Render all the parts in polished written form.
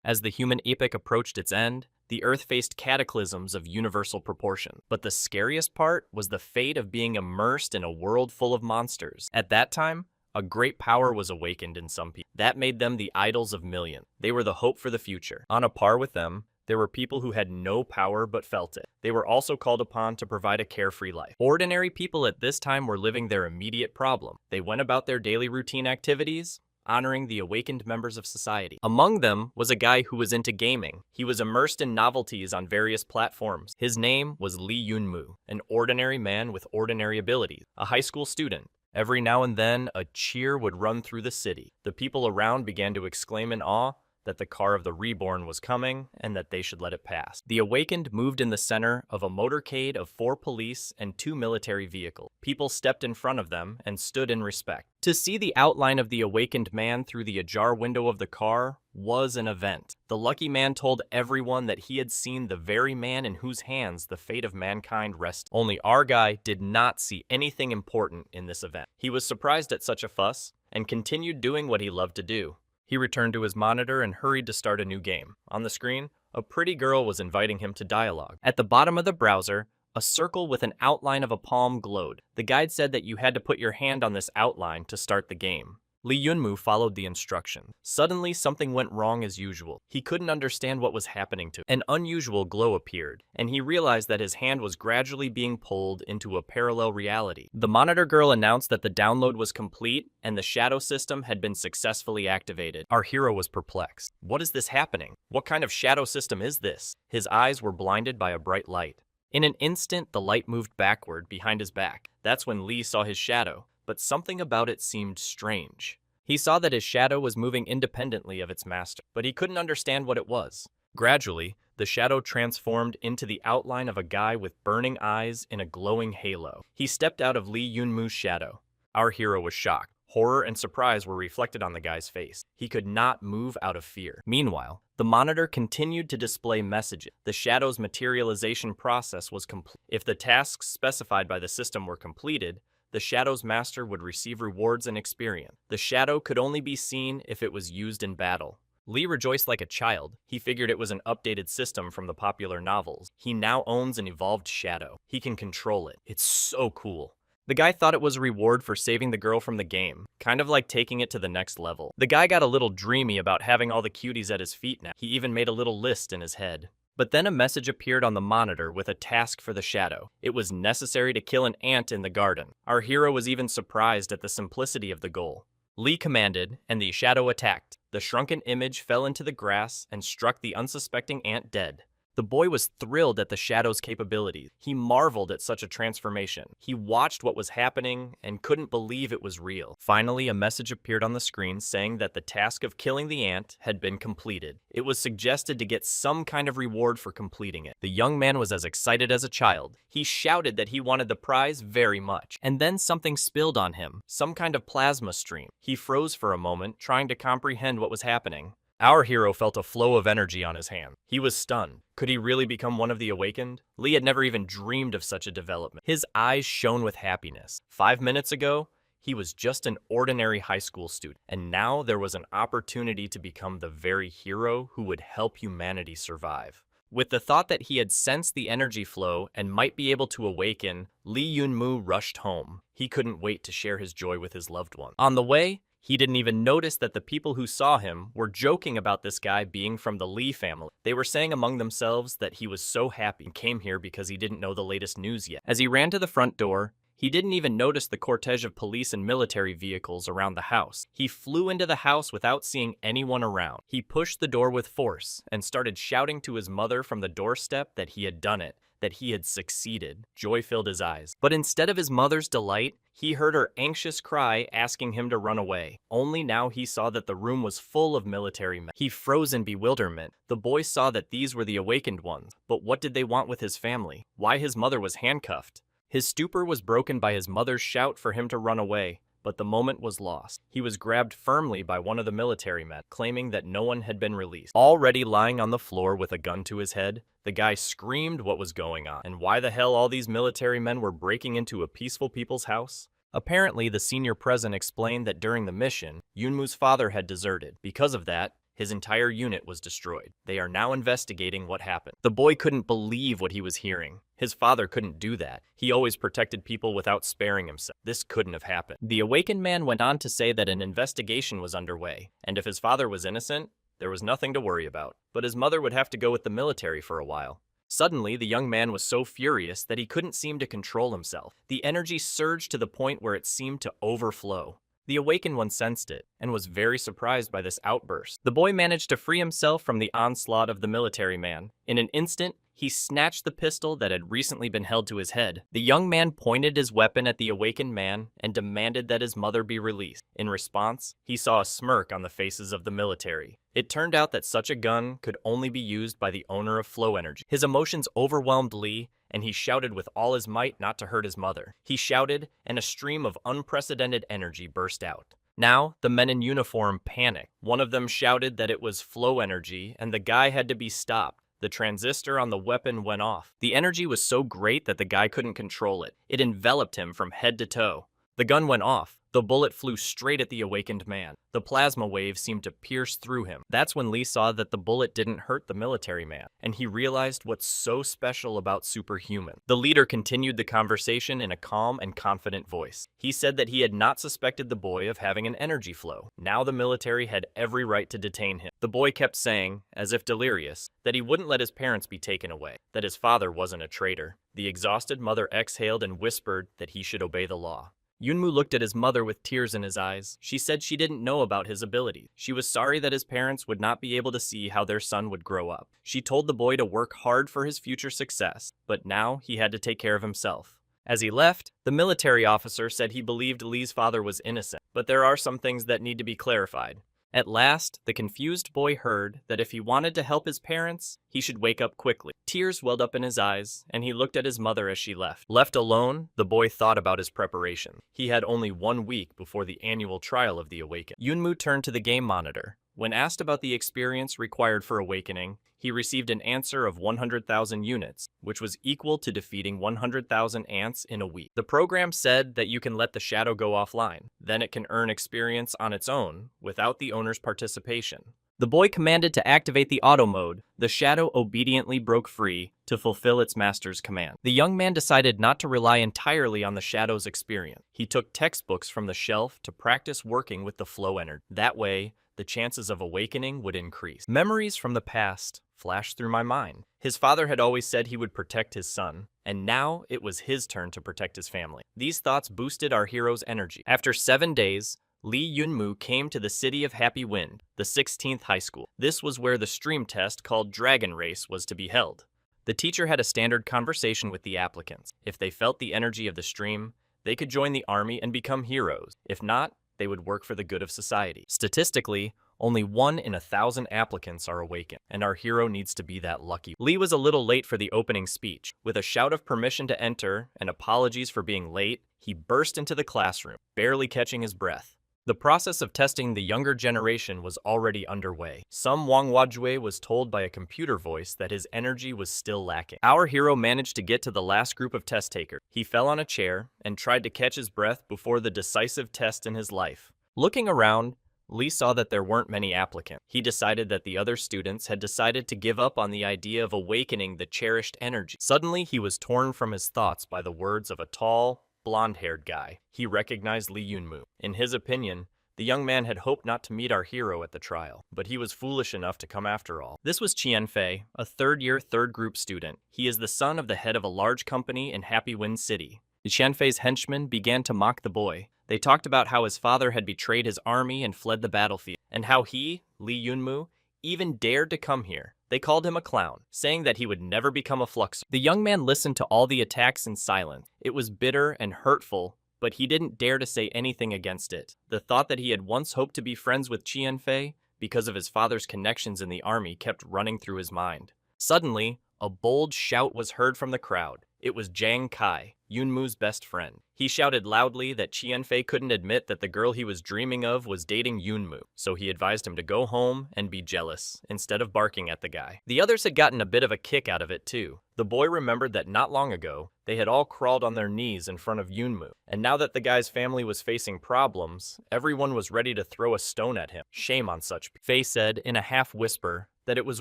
As the human epic approached its end, the Earth faced cataclysms of universal proportion. But the scariest part was the fate of being immersed in a world full of monsters. At that time, a great power was awakened in some people. That made them the idols of millions. They were the hope for the future. On a par with them, there were people who had no power but felt it. They were also called upon to provide a carefree life. Ordinary people at this time were living their immediate problem. They went about their daily routine activities, honoring the awakened members of society. Among them was a guy who was into gaming. He was immersed in novelties on various platforms. His name was Lee Yun-moo, an ordinary man with ordinary abilities, a high school student. Every now and then, a cheer would run through the city. The people around began to exclaim in awe that the car of the reborn was coming and that they should let it pass. The awakened moved in the center of a motorcade of 4 police and 2 military vehicles. People stepped in front of them and stood in respect. To see the outline of the awakened man through the ajar window of the car was an event. The lucky man told everyone that he had seen the very man in whose hands the fate of mankind rested. Only our guy did not see anything important in this event. He was surprised at such a fuss and continued doing what he loved to do. He returned to his monitor and hurried to start a new game. On the screen, a pretty girl was inviting him to dialogue. At the bottom of the browser, a circle with an outline of a palm glowed. The guide said that you had to put your hand on this outline to start the game. Lee Yun-moo followed the instructions. Suddenly, something went wrong as usual. He couldn't understand what was happening to him. An unusual glow appeared, and he realized that his hand was gradually being pulled into a parallel reality. The monitor girl announced that the download was complete and the shadow system had been successfully activated. Our hero was perplexed. What is this happening? What kind of shadow system is this? His eyes were blinded by a bright light. In an instant, the light moved backward behind his back. That's when Lee saw his shadow. But something about it seemed strange. He saw that his shadow was moving independently of its master, but he couldn't understand what it was. Gradually, the shadow transformed into the outline of a guy with burning eyes in a glowing halo. He stepped out of Lee Yun-moo's shadow. Our hero was shocked. Horror and surprise were reflected on the guy's face. He could not move out of fear. Meanwhile, the monitor continued to display messages. The shadow's materialization process was complete. If the tasks specified by the system were completed, the shadow's master would receive rewards and experience. The shadow could only be seen if it was used in battle. Lee rejoiced like a child. He figured it was an updated system from the popular novels. He now owns an evolved shadow. He can control it. It's so cool. The guy thought it was a reward for saving the girl from the game, kind of like taking it to the next level. The guy got a little dreamy about having all the cuties at his feet now. He even made a little list in his head. But then a message appeared on the monitor with a task for the shadow. It was necessary to kill an ant in the garden. Our hero was even surprised at the simplicity of the goal. Lee commanded, and the shadow attacked. The shrunken image fell into the grass and struck the unsuspecting ant dead. The boy was thrilled at the shadow's capabilities. He marveled at such a transformation. He watched what was happening and couldn't believe it was real. Finally, a message appeared on the screen saying that the task of killing the ant had been completed. It was suggested to get some kind of reward for completing it. The young man was as excited as a child. He shouted that he wanted the prize very much. And then something spilled on him, some kind of plasma stream. He froze for a moment, trying to comprehend what was happening. Our hero felt a flow of energy on his hand. He was stunned. Could he really become one of the awakened? Lee had never even dreamed of such a development. His eyes shone with happiness. 5 minutes ago, he was just an ordinary high school student, and now there was an opportunity to become the very hero who would help humanity survive. With the thought that he had sensed the energy flow and might be able to awaken, Lee Yun-moo rushed home. He couldn't wait to share his joy with his loved one. On the way, he didn't even notice that the people who saw him were joking about this guy being from the Lee family. They were saying among themselves that he was so happy and came here because he didn't know the latest news yet. As he ran to the front door, he didn't even notice the cortege of police and military vehicles around the house. He flew into the house without seeing anyone around. He pushed the door with force and started shouting to his mother from the doorstep that he had done it, that he had succeeded. Joy filled his eyes. But instead of his mother's delight, he heard her anxious cry asking him to run away. Only now he saw that the room was full of military men. He froze in bewilderment. The boy saw that these were the awakened ones. But what did they want with his family? Why his mother was handcuffed? His stupor was broken by his mother's shout for him to run away. But the moment was lost. He was grabbed firmly by one of the military men, claiming that no one had been released. Already lying on the floor with a gun to his head, the guy screamed what was going on, and why the hell all these military men were breaking into a peaceful people's house. Apparently, the senior president explained that during the mission, Yunmu's father had deserted. Because of that, His entire unit was destroyed. They are now investigating what happened. The boy couldn't believe what he was hearing. His father couldn't do that. He always protected people without sparing himself. This couldn't have happened. The awakened man went on to say that an investigation was underway, and if his father was innocent, there was nothing to worry about. But his mother would have to go with the military for a while. Suddenly, the young man was so furious that he couldn't seem to control himself. The energy surged to the point where it seemed to overflow. The awakened one sensed it, and was very surprised by this outburst. The boy managed to free himself from the onslaught of the military man. In an instant, he snatched the pistol that had recently been held to his head. The young man pointed his weapon at the awakened man and demanded that his mother be released. In response, he saw a smirk on the faces of the military. It turned out that such a gun could only be used by the owner of Flow Energy. His emotions overwhelmed Lee, and he shouted with all his might not to hurt his mother. He shouted, and a stream of unprecedented energy burst out. Now, the men in uniform panicked. One of them shouted that it was Flow Energy, and the guy had to be stopped. The transistor on the weapon went off. The energy was so great that the guy couldn't control it. It enveloped him from head to toe. The gun went off. The bullet flew straight at the awakened man. The plasma wave seemed to pierce through him. That's when Lee saw that the bullet didn't hurt the military man, and he realized what's so special about superhuman. The leader continued the conversation in a calm and confident voice. He said that he had not suspected the boy of having an energy flow. Now the military had every right to detain him. The boy kept saying, as if delirious, that he wouldn't let his parents be taken away, that his father wasn't a traitor. The exhausted mother exhaled and whispered that he should obey the law. Yunmu looked at his mother with tears in his eyes. She said she didn't know about his abilities. She was sorry that his parents would not be able to see how their son would grow up. She told the boy to work hard for his future success, but now he had to take care of himself. As he left, the military officer said he believed Lee's father was innocent, but there are some things that need to be clarified. At last, the confused boy heard that if he wanted to help his parents, he should wake up quickly. Tears welled up in his eyes, and he looked at his mother as she left. Left alone, the boy thought about his preparation. He had only 1 week before the annual trial of the Awakened. Yunmu turned to the game monitor. When asked about the experience required for awakening, he received an answer of 100,000 units, which was equal to defeating 100,000 ants in a week. The program said that you can let the shadow go offline. Then it can earn experience on its own, without the owner's participation. The boy commanded to activate the auto mode. The shadow obediently broke free to fulfill its master's command. The young man decided not to rely entirely on the shadow's experience. He took textbooks from the shelf to practice working with the flow energy. That way, the chances of awakening would increase. Memories from the past flashed through my mind. His father had always said he would protect his son, and now it was his turn to protect his family. These thoughts boosted our hero's energy. After 7 days, Lee Yunmu came to the city of Happy Wind, the 16th high school. This was where the stream test called Dragon Race was to be held. The teacher had a standard conversation with the applicants. If they felt the energy of the stream, they could join the army and become heroes. If not, they would work for the good of society. Statistically, only 1 in 1,000 applicants are awakened, and our hero needs to be that lucky. Lee was a little late for the opening speech. With a shout of permission to enter and apologies for being late, he burst into the classroom, barely catching his breath. The process of testing the younger generation was already underway. Some Wang Wajue was told by a computer voice that his energy was still lacking. Our hero managed to get to the last group of test takers. He fell on a chair and tried to catch his breath before the decisive test in his life. Looking around, Lee saw that there weren't many applicants. He decided that the other students had decided to give up on the idea of awakening the cherished energy. Suddenly, he was torn from his thoughts by the words of a tall, blonde-haired guy. He recognized Lee Yunmu. In his opinion, the young man had hoped not to meet our hero at the trial, but he was foolish enough to come after all. This was Qianfei, a third-year, third-group student. He is the son of the head of a large company in Happy Wind City. Qianfei's henchmen began to mock the boy. They talked about how his father had betrayed his army and fled the battlefield, and how he, Lee Yunmu, even dared to come here. They called him a clown, saying that he would never become a fluxer. The young man listened to all the attacks in silence. It was bitter and hurtful, but he didn't dare to say anything against it. The thought that he had once hoped to be friends with Qianfei because of his father's connections in the army kept running through his mind. Suddenly, a bold shout was heard from the crowd. It was Jiang Kai. Yunmu's best friend. He shouted loudly that Qianfei couldn't admit that the girl he was dreaming of was dating Yunmu, so he advised him to go home and be jealous, instead of barking at the guy. The others had gotten a bit of a kick out of it too. The boy remembered that not long ago, they had all crawled on their knees in front of Yunmu, and now that the guy's family was facing problems, everyone was ready to throw a stone at him. Shame on such people. Fei said, in a half-whisper, that it was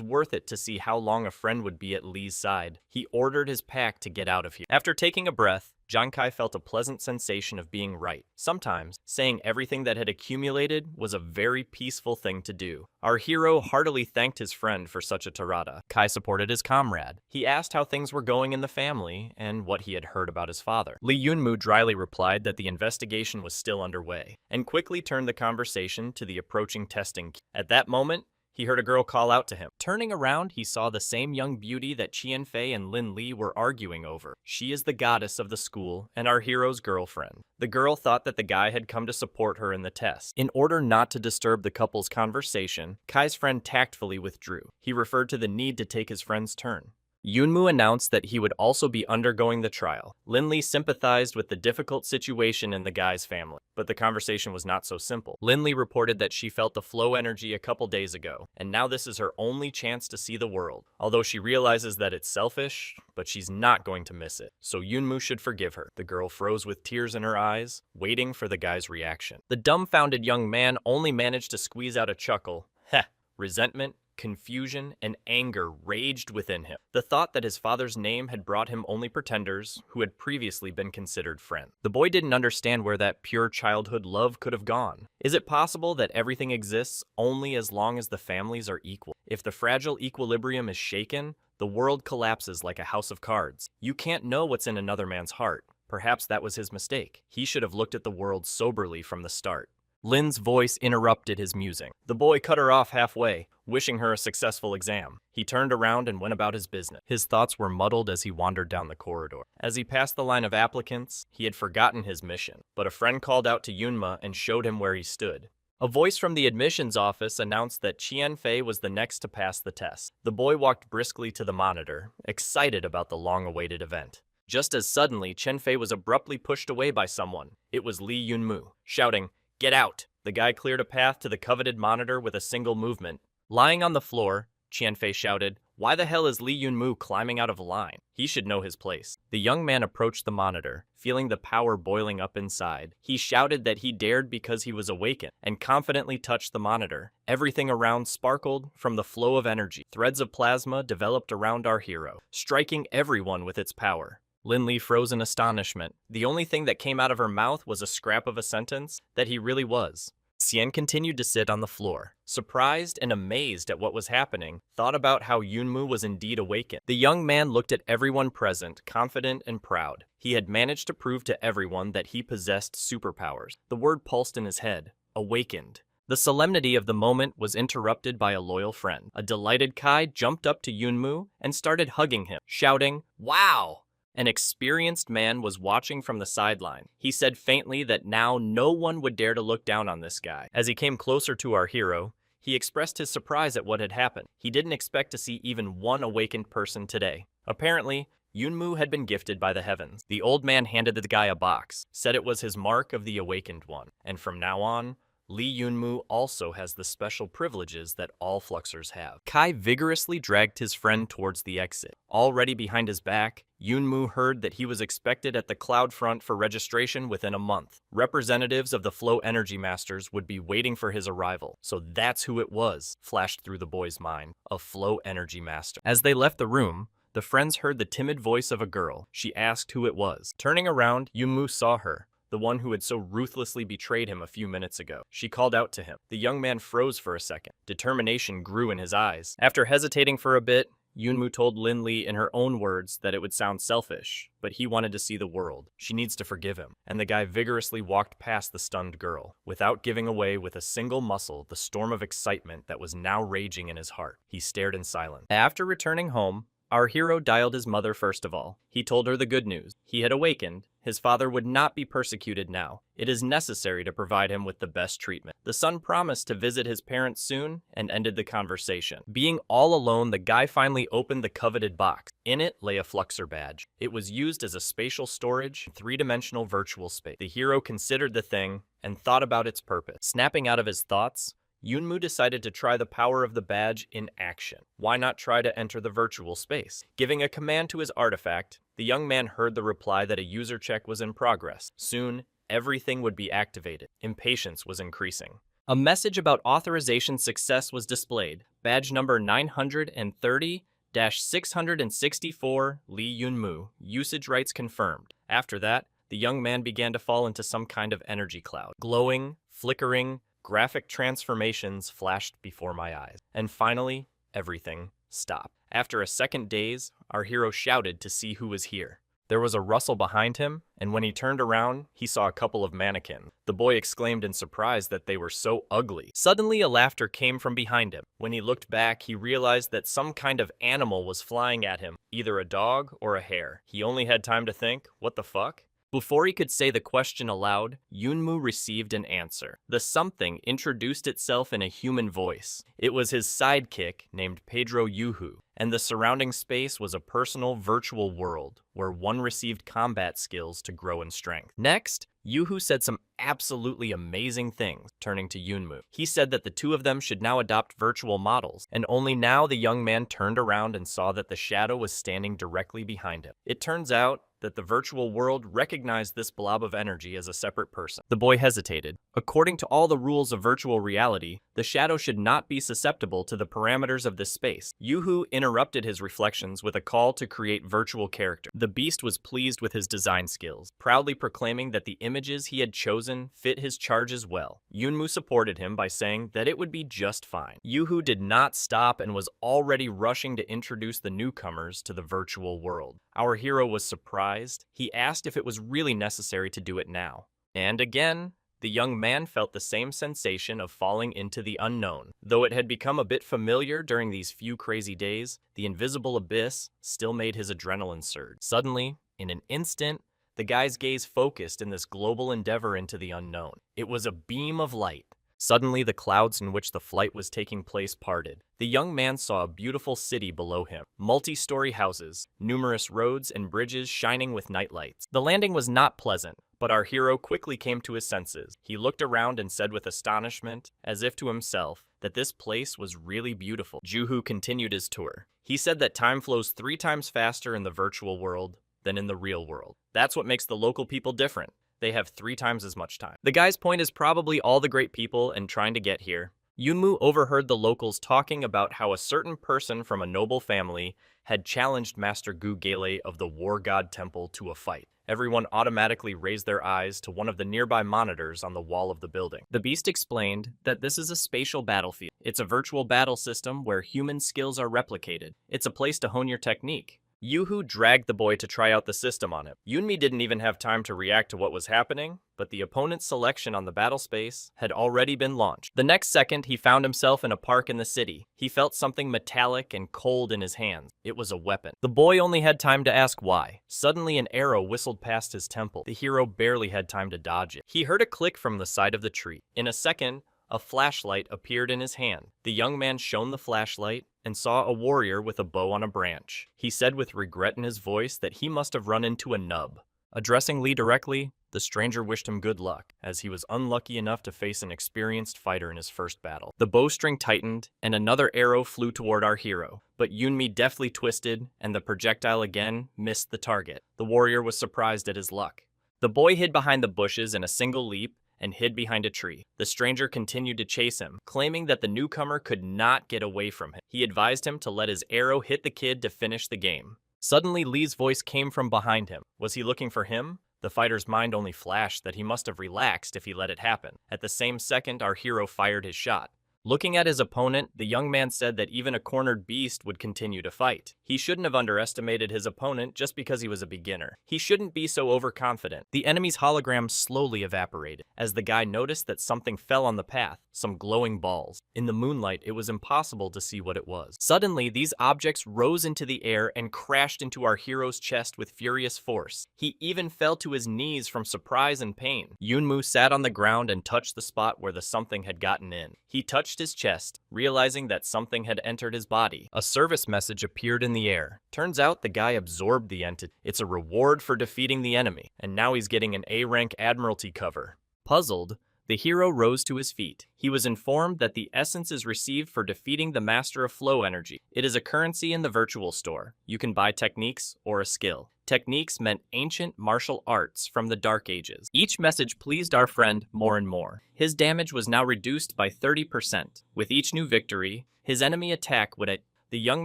worth it to see how long a friend would be at Li's side. He ordered his pack to get out of here. After taking a breath, Zhang Kai felt a pleasant sensation of being right. Sometimes, saying everything that had accumulated was a very peaceful thing to do. Our hero heartily thanked his friend for such a tirada. Kai supported his comrade. He asked how things were going in the family and what he had heard about his father. Li Yunmu dryly replied that the investigation was still underway, and quickly turned the conversation to the approaching testing. At that moment, he heard a girl call out to him. Turning around, he saw the same young beauty that Qianfei and Lin Li were arguing over. She is the goddess of the school and our hero's girlfriend. The girl thought that the guy had come to support her in the test. In order not to disturb the couple's conversation, Kai's friend tactfully withdrew. He referred to the need to take his friend's turn. Yunmu announced that he would also be undergoing the trial. Lin Li sympathized with the difficult situation in the guy's family, but the conversation was not so simple. Lin Li reported that she felt the flow energy a couple days ago, and now this is her only chance to see the world. Although she realizes that it's selfish, but she's not going to miss it, so Yunmu should forgive her. The girl froze with tears in her eyes, waiting for the guy's reaction. The dumbfounded young man only managed to squeeze out a chuckle. Heh, resentment, confusion, and anger raged within him. The thought that his father's name had brought him only pretenders who had previously been considered friends. The boy didn't understand where that pure childhood love could have gone. Is it possible that everything exists only as long as the families are equal? If the fragile equilibrium is shaken, the world collapses like a house of cards. You can't know what's in another man's heart. Perhaps that was his mistake. He should have looked at the world soberly from the start. Lin's voice interrupted his musing. The boy cut her off halfway, wishing her a successful exam. He turned around and went about his business. His thoughts were muddled as he wandered down the corridor. As he passed the line of applicants, he had forgotten his mission, but a friend called out to Yunma and showed him where he stood. A voice from the admissions office announced that Qianfei was the next to pass the test. The boy walked briskly to the monitor, excited about the long-awaited event. Just as suddenly, Qianfei was abruptly pushed away by someone. It was Li Yunmu, shouting, "Get out!" The guy cleared a path to the coveted monitor with a single movement. Lying on the floor, Qianfei shouted, "Why the hell is Li Yunmu climbing out of line? He should know his place." The young man approached the monitor, feeling the power boiling up inside. He shouted that he dared because he was awakened, and confidently touched the monitor. Everything around sparkled from the flow of energy. Threads of plasma developed around our hero, striking everyone with its power. Lin Li froze in astonishment. The only thing that came out of her mouth was a scrap of a sentence that he really was. Xian continued to sit on the floor, surprised and amazed at what was happening, thought about how Yunmu was indeed awakened. The young man looked at everyone present, confident and proud. He had managed to prove to everyone that he possessed superpowers. The word pulsed in his head, awakened. The solemnity of the moment was interrupted by a loyal friend. A delighted Kai jumped up to Yunmu and started hugging him, shouting, "Wow!" An experienced man was watching from the sideline. He said faintly that now no one would dare to look down on this guy. As he came closer to our hero, he expressed his surprise at what had happened. He didn't expect to see even one awakened person today. Apparently, Yunmu had been gifted by the heavens. The old man handed the guy a box, said it was his mark of the awakened one, and from now on, Li Yunmu also has the special privileges that all Fluxers have. Kai vigorously dragged his friend towards the exit. Already behind his back, Yunmu heard that he was expected at the cloud front for registration within a month. Representatives of the Flow Energy Masters would be waiting for his arrival. So that's who it was, flashed through the boy's mind. A Flow Energy Master. As they left the room, the friends heard the timid voice of a girl. She asked who it was. Turning around, Yunmu saw her, the one who had so ruthlessly betrayed him a few minutes ago. She called out to him. The young man froze for a second. Determination grew in his eyes. After hesitating for a bit, Yunmu told Lin Li in her own words that it would sound selfish, but he wanted to see the world. She needs to forgive him. And the guy vigorously walked past the stunned girl, without giving away with a single muscle the storm of excitement that was now raging in his heart. He stared in silence. After returning home, Our hero dialed his mother first of all. He told her the good news. He had awakened. His father would not be persecuted now. It is necessary to provide him with the best treatment. The son promised to visit his parents soon and ended the conversation. Being all alone, the guy finally opened the coveted box. In it lay a Fluxer badge. It was used as a spatial storage, three-dimensional virtual space. The hero considered the thing and thought about its purpose. Snapping out of his thoughts, Yunmu decided to try the power of the badge in action. Why not try to enter the virtual space? Giving a command to his artifact, the young man heard the reply that a user check was in progress. Soon, everything would be activated. Impatience was increasing. A message about authorization success was displayed. Badge number 930-664, Lee Yunmu. Usage rights confirmed. After that, the young man began to fall into some kind of energy cloud. Glowing, flickering, graphic transformations flashed before my eyes. And finally, everything stopped. After a second daze, our hero shouted to see who was here. There was a rustle behind him, and when he turned around, he saw a couple of mannequins. The boy exclaimed in surprise that they were so ugly. Suddenly, a laughter came from behind him. When he looked back, he realized that some kind of animal was flying at him, either a dog or a hare. He only had time to think, what the fuck? Before he could say the question aloud, Yunmu received an answer. The something introduced itself in a human voice. It was his sidekick named Pedro Yuhu, and the surrounding space was a personal virtual world where one received combat skills to grow in strength. Next, Yuhu said some absolutely amazing things, turning to Yunmu. He said that the two of them should now adopt virtual models, and only now the young man turned around and saw that the shadow was standing directly behind him. It turns out that the virtual world recognized this blob of energy as a separate person. The boy hesitated. According to all the rules of virtual reality, the shadow should not be susceptible to the parameters of this space. Yuhu interrupted his reflections with a call to create virtual characters. The beast was pleased with his design skills, proudly proclaiming that the images he had chosen fit his charges well. Yunmu supported him by saying that it would be just fine. Yuhu did not stop and was already rushing to introduce the newcomers to the virtual world. Our hero was surprised. He asked if it was really necessary to do it now. And again, the young man felt the same sensation of falling into the unknown. Though it had become a bit familiar during these few crazy days, the invisible abyss still made his adrenaline surge. Suddenly, in an instant, the guy's gaze focused in this global endeavor into the unknown. It was a beam of light. Suddenly, the clouds in which the flight was taking place parted. The young man saw a beautiful city below him. Multi-story houses, numerous roads and bridges shining with night lights. The landing was not pleasant, but our hero quickly came to his senses. He looked around and said with astonishment, as if to himself, that this place was really beautiful. Yuhu continued his tour. He said that time flows 3 times faster in the virtual world than in the real world. That's what makes the local people different. They have 3 times as much time. The guy's point is probably all the great people and trying to get here. Yunmu overheard the locals talking about how a certain person from a noble family had challenged Master Gu Gale of the War God Temple to a fight. Everyone automatically raised their eyes to one of the nearby monitors on the wall of the building. The beast explained that this is a spatial battlefield. It's a virtual battle system where human skills are replicated. It's a place to hone your technique. Yuhu dragged the boy to try out the system on him. Yunmi didn't even have time to react to what was happening, but the opponent's selection on the battle space had already been launched. The next second, he found himself in a park in the city. He felt something metallic and cold in his hands. It was a weapon. The boy only had time to ask why. Suddenly, an arrow whistled past his temple. The hero barely had time to dodge it. He heard a click from the side of the tree. In a second, a flashlight appeared in his hand. The young man shone the flashlight and saw a warrior with a bow on a branch. He said with regret in his voice that he must have run into a nub. Addressing Lee directly, the stranger wished him good luck, as he was unlucky enough to face an experienced fighter in his first battle. The bowstring tightened, and another arrow flew toward our hero, but Yunmi deftly twisted, and the projectile again missed the target. The warrior was surprised at his luck. The boy hid behind the bushes in a single leap, and hid behind a tree. The stranger continued to chase him, claiming that the newcomer could not get away from him. He advised him to let his arrow hit the kid to finish the game. Suddenly, Lee's voice came from behind him. Was he looking for him? The fighter's mind only flashed that he must have relaxed if he let it happen. At the same second, our hero fired his shot. Looking at his opponent, the young man said that even a cornered beast would continue to fight. He shouldn't have underestimated his opponent just because he was a beginner. He shouldn't be so overconfident. The enemy's hologram slowly evaporated as the guy noticed that something fell on the path, some glowing balls. In the moonlight, it was impossible to see what it was. Suddenly, these objects rose into the air and crashed into our hero's chest with furious force. He even fell to his knees from surprise and pain. Yunmu sat on the ground and touched the spot where the something had gotten in. He touched his chest, realizing that something had entered his body. A service message appeared in the air. Turns out the guy absorbed the entity. It's a reward for defeating the enemy, and now he's getting an A-rank Admiralty cover. Puzzled, the hero rose to his feet. He was informed that the essence is received for defeating the Master of Flow Energy. It is a currency in the virtual store. You can buy techniques or a skill. Techniques meant ancient martial arts from the Dark Ages. Each message pleased our friend more and more. His damage was now reduced by 30%. With each new victory, his enemy attack would The young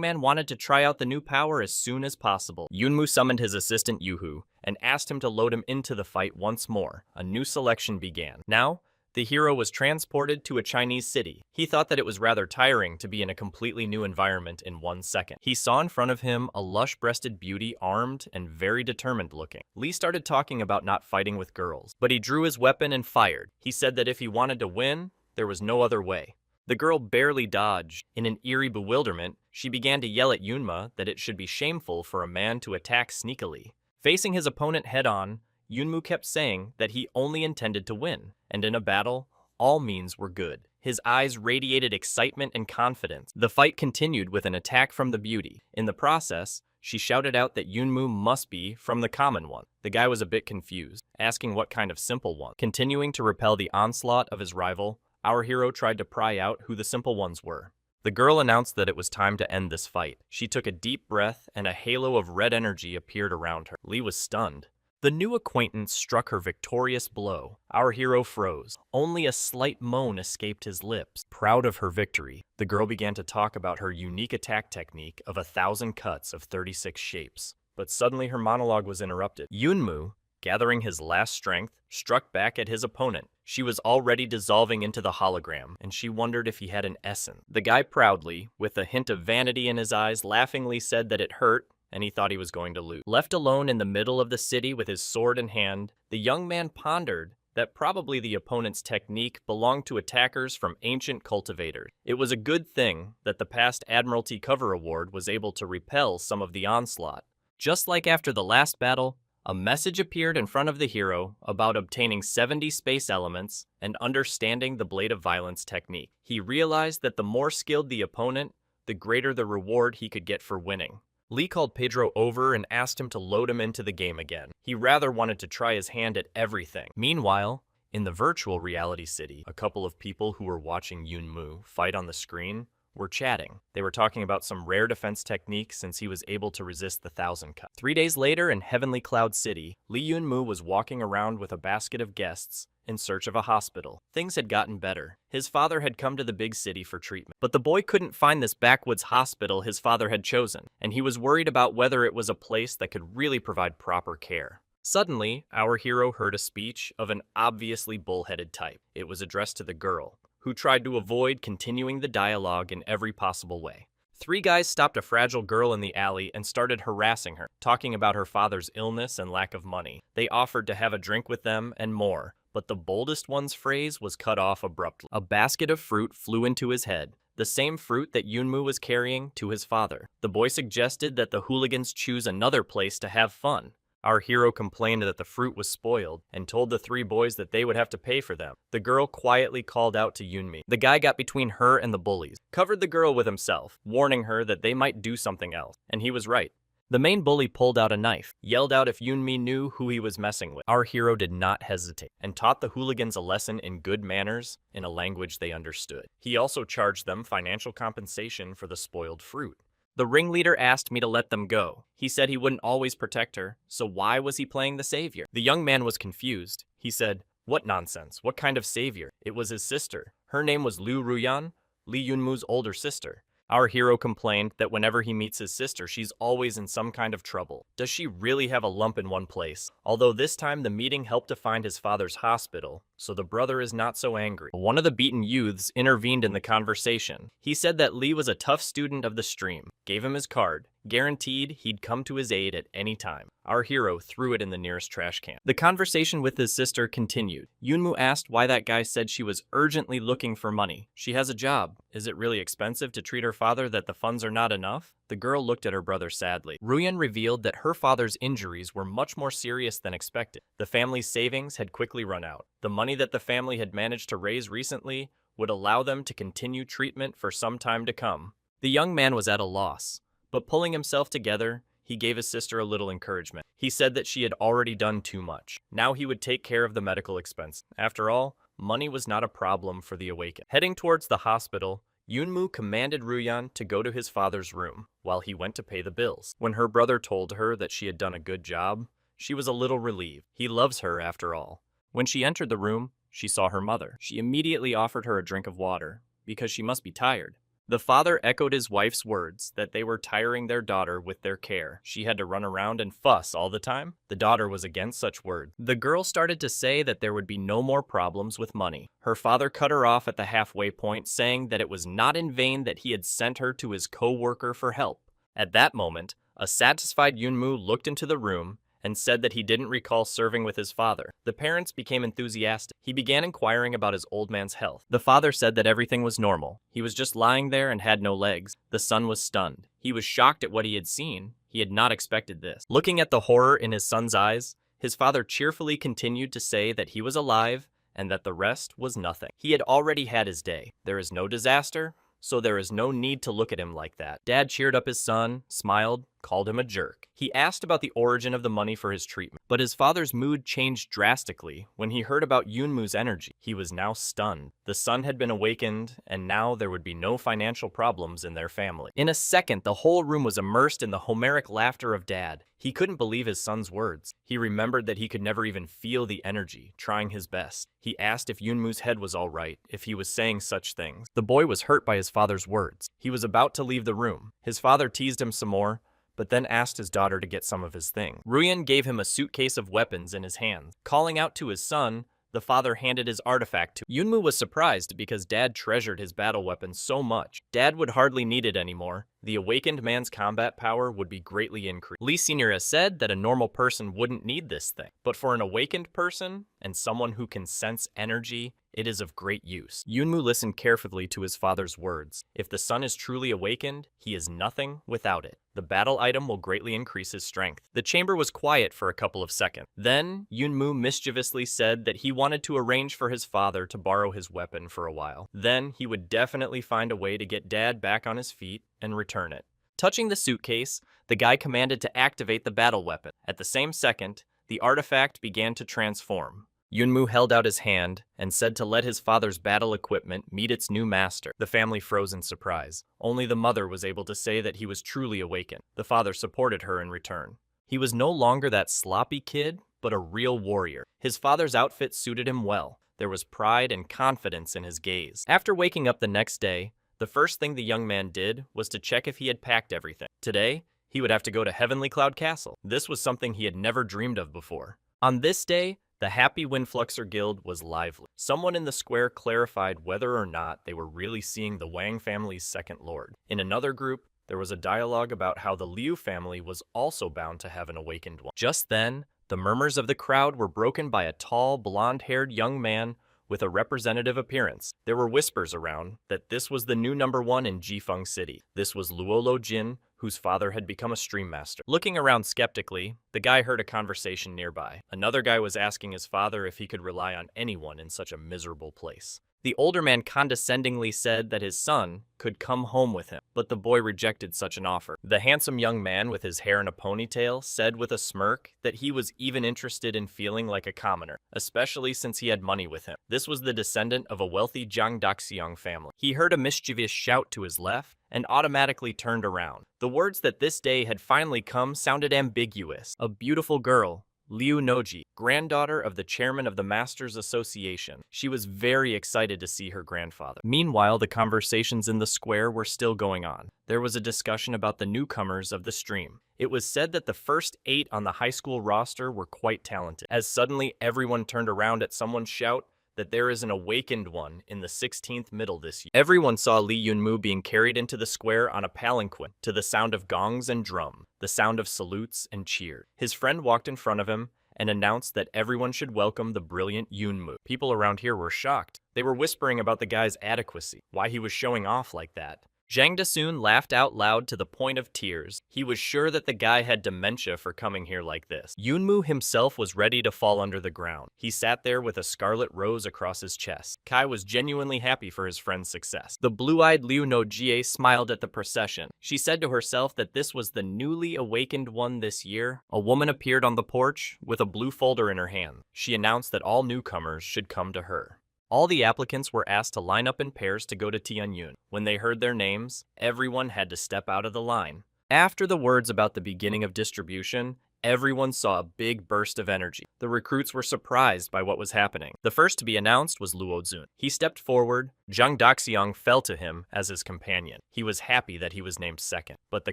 man wanted to try out the new power as soon as possible. Yunmu summoned his assistant Yuhu and asked him to load him into the fight once more. A new selection began. Now, the hero was transported to a Chinese city. He thought that it was rather tiring to be in a completely new environment in 1 second. He saw in front of him a lush-breasted beauty, armed and very determined looking. Lee started talking about not fighting with girls, but he drew his weapon and fired. He said that if he wanted to win, there was no other way. The girl barely dodged. In an eerie bewilderment, she began to yell at Yunma that it should be shameful for a man to attack sneakily. Facing his opponent head-on, Yunmu kept saying that he only intended to win, and in a battle, all means were good. His eyes radiated excitement and confidence. The fight continued with an attack from the beauty. In the process, she shouted out that Yunmu must be from the common one. The guy was a bit confused, asking what kind of simple one. Continuing to repel the onslaught of his rival, our hero tried to pry out who the simple ones were. The girl announced that it was time to end this fight. She took a deep breath, and a halo of red energy appeared around her. Lee was stunned. The new acquaintance struck her victorious blow. Our hero froze. Only a slight moan escaped his lips. Proud of her victory, the girl began to talk about her unique attack technique of 1,000 cuts of 36 shapes. But suddenly her monologue was interrupted. Yunmu, gathering his last strength, struck back at his opponent. She was already dissolving into the hologram, and she wondered if he had an essence. The guy proudly, with a hint of vanity in his eyes, laughingly said that it hurt, and he thought he was going to lose. Left alone in the middle of the city with his sword in hand, the young man pondered that probably the opponent's technique belonged to attackers from ancient cultivators. It was a good thing that the past Admiralty Cover Award was able to repel some of the onslaught. Just like after the last battle, a message appeared in front of the hero about obtaining 70 space elements and understanding the Blade of Violence technique. He realized that the more skilled the opponent, the greater the reward he could get for winning. Lee called Pedro over and asked him to load him into the game again. He rather wanted to try his hand at everything. Meanwhile, in the virtual reality city, a couple of people who were watching Yunmu fight on the screen were chatting. They were talking about some rare defense technique since he was able to resist the 1,000 cut. 3 days later in Heavenly Cloud City, Lee Yunmu was walking around with a basket of guests in search of a hospital. Things had gotten better. His father had come to the big city for treatment. But the boy couldn't find this backwoods hospital his father had chosen, and he was worried about whether it was a place that could really provide proper care. Suddenly, our hero heard a speech of an obviously bullheaded type. It was addressed to the girl, who tried to avoid continuing the dialogue in every possible way. 3 guys stopped a fragile girl in the alley and started harassing her, talking about her father's illness and lack of money. They offered to have a drink with them and more, but the boldest one's phrase was cut off abruptly. A basket of fruit flew into his head, the same fruit that Yunmu was carrying to his father. The boy suggested that the hooligans choose another place to have fun. Our hero complained that the fruit was spoiled and told the 3 boys that they would have to pay for them. The girl quietly called out to Yunmi. The guy got between her and the bullies, covered the girl with himself, warning her that they might do something else, and he was right. The main bully pulled out a knife, yelled out if Yunmi knew who he was messing with. Our hero did not hesitate, and taught the hooligans a lesson in good manners in a language they understood. He also charged them financial compensation for the spoiled fruit. The ringleader asked me to let them go. He said he wouldn't always protect her, so why was he playing the savior? The young man was confused. He said, "What nonsense? What kind of savior?" It was his sister. Her name was Liu Ruyan, Li Yunmu's older sister. Our hero complained that whenever he meets his sister, she's always in some kind of trouble. Does she really have a lump in one place? Although this time the meeting helped to find his father's hospital, so the brother is not so angry. One of the beaten youths intervened in the conversation. He said that Lee was a tough student of the stream, gave him his card, guaranteed he'd come to his aid at any time. Our hero threw it in the nearest trash can. The conversation with his sister continued. Yunmu asked why that guy said she was urgently looking for money. She has a job. Is it really expensive to treat her father that the funds are not enough? The girl looked at her brother sadly. Ruyan revealed that her father's injuries were much more serious than expected. The family's savings had quickly run out. The money that the family had managed to raise recently would allow them to continue treatment for some time to come. The young man was at a loss, but pulling himself together, he gave his sister a little encouragement. He said that she had already done too much. Now he would take care of the medical expense. After all, money was not a problem for the awakened. Heading towards the hospital, Yunmu commanded Ruyan to go to his father's room while he went to pay the bills. When her brother told her that she had done a good job, she was a little relieved. He loves her after all. When she entered the room, she saw her mother. She immediately offered her a drink of water, because she must be tired. The father echoed his wife's words that they were tiring their daughter with their care. She had to run around and fuss all the time. The daughter was against such words. The girl started to say that there would be no more problems with money. Her father cut her off at the halfway point, saying that it was not in vain that he had sent her to his co-worker for help. At that moment, a satisfied Yunmu looked into the room and said that he didn't recall serving with his father. The parents became enthusiastic. He began inquiring about his old man's health. The father said that everything was normal. He was just lying there and had no legs. The son was stunned. He was shocked at what he had seen. He had not expected this. Looking at the horror in his son's eyes, his father cheerfully continued to say that he was alive and that the rest was nothing. He had already had his day. There is no disaster, so there is no need to look at him like that. Dad cheered up his son, smiled, called him a jerk. He asked about the origin of the money for his treatment, but his father's mood changed drastically when he heard about Yunmu's energy. He was now stunned. The son had been awakened, and now there would be no financial problems in their family. In a second, the whole room was immersed in the Homeric laughter of Dad. He couldn't believe his son's words. He remembered that he could never even feel the energy, trying his best. He asked if Yunmu's head was all right, if he was saying such things. The boy was hurt by his father's words. He was about to leave the room. His father teased him some more, but then asked his daughter to get some of his things. Ruyan gave him a suitcase of weapons in his hands. Calling out to his son, the father handed his artifact to him. Yunmu was surprised because Dad treasured his battle weapon so much. Dad would hardly need it anymore. The awakened man's combat power would be greatly increased. Lee Sr. has said that a normal person wouldn't need this thing, but for an awakened person and someone who can sense energy, it is of great use. Yunmu listened carefully to his father's words. If the son is truly awakened, he is nothing without it. The battle item will greatly increase his strength. The chamber was quiet for a couple of seconds. Then, Yunmu mischievously said that he wanted to arrange for his father to borrow his weapon for a while. Then, he would definitely find a way to get Dad back on his feet and return it. Touching the suitcase, the guy commanded to activate the battle weapon. At the same second, the artifact began to transform. Yunmu held out his hand and said to let his father's battle equipment meet its new master. The family froze in surprise. Only the mother was able to say that he was truly awakened. The father supported her in return. He was no longer that sloppy kid, but a real warrior. His father's outfit suited him well. There was pride and confidence in his gaze. After waking up the next day, the first thing the young man did was to check if he had packed everything. Today, he would have to go to Heavenly Cloud Castle. This was something he had never dreamed of before. On this day, the Happy Windfluxer Guild was lively. Someone in the square clarified whether or not they were really seeing the Wang family's second lord. In another group, there was a dialogue about how the Liu family was also bound to have an awakened one. Just then, the murmurs of the crowd were broken by a tall, blonde-haired young man with a representative appearance. There were whispers around that this was the new #1 in Jifeng City. This was Luolo Jin, whose father had become a stream master. Looking around skeptically, the guy heard a conversation nearby. Another guy was asking his father if he could rely on anyone in such a miserable place. The older man condescendingly said that his son could come home with him, but the boy rejected such an offer. The handsome young man with his hair in a ponytail said with a smirk that he was even interested in feeling like a commoner, especially since he had money with him. This was the descendant of a wealthy Jiang Daxiang family. He heard a mischievous shout to his left and automatically turned around. The words that this day had finally come sounded ambiguous. A beautiful girl, Liu Noji, granddaughter of the chairman of the Masters Association. She was very excited to see her grandfather. Meanwhile, the conversations in the square were still going on. There was a discussion about the newcomers of the stream. It was said that the first 8 on the high school roster were quite talented, as suddenly everyone turned around at someone shout that there is an awakened one in the 16th middle this year. Everyone saw Lee Yunmu being carried into the square on a palanquin to the sound of gongs and drum, the sound of salutes and cheers. His friend walked in front of him and announced that everyone should welcome the brilliant Yunmu. People around here were shocked. They were whispering about the guy's adequacy, why he was showing off like that. Zhang Desun laughed out loud to the point of tears. He was sure that the guy had dementia for coming here like this. Yunmu himself was ready to fall under the ground. He sat there with a scarlet rose across his chest. Kai was genuinely happy for his friend's success. The blue-eyed Liu Nojie smiled at the procession. She said to herself that this was the newly awakened one this year. A woman appeared on the porch with a blue folder in her hand. She announced that all newcomers should come to her. All the applicants were asked to line up in pairs to go to Tianyun. When they heard their names, everyone had to step out of the line. After the words about the beginning of distribution, everyone saw a big burst of energy. The recruits were surprised by what was happening. The first to be announced was Luo Zun. He stepped forward. Zhang Daxiang fell to him as his companion. He was happy that he was named second, but the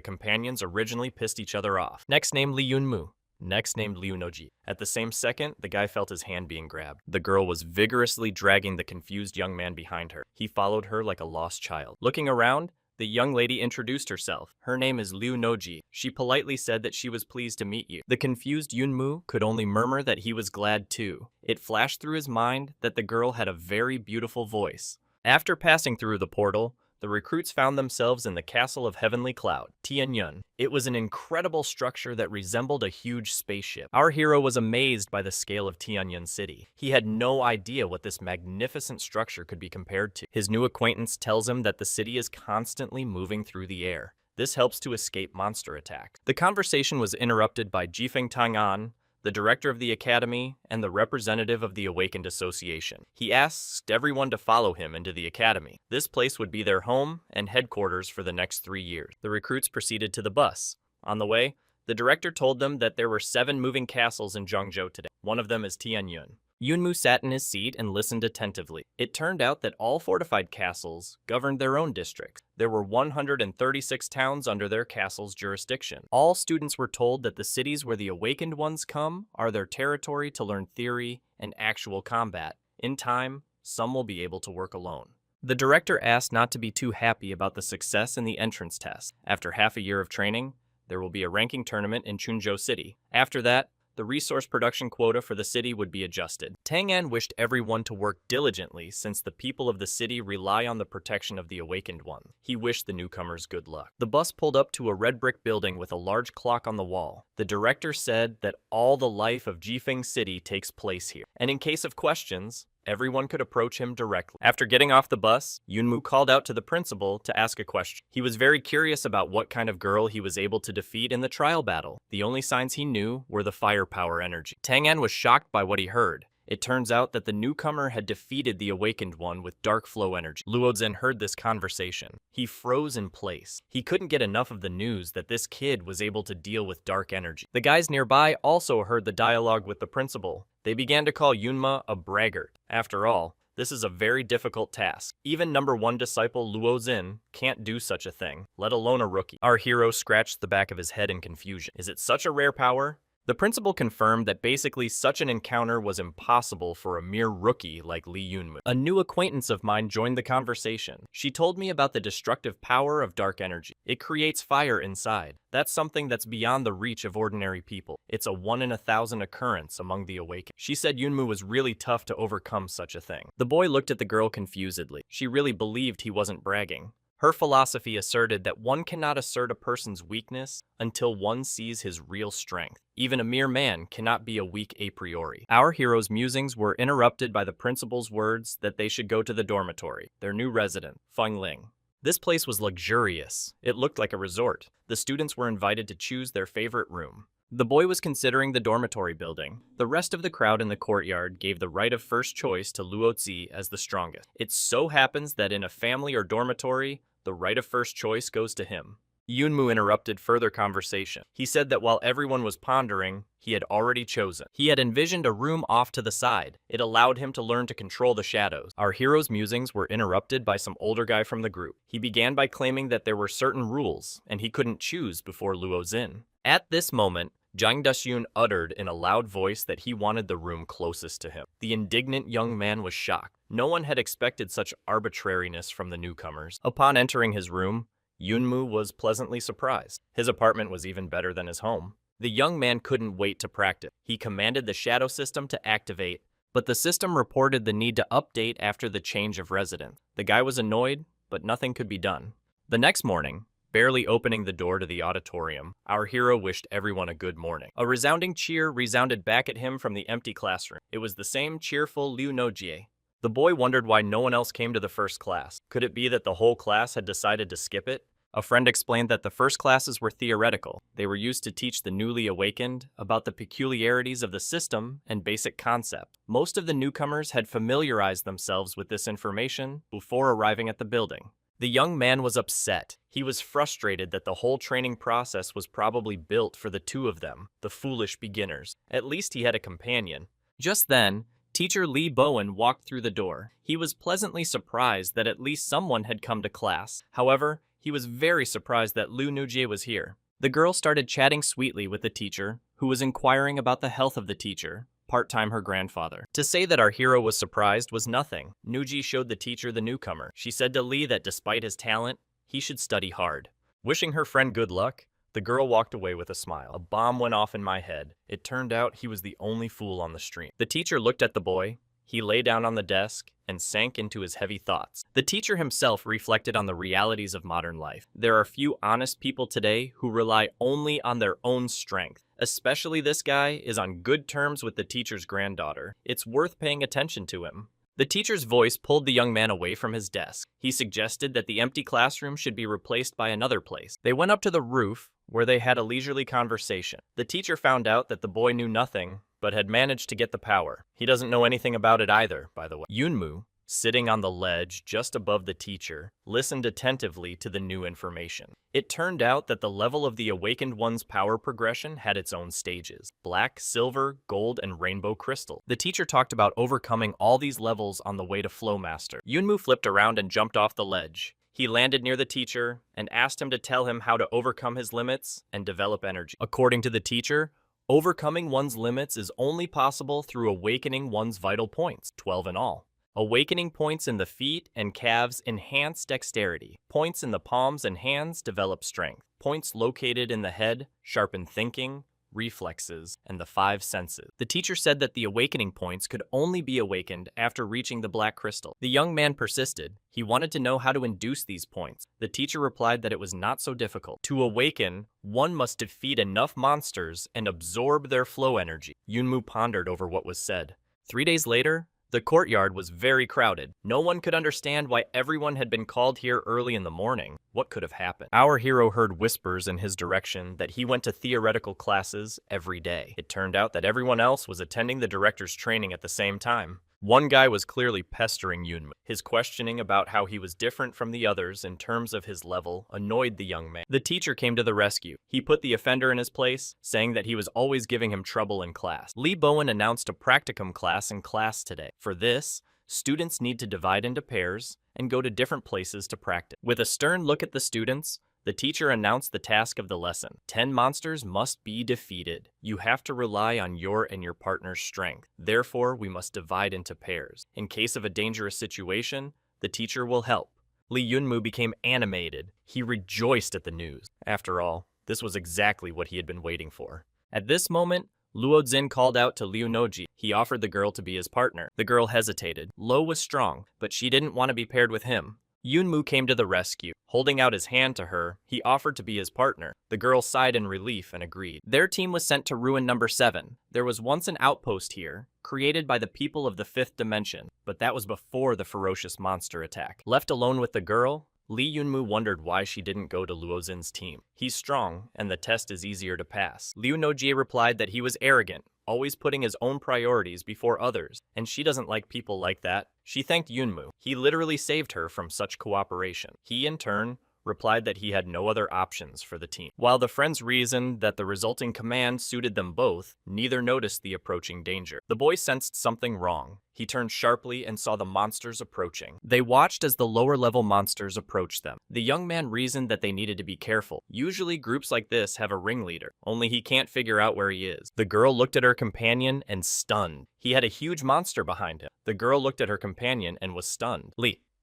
companions originally pissed each other off. Next named Li Yunmu. Next named Liu Noji. At the same second, the guy felt his hand being grabbed. The girl was vigorously dragging the confused young man behind her. He followed her like a lost child. Looking around, the young lady introduced herself. Her name is Liu Noji. She politely said that she was pleased to meet you. The confused Yunmu could only murmur that he was glad too. It flashed through his mind that the girl had a very beautiful voice. After passing through the portal, the recruits found themselves in the Castle of Heavenly Cloud, Tianyun. It was an incredible structure that resembled a huge spaceship. Our hero was amazed by the scale of Tianyun City. He had no idea what this magnificent structure could be compared to. His new acquaintance tells him that the city is constantly moving through the air. This helps to escape monster attacks. The conversation was interrupted by Jifeng Tang'an, the director of the academy, and the representative of the Awakened Association. He asked everyone to follow him into the academy. This place would be their home and headquarters for the next 3 years. The recruits proceeded to the bus. On the way, the director told them that there were 7 moving castles in Zhengzhou today. One of them is Tianyun. Yunmu sat in his seat and listened attentively. It turned out that all fortified castles governed their own districts. There were 136 towns under their castle's jurisdiction. All students were told that the cities where the awakened ones come are their territory to learn theory and actual combat. In time, some will be able to work alone. The director asked not to be too happy about the success in the entrance test. After half a year of training, there will be a ranking tournament in Chunzhou City. After that, the resource production quota for the city would be adjusted. Tang'an wished everyone to work diligently since the people of the city rely on the protection of the awakened one. He wished the newcomers good luck. The bus pulled up to a red brick building with a large clock on the wall. The director said that all the life of Jifeng City takes place here, and in case of questions, everyone could approach him directly. After getting off the bus, Yunmu called out to the principal to ask a question. He was very curious about what kind of girl he was able to defeat in the trial battle. The only signs he knew were the firepower energy. Tang'an was shocked by what he heard. It turns out that the newcomer had defeated the awakened one with dark flow energy. Luo Zhen heard this conversation. He froze in place. He couldn't get enough of the news that this kid was able to deal with dark energy. The guys nearby also heard the dialogue with the principal. They began to call Yunma a braggart. After all, this is a very difficult task. Even number 1 disciple Luo Zhen can't do such a thing, let alone a rookie. Our hero scratched the back of his head in confusion. Is it such a rare power? The principal confirmed that basically such an encounter was impossible for a mere rookie like Li Yunmu. A new acquaintance of mine joined the conversation. She told me about the destructive power of dark energy. It creates fire inside. That's something that's beyond the reach of ordinary people. It's a 1 in 1,000 occurrence among the awakened. She said Yunmu was really tough to overcome such a thing. The boy looked at the girl confusedly. She really believed he wasn't bragging. Her philosophy asserted that one cannot assert a person's weakness until one sees his real strength. Even a mere man cannot be a weak a priori. Our hero's musings were interrupted by the principal's words that they should go to the dormitory, their new resident, Feng Ling. This place was luxurious. It looked like a resort. The students were invited to choose their favorite room. The boy was considering the dormitory building. The rest of the crowd in the courtyard gave the right of first choice to Luo Zi as the strongest. It so happens that in a family or dormitory, the right of first choice goes to him. Yunmu interrupted further conversation. He said that while everyone was pondering, he had already chosen. He had envisioned a room off to the side. It allowed him to learn to control the shadows. Our hero's musings were interrupted by some older guy from the group. He began by claiming that there were certain rules, and he couldn't choose before Luo Xin. At this moment, Zhang Daxun uttered in a loud voice that he wanted the room closest to him. The indignant young man was shocked. No one had expected such arbitrariness from the newcomers. Upon entering his room, Yunmu was pleasantly surprised. His apartment was even better than his home. The young man couldn't wait to practice. He commanded the shadow system to activate, but the system reported the need to update after the change of residence. The guy was annoyed, but nothing could be done. The next morning, barely opening the door to the auditorium, our hero wished everyone a good morning. A resounding cheer resounded back at him from the empty classroom. It was the same cheerful Liu Nojie. The boy wondered why no one else came to the first class. Could it be that the whole class had decided to skip it? A friend explained that the first classes were theoretical. They were used to teach the newly awakened about the peculiarities of the system and basic concept. Most of the newcomers had familiarized themselves with this information before arriving at the building. The young man was upset. He was frustrated that the whole training process was probably built for the two of them, the foolish beginners. At least he had a companion. Just then, Teacher Li Bowen walked through the door. He was pleasantly surprised that at least someone had come to class. However, he was very surprised that Liu Nujie was here. The girl started chatting sweetly with the teacher, who was inquiring about the health of the teacher, part-time her grandfather. To say that our hero was surprised was nothing. Nujie showed the teacher the newcomer. She said to Li that despite his talent, he should study hard. Wishing her friend good luck, the girl walked away with a smile. A bomb went off in my head. It turned out he was the only fool on the stream. The teacher looked at the boy. He lay down on the desk and sank into his heavy thoughts. The teacher himself reflected on the realities of modern life. There are few honest people today who rely only on their own strength. Especially this guy is on good terms with the teacher's granddaughter. It's worth paying attention to him. The teacher's voice pulled the young man away from his desk. He suggested that the empty classroom should be replaced by another place. They went up to the roof, where they had a leisurely conversation. The teacher found out that the boy knew nothing, but had managed to get the power. He doesn't know anything about it either, by the way. Yunmu, sitting on the ledge just above the teacher, listened attentively to the new information. It turned out that the level of the awakened one's power progression had its own stages: black, silver, gold, and rainbow crystal. The teacher talked about overcoming all these levels on the way to Flow Master. Yunmu flipped around and jumped off the ledge. He landed near the teacher and asked him to tell him how to overcome his limits and develop energy. According to the teacher, overcoming one's limits is only possible through awakening one's vital points, 12 in all. Awakening points in the feet and calves enhance dexterity. Points in the palms and hands develop strength. Points located in the head sharpen thinking, reflexes, and the 5 senses. The teacher said that the awakening points could only be awakened after reaching the black crystal. The young man persisted. He wanted to know how to induce these points. The teacher replied that it was not so difficult. To awaken, one must defeat enough monsters and absorb their flow energy. Yunmu pondered over what was said. 3 days later, the courtyard was very crowded. No one could understand why everyone had been called here early in the morning. What could have happened? Our hero heard whispers in his direction that he went to theoretical classes every day. It turned out that everyone else was attending the director's training at the same time. One guy was clearly pestering Yunmu. His questioning about how he was different from the others in terms of his level annoyed the young man. The teacher came to the rescue. He put the offender in his place, saying that he was always giving him trouble in class. Li Bowen announced a practicum class in class today. For this, students need to divide into pairs and go to different places to practice. With a stern look at the students, the teacher announced the task of the lesson. 10 monsters must be defeated. You have to rely on your and your partner's strength. Therefore, we must divide into pairs. In case of a dangerous situation, the teacher will help. Li Yunmu became animated. He rejoiced at the news. After all, this was exactly what he had been waiting for. At this moment, Luo Xin called out to Liu Noji. He offered the girl to be his partner. The girl hesitated. Lo was strong, but she didn't want to be paired with him. Yunmu came to the rescue. Holding out his hand to her, he offered to be his partner. The girl sighed in relief and agreed. Their team was sent to Ruin Number 7. There was once an outpost here, created by the people of the 5th dimension, but that was before the ferocious monster attack. Left alone with the girl, Li Yunmu wondered why she didn't go to Luo Xin's team. He's strong, and the test is easier to pass. Liu Nojie replied that he was arrogant, always putting his own priorities before others, and she doesn't like people like that. She thanked Yunmu. He literally saved her from such cooperation. He, in turn, replied that he had no other options for the team. While the friends reasoned that the resulting command suited them both, neither noticed the approaching danger. The boy sensed something wrong. He turned sharply and saw the monsters approaching. They watched as the lower-level monsters approached them. The young man reasoned that they needed to be careful. Usually groups like this have a ringleader, only he can't figure out where he is. The girl looked at her companion and stunned. He had a huge monster behind him. The girl looked at her companion and was stunned.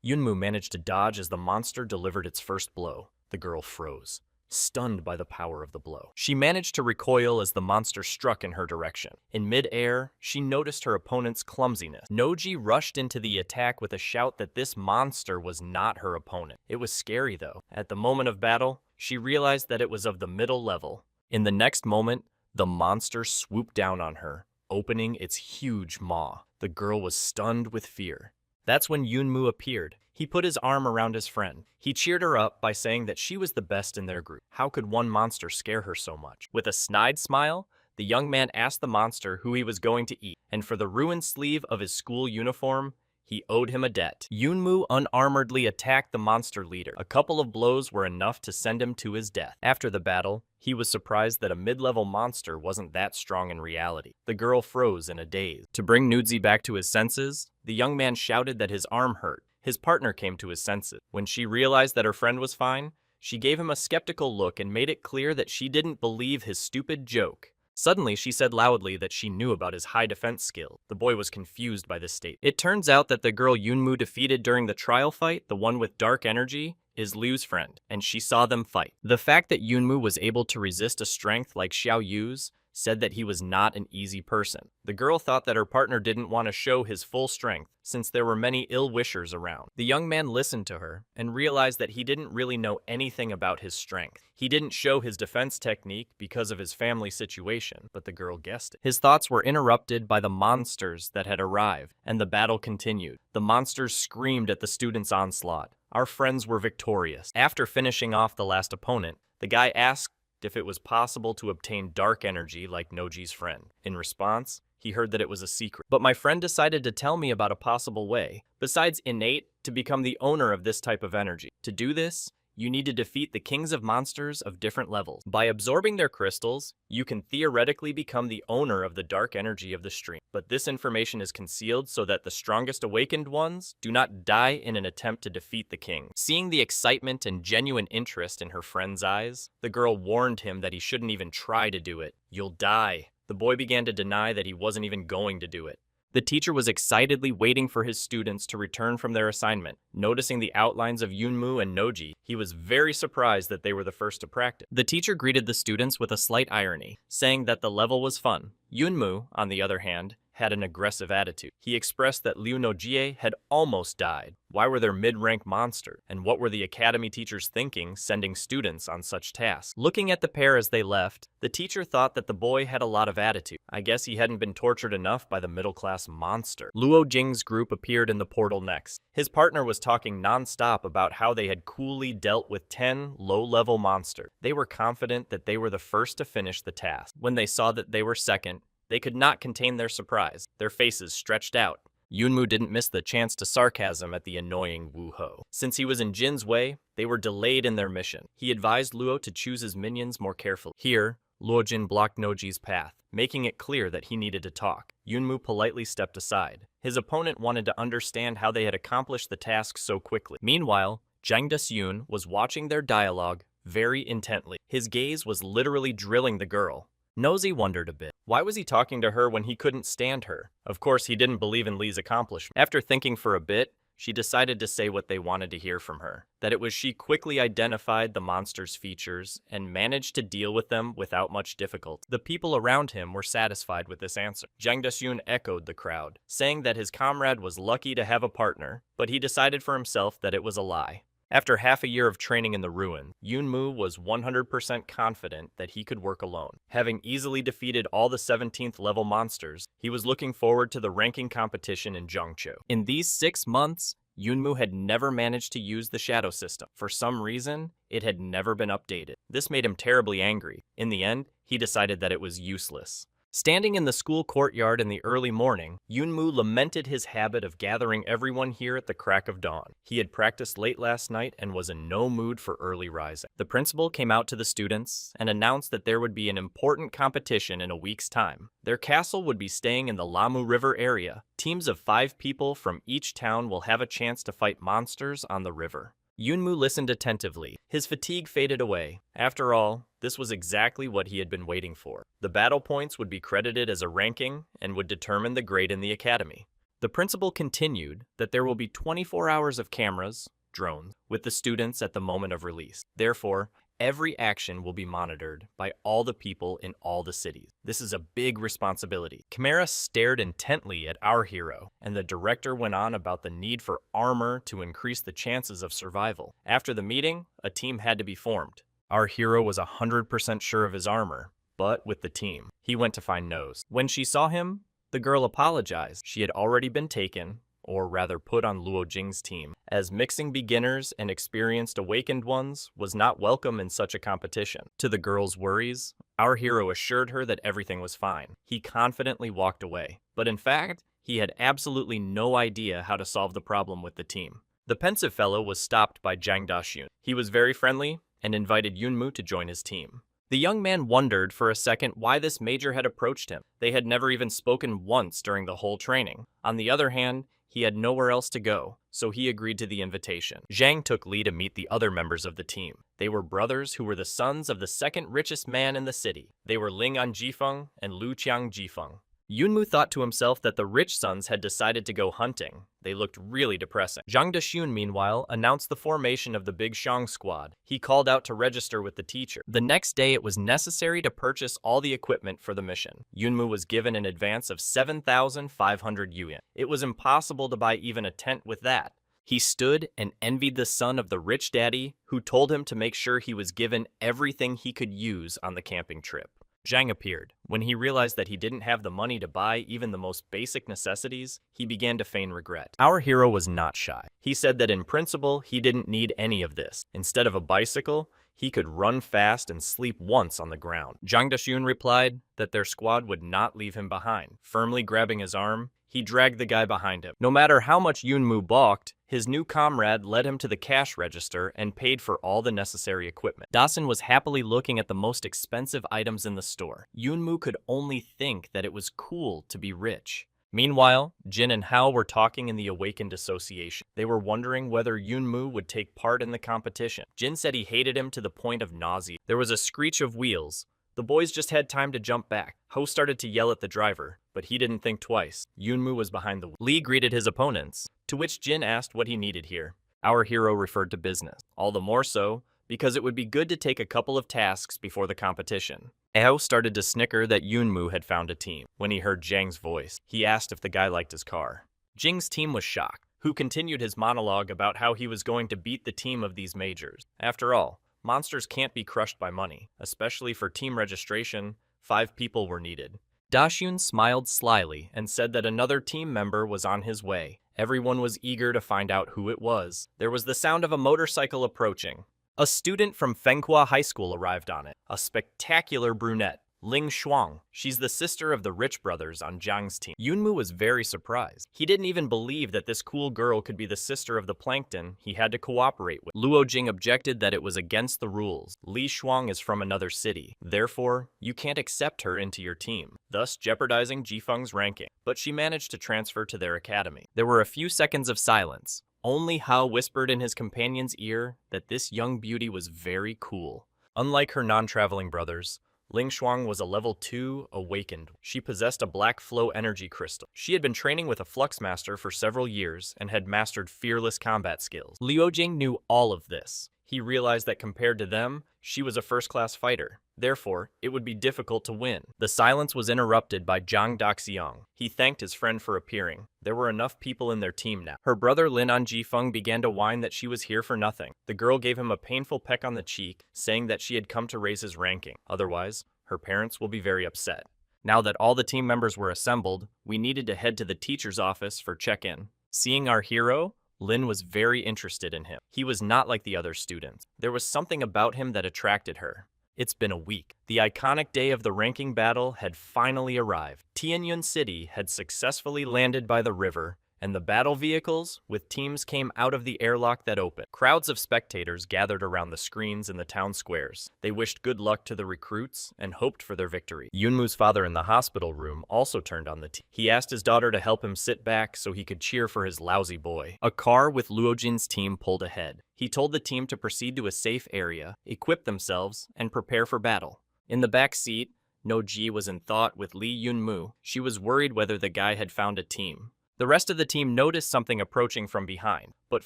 Yunmu managed to dodge as the monster delivered its first blow. The girl froze, stunned by the power of the blow. She managed to recoil as the monster struck in her direction. In mid-air, she noticed her opponent's clumsiness. Noji rushed into the attack with a shout that this monster was not her opponent. It was scary though. At the moment of battle, she realized that it was of the middle level. In the next moment, the monster swooped down on her, opening its huge maw. The girl was stunned with fear. That's when Yunmu appeared. He put his arm around his friend. He cheered her up by saying that she was the best in their group. How could one monster scare her so much? With a snide smile, the young man asked the monster who he was going to eat, and for the ruined sleeve of his school uniform, he owed him a debt. Yunmu unarmoredly attacked the monster leader. A couple of blows were enough to send him to his death. After the battle, he was surprised that a mid-level monster wasn't that strong in reality. The girl froze in a daze. To bring Nudzi back to his senses, the young man shouted that his arm hurt. His partner came to his senses. When she realized that her friend was fine, she gave him a skeptical look and made it clear that she didn't believe his stupid joke. Suddenly, she said loudly that she knew about his high defense skill. The boy was confused by this statement. It turns out that the girl Yunmu defeated during the trial fight, the one with dark energy, is Liu's friend, and she saw them fight. The fact that Yunmu was able to resist a strength like Xiao Yu's said that he was not an easy person. The girl thought that her partner didn't want to show his full strength since there were many ill-wishers around. The young man listened to her and realized that he didn't really know anything about his strength. He didn't show his defense technique because of his family situation, but the girl guessed it. His thoughts were interrupted by the monsters that had arrived, and the battle continued. The monsters screamed at the students' onslaught. Our friends were victorious. After finishing off the last opponent, the guy asked if it was possible to obtain dark energy like Noji's friend. In response, he heard that it was a secret. But my friend decided to tell me about a possible way, besides innate, to become the owner of this type of energy. To do this, you need to defeat the kings of monsters of different levels. By absorbing their crystals, you can theoretically become the owner of the dark energy of the stream. But this information is concealed so that the strongest awakened ones do not die in an attempt to defeat the king. Seeing the excitement and genuine interest in her friend's eyes, the girl warned him that he shouldn't even try to do it. You'll die. The boy began to deny that he wasn't even going to do it. The teacher was excitedly waiting for his students to return from their assignment. Noticing the outlines of Yunmu and Noji, he was very surprised that they were the first to practice. The teacher greeted the students with a slight irony, saying that the level was fun. Yunmu, on the other hand, had an aggressive attitude. He expressed that Liu Nojie had almost died. Why were there mid-rank monsters? And what were the academy teachers thinking sending students on such tasks? Looking at the pair as they left, the teacher thought that the boy had a lot of attitude. I guess he hadn't been tortured enough by the middle-class monster. Luo Jing's group appeared in the portal next. His partner was talking non-stop about how they had coolly dealt with 10 low-level monsters. They were confident that they were the first to finish the task. When they saw that they were second, they could not contain their surprise. Their faces stretched out. Yunmu didn't miss the chance to sarcasm at the annoying Wu Ho. Since he was in Jin's way, they were delayed in their mission. He advised Luo to choose his minions more carefully. Here, Luo Jin blocked Noji's path, making it clear that he needed to talk. Yunmu politely stepped aside. His opponent wanted to understand how they had accomplished the task so quickly. Meanwhile, Zhang Desyun was watching their dialogue very intently. His gaze was literally drilling the girl. Nosy wondered a bit. Why was he talking to her when he couldn't stand her? Of course, he didn't believe in Li's accomplishment. After thinking for a bit, she decided to say what they wanted to hear from her. That it was she quickly identified the monster's features and managed to deal with them without much difficulty. The people around him were satisfied with this answer. Zhang Desyun echoed the crowd, saying that his comrade was lucky to have a partner, but he decided for himself that it was a lie. After half a year of training in the ruin, Yunmu was 100% confident that he could work alone. Having easily defeated all the 17th level monsters, he was looking forward to the ranking competition in Zhongzhou. In these 6 months, Yunmu had never managed to use the shadow system. For some reason, it had never been updated. This made him terribly angry. In the end, he decided that it was useless. Standing in the school courtyard in the early morning, Yunmu lamented his habit of gathering everyone here at the crack of dawn. He had practiced late last night and was in no mood for early rising. The principal came out to the students and announced that there would be an important competition in a week's time. Their castle would be staying in the Lamu River area. Teams of 5 people from each town will have a chance to fight monsters on the river. Yunmu listened attentively. His fatigue faded away. After all, this was exactly what he had been waiting for. The battle points would be credited as a ranking and would determine the grade in the academy. The principal continued that there will be 24 hours of cameras, drones, with the students at the moment of release. Therefore, every action will be monitored by all the people in all the cities. This is a big responsibility. Chimera stared intently at our hero, and the director went on about the need for armor to increase the chances of survival. After the meeting, a team had to be formed. Our hero was 100% sure of his armor, but with the team, he went to find Nose. When she saw him, the girl apologized. She had already been taken, or rather put on Luo Jing's team, as mixing beginners and experienced awakened ones was not welcome in such a competition. To the girl's worries, our hero assured her that everything was fine. He confidently walked away, but in fact, he had absolutely no idea how to solve the problem with the team. The pensive fellow was stopped by Zhang Daxun. He was very friendly and invited Yunmu to join his team. The young man wondered for a second why this major had approached him. They had never even spoken once during the whole training. On the other hand, he had nowhere else to go, so he agreed to the invitation. Zhang took Li to meet the other members of the team. They were brothers who were the sons of the second richest man in the city. They were Ling-an Jifeng and Luqiang Jifeng. Yunmu thought to himself that the rich sons had decided to go hunting. They looked really depressing. Zhang Daxun, meanwhile, announced the formation of the Big Shang squad. He called out to register with the teacher. The next day, it was necessary to purchase all the equipment for the mission. Yunmu was given an advance of 7,500 yuan. It was impossible to buy even a tent with that. He stood and envied the son of the rich daddy, who told him to make sure he was given everything he could use on the camping trip. Zhang appeared. When he realized that he didn't have the money to buy even the most basic necessities, he began to feign regret. Our hero was not shy. He said that in principle, he didn't need any of this. Instead of a bicycle, he could run fast and sleep once on the ground. Zhang Daxun replied that their squad would not leave him behind. Firmly grabbing his arm, he dragged the guy behind him. No matter how much Yunmu balked, his new comrade led him to the cash register and paid for all the necessary equipment. Daxun was happily looking at the most expensive items in the store. Yunmu could only think that it was cool to be rich. Meanwhile, Jin and Hao were talking in the Awakened Association. They were wondering whether Yunmu would take part in the competition. Jin said he hated him to the point of nausea. There was a screech of wheels. The boys just had time to jump back. Ho started to yell at the driver, but he didn't think twice. Yunmu was behind the wheel. Li greeted his opponents, to which Jin asked what he needed here. Our hero referred to business. All the more so, because it would be good to take a couple of tasks before the competition. Ao started to snicker that Yunmu had found a team. When he heard Zhang's voice, he asked if the guy liked his car. Jing's team was shocked, who continued his monologue about how he was going to beat the team of these majors. After all, monsters can't be crushed by money, especially for team registration. 5 people were needed. Daxun smiled slyly and said that another team member was on his way. Everyone was eager to find out who it was. There was the sound of a motorcycle approaching. A student from Fenghua High School arrived on it, a spectacular brunette, Ling Shuang. She's the sister of the rich brothers on Zhang's team. Yunmu was very surprised. He didn't even believe that this cool girl could be the sister of the plankton he had to cooperate with. Luo Jing objected that it was against the rules. Li Shuang is from another city. Therefore, you can't accept her into your team, thus jeopardizing Jifeng's ranking. But she managed to transfer to their academy. There were a few seconds of silence. Only Hao whispered in his companion's ear that this young beauty was very cool. Unlike her non-traveling brothers, Ling Shuang was a level 2 awakened. She possessed a black flow energy crystal. She had been training with a flux master for several years and had mastered fearless combat skills. Luo Jing knew all of this. He realized that compared to them, she was a first-class fighter. Therefore, it would be difficult to win. The silence was interrupted by Zhang Daxiang. He thanked his friend for appearing. There were enough people in their team now. Her brother Lin-an Jifeng began to whine that she was here for nothing. The girl gave him a painful peck on the cheek, saying that she had come to raise his ranking. Otherwise, her parents will be very upset. Now that all the team members were assembled, we needed to head to the teacher's office for check-in. Seeing our hero, Lin was very interested in him. He was not like the other students. There was something about him that attracted her. It's been a week. The iconic day of the ranking battle had finally arrived. Tianyun City had successfully landed by the river, and the battle vehicles with teams came out of the airlock that opened. Crowds of spectators gathered around the screens in the town squares. They wished good luck to the recruits and hoped for their victory. Yunmu's father in the hospital room also turned on the team. He asked his daughter to help him sit back so he could cheer for his lousy boy. A car with Luojin's team pulled ahead. He told the team to proceed to a safe area, equip themselves, and prepare for battle. In the back seat, No-ji was in thought with Lee Yunmu. She was worried whether the guy had found a team. The rest of the team noticed something approaching from behind, but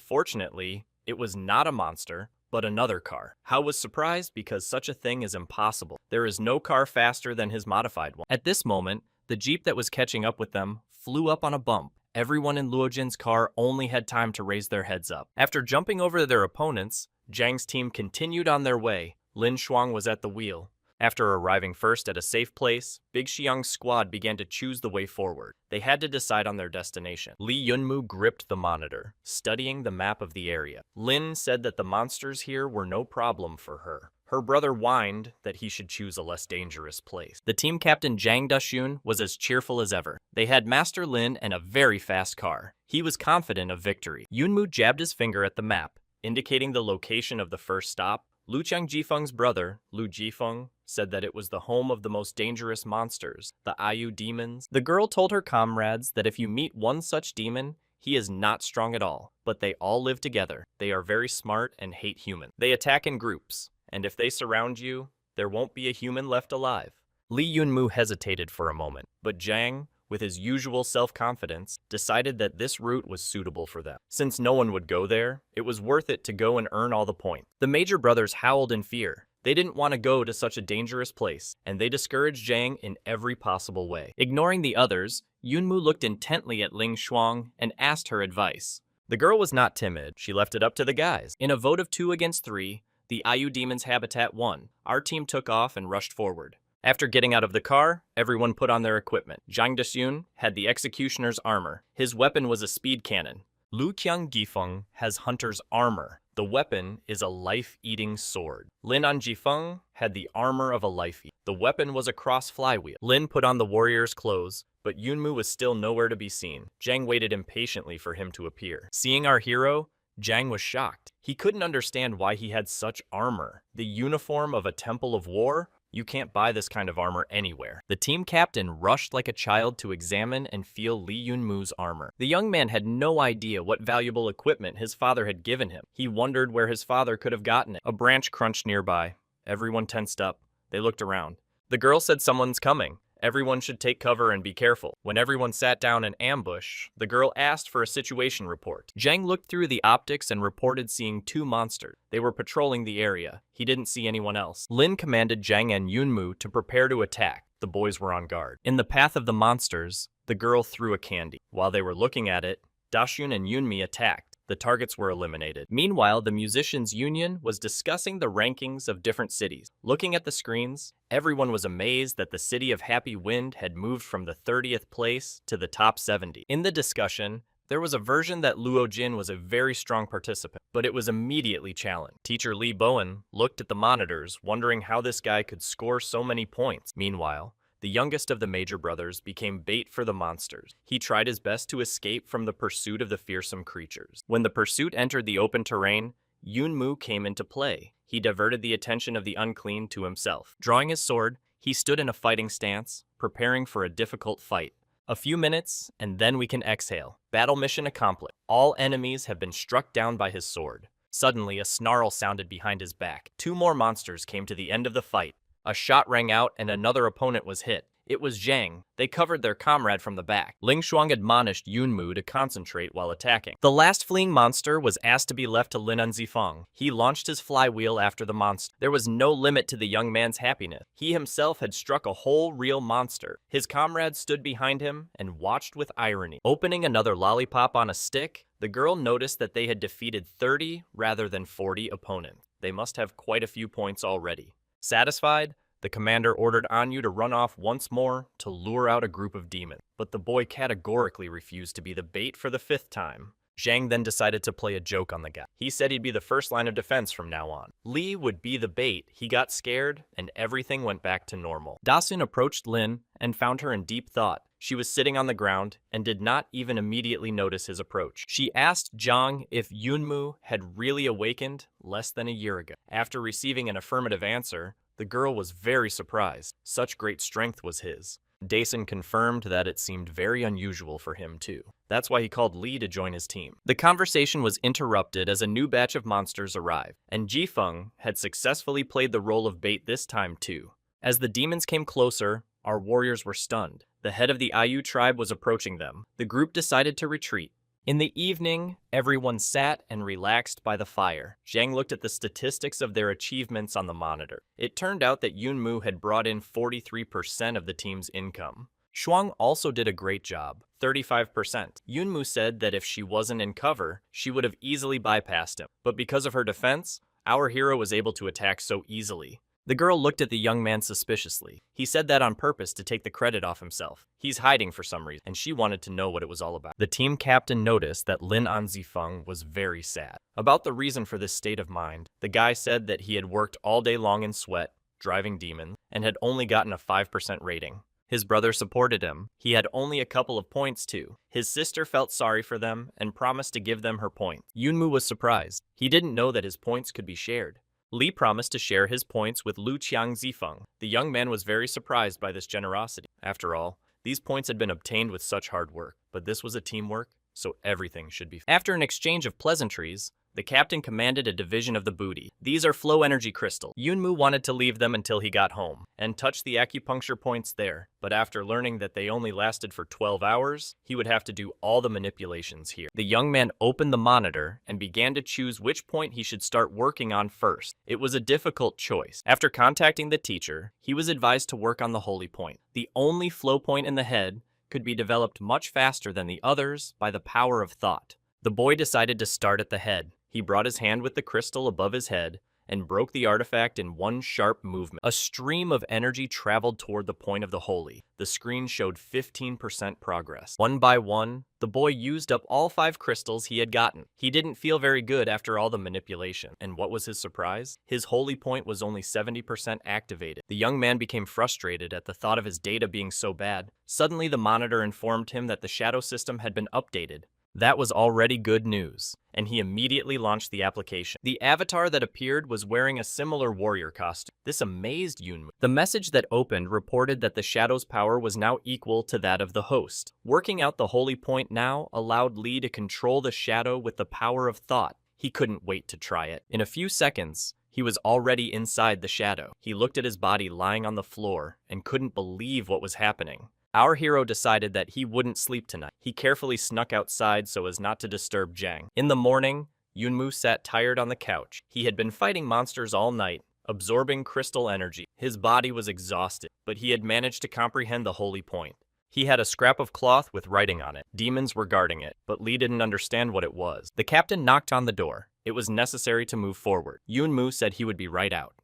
fortunately, it was not a monster, but another car. Hao was surprised because such a thing is impossible. There is no car faster than his modified one. At this moment, the jeep that was catching up with them flew up on a bump. Everyone in Luojin's car only had time to raise their heads up. After jumping over their opponents, Zhang's team continued on their way. Lin Shuang was at the wheel. After arriving first at a safe place, Big Xiang's squad began to choose the way forward. They had to decide on their destination. Li Yunmu gripped the monitor, studying the map of the area. Lin said that the monsters here were no problem for her. Her brother whined that he should choose a less dangerous place. The team captain Zhang Dashun was as cheerful as ever. They had Master Lin and a very fast car. He was confident of victory. Yunmu jabbed his finger at the map, indicating the location of the first stop. Lu Chang Jifeng's brother, Lu Jifeng, said that it was the home of the most dangerous monsters, the Ayu demons. The girl told her comrades that if you meet one such demon, he is not strong at all, but they all live together. They are very smart and hate humans. They attack in groups, and if they surround you, there won't be a human left alive. Li Yunmu hesitated for a moment, but Zhang, with his usual self-confidence, decided that this route was suitable for them. Since no one would go there, it was worth it to go and earn all the points. The major brothers howled in fear. They didn't want to go to such a dangerous place, and they discouraged Zhang in every possible way. Ignoring the others, Yunmu looked intently at Ling Shuang and asked her advice. The girl was not timid. She left it up to the guys. In a vote of 2 against 3, the Ayu Demon's habitat won. Our team took off and rushed forward. After getting out of the car, everyone put on their equipment. Zhang Dashun had the executioner's armor. His weapon was a speed cannon. Lu Qiang Gifeng has hunter's armor. The weapon is a life-eating sword. Lin An Jifeng had the armor of a life-eater. The weapon was a cross flywheel. Lin put on the warrior's clothes, but Yunmu was still nowhere to be seen. Zhang waited impatiently for him to appear. Seeing our hero, Zhang was shocked. He couldn't understand why he had such armor. The uniform of a temple of war? You can't buy this kind of armor anywhere. The team captain rushed like a child to examine and feel Li Yunmu's armor. The young man had no idea what valuable equipment his father had given him. He wondered where his father could have gotten it. A branch crunched nearby. Everyone tensed up. They looked around. The girl said someone's coming. Everyone should take cover and be careful. When everyone sat down in ambush, the girl asked for a situation report. Zhang looked through the optics and reported seeing 2 monsters. They were patrolling the area. He didn't see anyone else. Lin commanded Zhang and Yunmu to prepare to attack. The boys were on guard. In the path of the monsters, the girl threw a candy. While they were looking at it, Dashun and Yunmi attacked. The targets were eliminated. Meanwhile, the musicians' union was discussing the rankings of different cities. Looking at the screens, everyone was amazed that the city of Happy Wind had moved from the 30th place to the top 70. In the discussion, there was a version that Luo Jin was a very strong participant, but it was immediately challenged. Teacher Li Bowen looked at the monitors, wondering how this guy could score so many points. Meanwhile, the youngest of the major brothers became bait for the monsters. He tried his best to escape from the pursuit of the fearsome creatures. When the pursuit entered the open terrain, Yunmu came into play. He diverted the attention of the unclean to himself. Drawing his sword, he stood in a fighting stance, preparing for a difficult fight. A few minutes, and then we can exhale. Battle mission accomplished. All enemies have been struck down by his sword. Suddenly, a snarl sounded behind his back. 2 more monsters came to the end of the fight. A shot rang out and another opponent was hit. It was Zhang. They covered their comrade from the back. Ling Shuang admonished Yunmu to concentrate while attacking. The last fleeing monster was asked to be left to Lin Anzifeng. He launched his flywheel after the monster. There was no limit to the young man's happiness. He himself had struck a whole real monster. His comrades stood behind him and watched with irony. Opening another lollipop on a stick, the girl noticed that they had defeated 30 rather than 40 opponents. They must have quite a few points already. Satisfied, the commander ordered Anyu to run off once more to lure out a group of demons. But the boy categorically refused to be the bait for the 5th time. Zhang then decided to play a joke on the guy. He said he'd be the first line of defense from now on. Li would be the bait. He got scared, and everything went back to normal. Dasun approached Lin and found her in deep thought. She was sitting on the ground and did not even immediately notice his approach. She asked Zhang if Yunmu had really awakened less than a year ago. After receiving an affirmative answer, the girl was very surprised. Such great strength was his. Dasun confirmed that it seemed very unusual for him too. That's why he called Li to join his team. The conversation was interrupted as a new batch of monsters arrived, and Jifeng had successfully played the role of bait this time too. As the demons came closer, our warriors were stunned. The head of the Ayu tribe was approaching them. The group decided to retreat. In the evening, everyone sat and relaxed by the fire. Zhang looked at the statistics of their achievements on the monitor. It turned out that Yunmu had brought in 43% of the team's income. Shuang also did a great job, 35%. Yunmu said that if she wasn't in cover, she would have easily bypassed him. But because of her defense, our hero was able to attack so easily. The girl looked at the young man suspiciously. He said that on purpose to take the credit off himself. He's hiding for some reason, and she wanted to know what it was all about. The team captain noticed that Lin Anzifeng was very sad. About the reason for this state of mind, the guy said that he had worked all day long in sweat, driving demons, and had only gotten a 5% rating. His brother supported him. He had only a couple of points too. His sister felt sorry for them and promised to give them her points. Yunmu was surprised. He didn't know that his points could be shared. Li promised to share his points with Lu Qiang Zifeng. The young man was very surprised by this generosity. After all, these points had been obtained with such hard work, but this was a teamwork, so everything should be fair. After an exchange of pleasantries, the captain commanded a division of the booty. These are flow energy crystals. Yunmu wanted to leave them until he got home and touch the acupuncture points there, but after learning that they only lasted for 12 hours, he would have to do all the manipulations here. The young man opened the monitor and began to choose which point he should start working on first. It was a difficult choice. After contacting the teacher, he was advised to work on the holy point. The only flow point in the head could be developed much faster than the others by the power of thought. The boy decided to start at the head. He brought his hand with the crystal above his head and broke the artifact in one sharp movement. A stream of energy traveled toward the point of the holy. The screen showed 15% progress. One by one, the boy used up all 5 crystals he had gotten. He didn't feel very good after all the manipulation. And what was his surprise? His holy point was only 70% activated. The young man became frustrated at the thought of his data being so bad. Suddenly, the monitor informed him that the shadow system had been updated. That was already good news, and he immediately launched the application. The avatar that appeared was wearing a similar warrior costume. This amazed Yunmu. The message that opened reported that the shadow's power was now equal to that of the host. Working out the holy point now allowed Li to control the shadow with the power of thought. He couldn't wait to try it. In a few seconds, he was already inside the shadow. He looked at his body lying on the floor and couldn't believe what was happening. Our hero decided that he wouldn't sleep tonight. He carefully snuck outside so as not to disturb Zhang. In the morning, Yunmu sat tired on the couch. He had been fighting monsters all night, absorbing crystal energy. His body was exhausted, but he had managed to comprehend the holy point. He had a scrap of cloth with writing on it. Demons were guarding it, but Li didn't understand what it was. The captain knocked on the door. It was necessary to move forward. Yunmu said he would be right out.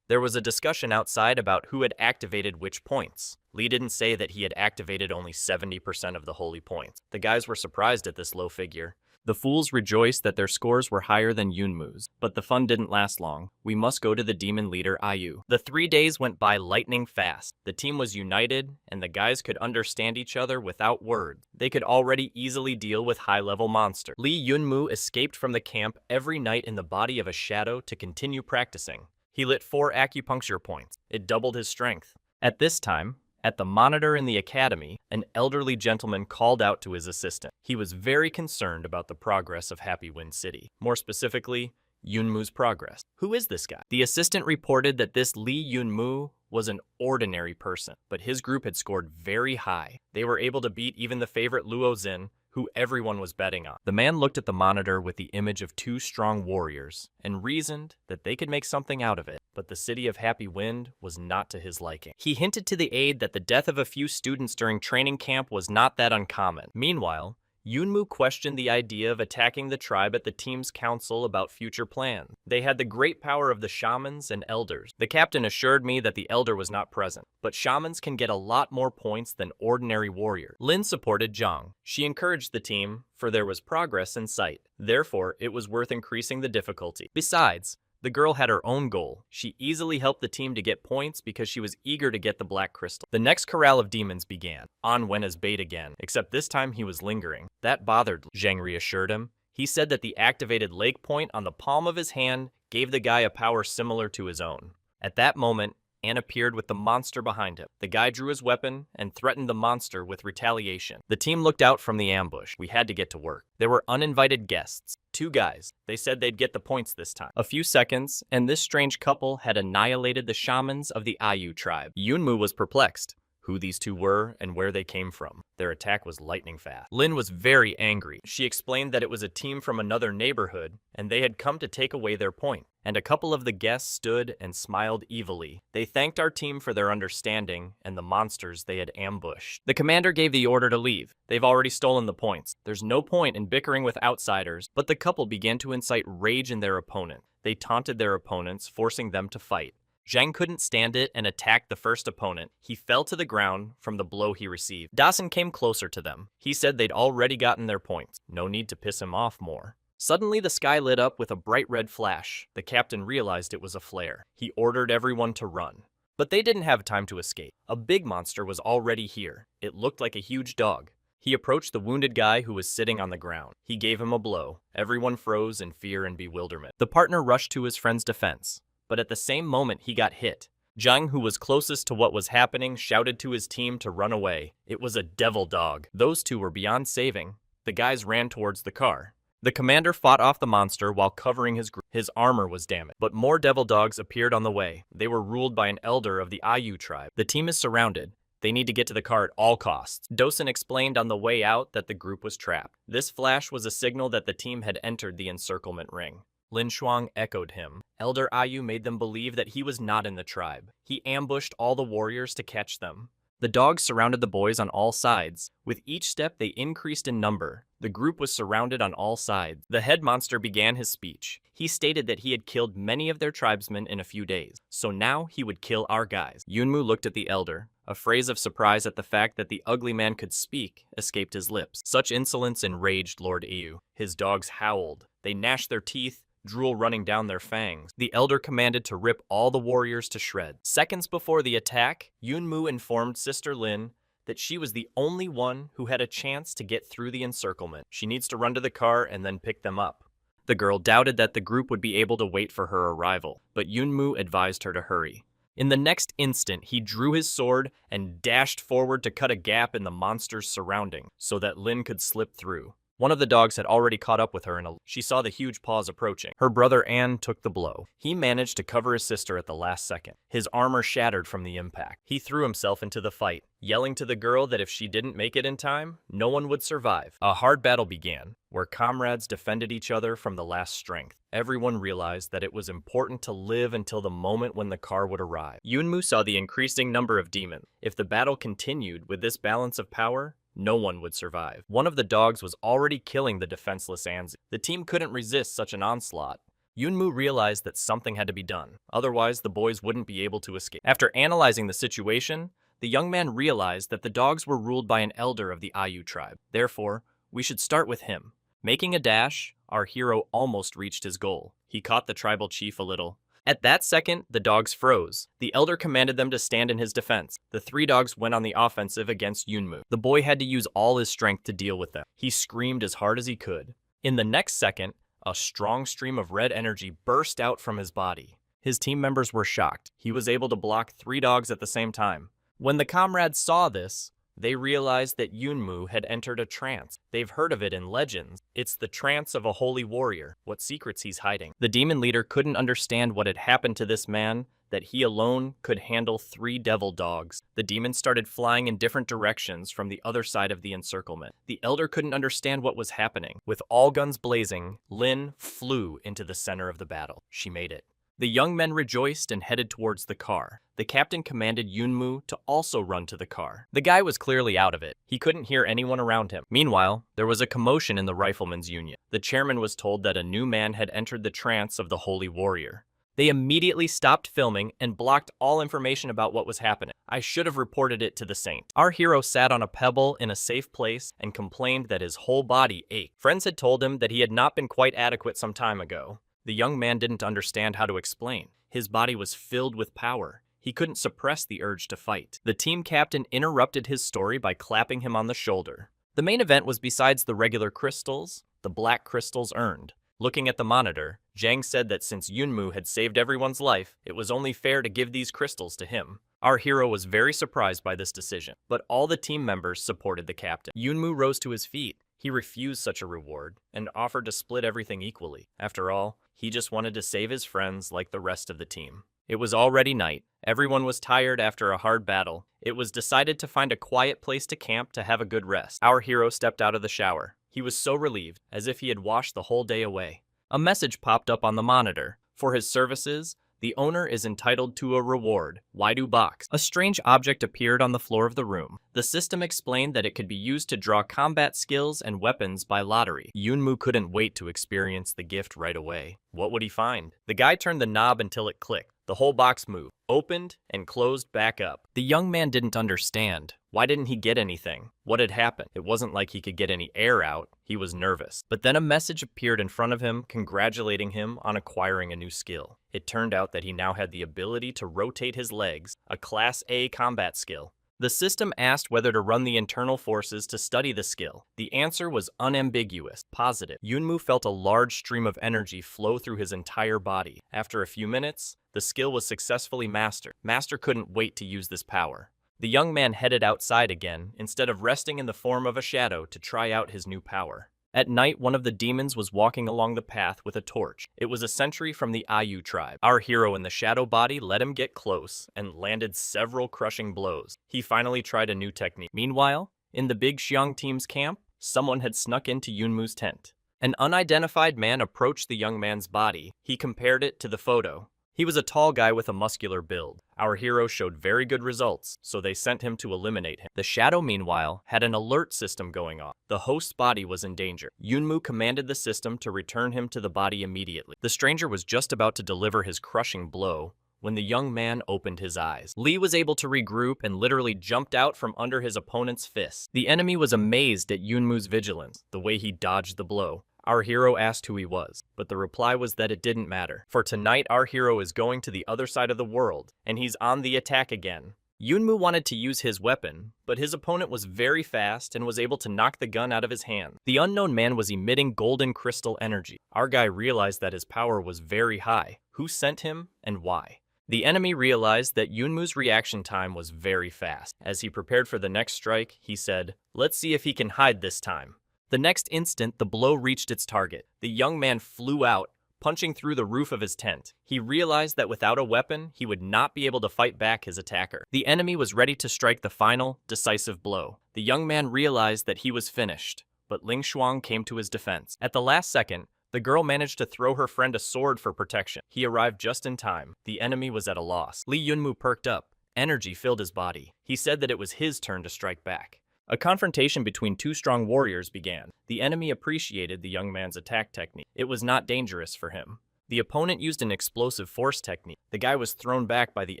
There was a discussion outside about who had activated which points. Li didn't say that he had activated only 70% of the holy points. The guys were surprised at this low figure. The fools rejoiced that their scores were higher than Yunmu's, but the fun didn't last long. We must go to the demon leader Ayu. The 3 days went by lightning fast. The team was united, and the guys could understand each other without words. They could already easily deal with high-level monsters. Li Yunmu escaped from the camp every night in the body of a shadow to continue practicing. He lit 4 acupuncture points. It doubled his strength. At this time, at the monitor in the academy, an elderly gentleman called out to his assistant. He was very concerned about the progress of Happy Wind City. More specifically, Yunmu's progress. Who is this guy? The assistant reported that this Li Yunmu was an ordinary person, but his group had scored very high. They were able to beat even the favorite Luo Xin, who everyone was betting on. The man looked at the monitor with the image of 2 strong warriors and reasoned that they could make something out of it, but the city of Happy Wind was not to his liking. He hinted to the aide that the death of a few students during training camp was not that uncommon. Meanwhile, Yunmu questioned the idea of attacking the tribe at the team's council about future plans. They had the great power of the shamans and elders. The captain assured me that the elder was not present, but shamans can get a lot more points than ordinary warriors. Lin supported Zhang. She encouraged the team, for there was progress in sight. Therefore, it was worth increasing the difficulty. Besides, the girl had her own goal. She easily helped the team to get points because she was eager to get the black crystal. The next corral of demons began. An went as bait again, except this time he was lingering. That bothered Zhang reassured him. He said that the activated lake point on the palm of his hand gave the guy a power similar to his own. At that moment, An appeared with the monster behind him. The guy drew his weapon and threatened the monster with retaliation. The team looked out from the ambush. We had to get to work. There were uninvited guests. 2 guys. They said they'd get the points this time. A few seconds, and this strange couple had annihilated the shamans of the Ayu tribe. Yunmu was perplexed. Who these 2 were and where they came from. Their attack was lightning fast. Lin was very angry. She explained that it was a team from another neighborhood, and they had come to take away their point. And a couple of the guests stood and smiled evilly. They thanked our team for their understanding and the monsters they had ambushed. The commander gave the order to leave. They've already stolen the points. There's no point in bickering with outsiders, but the couple began to incite rage in their opponent. They taunted their opponents, forcing them to fight. Zhang couldn't stand it and attacked the first opponent. He fell to the ground from the blow he received. Dawson came closer to them. He said they'd already gotten their points. No need to piss him off more. Suddenly the sky lit up with a bright red flash. The captain realized it was a flare. He ordered everyone to run. But they didn't have time to escape. A big monster was already here. It looked like a huge dog. He approached the wounded guy who was sitting on the ground. He gave him a blow. Everyone froze in fear and bewilderment. The partner rushed to his friend's defense. But at the same moment he got hit. Zhang, who was closest to what was happening, shouted to his team to run away. It was a devil dog. Those 2 were beyond saving. The guys ran towards the car. The commander fought off the monster while covering his group. His armor was damaged. But more devil dogs appeared on the way. They were ruled by an elder of the Ayu tribe. The team is surrounded. They need to get to the car at all costs. Dosen explained on the way out that the group was trapped. This flash was a signal that the team had entered the encirclement ring. Lin Shuang echoed him. Elder Ayu made them believe that he was not in the tribe. He ambushed all the warriors to catch them. The dogs surrounded the boys on all sides. With each step, they increased in number. The group was surrounded on all sides. The head monster began his speech. He stated that he had killed many of their tribesmen in a few days, so now he would kill our guys. Yunmu looked at the elder. A phrase of surprise at the fact that the ugly man could speak escaped his lips. Such insolence enraged Lord Ayu. His dogs howled. They gnashed their teeth, drool running down their fangs. The elder commanded to rip all the warriors to shreds. Seconds before the attack, Yunmu informed Sister Lin that she was the only one who had a chance to get through the encirclement. She needs to run to the car and then pick them up. The girl doubted that the group would be able to wait for her arrival, but Yunmu advised her to hurry. In the next instant, he drew his sword and dashed forward to cut a gap in the monster's surrounding so that Lin could slip through. One of the dogs had already caught up with her and she saw the huge paws approaching. Her brother An took the blow. He managed to cover his sister at the last second. His armor shattered from the impact. He threw himself into the fight, yelling to the girl that if she didn't make it in time, no one would survive. A hard battle began, where comrades defended each other from the last strength. Everyone realized that it was important to live until the moment when the car would arrive. Yunmu saw the increasing number of demons. If the battle continued with this balance of power, no one would survive. One of the dogs was already killing the defenseless Anzi. The team couldn't resist such an onslaught. Yunmu realized that something had to be done, otherwise the boys wouldn't be able to escape. After analyzing the situation, the young man realized that the dogs were ruled by an elder of the Ayu tribe. Therefore, we should start with him. Making a dash, our hero almost reached his goal. He caught the tribal chief a little. At that second, the dogs froze. The elder commanded them to stand in his defense. The 3 dogs went on the offensive against Yunmu. The boy had to use all his strength to deal with them. He screamed as hard as he could. In the next second, a strong stream of red energy burst out from his body. His team members were shocked. He was able to block 3 dogs at the same time. When the comrades saw this, they realized that Yunmu had entered a trance. They've heard of it in legends. It's the trance of a holy warrior, what secrets he's hiding. The demon leader couldn't understand what had happened to this man, that he alone could handle 3 devil dogs. The demons started flying in different directions from the other side of the encirclement. The elder couldn't understand what was happening. With all guns blazing, Lin flew into the center of the battle. She made it. The young men rejoiced and headed towards the car. The captain commanded Yunmu to also run to the car. The guy was clearly out of it. He couldn't hear anyone around him. Meanwhile, there was a commotion in the Riflemen's Union. The chairman was told that a new man had entered the trance of the Holy Warrior. They immediately stopped filming and blocked all information about what was happening. I should have reported it to the saint. Our hero sat on a pebble in a safe place and complained that his whole body ached. Friends had told him that he had not been quite adequate some time ago. The young man didn't understand how to explain. His body was filled with power. He couldn't suppress the urge to fight. The team captain interrupted his story by clapping him on the shoulder. The main event was, besides the regular crystals, the black crystals earned. Looking at the monitor, Zhang said that since Yunmu had saved everyone's life, it was only fair to give these crystals to him. Our hero was very surprised by this decision, but all the team members supported the captain. Yunmu rose to his feet. He refused such a reward and offered to split everything equally. After all, he just wanted to save his friends like the rest of the team. It was already night. Everyone was tired after a hard battle. It was decided to find a quiet place to camp to have a good rest. Our hero stepped out of the shower. He was so relieved, as if he had washed the whole day away. A message popped up on the monitor. For his services, the owner is entitled to a reward. Waidu box. A strange object appeared on the floor of the room. The system explained that it could be used to draw combat skills and weapons by lottery. Yunmu couldn't wait to experience the gift right away. What would he find? The guy turned the knob until it clicked. The whole box moved, opened, and closed back up. The young man didn't understand. Why didn't he get anything? What had happened? It wasn't like he could get any air out. He was nervous. But then a message appeared in front of him, congratulating him on acquiring a new skill. It turned out that he now had the ability to rotate his legs, a Class A combat skill. The system asked whether to run the internal forces to study the skill. The answer was unambiguous, positive. Yunmu felt a large stream of energy flow through his entire body. After a few minutes, the skill was successfully mastered. Master couldn't wait to use this power. The young man headed outside again, instead of resting in the form of a shadow to try out his new power. At night, one of the demons was walking along the path with a torch. It was a sentry from the Ayu tribe. Our hero in the shadow body let him get close and landed several crushing blows. He finally tried a new technique. Meanwhile, in the Big Xiang team's camp, someone had snuck into Yunmu's tent. An unidentified man approached the young man's body. He compared it to the photo. He was a tall guy with a muscular build. Our hero showed very good results, so they sent him to eliminate him. The shadow, meanwhile, had an alert system going on. The host's body was in danger. Yunmu commanded the system to return him to the body immediately. The stranger was just about to deliver his crushing blow when the young man opened his eyes. Li was able to regroup and literally jumped out from under his opponent's fist. The enemy was amazed at Yunmu's vigilance, the way he dodged the blow. Our hero asked who he was, but the reply was that it didn't matter. For tonight, our hero is going to the other side of the world, and he's on the attack again. Yunmu wanted to use his weapon, but his opponent was very fast and was able to knock the gun out of his hand. The unknown man was emitting golden crystal energy. Our guy realized that his power was very high. Who sent him and why? The enemy realized that Yunmu's reaction time was very fast. As he prepared for the next strike, he said, "Let's see if he can hide this time." The next instant, the blow reached its target. The young man flew out, punching through the roof of his tent. He realized that without a weapon, he would not be able to fight back his attacker. The enemy was ready to strike the final, decisive blow. The young man realized that he was finished, but Ling Shuang came to his defense. At the last second, the girl managed to throw her friend a sword for protection. He arrived just in time. The enemy was at a loss. Li Yunmu perked up. Energy filled his body. He said that it was his turn to strike back. A confrontation between two strong warriors began. The enemy appreciated the young man's attack technique. It was not dangerous for him. The opponent used an explosive force technique. The guy was thrown back by the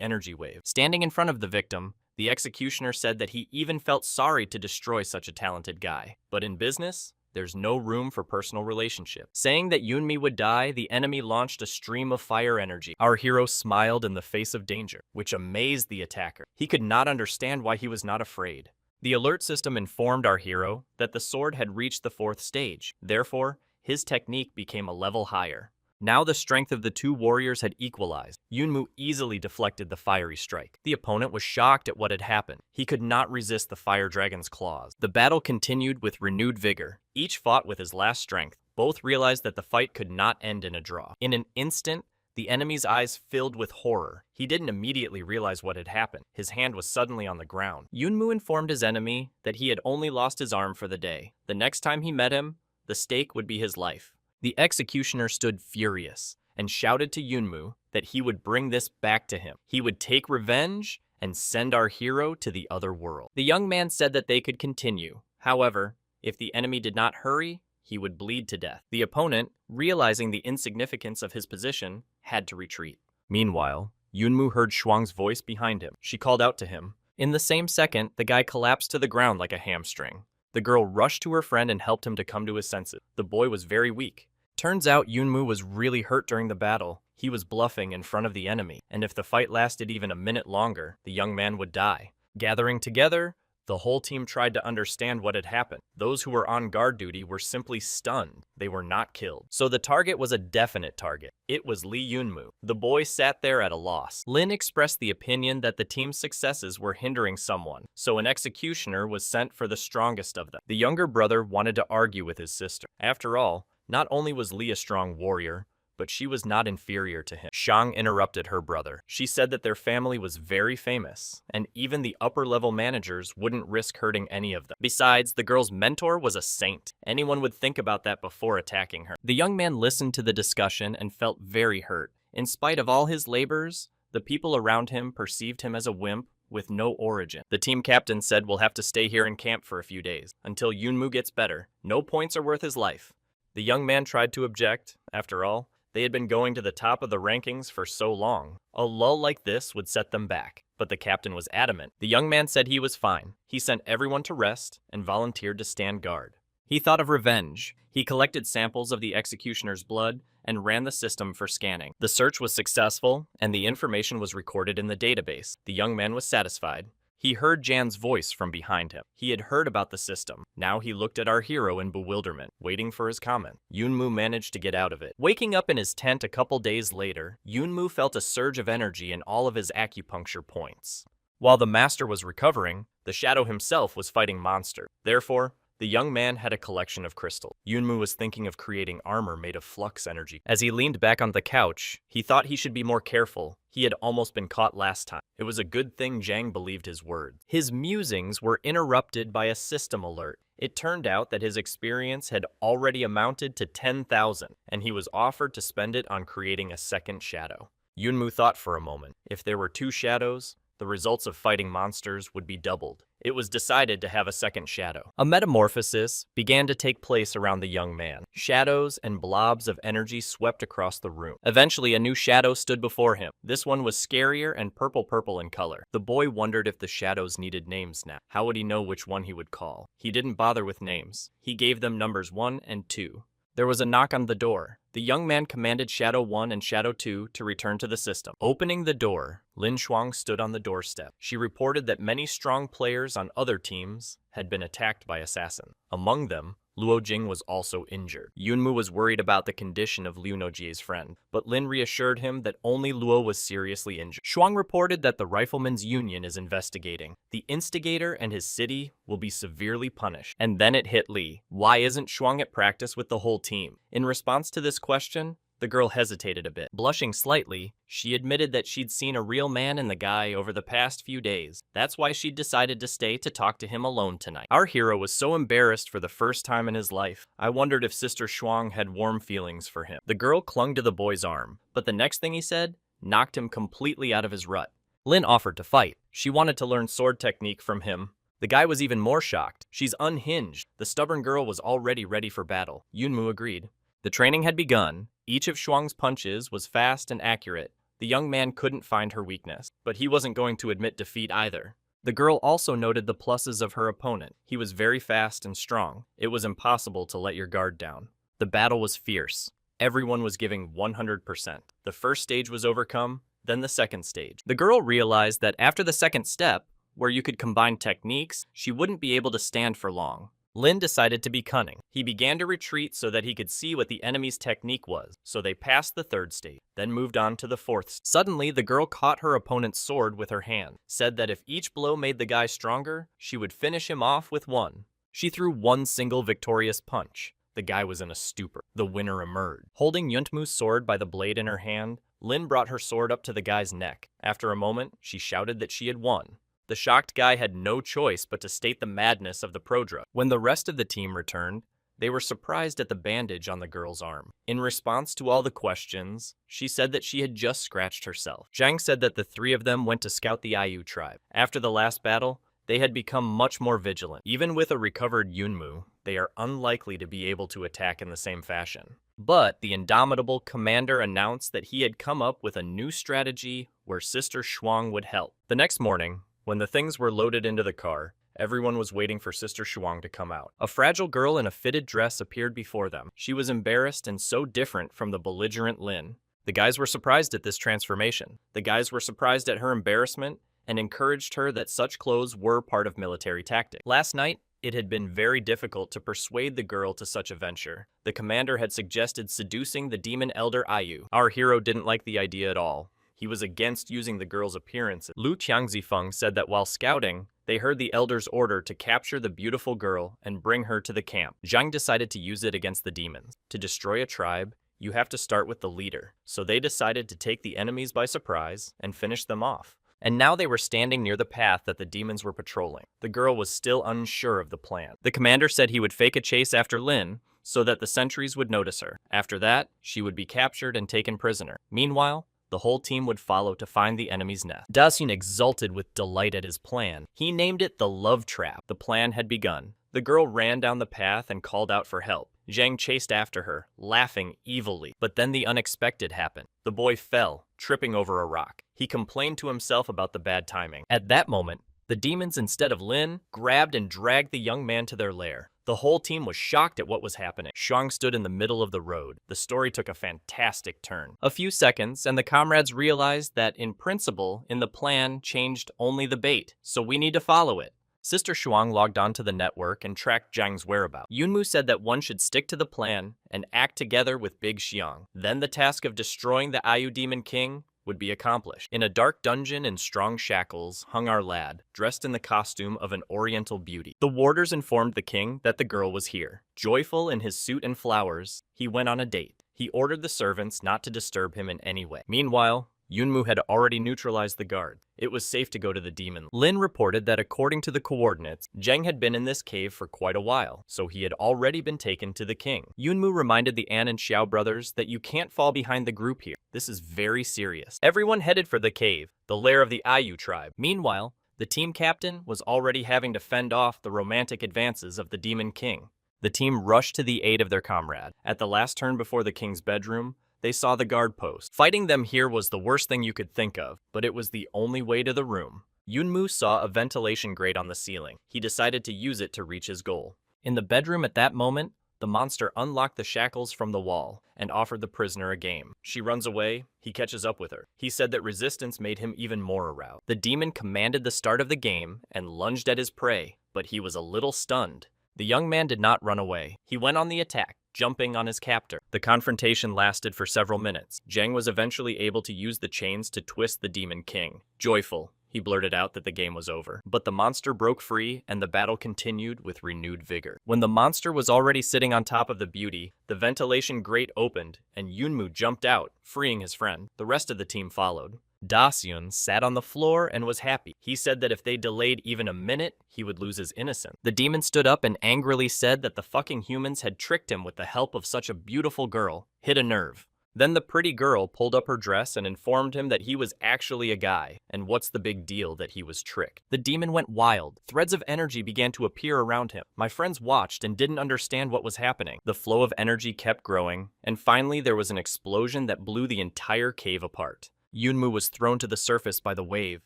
energy wave. Standing in front of the victim, the executioner said that he even felt sorry to destroy such a talented guy. But in business, there's no room for personal relationship. Saying that Yunmi would die, the enemy launched a stream of fire energy. Our hero smiled in the face of danger, which amazed the attacker. He could not understand why he was not afraid. The alert system informed our hero that the sword had reached the 4th stage. Therefore, his technique became a level higher. Now the strength of the two warriors had equalized. Yunmu easily deflected the fiery strike. The opponent was shocked at what had happened. He could not resist the fire dragon's claws. The battle continued with renewed vigor. Each fought with his last strength. Both realized that the fight could not end in a draw. In an instant, the enemy's eyes filled with horror. He didn't immediately realize what had happened. His hand was suddenly on the ground. Yunmu informed his enemy that he had only lost his arm for the day. The next time he met him, the stake would be his life. The executioner stood furious and shouted to Yunmu that he would bring this back to him. He would take revenge and send our hero to the other world. The young man said that they could continue. However, if the enemy did not hurry, he would bleed to death. The opponent, realizing the insignificance of his position, had to retreat. Meanwhile, Yunmu heard Shuang's voice behind him. She called out to him. In the same second, the guy collapsed to the ground like a hamstring. The girl rushed to her friend and helped him to come to his senses. The boy was very weak. Turns out Yunmu was really hurt during the battle. He was bluffing in front of the enemy, and if the fight lasted even a minute longer, the young man would die. Gathering together, the whole team tried to understand what had happened. Those who were on guard duty were simply stunned. They were not killed. So the target was a definite target. It was Lee Yunmu. The boy sat there at a loss. Lin expressed the opinion that the team's successes were hindering someone, so an executioner was sent for the strongest of them. The younger brother wanted to argue with his sister. After all, not only was Lee a strong warrior, but she was not inferior to him. Shang interrupted her brother. She said that their family was very famous, and even the upper-level managers wouldn't risk hurting any of them. Besides, the girl's mentor was a saint. Anyone would think about that before attacking her. The young man listened to the discussion and felt very hurt. In spite of all his labors, the people around him perceived him as a wimp with no origin. The team captain said, "We'll have to stay here in camp for a few days, until Yunmu gets better. No points are worth his life." The young man tried to object. After all, they had been going to the top of the rankings for so long. A lull like this would set them back, but the captain was adamant. The young man said he was fine. He sent everyone to rest and volunteered to stand guard. He thought of revenge. He collected samples of the executioner's blood and ran the system for scanning. The search was successful, and the information was recorded in the database. The young man was satisfied. He heard Jan's voice from behind him. He had heard about the system. Now he looked at our hero in bewilderment, waiting for his comment. Yunmu managed to get out of it. Waking up in his tent a couple days later, Yunmu felt a surge of energy in all of his acupuncture points. While the master was recovering, the shadow himself was fighting monsters. Therefore, the young man had a collection of crystals. Yunmu was thinking of creating armor made of flux energy. As he leaned back on the couch, he thought he should be more careful. He had almost been caught last time. It was a good thing Zhang believed his words. His musings were interrupted by a system alert. It turned out that his experience had already amounted to 10,000, and he was offered to spend it on creating a second shadow. Yunmu thought for a moment. If there were two shadows, the results of fighting monsters would be doubled. It was decided to have a second shadow. A metamorphosis began to take place around the young man. Shadows and blobs of energy swept across the room. Eventually, a new shadow stood before him. This one was scarier and purple in color. The boy wondered if the shadows needed names now. How would he know which one he would call? He didn't bother with names. He gave them numbers 1 and 2. There was a knock on the door. The young man commanded Shadow 1 and Shadow 2 to return to the system. Opening the door, Lin Shuang stood on the doorstep. She reported that many strong players on other teams had been attacked by assassins. Among them, Luo Jing was also injured. Yunmu was worried about the condition of Liu Nojie's friend, but Lin reassured him that only Luo was seriously injured. Shuang reported that the Riflemen's Union is investigating. The instigator and his city will be severely punished. And then it hit Li. Why isn't Shuang at practice with the whole team? In response to this question, the girl hesitated a bit. Blushing slightly, she admitted that she'd seen a real man in the guy over the past few days. That's why she'd decided to stay to talk to him alone tonight. Our hero was so embarrassed for the first time in his life. I wondered if Sister Shuang had warm feelings for him. The girl clung to the boy's arm, but the next thing he said knocked him completely out of his rut. Lin offered to fight. She wanted to learn sword technique from him. The guy was even more shocked. She's unhinged. The stubborn girl was already ready for battle. Yunmu agreed. The training had begun. Each of Shuang's punches was fast and accurate. The young man couldn't find her weakness, but he wasn't going to admit defeat either. The girl also noted the pluses of her opponent. He was very fast and strong. It was impossible to let your guard down. The battle was fierce. Everyone was giving 100%. The first stage was overcome, then the second stage. The girl realized that after the second step, where you could combine techniques, she wouldn't be able to stand for long. Lin decided to be cunning. He began to retreat so that he could see what the enemy's technique was, so they passed the third stage, then moved on to the fourth. Suddenly, the girl caught her opponent's sword with her hand, said that if each blow made the guy stronger, she would finish him off with one. She threw one single victorious punch. The guy was in a stupor. The winner emerged. Holding Yuntmu's sword by the blade in her hand, Lin brought her sword up to the guy's neck. After a moment, she shouted that she had won. The shocked guy had no choice but to state the madness of the prodrug. When the rest of the team returned, They were surprised at the bandage on the girl's arm. In response to all the questions, she said that she had just scratched herself. Zhang said that the three of them went to scout the Ayu tribe. After the last battle, they had become much more vigilant. Even with a recovered Yunmu, they are unlikely to be able to attack in the same fashion. But the indomitable commander announced that he had come up with a new strategy where Sister Shuang would help. The next morning, when the things were loaded into the car, everyone was waiting for Sister Shuang to come out. A fragile girl in a fitted dress appeared before them. She was embarrassed and so different from the belligerent Lin. The guys were surprised at this transformation. The guys were surprised at her embarrassment and encouraged her that such clothes were part of military tactics. Last night, it had been very difficult to persuade the girl to such a venture. The commander had suggested seducing the demon elder Ayu. Our hero didn't like the idea at all. He was against using the girl's appearance. Lu Qiangzifeng said that while scouting, they heard the elder's order to capture the beautiful girl and bring her to the camp. Zhang decided to use it against the demons. To destroy a tribe, you have to start with the leader. So they decided to take the enemies by surprise and finish them off. And now they were standing near the path that the demons were patrolling. The girl was still unsure of the plan. The commander said he would fake a chase after Lin so that the sentries would notice her. After that, she would be captured and taken prisoner. Meanwhile, the whole team would follow to find the enemy's nest. Daxun exulted with delight at his plan. He named it the Love Trap. The plan had begun. The girl ran down the path and called out for help. Zhang chased after her, laughing evilly. But then the unexpected happened. The boy fell, tripping over a rock. He complained to himself about the bad timing. At that moment, the demons, instead of Lin, grabbed and dragged the young man to their lair. The whole team was shocked at what was happening. Shuang stood in the middle of the road. The story took a fantastic turn. A few seconds, and the comrades realized that, in principle, in the plan changed only the bait, so we need to follow it. Sister Shuang logged onto the network and tracked Zhang's whereabouts. Yunmu said that one should stick to the plan and act together with Big Xiang. Then the task of destroying the Ayu Demon King would be accomplished. In a dark dungeon in strong shackles hung our lad, dressed in the costume of an oriental beauty. The warders informed the king that the girl was here. Joyful in his suit and flowers, he went on a date. He ordered the servants not to disturb him in any way. Meanwhile, Yunmu had already neutralized the guard. It was safe to go to the demon. Lin reported that according to the coordinates, Zheng had been in this cave for quite a while, so he had already been taken to the king. Yunmu reminded the An and Xiao brothers that you can't fall behind the group here. This is very serious. Everyone headed for the cave, the lair of the Ayu tribe. Meanwhile, the team captain was already having to fend off the romantic advances of the demon king. The team rushed to the aid of their comrade. At the last turn before the king's bedroom, they saw the guard post. Fighting them here was the worst thing you could think of, but it was the only way to the room. Yunmu saw a ventilation grate on the ceiling. He decided to use it to reach his goal. In the bedroom at that moment, the monster unlocked the shackles from the wall and offered the prisoner a game. She runs away, he catches up with her. He said that resistance made him even more aroused. The demon commanded the start of the game and lunged at his prey, but he was a little stunned. The young man did not run away. He went on the attack, jumping on his captor. The confrontation lasted for several minutes. Zheng was eventually able to use the chains to twist the demon king. Joyful, he blurted out that the game was over. But the monster broke free and the battle continued with renewed vigor. When the monster was already sitting on top of the beauty, the ventilation grate opened and Yunmu jumped out, freeing his friend. The rest of the team followed. Daxun sat on the floor and was happy. He said that if they delayed even a minute, he would lose his innocence. The demon stood up and angrily said that the fucking humans had tricked him with the help of such a beautiful girl. Hit a nerve. Then the pretty girl pulled up her dress and informed him that he was actually a guy, and what's the big deal that he was tricked. The demon went wild. Threads of energy began to appear around him. My friends watched and didn't understand what was happening. The flow of energy kept growing, and finally there was an explosion that blew the entire cave apart. Yunmu was thrown to the surface by the wave.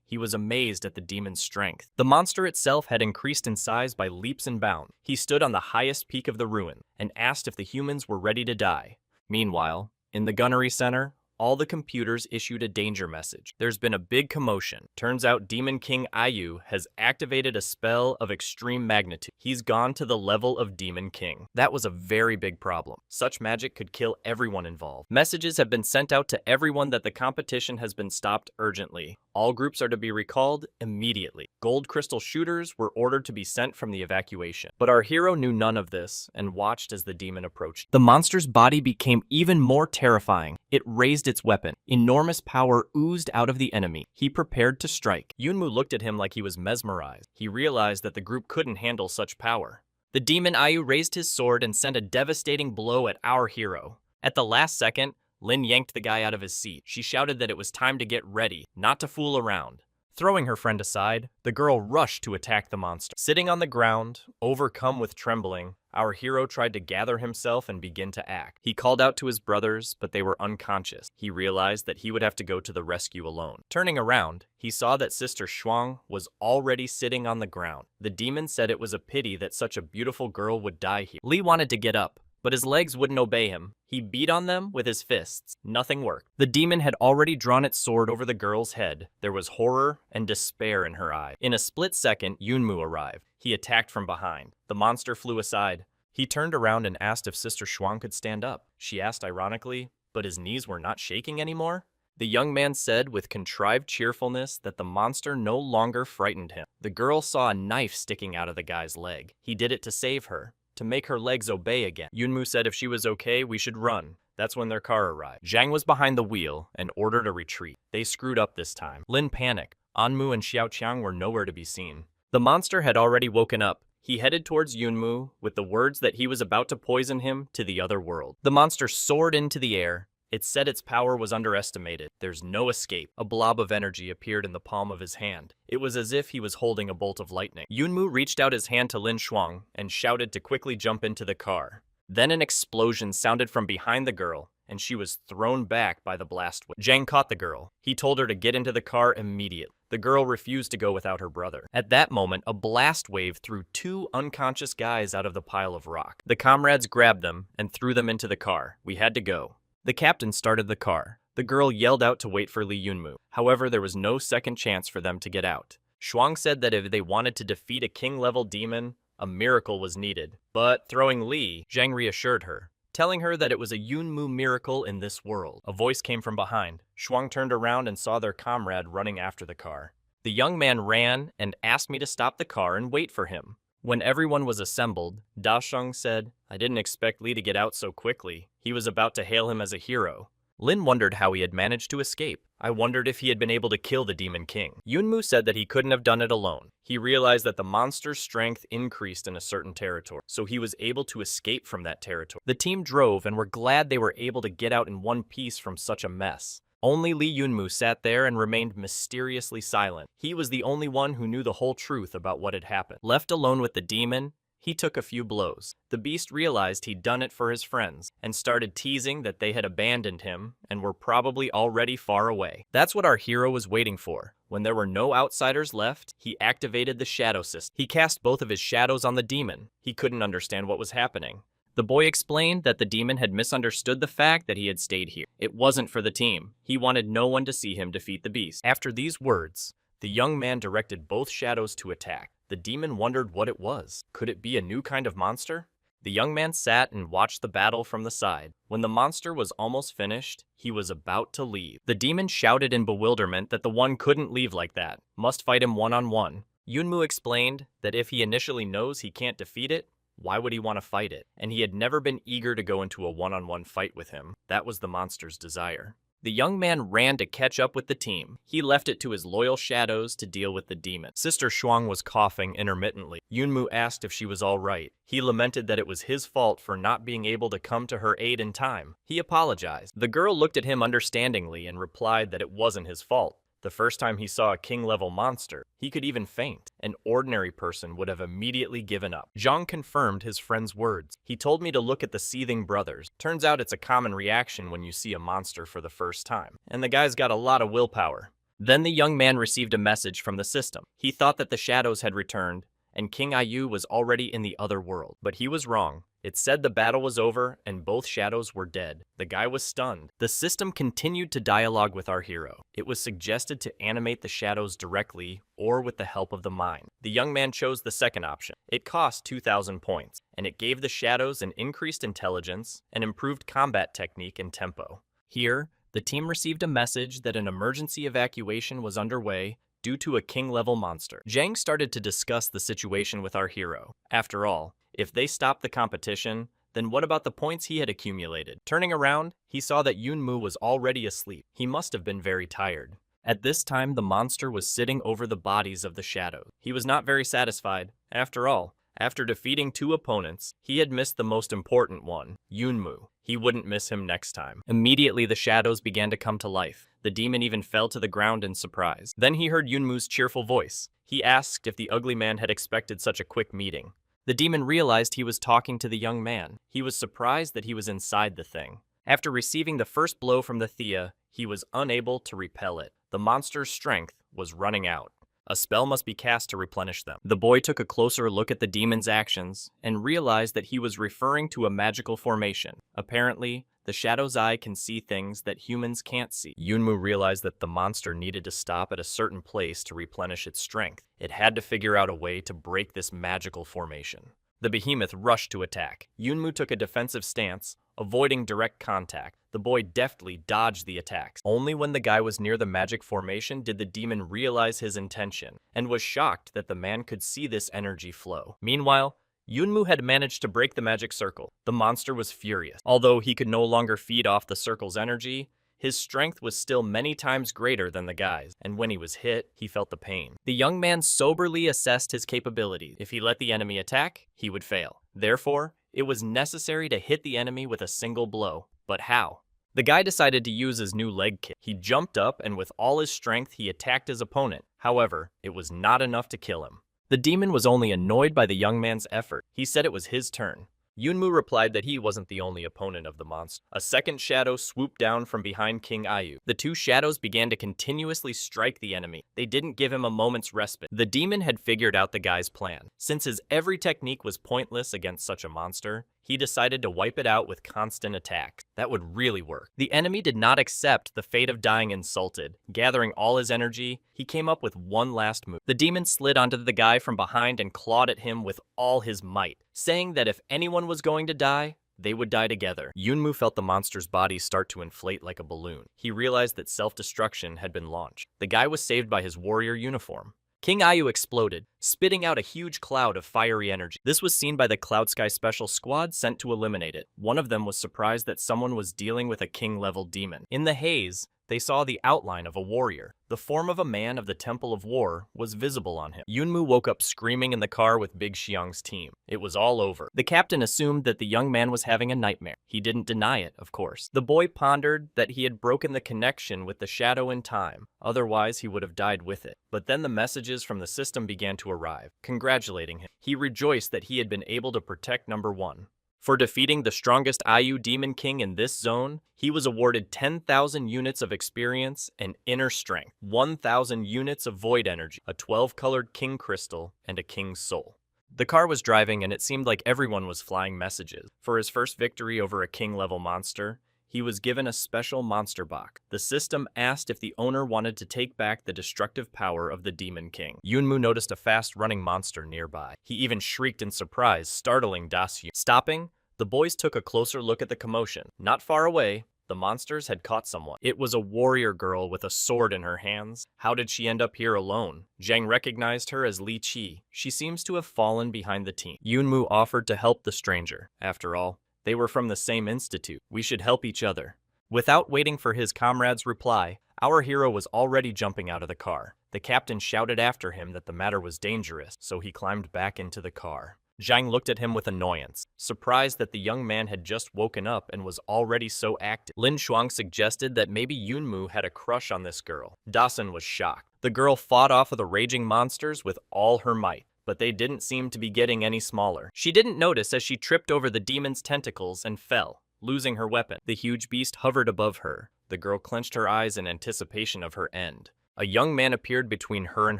He was amazed at the demon's strength. The monster itself had increased in size by leaps and bounds. He stood on the highest peak of the ruin and asked if the humans were ready to die. Meanwhile, in the gunnery center, all the computers issued a danger message. There's been a big commotion. Turns out Demon King Ayu has activated a spell of extreme magnitude. He's gone to the level of Demon King. That was a very big problem. Such magic could kill everyone involved. Messages have been sent out to everyone that the competition has been stopped urgently. All groups are to be recalled immediately. Gold crystal shooters were ordered to be sent from the evacuation. But our hero knew none of this and watched as the demon approached. The monster's body became even more terrifying. It raised its weapon. Enormous power oozed out of the enemy. He prepared to strike. Yunmu looked at him like he was mesmerized. He realized that the group couldn't handle such power. The demon Ayu raised his sword and sent a devastating blow at our hero. At the last second, Lin yanked the guy out of his seat. She shouted that it was time to get ready, not to fool around. Throwing her friend aside, the girl rushed to attack the monster. Sitting on the ground, overcome with trembling, our hero tried to gather himself and begin to act. He called out to his brothers, but they were unconscious. He realized that he would have to go to the rescue alone. Turning around, he saw that Sister Shuang was already sitting on the ground. The demon said it was a pity that such a beautiful girl would die here. Li wanted to get up, but his legs wouldn't obey him. He beat on them with his fists. Nothing worked. The demon had already drawn its sword over the girl's head. There was horror and despair in her eyes. In a split second, Yunmu arrived. He attacked from behind. The monster flew aside. He turned around and asked if Sister Shuang could stand up. She asked ironically, but his knees were not shaking anymore? The young man said with contrived cheerfulness that the monster no longer frightened him. The girl saw a knife sticking out of the guy's leg. He did it to save her, to make her legs obey again. Yunmu said if she was okay, we should run. That's when their car arrived. Zhang was behind the wheel and ordered a retreat. They screwed up this time. Lin panicked. Anmu and Xiaoqiang were nowhere to be seen. The monster had already woken up. He headed towards Yunmu with the words that he was about to poison him to the other world. The monster soared into the air. It said its power was underestimated. There's no escape. A blob of energy appeared in the palm of his hand. It was as if he was holding a bolt of lightning. Yunmu reached out his hand to Lin Shuang and shouted to quickly jump into the car. Then an explosion sounded from behind the girl, and she was thrown back by the blast wave. Zhang caught the girl. He told her to get into the car immediately. The girl refused to go without her brother. At that moment, a blast wave threw two unconscious guys out of the pile of rock. The comrades grabbed them and threw them into the car. We had to go. The captain started the car. The girl yelled out to wait for Li Yunmu. However, there was no second chance for them to get out. Shuang said that if they wanted to defeat a king-level demon, a miracle was needed. But throwing Li, Zhang reassured her, telling her that it was a Yunmu miracle in this world. A voice came from behind. Shuang turned around and saw their comrade running after the car. The young man ran and asked me to stop the car and wait for him. When everyone was assembled, Da Sheng said, I didn't expect Li to get out so quickly. He was about to hail him as a hero. Lin wondered how he had managed to escape. I wondered if he had been able to kill the Demon King. Yunmu said that he couldn't have done it alone. He realized that the monster's strength increased in a certain territory, so he was able to escape from that territory. The team drove and were glad they were able to get out in one piece from such a mess. Only Li Yunmu sat there and remained mysteriously silent. He was the only one who knew the whole truth about what had happened. Left alone with the demon, he took a few blows. The beast realized he'd done it for his friends and started teasing that they had abandoned him and were probably already far away. That's what our hero was waiting for. When there were no outsiders left, he activated the shadow system. He cast both of his shadows on the demon. He couldn't understand what was happening. The boy explained that the demon had misunderstood the fact that he had stayed here. It wasn't for the team. He wanted no one to see him defeat the beast. After these words, the young man directed both shadows to attack. The demon wondered what it was. Could it be a new kind of monster? The young man sat and watched the battle from the side. When the monster was almost finished, he was about to leave. The demon shouted in bewilderment that the one couldn't leave like that. Must fight him one-on-one. Yunmu explained that if he initially knows he can't defeat it, why would he want to fight it? And he had never been eager to go into a one-on-one fight with him. That was the monster's desire. The young man ran to catch up with the team. He left it to his loyal shadows to deal with the demon. Sister Shuang was coughing intermittently. Yunmu asked if she was all right. He lamented that it was his fault for not being able to come to her aid in time. He apologized. The girl looked at him understandingly and replied that it wasn't his fault. The first time he saw a king-level monster, he could even faint. An ordinary person would have immediately given up. Zhang confirmed his friend's words. He told me to look at the seething brothers. Turns out it's a common reaction when you see a monster for the first time. And the guy's got a lot of willpower. Then the young man received a message from the system. He thought that the shadows had returned, and King Ayu was already in the other world. But he was wrong. It said the battle was over and both shadows were dead. The guy was stunned. The system continued to dialogue with our hero. It was suggested to animate the shadows directly or with the help of the mind. The young man chose the second option. It cost 2,000 points, and it gave the shadows an increased intelligence and improved combat technique and tempo. Here, the team received a message that an emergency evacuation was underway due to a king-level monster. Zhang started to discuss the situation with our hero. After all, if they stopped the competition, then what about the points he had accumulated? Turning around, he saw that Yunmu was already asleep. He must have been very tired. At this time, the monster was sitting over the bodies of the shadows. He was not very satisfied. After all, After defeating 2 opponents, he had missed the most important one, Yunmu. He wouldn't miss him next time. Immediately, the shadows began to come to life. The demon even fell to the ground in surprise. Then he heard Yunmu's cheerful voice. He asked if the ugly man had expected such a quick meeting. The demon realized he was talking to the young man. He was surprised that he was inside the thing. After receiving the first blow from the Thea, he was unable to repel it. The monster's strength was running out. A spell must be cast to replenish them. The boy took a closer look at the demon's actions and realized that he was referring to a magical formation. Apparently, the shadow's eye can see things that humans can't see. Yunmu realized that the monster needed to stop at a certain place to replenish its strength. It had to figure out a way to break this magical formation. The behemoth rushed to attack. Yunmu took a defensive stance, avoiding direct contact. The boy deftly dodged the attacks. Only when the guy was near the magic formation did the demon realize his intention, and was shocked that the man could see this energy flow. Meanwhile, Yunmu had managed to break the magic circle. The monster was furious. Although he could no longer feed off the circle's energy, his strength was still many times greater than the guy's, and when he was hit, he felt the pain. The young man soberly assessed his capabilities. If he let the enemy attack, he would fail. Therefore, it was necessary to hit the enemy with a single blow. But how? The guy decided to use his new leg kick. He jumped up and with all his strength he attacked his opponent. However, it was not enough to kill him. The demon was only annoyed by the young man's effort. He said it was his turn. Yunmu replied that he wasn't the only opponent of the monster. A second shadow swooped down from behind King Ayu. The 2 shadows began to continuously strike the enemy. They didn't give him a moment's respite. The demon had figured out the guy's plan. Since his every technique was pointless against such a monster, he decided to wipe it out with constant attacks. That would really work. The enemy did not accept the fate of dying insulted. Gathering all his energy, he came up with one last move. The demon slid onto the guy from behind and clawed at him with all his might, saying that if anyone was going to die, they would die together. Yunmu felt the monster's body start to inflate like a balloon. He realized that self-destruction had been launched. The guy was saved by his warrior uniform. King Ayu exploded, spitting out a huge cloud of fiery energy. This was seen by the Cloud Sky Special Squad sent to eliminate it. One of them was surprised that someone was dealing with a king-level demon. In the haze, they saw the outline of a warrior. The form of a man of the Temple of War was visible on him. Yunmu woke up screaming in the car with Big Xiang's team. It was all over. The captain assumed that the young man was having a nightmare. He didn't deny it, of course. The boy pondered that he had broken the connection with the shadow in time. Otherwise, he would have died with it. But then the messages from the system began to arrive, congratulating him. He rejoiced that he had been able to protect number 1. For defeating the strongest Ayu Demon King in this zone, he was awarded 10,000 units of experience and inner strength, 1,000 units of void energy, a 12-colored king crystal, and a king's soul. The car was driving and it seemed like everyone was flying messages. For his first victory over a king-level monster, he was given a special monster box. The system asked if the owner wanted to take back the destructive power of the Demon King. Yunmu noticed a fast-running monster nearby. He even shrieked in surprise, startling Dasyun. Stopping, the boys took a closer look at the commotion. Not far away, the monsters had caught someone. It was a warrior girl with a sword in her hands. How did she end up here alone? Zhang recognized her as Li Qi. She seems to have fallen behind the team. Yunmu offered to help the stranger. After all, they were from the same institute. We should help each other. Without waiting for his comrade's reply, our hero was already jumping out of the car. The captain shouted after him that the matter was dangerous, so he climbed back into the car. Zhang looked at him with annoyance, surprised that the young man had just woken up and was already so active. Lin Shuang suggested that maybe Yunmu had a crush on this girl. Dasun was shocked. The girl fought off of the raging monsters with all her might, but they didn't seem to be getting any smaller. She didn't notice as she tripped over the demon's tentacles and fell, losing her weapon. The huge beast hovered above her. The girl clenched her eyes in anticipation of her end. A young man appeared between her and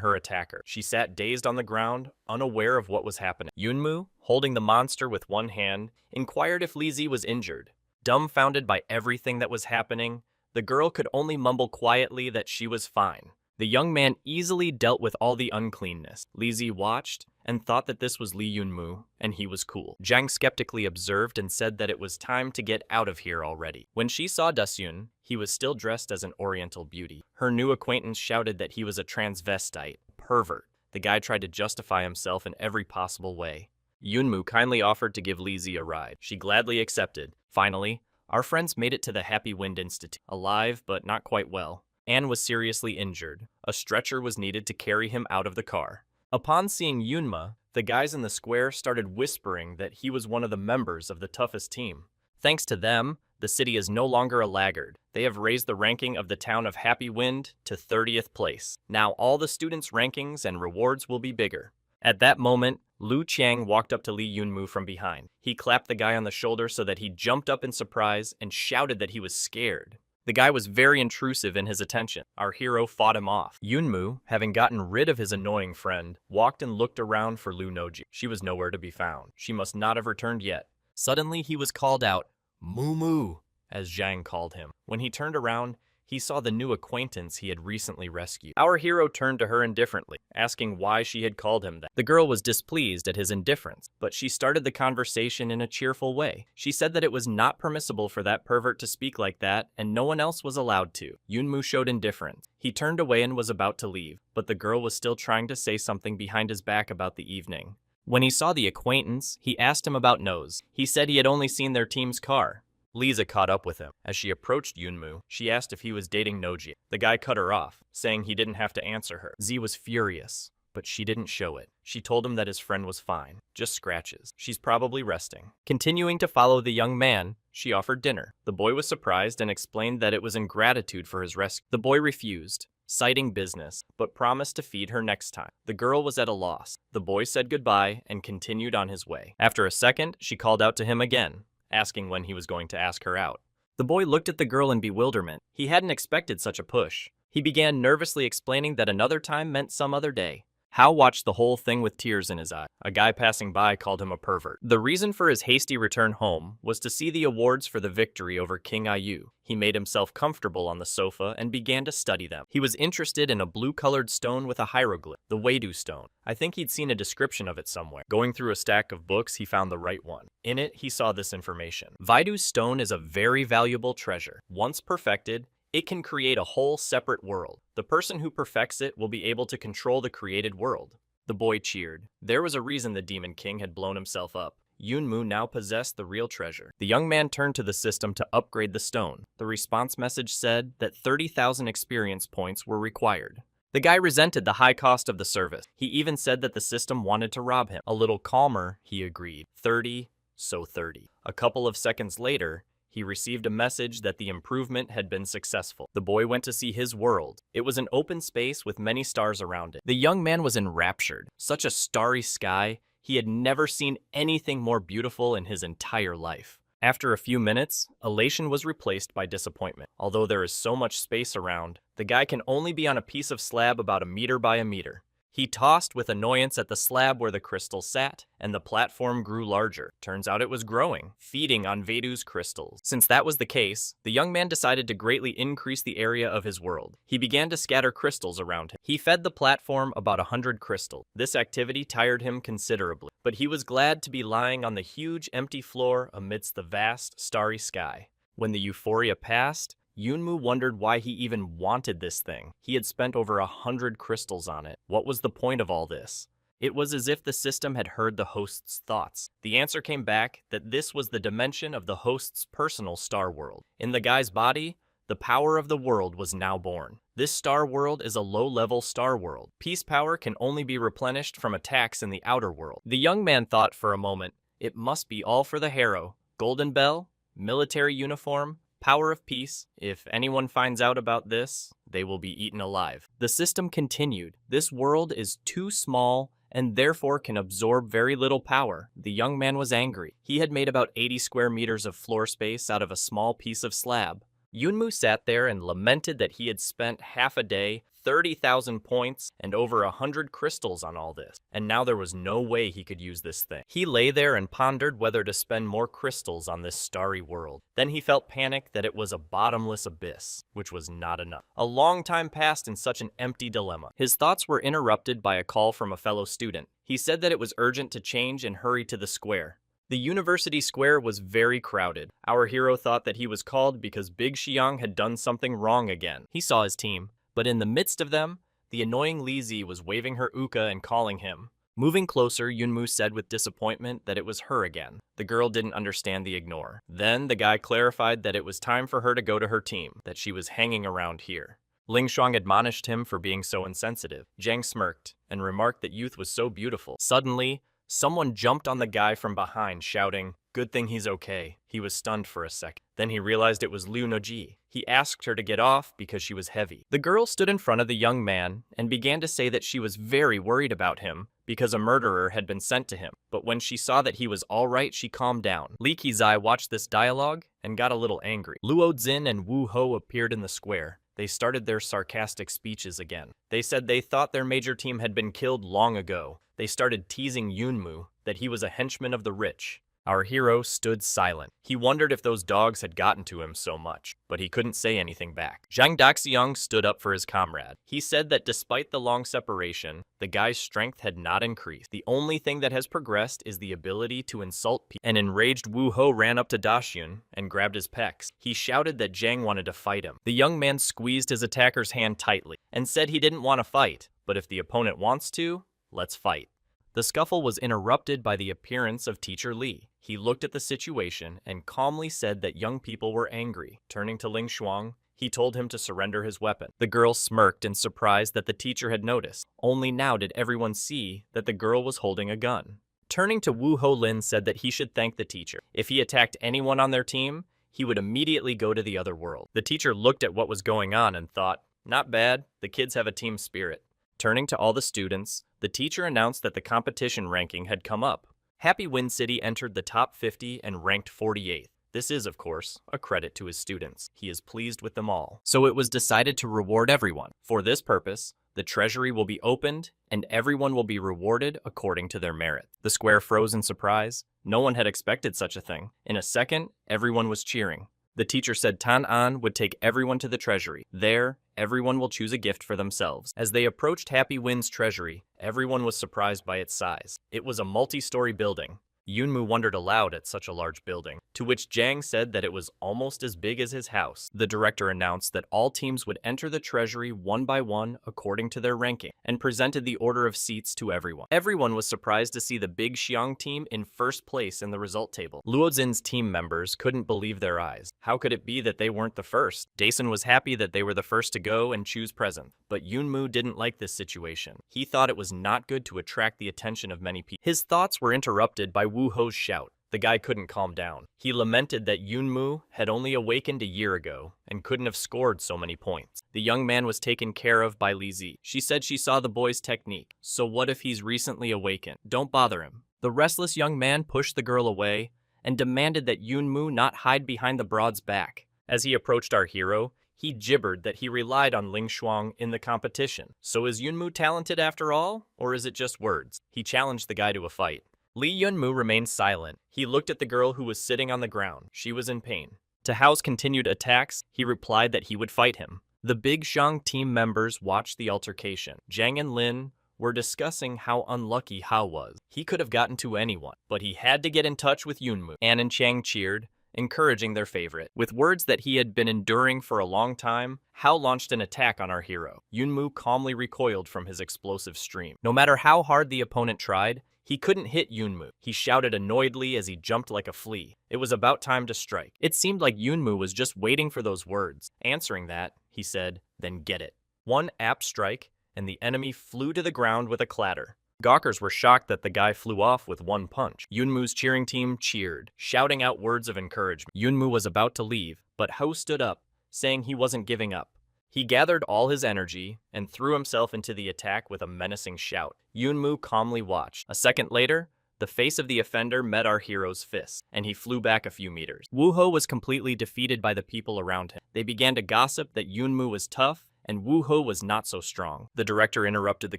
her attacker. She sat dazed on the ground, unaware of what was happening. Yunmu, holding the monster with one hand, inquired if Li Zi was injured. Dumbfounded by everything that was happening, the girl could only mumble quietly that she was fine. The young man easily dealt with all the uncleanness. Li Zi watched and thought that this was Li Yunmu, and he was cool. Zhang skeptically observed and said that it was time to get out of here already. When she saw Dasun, he was still dressed as an oriental beauty. Her new acquaintance shouted that he was a transvestite, pervert. The guy tried to justify himself in every possible way. Yunmu kindly offered to give Li Zi a ride. She gladly accepted. Finally, our friends made it to the Happy Wind Institute, alive but not quite well. Anne was seriously injured. A stretcher was needed to carry him out of the car. Upon seeing Yunma, The guys in the square started whispering that he was one of the members of the toughest team. Thanks to them, the city is no longer a laggard. They have raised the ranking of the town of Happy Wind to 30th place. Now all the students' rankings and rewards will be bigger. At that moment, Lu Qiang walked up to Li Yunmu from behind. He clapped the guy on the shoulder so that he jumped up in surprise and shouted that he was scared. The guy was very intrusive in his attention. Our hero fought him off. Yunmu, having gotten rid of his annoying friend, walked and looked around for Lu Noji. She was nowhere to be found. She must not have returned yet. Suddenly he was called out, "Moo Moo," as Zhang called him. When he turned around, he saw the new acquaintance he had recently rescued. Our hero turned to her indifferently, asking why she had called him that. The girl was displeased at his indifference, but she started the conversation in a cheerful way. She said that it was not permissible for that pervert to speak like that, and no one else was allowed to. Yunmu showed indifference. He turned away and was about to leave, but the girl was still trying to say something behind his back about the evening. When he saw the acquaintance, he asked him about Nose. He said he had only seen their team's car. Lisa caught up with him. As she approached Yunmu, she asked if he was dating Noji. The guy cut her off, saying he didn't have to answer her. Z was furious, but she didn't show it. She told him that his friend was fine, just scratches. She's probably resting. Continuing to follow the young man, she offered dinner. The boy was surprised and explained that it was in gratitude for his rescue. The boy refused, citing business, but promised to feed her next time. The girl was at a loss. The boy said goodbye and continued on his way. After a second, she called out to him again, asking when he was going to ask her out. The boy looked at the girl in bewilderment. He hadn't expected such a push. He began nervously explaining that another time meant some other day. Hao watched the whole thing with tears in his eye. A guy passing by called him a pervert. The reason for his hasty return home was to see the awards for the victory over King Ayu. He made himself comfortable on the sofa and began to study them. He was interested in a blue-colored stone with a hieroglyph, the Weidu stone. I think he'd seen a description of it somewhere. Going through a stack of books, he found the right one. In it, he saw this information. Weidu's stone is a very valuable treasure. Once perfected, it can create a whole separate world. The person who perfects it will be able to control the created world. The boy cheered. There was a reason the Demon King had blown himself up. Yunmu now possessed the real treasure. The young man turned to the system to upgrade the stone. The response message said that 30,000 experience points were required. The guy resented the high cost of the service. He even said that the system wanted to rob him. A little calmer, he agreed. 30, so 30. A couple of seconds later, he received a message that the improvement had been successful. The boy went to see his world. It was an open space with many stars around it. The young man was enraptured. Such a starry sky. He had never seen anything more beautiful in his entire life. After a few minutes, elation was replaced by disappointment. Although there is so much space around, the guy can only be on a piece of slab about a meter by a meter. He tossed with annoyance at the slab where the crystal sat, and the platform grew larger. Turns out it was growing, feeding on Weidu's crystals. Since that was the case, the young man decided to greatly increase the area of his world. He began to scatter crystals around him. He fed the platform about 100 crystals. This activity tired him considerably, but he was glad to be lying on the huge empty floor amidst the vast, starry sky. When the euphoria passed, Yunmu wondered why he even wanted this thing. He had spent over 100 crystals on it. What was the point of all this? It was as if the system had heard the host's thoughts. The answer came back that this was the dimension of the host's personal star world. In the guy's body, the power of the world was now born. This star world is a low-level star world. Peace power can only be replenished from attacks in the outer world. The young man thought for a moment, it must be all for the hero. Golden bell, military uniform, power of peace. If anyone finds out about this, they will be eaten alive. The system continued. This world is too small and therefore can absorb very little power. The young man was angry. He had made about 80 square meters of floor space out of a small piece of slab. Yunmu sat there and lamented that he had spent half a day, 30,000 points, and over 100 crystals on all this, and now there was no way he could use this thing. He lay there and pondered whether to spend more crystals on this starry world. Then he felt panic that it was a bottomless abyss, which was not enough. A long time passed in such an empty dilemma. His thoughts were interrupted by a call from a fellow student. He said that it was urgent to change and hurry to the square. The university square was very crowded. Our hero thought that he was called because Big Xiang had done something wrong again. He saw his team. But in the midst of them, the annoying Li Zi was waving her uka and calling him. Moving closer, Yunmu said with disappointment that it was her again. The girl didn't understand the ignore. Then the guy clarified that it was time for her to go to her team, that she was hanging around here. Ling Shuang admonished him for being so insensitive. Zhang smirked and remarked that youth was so beautiful. Suddenly, Someone jumped on the guy from behind, shouting, "Good thing he's okay." He was stunned for a second. Then he realized it was Liu Noji. He asked her to get off because she was heavy. The girl stood in front of the young man and began to say that she was very worried about him because a murderer had been sent to him. But when she saw that he was all right, she calmed down. Li Qizai watched this dialogue and got a little angry. Luo Xin and Wu Ho appeared in the square. They started their sarcastic speeches again. They said they thought their major team had been killed long ago. They started teasing Yunmu that he was a henchman of the rich. Our hero stood silent. He wondered if those dogs had gotten to him so much, but he couldn't say anything back. Zhang Daxiang stood up for his comrade. He said that despite the long separation, the guy's strength had not increased. The only thing that has progressed is the ability to insult people. An enraged Wu Ho ran up to Daxun and grabbed his pecs. He shouted that Zhang wanted to fight him. The young man squeezed his attacker's hand tightly and said he didn't want to fight, but if the opponent wants to, let's fight. The scuffle was interrupted by the appearance of Teacher Li. He looked at the situation and calmly said that young people were angry. Turning to Ling Shuang, he told him to surrender his weapon. The girl smirked in surprise that the teacher had noticed. Only now did everyone see that the girl was holding a gun. Turning to Wu Ho Lin said that he should thank the teacher. If he attacked anyone on their team, he would immediately go to the other world. The teacher looked at what was going on and thought, not bad, the kids have a team spirit. Turning to all the students, the teacher announced that the competition ranking had come up. Happy Wind City entered the top 50 and ranked 48th. This is, of course, a credit to his students. He is pleased with them all. So it was decided to reward everyone. For this purpose, the treasury will be opened and everyone will be rewarded according to their merit. The square froze in surprise. No one had expected such a thing. In a second, everyone was cheering. The teacher said Tan An would take everyone to the treasury. There, everyone will choose a gift for themselves. As they approached Happy Wind's treasury, everyone was surprised by its size. It was a multi-story building. Yunmu wondered aloud at such a large building, to which Zhang said that it was almost as big as his house. The director announced that all teams would enter the treasury one by one according to their ranking, and presented the order of seats to everyone. Everyone was surprised to see the Big Xiang team in first place in the result table. Luo Xin's team members couldn't believe their eyes. How could it be that they weren't the first? Dason was happy that they were the first to go and choose present, but Yunmu didn't like this situation. He thought it was not good to attract the attention of many people. His thoughts were interrupted by Wu Ho's shout. The guy couldn't calm down. He lamented that Yunmu had only awakened a year ago and couldn't have scored so many points. The young man was taken care of by Li Zi. She said she saw the boy's technique. So what if he's recently awakened? Don't bother him. The restless young man pushed the girl away and demanded that Yunmu not hide behind the broad's back. As he approached our hero, he gibbered that he relied on Ling Shuang in the competition. So is Yunmu talented after all, or is it just words? He challenged the guy to a fight. Li Yunmu remained silent. He looked at the girl who was sitting on the ground. She was in pain. To Hao's continued attacks, he replied that he would fight him. The Big Xiang team members watched the altercation. Zhang and Lin were discussing how unlucky Hao was. He could have gotten to anyone, but he had to get in touch with Yunmu. An and Chang cheered, encouraging their favorite. With words that he had been enduring for a long time, Hao launched an attack on our hero. Yunmu calmly recoiled from his explosive stream. No matter how hard the opponent tried, he couldn't hit Yunmu. He shouted annoyedly as he jumped like a flea. It was about time to strike. It seemed like Yunmu was just waiting for those words. Answering that, he said, "Then get it." One apt strike, and the enemy flew to the ground with a clatter. Gawkers were shocked that the guy flew off with one punch. Yunmu's cheering team cheered, shouting out words of encouragement. Yunmu was about to leave, but Hao stood up, saying he wasn't giving up. He gathered all his energy and threw himself into the attack with a menacing shout. Yunmu calmly watched. A second later, the face of the offender met our hero's fist, and he flew back a few meters. Wu Ho was completely defeated by the people around him. They began to gossip that Yunmu was tough, and Wu Ho was not so strong. The director interrupted the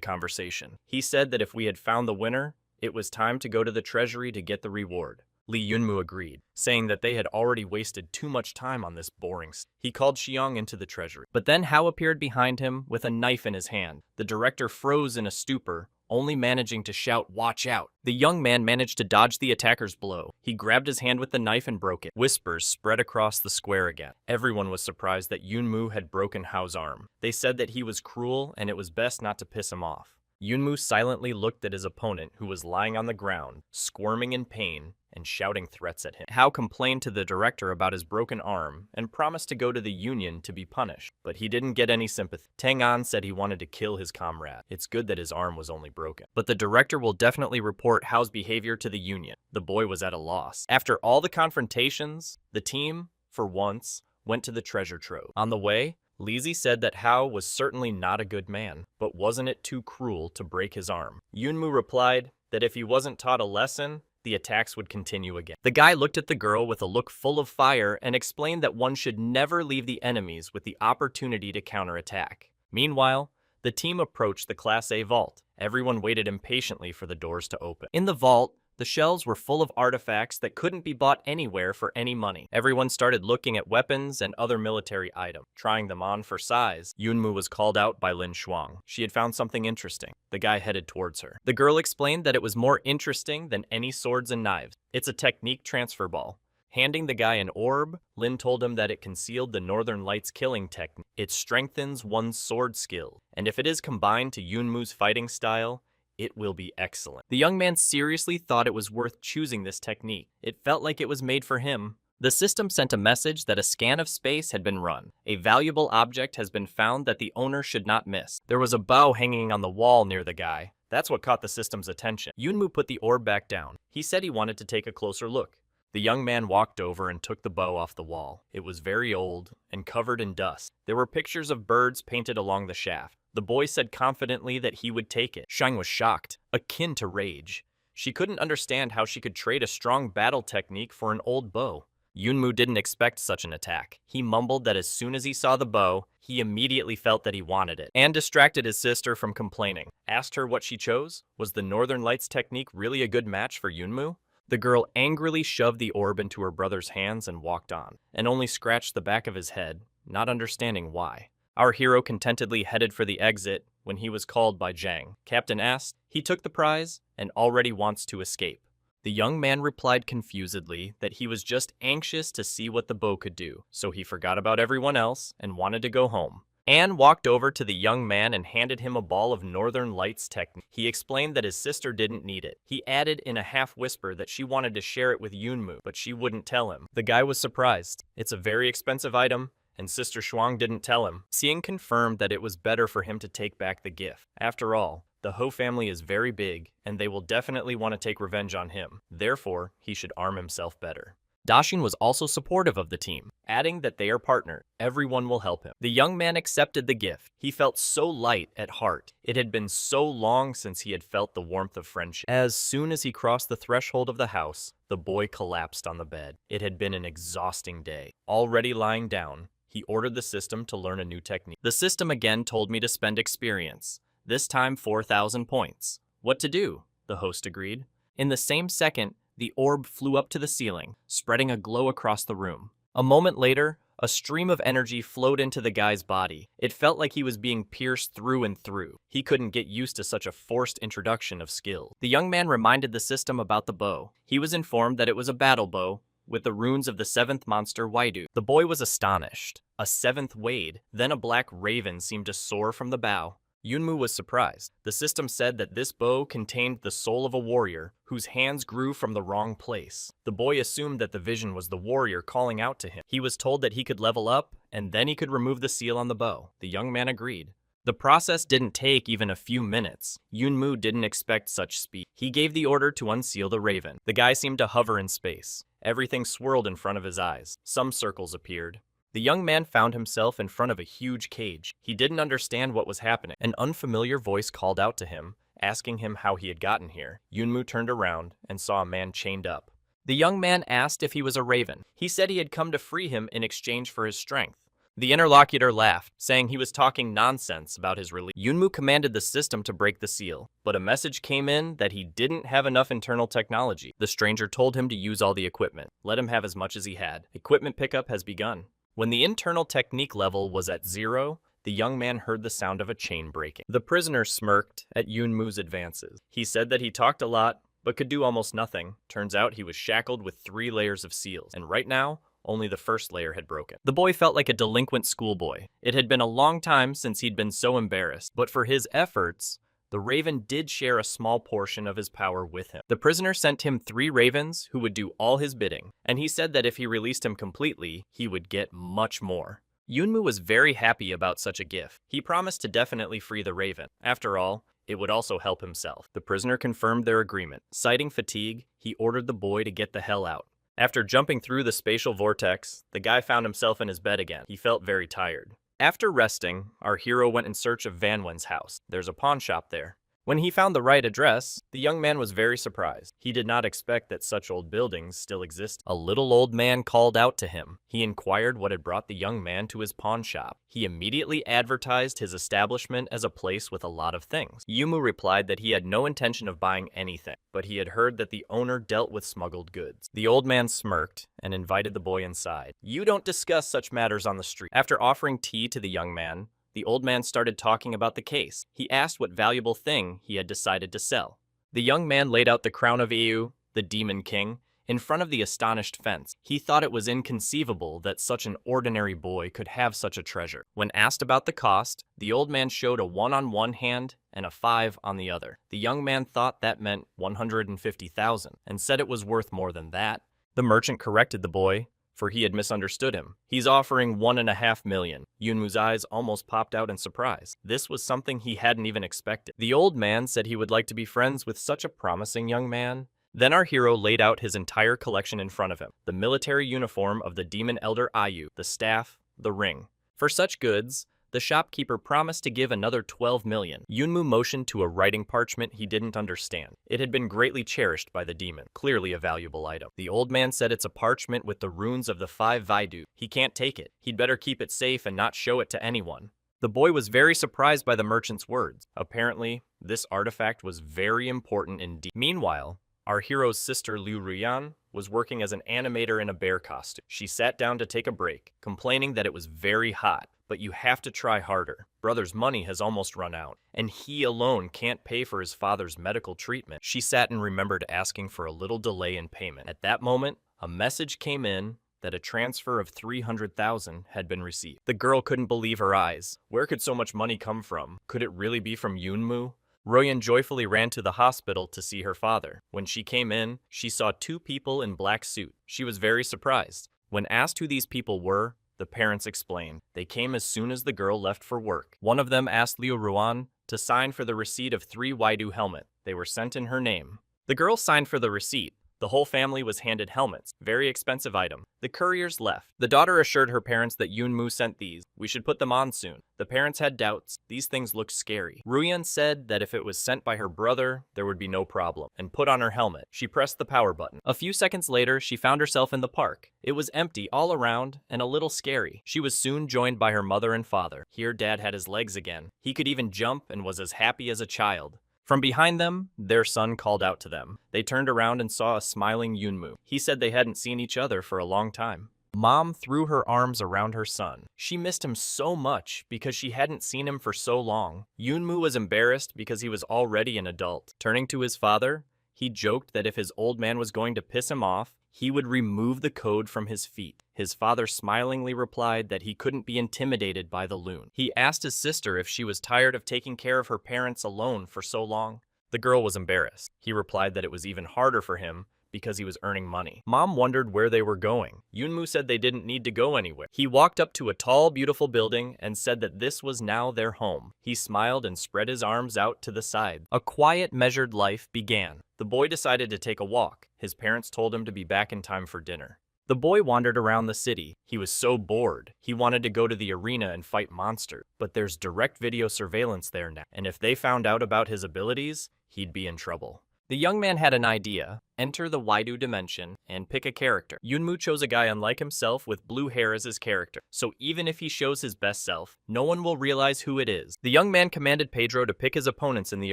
conversation. He said that if we had found the winner, it was time to go to the treasury to get the reward. Li Yunmu agreed, saying that they had already wasted too much time on this boring stuff. He called Xiang into the treasury. But then Hao appeared behind him with a knife in his hand. The director froze in a stupor, only managing to shout, "Watch out!" The young man managed to dodge the attacker's blow. He grabbed his hand with the knife and broke it. Whispers spread across the square again. Everyone was surprised that Yunmu had broken Hao's arm. They said that he was cruel and it was best not to piss him off. Yunmu silently looked at his opponent, who was lying on the ground, squirming in pain and shouting threats at him. Hao complained to the director about his broken arm and promised to go to the union to be punished, but he didn't get any sympathy. Tang An said he wanted to kill his comrade. It's good that his arm was only broken. But the director will definitely report Hao's behavior to the union. The boy was at a loss. After all the confrontations, the team, for once, went to the treasure trove. On the way, Lizzie said that Hao was certainly not a good man, but wasn't it too cruel to break his arm? Yunmu replied that if he wasn't taught a lesson, the attacks would continue again. The guy looked at the girl with a look full of fire and explained that one should never leave the enemies with the opportunity to counterattack. Meanwhile, the team approached the Class A vault. Everyone waited impatiently for the doors to open. In the vault, the shelves were full of artifacts that couldn't be bought anywhere for any money. Everyone started looking at weapons and other military items, trying them on for size. Yunmu was called out by Lin Shuang. She had found something interesting. The guy headed towards her. The girl explained that it was more interesting than any swords and knives. It's a technique transfer ball. Handing the guy an orb, Lin told him that it concealed the Northern Lights killing technique. It strengthens one's sword skill, and if it is combined to Yunmu's fighting style, it will be excellent. The young man seriously thought it was worth choosing this technique. It felt like it was made for him. The system sent a message that a scan of space had been run. A valuable object has been found that the owner should not miss. There was a bow hanging on the wall near the guy. That's what caught the system's attention. Yunmu put the orb back down. He said he wanted to take a closer look. The young man walked over and took the bow off the wall. It was very old and covered in dust. There were pictures of birds painted along the shaft. The boy said confidently that he would take it. Shang was shocked, akin to rage. She couldn't understand how she could trade a strong battle technique for an old bow. Yunmu didn't expect such an attack. He mumbled that as soon as he saw the bow, he immediately felt that he wanted it, and distracted his sister from complaining. Asked her what she chose. Was the Northern Lights technique really a good match for Yunmu? The girl angrily shoved the orb into her brother's hands and walked on, and only scratched the back of his head, not understanding why. Our hero contentedly headed for the exit when he was called by Zhang. Captain asked, he took the prize and already wants to escape. The young man replied confusedly that he was just anxious to see what the bow could do, so he forgot about everyone else and wanted to go home. Anne walked over to the young man and handed him a ball of Northern Lights technique. He explained that his sister didn't need it. He added in a half-whisper that she wanted to share it with Yunmu, but she wouldn't tell him. The guy was surprised. It's a very expensive item, and Sister Shuang didn't tell him. Xing confirmed that it was better for him to take back the gift. After all, the Ho family is very big, and they will definitely want to take revenge on him. Therefore, he should arm himself better. Daxin was also supportive of the team, adding that they are partnered. Everyone will help him. The young man accepted the gift. He felt so light at heart. It had been so long since he had felt the warmth of friendship. As soon as he crossed the threshold of the house, the boy collapsed on the bed. It had been an exhausting day. Already lying down, he ordered the system to learn a new technique. The system again told me to spend experience, this time 4,000 points. What to do? The host agreed. In the same second, the orb flew up to the ceiling, spreading a glow across the room. A moment later, a stream of energy flowed into the guy's body. It felt like he was being pierced through and through. He couldn't get used to such a forced introduction of skill. The young man reminded the system about the bow. He was informed that it was a battle bow, with the runes of the 7th monster Waidu. The boy was astonished. A 7th Wade, then a black raven seemed to soar from the bow. Yunmu was surprised. The system said that this bow contained the soul of a warrior, whose hands grew from the wrong place. The boy assumed that the vision was the warrior calling out to him. He was told that he could level up, and then he could remove the seal on the bow. The young man agreed. The process didn't take even a few minutes. Yunmu didn't expect such speed. He gave the order to unseal the raven. The guy seemed to hover in space. Everything swirled in front of his eyes. Some circles appeared. The young man found himself in front of a huge cage. He didn't understand what was happening. An unfamiliar voice called out to him, asking him how he had gotten here. Yunmu turned around and saw a man chained up. The young man asked if he was a raven. He said he had come to free him in exchange for his strength. The interlocutor laughed, saying he was talking nonsense about his release. Yunmu commanded the system to break the seal, but a message came in that he didn't have enough internal technology. The stranger told him to use all the equipment. Let him have as much as he had. Equipment pickup has begun. When the internal technique level was at 0, the young man heard the sound of a chain breaking. The prisoner smirked at Yunmu's advances. He said that he talked a lot, but could do almost nothing. Turns out he was shackled with 3 layers of seals, and right now, only the first layer had broken. The boy felt like a delinquent schoolboy. It had been a long time since he'd been so embarrassed, but for his efforts, The raven did share a small portion of his power with him. The prisoner sent him 3 ravens who would do all his bidding, and he said that if he released him completely, he would get much more. Yunmu was very happy about such a gift. He promised to definitely free the raven. After all, it would also help himself. The prisoner confirmed their agreement. Citing fatigue, he ordered the boy to get the hell out. After jumping through the spatial vortex, the guy found himself in his bed again. He felt very tired. After resting, our hero went in search of Van Wen's house. There's a pawn shop there. When he found the right address, the young man was very surprised. He did not expect that such old buildings still exist. A little old man called out to him. He inquired what had brought the young man to his pawn shop. He immediately advertised his establishment as a place with a lot of things. Yumu replied that he had no intention of buying anything, but he had heard that the owner dealt with smuggled goods. The old man smirked and invited the boy inside. You don't discuss such matters on the street. After offering tea to the young man, the old man started talking about the case. He asked what valuable thing he had decided to sell. The young man laid out the crown of Eu, the Demon King, in front of the astonished fence. He thought it was inconceivable that such an ordinary boy could have such a treasure. When asked about the cost, the old man showed a 1 on one hand and a 5 on the other. The young man thought that meant 150,000 and said it was worth more than that. The merchant corrected the boy, for he had misunderstood him. He's offering 1.5 million. Yunmu's eyes almost popped out in surprise. This was something he hadn't even expected. The old man said he would like to be friends with such a promising young man. Then our hero laid out his entire collection in front of him. The military uniform of the demon elder Ayu, the staff, the ring. For such goods, the shopkeeper promised to give another 12 million. Yunmu motioned to a writing parchment he didn't understand. It had been greatly cherished by the demon, clearly a valuable item. The old man said it's a parchment with the runes of the 5 Vaidu. He can't take it. He'd better keep it safe and not show it to anyone. The boy was very surprised by the merchant's words. Apparently, this artifact was very important indeed. Meanwhile, our hero's sister Liu Ruyan was working as an animator in a bear costume. She sat down to take a break, complaining that it was very hot. But you have to try harder. Brother's money has almost run out, and he alone can't pay for his father's medical treatment. She sat and remembered asking for a little delay in payment. At that moment, a message came in that a transfer of 300,000 had been received. The girl couldn't believe her eyes. Where could so much money come from? Could it really be from Yunmu? Royan joyfully ran to the hospital to see her father. When she came in, she saw 2 people in black suits. She was very surprised. When asked who these people were, the parents explained. They came as soon as the girl left for work. One of them asked Liu Ruan to sign for the receipt of 3 Waidu helmets. They were sent in her name. The girl signed for the receipt. The whole family was handed helmets, very expensive item. The couriers left. The daughter assured her parents that Yunmu sent these. We should put them on soon. The parents had doubts. These things looked scary. Ruyan said that if it was sent by her brother, there would be no problem, and put on her helmet. She pressed the power button. A few seconds later, she found herself in the park. It was empty all around and a little scary. She was soon joined by her mother and father. Here, Dad had his legs again. He could even jump and was as happy as a child. From behind them, their son called out to them. They turned around and saw a smiling Yunmu. He said they hadn't seen each other for a long time. Mom threw her arms around her son. She missed him so much because she hadn't seen him for so long. Yunmu was embarrassed because he was already an adult. Turning to his father, he joked that if his old man was going to piss him off, he would remove the code from his feet. His father smilingly replied that he couldn't be intimidated by the loon. He asked his sister if she was tired of taking care of her parents alone for so long. The girl was embarrassed. He replied that it was even harder for him because he was earning money. Mom wondered where they were going. Yunmu said they didn't need to go anywhere. He walked up to a tall, beautiful building and said that this was now their home. He smiled and spread his arms out to the side. A quiet, measured life began. The boy decided to take a walk. His parents told him to be back in time for dinner. The boy wandered around the city. He was so bored. He wanted to go to the arena and fight monsters. But there's direct video surveillance there now, and if they found out about his abilities, he'd be in trouble. The young man had an idea. Enter the Waidu dimension and pick a character. Yunmu chose a guy unlike himself with blue hair as his character, so even if he shows his best self, no one will realize who it is. The young man commanded Pedro to pick his opponents in the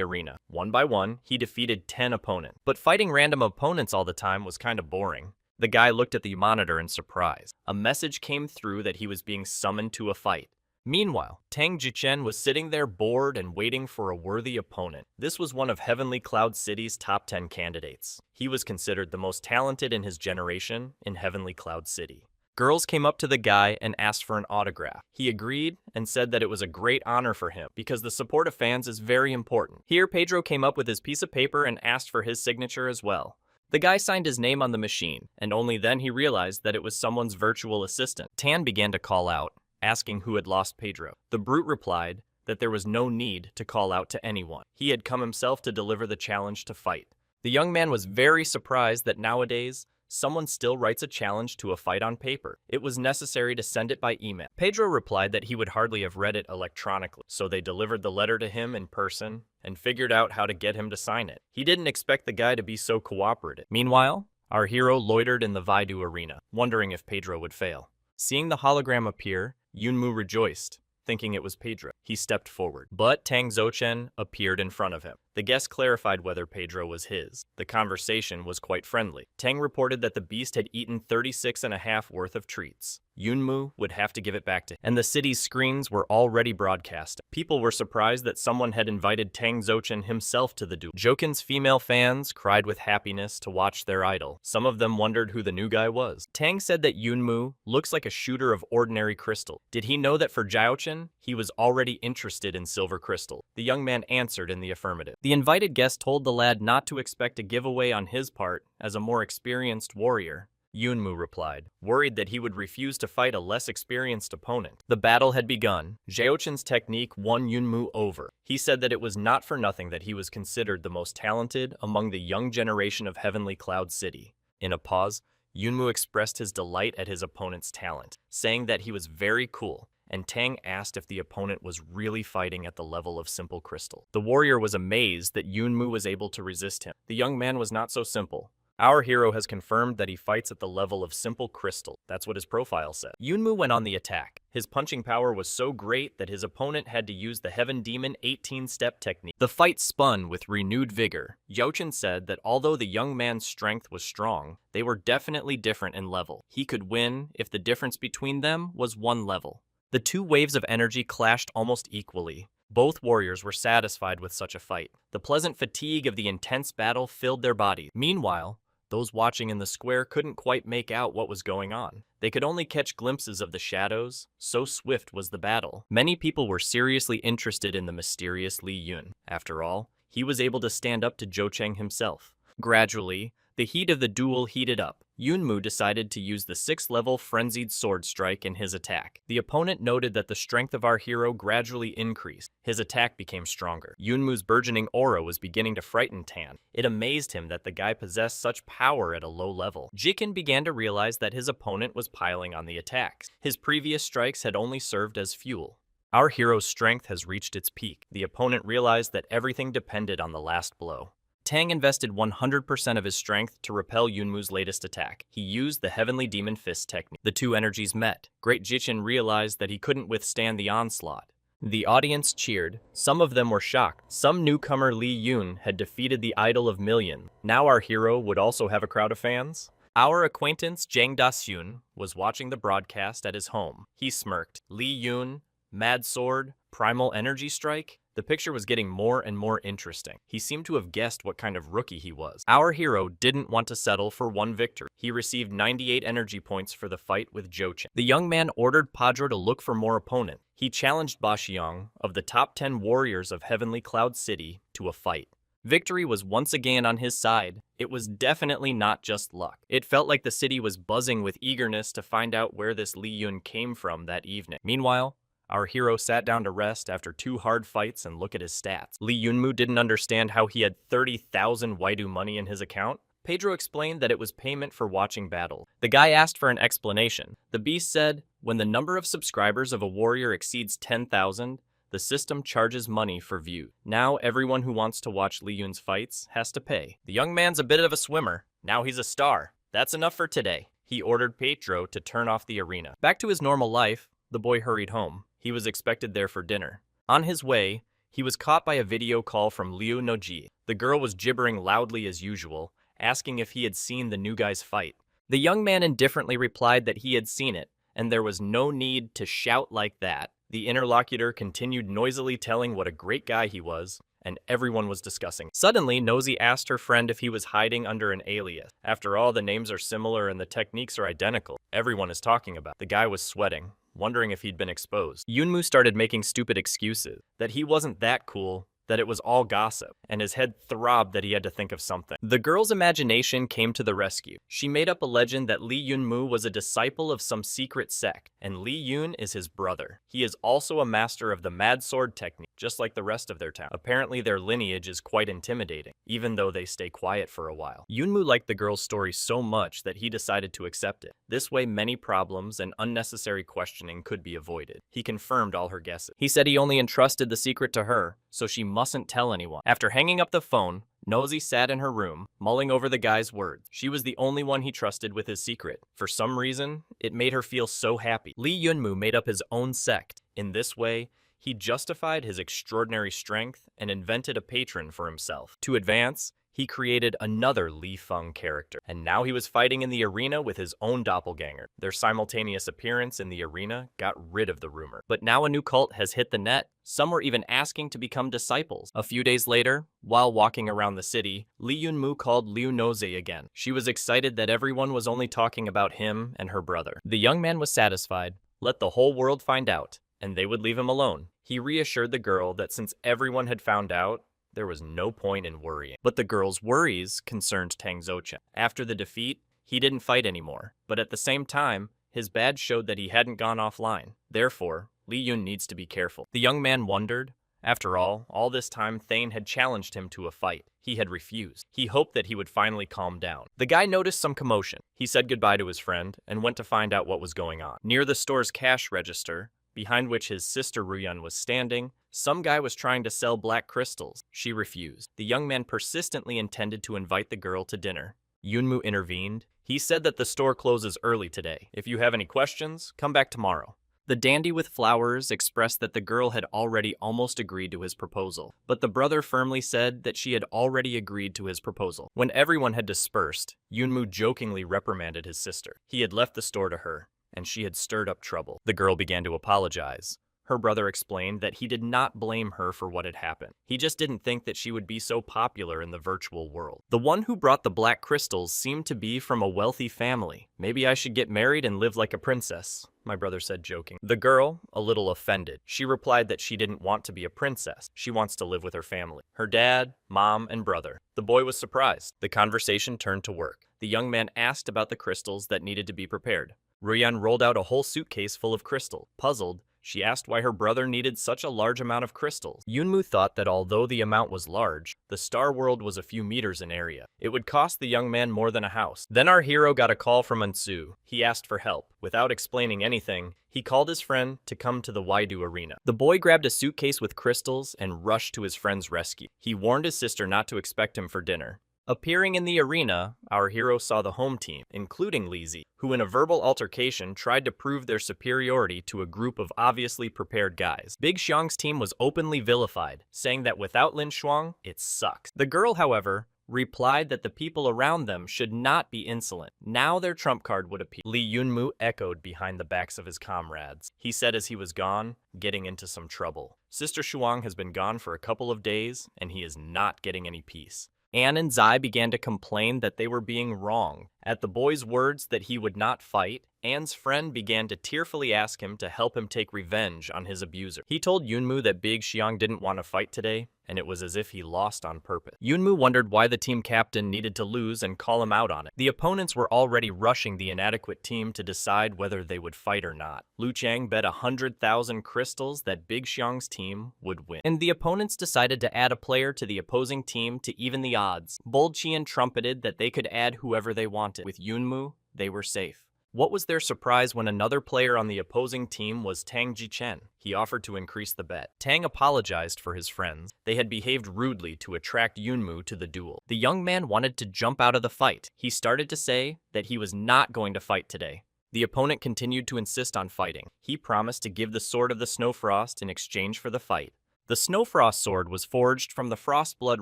arena. One by one, he defeated 10 opponents. But fighting random opponents all the time was kind of boring. The guy looked at the monitor in surprise. A message came through that he was being summoned to a fight. Meanwhile, Tang Jichen was sitting there bored and waiting for a worthy opponent. This was one of Heavenly Cloud City's top 10 candidates. He was considered the most talented in his generation in Heavenly Cloud City. Girls came up to the guy and asked for an autograph. He agreed and said that it was a great honor for him because the support of fans is very important. Here, Pedro came up with his piece of paper and asked for his signature as well. The guy signed his name on the machine, and only then he realized that it was someone's virtual assistant. Tan began to call out, asking who had lost Pedro. The brute replied that there was no need to call out to anyone. He had come himself to deliver the challenge to fight. The young man was very surprised that nowadays, someone still writes a challenge to a fight on paper. It was necessary to send it by email. Pedro replied that he would hardly have read it electronically, so they delivered the letter to him in person and figured out how to get him to sign it. He didn't expect the guy to be so cooperative. Meanwhile, our hero loitered in the Vaidu arena, wondering if Pedro would fail. Seeing the hologram appear, Yunmu rejoiced, thinking it was Pedro. He stepped forward, but Tang Zouchen appeared in front of him. The guest clarified whether Pedro was his. The conversation was quite friendly. Tang reported that the beast had eaten 36.5 worth of treats. Yunmu would have to give it back to him, and the city's screens were already broadcasting. People were surprised that someone had invited Tang Zouchen himself to the duel. Jokin's female fans cried with happiness to watch their idol. Some of them wondered who the new guy was. Tang said that Yunmu looks like a shooter of ordinary crystal. Did he know that for Jiaochen, he was already interested in silver crystal? The young man answered in the affirmative. The invited guest told the lad not to expect a giveaway on his part as a more experienced warrior. Yunmu replied, worried that he would refuse to fight a less experienced opponent. The battle had begun. Jiaochen's technique won Yunmu over. He said that it was not for nothing that he was considered the most talented among the young generation of Heavenly Cloud City. In a pause, Yunmu expressed his delight at his opponent's talent, saying that he was very cool, and Tang asked if the opponent was really fighting at the level of simple crystal. The warrior was amazed that Yunmu was able to resist him. The young man was not so simple. Our hero has confirmed that he fights at the level of simple crystal. That's what his profile said. Yunmu went on the attack. His punching power was so great that his opponent had to use the Heaven Demon 18-step technique. The fight spun with renewed vigor. Jiaochen said that although the young man's strength was strong, they were definitely different in level. He could win if the difference between them was one level. The two waves of energy clashed almost equally. Both warriors were satisfied with such a fight. The pleasant fatigue of the intense battle filled their bodies. Meanwhile, those watching in the square couldn't quite make out what was going on. They could only catch glimpses of the shadows, so swift was the battle. Many people were seriously interested in the mysterious Li Yun. After all, he was able to stand up to Zhou Cheng himself. Gradually, the heat of the duel heated up. Yunmu decided to use the 6th-level Frenzied Sword Strike in his attack. The opponent noted that the strength of our hero gradually increased. His attack became stronger. Yunmu's burgeoning aura was beginning to frighten Tan. It amazed him that the guy possessed such power at a low level. Jikin began to realize that his opponent was piling on the attacks. His previous strikes had only served as fuel. Our hero's strength has reached its peak. The opponent realized that everything depended on the last blow. Tang invested 100% of his strength to repel Yunmu's latest attack. He used the Heavenly Demon Fist technique. The two energies met. Great Jichin realized that he couldn't withstand the onslaught. The audience cheered. Some of them were shocked. Some newcomer Li Yun had defeated the idol of millions. Now our hero would also have a crowd of fans? Our acquaintance Zhang Daxun was watching the broadcast at his home. He smirked. Li Yun, Mad Sword, Primal Energy Strike? The picture was getting more and more interesting. He seemed to have guessed what kind of rookie he was. Our hero didn't want to settle for one victory. He received 98 energy points for the fight with Zhou Cheng. The young man ordered Padro to look for more opponents. He challenged Baxiang, of the top 10 warriors of Heavenly Cloud City, to a fight. Victory was once again on his side. It was definitely not just luck. It felt like the city was buzzing with eagerness to find out where this Li Yun came from that evening. Meanwhile, our hero sat down to rest after 2 hard fights and look at his stats. Li Yunmu didn't understand how he had 30,000 Waidu money in his account. Pedro explained that it was payment for watching battle. The guy asked for an explanation. The beast said, when the number of subscribers of a warrior exceeds 10,000, the system charges money for view. Now everyone who wants to watch Li Yun's fights has to pay. The young man's a bit of a swimmer. Now he's a star. That's enough for today. He ordered Pedro to turn off the arena. Back to his normal life, the boy hurried home. He was expected there for dinner. On his way, he was caught by a video call from Liu Noji. The girl was gibbering loudly as usual, asking if he had seen the new guy's fight. The young man indifferently replied that he had seen it, and there was no need to shout like that. The interlocutor continued noisily telling what a great guy he was, and everyone was discussing. Suddenly, Nosy asked her friend if he was hiding under an alias. After all, the names are similar and the techniques are identical. Everyone is talking about. The guy was sweating, wondering if he'd been exposed. Yunmu started making stupid excuses, that he wasn't that cool, that it was all gossip, and his head throbbed that he had to think of something. The girl's imagination came to the rescue. She made up a legend that Lee Yunmu was a disciple of some secret sect, and Lee Yun is his brother. He is also a master of the mad sword technique, just like the rest of their town. Apparently their lineage is quite intimidating, even though they stay quiet for a while. Yunmu liked the girl's story so much that he decided to accept it. This way many problems and unnecessary questioning could be avoided. He confirmed all her guesses. He said he only entrusted the secret to her, so she mustn't tell anyone. After hanging up the phone, Nosy sat in her room, mulling over the guy's words. She was the only one he trusted with his secret. For some reason, it made her feel so happy. Lee Yunmu made up his own sect. In this way, he justified his extraordinary strength and invented a patron for himself. To advance, he created another Li Feng character, and now he was fighting in the arena with his own doppelganger. Their simultaneous appearance in the arena got rid of the rumor. But now a new cult has hit the net. Some were even asking to become disciples. A few days later, while walking around the city, Lee Yunmu called Liu Noze again. She was excited that everyone was only talking about him and her brother. The young man was satisfied. Let the whole world find out, and they would leave him alone. He reassured the girl that since everyone had found out, there was no point in worrying. But the girl's worries concerned Tang Zouchen. After the defeat, he didn't fight anymore. But at the same time, his badge showed that he hadn't gone offline. Therefore, Li Yun needs to be careful. The young man wondered. After all this time Thane had challenged him to a fight. He had refused. He hoped that he would finally calm down. The guy noticed some commotion. He said goodbye to his friend and went to find out what was going on. Near the store's cash register, behind which his sister Ruyun was standing, some guy was trying to sell black crystals. She refused. The young man persistently intended to invite the girl to dinner. Yunmu intervened. He said that the store closes early today. If you have any questions, come back tomorrow. The dandy with flowers expressed that the girl had already almost agreed to his proposal, but the brother firmly said that she had already agreed to his proposal. When everyone had dispersed, Yunmu jokingly reprimanded his sister. He had left the store to her, and she had stirred up trouble. The girl began to apologize. Her brother explained that he did not blame her for what had happened. He just didn't think that she would be so popular in the virtual world. The one who brought the black crystals seemed to be from a wealthy family. Maybe I should get married and live like a princess, my brother said, joking. The girl, a little offended, she replied that she didn't want to be a princess. She wants to live with her family. Her dad, mom, and brother. The boy was surprised. The conversation turned to work. The young man asked about the crystals that needed to be prepared. Ruyun rolled out a whole suitcase full of crystal. Puzzled, she asked why her brother needed such a large amount of crystals. Yunmu thought that although the amount was large, the star world was a few meters in area. It would cost the young man more than a house. Then our hero got a call from Ansu. He asked for help. Without explaining anything, he called his friend to come to the Waidu arena. The boy grabbed a suitcase with crystals and rushed to his friend's rescue. He warned his sister not to expect him for dinner. Appearing in the arena, our hero saw the home team, including Li Zi, who in a verbal altercation tried to prove their superiority to a group of obviously prepared guys. Big Xiang's team was openly vilified, saying that without Lin Shuang, it sucks. The girl, however, replied that the people around them should not be insolent. Now their trump card would appear. Li Yunmu echoed behind the backs of his comrades. He said as he was gone, getting into some trouble. Sister Shuang has been gone for a couple of days, and he is not getting any peace. Anne and Zai began to complain that they were being wrong. At the boy's words that he would not fight, Anne's friend began to tearfully ask him to help him take revenge on his abuser. He told Yunmu that Big Xiang didn't want to fight today, and it was as if he lost on purpose. Yunmu wondered why the team captain needed to lose and call him out on it. The opponents were already rushing the inadequate team to decide whether they would fight or not. Lu Chang bet 100,000 crystals that Big Xiang's team would win. And the opponents decided to add a player to the opposing team to even the odds. Bold Qian trumpeted that they could add whoever they wanted. With Yunmu, they were safe. What was their surprise when another player on the opposing team was Tang Jichen? He offered to increase the bet. Tang apologized for his friends. They had behaved rudely to attract Yunmu to the duel. The young man wanted to jump out of the fight. He started to say that he was not going to fight today. The opponent continued to insist on fighting. He promised to give the Sword of the Snowfrost in exchange for the fight. The Snowfrost sword was forged from the Frostblood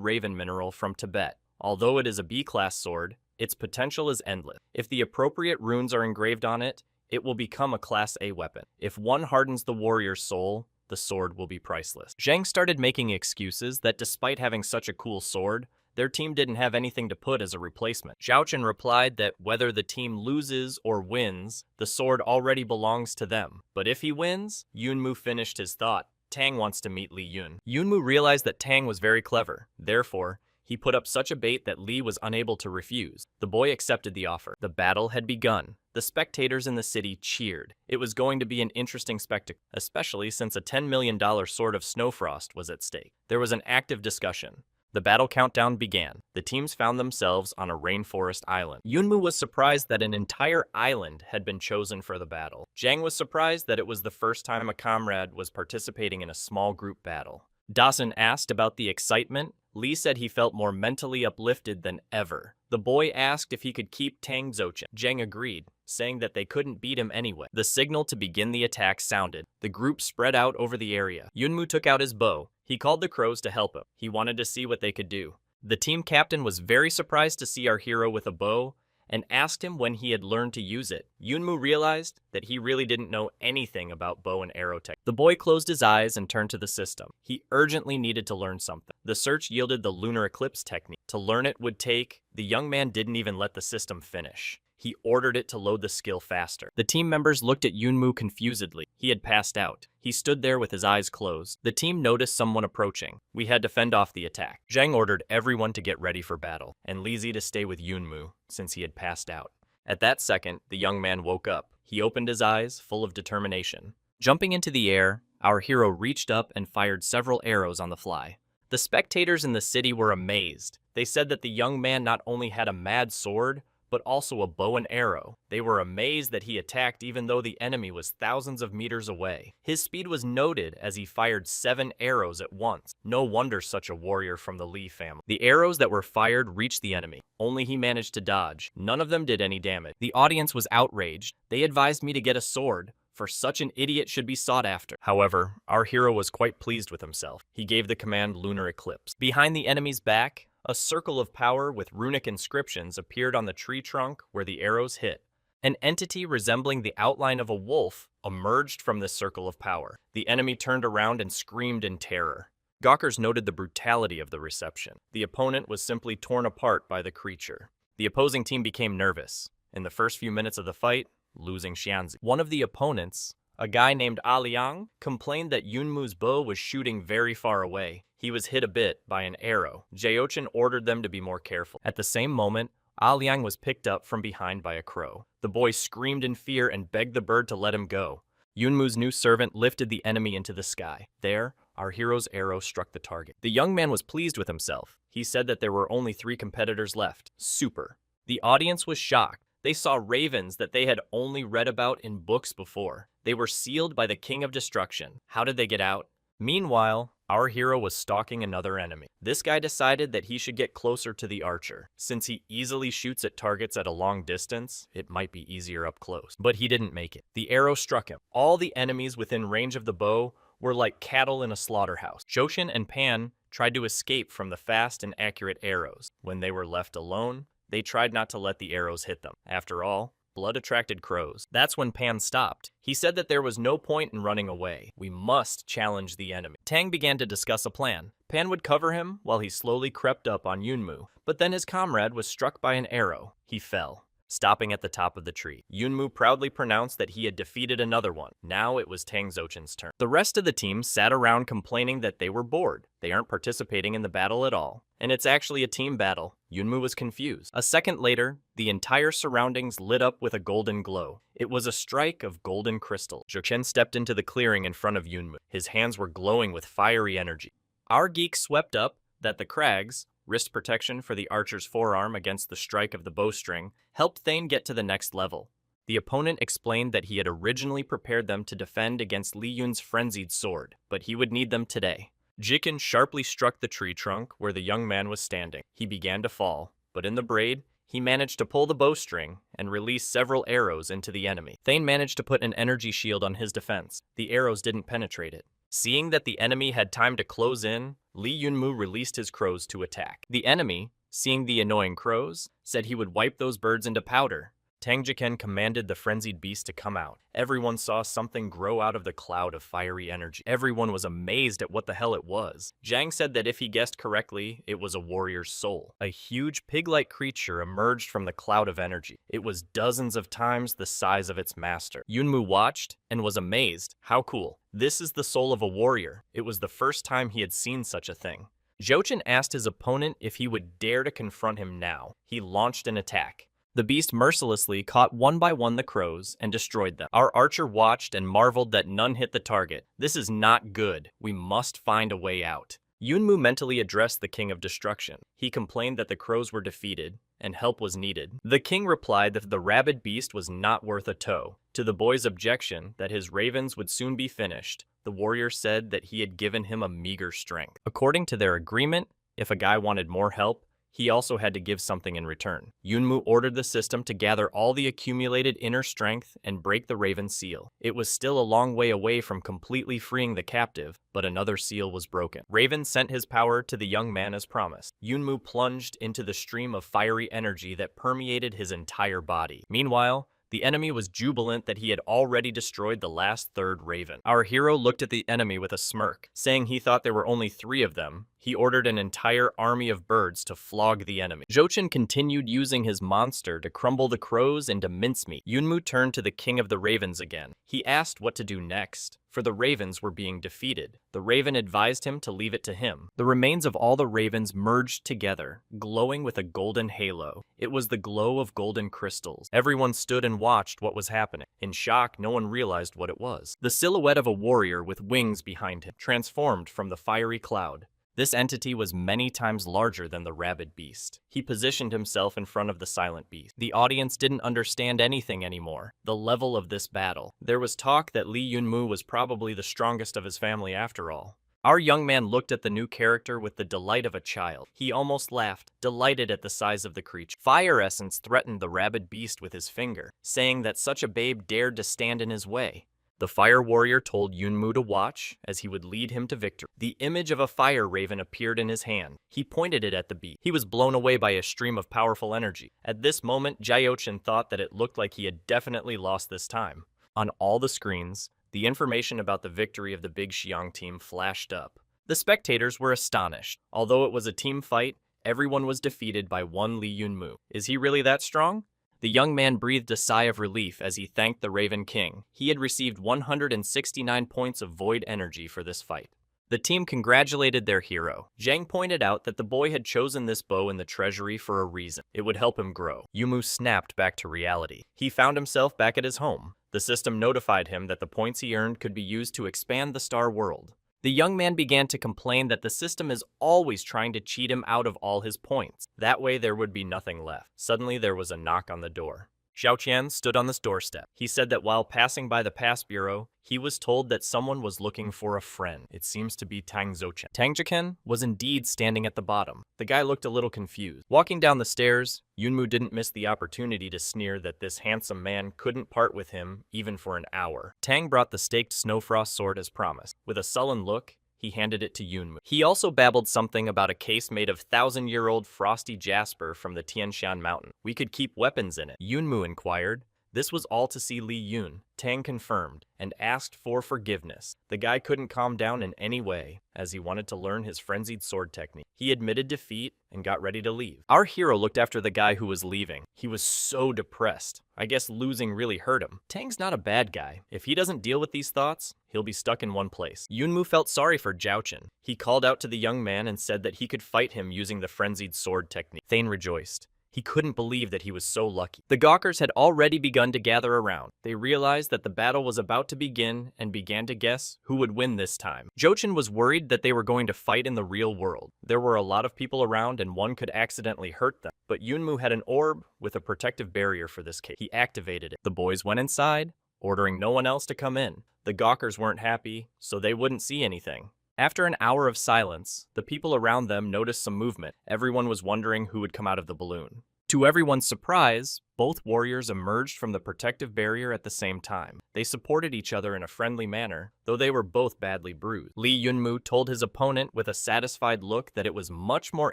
Raven mineral from Tibet. Although it is a B-class sword, its potential is endless. If the appropriate runes are engraved on it, it will become a Class A weapon. If one hardens the warrior's soul, the sword will be priceless. Zhang started making excuses that despite having such a cool sword, their team didn't have anything to put as a replacement. Zhaochen replied that whether the team loses or wins, the sword already belongs to them. But if he wins, Yunmu finished his thought. Tang wants to meet Li Yun. Yunmu realized that Tang was very clever. Therefore, he put up such a bait that Li was unable to refuse. The boy accepted the offer. The battle had begun. The spectators in the city cheered. It was going to be an interesting spectacle, especially since a $10 million sword of Snowfrost was at stake. There was an active discussion. The battle countdown began. The teams found themselves on a rainforest island. Yunmu was surprised that an entire island had been chosen for the battle. Zhang was surprised that it was the first time a comrade was participating in a small group battle. Dawson asked about the excitement. Li said he felt more mentally uplifted than ever. The boy asked if he could keep Tang Zochin. Zhang agreed, saying that they couldn't beat him anyway. The signal to begin the attack sounded. The group spread out over the area. Yunmu took out his bow. He called the crows to help him. He wanted to see what they could do. The team captain was very surprised to see our hero with a bow and asked him when he had learned to use it. Yunmu realized that he really didn't know anything about bow and arrow tech. The boy closed his eyes and turned to the system. He urgently needed to learn something. The search yielded the lunar eclipse technique. To learn it would take... The young man didn't even let the system finish. He ordered it to load the skill faster. The team members looked at Yunmu confusedly. He had passed out. He stood there with his eyes closed. The team noticed someone approaching. We had to fend off the attack. Zhang ordered everyone to get ready for battle, and Lizi to stay with Yunmu, since he had passed out. At that second, the young man woke up. He opened his eyes, full of determination. Jumping into the air, our hero reached up and fired several arrows on the fly. The spectators in the city were amazed. They said that the young man not only had a mad sword, but also a bow and arrow. They were amazed that he attacked even though the enemy was thousands of meters away. His speed was noted as he fired 7 arrows at once. No wonder such a warrior from the Li family. The arrows that were fired reached the enemy. Only he managed to dodge. None of them did any damage. The audience was outraged. They advised me to get a sword, for such an idiot should be sought after. However, our hero was quite pleased with himself. He gave the command Lunar Eclipse. Behind the enemy's back, a circle of power with runic inscriptions appeared on the tree trunk where the arrows hit. An entity resembling the outline of a wolf emerged from this circle of power. The enemy turned around and screamed in terror. Gawkers noted the brutality of the reception. The opponent was simply torn apart by the creature. The opposing team became nervous. In the first few minutes of the fight, losing Xianzi. One of the opponents, a guy named Liang, complained that Yunmu's bow was shooting very far away. He was hit a bit by an arrow. Zhaochen ordered them to be more careful. At the same moment, Liang was picked up from behind by a crow. The boy screamed in fear and begged the bird to let him go. Yunmu's new servant lifted the enemy into the sky. There, our hero's arrow struck the target. The young man was pleased with himself. He said that there were only 3 competitors left. Super. The audience was shocked. They saw ravens that they had only read about in books before. They were sealed by the King of Destruction. How did they get out? Meanwhile, our hero was stalking another enemy. This guy decided that he should get closer to the archer. Since he easily shoots at targets at a long distance, it might be easier up close. But he didn't make it. The arrow struck him. All the enemies within range of the bow were like cattle in a slaughterhouse. Zhoushan and Pan tried to escape from the fast and accurate arrows. When they were left alone, they tried not to let the arrows hit them. After all, blood attracted crows. That's when Pan stopped. He said that there was no point in running away. We must challenge the enemy. Tang began to discuss a plan. Pan would cover him while he slowly crept up on Yunmu. But then his comrade was struck by an arrow. He fell, stopping at the top of the tree. Yunmu proudly pronounced that he had defeated another one. Now it was Tang Zochin's turn. The rest of the team sat around complaining that they were bored. They aren't participating in the battle at all. And it's actually a team battle. Yunmu was confused. A second later, the entire surroundings lit up with a golden glow. It was a strike of golden crystal. Zhochen stepped into the clearing in front of Yunmu. His hands were glowing with fiery energy. Our geek swept up that the crags, wrist protection for the archer's forearm against the strike of the bowstring, helped Thane get to the next level. The opponent explained that he had originally prepared them to defend against Li Yun's frenzied sword, but he would need them today. Jikin sharply struck the tree trunk where the young man was standing. He began to fall, but in the braid, he managed to pull the bowstring and release several arrows into the enemy. Thane managed to put an energy shield on his defense. The arrows didn't penetrate it. Seeing that the enemy had time to close in, Li Yunmu released his crows to attack. The enemy, seeing the annoying crows, said he would wipe those birds into powder. Tangjiken commanded the frenzied beast to come out. Everyone saw something grow out of the cloud of fiery energy. Everyone was amazed at what the hell it was. Zhang said that if he guessed correctly, it was a warrior's soul. A huge pig-like creature emerged from the cloud of energy. It was dozens of times the size of its master. Yunmu watched and was amazed. How cool. This is the soul of a warrior. It was the first time he had seen such a thing. Zhouchen asked his opponent if he would dare to confront him now. He launched an attack. The beast mercilessly caught one by one the crows and destroyed them. Our archer watched and marveled that none hit the target. This is not good. We must find a way out. Yunmu mentally addressed the King of Destruction. He complained that the crows were defeated and help was needed. The king replied that the rabid beast was not worth a toe. To the boy's objection that his ravens would soon be finished, the warrior said that he had given him a meager strength. According to their agreement, if a guy wanted more help, he also had to give something in return. Yunmu ordered the system to gather all the accumulated inner strength and break the raven seal. It was still a long way away from completely freeing the captive, but another seal was broken. Raven sent his power to the young man as promised. Yunmu plunged into the stream of fiery energy that permeated his entire body. Meanwhile, the enemy was jubilant that he had already destroyed the last third raven. Our hero looked at the enemy with a smirk, saying he thought there were only 3 of them. He ordered an entire army of birds to flog the enemy. Zhouchen continued using his monster to crumble the crows into mincemeat. Yunmu turned to the king of the ravens again. He asked what to do next, for the ravens were being defeated. The raven advised him to leave it to him. The remains of all the ravens merged together, glowing with a golden halo. It was the glow of golden crystals. Everyone stood and watched what was happening. In shock, no one realized what it was. The silhouette of a warrior with wings behind him, transformed from the fiery cloud. This entity was many times larger than the rabid beast. He positioned himself in front of the silent beast. The audience didn't understand anything anymore. The level of this battle. There was talk that Li Yunmu was probably the strongest of his family after all. Our young man looked at the new character with the delight of a child. He almost laughed, delighted at the size of the creature. Fire essence threatened the rabid beast with his finger, saying that such a babe dared to stand in his way. The fire warrior told Yunmu to watch, as he would lead him to victory. The image of a fire raven appeared in his hand. He pointed it at the beast. He was blown away by a stream of powerful energy. At this moment, Zhouchen thought that it looked like he had definitely lost this time. On all the screens, the information about the victory of the Big Xiang team flashed up. The spectators were astonished. Although it was a team fight, everyone was defeated by one Li Yunmu. Is he really that strong? The young man breathed a sigh of relief as he thanked the Raven King. He had received 169 points of void energy for this fight. The team congratulated their hero. Zhang pointed out that the boy had chosen this bow in the treasury for a reason. It would help him grow. Yunmu snapped back to reality. He found himself back at his home. The system notified him that the points he earned could be used to expand the star world. The young man began to complain that the system is always trying to cheat him out of all his points. That way there would be nothing left. Suddenly there was a knock on the door. Xiao Qian stood on this doorstep. He said that while passing by the pass bureau, he was told that someone was looking for a friend. It seems to be Tang Zouchen. Tangjiken was indeed standing at the bottom. The guy looked a little confused. Walking down the stairs, Yunmu didn't miss the opportunity to sneer that this handsome man couldn't part with him even for an hour. Tang brought the staked Snowfrost sword as promised. With a sullen look, he handed it to Yunmu. He also babbled something about a case made of 1,000-year-old frosty jasper from the Tianshan mountain. We could keep weapons in it. Yunmu inquired. This was all to see Li Yun. Tang confirmed and asked for forgiveness. The guy couldn't calm down in any way, as he wanted to learn his frenzied sword technique. He admitted defeat and got ready to leave. Our hero looked after the guy who was leaving. He was so depressed. I guess losing really hurt him. Tang's not a bad guy. If he doesn't deal with these thoughts, he'll be stuck in one place. Yunmu felt sorry for Zhouchen. He called out to the young man and said that he could fight him using the frenzied sword technique. Thane rejoiced. He couldn't believe that he was so lucky. The gawkers had already begun to gather around. They realized that the battle was about to begin and began to guess who would win this time. Zhouchen was worried that they were going to fight in the real world. There were a lot of people around and one could accidentally hurt them. But Yunmu had an orb with a protective barrier for this case. He activated it. The boys went inside, ordering no one else to come in. The gawkers weren't happy, so they wouldn't see anything. After an hour of silence, the people around them noticed some movement. Everyone was wondering who would come out of the balloon. To everyone's surprise, Both warriors emerged from the protective barrier at the same time. They supported each other in a friendly manner, though they were both badly bruised. Lee Yunmu told his opponent with a satisfied look that it was much more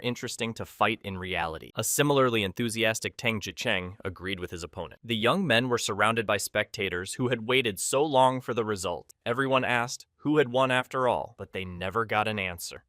interesting to fight in reality. A similarly enthusiastic Tang Jicheng agreed with his opponent. The young men were surrounded by spectators who had waited so long for the result. Everyone asked who had won after all, but they never got an answer.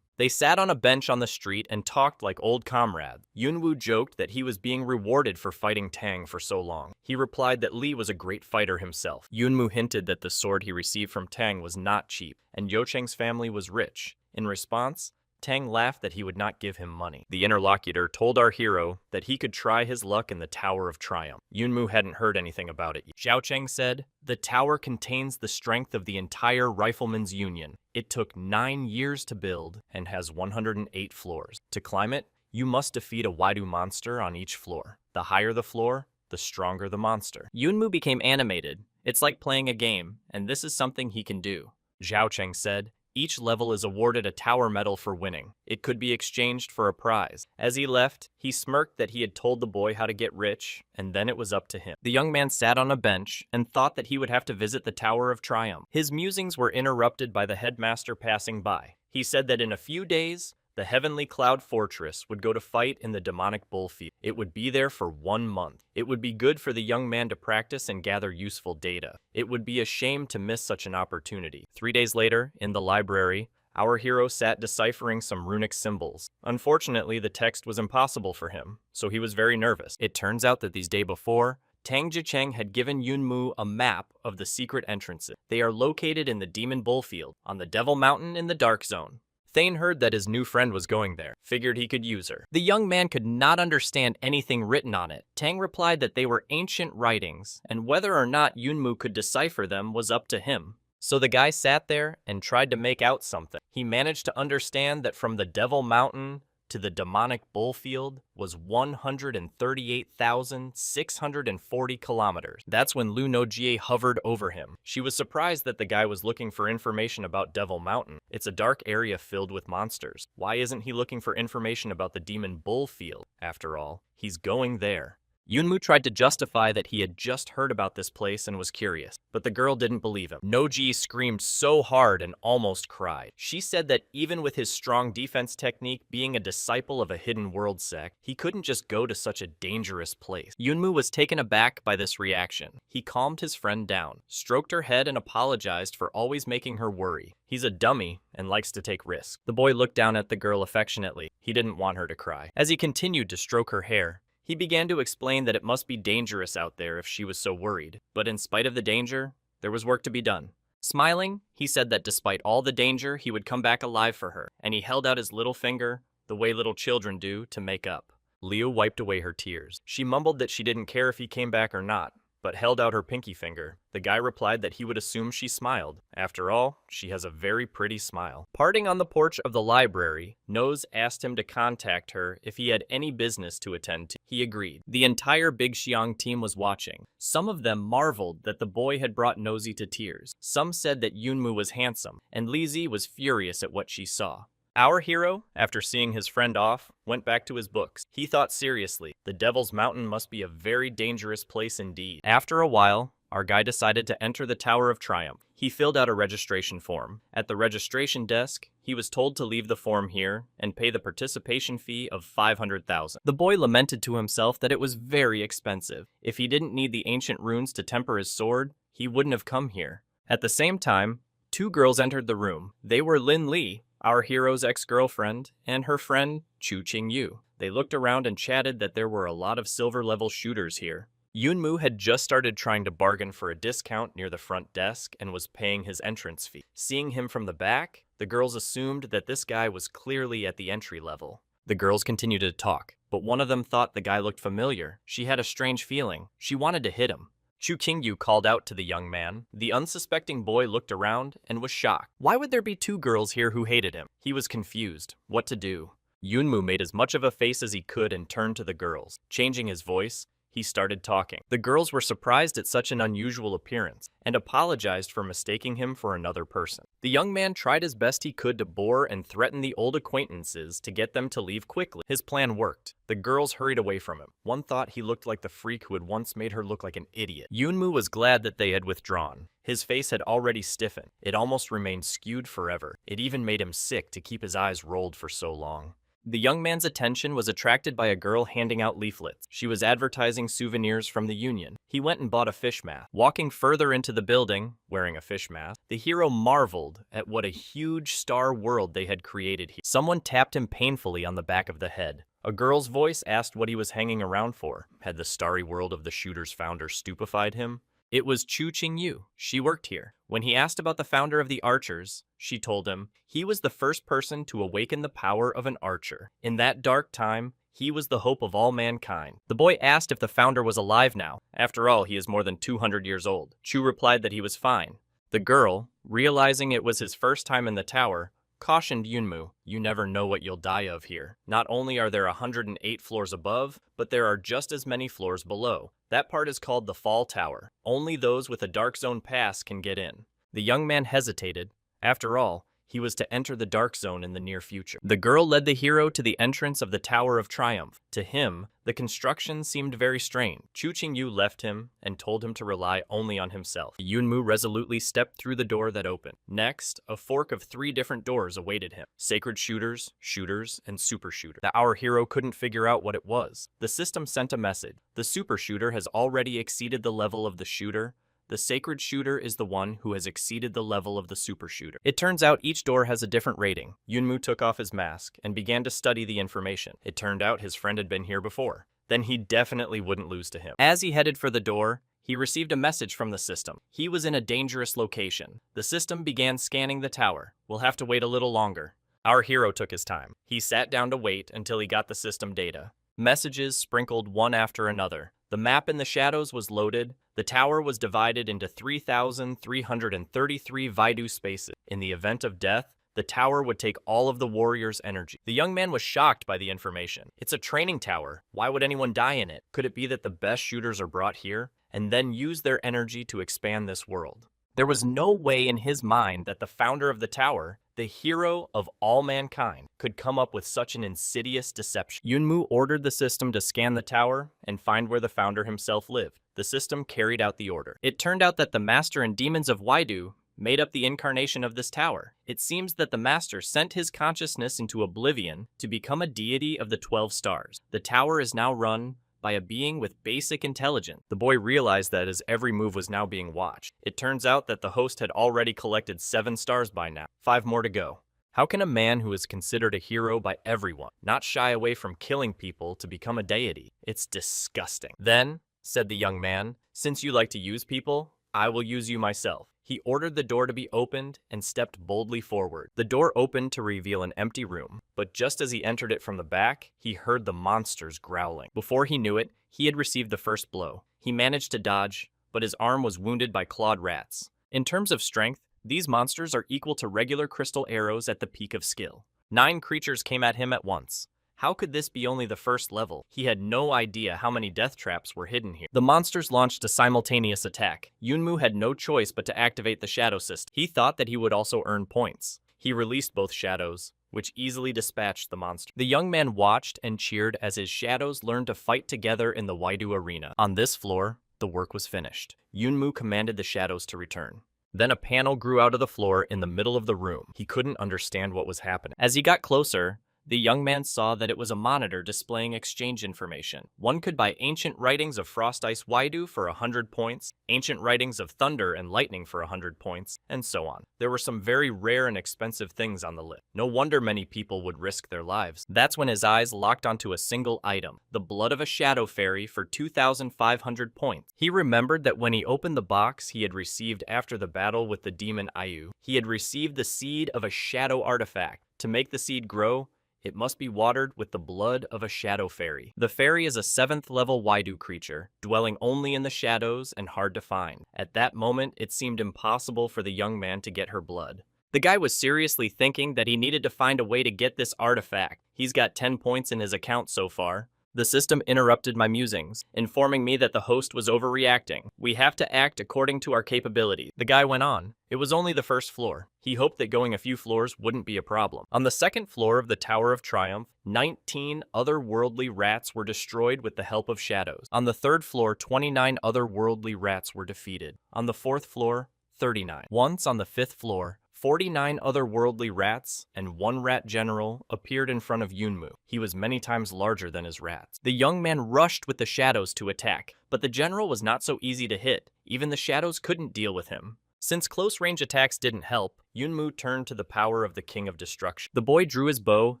They sat on a bench on the street and talked like old comrades. Yunwu joked that he was being rewarded for fighting Tang for so long. He replied that Li was a great fighter himself. Yunmu hinted that the sword he received from Tang was not cheap, and Youcheng's family was rich. In response, Tang laughed that he would not give him money. The interlocutor told our hero that he could try his luck in the Tower of Triumph. Yunmu hadn't heard anything about it yet. Xiaocheng said, "The tower contains the strength of the entire Riflemen's Union. It took 9 years to build and has 108 floors. To climb it, you must defeat a Waidu monster on each floor. The higher the floor, the stronger the monster." Yunmu became animated. It's like playing a game, and this is something he can do. Xiaocheng said, "Each level is awarded a tower medal for winning. It could be exchanged for a prize." As he left, he smirked that he had told the boy how to get rich, and then it was up to him. The young man sat on a bench and thought that he would have to visit the Tower of Triumph. His musings were interrupted by the headmaster passing by. He said that in a few days, the Heavenly Cloud Fortress would go to fight in the demonic bullfield. It would be there for 1 month. It would be good for the young man to practice and gather useful data. It would be a shame to miss such an opportunity. 3 days later, in the library, our hero sat deciphering some runic symbols. Unfortunately, the text was impossible for him, so he was very nervous. It turns out that the day before, Tang Jicheng had given Yunmu a map of the secret entrances. They are located in the Demon Bullfield, on the Devil Mountain in the Dark Zone. Thane heard that his new friend was going there, figured he could use her. The young man could not understand anything written on it. Tang replied that they were ancient writings, and whether or not Yunmu could decipher them was up to him. So the guy sat there and tried to make out something. He managed to understand that from the Devil Mountain to the demonic bullfield was 138,640 kilometers. That's when Lu Nojie hovered over him. She was surprised that the guy was looking for information about Devil Mountain. It's a dark area filled with monsters. Why isn't he looking for information about the demon bullfield? After all, he's going there. Yunmu tried to justify that he had just heard about this place and was curious, but the girl didn't believe him. Noji screamed so hard and almost cried. She said that even with his strong defense technique, being a disciple of a hidden world sect, he couldn't just go to such a dangerous place. Yunmu was taken aback by this reaction. He calmed his friend down, stroked her head and apologized for always making her worry. He's a dummy and likes to take risks. The boy looked down at the girl affectionately. He didn't want her to cry. As he continued to stroke her hair, he began to explain that it must be dangerous out there if she was so worried, but in spite of the danger, there was work to be done. Smiling, he said that despite all the danger, he would come back alive for her, and he held out his little finger, the way little children do, to make up. Liu wiped away her tears. She mumbled that she didn't care if he came back or not, but held out her pinky finger. The guy replied that he would assume she smiled. After all, she has a very pretty smile. Parting on the porch of the library, Nose asked him to contact her if he had any business to attend to. He agreed. The entire Big Xiang team was watching. Some of them marveled that the boy had brought Nosy to tears. Some said that Yunmu was handsome, and Li Zi was furious at what she saw. Our hero, after seeing his friend off, went back to his books. He thought seriously, the Devil's Mountain must be a very dangerous place indeed. After a while, our guy decided to enter the Tower of Triumph. He filled out a registration form. At the registration desk, he was told to leave the form here and pay the participation fee of 500,000. The boy lamented to himself that it was very expensive. If he didn't need the ancient runes to temper his sword, he wouldn't have come here. At the same time, 2 girls entered the room. They were Lin Li, our hero's ex-girlfriend, and her friend, Chu Qingyu. They looked around and chatted that there were a lot of silver-level shooters here. Yunmu had just started trying to bargain for a discount near the front desk and was paying his entrance fee. Seeing him from the back, the girls assumed that this guy was clearly at the entry level. The girls continued to talk, but one of them thought the guy looked familiar. She had a strange feeling. She wanted to hit him. Chu Qingyu called out to the young man. The unsuspecting boy looked around and was shocked. Why would there be 2 girls here who hated him? He was confused. What to do? Yunmu made as much of a face as he could and turned to the girls. Changing his voice, he started talking. The girls were surprised at such an unusual appearance and apologized for mistaking him for another person. The young man tried as best he could to bore and threaten the old acquaintances to get them to leave quickly. His plan worked. The girls hurried away from him. One thought he looked like the freak who had once made her look like an idiot. Yunmu was glad that they had withdrawn. His face had already stiffened. It almost remained skewed forever. It even made him sick to keep his eyes rolled for so long. The young man's attention was attracted by a girl handing out leaflets. She was advertising souvenirs from the Union. He went and bought a fish mask. Walking further into the building, wearing a fish mask, the hero marveled at what a huge star world they had created here. Someone tapped him painfully on the back of the head. A girl's voice asked what he was hanging around for. Had the starry world of the shooter's founder stupefied him? It was Chu Qingyu. She worked here. When he asked about the founder of the Archers, she told him he was the first person to awaken the power of an archer. In that dark time, he was the hope of all mankind. The boy asked if the founder was alive now. After all, he is more than 200 years old. Chu replied that he was fine. The girl, realizing it was his first time in the tower, cautioned Yunmu, "You never know what you'll die of here. Not only are there 108 floors above, but there are just as many floors below. That part is called the Fall Tower. Only those with a Dark Zone pass can get in." The young man hesitated. After all, he was to enter the Dark Zone in the near future. The girl led the hero to the entrance of the Tower of Triumph. To him, the construction seemed very strange. Chu Qingyu left him and told him to rely only on himself. Yunmu resolutely stepped through the door that opened. Next, a fork of 3 different doors awaited him. Sacred Shooters, Shooters, and Super Shooter. Our hero couldn't figure out what it was. The system sent a message. The Super Shooter has already exceeded the level of the Shooter. The Sacred Shooter is the one who has exceeded the level of the Super Shooter. It turns out each door has a different rating. Yunmu took off his mask and began to study the information. It turned out his friend had been here before. Then he definitely wouldn't lose to him. As he headed for the door, he received a message from the system. He was in a dangerous location. The system began scanning the tower. We'll have to wait a little longer. Our hero took his time. He sat down to wait until he got the system data. Messages sprinkled one after another. The map in the shadows was loaded. The tower was divided into 3,333 Vaidu spaces. In the event of death, the tower would take all of the warrior's energy. The young man was shocked by the information. It's a training tower. Why would anyone die in it? Could it be that the best shooters are brought here and then use their energy to expand this world? There was no way in his mind that the founder of the tower, the hero of all mankind, could come up with such an insidious deception. Yunmu ordered the system to scan the tower and find where the founder himself lived. The system carried out the order. It turned out that the Master and Demons of Waidu made up the incarnation of this tower. It seems that the Master sent his consciousness into oblivion to become a deity of the 12 stars. The tower is now run by a being with basic intelligence. The boy realized that his every move was now being watched. It turns out that the host had already collected 7 stars by now. 5 more to go. How can a man who is considered a hero by everyone not shy away from killing people to become a deity? It's disgusting. Then, said the young man, since you like to use people, I will use you myself. He ordered the door to be opened and stepped boldly forward. The door opened to reveal an empty room, but just as he entered it from the back, he heard the monsters growling. Before he knew it, he had received the first blow. He managed to dodge, but his arm was wounded by clawed rats. In terms of strength, these monsters are equal to regular crystal arrows at the peak of skill. 9 creatures came at him at once. How could this be only the first level? He had no idea how many death traps were hidden here. The monsters launched a simultaneous attack. Yunmu had no choice but to activate the shadow system. He thought that he would also earn points. He released both shadows, which easily dispatched the monster. The young man watched and cheered as his shadows learned to fight together in the Waidu arena. On this floor, the work was finished. Yunmu commanded the shadows to return. Then a panel grew out of the floor in the middle of the room. He couldn't understand what was happening. As he got closer, the young man saw that it was a monitor displaying exchange information. One could buy ancient writings of Frost Ice Waidu for 100 points, ancient writings of Thunder and Lightning for 100 points, and so on. There were some very rare and expensive things on the list. No wonder many people would risk their lives. That's when his eyes locked onto a single item, the blood of a shadow fairy for 2,500 points. He remembered that when he opened the box he had received after the battle with the demon Ayu, he had received the seed of a shadow artifact. To make the seed grow, it must be watered with the blood of a shadow fairy. The fairy is a 7th level Waidu creature, dwelling only in the shadows and hard to find. At that moment, it seemed impossible for the young man to get her blood. The guy was seriously thinking that he needed to find a way to get this artifact. He's got 10 points in his account so far, The system interrupted my musings, informing me that the host was overreacting. We have to act according to our capabilities. The guy went on. It was only the first floor. He hoped that going a few floors wouldn't be a problem. On the second floor of the Tower of Triumph, 19 otherworldly rats were destroyed with the help of shadows. On the third floor, 29 otherworldly rats were defeated. On the fourth floor, 39. Once on the fifth floor, 49 otherworldly rats and one rat general appeared in front of Yunmu. He was many times larger than his rats. The young man rushed with the shadows to attack, but the general was not so easy to hit. Even the shadows couldn't deal with him. Since close-range attacks didn't help, Yunmu turned to the power of the King of Destruction. The boy drew his bow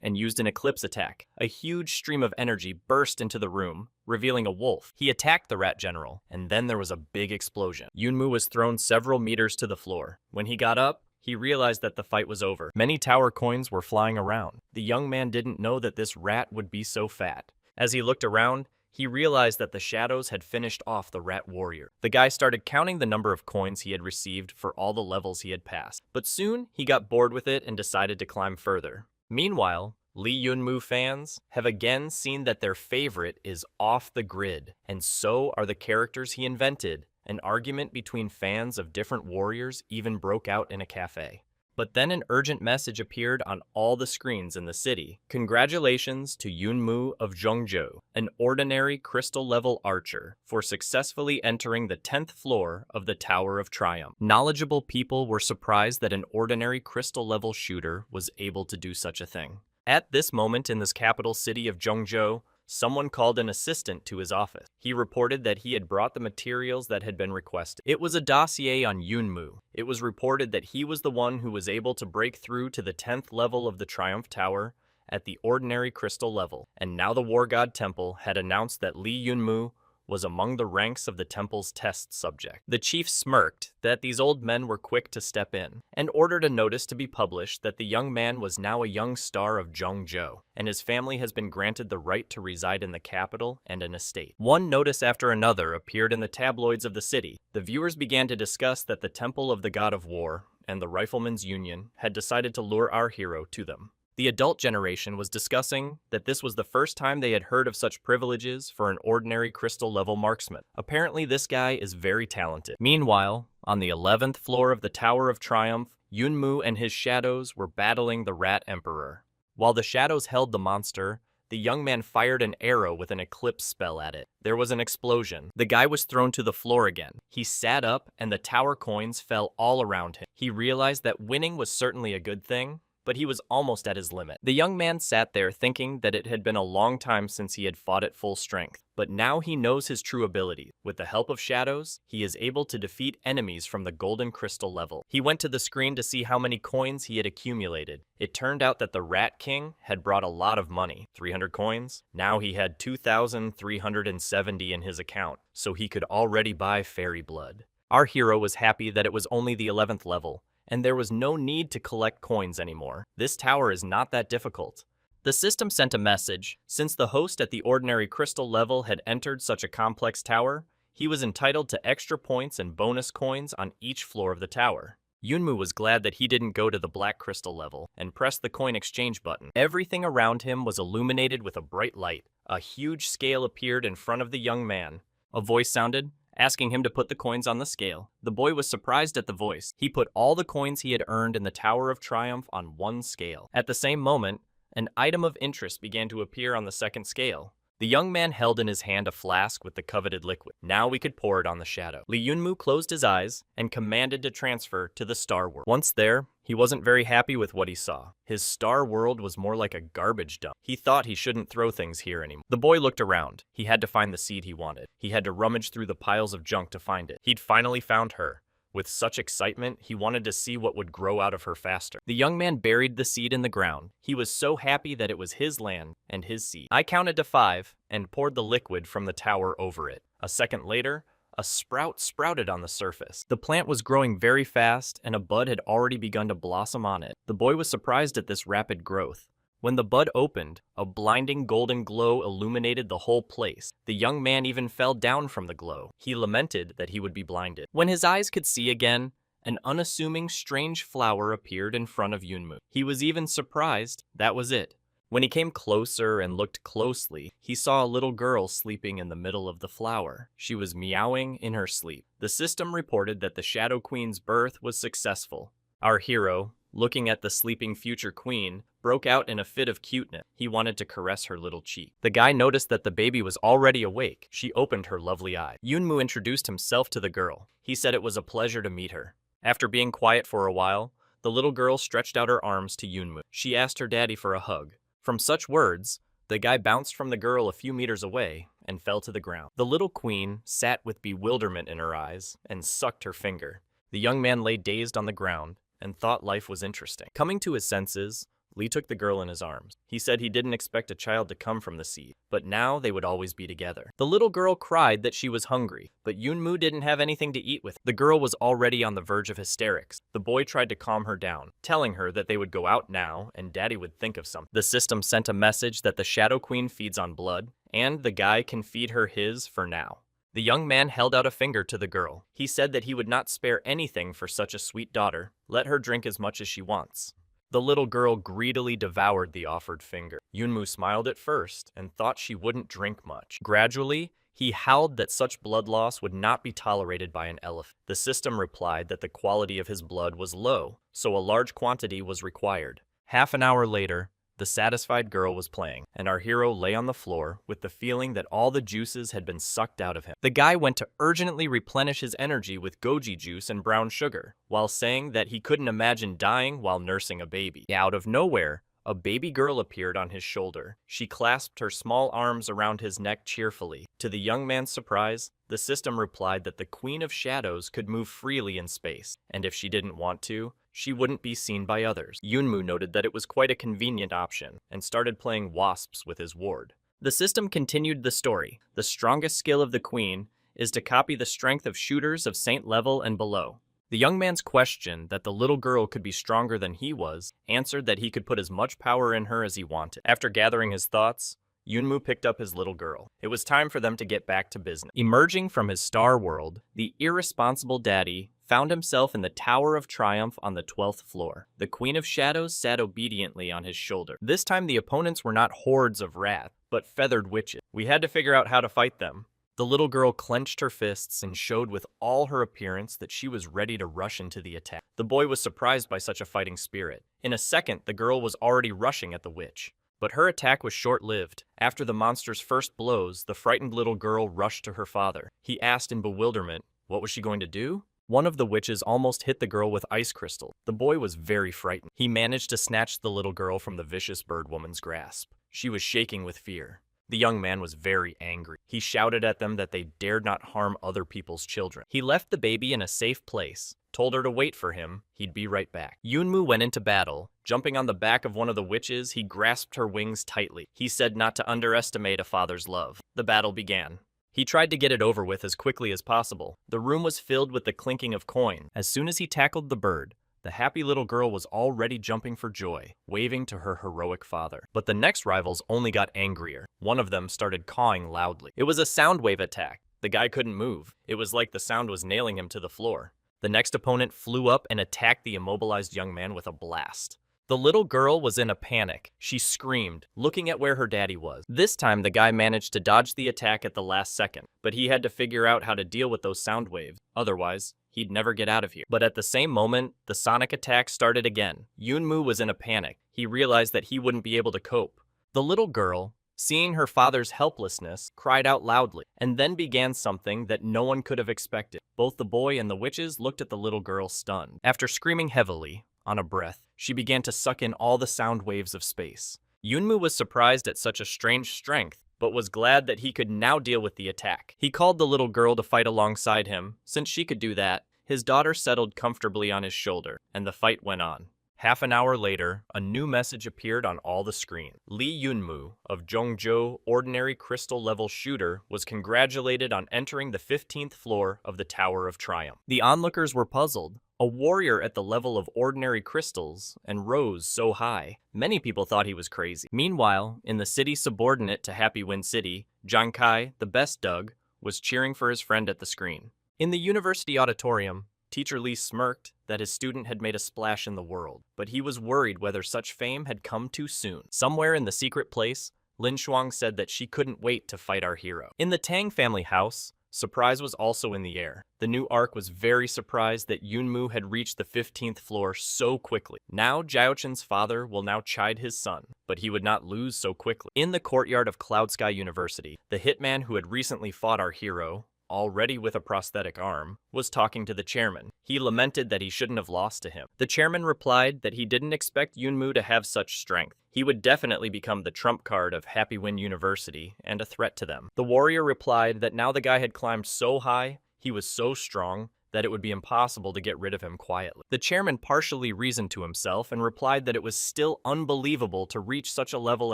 and used an eclipse attack. A huge stream of energy burst into the room, revealing a wolf. He attacked the rat general, and then there was a big explosion. Yunmu was thrown several meters to the floor. When he got up, he realized that the fight was over. Many tower coins were flying around. The young man didn't know that this rat would be so fat. As he looked around, he realized that the shadows had finished off the rat warrior. The guy started counting the number of coins he had received for all the levels he had passed. But soon, he got bored with it and decided to climb further. Meanwhile, Lee Yunmu fans have again seen that their favorite is off the grid, and so are the characters he invented. An argument between fans of different warriors even broke out in a cafe. But then an urgent message appeared on all the screens in the city. Congratulations to Yunmu of Zhongzhou, an ordinary crystal-level archer, for successfully entering the 10th floor of the Tower of Triumph. Knowledgeable people were surprised that an ordinary crystal-level shooter was able to do such a thing. At this moment in this capital city of Zhongzhou, someone called an assistant to his office. He reported that he had brought the materials that had been requested. It was a dossier on Yunmu. It was reported that he was the one who was able to break through to the 10th level of the Triumph Tower at the ordinary crystal level. And now the War God Temple had announced that Lee Yunmu was among the ranks of the temple's test subject. The chief smirked that these old men were quick to step in, and ordered a notice to be published that the young man was now a young star of Zhongzhou, and his family has been granted the right to reside in the capital and an estate. One notice after another appeared in the tabloids of the city. The viewers began to discuss that the Temple of the God of War and the Riflemen's Union had decided to lure our hero to them. The adult generation was discussing that this was the first time they had heard of such privileges for an ordinary crystal-level marksman. Apparently, this guy is very talented. Meanwhile, on the 11th floor of the Tower of Triumph, Yunmu and his shadows were battling the Rat Emperor. While the shadows held the monster, the young man fired an arrow with an eclipse spell at it. There was an explosion. The guy was thrown to the floor again. He sat up, and the tower coins fell all around him. He realized that winning was certainly a good thing, but he was almost at his limit. The young man sat there thinking that it had been a long time since he had fought at full strength. But now he knows his true abilities. With the help of shadows, he is able to defeat enemies from the golden crystal level. He went to the screen to see how many coins he had accumulated. It turned out that the Rat King had brought a lot of money, 300 coins. Now he had 2,370 in his account, so he could already buy fairy blood. Our hero was happy that it was only the 11th level, and there was no need to collect coins anymore. This tower is not that difficult. The system sent a message. Since the host at the ordinary crystal level had entered such a complex tower, he was entitled to extra points and bonus coins on each floor of the tower. Yunmu was glad that he didn't go to the black crystal level and pressed the coin exchange button. Everything around him was illuminated with a bright light. A huge scale appeared in front of the young man. A voice sounded, asking him to put the coins on the scale. The boy was surprised at the voice. He put all the coins he had earned in the Tower of Triumph on one scale. At the same moment, an item of interest began to appear on the second scale. The young man held in his hand a flask with the coveted liquid. Now we could pour it on the shadow. Li Yunmu closed his eyes and commanded to transfer to the Star World. Once there, he wasn't very happy with what he saw. His Star World was more like a garbage dump. He thought he shouldn't throw things here anymore. The boy looked around. He had to find the seed he wanted. He had to rummage through the piles of junk to find it. He'd finally found her. With such excitement, he wanted to see what would grow out of her faster. The young man buried the seed in the ground. He was so happy that it was his land and his seed. I counted to 5 and poured the liquid from the tower over it. A second later, a sprout sprouted on the surface. The plant was growing very fast, and a bud had already begun to blossom on it. The boy was surprised at this rapid growth. When the bud opened, a blinding golden glow illuminated the whole place. The young man even fell down from the glow. He lamented that he would be blinded. When his eyes could see again, an unassuming, strange flower appeared in front of Yunmu. He was even surprised that was it. When he came closer and looked closely, he saw a little girl sleeping in the middle of the flower. She was meowing in her sleep. The system reported that the Shadow Queen's birth was successful. Our hero, looking at the sleeping future queen, broke out in a fit of cuteness. He wanted to caress her little cheek. The guy noticed that the baby was already awake. She opened her lovely eyes. Yunmu introduced himself to the girl. He said it was a pleasure to meet her. After being quiet for a while, the little girl stretched out her arms to Yunmu. She asked her daddy for a hug. From such words, the guy bounced from the girl a few meters away and fell to the ground. The little queen sat with bewilderment in her eyes and sucked her finger. The young man lay dazed on the ground and thought life was interesting. Coming to his senses, Lee took the girl in his arms. He said he didn't expect a child to come from the seed, but now they would always be together. The little girl cried that she was hungry, but Yunmu didn't have anything to eat with. The girl was already on the verge of hysterics. The boy tried to calm her down, telling her that they would go out now and daddy would think of something. The system sent a message that the Shadow Queen feeds on blood, and the guy can feed her his for now. The young man held out a finger to the girl. He said that he would not spare anything for such a sweet daughter. Let her drink as much as she wants. The little girl greedily devoured the offered finger. Yunmu smiled at first and thought she wouldn't drink much. Gradually, he howled that such blood loss would not be tolerated by an elephant. The system replied that the quality of his blood was low, so a large quantity was required. Half an hour later, the satisfied girl was playing, and our hero lay on the floor with the feeling that all the juices had been sucked out of him. The guy went to urgently replenish his energy with goji juice and brown sugar, while saying that he couldn't imagine dying while nursing a baby. Out of nowhere, a baby girl appeared on his shoulder. She clasped her small arms around his neck cheerfully. To the young man's surprise, the system replied that the Queen of Shadows could move freely in space, and if she didn't want to, she wouldn't be seen by others. Yunmu noted that it was quite a convenient option, and started playing wasps with his ward. The system continued the story. The strongest skill of the Queen is to copy the strength of shooters of Saint level and below. The young man's question that the little girl could be stronger than he was answered that he could put as much power in her as he wanted. After gathering his thoughts, Yunmu picked up his little girl. It was time for them to get back to business. Emerging from his star world, the irresponsible daddy found himself in the Tower of Triumph on the 12th floor. The Queen of Shadows sat obediently on his shoulder. This time the opponents were not hordes of wrath, but feathered witches. We had to figure out how to fight them. The little girl clenched her fists and showed with all her appearance that she was ready to rush into the attack. The boy was surprised by such a fighting spirit. In a second, the girl was already rushing at the witch. But her attack was short-lived. After the monster's first blows, the frightened little girl rushed to her father. He asked in bewilderment, what was she going to do? One of the witches almost hit the girl with ice crystal. The boy was very frightened. He managed to snatch the little girl from the vicious bird woman's grasp. She was shaking with fear. The young man was very angry. He shouted at them that they dared not harm other people's children. He left the baby in a safe place, told her to wait for him. He'd be right back. Yunmu went into battle. Jumping on the back of one of the witches, he grasped her wings tightly. He said not to underestimate a father's love. The battle began. He tried to get it over with as quickly as possible. The room was filled with the clinking of coin. As soon as he tackled the bird, the happy little girl was already jumping for joy, waving to her heroic father. But the next rivals only got angrier. One of them started cawing loudly. It was a sound wave attack. The guy couldn't move. It was like the sound was nailing him to the floor. The next opponent flew up and attacked the immobilized young man with a blast. The little girl was in a panic. She screamed, looking at where her daddy was. This time, the guy managed to dodge the attack at the last second, but he had to figure out how to deal with those sound waves. Otherwise, he'd never get out of here. But at the same moment, the sonic attack started again. Yunmu was in a panic. He realized that he wouldn't be able to cope. The little girl, seeing her father's helplessness, cried out loudly, and then began something that no one could have expected. Both the boy and the witches looked at the little girl stunned. After screaming heavily, on a breath, she began to suck in all the sound waves of space. Yunmu was surprised at such a strange strength, but was glad that he could now deal with the attack. He called the little girl to fight alongside him. Since she could do that, his daughter settled comfortably on his shoulder, and the fight went on. Half an hour later, a new message appeared on all the screen. Lee Yunmu of Zhongzhou Ordinary Crystal Level Shooter was congratulated on entering the 15th floor of the Tower of Triumph. The onlookers were puzzled. A warrior at the level of ordinary crystals and rose so high. Many people thought he was crazy. Meanwhile, in the city subordinate to Happy Wind City, Jankai, the best Doug, was cheering for his friend at the screen. In the university auditorium, Teacher Lee smirked that his student had made a splash in the world, but he was worried whether such fame had come too soon. Somewhere in the secret place, Lin Shuang said that she couldn't wait to fight our hero. In the Tang family house, surprise was also in the air. The new arc was very surprised that Yunmu had reached the 15th floor so quickly. Now Jiaochen's father will now chide his son, but he would not lose so quickly. In the courtyard of Cloud Sky University, the hitman who had recently fought our hero, already with a prosthetic arm, was talking to the chairman. He lamented that he shouldn't have lost to him. The chairman replied that he didn't expect Yunmu to have such strength. He would definitely become the trump card of Happy Wind University and a threat to them. The warrior replied that now the guy had climbed so high, he was so strong, that it would be impossible to get rid of him quietly. The chairman partially reasoned to himself and replied that it was still unbelievable to reach such a level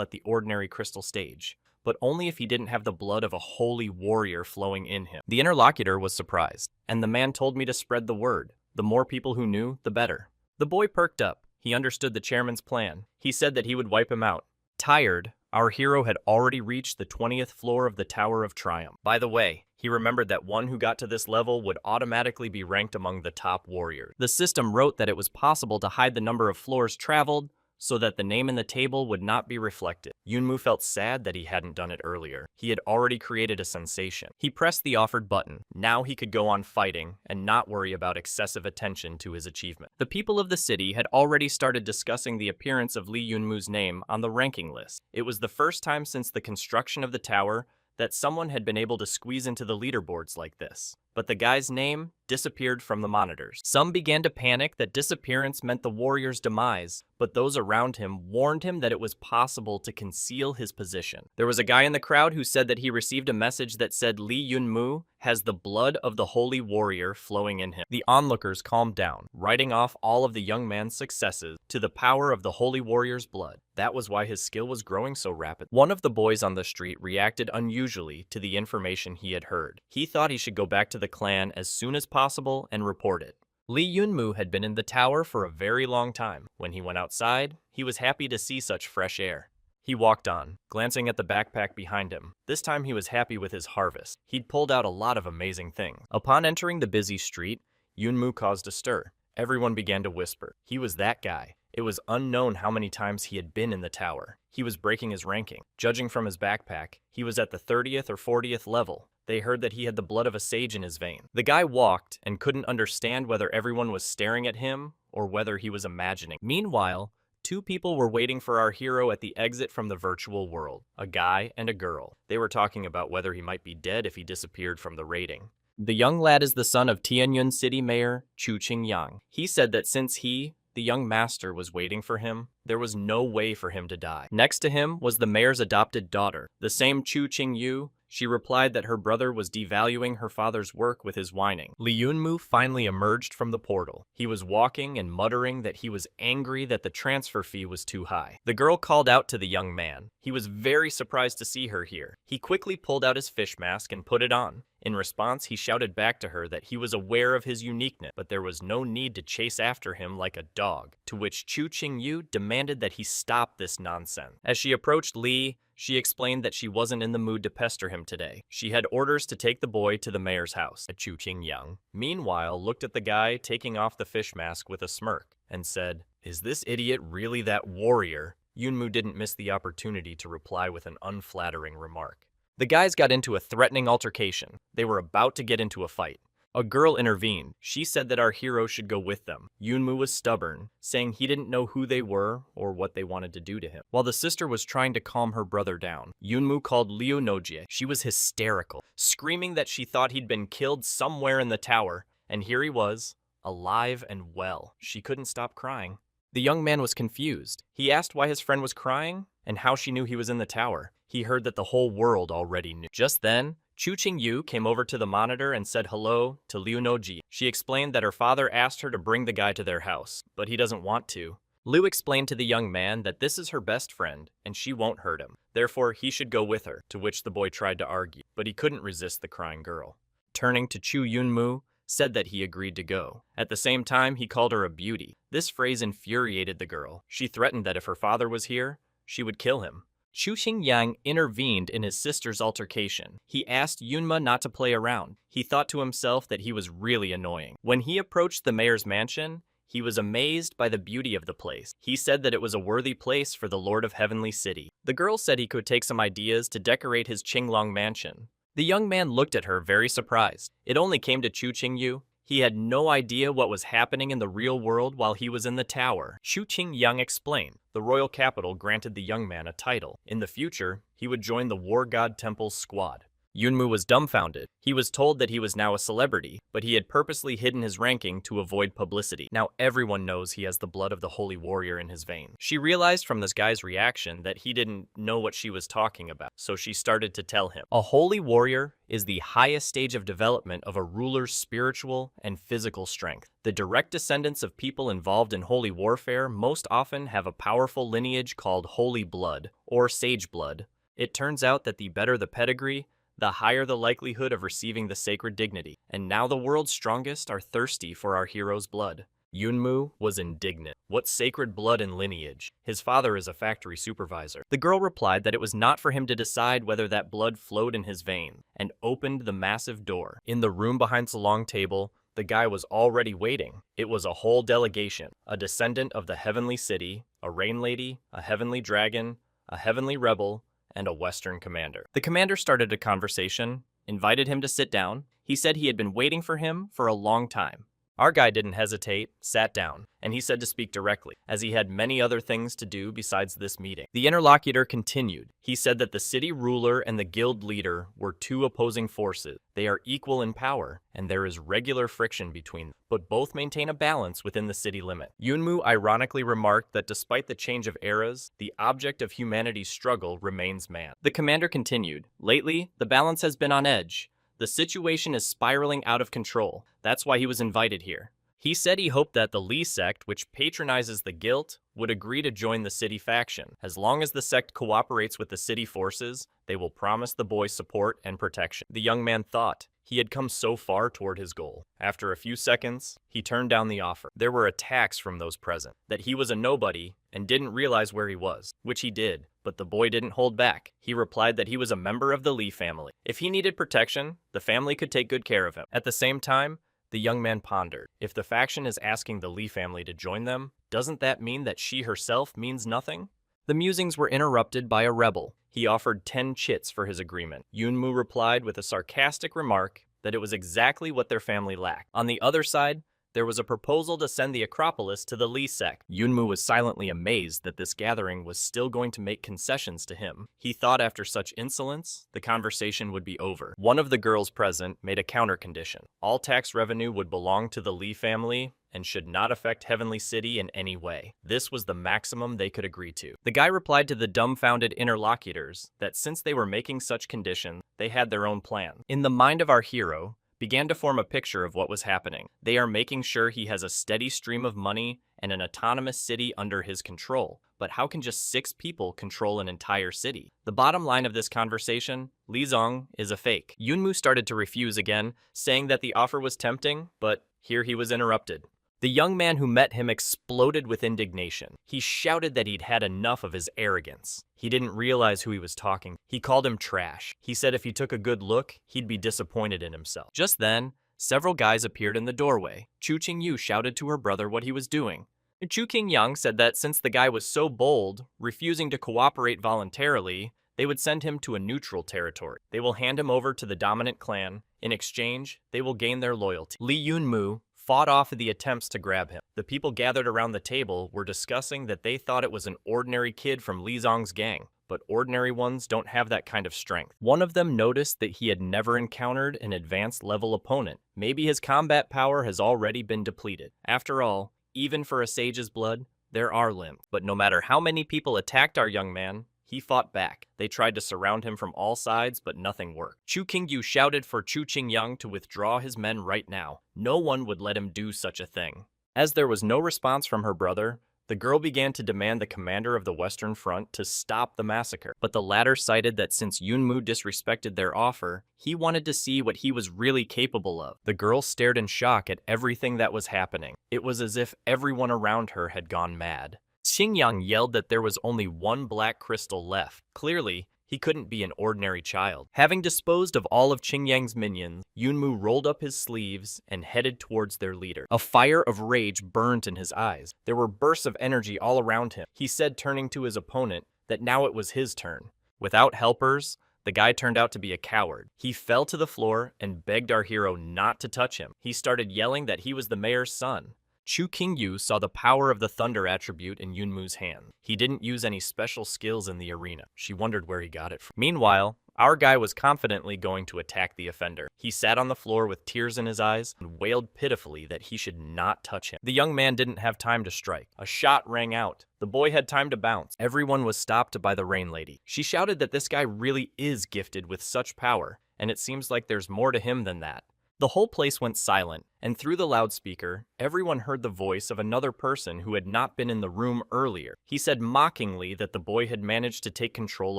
at the ordinary crystal stage, but only if he didn't have the blood of a holy warrior flowing in him. The interlocutor was surprised, and the man told me to spread the word. The more people who knew, the better. The boy perked up. He understood the chairman's plan. He said that he would wipe him out. Tired, our hero had already reached the 20th floor of the Tower of Triumph. By the way, he remembered that one who got to this level would automatically be ranked among the top warriors. The system wrote that it was possible to hide the number of floors traveled, so that the name in the table would not be reflected. Yunmu felt sad that he hadn't done it earlier. He had already created a sensation. He pressed the offered button. Now he could go on fighting and not worry about excessive attention to his achievement. The people of the city had already started discussing the appearance of Li Yunmu's name on the ranking list. It was the first time since the construction of the tower that someone had been able to squeeze into the leaderboards like this. But the guy's name disappeared from the monitors. Some began to panic that disappearance meant the warrior's demise, but those around him warned him that it was possible to conceal his position. There was a guy in the crowd who said that he received a message that said Li Yunmu has the blood of the holy warrior flowing in him. The onlookers calmed down, writing off all of the young man's successes to the power of the holy warrior's blood. That was why his skill was growing so rapidly. One of the boys on the street reacted unusually to the information he had heard. He thought he should go back to the clan as soon as possible and report it. Li Yunmu had been in the tower for a very long time. When he went outside, he was happy to see such fresh air. He walked on, glancing at the backpack behind him. This time he was happy with his harvest. He'd pulled out a lot of amazing things. Upon entering the busy street, Yunmu caused a stir. Everyone began to whisper. He was that guy. It was unknown how many times he had been in the tower. He was breaking his ranking. Judging from his backpack, he was at the 30th or 40th level. They heard that he had the blood of a sage in his vein. The guy walked and couldn't understand whether everyone was staring at him or whether he was imagining. Meanwhile, two people were waiting for our hero at the exit from the virtual world, a guy and a girl. They were talking about whether he might be dead if he disappeared from the rating. The young lad is the son of Tianyun City Mayor Chu Qingyang. He said that since he, the young master, was waiting for him, there was no way for him to die. Next to him was the mayor's adopted daughter, the same Chu Qingyu. She replied that her brother was devaluing her father's work with his whining. Li Yunmu finally emerged from the portal. He was walking and muttering that he was angry that the transfer fee was too high. The girl called out to the young man. He was very surprised to see her here. He quickly pulled out his fish mask and put it on. In response, he shouted back to her that he was aware of his uniqueness, but there was no need to chase after him like a dog, to which Chu Qingyu demanded that he stop this nonsense. As she approached Li, she explained that she wasn't in the mood to pester him today. She had orders to take the boy to the mayor's house. Chu Qingyang, meanwhile, looked at the guy taking off the fish mask with a smirk and said, "Is this idiot really that warrior?" Yunmu didn't miss the opportunity to reply with an unflattering remark. The guys got into a threatening altercation. They were about to get into a fight. A girl intervened. She said that our hero should go with them. Yunmu was stubborn, saying he didn't know who they were or what they wanted to do to him. While the sister was trying to calm her brother down, Yunmu called Liu Nojie. She was hysterical, screaming that she thought he'd been killed somewhere in the tower, and here he was, alive and well. She couldn't stop crying. The young man was confused. He asked why his friend was crying and how she knew he was in the tower. He heard that the whole world already knew. Just then, Chu Qingyu came over to the monitor and said hello to Liu Noji. She explained that her father asked her to bring the guy to their house, but he doesn't want to. Liu explained to the young man that this is her best friend and she won't hurt him. Therefore, he should go with her, to which the boy tried to argue, but he couldn't resist the crying girl. Turning to Chu Yunmu, said that he agreed to go. At the same time, he called her a beauty. This phrase infuriated the girl. She threatened that if her father was here, she would kill him. Chu Xingyang intervened in his sister's altercation. He asked Yunma not to play around. He thought to himself that he was really annoying. When he approached the mayor's mansion, he was amazed by the beauty of the place. He said that it was a worthy place for the Lord of Heavenly City. The girl said he could take some ideas to decorate his Qinglong mansion. The young man looked at her very surprised. It only came to Chu Qingyu. He had no idea what was happening in the real world while he was in the tower. Chu Qingyang explained. The royal capital granted the young man a title. In the future, he would join the War God Temple's squad. Yunmu was dumbfounded. He was told that he was now a celebrity, but he had purposely hidden his ranking to avoid publicity. Now everyone knows he has the blood of the holy warrior in his veins. She realized from this guy's reaction that he didn't know what she was talking about, so she started to tell him. A holy warrior is the highest stage of development of a ruler's spiritual and physical strength. The direct descendants of people involved in holy warfare most often have a powerful lineage called holy blood, or sage blood. It turns out that the better the pedigree, the higher the likelihood of receiving the sacred dignity. And now the world's strongest are thirsty for our hero's blood. Yunmu was indignant. What sacred blood and lineage? His father is a factory supervisor. The girl replied that it was not for him to decide whether that blood flowed in his veins, and opened the massive door. In the room behind the long table, the guy was already waiting. It was a whole delegation, a descendant of the heavenly city, a rain lady, a heavenly dragon, a heavenly rebel, and a Western commander. The commander started a conversation, invited him to sit down. He said he had been waiting for him for a long time. Our guy didn't hesitate, sat down, and he said to speak directly, as he had many other things to do besides this meeting. The interlocutor continued. He said that the city ruler and the guild leader were two opposing forces. They are equal in power, and there is regular friction between them, but both maintain a balance within the city limit. Yunmu ironically remarked that despite the change of eras, the object of humanity's struggle remains man. The commander continued. Lately, the balance has been on edge. The situation is spiraling out of control. That's why he was invited here. He said he hoped that the Li sect, which patronizes the guild, would agree to join the city faction. As long as the sect cooperates with the city forces, they will promise the boy support and protection. The young man thought. He had come so far toward his goal. After a few seconds, he turned down the offer. There were attacks from those present, that he was a nobody and didn't realize where he was, which he did, but the boy didn't hold back. He replied that he was a member of the Li family. If he needed protection, the family could take good care of him. At the same time, the young man pondered. If the faction is asking the Li family to join them, doesn't that mean that she herself means nothing? The musings were interrupted by a rebel. He offered 10 chits for his agreement. Yunmu replied with a sarcastic remark that it was exactly what their family lacked. On the other side, there was a proposal to send the Acropolis to the Li sect. Yunmu was silently amazed that this gathering was still going to make concessions to him. He thought after such insolence, the conversation would be over. One of the girls present made a counter condition. All tax revenue would belong to the Li family and should not affect Heavenly City in any way. This was the maximum they could agree to. The guy replied to the dumbfounded interlocutors that since they were making such conditions, they had their own plan. In the mind of our hero, began to form a picture of what was happening. They are making sure he has a steady stream of money and an autonomous city under his control. But how can just 6 people control an entire city? The bottom line of this conversation, Li Zong is a fake. Yunmu started to refuse again, saying that the offer was tempting, but here he was interrupted. The young man who met him exploded with indignation. He shouted that he'd had enough of his arrogance. He didn't realize who he was talking. He called him trash. He said if he took a good look, he'd be disappointed in himself. Just then, several guys appeared in the doorway. Chu Qingyu shouted to her brother what he was doing. Chu Qingyang said that since the guy was so bold, refusing to cooperate voluntarily, they would send him to a neutral territory. They will hand him over to the dominant clan. In exchange, they will gain their loyalty. Li Yunmu fought off the attempts to grab him. The people gathered around the table were discussing that they thought it was an ordinary kid from Li Zong's gang, but ordinary ones don't have that kind of strength. One of them noticed that he had never encountered an advanced level opponent. Maybe his combat power has already been depleted. After all, even for a sage's blood, there are limbs. But no matter how many people attacked our young man, he fought back. They tried to surround him from all sides, but nothing worked. Chu Qingyu shouted for Chu Qingyang to withdraw his men right now. No one would let him do such a thing. As there was no response from her brother, the girl began to demand the commander of the Western Front to stop the massacre. But the latter cited that since Yunmu disrespected their offer, he wanted to see what he was really capable of. The girl stared in shock at everything that was happening. It was as if everyone around her had gone mad. Qingyang yelled that there was only one black crystal left. Clearly, he couldn't be an ordinary child. Having disposed of all of Qingyang's minions, Yunmu rolled up his sleeves and headed towards their leader. A fire of rage burned in his eyes. There were bursts of energy all around him. He said, turning to his opponent, that now it was his turn. Without helpers, the guy turned out to be a coward. He fell to the floor and begged our hero not to touch him. He started yelling that he was the mayor's son. Chu Qingyu saw the power of the thunder attribute in Yunmu's hand. He didn't use any special skills in the arena. She wondered where he got it from. Meanwhile, our guy was confidently going to attack the offender. He sat on the floor with tears in his eyes and wailed pitifully that he should not touch him. The young man didn't have time to strike. A shot rang out. The boy had time to bounce. Everyone was stopped by the Rain Lady. She shouted that this guy really is gifted with such power, and it seems like there's more to him than that. The whole place went silent, and through the loudspeaker, everyone heard the voice of another person who had not been in the room earlier. He said mockingly that the boy had managed to take control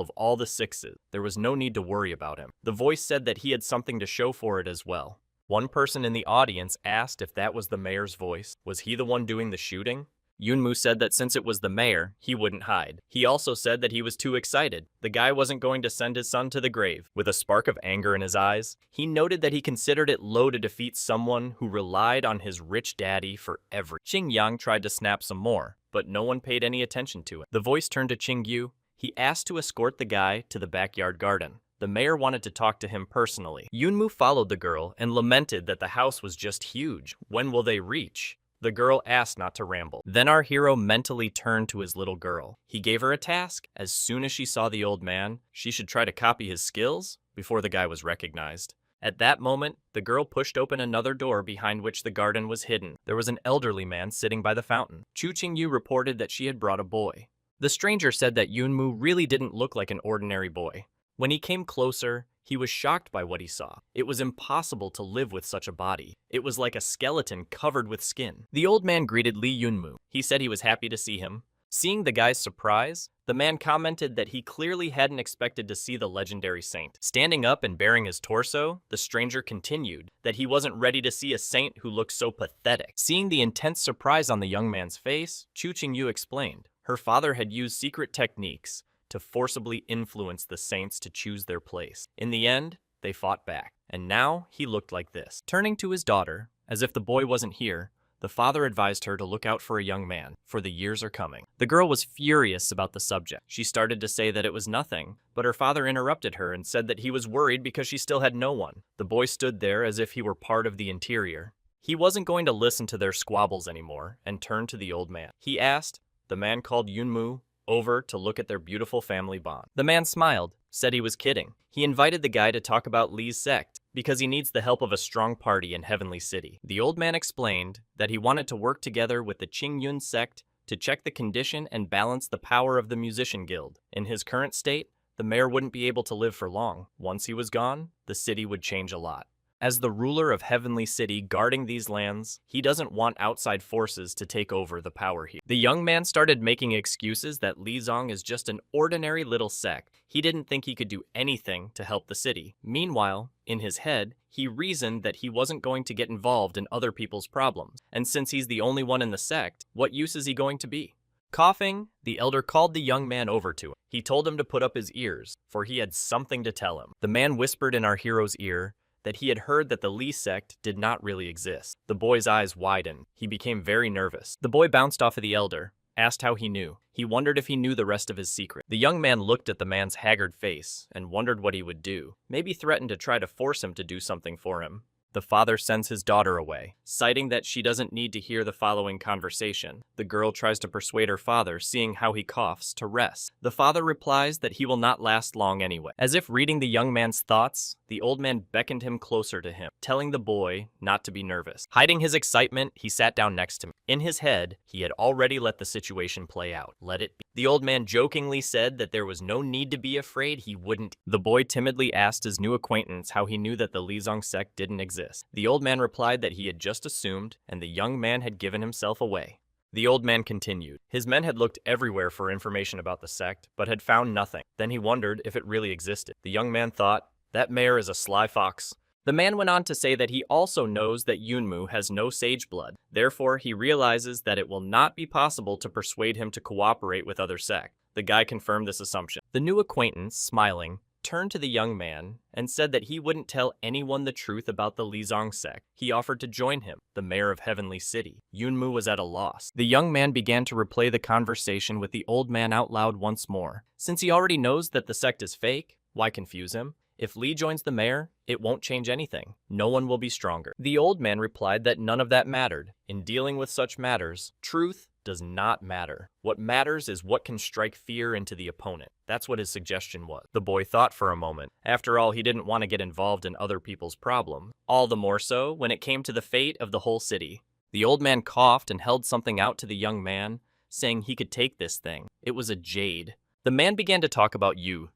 of all the sixes. There was no need to worry about him. The voice said that he had something to show for it as well. One person in the audience asked if that was the mayor's voice. Was he the one doing the shooting? Yunmu said that since it was the mayor, he wouldn't hide. He also said that he was too excited. The guy wasn't going to send his son to the grave. With a spark of anger in his eyes, he noted that he considered it low to defeat someone who relied on his rich daddy for everything. Qingyang tried to snap some more, but no one paid any attention to it. The voice turned to Qingyu. He asked to escort the guy to the backyard garden. The mayor wanted to talk to him personally. Yunmu followed the girl and lamented that the house was just huge. When will they reach? The girl asked not to ramble. Then our hero mentally turned to his little girl. He gave her a task. As soon as she saw the old man, she should try to copy his skills before the guy was recognized. At that moment, the girl pushed open another door behind which the garden was hidden. There was an elderly man sitting by the fountain. Chu Qingyu reported that she had brought a boy. The stranger said that Yunmu really didn't look like an ordinary boy. When he came closer, he was shocked by what he saw. It was impossible to live with such a body. It was like a skeleton covered with skin. The old man greeted Li Yunmu. He said he was happy to see him. Seeing the guy's surprise, the man commented that he clearly hadn't expected to see the legendary saint. Standing up and baring his torso, the stranger continued that he wasn't ready to see a saint who looked so pathetic. Seeing the intense surprise on the young man's face, Chu Qingyu explained. Her father had used secret techniques to forcibly influence the saints to choose their place. In the end, they fought back, and now he looked like this. Turning to his daughter, as if the boy wasn't here, the father advised her to look out for a young man, for the years are coming. The girl was furious about the subject. She started to say that it was nothing, but her father interrupted her and said that he was worried because she still had no one. The boy stood there as if he were part of the interior. He wasn't going to listen to their squabbles anymore and turned to the old man. He asked the man called Yunmu over to look at their beautiful family bond. The man smiled, said he was kidding. He invited the guy to talk about Li's sect because he needs the help of a strong party in Heavenly City. The old man explained that he wanted to work together with the Qingyun sect to check the condition and balance the power of the musician guild. In his current state, the mayor wouldn't be able to live for long. Once he was gone, the city would change a lot. As the ruler of Heavenly City guarding these lands, he doesn't want outside forces to take over the power here. The young man started making excuses that Li Zong is just an ordinary little sect. He didn't think he could do anything to help the city. Meanwhile, in his head, he reasoned that he wasn't going to get involved in other people's problems. And since he's the only one in the sect, what use is he going to be? Coughing, the elder called the young man over to him. He told him to put up his ears, for he had something to tell him. The man whispered in our hero's ear that he had heard that the Li sect did not really exist. The boy's eyes widened. He became very nervous. The boy bounced off of the elder, asked how he knew. He wondered if he knew the rest of his secret. The young man looked at the man's haggard face and wondered what he would do. Maybe threatened to try to force him to do something for him. The father sends his daughter away, citing that she doesn't need to hear the following conversation. The girl tries to persuade her father, seeing how he coughs, to rest. The father replies that he will not last long anyway. As if reading the young man's thoughts, the old man beckoned him closer to him, telling the boy not to be nervous. Hiding his excitement, he sat down next to him. In his head, he had already let the situation play out. Let it be. The old man jokingly said that there was no need to be afraid he wouldn't. The boy timidly asked his new acquaintance how he knew that the Li Zong sect didn't exist. The old man replied that he had just assumed, and the young man had given himself away. The old man continued. His men had looked everywhere for information about the sect, but had found nothing. Then he wondered if it really existed. The young man thought, that mayor is a sly fox. The man went on to say that he also knows that Yunmu has no sage blood. Therefore, he realizes that it will not be possible to persuade him to cooperate with other sects. The guy confirmed this assumption. The new acquaintance, smiling, turned to the young man and said that he wouldn't tell anyone the truth about the Lizong sect. He offered to join him, the mayor of Heavenly City. Yunmu was at a loss. The young man began to replay the conversation with the old man out loud once more. Since he already knows that the sect is fake, why confuse him? If Lee joins the mayor, it won't change anything. No one will be stronger. The old man replied that none of that mattered. In dealing with such matters, truth does not matter. What matters is what can strike fear into the opponent. That's what his suggestion was. The boy thought for a moment. After all, he didn't want to get involved in other people's problems. All the more so when it came to the fate of the whole city. The old man coughed and held something out to the young man, saying he could take this thing. It was a jade. The man began to talk about you.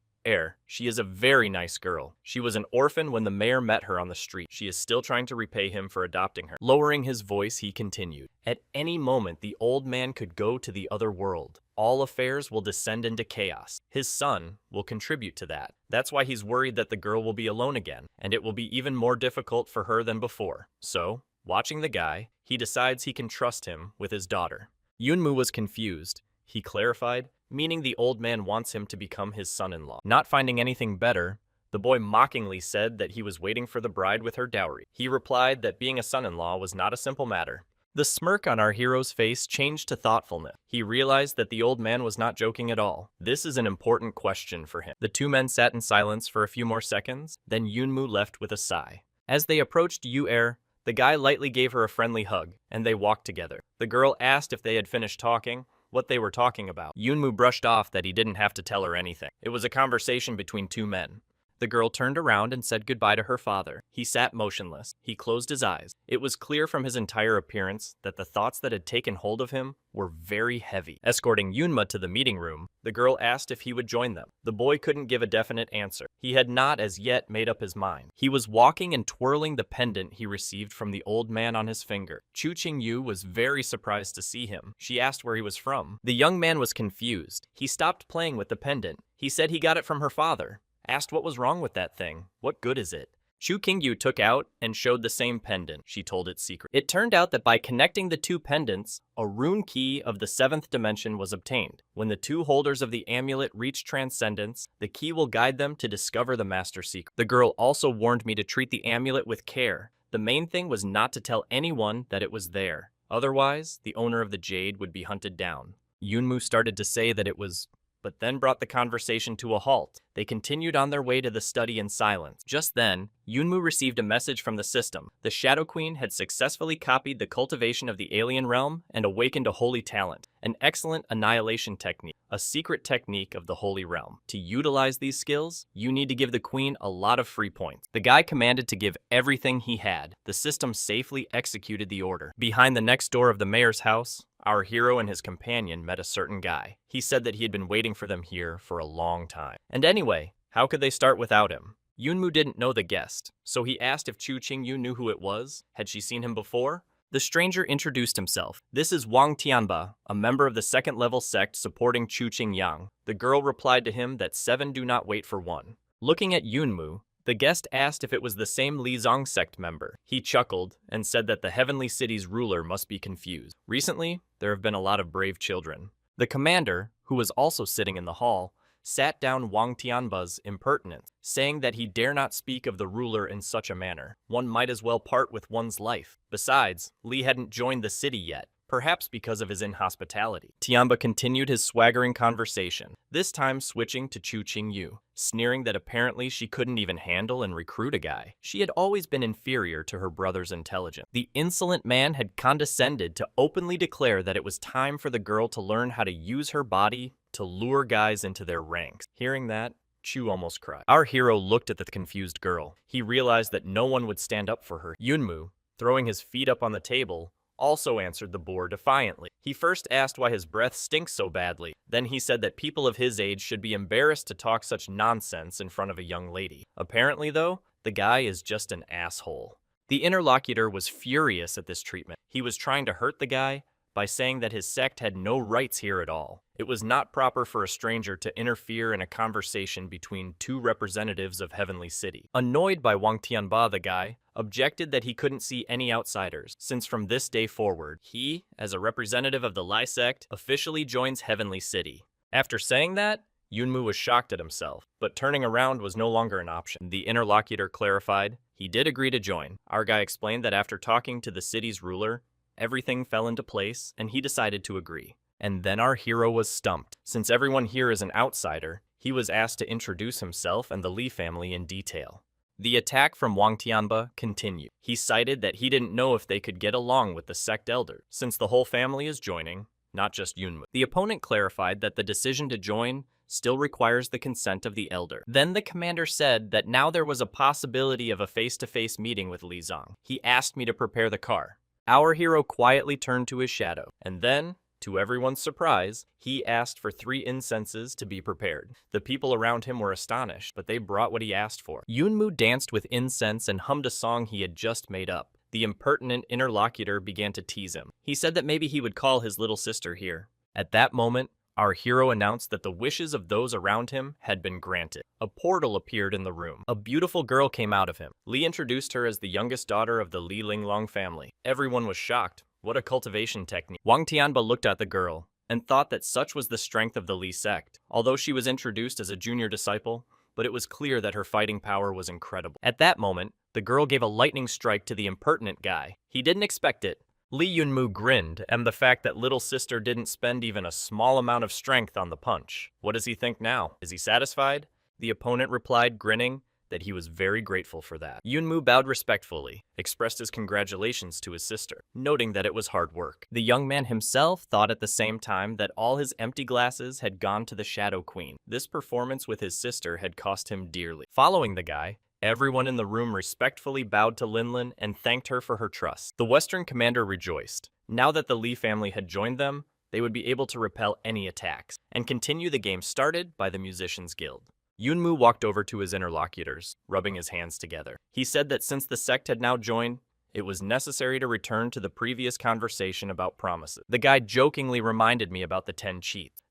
She is a very nice girl. She was an orphan when the mayor met her on the street. She is still trying to repay him for adopting her. Lowering his voice, he continued. At any moment, the old man could go to the other world. All affairs will descend into chaos. His son will contribute to that. That's why he's worried that the girl will be alone again, and it will be even more difficult for her than before. So, watching the guy, he decides he can trust him with his daughter. Yunmu was confused. He clarified, meaning the old man wants him to become his son-in-law. Not finding anything better, the boy mockingly said that he was waiting for the bride with her dowry. He replied that being a son-in-law was not a simple matter. The smirk on our hero's face changed to thoughtfulness. He realized that the old man was not joking at all. This is an important question for him. The two men sat in silence for a few more seconds, then Yunmu left with a sigh. As they approached Yu-Er, the guy lightly gave her a friendly hug, and they walked together. The girl asked if they had finished talking, what they were talking about. Yunmu brushed off that he didn't have to tell her anything. It was a conversation between two men. The girl turned around and said goodbye to her father. He sat motionless. He closed his eyes. It was clear from his entire appearance that the thoughts that had taken hold of him were very heavy. Escorting Yunma to the meeting room, the girl asked if he would join them. The boy couldn't give a definite answer. He had not as yet made up his mind. He was walking and twirling the pendant he received from the old man on his finger. Chu Qingyu was very surprised to see him. She asked where he was from. The young man was confused. He stopped playing with the pendant. He said he got it from her father. Asked what was wrong with that thing. What good is it? Chu Qingyu took out and showed the same pendant. She told its secret. It turned out that by connecting the two pendants, a rune key of the 7th dimension was obtained. When the two holders of the amulet reach transcendence, the key will guide them to discover the master secret. The girl also warned me to treat the amulet with care. The main thing was not to tell anyone that it was there. Otherwise, the owner of the jade would be hunted down. Yunmu started to say that it was, but then brought the conversation to a halt. They continued on their way to the study in silence. Just then, Yunmu received a message from the system. The Shadow Queen had successfully copied the cultivation of the alien realm and awakened a holy talent, an excellent annihilation technique, a secret technique of the holy realm. To utilize these skills, you need to give the queen a lot of free points. The guy commanded to give everything he had. The system safely executed the order. Behind the next door of the mayor's house, our hero and his companion met a certain guy. He said that he had been waiting for them here for a long time. And anyway, how could they start without him? Yunmu didn't know the guest, so he asked if Chu Qingyu knew who it was. Had she seen him before? The stranger introduced himself. This is Wang Tianba, a member of the 2nd level sect supporting Chu Qingyang. The girl replied to him that 7 do not wait for 1. Looking at Yunmu, the guest asked if it was the same Lizong sect member. He chuckled and said that the Heavenly City's ruler must be confused. Recently, there have been a lot of brave children. The commander, who was also sitting in the hall, sat down Wang Tianba's impertinence, saying that he dare not speak of the ruler in such a manner. One might as well part with one's life. Besides, Li hadn't joined the city yet, perhaps because of his inhospitality. Tianba continued his swaggering conversation, this time switching to Chu Qingyu, sneering that apparently she couldn't even handle and recruit a guy. She had always been inferior to her brother's intelligence. The insolent man had condescended to openly declare that it was time for the girl to learn how to use her body to lure guys into their ranks. Hearing that, Chu almost cried. Our hero looked at the confused girl. He realized that no one would stand up for her. Yunmu, throwing his feet up on the table, also answered the boar defiantly. He first asked why his breath stinks so badly. Then he said that people of his age should be embarrassed to talk such nonsense in front of a young lady. Apparently, though, the guy is just an asshole. The interlocutor was furious at this treatment. He was trying to hurt the guy, by saying that his sect had no rights here at all. It was not proper for a stranger to interfere in a conversation between two representatives of Heavenly City. Annoyed by Wang Tianba, the guy objected that he couldn't see any outsiders, since from this day forward, he, as a representative of the Lai sect, officially joins Heavenly City. After saying that, Yunmu was shocked at himself, but turning around was no longer an option. The interlocutor clarified he did agree to join. Our guy explained that after talking to the city's ruler, everything fell into place and he decided to agree. And then our hero was stumped. Since everyone here is an outsider, he was asked to introduce himself and the Li family in detail. The attack from Wang Tianba continued. He cited that he didn't know if they could get along with the sect elder, since the whole family is joining, not just Yunmu. The opponent clarified that the decision to join still requires the consent of the elder. Then the commander said that now there was a possibility of a face-to-face meeting with Li Zong. He asked me to prepare the car. Our hero quietly turned to his shadow, and then, to everyone's surprise, he asked for 3 incenses to be prepared. The people around him were astonished, but they brought what he asked for. Yunmu danced with incense and hummed a song he had just made up. The impertinent interlocutor began to tease him. He said that maybe he would call his little sister here. At that moment, our hero announced that the wishes of those around him had been granted. A portal appeared in the room. A beautiful girl came out of him. Li introduced her as the youngest daughter of the Li Linglong family. Everyone was shocked. What a cultivation technique. Wang Tianba looked at the girl and thought that such was the strength of the Li sect. Although she was introduced as a junior disciple, but it was clear that her fighting power was incredible. At that moment, the girl gave a lightning strike to the impertinent guy. He didn't expect it. Li Yunmu grinned, and the fact that little sister didn't spend even a small amount of strength on the punch. What does he think now? Is he satisfied? The opponent replied, grinning, that he was very grateful for that. Yunmu bowed respectfully, expressed his congratulations to his sister, noting that it was hard work. The young man himself thought at the same time that all his empty glasses had gone to the Shadow Queen. This performance with his sister had cost him dearly. Following the guy, everyone in the room respectfully bowed to Linlin and thanked her for her trust. The Western commander rejoiced. Now that the Li family had joined them, they would be able to repel any attacks and continue the game started by the Musicians Guild. Yunmu walked over to his interlocutors, rubbing his hands together. He said that since the sect had now joined, it was necessary to return to the previous conversation about promises. The guy jokingly reminded me about the 10 cheats.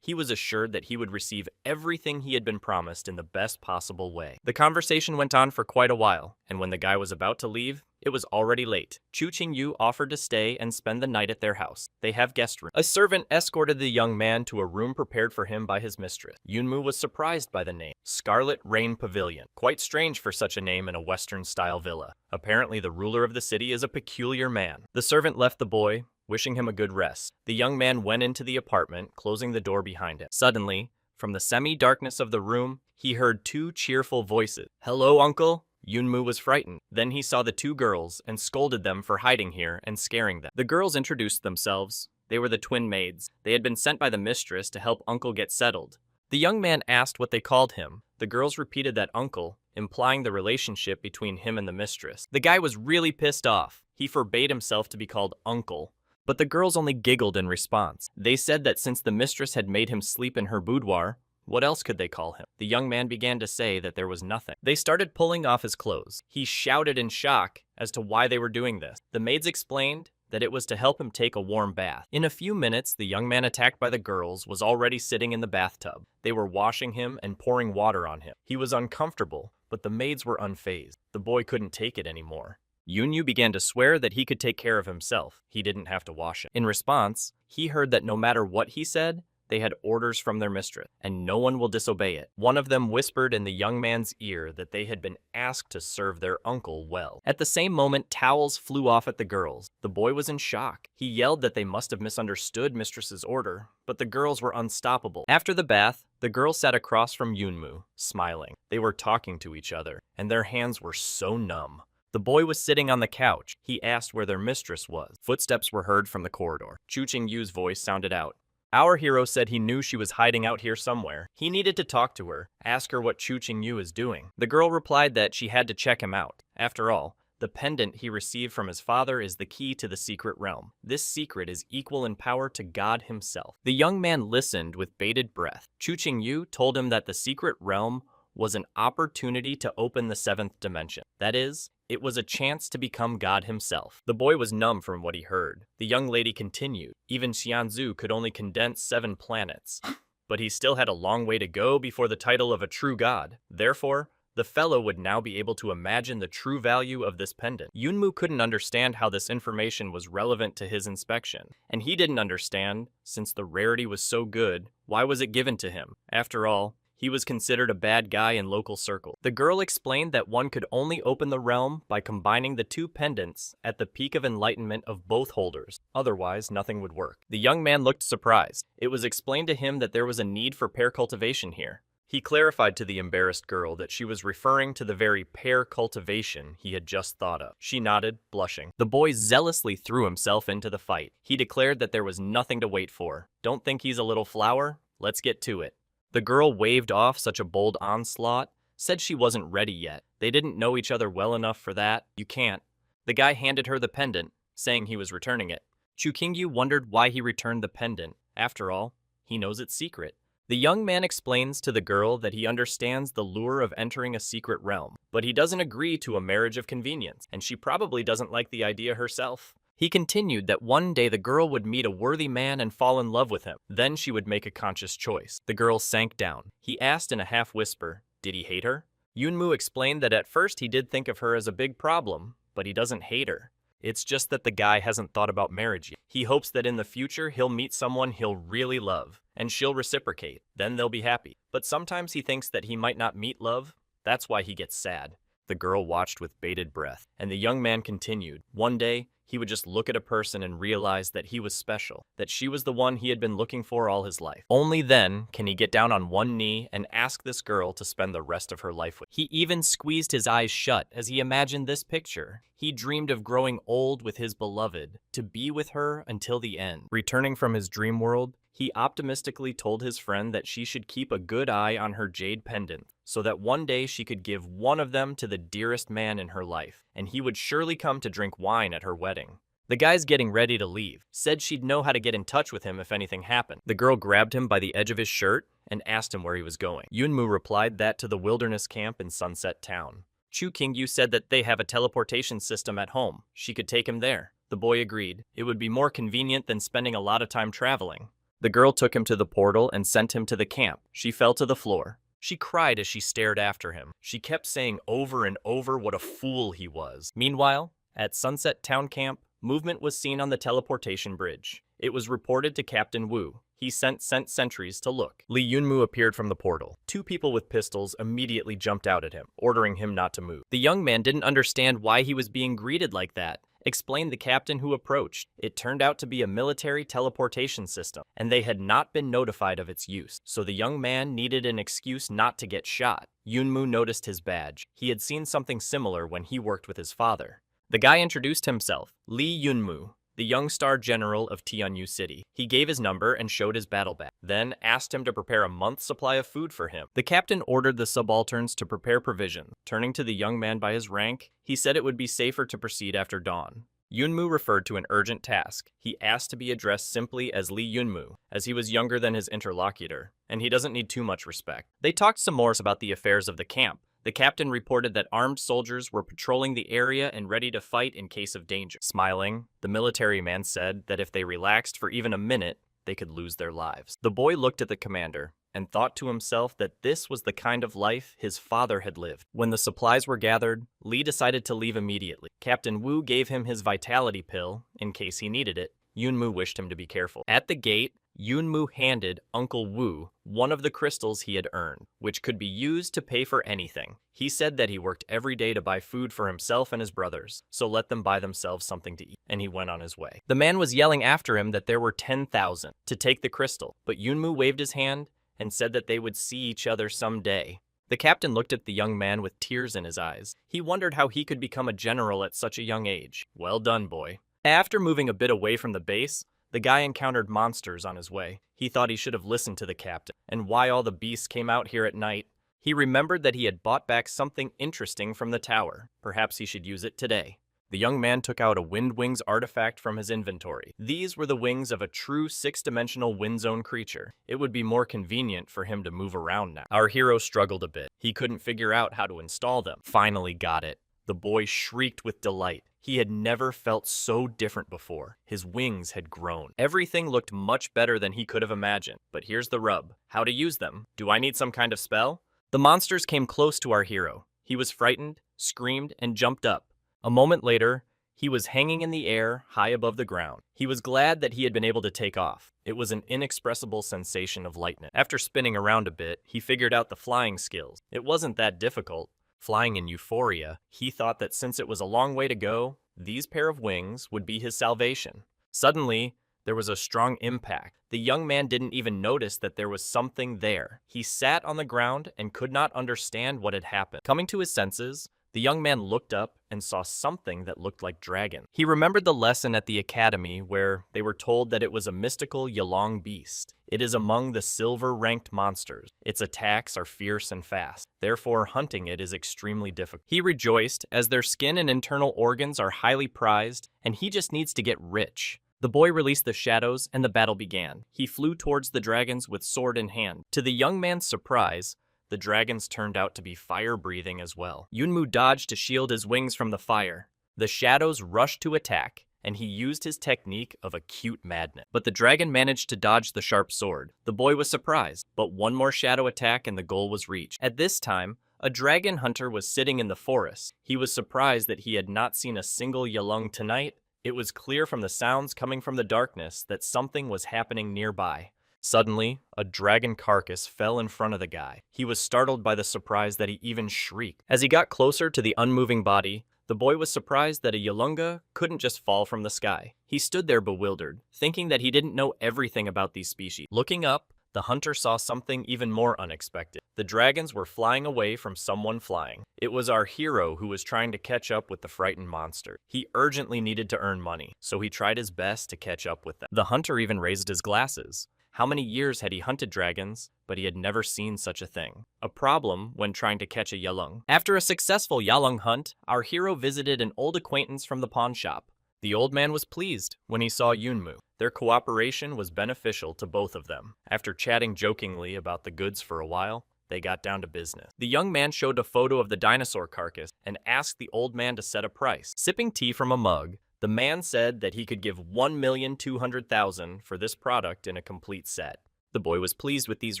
He was assured that he would receive everything he had been promised in the best possible way. The conversation went on for quite a while, and when the guy was about to leave, it was already late. Chu Qingyu offered to stay and spend the night at their house. They have guest room. A servant escorted the young man to a room prepared for him by his mistress. Yunmu was surprised by the name, Scarlet Rain Pavilion. Quite strange for such a name in a Western-style villa. Apparently the ruler of the city is a peculiar man. The servant left the boy, wishing him a good rest. The young man went into the apartment, closing the door behind him. Suddenly, from the semi-darkness of the room, he heard 2 cheerful voices. "Hello, uncle?" Yunmu was frightened. Then he saw the 2 girls and scolded them for hiding here and scaring them. The girls introduced themselves. They were the twin maids. They had been sent by the mistress to help uncle get settled. The young man asked what they called him. The girls repeated that uncle, implying the relationship between him and the mistress. The guy was really pissed off. He forbade himself to be called uncle. But the girls only giggled in response. They said that since the mistress had made him sleep in her boudoir, what else could they call him? The young man began to say that there was nothing. They started pulling off his clothes. He shouted in shock as to why they were doing this. The maids explained that it was to help him take a warm bath. In a few minutes, the young man attacked by the girls was already sitting in the bathtub. They were washing him and pouring water on him. He was uncomfortable, but the maids were unfazed. The boy couldn't take it anymore. Yunyu began to swear that he could take care of himself. He didn't have to wash him. In response, he heard that no matter what he said, they had orders from their mistress, and no one will disobey it. One of them whispered in the young man's ear that they had been asked to serve their uncle well. At the same moment, towels flew off at the girls. The boy was in shock. He yelled that they must have misunderstood mistress's order, but the girls were unstoppable. After the bath, the girls sat across from Yunmu, smiling. They were talking to each other, and their hands were so numb. The boy was sitting on the couch. He asked where their mistress was. Footsteps were heard from the corridor. Chu Qingyu's voice sounded out. Our hero said he knew she was hiding out here somewhere. He needed to talk to her, ask her what Chu Qingyu is doing. The girl replied that she had to check him out. After all, the pendant he received from his father is the key to the secret realm. This secret is equal in power to God himself. The young man listened with bated breath. Chu Qingyu told him that the secret realm was an opportunity to open the seventh dimension. That is, it was a chance to become God himself. The boy was numb from what he heard. The young lady continued. Even Xianzhu could only condense 7 planets. But he still had a long way to go before the title of a true god. Therefore, the fellow would now be able to imagine the true value of this pendant. Yunmu couldn't understand how this information was relevant to his inspection. And he didn't understand, since the rarity was so good, why was it given to him? After all, he was considered a bad guy in local circles. The girl explained that one could only open the realm by combining the 2 pendants at the peak of enlightenment of both holders. Otherwise, nothing would work. The young man looked surprised. It was explained to him that there was a need for pair cultivation here. He clarified to the embarrassed girl that she was referring to the very pair cultivation he had just thought of. She nodded, blushing. The boy zealously threw himself into the fight. He declared that there was nothing to wait for. Don't think he's a little flower? Let's get to it. The girl waved off such a bold onslaught, said she wasn't ready yet. They didn't know each other well enough for that. You can't. The guy handed her the pendant, saying he was returning it. Chu Qingyu wondered why he returned the pendant. After all, he knows its secret. The young man explains to the girl that he understands the lure of entering a secret realm, but he doesn't agree to a marriage of convenience, and she probably doesn't like the idea herself. He continued that one day the girl would meet a worthy man and fall in love with him. Then she would make a conscious choice. The girl sank down. He asked in a half-whisper, did he hate her? Yunmu explained that at first he did think of her as a big problem, but he doesn't hate her. It's just that the guy hasn't thought about marriage yet. He hopes that in the future he'll meet someone he'll really love, and she'll reciprocate. Then they'll be happy. But sometimes he thinks that he might not meet love. That's why he gets sad. The girl watched with bated breath, and the young man continued. One day, he would just look at a person and realize that he was special, that she was the one he had been looking for all his life. Only then can he get down on one knee and ask this girl to spend the rest of her life with. He even squeezed his eyes shut as he imagined this picture. He dreamed of growing old with his beloved, to be with her until the end. Returning from his dream world, he optimistically told his friend that she should keep a good eye on her jade pendant, so that one day she could give one of them to the dearest man in her life, and he would surely come to drink wine at her wedding. The guy's getting ready to leave, said she'd know how to get in touch with him if anything happened. The girl grabbed him by the edge of his shirt and asked him where he was going. Yunmu replied that to the wilderness camp in Sunset Town. Chu Qingyu said that they have a teleportation system at home. She could take him there. The boy agreed. It would be more convenient than spending a lot of time traveling. The girl took him to the portal and sent him to the camp. She fell to the floor. She cried as she stared after him. She kept saying over and over what a fool he was. Meanwhile, at Sunset Town Camp, movement was seen on the teleportation bridge. It was reported to Captain Wu. He sent sentries to look. Li Yunmu appeared from the portal. 2 people with pistols immediately jumped out at him, ordering him not to move. The young man didn't understand why he was being greeted like that. Explained the captain who approached. It turned out to be a military teleportation system, and they had not been notified of its use, so the young man needed an excuse not to get shot. Yunmu noticed his badge. He had seen something similar when he worked with his father. The guy introduced himself, Li Yunmu, the young star general of Tianyu City. He gave his number and showed his battle badge, then asked him to prepare a month's supply of food for him. The captain ordered the subalterns to prepare provisions. Turning to the young man by his rank, he said it would be safer to proceed after dawn. Yunmu referred to an urgent task. He asked to be addressed simply as Li Yunmu, as he was younger than his interlocutor, and he doesn't need too much respect. They talked some more about the affairs of the camp. The captain reported that armed soldiers were patrolling the area and ready to fight in case of danger. Smiling, the military man said that if they relaxed for even a minute, they could lose their lives. The boy looked at the commander and thought to himself that this was the kind of life his father had lived. When the supplies were gathered, Li decided to leave immediately. Captain Wu gave him his vitality pill in case he needed it. Yunmu wished him to be careful. At the gate, Yunmu handed Uncle Wu one of the crystals he had earned, which could be used to pay for anything. He said that he worked every day to buy food for himself and his brothers, so let them buy themselves something to eat, and he went on his way. The man was yelling after him that there were 10,000 to take the crystal, but Yunmu waved his hand and said that they would see each other someday. The captain looked at the young man with tears in his eyes. He wondered how he could become a general at such a young age. Well done, boy. After moving a bit away from the base, the guy encountered monsters on his way. He thought he should have listened to the captain, and why all the beasts came out here at night. He remembered that he had bought back something interesting from the tower. Perhaps he should use it today. The young man took out a Wind Wings artifact from his inventory. These were the wings of a true six-dimensional wind zone creature. It would be more convenient for him to move around now. Our hero struggled a bit. He couldn't figure out how to install them. Finally got it. The boy shrieked with delight. He had never felt so different before. His wings had grown. Everything looked much better than he could have imagined. But here's the rub. How to use them? Do I need some kind of spell? The monsters came close to our hero. He was frightened, screamed, and jumped up. A moment later, he was hanging in the air, high above the ground. He was glad that he had been able to take off. It was an inexpressible sensation of lightness. After spinning around a bit, he figured out the flying skills. It wasn't that difficult. Flying in euphoria, he thought that since it was a long way to go, these pair of wings would be his salvation. Suddenly, there was a strong impact. The young man didn't even notice that there was something there. He sat on the ground and could not understand what had happened. Coming to his senses, the young man looked up and saw something that looked like dragon. He remembered the lesson at the academy where they were told that it was a mystical Yalong beast. It is among the silver-ranked monsters. Its attacks are fierce and fast. Therefore, hunting it is extremely difficult. He rejoiced as their skin and internal organs are highly prized, and he just needs to get rich. The boy released the shadows and the battle began. He flew towards the dragons with sword in hand. To the young man's surprise, the dragons turned out to be fire-breathing as well. Yunmu dodged to shield his wings from the fire. The shadows rushed to attack, and he used his technique of acute madness. But the dragon managed to dodge the sharp sword. The boy was surprised, but one more shadow attack and the goal was reached. At this time, a dragon hunter was sitting in the forest. He was surprised that he had not seen a single Yalung tonight. It was clear from the sounds coming from the darkness that something was happening nearby. Suddenly, a dragon carcass fell in front of the guy. He was startled by the surprise that he even shrieked. As he got closer to the unmoving body, the boy was surprised that a Yalunga couldn't just fall from the sky. He stood there bewildered, thinking that he didn't know everything about these species. Looking up, the hunter saw something even more unexpected. The dragons were flying away from someone flying. It was our hero who was trying to catch up with the frightened monster. He urgently needed to earn money, so he tried his best to catch up with them. The hunter even raised his glasses. How many years had he hunted dragons, but he had never seen such a thing. A problem when trying to catch a Yalung. After a successful Yalung hunt, our hero visited an old acquaintance from the pawn shop. The old man was pleased when he saw Yunmu. Their cooperation was beneficial to both of them. After chatting jokingly about the goods for a while, they got down to business. The young man showed a photo of the dinosaur carcass and asked the old man to set a price. Sipping tea from a mug, the man said that he could give 1,200,000 for this product in a complete set. The boy was pleased with these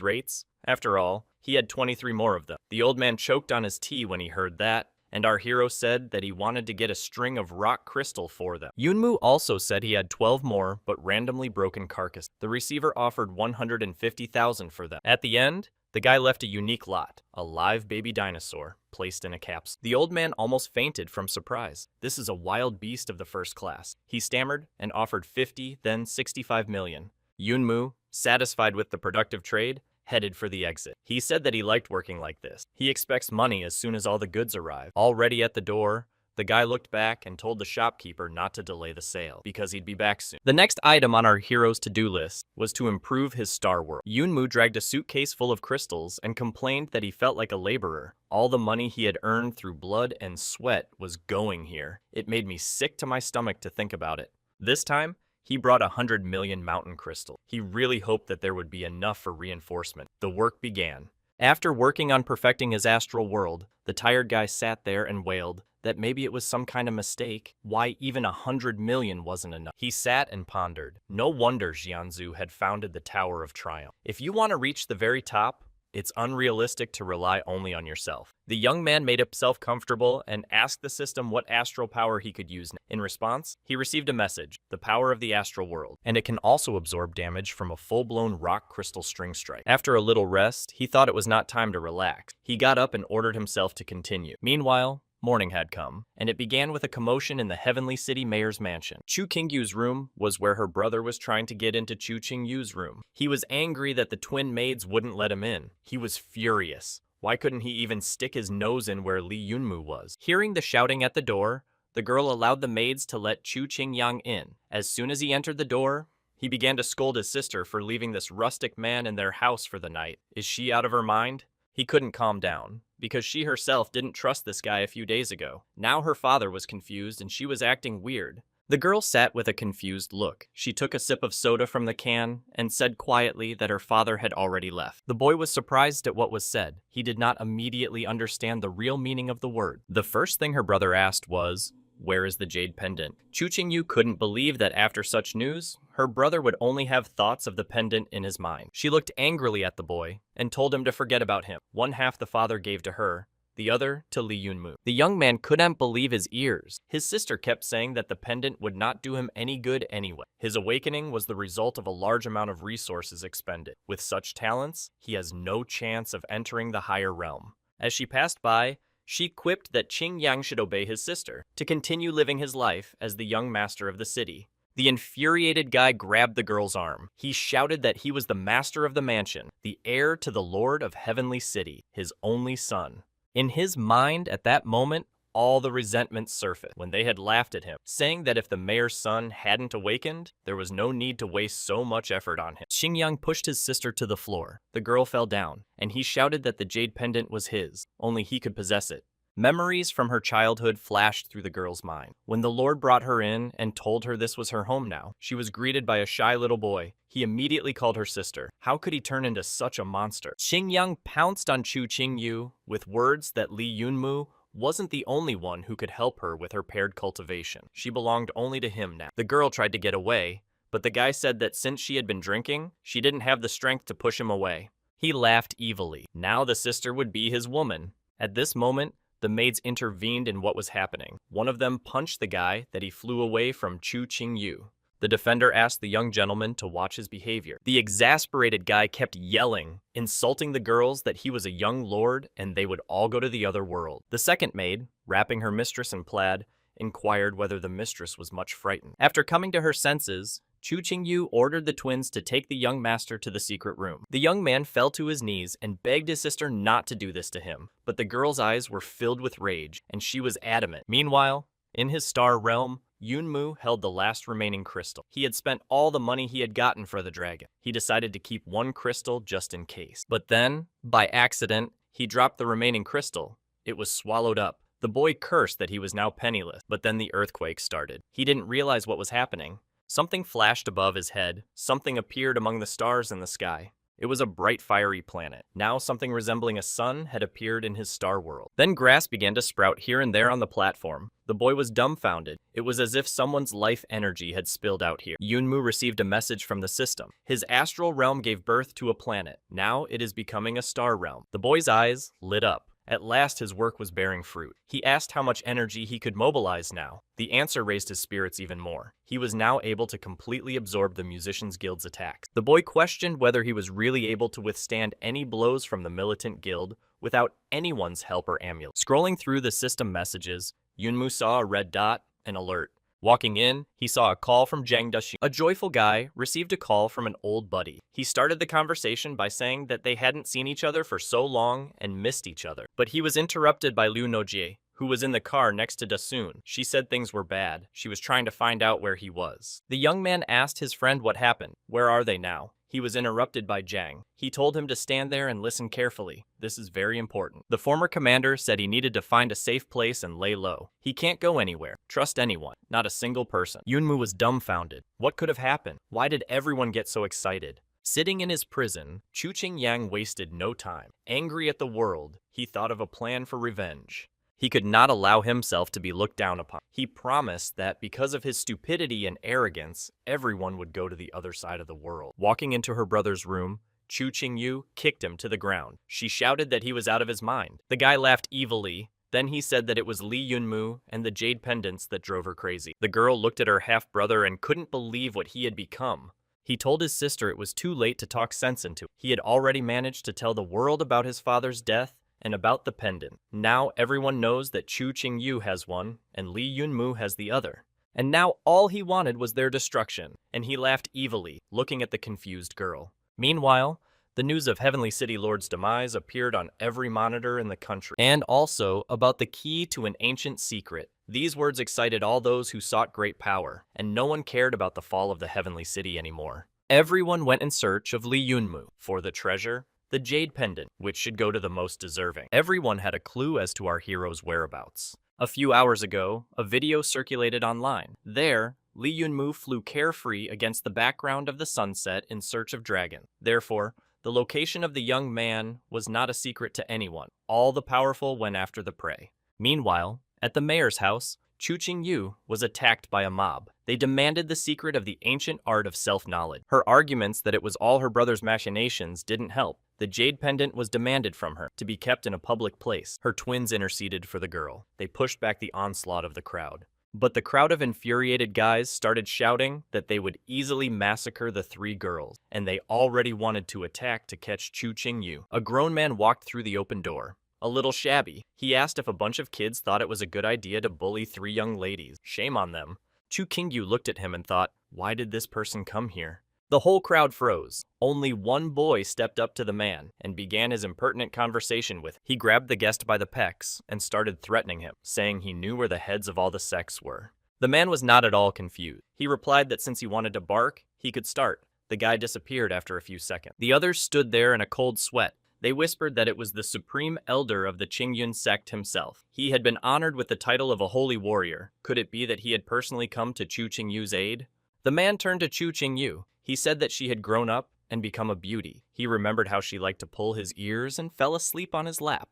rates. After all, he had 23 more of them. The old man choked on his tea when he heard that, and our hero said that he wanted to get a string of rock crystal for them. Yunmu also said he had 12 more, but randomly broken carcass. The receiver offered 150,000 for them. At the end, the guy left a unique lot, a live baby dinosaur, placed in a capsule. The old man almost fainted from surprise. This is a wild beast of the first class. He stammered and offered 50, then 65 million. Yunmu, satisfied with the productive trade, headed for the exit. He said that he liked working like this. He expects money as soon as all the goods arrive. Already at the door, the guy looked back and told the shopkeeper not to delay the sale, because he'd be back soon. The next item on our hero's to-do list was to improve his star world. Yunmu dragged a suitcase full of crystals and complained that he felt like a laborer. All the money he had earned through blood and sweat was going here. It made me sick to my stomach to think about it. This time, he brought 100 million mountain crystals. He really hoped that there would be enough for reinforcement. The work began. After working on perfecting his astral world, the tired guy sat there and wailed that maybe it was some kind of mistake, why even 100 million wasn't enough. He sat and pondered. No wonder Jianzhu had founded the Tower of Triumph. If you want to reach the very top, it's unrealistic to rely only on yourself. The young man made himself comfortable and asked the system what astral power he could use. In response, he received a message, the power of the astral world, and it can also absorb damage from a full-blown rock crystal string strike. After a little rest, he thought it was not time to relax. He got up and ordered himself to continue. Meanwhile, morning had come, and it began with a commotion in the Heavenly City Mayor's mansion. Chu Qingyu's room was where her brother was trying to get into Chu Qingyu's room. He was angry that the twin maids wouldn't let him in. He was furious. Why couldn't he even stick his nose in where Li Yunmu was? Hearing the shouting at the door, the girl allowed the maids to let Chu Qingyang in. As soon as he entered the door, he began to scold his sister for leaving this rustic man in their house for the night. Is she out of her mind? He couldn't calm down. because she herself didn't trust this guy a few days ago. Now her father was confused and she was acting weird. The girl sat with a confused look. She took a sip of soda from the can and said quietly that her father had already left. The boy was surprised at what was said. He did not immediately understand the real meaning of the word. The first thing her brother asked was, "Where is the jade pendant?" Chu Qingyu couldn't believe that after such news, her brother would only have thoughts of the pendant in his mind. She looked angrily at the boy and told him to forget about him. One half the father gave to her, the other to Li Yunmu. The young man couldn't believe his ears. His sister kept saying that the pendant would not do him any good anyway. His awakening was the result of a large amount of resources expended. With such talents, he has no chance of entering the higher realm. As she passed by, she quipped that Qing Yang should obey his sister to continue living his life as the young master of the city. The infuriated guy grabbed the girl's arm. He shouted that he was the master of the mansion, the heir to the Lord of Heavenly City, his only son. In his mind, at that moment, all the resentment surfaced when they had laughed at him, saying that if the mayor's son hadn't awakened, there was no need to waste so much effort on him. Xingyang pushed his sister to the floor. The girl fell down, and he shouted that the jade pendant was his, only he could possess it. Memories from her childhood flashed through the girl's mind. When the Lord brought her in and told her this was her home now, she was greeted by a shy little boy. He immediately called her sister. How could he turn into such a monster? Xingyang pounced on Chu Qingyu with words that Li Yunmu wasn't the only one who could help her with her paired cultivation. She belonged only to him now. The girl tried to get away, but the guy said that since she had been drinking, she didn't have the strength to push him away. He laughed evilly. Now the sister would be his woman. At this moment, the maids intervened in what was happening. One of them punched the guy that he flew away from Chu Qingyu. The defender asked the young gentleman to watch his behavior. The exasperated guy kept yelling, insulting the girls that he was a young lord and they would all go to the other world. The second maid, wrapping her mistress in plaid, inquired whether the mistress was much frightened. After coming to her senses, Chu Qingyu ordered the twins to take the young master to the secret room. The young man fell to his knees and begged his sister not to do this to him, but the girl's eyes were filled with rage, and she was adamant. Meanwhile, in his star realm, Yunmu held the last remaining crystal. He had spent all the money he had gotten for the dragon. He decided to keep one crystal just in case. But then, by accident, he dropped the remaining crystal. It was swallowed up. The boy cursed that he was now penniless, but then the earthquake started. He didn't realize what was happening. Something flashed above his head. Something appeared among the stars in the sky. It was a bright, fiery planet. Now something resembling a sun had appeared in his star world. Then grass began to sprout here and there on the platform. The boy was dumbfounded. It was as if someone's life energy had spilled out here. Yunmu received a message from the system. His astral realm gave birth to a planet. Now it is becoming a star realm. The boy's eyes lit up. At last his work was bearing fruit. He asked how much energy he could mobilize now. The answer raised his spirits even more. He was now able to completely absorb the Musicians Guild's attacks. The boy questioned whether he was really able to withstand any blows from the militant guild without anyone's help or amulet. Scrolling through the system messages, Yunmu saw a red dot, an alert. Walking in, he saw a call from Zhang Daxi. A joyful guy received a call from an old buddy. He started the conversation by saying that they hadn't seen each other for so long and missed each other. But he was interrupted by Liu Nojie, who was in the car next to Dasun. She said things were bad. She was trying to find out where he was. The young man asked his friend what happened. Where are they now? He was interrupted by Zhang. He told him to stand there and listen carefully. This is very important. The former commander said he needed to find a safe place and lay low. He can't go anywhere. Trust anyone. Not a single person. Yunmu was dumbfounded. What could have happened? Why did everyone get so excited? Sitting in his prison, Chu Qingyang wasted no time. Angry at the world, he thought of a plan for revenge. He could not allow himself to be looked down upon. He promised that because of his stupidity and arrogance, everyone would go to the other side of the world. Walking into her brother's room, Chu Qingyu kicked him to the ground. She shouted that he was out of his mind. The guy laughed evilly. Then he said that it was Li Yunmu and the jade pendants that drove her crazy. The girl looked at her half-brother and couldn't believe what he had become. He told his sister it was too late to talk sense into. He had already managed to tell the world about his father's death and about the pendant. Now everyone knows that Chu Qingyu has one and Li Yunmu has the other. And now all he wanted was their destruction, and he laughed evilly, looking at the confused girl. Meanwhile, the news of Heavenly City Lord's demise appeared on every monitor in the country, and also about the key to an ancient secret. These words excited all those who sought great power, and no one cared about the fall of the Heavenly City anymore. Everyone went in search of Li Yunmu for the treasure the Jade Pendant, which should go to the most deserving. Everyone had a clue as to our hero's whereabouts. A few hours ago, a video circulated online. There, Lee Yun-moo flew carefree against the background of the sunset in search of dragons. Therefore, the location of the young man was not a secret to anyone. All the powerful went after the prey. Meanwhile, at the mayor's house, Chu Qingyu was attacked by a mob. They demanded the secret of the ancient art of self-knowledge. Her arguments that it was all her brother's machinations didn't help. The Jade Pendant was demanded from her, to be kept in a public place. Her twins interceded for the girl. They pushed back the onslaught of the crowd. But the crowd of infuriated guys started shouting that they would easily massacre the 3 girls, and they already wanted to attack to catch Chu Qingyu. A grown man walked through the open door. A little shabby. He asked if a bunch of kids thought it was a good idea to bully 3 young ladies. Shame on them. Chu Qingyu looked at him and thought, why did this person come here? The whole crowd froze. Only one boy stepped up to the man and began his impertinent conversation with him. He grabbed the guest by the pecs and started threatening him, saying he knew where the heads of all the sects were. The man was not at all confused. He replied that since he wanted to bark, he could start. The guy disappeared after a few seconds. The others stood there in a cold sweat. They whispered that it was the supreme elder of the Qingyun sect himself. He had been honored with the title of a holy warrior. Could it be that he had personally come to Chu Qingyu's aid? The man turned to Chu Qingyu. He said that she had grown up and become a beauty. He remembered how she liked to pull his ears and fell asleep on his lap.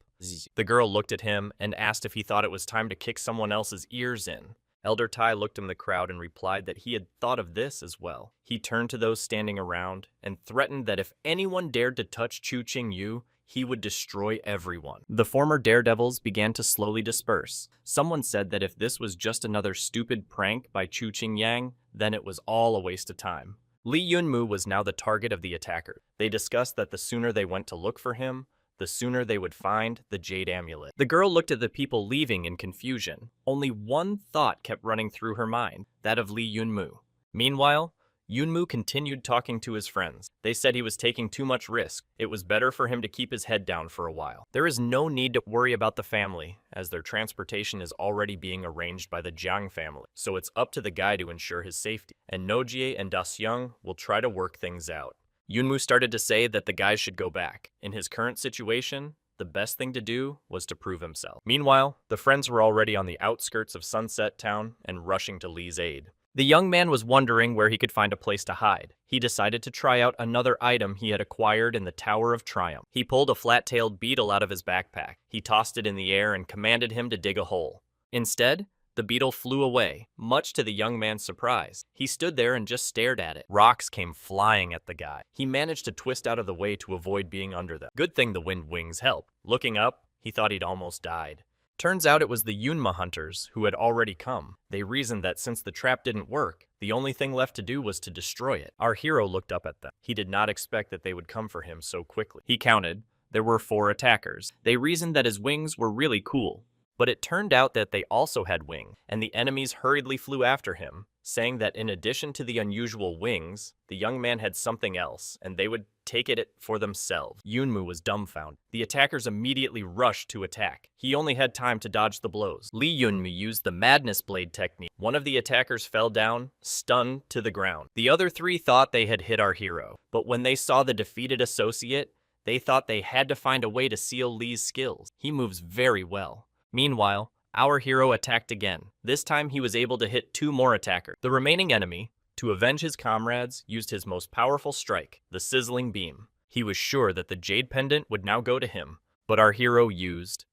The girl looked at him and asked if he thought it was time to kick someone else's ears in. Elder Tai looked in the crowd and replied that he had thought of this as well. He turned to those standing around and threatened that if anyone dared to touch Chu Qingyu, he would destroy everyone. The former daredevils began to slowly disperse. Someone said that if this was just another stupid prank by Chu Qingyang, then it was all a waste of time. Lee Yun-moo was now the target of the attacker. They discussed that the sooner they went to look for him, the sooner they would find the Jade Amulet. The girl looked at the people leaving in confusion. Only one thought kept running through her mind, that of Lee Yun-moo. Meanwhile, Yun-moo continued talking to his friends. They said he was taking too much risk. It was better for him to keep his head down for a while. There is no need to worry about the family, as their transportation is already being arranged by the Jiang family, so it's up to the guy to ensure his safety. And Nojie and Dasyung will try to work things out. Yun-moo started to say that the guys should go back. In his current situation, the best thing to do was to prove himself. Meanwhile, the friends were already on the outskirts of Sunset Town and rushing to Lee's aid. The young man was wondering where he could find a place to hide. He decided to try out another item he had acquired in the Tower of Triumph. He pulled a flat-tailed beetle out of his backpack. He tossed it in the air and commanded him to dig a hole. Instead, the beetle flew away, much to the young man's surprise. He stood there and just stared at it. Rocks came flying at the guy. He managed to twist out of the way to avoid being under them. Good thing the wind wings helped. Looking up, he thought he'd almost died. Turns out it was the Yunma hunters who had already come. They reasoned that since the trap didn't work, the only thing left to do was to destroy it. Our hero looked up at them. He did not expect that they would come for him so quickly. He counted. There were 4 attackers. They reasoned that his wings were really cool. But it turned out that they also had wings, and the enemies hurriedly flew after him, saying that in addition to the unusual wings, the young man had something else, and they would take it for themselves. Yunmu was dumbfounded. The attackers immediately rushed to attack. He only had time to dodge the blows. Lee Yunmu used the Madness Blade technique. One of the attackers fell down, stunned to the ground. The other 3 thought they had hit our hero, but when they saw the defeated associate, they thought they had to find a way to seal Lee's skills. He moves very well. Meanwhile, our hero attacked again. This time he was able to hit 2 more attackers. The remaining enemy, to avenge his comrades, used his most powerful strike, the Sizzling Beam. He was sure that the Jade Pendant would now go to him, but our hero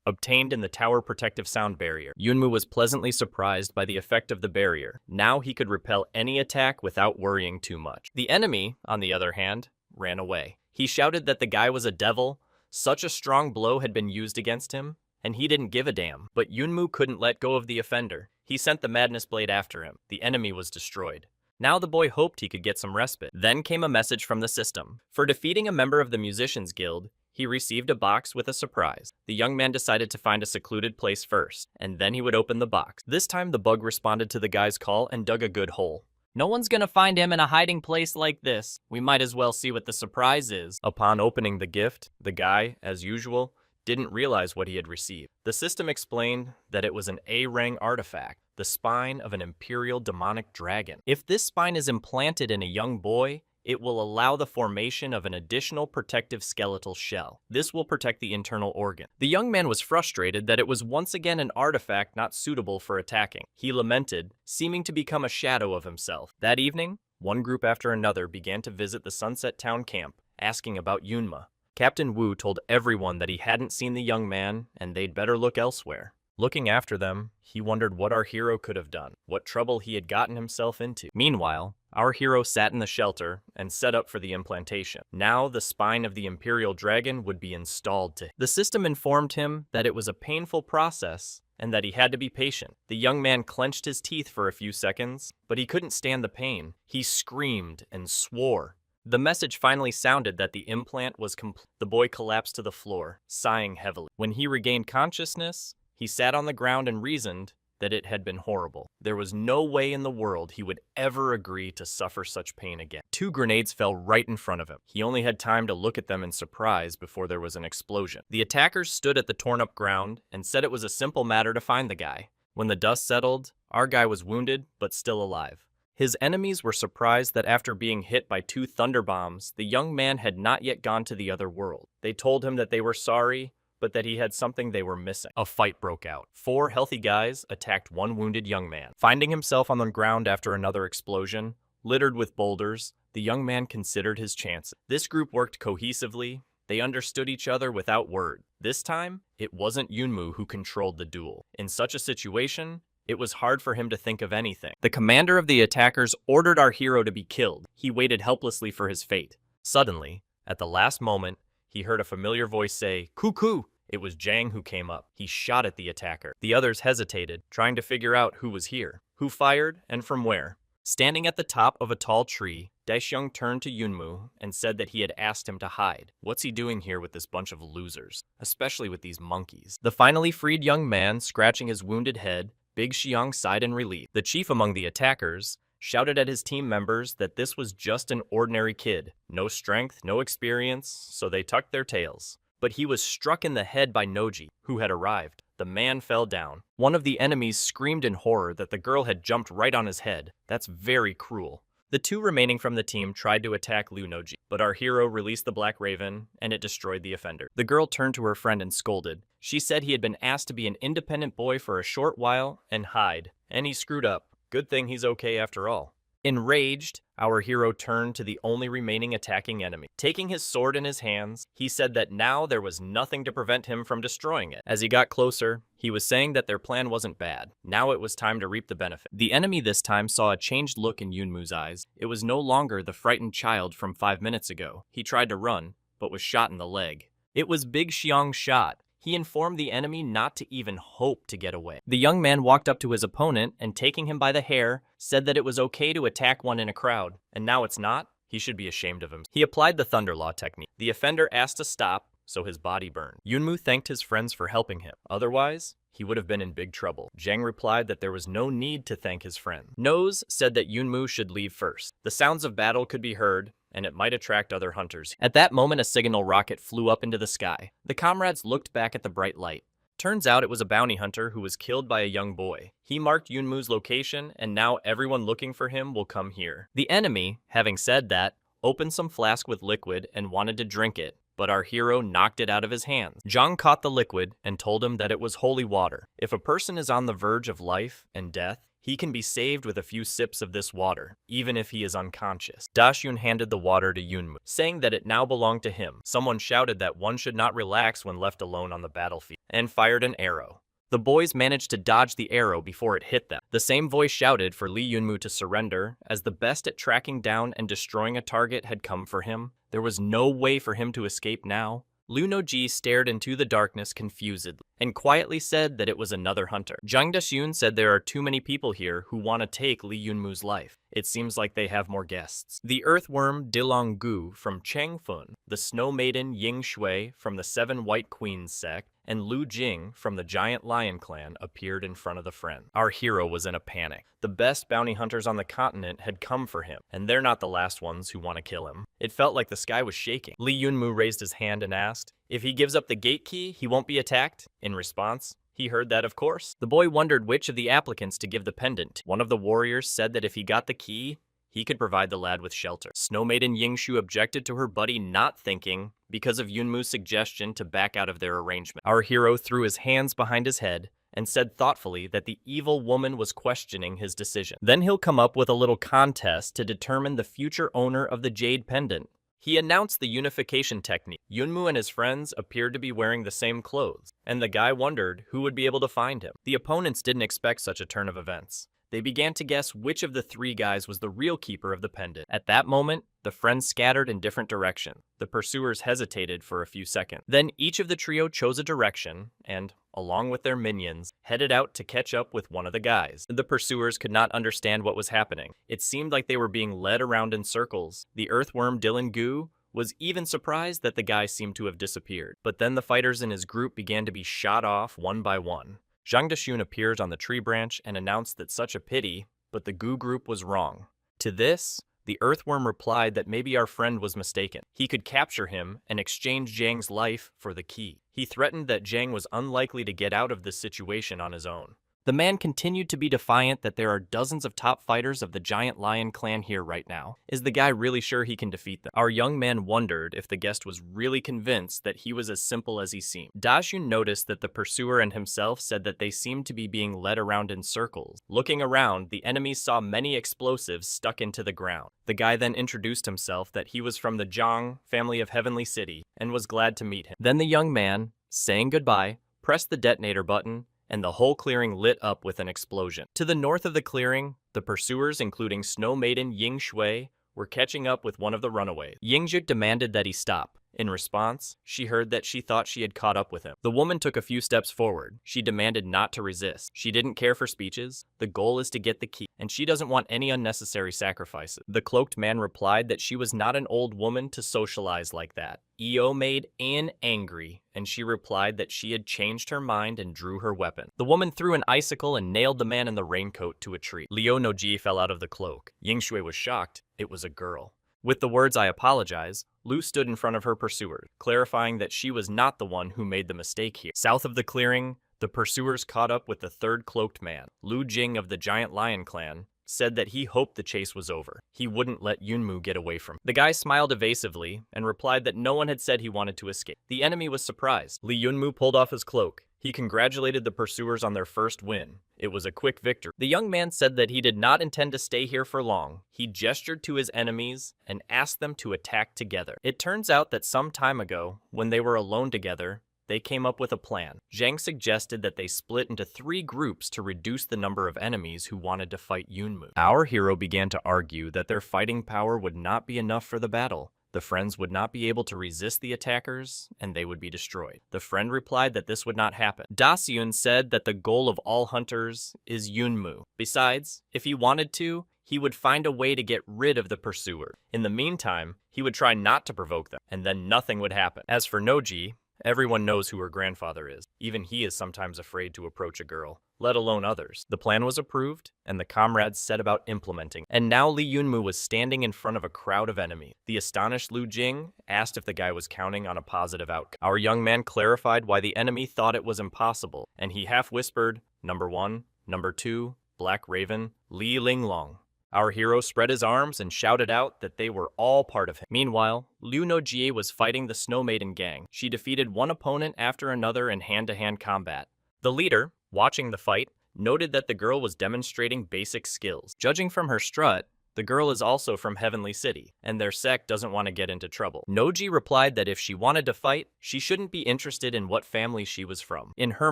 obtained in the tower protective sound barrier. Yunmu was pleasantly surprised by the effect of the barrier. Now he could repel any attack without worrying too much. The enemy, on the other hand, ran away. He shouted that the guy was a devil. Such a strong blow had been used against him, and he didn't give a damn. But Yunmu couldn't let go of the offender. He sent the Madness Blade after him. The enemy was destroyed. Now the boy hoped he could get some respite. Then came a message from the system. For defeating a member of the Musicians Guild, he received a box with a surprise. The young man decided to find a secluded place first, and then he would open the box. This time the bug responded to the guy's call and dug a good hole. No one's gonna find him in a hiding place like this. We might as well see what the surprise is. Upon opening the gift, the guy, as usual, didn't realize what he had received. The system explained that it was an A-rank artifact, the spine of an imperial demonic dragon. If this spine is implanted in a young boy, it will allow the formation of an additional protective skeletal shell. This will protect the internal organ. The young man was frustrated that it was once again an artifact not suitable for attacking. He lamented, seeming to become a shadow of himself. That evening, one group after another began to visit the Sunset Town camp, asking about Yunma. Captain Wu told everyone that he hadn't seen the young man and they'd better look elsewhere. Looking after them, he wondered what our hero could have done, what trouble he had gotten himself into. Meanwhile, our hero sat in the shelter and set up for the implantation. Now the spine of the Imperial Dragon would be installed to him. The system informed him that it was a painful process and that he had to be patient. The young man clenched his teeth for a few seconds, but he couldn't stand the pain. He screamed and swore. The message finally sounded that the implant was complete. The boy collapsed to the floor, sighing heavily. When he regained consciousness, he sat on the ground and reasoned that it had been horrible. There was no way in the world he would ever agree to suffer such pain again. 2 grenades fell right in front of him. He only had time to look at them in surprise before there was an explosion. The attackers stood at the torn-up ground and said it was a simple matter to find the guy. When the dust settled, our guy was wounded but still alive. His enemies were surprised that after being hit by 2 thunder bombs, the young man had not yet gone to the other world. They told him that they were sorry, but that he had something they were missing. A fight broke out. 4 healthy guys attacked 1 wounded young man. Finding himself on the ground after another explosion, littered with boulders, the young man considered his chances. This group worked cohesively. They understood each other without word. This time, it wasn't Yunmu who controlled the duel. In such a situation, it was hard for him to think of anything. The commander of the attackers ordered our hero to be killed. He waited helplessly for his fate. Suddenly, at the last moment, he heard a familiar voice say, "Cuckoo!" It was Zhang who came up. He shot at the attacker. The others hesitated, trying to figure out who was here, who fired, and from where. Standing at the top of a tall tree, Daishyung turned to Yunmu and said that he had asked him to hide. What's he doing here with this bunch of losers, especially with these monkeys? The finally freed young man, scratching his wounded head, Big Xiang sighed in relief. The chief among the attackers shouted at his team members that this was just an ordinary kid. No strength, no experience, so they tucked their tails. But he was struck in the head by Noji, who had arrived. The man fell down. One of the enemies screamed in horror that the girl had jumped right on his head. That's very cruel. The 2 remaining from the team tried to attack Lu Noji, but our hero released the Black Raven, and it destroyed the offender. The girl turned to her friend and scolded. She said he had been asked to be an independent boy for a short while and hide, and he screwed up. Good thing he's okay after all. Enraged, our hero turned to the only remaining attacking enemy. Taking his sword in his hands, he said that now there was nothing to prevent him from destroying it. As he got closer, he was saying that their plan wasn't bad. Now it was time to reap the benefit. The enemy this time saw a changed look in Yunmu's eyes. It was no longer the frightened child from 5 minutes ago. He tried to run, but was shot in the leg. It was Big Xiang's shot. He informed the enemy not to even hope to get away. The young man walked up to his opponent and, taking him by the hair, said that it was okay to attack one in a crowd, and now it's not. He should be ashamed of him. He applied the Thunder Law technique. The offender asked to stop, so his body burned. Yunmu thanked his friends for helping him. Otherwise, he would have been in big trouble. Zhang replied that there was no need to thank his friend. Nose said that Yunmu should leave first. The sounds of battle could be heard, and it might attract other hunters. At that moment, a signal rocket flew up into the sky. The comrades looked back at the bright light. Turns out it was a bounty hunter who was killed by a young boy. He marked Yunmu's location, and now everyone looking for him will come here. The enemy, having said that, opened some flask with liquid and wanted to drink it, but our hero knocked it out of his hands. Zhang caught the liquid and told him that it was holy water. If a person is on the verge of life and death, he can be saved with a few sips of this water, even if he is unconscious. Dashyun handed the water to Yunmu, saying that it now belonged to him. Someone shouted that one should not relax when left alone on the battlefield, and fired an arrow. The boys managed to dodge the arrow before it hit them. The same voice shouted for Li Yunmu to surrender, as the best at tracking down and destroying a target had come for him. There was no way for him to escape now. Lu Noji stared into the darkness confusedly and quietly said that it was another hunter. Zhang Daxun said there are too many people here who want to take Li Yunmu's life. It seems like they have more guests. The earthworm Dilong Gu from Changfun, the snow maiden Ying Shui from the Seven White Queens sect, and Lu Jing from the Giant Lion clan appeared in front of the friend. Our hero was in a panic. The best bounty hunters on the continent had come for him, and they're not the last ones who want to kill him. It felt like the sky was shaking. Li Yunmu raised his hand and asked, if he gives up the gate key, he won't be attacked? In response, he heard that, of course. The boy wondered which of the applicants to give the pendant to. One of the warriors said that if he got the key, he could provide the lad with shelter. Snow Maiden Yingshu objected to her buddy not thinking because of Yunmu's suggestion to back out of their arrangement. Our hero threw his hands behind his head and said thoughtfully that the evil woman was questioning his decision. Then he'll come up with a little contest to determine the future owner of the jade pendant. He announced the unification technique. Yunmu and his friends appeared to be wearing the same clothes, and the guy wondered who would be able to find him. The opponents didn't expect such a turn of events. They began to guess which of the three guys was the real keeper of the pendant. At that moment, the friends scattered in different directions. The pursuers hesitated for a few seconds. Then each of the trio chose a direction and, along with their minions, headed out to catch up with one of the guys. The pursuers could not understand what was happening. It seemed like they were being led around in circles. The earthworm Dylan Gu was even surprised that the guy seemed to have disappeared. But then the fighters in his group began to be shot off one by one. Zhang Deshun appeared on the tree branch and announced that such a pity, but the Gu group was wrong. To this, the earthworm replied that maybe our friend was mistaken. He could capture him and exchange Zhang's life for the key. He threatened that Zhang was unlikely to get out of this situation on his own. The man continued to be defiant that there are dozens of top fighters of the Giant Lion clan here right now. Is the guy really sure he can defeat them? Our young man wondered if the guest was really convinced that he was as simple as he seemed. Dashun noticed that the pursuer and himself said that they seemed to be being led around in circles. Looking around, the enemies saw many explosives stuck into the ground. The guy then introduced himself that he was from the Zhang family of Heavenly City and was glad to meet him. Then the young man, saying goodbye, pressed the detonator button, and the whole clearing lit up with an explosion. To the north of the clearing, the pursuers, including Snow Maiden Ying Shui, were catching up with one of the runaways. Yingzhi demanded that he stop. In response, she heard that she thought she had caught up with him. The woman took a few steps forward. She demanded not to resist. She didn't care for speeches. The goal is to get the key, and she doesn't want any unnecessary sacrifices. The cloaked man replied that she was not an old woman to socialize like that. Io made Anne angry, and she replied that she had changed her mind and drew her weapon. The woman threw an icicle and nailed the man in the raincoat to a tree. Liu Noji fell out of the cloak. Yingshui was shocked. It was a girl. With the words, "I apologize," Lu stood in front of her pursuers, clarifying that she was not the one who made the mistake here. South of the clearing, the pursuers caught up with the third cloaked man. Lu Jing of the Giant Lion clan said that he hoped the chase was over. He wouldn't let Yunmu get away from him. The guy smiled evasively and replied that no one had said he wanted to escape. The enemy was surprised. Li Yunmu pulled off his cloak. He congratulated the pursuers on their first win. It was a quick victory. The young man said that he did not intend to stay here for long. He gestured to his enemies and asked them to attack together. It turns out that some time ago, when they were alone together, they came up with a plan. Zhang suggested that they split into 3 groups to reduce the number of enemies who wanted to fight Yunmu. Our hero began to argue that their fighting power would not be enough for the battle. The friends would not be able to resist the attackers, and they would be destroyed. The friend replied that this would not happen. Dasyun said that the goal of all hunters is Yunmu. Besides, if he wanted to, he would find a way to get rid of the pursuer. In the meantime, he would try not to provoke them, and then nothing would happen. As for Noji, everyone knows who her grandfather is. Even he is sometimes afraid to approach a girl, let alone others. The plan was approved, and the comrades set about implementing. And now Li Yunmu was standing in front of a crowd of enemies. The astonished Lu Jing asked if the guy was counting on a positive outcome. Our young man clarified why the enemy thought it was impossible, and he half whispered, "Number 1, number 2, Black Raven, Li Linglong." Our hero spread his arms and shouted out that they were all part of him. Meanwhile, Liu Nojie was fighting the Snow Maiden gang. She defeated one opponent after another in hand-to-hand combat. The leader, watching the fight, noted that the girl was demonstrating basic skills. Judging from her strut, the girl is also from Heavenly City, and their sect doesn't want to get into trouble. Noji replied that if she wanted to fight, she shouldn't be interested in what family she was from. In her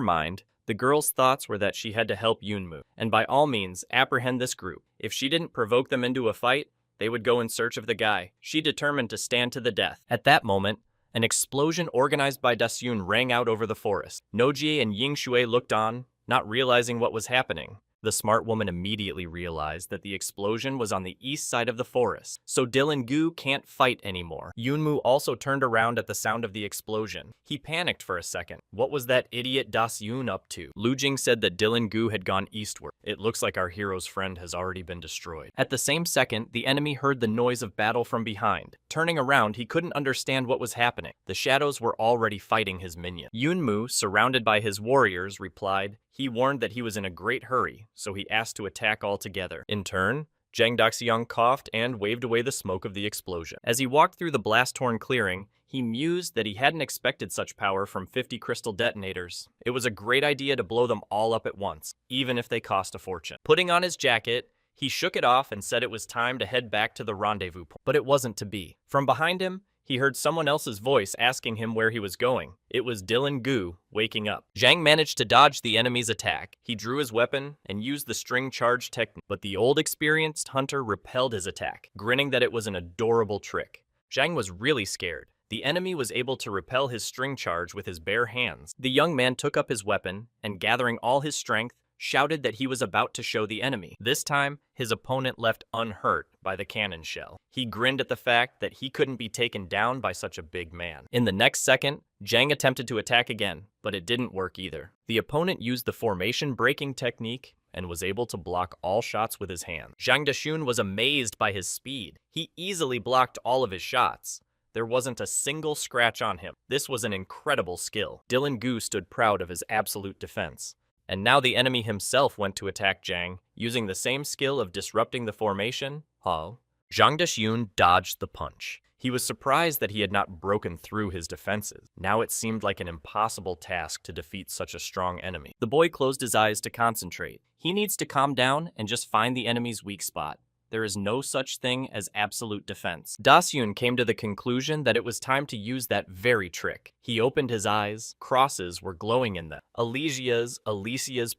mind, the girl's thoughts were that she had to help Yunmu, and by all means, apprehend this group. If she didn't provoke them into a fight, they would go in search of the guy. She determined to stand to the death. At that moment, an explosion organized by Dasyun rang out over the forest. Noji and Ying Shui looked on, not realizing what was happening. The smart woman immediately realized that the explosion was on the east side of the forest, so Dylan Gu can't fight anymore. Yunmu also turned around at the sound of the explosion. He panicked for a second. What was that idiot Dasyun up to? Lu Jing said that Dylan Gu had gone eastward. It looks like our hero's friend has already been destroyed. At the same second, the enemy heard the noise of battle from behind. Turning around, he couldn't understand what was happening. The shadows were already fighting his minion. Yunmu, surrounded by his warriors, replied, he warned that he was in a great hurry, so he asked to attack all together. In turn, Zhang Daxiang coughed and waved away the smoke of the explosion. As he walked through the blast-torn clearing, he mused that he hadn't expected such power from 50 crystal detonators. It was a great idea to blow them all up at once, even if they cost a fortune. Putting on his jacket, he shook it off and said it was time to head back to the rendezvous point. But it wasn't to be. From behind him, he heard someone else's voice asking him where he was going. It was Dylan Gu waking up. Zhang managed to dodge the enemy's attack. He drew his weapon and used the string charge technique, but the old experienced hunter repelled his attack, grinning that it was an adorable trick. Zhang was really scared. The enemy was able to repel his string charge with his bare hands. The young man took up his weapon and, gathering all his strength, shouted that he was about to show the enemy. This time, his opponent left unhurt by the cannon shell. He grinned at the fact that he couldn't be taken down by such a big man. In the next second, Zhang attempted to attack again, but it didn't work either. The opponent used the formation breaking technique and was able to block all shots with his hand. Zhang Dashun was amazed by his speed. He easily blocked all of his shots. There wasn't a single scratch on him. This was an incredible skill. Dylan Gu stood proud of his absolute defense. And now the enemy himself went to attack Zhang, using the same skill of disrupting the formation. Zhang Dashun dodged the punch. He was surprised that he had not broken through his defenses. Now it seemed like an impossible task to defeat such a strong enemy. The boy closed his eyes to concentrate. He needs to calm down and just find the enemy's weak spot. There is no such thing as absolute defense. Dasyun came to the conclusion that it was time to use that very trick. He opened his eyes. Crosses were glowing in them. Alicia's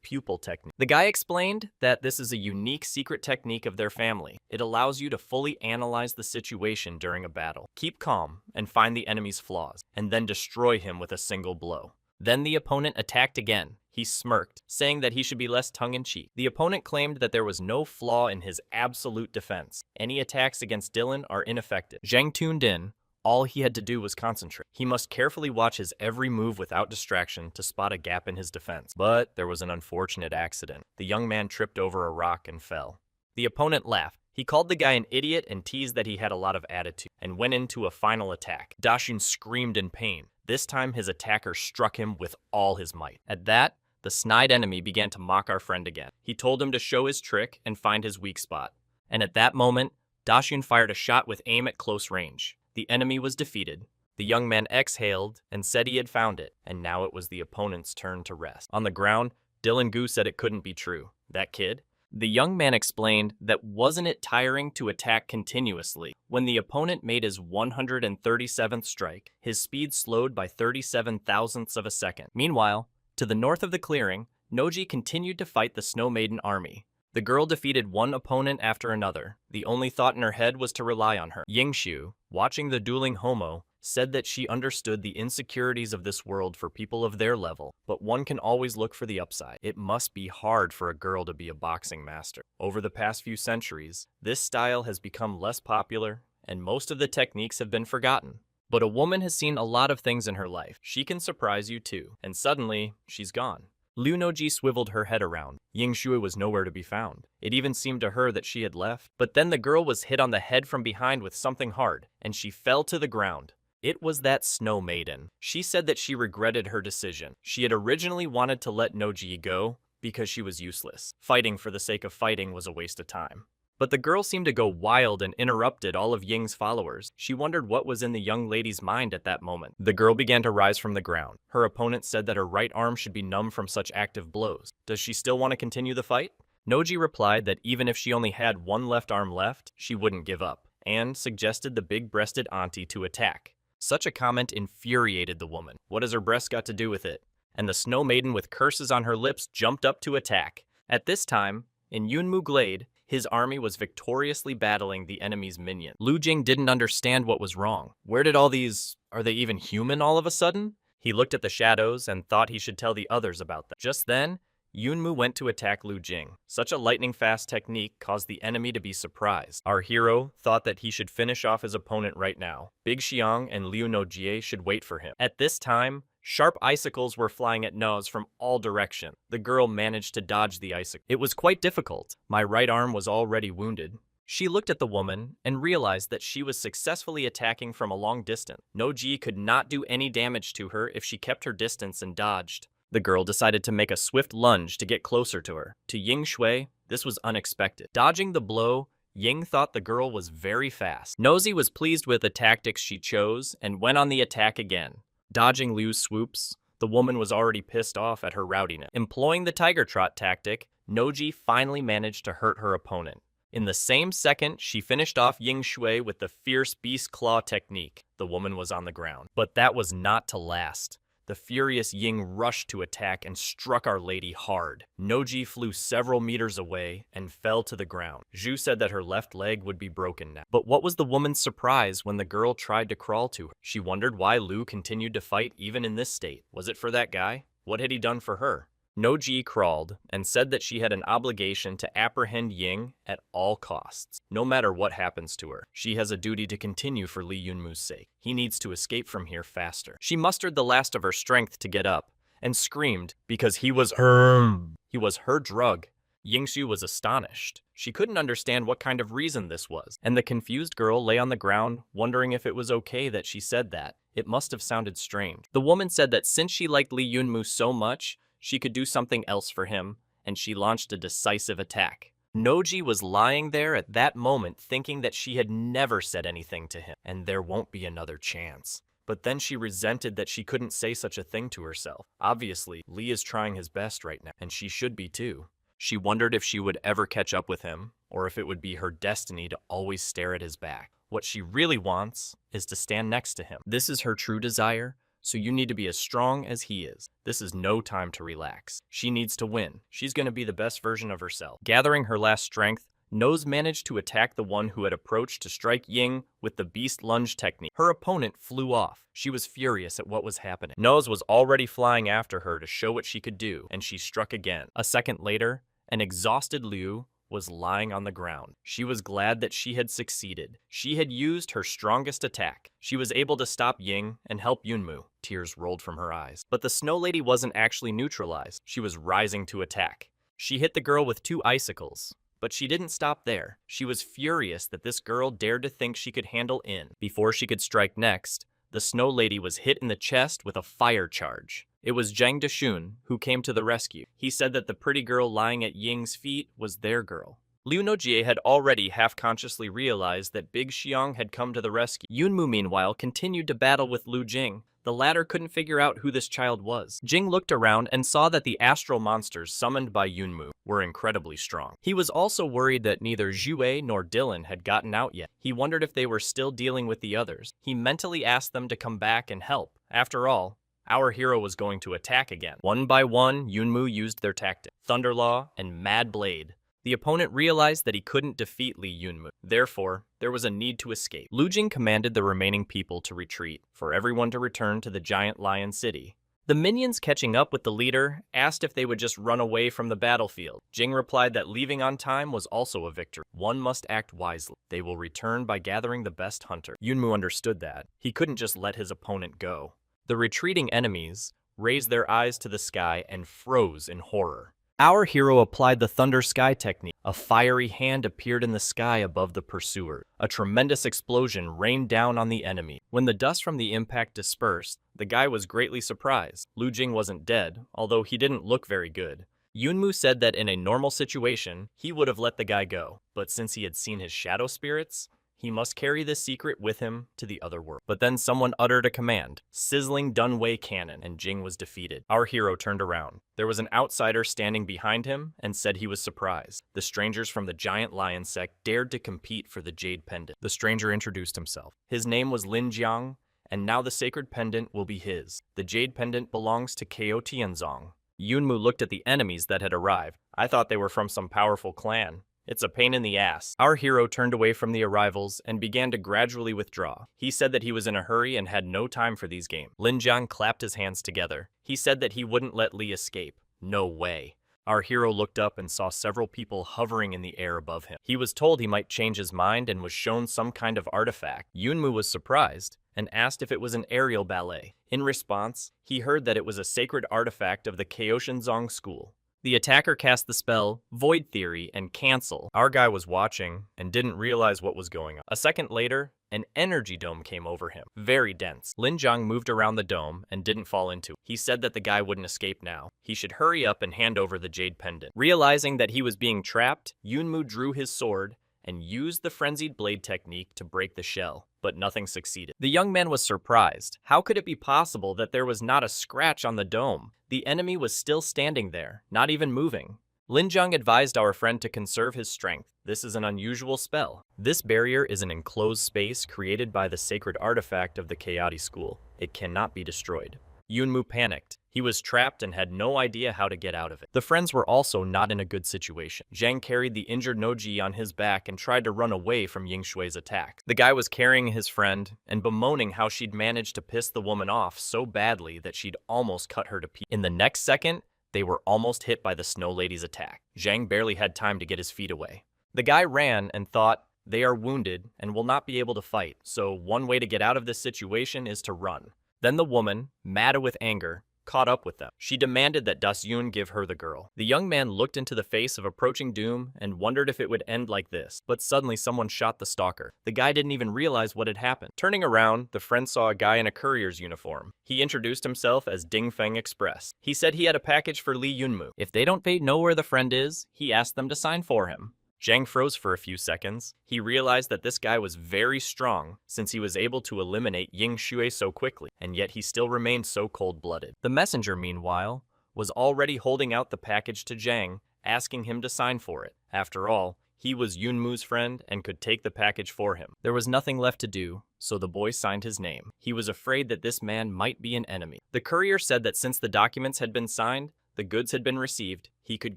pupil technique. The guy explained that this is a unique secret technique of their family. It allows you to fully analyze the situation during a battle. Keep calm and find the enemy's flaws, and then destroy him with a single blow. Then the opponent attacked again. He smirked, saying that he should be less tongue-in-cheek. The opponent claimed that there was no flaw in his absolute defense. Any attacks against Dylan are ineffective. Zhang tuned in. All he had to do was concentrate. He must carefully watch his every move without distraction to spot a gap in his defense. But there was an unfortunate accident. The young man tripped over a rock and fell. The opponent laughed. He called the guy an idiot and teased that he had a lot of attitude, and went into a final attack. Dashun screamed in pain. This time his attacker struck him with all his might. At that, the snide enemy began to mock our friend again. He told him to show his trick and find his weak spot. And at that moment, Dashun fired a shot with aim at close range. The enemy was defeated. The young man exhaled and said he had found it, and now it was the opponent's turn to rest. On the ground, Dylan Gu said it couldn't be true. That kid? The young man explained that wasn't it tiring to attack continuously? When the opponent made his 137th strike, his speed slowed by 37 thousandths of a second. Meanwhile, to the north of the clearing, Noji continued to fight the Snow Maiden army. The girl defeated one opponent after another. The only thought in her head was to rely on her. Yingshu, watching the dueling homo, said that she understood the insecurities of this world for people of their level, but one can always look for the upside. It must be hard for a girl to be a boxing master. Over the past few centuries, this style has become less popular, and most of the techniques have been forgotten. But a woman has seen a lot of things in her life. She can surprise you too. And suddenly, she's gone. Liu Noji swiveled her head around. Yingshui was nowhere to be found. It even seemed to her that she had left. But then the girl was hit on the head from behind with something hard, and she fell to the ground. It was that Snow Maiden. She said that she regretted her decision. She had originally wanted to let Noji go because she was useless. Fighting for the sake of fighting was a waste of time. But the girl seemed to go wild and interrupted all of Ying's followers. She wondered what was in the young lady's mind at that moment. The girl began to rise from the ground. Her opponent said that her right arm should be numb from such active blows. Does she still want to continue the fight? Noji replied that even if she only had one left arm left, she wouldn't give up, and suggested the big-breasted auntie to attack. Such a comment infuriated the woman. What has her breast got to do with it? And the Snow Maiden with curses on her lips jumped up to attack. At this time, in Yunmu Glade, his army was victoriously battling the enemy's minion. Lu Jing didn't understand what was wrong. Where did all these... are they even human all of a sudden? He looked at the shadows and thought he should tell the others about them. Just then, Yunmu went to attack Lu Jing. Such a lightning-fast technique caused the enemy to be surprised. Our hero thought that he should finish off his opponent right now. Big Xiang and Liu Nojie should wait for him. At this time, sharp icicles were flying at Noz from all directions. The girl managed to dodge the icicle. It was quite difficult. My right arm was already wounded. She looked at the woman and realized that she was successfully attacking from a long distance. Noji could not do any damage to her if she kept her distance and dodged. The girl decided to make a swift lunge to get closer to her. To Ying Shui, this was unexpected. Dodging the blow, Ying thought the girl was very fast. Nosy was pleased with the tactics she chose and went on the attack again. Dodging Liu's swoops, the woman was already pissed off at her rowdiness. Employing the tiger trot tactic, Noji finally managed to hurt her opponent. In the same second, she finished off Ying Shui with the fierce beast claw technique. The woman was on the ground. But that was not to last. The furious Ying rushed to attack and struck Our Lady hard. Noji flew several meters away and fell to the ground. Zhu said that her left leg would be broken now. But what was the woman's surprise when the girl tried to crawl to her? She wondered why Liu continued to fight even in this state. Was it for that guy? What had he done for her? Noji crawled and said that she had an obligation to apprehend Ying at all costs. No matter what happens to her, she has a duty to continue for Li Yunmu's sake. He needs to escape from here faster. She mustered the last of her strength to get up and screamed because he was her drug. Yingxu was astonished. She couldn't understand what kind of reason this was, and the confused girl lay on the ground wondering if it was okay that she said that. It must have sounded strange. The woman said that since she liked Li Yunmu so much, she could do something else for him, and she launched a decisive attack. Noji was lying there at that moment thinking that she had never said anything to him, and there won't be another chance. But then she resented that she couldn't say such a thing to herself. Obviously, Li is trying his best right now, and she should be too. She wondered if she would ever catch up with him, or if it would be her destiny to always stare at his back. What she really wants is to stand next to him. This is her true desire. So you need to be as strong as he is. This is no time to relax. She needs to win. She's going to be the best version of herself. Gathering her last strength, Nose managed to attack the one who had approached to strike Ying with the beast lunge technique. Her opponent flew off. She was furious at what was happening. Nose was already flying after her to show what she could do, and she struck again. A second later, an exhausted Liu was lying on the ground. She was glad that she had succeeded. She had used her strongest attack. She was able to stop Ying and help Yunmu. Tears rolled from her eyes. But the Snow Lady wasn't actually neutralized. She was rising to attack. She hit the girl with 2 icicles. But she didn't stop there. She was furious that this girl dared to think she could handle In. Before she could strike next, the Snow Lady was hit in the chest with a fire charge. It was Zhang Deshun who came to the rescue. He said that the pretty girl lying at Ying's feet was their girl. Liu Nojie had already half-consciously realized that Big Xiong had come to the rescue. Yunmu, meanwhile, continued to battle with Lu Jing. The latter couldn't figure out who this child was. Jing looked around and saw that the astral monsters summoned by Yunmu were incredibly strong. He was also worried that neither Zhuwei nor Dylan had gotten out yet. He wondered if they were still dealing with the others. He mentally asked them to come back and help. After all, our hero was going to attack again. One by one, Yunmu used their tactics: Thunderlaw and Mad Blade. The opponent realized that he couldn't defeat Li Yunmu. Therefore, there was a need to escape. Lu Jing commanded the remaining people to retreat, for everyone to return to the giant lion city. The minions catching up with the leader asked if they would just run away from the battlefield. Jing replied that leaving on time was also a victory. One must act wisely. They will return by gathering the best hunter. Yunmu understood that. He couldn't just let his opponent go. The retreating enemies raised their eyes to the sky and froze in horror. Our hero applied the Thunder Sky technique. A fiery hand appeared in the sky above the pursuer. A tremendous explosion rained down on the enemy. When the dust from the impact dispersed, the guy was greatly surprised. Lu Jing wasn't dead, although he didn't look very good. Yunmu said that in a normal situation, he would have let the guy go, but since he had seen his shadow spirits, he must carry this secret with him to the other world. But then someone uttered a command: sizzling Dunway cannon, and Jing was defeated. Our hero turned around. There was an outsider standing behind him and said he was surprised. The strangers from the giant lion sect dared to compete for the jade pendant. The stranger introduced himself. His name was Lin Jiang, and now the sacred pendant will be his. The jade pendant belongs to Ko Tianzong. Yunmu looked at the enemies that had arrived. I thought they were from some powerful clan. It's a pain in the ass. Our hero turned away from the arrivals and began to gradually withdraw. He said that he was in a hurry and had no time for these games. Lin Jiang clapped his hands together. He said that he wouldn't let Li escape. No way. Our hero looked up and saw several people hovering in the air above him. He was told he might change his mind and was shown some kind of artifact. Yunmu was surprised and asked if it was an aerial ballet. In response, he heard that it was a sacred artifact of the Kaoshinzong school. The attacker cast the spell Void Theory and Cancel. Our guy was watching and didn't realize what was going on. A second later, an energy dome came over him, very dense. Lin Jiang moved around the dome and didn't fall into it. He said that the guy wouldn't escape now. He should hurry up and hand over the jade pendant. Realizing that he was being trapped, Yunmu drew his sword and used the frenzied blade technique to break the shell, but nothing succeeded. The young man was surprised. How could it be possible that there was not a scratch on the dome? The enemy was still standing there, not even moving. Lin Jiang advised our friend to conserve his strength. This is an unusual spell. This barrier is an enclosed space created by the sacred artifact of the Chaotic School. It cannot be destroyed. Yunmu panicked. He was trapped and had no idea how to get out of it. The friends were also not in a good situation. Zhang carried the injured Noji on his back and tried to run away from Yingshui's attack. The guy was carrying his friend and bemoaning how she'd managed to piss the woman off so badly that she'd almost cut her to pieces. In the next second, they were almost hit by the Snow Lady's attack. Zhang barely had time to get his feet away. The guy ran and thought, they are wounded and will not be able to fight, so one way to get out of this situation is to run. Then the woman, mad with anger, caught up with them. She demanded that Das-Yun give her the girl. The young man looked into the face of approaching doom and wondered if it would end like this, but suddenly someone shot the stalker. The guy didn't even realize what had happened. Turning around, the friend saw a guy in a courier's uniform. He introduced himself as Dingfeng Express. He said he had a package for Li Yunmu. If they don't know where the friend is, he asked them to sign for him. Zhang froze for a few seconds. He realized that this guy was very strong since he was able to eliminate Ying Shui so quickly, and yet he still remained so cold-blooded. The messenger, meanwhile, was already holding out the package to Zhang, asking him to sign for it. After all, he was Yunmu's friend and could take the package for him. There was nothing left to do, so the boy signed his name. He was afraid that this man might be an enemy. The courier said that since the documents had been signed, the goods had been received, he could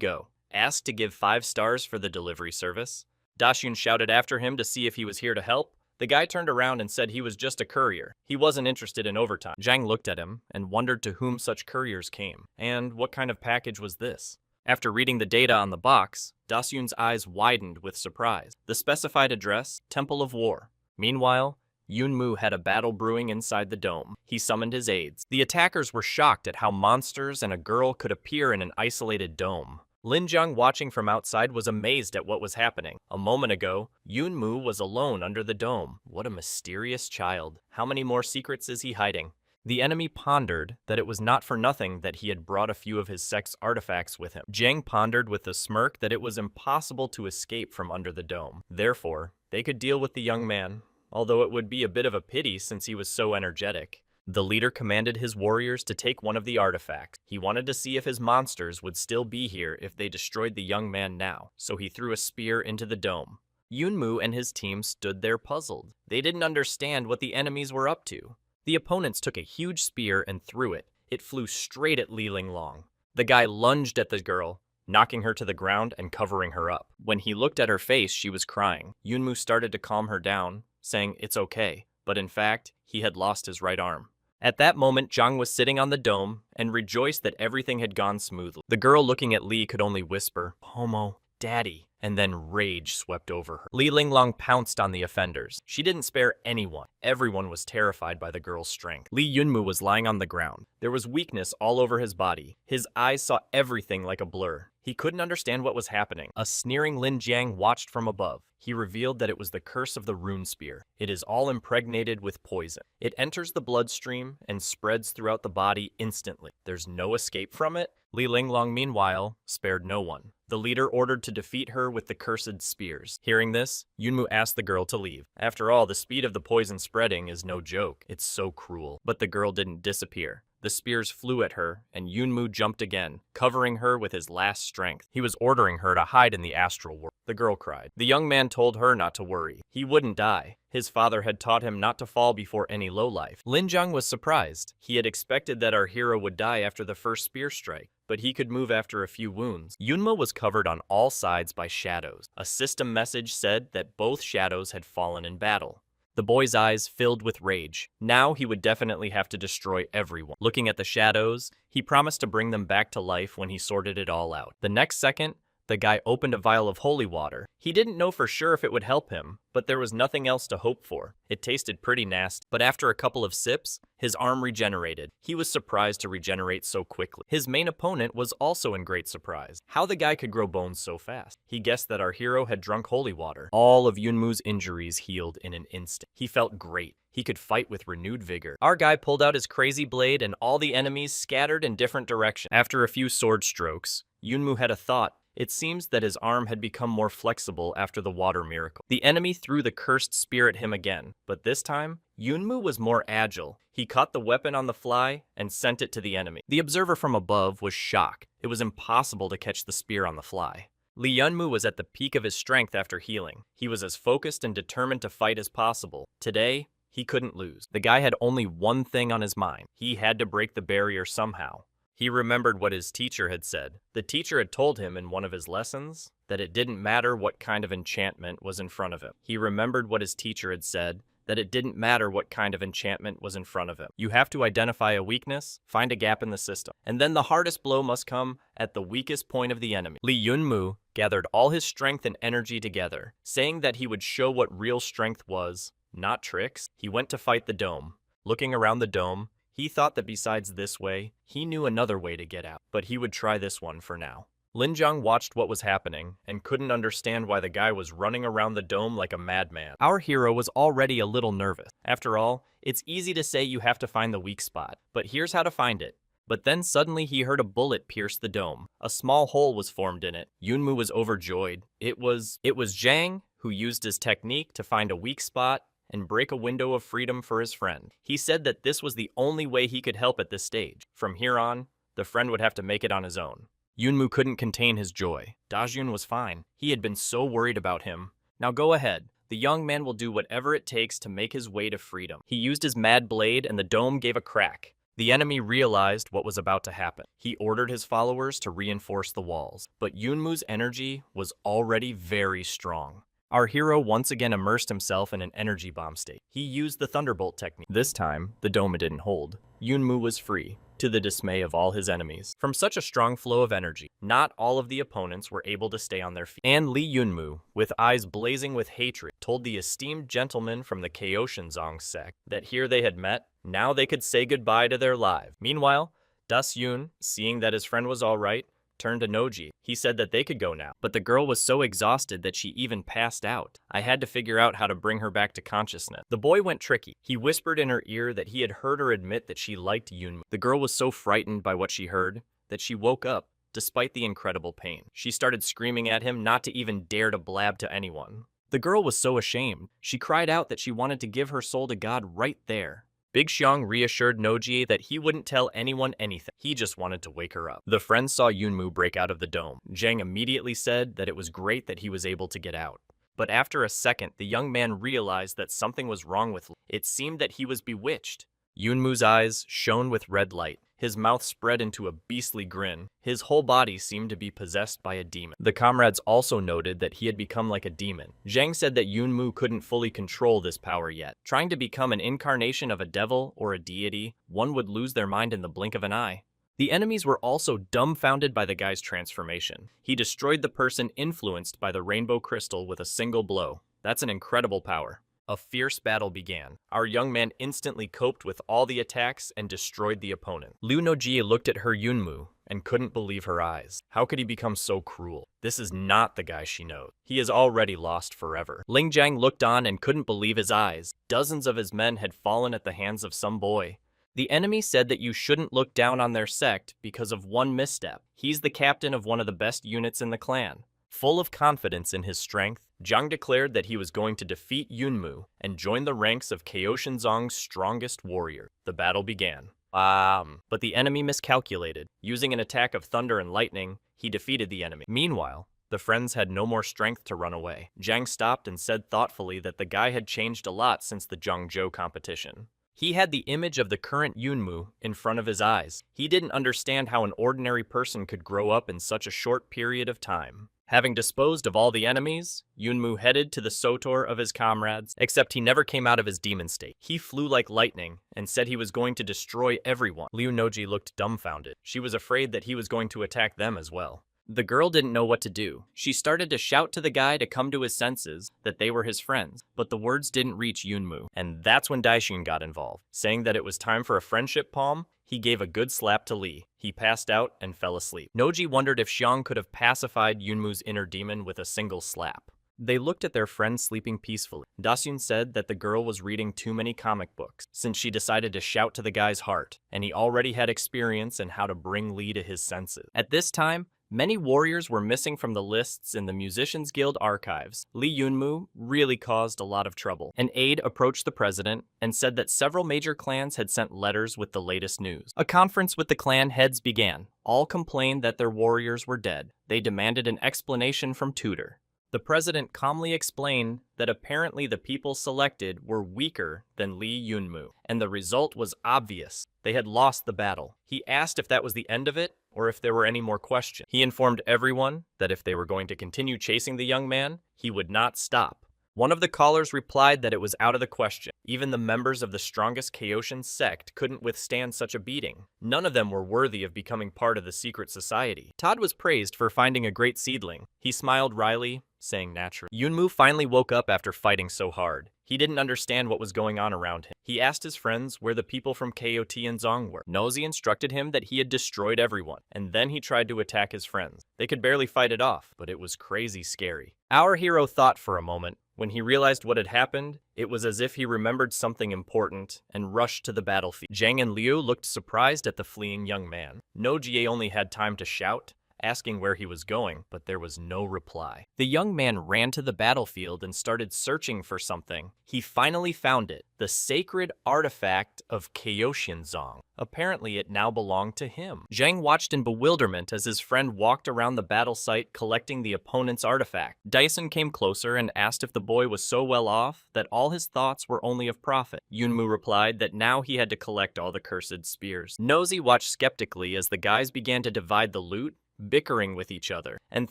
go. Asked to give 5 stars for the delivery service. Dashyun shouted after him to see if he was here to help. The guy turned around and said he was just a courier. He wasn't interested in overtime. Zhang looked at him and wondered to whom such couriers came, and what kind of package was this. After reading the data on the box, Dasyun's eyes widened with surprise. The specified address, Temple of War. Meanwhile, Yunmu had a battle brewing inside the dome. He summoned his aides. The attackers were shocked at how monsters and a girl could appear in an isolated dome. Lin Jiang, watching from outside, was amazed at what was happening. A moment ago, Yunmu was alone under the dome. What a mysterious child. How many more secrets is he hiding? The enemy pondered that it was not for nothing that he had brought a few of his sect's artifacts with him. Zhang pondered with a smirk that it was impossible to escape from under the dome. Therefore, they could deal with the young man, although it would be a bit of a pity since he was so energetic. The leader commanded his warriors to take one of the artifacts. He wanted to see if his monsters would still be here if they destroyed the young man now, so he threw a spear into the dome. Yunmu and his team stood there puzzled. They didn't understand what the enemies were up to. The opponents took a huge spear and threw it. It flew straight at Li Linglong. The guy lunged at the girl, knocking her to the ground and covering her up. When he looked at her face, she was crying. Yunmu started to calm her down, saying it's okay, but in fact, he had lost his right arm. At that moment, Zhang was sitting on the dome and rejoiced that everything had gone smoothly. The girl looking at Li could only whisper, "Homo, Daddy," and then rage swept over her. Li Linglong pounced on the offenders. She didn't spare anyone. Everyone was terrified by the girl's strength. Li Yunmu was lying on the ground. There was weakness all over his body. His eyes saw everything like a blur. He couldn't understand what was happening. A sneering Lin Jiang watched from above. He revealed that it was the curse of the rune spear. It is all impregnated with poison. It enters the bloodstream and spreads throughout the body instantly. There's no escape from it. Li Linglong, meanwhile, spared no one. The leader ordered to defeat her with the cursed spears. Hearing this, Yunmu asked the girl to leave. After all, the speed of the poison spreading is no joke. It's so cruel. But the girl didn't disappear. The spears flew at her, and Yunmu jumped again, covering her with his last strength. He was ordering her to hide in the astral world. The girl cried. The young man told her not to worry. He wouldn't die. His father had taught him not to fall before any lowlife. Lin Jiang was surprised. He had expected that our hero would die after the first spear strike, but he could move after a few wounds. Yunmu was covered on all sides by shadows. A system message said that both shadows had fallen in battle. The boy's eyes filled with rage. Now he would definitely have to destroy everyone. Looking at the shadows, he promised to bring them back to life when he sorted it all out. The next second, the guy opened a vial of holy water. He didn't know for sure if it would help him, but there was nothing else to hope for. It tasted pretty nasty, but after a couple of sips, his arm regenerated. He was surprised to regenerate so quickly. His main opponent was also in great surprise. How the guy could grow bones so fast. He guessed that our hero had drunk holy water. All of Yunmu's injuries healed in an instant. He felt great. He could fight with renewed vigor. Our guy pulled out his crazy blade and all the enemies scattered in different directions. After a few sword strokes, Yunmu had a thought. It seems that his arm had become more flexible after the water miracle. The enemy threw the cursed spear at him again, but this time, Yunmu was more agile. He caught the weapon on the fly and sent it to the enemy. The observer from above was shocked. It was impossible to catch the spear on the fly. Lee Yunmu was at the peak of his strength after healing. He was as focused and determined to fight as possible. Today, he couldn't lose. The guy had only one thing on his mind. He had to break the barrier somehow. He remembered what his teacher had said. The teacher had told him in one of his lessons that it didn't matter what kind of enchantment was in front of him. He remembered what his teacher had said, that it didn't matter what kind of enchantment was in front of him. You have to identify a weakness, find a gap in the system, and then the hardest blow must come at the weakest point of the enemy. Lee Yunmu gathered all his strength and energy together, saying that he would show what real strength was, not tricks. He went to fight the dome. Looking around the dome, he thought that besides this way, he knew another way to get out, but he would try this one for now. Lin Zhang watched what was happening and couldn't understand why the guy was running around the dome like a madman. Our hero was already a little nervous. After all, it's easy to say you have to find the weak spot, but here's how to find it. But then suddenly he heard a bullet pierce the dome. A small hole was formed in it. Yunmu was overjoyed. It was Zhang who used his technique to find a weak spot and break a window of freedom for his friend. He said that this was the only way he could help at this stage. From here on, the friend would have to make it on his own. Yunmu couldn't contain his joy. Dajun was fine. He had been so worried about him. Now go ahead. The young man will do whatever it takes to make his way to freedom. He used his mad blade and the dome gave a crack. The enemy realized what was about to happen. He ordered his followers to reinforce the walls, but Yunmu's energy was already very strong. Our hero once again immersed himself in an energy bomb state. He used the Thunderbolt technique. This time, the dome didn't hold. Yunmu was free, to the dismay of all his enemies. From such a strong flow of energy, not all of the opponents were able to stay on their feet. And Lee Yunmu, with eyes blazing with hatred, told the esteemed gentleman from the Kaoshinzong sect that here they had met, now they could say goodbye to their lives. Meanwhile, Das Yun, seeing that his friend was all right, turned to Noji. He said that they could go now, but the girl was so exhausted that she even passed out. I had to figure out how to bring her back to consciousness. The boy went tricky. He whispered in her ear that he had heard her admit that she liked Yunmu. The girl was so frightened by what she heard that she woke up despite the incredible pain. She started screaming at him not to even dare to blab to anyone. The girl was so ashamed. She cried out that she wanted to give her soul to God right there. Big Xiong reassured Noji that he wouldn't tell anyone anything. He just wanted to wake her up. The friends saw Yunmu break out of the dome. Zhang immediately said that it was great that he was able to get out. But after a second, the young man realized that something was wrong with him. It seemed that he was bewitched. Yunmu's eyes shone with red light. His mouth spread into a beastly grin. His whole body seemed to be possessed by a demon. The comrades also noted that he had become like a demon. Zhang said that Yunmu couldn't fully control this power yet. Trying to become an incarnation of a devil or a deity, one would lose their mind in the blink of an eye. The enemies were also dumbfounded by the guy's transformation. He destroyed the person influenced by the rainbow crystal with a single blow. That's an incredible power. A fierce battle began. Our young man instantly coped with all the attacks and destroyed the opponent. Liu Nojie looked at her Yunmu and couldn't believe her eyes. How could he become so cruel? This is not the guy she knows. He is already lost forever. Ling Jiang looked on and couldn't believe his eyes. Dozens of his men had fallen at the hands of some boy. The enemy said that you shouldn't look down on their sect because of one misstep. He's the captain of one of the best units in the clan. Full of confidence in his strength, Zhang declared that he was going to defeat Yunmu and join the ranks of Kaoshinzong's strongest warrior. The battle began. But the enemy miscalculated. Using an attack of thunder and lightning, he defeated the enemy. Meanwhile, the friends had no more strength to run away. Zhang stopped and said thoughtfully that the guy had changed a lot since the Zhangzhou competition. He had the image of the current Yunmu in front of his eyes. He didn't understand how an ordinary person could grow up in such a short period of time. Having disposed of all the enemies, Yunmu headed to the Sotor of his comrades, except he never came out of his demon state. He flew like lightning and said he was going to destroy everyone. Liu Noji looked dumbfounded. She was afraid that he was going to attack them as well. The girl didn't know what to do. She started to shout to the guy to come to his senses, that they were his friends, but the words didn't reach Yunmu. And that's when Daixun got involved. Saying that it was time for a friendship palm, he gave a good slap to Li. He passed out and fell asleep. Noji wondered if Xiang could have pacified Yunmu's inner demon with a single slap. They looked at their friend sleeping peacefully. Daxun said that the girl was reading too many comic books, since she decided to shout to the guy's heart, and he already had experience in how to bring Li to his senses. At this time, Many warriors were missing from the lists in the Musicians Guild archives. Lee Yunmu really caused a lot of trouble. An aide approached the president and said that several major clans had sent letters with the latest news. A conference with the clan heads began. All complained that their warriors were dead. They demanded an explanation from Tudor. The president calmly explained that apparently the people selected were weaker than Lee Yunmu, and the result was obvious. They had lost the battle. He asked if that was the end of it, or if there were any more questions. He informed everyone that if they were going to continue chasing the young man, he would not stop. One of the callers replied that it was out of the question. Even the members of the strongest Chaosian sect couldn't withstand such a beating. None of them were worthy of becoming part of the secret society. Todd was praised for finding a great seedling. He smiled wryly, saying naturally. Yunmu finally woke up after fighting so hard. He didn't understand what was going on around him. He asked his friends where the people from KOT and Zong were. Nosy instructed him that he had destroyed everyone, and then he tried to attack his friends. They could barely fight it off, but it was crazy scary. Our hero thought for a moment. When he realized what had happened, it was as if he remembered something important and rushed to the battlefield. Zhang and Liu looked surprised at the fleeing young man. No Jie only had time to shout, asking where he was going, but there was no reply. The young man ran to the battlefield and started searching for something. He finally found it, the sacred artifact of Chaosian Zong. Apparently, it now belonged to him. Zhang watched in bewilderment as his friend walked around the battle site collecting the opponent's artifact. Dyson came closer and asked if the boy was so well off that all his thoughts were only of profit. Yunmu replied that now he had to collect all the cursed spears. Nosy watched skeptically as the guys began to divide the loot, bickering with each other, and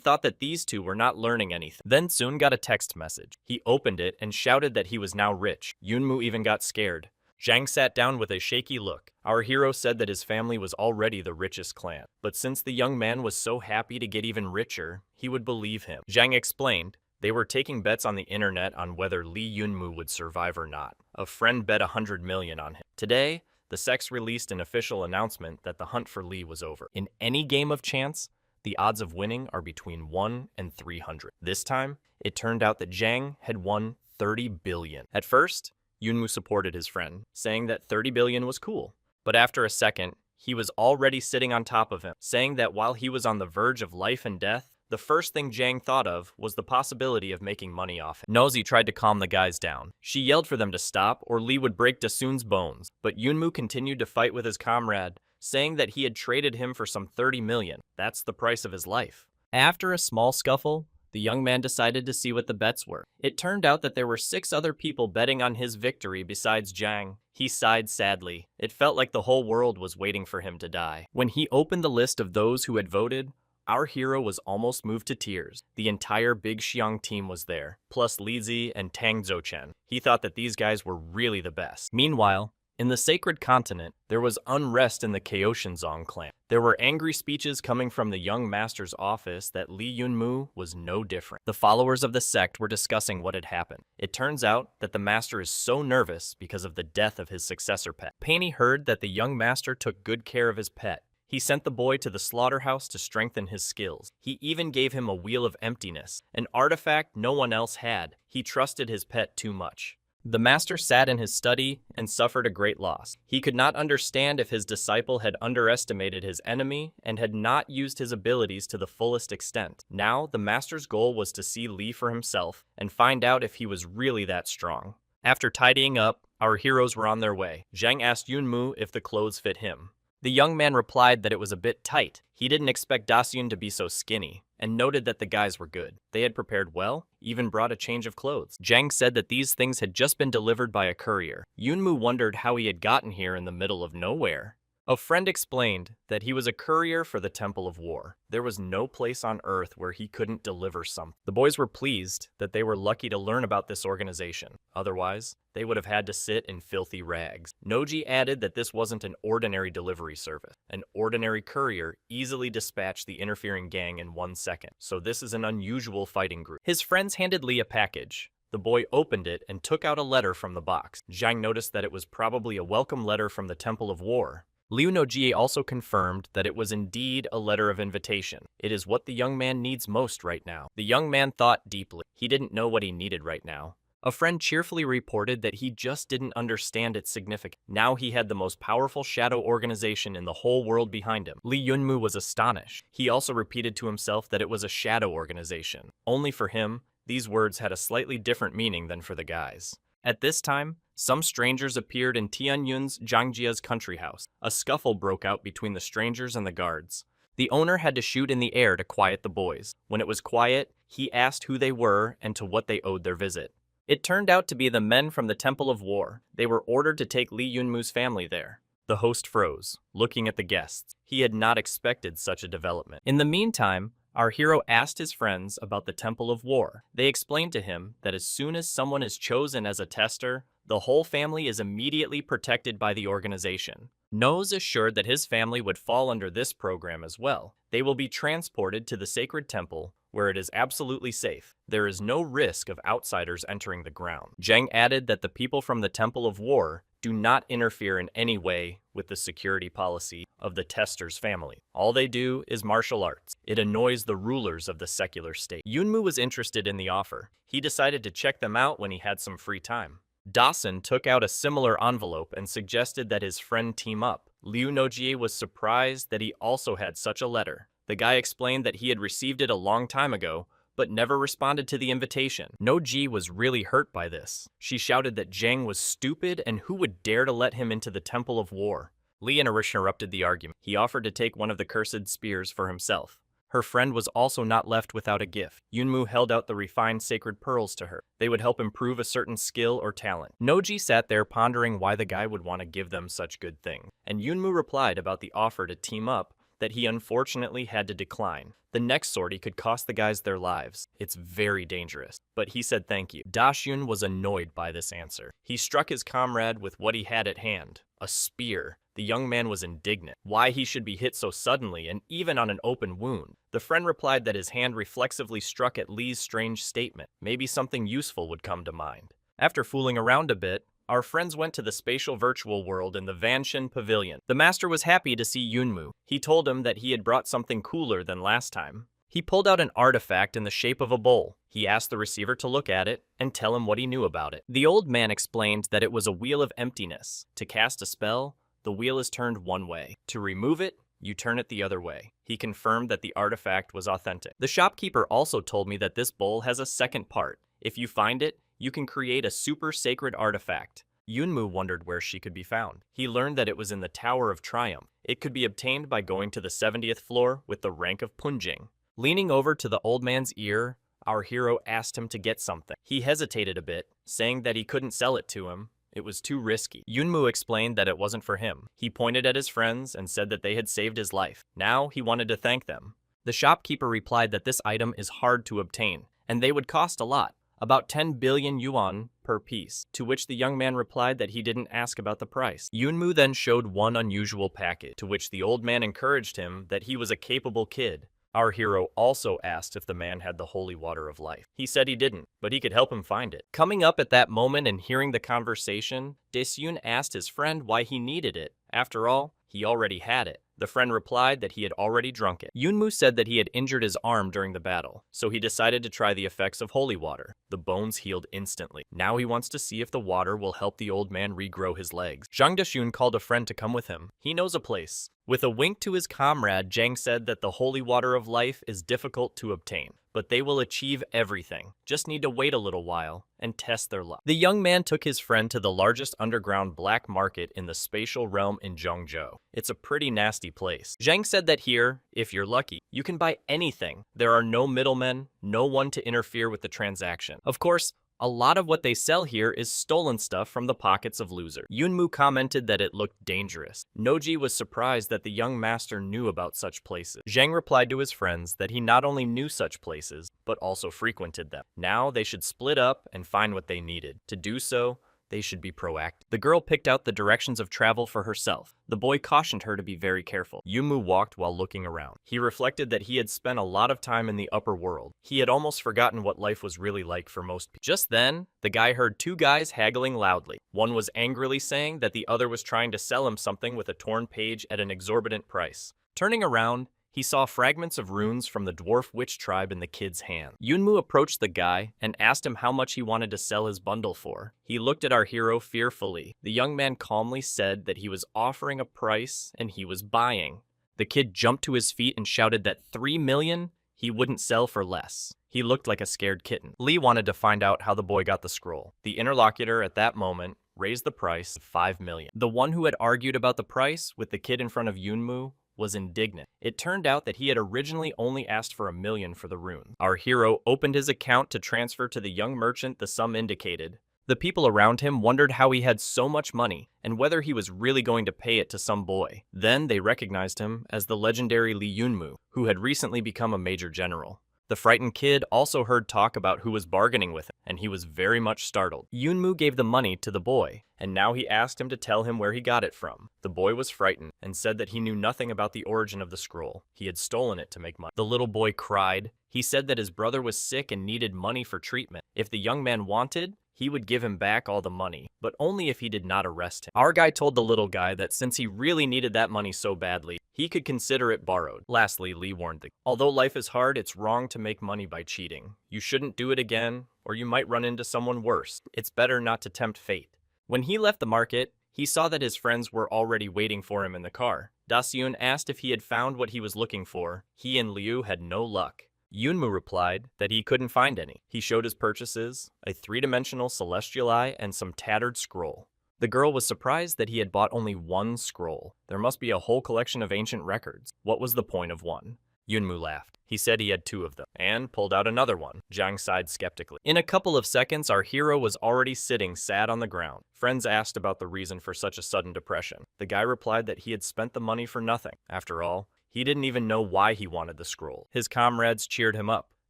thought that these two were not learning anything. Then Soon got a text message. He opened it and shouted that he was now rich. Yunmu even got scared. Zhang sat down with a shaky look. Our hero said that his family was already the richest clan, but since the young man was so happy to get even richer, he would believe him. Zhang explained they were taking bets on the internet on whether Lee Yunmu would survive or not. A friend bet 100 million on him. Today, the sects released an official announcement that the hunt for Lee was over. In any game of chance, the odds of winning are between 1 and 300. This time, it turned out that Zhang had won 30 billion. At first, Yunmu supported his friend, saying that 30 billion was cool. But after a second, he was already sitting on top of him, saying that while he was on the verge of life and death, the first thing Zhang thought of was the possibility of making money off him. Nosy tried to calm the guys down. She yelled for them to stop or Lee would break Dasun's bones, but Yunmu continued to fight with his comrade, saying that he had traded him for some 30 million. That's the price of his life. After a small scuffle, the young man decided to see what the bets were. It turned out that there were 6 other people betting on his victory besides Zhang. He sighed sadly. It felt like the whole world was waiting for him to die. When he opened the list of those who had voted, our hero was almost moved to tears. The entire Big Xiang team was there, plus Li Zi and Tang Zouchen. He thought that these guys were really the best. Meanwhile, in the Sacred Continent, there was unrest in the Chaosian Zong clan. There were angry speeches coming from the young master's office that Lee Yunmu was no different. The followers of the sect were discussing what had happened. It turns out that the master is so nervous because of the death of his successor pet. Paney heard that the young master took good care of his pet. He sent the boy to the slaughterhouse to strengthen his skills. He even gave him a Wheel of Emptiness, an artifact no one else had. He trusted his pet too much. The master sat in his study and suffered a great loss. He could not understand if his disciple had underestimated his enemy and had not used his abilities to the fullest extent. Now, the master's goal was to see Lee for himself and find out if he was really that strong. After tidying up, our heroes were on their way. Zhang asked Yunmu if the clothes fit him. The young man replied that it was a bit tight. He didn't expect Dasun to be so skinny, and noted that the guys were good. They had prepared well, even brought a change of clothes. Zhang said that these things had just been delivered by a courier. Yunmu wondered how he had gotten here in the middle of nowhere. A friend explained that he was a courier for the Temple of War. There was no place on Earth where he couldn't deliver something. The boys were pleased that they were lucky to learn about this organization. Otherwise, they would have had to sit in filthy rags. Noji added that this wasn't an ordinary delivery service. An ordinary courier easily dispatched the interfering gang in 1 second. So this is an unusual fighting group. His friends handed Lee a package. The boy opened it and took out a letter from the box. Zhang noticed that it was probably a welcome letter from the Temple of War. Liu Nojie also confirmed that it was indeed a letter of invitation. It is what the young man needs most right now. The young man thought deeply. He didn't know what he needed right now, A friend cheerfully reported that he just didn't understand its significance. Now he had the most powerful shadow organization in the whole world behind him. Lee Yunmu was astonished. He also repeated to himself that it was a shadow organization. Only for him, these words had a slightly different meaning than for the guys. At this time, some strangers appeared in Tianyun's Zhangjia's country house. A scuffle broke out between the strangers and the guards. The owner had to shoot in the air to quiet the boys. When it was quiet, he asked who they were and to what they owed their visit. It turned out to be the men from the Temple of War. They were ordered to take Lee Yunmu's family there. The host froze, looking at the guests. He had not expected such a development. In the meantime, our hero asked his friends about the Temple of War. They explained to him that as soon as someone is chosen as a tester, the whole family is immediately protected by the organization. Nose assured that his family would fall under this program as well. They will be transported to the sacred temple, where it is absolutely safe. There is no risk of outsiders entering the ground. Zhang added that the people from the Temple of War do not interfere in any way with the security policy of the tester's family. All they do is martial arts. It annoys the rulers of the secular state. Yunmu was interested in the offer. He decided to check them out when he had some free time. Dawson took out a similar envelope and suggested that his friend team up. Liu Nojie was surprised that he also had such a letter. The guy explained that he had received it a long time ago, but never responded to the invitation. Noji was really hurt by this. She shouted that Zhang was stupid and who would dare to let him into the Temple of War. Li interrupted the argument. He offered to take one of the cursed spears for himself. Her friend was also not left without a gift. Yunmu held out the refined sacred pearls to her. They would help improve a certain skill or talent. Noji sat there pondering why the guy would want to give them such good things. And Yunmu replied about the offer to team up that he unfortunately had to decline. The next sortie could cost the guys their lives. It's very dangerous. But he said thank you. Dashyun was annoyed by this answer. He struck his comrade with what he had at hand, a spear. The young man was indignant. Why he should be hit so suddenly and even on an open wound. The friend replied that his hand reflexively struck at Li's strange statement. Maybe something useful would come to mind. After fooling around a bit, our friends went to the spatial virtual world in the Vanshin Pavilion. The master was happy to see Yunmu. He told him that he had brought something cooler than last time. He pulled out an artifact in the shape of a bowl. He asked the receiver to look at it and tell him what he knew about it. The old man explained that it was a wheel of emptiness. To cast a spell, the wheel is turned one way. To remove it, you turn it the other way. He confirmed that the artifact was authentic. The shopkeeper also told me that this bowl has a second part. If you find it, you can create a super sacred artifact. Yunmu wondered where she could be found. He learned that it was in the Tower of Triumph. It could be obtained by going to the 70th floor with the rank of Punjing. Leaning over to the old man's ear, our hero asked him to get something. He hesitated a bit, saying that he couldn't sell it to him. It was too risky. Yunmu explained that it wasn't for him. He pointed at his friends and said that they had saved his life. Now he wanted to thank them. The shopkeeper replied that this item is hard to obtain, and they would cost a lot. About 10 billion yuan per piece, to which the young man replied that he didn't ask about the price. Yunmu then showed one unusual package, to which the old man encouraged him that he was a capable kid. Our hero also asked if the man had the holy water of life. He said he didn't, but he could help him find it. Coming up at that moment and hearing the conversation, Daesyun asked his friend why he needed it. After all, he already had it. The friend replied that he had already drunk it. Yunmu said that he had injured his arm during the battle, so he decided to try the effects of holy water. The bones healed instantly. Now he wants to see if the water will help the old man regrow his legs. Zhang Dashun called a friend to come with him. He knows a place. With a wink to his comrade, Zhang said that the holy water of life is difficult to obtain, but they will achieve everything. Just need to wait a little while and test their luck. The young man took his friend to the largest underground black market in the spatial realm in Zhongzhou. It's a pretty nasty place. Zhang said that here, if you're lucky, you can buy anything. There are no middlemen, no one to interfere with the transaction. Of course, a lot of what they sell here is stolen stuff from the pockets of losers. Yunmu commented that it looked dangerous. Noji was surprised that the young master knew about such places. Zhang replied to his friends that he not only knew such places, but also frequented them. Now they should split up and find what they needed. To do so, they should be proactive. The girl picked out the directions of travel for herself. The boy cautioned her to be very careful. Yunmu walked while looking around. He reflected that he had spent a lot of time in the upper world. He had almost forgotten what life was really like for most people. Just then, the guy heard two guys haggling loudly. One was angrily saying that the other was trying to sell him something with a torn page at an exorbitant price. Turning around, he saw fragments of runes from the dwarf witch tribe in the kid's hand. Yunmu approached the guy and asked him how much he wanted to sell his bundle for. He looked at our hero fearfully. The young man calmly said that he was offering a price and he was buying. The kid jumped to his feet and shouted that 3 million he wouldn't sell for less. He looked like a scared kitten. Lee wanted to find out how the boy got the scroll. The interlocutor at that moment raised the price to 5 million. The one who had argued about the price with the kid in front of Yunmu was indignant. It turned out that he had originally only asked for 1 million for the rune. Our hero opened his account to transfer to the young merchant the sum indicated. The people around him wondered how he had so much money and whether he was really going to pay it to some boy. Then they recognized him as the legendary Lee Yunmu, who had recently become a major general. The frightened kid also heard talk about who was bargaining with him, and he was very much startled. Yunmu gave the money to the boy, and now he asked him to tell him where he got it from. The boy was frightened and said that he knew nothing about the origin of the scroll. He had stolen it to make money. The little boy cried. He said that his brother was sick and needed money for treatment. If the young man wanted, he would give him back all the money, but only if he did not arrest him. Our guy told the little guy that since he really needed that money so badly, he could consider it borrowed. Lastly, Lee warned the although life is hard, it's wrong to make money by cheating. You shouldn't do it again, or you might run into someone worse. It's better not to tempt fate. When he left the market, he saw that his friends were already waiting for him in the car. Dasyun asked if he had found what he was looking for. He and Liu had no luck. Yunmu replied that he couldn't find any. He showed his purchases, a 3-dimensional celestial eye and some tattered scroll. The girl was surprised that he had bought only 1 scroll. There must be a whole collection of ancient records. What was the point of 1? Yunmu laughed. He said he had 2 of them, and pulled out another one. Zhang sighed skeptically. In a couple of seconds, our hero was already sitting sad on the ground. Friends asked about the reason for such a sudden depression. The guy replied that he had spent the money for nothing. After all, he didn't even know why he wanted the scroll. His comrades cheered him up.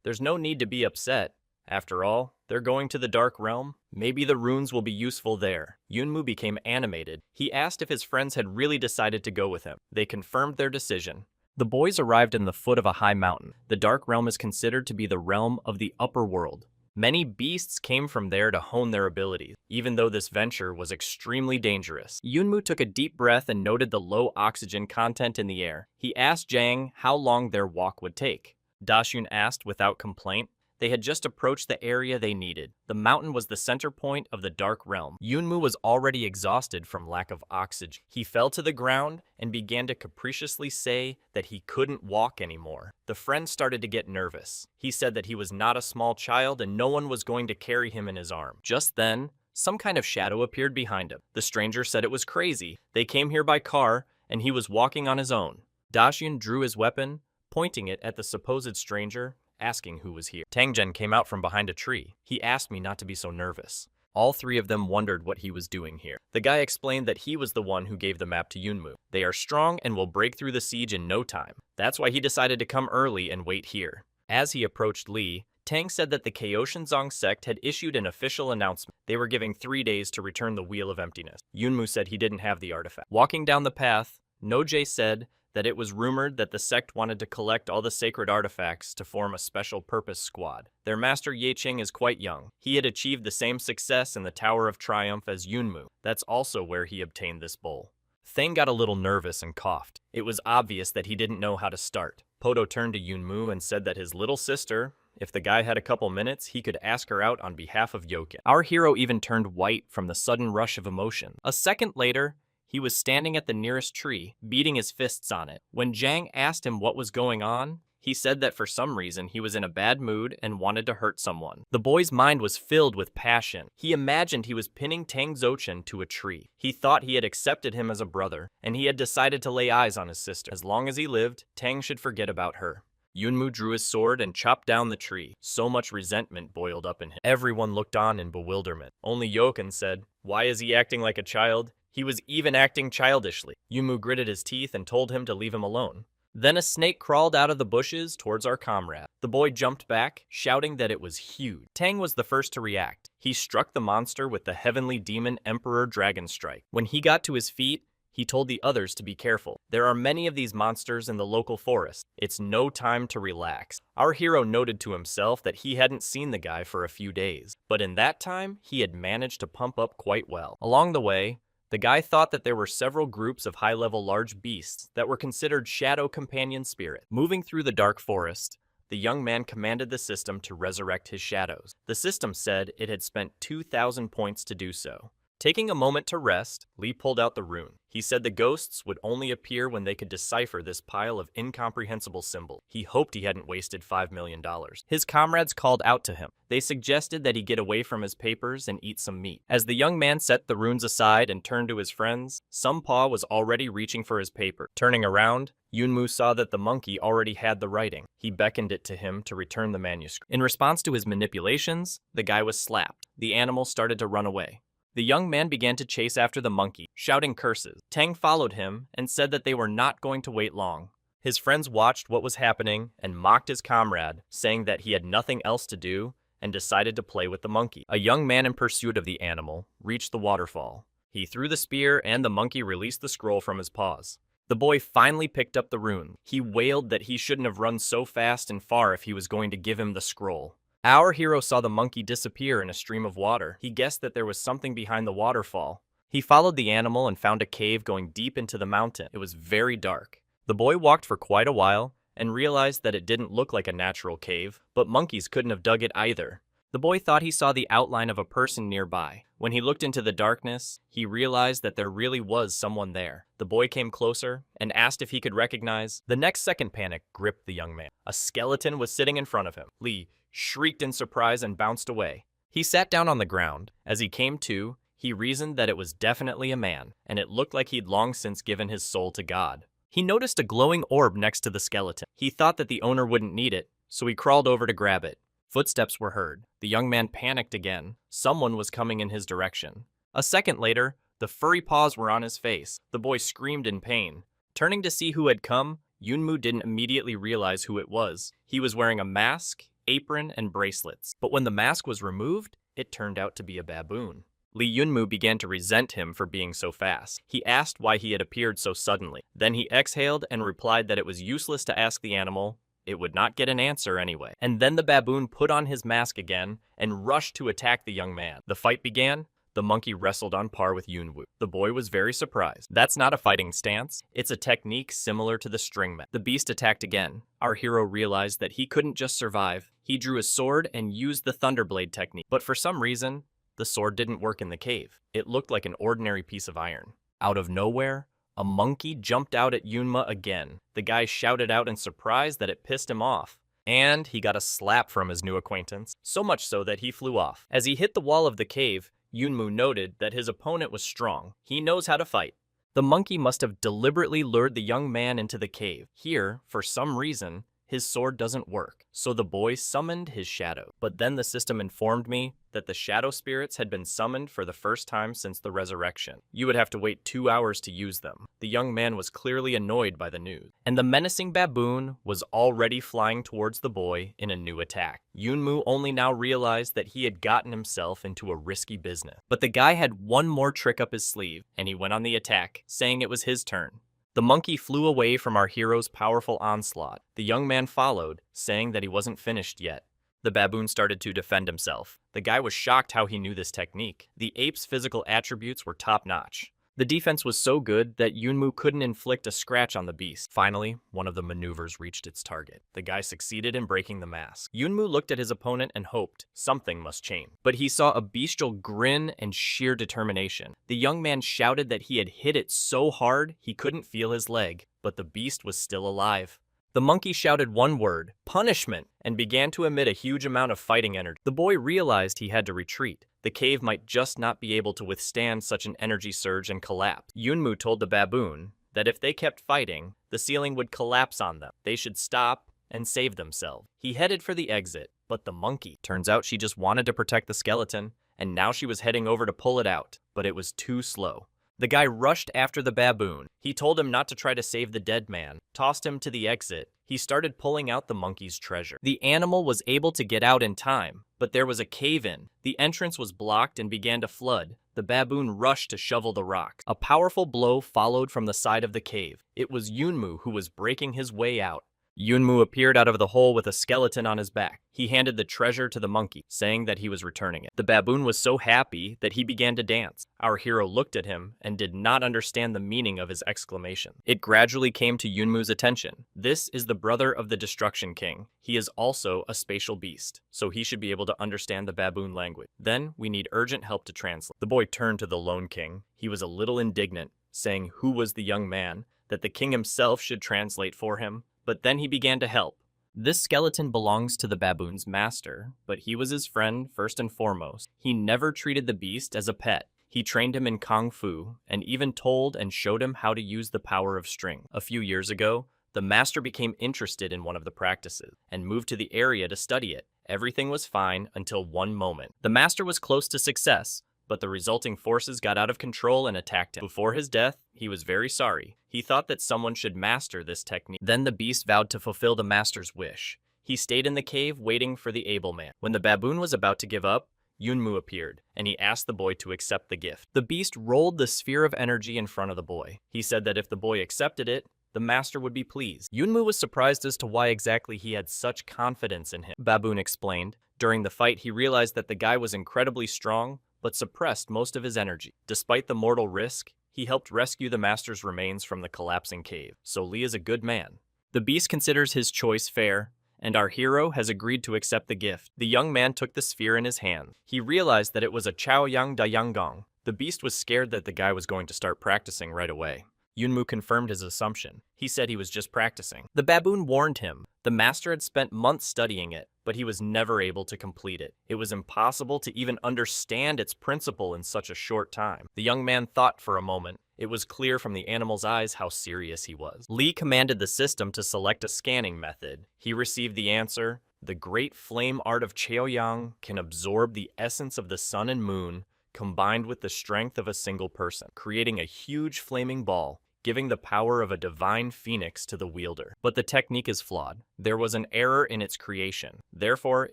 There's no need to be upset. After all, they're going to the Dark Realm. Maybe the runes will be useful there. Yunmu became animated. He asked if his friends had really decided to go with him. They confirmed their decision. The boys arrived in the foot of a high mountain. The Dark Realm is considered to be the realm of the upper world. Many beasts came from there to hone their abilities, even though this venture was extremely dangerous. Yunmu took a deep breath and noted the low oxygen content in the air. He asked Zhang how long their walk would take. Dasyun asked without complaint. They had just approached the area they needed. The mountain was the center point of the Dark Realm. Yunmu was already exhausted from lack of oxygen. He fell to the ground and began to capriciously say that he couldn't walk anymore. The friend started to get nervous. He said that he was not a small child and no one was going to carry him in his arm. Just then, some kind of shadow appeared behind him. The stranger said it was crazy. They came here by car and he was walking on his own. Dasyun drew his weapon, pointing it at the supposed stranger, asking who was here. Tangjen came out from behind a tree. He asked me not to be so nervous. All 3 of them wondered what he was doing here. The guy explained that he was the one who gave the map to Yunmu. They are strong and will break through the siege in no time. That's why he decided to come early and wait here. As he approached Lee, Tang said that the Kaoshinzong sect had issued an official announcement. They were giving 3 days to return the Wheel of Emptiness. Yunmu said he didn't have the artifact. Walking down the path, Nojay said that it was rumored that the sect wanted to collect all the sacred artifacts to form a special purpose squad. Their master Yeching is quite young. He had achieved the same success in the Tower of Triumph as Yunmu. That's also where he obtained this bowl. Thang got a little nervous and coughed. It was obvious that he didn't know how to start. Poto turned to Yunmu and said that his little sister, if the guy had a couple minutes, he could ask her out on behalf of Yoken. Our hero even turned white from the sudden rush of emotion. A second later, he was standing at the nearest tree, beating his fists on it. When Zhang asked him what was going on, he said that for some reason he was in a bad mood and wanted to hurt someone. The boy's mind was filled with passion. He imagined he was pinning Tang Zouchen to a tree. He thought he had accepted him as a brother, and he had decided to lay eyes on his sister. As long as he lived, Tang should forget about her. Yunmu drew his sword and chopped down the tree. So much resentment boiled up in him. Everyone looked on in bewilderment. Only Yoken said, "Why is he acting like a child?" He was even acting childishly. Yunmu gritted his teeth and told him to leave him alone. Then a snake crawled out of the bushes towards our comrade. The boy jumped back, shouting that it was huge. Tang was the first to react. He struck the monster with the heavenly demon Emperor Dragon Strike. When he got to his feet, he told the others to be careful. There are many of these monsters in the local forest. It's no time to relax. Our hero noted to himself that he hadn't seen the guy for a few days, but in that time, he had managed to pump up quite well. Along the way, The guy thought that there were several groups of high-level large beasts that were considered shadow companion spirits. Moving through the dark forest, the young man commanded the system to resurrect his shadows. The system said it had spent 2,000 points to do so. Taking a moment to rest, Lee pulled out the rune. He said the ghosts would only appear when they could decipher this pile of incomprehensible symbols. He hoped he hadn't wasted $5 million. His comrades called out to him. They suggested that he get away from his papers and eat some meat. As the young man set the runes aside and turned to his friends, Some Paw was already reaching for his paper. Turning around, Yunmu saw that the monkey already had the writing. He beckoned it to him to return the manuscript. In response to his manipulations, the guy was slapped. The animal started to run away. The young man began to chase after the monkey, shouting curses. Tang followed him and said that they were not going to wait long. His friends watched what was happening and mocked his comrade, saying that he had nothing else to do and decided to play with the monkey. A young man in pursuit of the animal reached the waterfall. He threw the spear and the monkey released the scroll from his paws. The boy finally picked up the rune. He wailed that he shouldn't have run so fast and far if he was going to give him the scroll. Our hero saw the monkey disappear in a stream of water. He guessed that there was something behind the waterfall. He followed the animal and found a cave going deep into the mountain. It was very dark. The boy walked for quite a while and realized that it didn't look like a natural cave, but monkeys couldn't have dug it either. The boy thought he saw the outline of a person nearby. When he looked into the darkness, he realized that there really was someone there. The boy came closer and asked if he could recognize. The next second panic gripped the young man. A skeleton was sitting in front of him. Lee shrieked in surprise and bounced away. He sat down on the ground. As he came to, he reasoned that it was definitely a man, and it looked like he'd long since given his soul to God. He noticed a glowing orb next to the skeleton. He thought that the owner wouldn't need it, so he crawled over to grab it. Footsteps were heard. The young man panicked again. Someone was coming in his direction. A second later, the furry paws were on his face. The boy screamed in pain. Turning to see who had come, Yunmu didn't immediately realize who it was. He was wearing a mask, apron, and bracelets. But when the mask was removed, it turned out to be a baboon. Lee Yunmu began to resent him for being so fast. He asked why he had appeared so suddenly. Then he exhaled and replied that it was useless to ask the animal. It would not get an answer anyway. And then the baboon put on his mask again and rushed to attack the young man. The fight began. The monkey wrestled on par with Yunwu. The boy was very surprised. That's not a fighting stance. It's a technique similar to the string method. The beast attacked again. Our hero realized that he couldn't just survive. He drew his sword and used the Thunderblade technique. But for some reason, the sword didn't work in the cave. It looked like an ordinary piece of iron. Out of nowhere, a monkey jumped out at Yunma again. The guy shouted out in surprise that it pissed him off. And he got a slap from his new acquaintance, so much so that he flew off. As he hit the wall of the cave, Yunmu noted that his opponent was strong. He knows how to fight. The monkey must have deliberately lured the young man into the cave. Here, for some reason, his sword doesn't work, so the boy summoned his shadow. But then the system informed me that the shadow spirits had been summoned for the first time since the resurrection. You would have to wait 2 hours to use them. The young man was clearly annoyed by the news. And the menacing baboon was already flying towards the boy in a new attack. Yunmu only now realized that he had gotten himself into a risky business. But the guy had one more trick up his sleeve, and he went on the attack, saying it was his turn. The monkey flew away from our hero's powerful onslaught. The young man followed, saying that he wasn't finished yet. The baboon started to defend himself. The guy was shocked how he knew this technique. The ape's physical attributes were top-notch. The defense was so good that Yunmu couldn't inflict a scratch on the beast. Finally, one of the maneuvers reached its target. The guy succeeded in breaking the mask. Yunmu looked at his opponent and hoped something must change. But he saw a bestial grin and sheer determination. The young man shouted that he had hit it so hard he couldn't feel his leg, but the beast was still alive. The monkey shouted one word, punishment, and began to emit a huge amount of fighting energy. The boy realized he had to retreat. The cave might just not be able to withstand such an energy surge and collapse. Yunmu told the baboon that if they kept fighting, the ceiling would collapse on them. They should stop and save themselves. He headed for the exit, but the monkey, turns out she just wanted to protect the skeleton, and now she was heading over to pull it out, but it was too slow. The guy rushed after the baboon. He told him not to try to save the dead man, tossed him to the exit. He started pulling out the monkey's treasure. The animal was able to get out in time, but there was a cave-in. The entrance was blocked and began to flood. The baboon rushed to shovel the rocks. A powerful blow followed from the side of the cave. It was Yunmu who was breaking his way out. Yunmu appeared out of the hole with a skeleton on his back. He handed the treasure to the monkey, saying that he was returning it. The baboon was so happy that he began to dance. Our hero looked at him and did not understand the meaning of his exclamation. It gradually came to Yunmu's attention. This is the brother of the Destruction King. He is also a spatial beast, so he should be able to understand the baboon language. Then we need urgent help to translate. The boy turned to the Lone King. He was a little indignant, saying who was the young man, that the king himself should translate for him. But then he began to help. This skeleton belongs to the baboon's master, but he was his friend first and foremost. He never treated the beast as a pet. He trained him in Kung Fu, and even told and showed him how to use the power of string. A few years ago, the master became interested in one of the practices, and moved to the area to study it. Everything was fine until one moment. The master was close to success, but the resulting forces got out of control and attacked him. Before his death, he was very sorry. He thought that someone should master this technique. Then the beast vowed to fulfill the master's wish. He stayed in the cave waiting for the able man. When the baboon was about to give up, Yunmu appeared, and he asked the boy to accept the gift. The beast rolled the sphere of energy in front of the boy. He said that if the boy accepted it, the master would be pleased. Yunmu was surprised as to why exactly he had such confidence in him. Baboon explained. During the fight, he realized that the guy was incredibly strong, but suppressed most of his energy. Despite the mortal risk, he helped rescue the master's remains from the collapsing cave, so Lee is a good man. The beast considers his choice fair, and our hero has agreed to accept the gift. The young man took the sphere in his hand. He realized that it was a Chaoyang Dayangong. The beast was scared that the guy was going to start practicing right away. Yunmu confirmed his assumption. He said he was just practicing. The baboon warned him. The master had spent months studying it, but he was never able to complete it. It was impossible to even understand its principle in such a short time. The young man thought for a moment. It was clear from the animal's eyes how serious he was. Lee commanded the system to select a scanning method. He received the answer. The great flame art of Chaoyang can absorb the essence of the sun and moon, combined with the strength of a single person, creating a huge flaming ball, giving the power of a divine phoenix to the wielder. But the technique is flawed. There was an error in its creation. Therefore,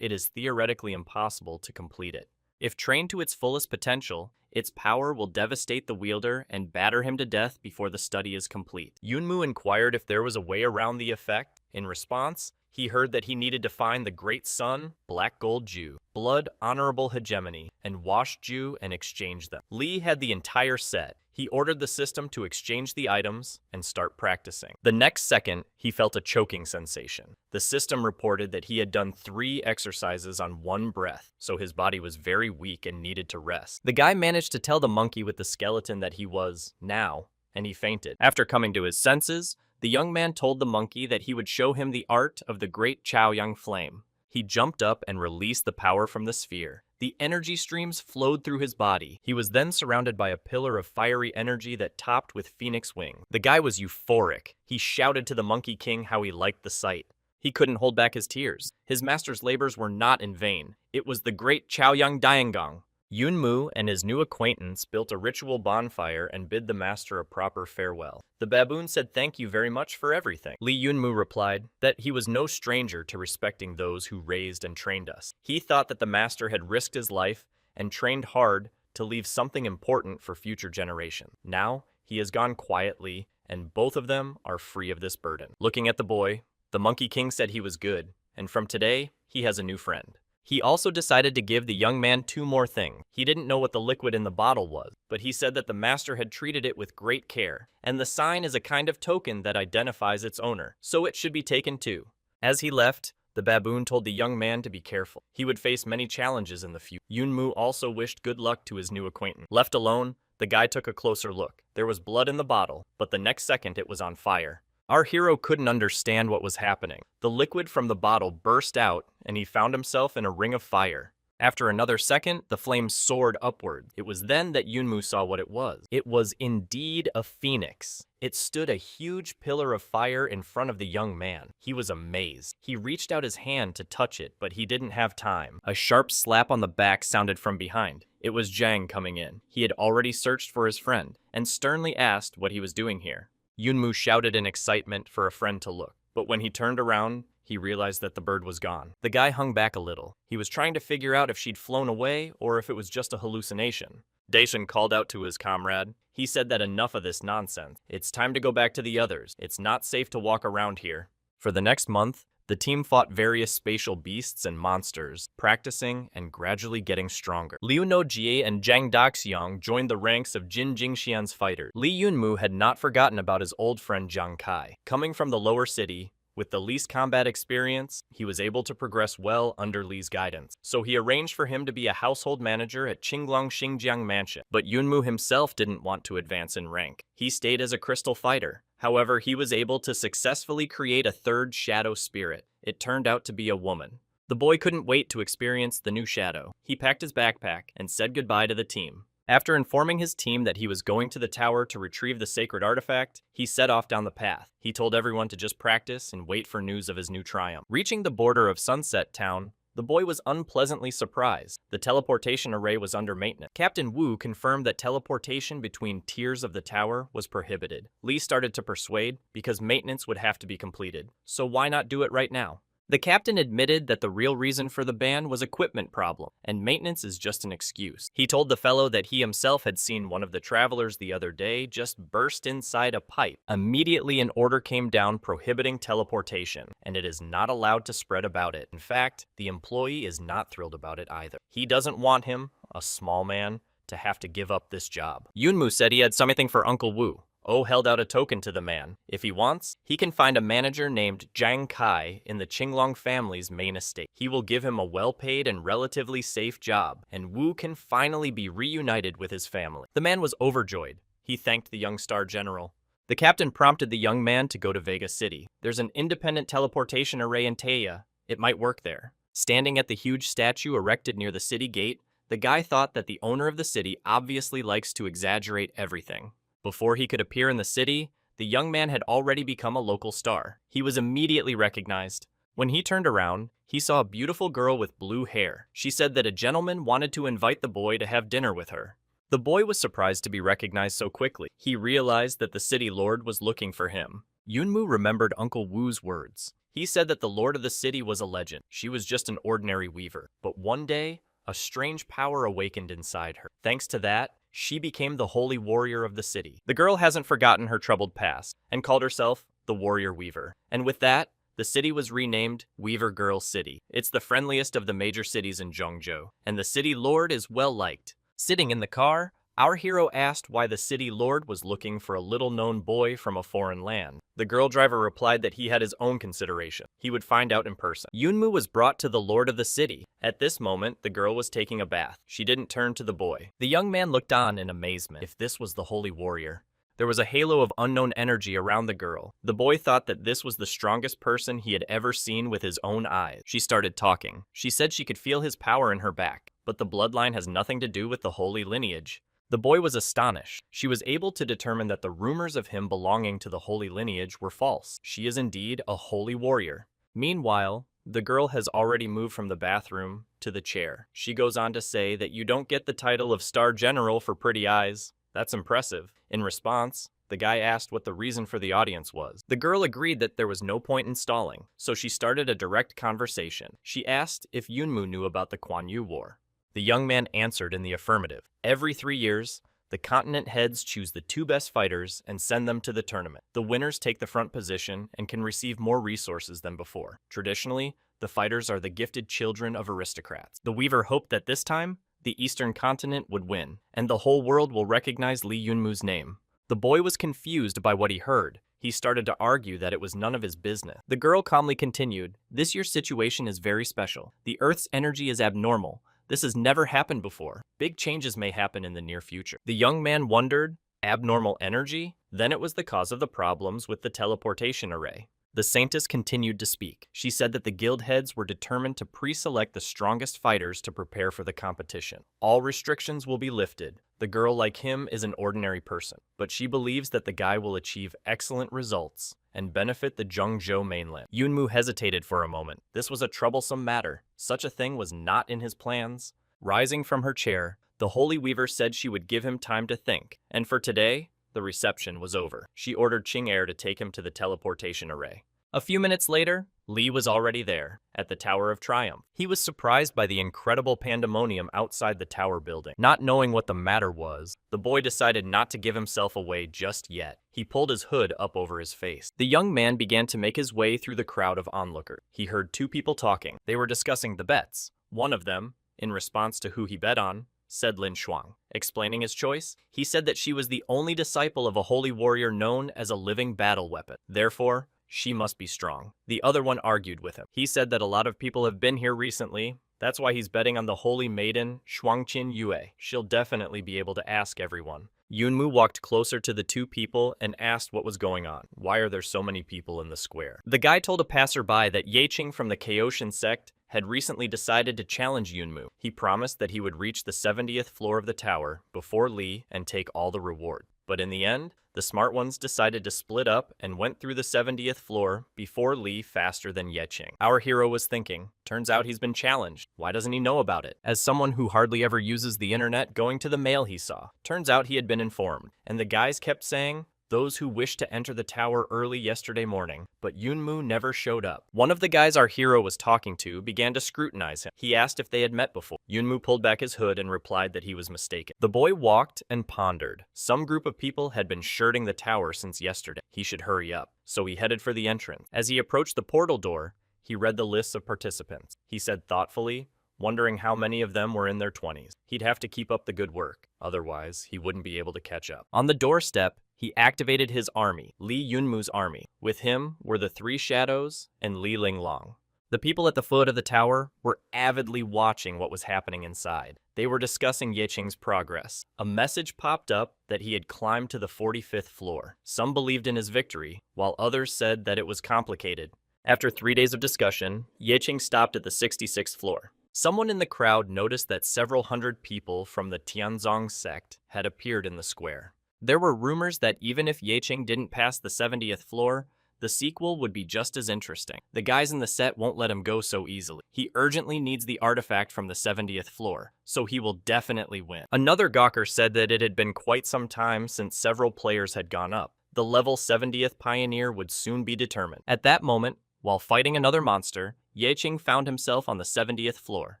it is theoretically impossible to complete it. If trained to its fullest potential, its power will devastate the wielder and batter him to death before the study is complete. Yunmu inquired if there was a way around the effect. In response, he heard that he needed to find the Great Sun, Black Gold Jew, Blood Honorable Hegemony, and Washed Jew and exchange them. Lee had the entire set. He ordered the system to exchange the items and start practicing. The next second, he felt a choking sensation. The system reported that he had done 3 exercises on one breath, so his body was very weak and needed to rest. The guy managed to tell the monkey with the skeleton that he was, now, and he fainted. After coming to his senses, the young man told the monkey that he would show him the art of the great Chaoyang flame. He jumped up and released the power from the sphere. The energy streams flowed through his body. He was then surrounded by a pillar of fiery energy that topped with phoenix wing. The guy was euphoric. He shouted to the Monkey King how he liked the sight. He couldn't hold back his tears. His master's labors were not in vain. It was the great Chaoyang Daengong. Yunmu and his new acquaintance built a ritual bonfire and bid the master a proper farewell. The baboon said thank you very much for everything. Lee Yunmu replied that he was no stranger to respecting those who raised and trained us. He thought that the master had risked his life and trained hard to leave something important for future generations. Now, he has gone quietly, and both of them are free of this burden. Looking at the boy, the Monkey King said he was good, and from today, he has a new friend. He also decided to give the young man 2 more things. He didn't know what the liquid in the bottle was, but he said that the master had treated it with great care, and the sign is a kind of token that identifies its owner, so it should be taken too. As he left, the baboon told the young man to be careful. He would face many challenges in the future. Yunmu also wished good luck to his new acquaintance. Left alone, the guy took a closer look. There was blood in the bottle, but the next second it was on fire. Our hero couldn't understand what was happening. The liquid from the bottle burst out, and he found himself in a ring of fire. After another second, the flames soared upward. It was then that Yunmu saw what it was. It was indeed a phoenix. It stood a huge pillar of fire in front of the young man. He was amazed. He reached out his hand to touch it, but he didn't have time. A sharp slap on the back sounded from behind. It was Zhang coming in. He had already searched for his friend, and sternly asked what he was doing here. Yunmu shouted in excitement for a friend to look, but when he turned around, he realized that the bird was gone. The guy hung back a little. He was trying to figure out if she'd flown away or if it was just a hallucination. Daishin called out to his comrade. He said that enough of this nonsense. It's time to go back to the others. It's not safe to walk around here. For the next month, the team fought various spatial beasts and monsters, practicing and gradually getting stronger. Liu Nojie and Zhang Daxiang joined the ranks of Jin Jingxian's fighters. Li Yunmu had not forgotten about his old friend Jiang Kai. Coming from the lower city, with the least combat experience, he was able to progress well under Li's guidance. So he arranged for him to be a household manager at Qinglong Xingjiang Mansion. But Yunmu himself didn't want to advance in rank. He stayed as a crystal fighter. However, he was able to successfully create a third shadow spirit. It turned out to be a woman. The boy couldn't wait to experience the new shadow. He packed his backpack and said goodbye to the team. After informing his team that he was going to the tower to retrieve the sacred artifact, he set off down the path. He told everyone to just practice and wait for news of his new triumph. Reaching the border of Sunset Town, the boy was unpleasantly surprised. The teleportation array was under maintenance. Captain Wu confirmed that teleportation between tiers of the tower was prohibited. Li started to persuade because maintenance would have to be completed. So why not do it right now? The captain admitted that the real reason for the ban was equipment problem, and maintenance is just an excuse. He told the fellow that he himself had seen one of the travelers the other day just burst inside a pipe. Immediately an order came down prohibiting teleportation, and it is not allowed to spread about it. In fact, the employee is not thrilled about it either. He doesn't want him, a small man, to have to give up this job. Yunmu said he had something for Uncle Wu. Oh held out a token to the man. If he wants, he can find a manager named Jiang Kai in the Qinglong family's main estate. He will give him a well-paid and relatively safe job, and Wu can finally be reunited with his family. The man was overjoyed. He thanked the young star general. The captain prompted the young man to go to Vega City. There's an independent teleportation array in Taya. It might work there. Standing at the huge statue erected near the city gate, the guy thought that the owner of the city obviously likes to exaggerate everything. Before he could appear in the city, the young man had already become a local star. He was immediately recognized. When he turned around, he saw a beautiful girl with blue hair. She said that a gentleman wanted to invite the boy to have dinner with her. The boy was surprised to be recognized so quickly. He realized that the city lord was looking for him. Yunmu remembered Uncle Wu's words. He said that the lord of the city was a legend. She was just an ordinary weaver. But one day, a strange power awakened inside her. Thanks to that, she became the holy warrior of the city. The girl hasn't forgotten her troubled past and called herself the Warrior Weaver. And with that, the city was renamed Weaver Girl City. It's the friendliest of the major cities in Zhongzhou, and the city lord is well liked. Sitting in the car, our hero asked why the city lord was looking for a little-known boy from a foreign land. The girl driver replied that he had his own consideration. He would find out in person. Yunmu was brought to the lord of the city. At this moment, the girl was taking a bath. She didn't turn to the boy. The young man looked on in amazement. If this was the holy warrior. There was a halo of unknown energy around the girl. The boy thought that this was the strongest person he had ever seen with his own eyes. She started talking. She said she could feel his power in her back, but the bloodline has nothing to do with the holy lineage. The boy was astonished. She was able to determine that the rumors of him belonging to the holy lineage were false. She is indeed a holy warrior. Meanwhile, the girl has already moved from the bathroom to the chair. She goes on to say that you don't get the title of Star General for pretty eyes. That's impressive. In response, the guy asked what the reason for the audience was. The girl agreed that there was no point in stalling, so she started a direct conversation. She asked if Yunmu knew about the Kuan Yu War. The young man answered in the affirmative. Every 3 years, the continent heads choose the 2 best fighters and send them to the tournament. The winners take the front position and can receive more resources than before. Traditionally, the fighters are the gifted children of aristocrats. The weaver hoped that this time, the Eastern continent would win, and the whole world will recognize Li Yunmu's name. The boy was confused by what he heard. He started to argue that it was none of his business. The girl calmly continued, "This year's situation is very special. The Earth's energy is abnormal. This has never happened before. Big changes may happen in the near future." The young man wondered, abnormal energy? Then it was the cause of the problems with the teleportation array. The saintess continued to speak. She said that the guild heads were determined to pre-select the strongest fighters to prepare for the competition. All restrictions will be lifted. The girl, like him, is an ordinary person, but she believes that the guy will achieve excellent results and benefit the Zhongzhou mainland. Yunmu hesitated for a moment. This was a troublesome matter. Such a thing was not in his plans. Rising from her chair, the Holy Weaver said she would give him time to think, and for today, the reception was over. She ordered Qing Air to take him to the teleportation array. A few minutes later, Lee was already there, at the Tower of Triumph. He was surprised by the incredible pandemonium outside the tower building. Not knowing what the matter was, the boy decided not to give himself away just yet. He pulled his hood up over his face. The young man began to make his way through the crowd of onlookers. He heard two people talking. They were discussing the bets. One of them, in response to who he bet on, said Lin Shuang. Explaining his choice, he said that she was the only disciple of a holy warrior known as a living battle weapon. Therefore, she must be strong. The other one argued with him. He said that a lot of people have been here recently. That's why he's betting on the holy maiden, Shuangqin Yue. She'll definitely be able to ask everyone. Yunmu walked closer to the two people and asked what was going on. Why are there so many people in the square? The guy told a passerby that Yeqing from the Chaosian sect had recently decided to challenge Yunmu. He promised that he would reach the 70th floor of the tower before Li and take all the reward. But in the end, the smart ones decided to split up and went through the 70th floor before Li faster than Yeqing. Our hero was thinking, turns out he's been challenged. Why doesn't he know about it? As someone who hardly ever uses the internet, going to the mail he saw. Turns out he had been informed. And the guys kept saying, those who wished to enter the tower early yesterday morning, but Yunmu never showed up. One of the guys our hero was talking to began to scrutinize him. He asked if they had met before. Yunmu pulled back his hood and replied that he was mistaken. The boy walked and pondered. Some group of people had been shirting the tower since yesterday. He should hurry up. So he headed for the entrance. As he approached the portal door, he read the lists of participants. He said thoughtfully, wondering how many of them were in their 20s. He'd have to keep up the good work. Otherwise, he wouldn't be able to catch up. On the doorstep, he activated his army, Li Yunmu's army. With him were the three shadows and Li Linglong. The people at the foot of the tower were avidly watching what was happening inside. They were discussing Yeqing's progress. A message popped up that he had climbed to the 45th floor. Some believed in his victory, while others said that it was complicated. After 3 days of discussion, Yeqing stopped at the 66th floor. Someone in the crowd noticed that several hundred people from the Tianzong sect had appeared in the square. There were rumors that even if Yeqing didn't pass the 70th floor, the sequel would be just as interesting. The guys in the set won't let him go so easily. He urgently needs the artifact from the 70th floor, so he will definitely win. Another gawker said that it had been quite some time since several players had gone up. The level 70th pioneer would soon be determined. At that moment, while fighting another monster, Yeqing found himself on the 70th floor.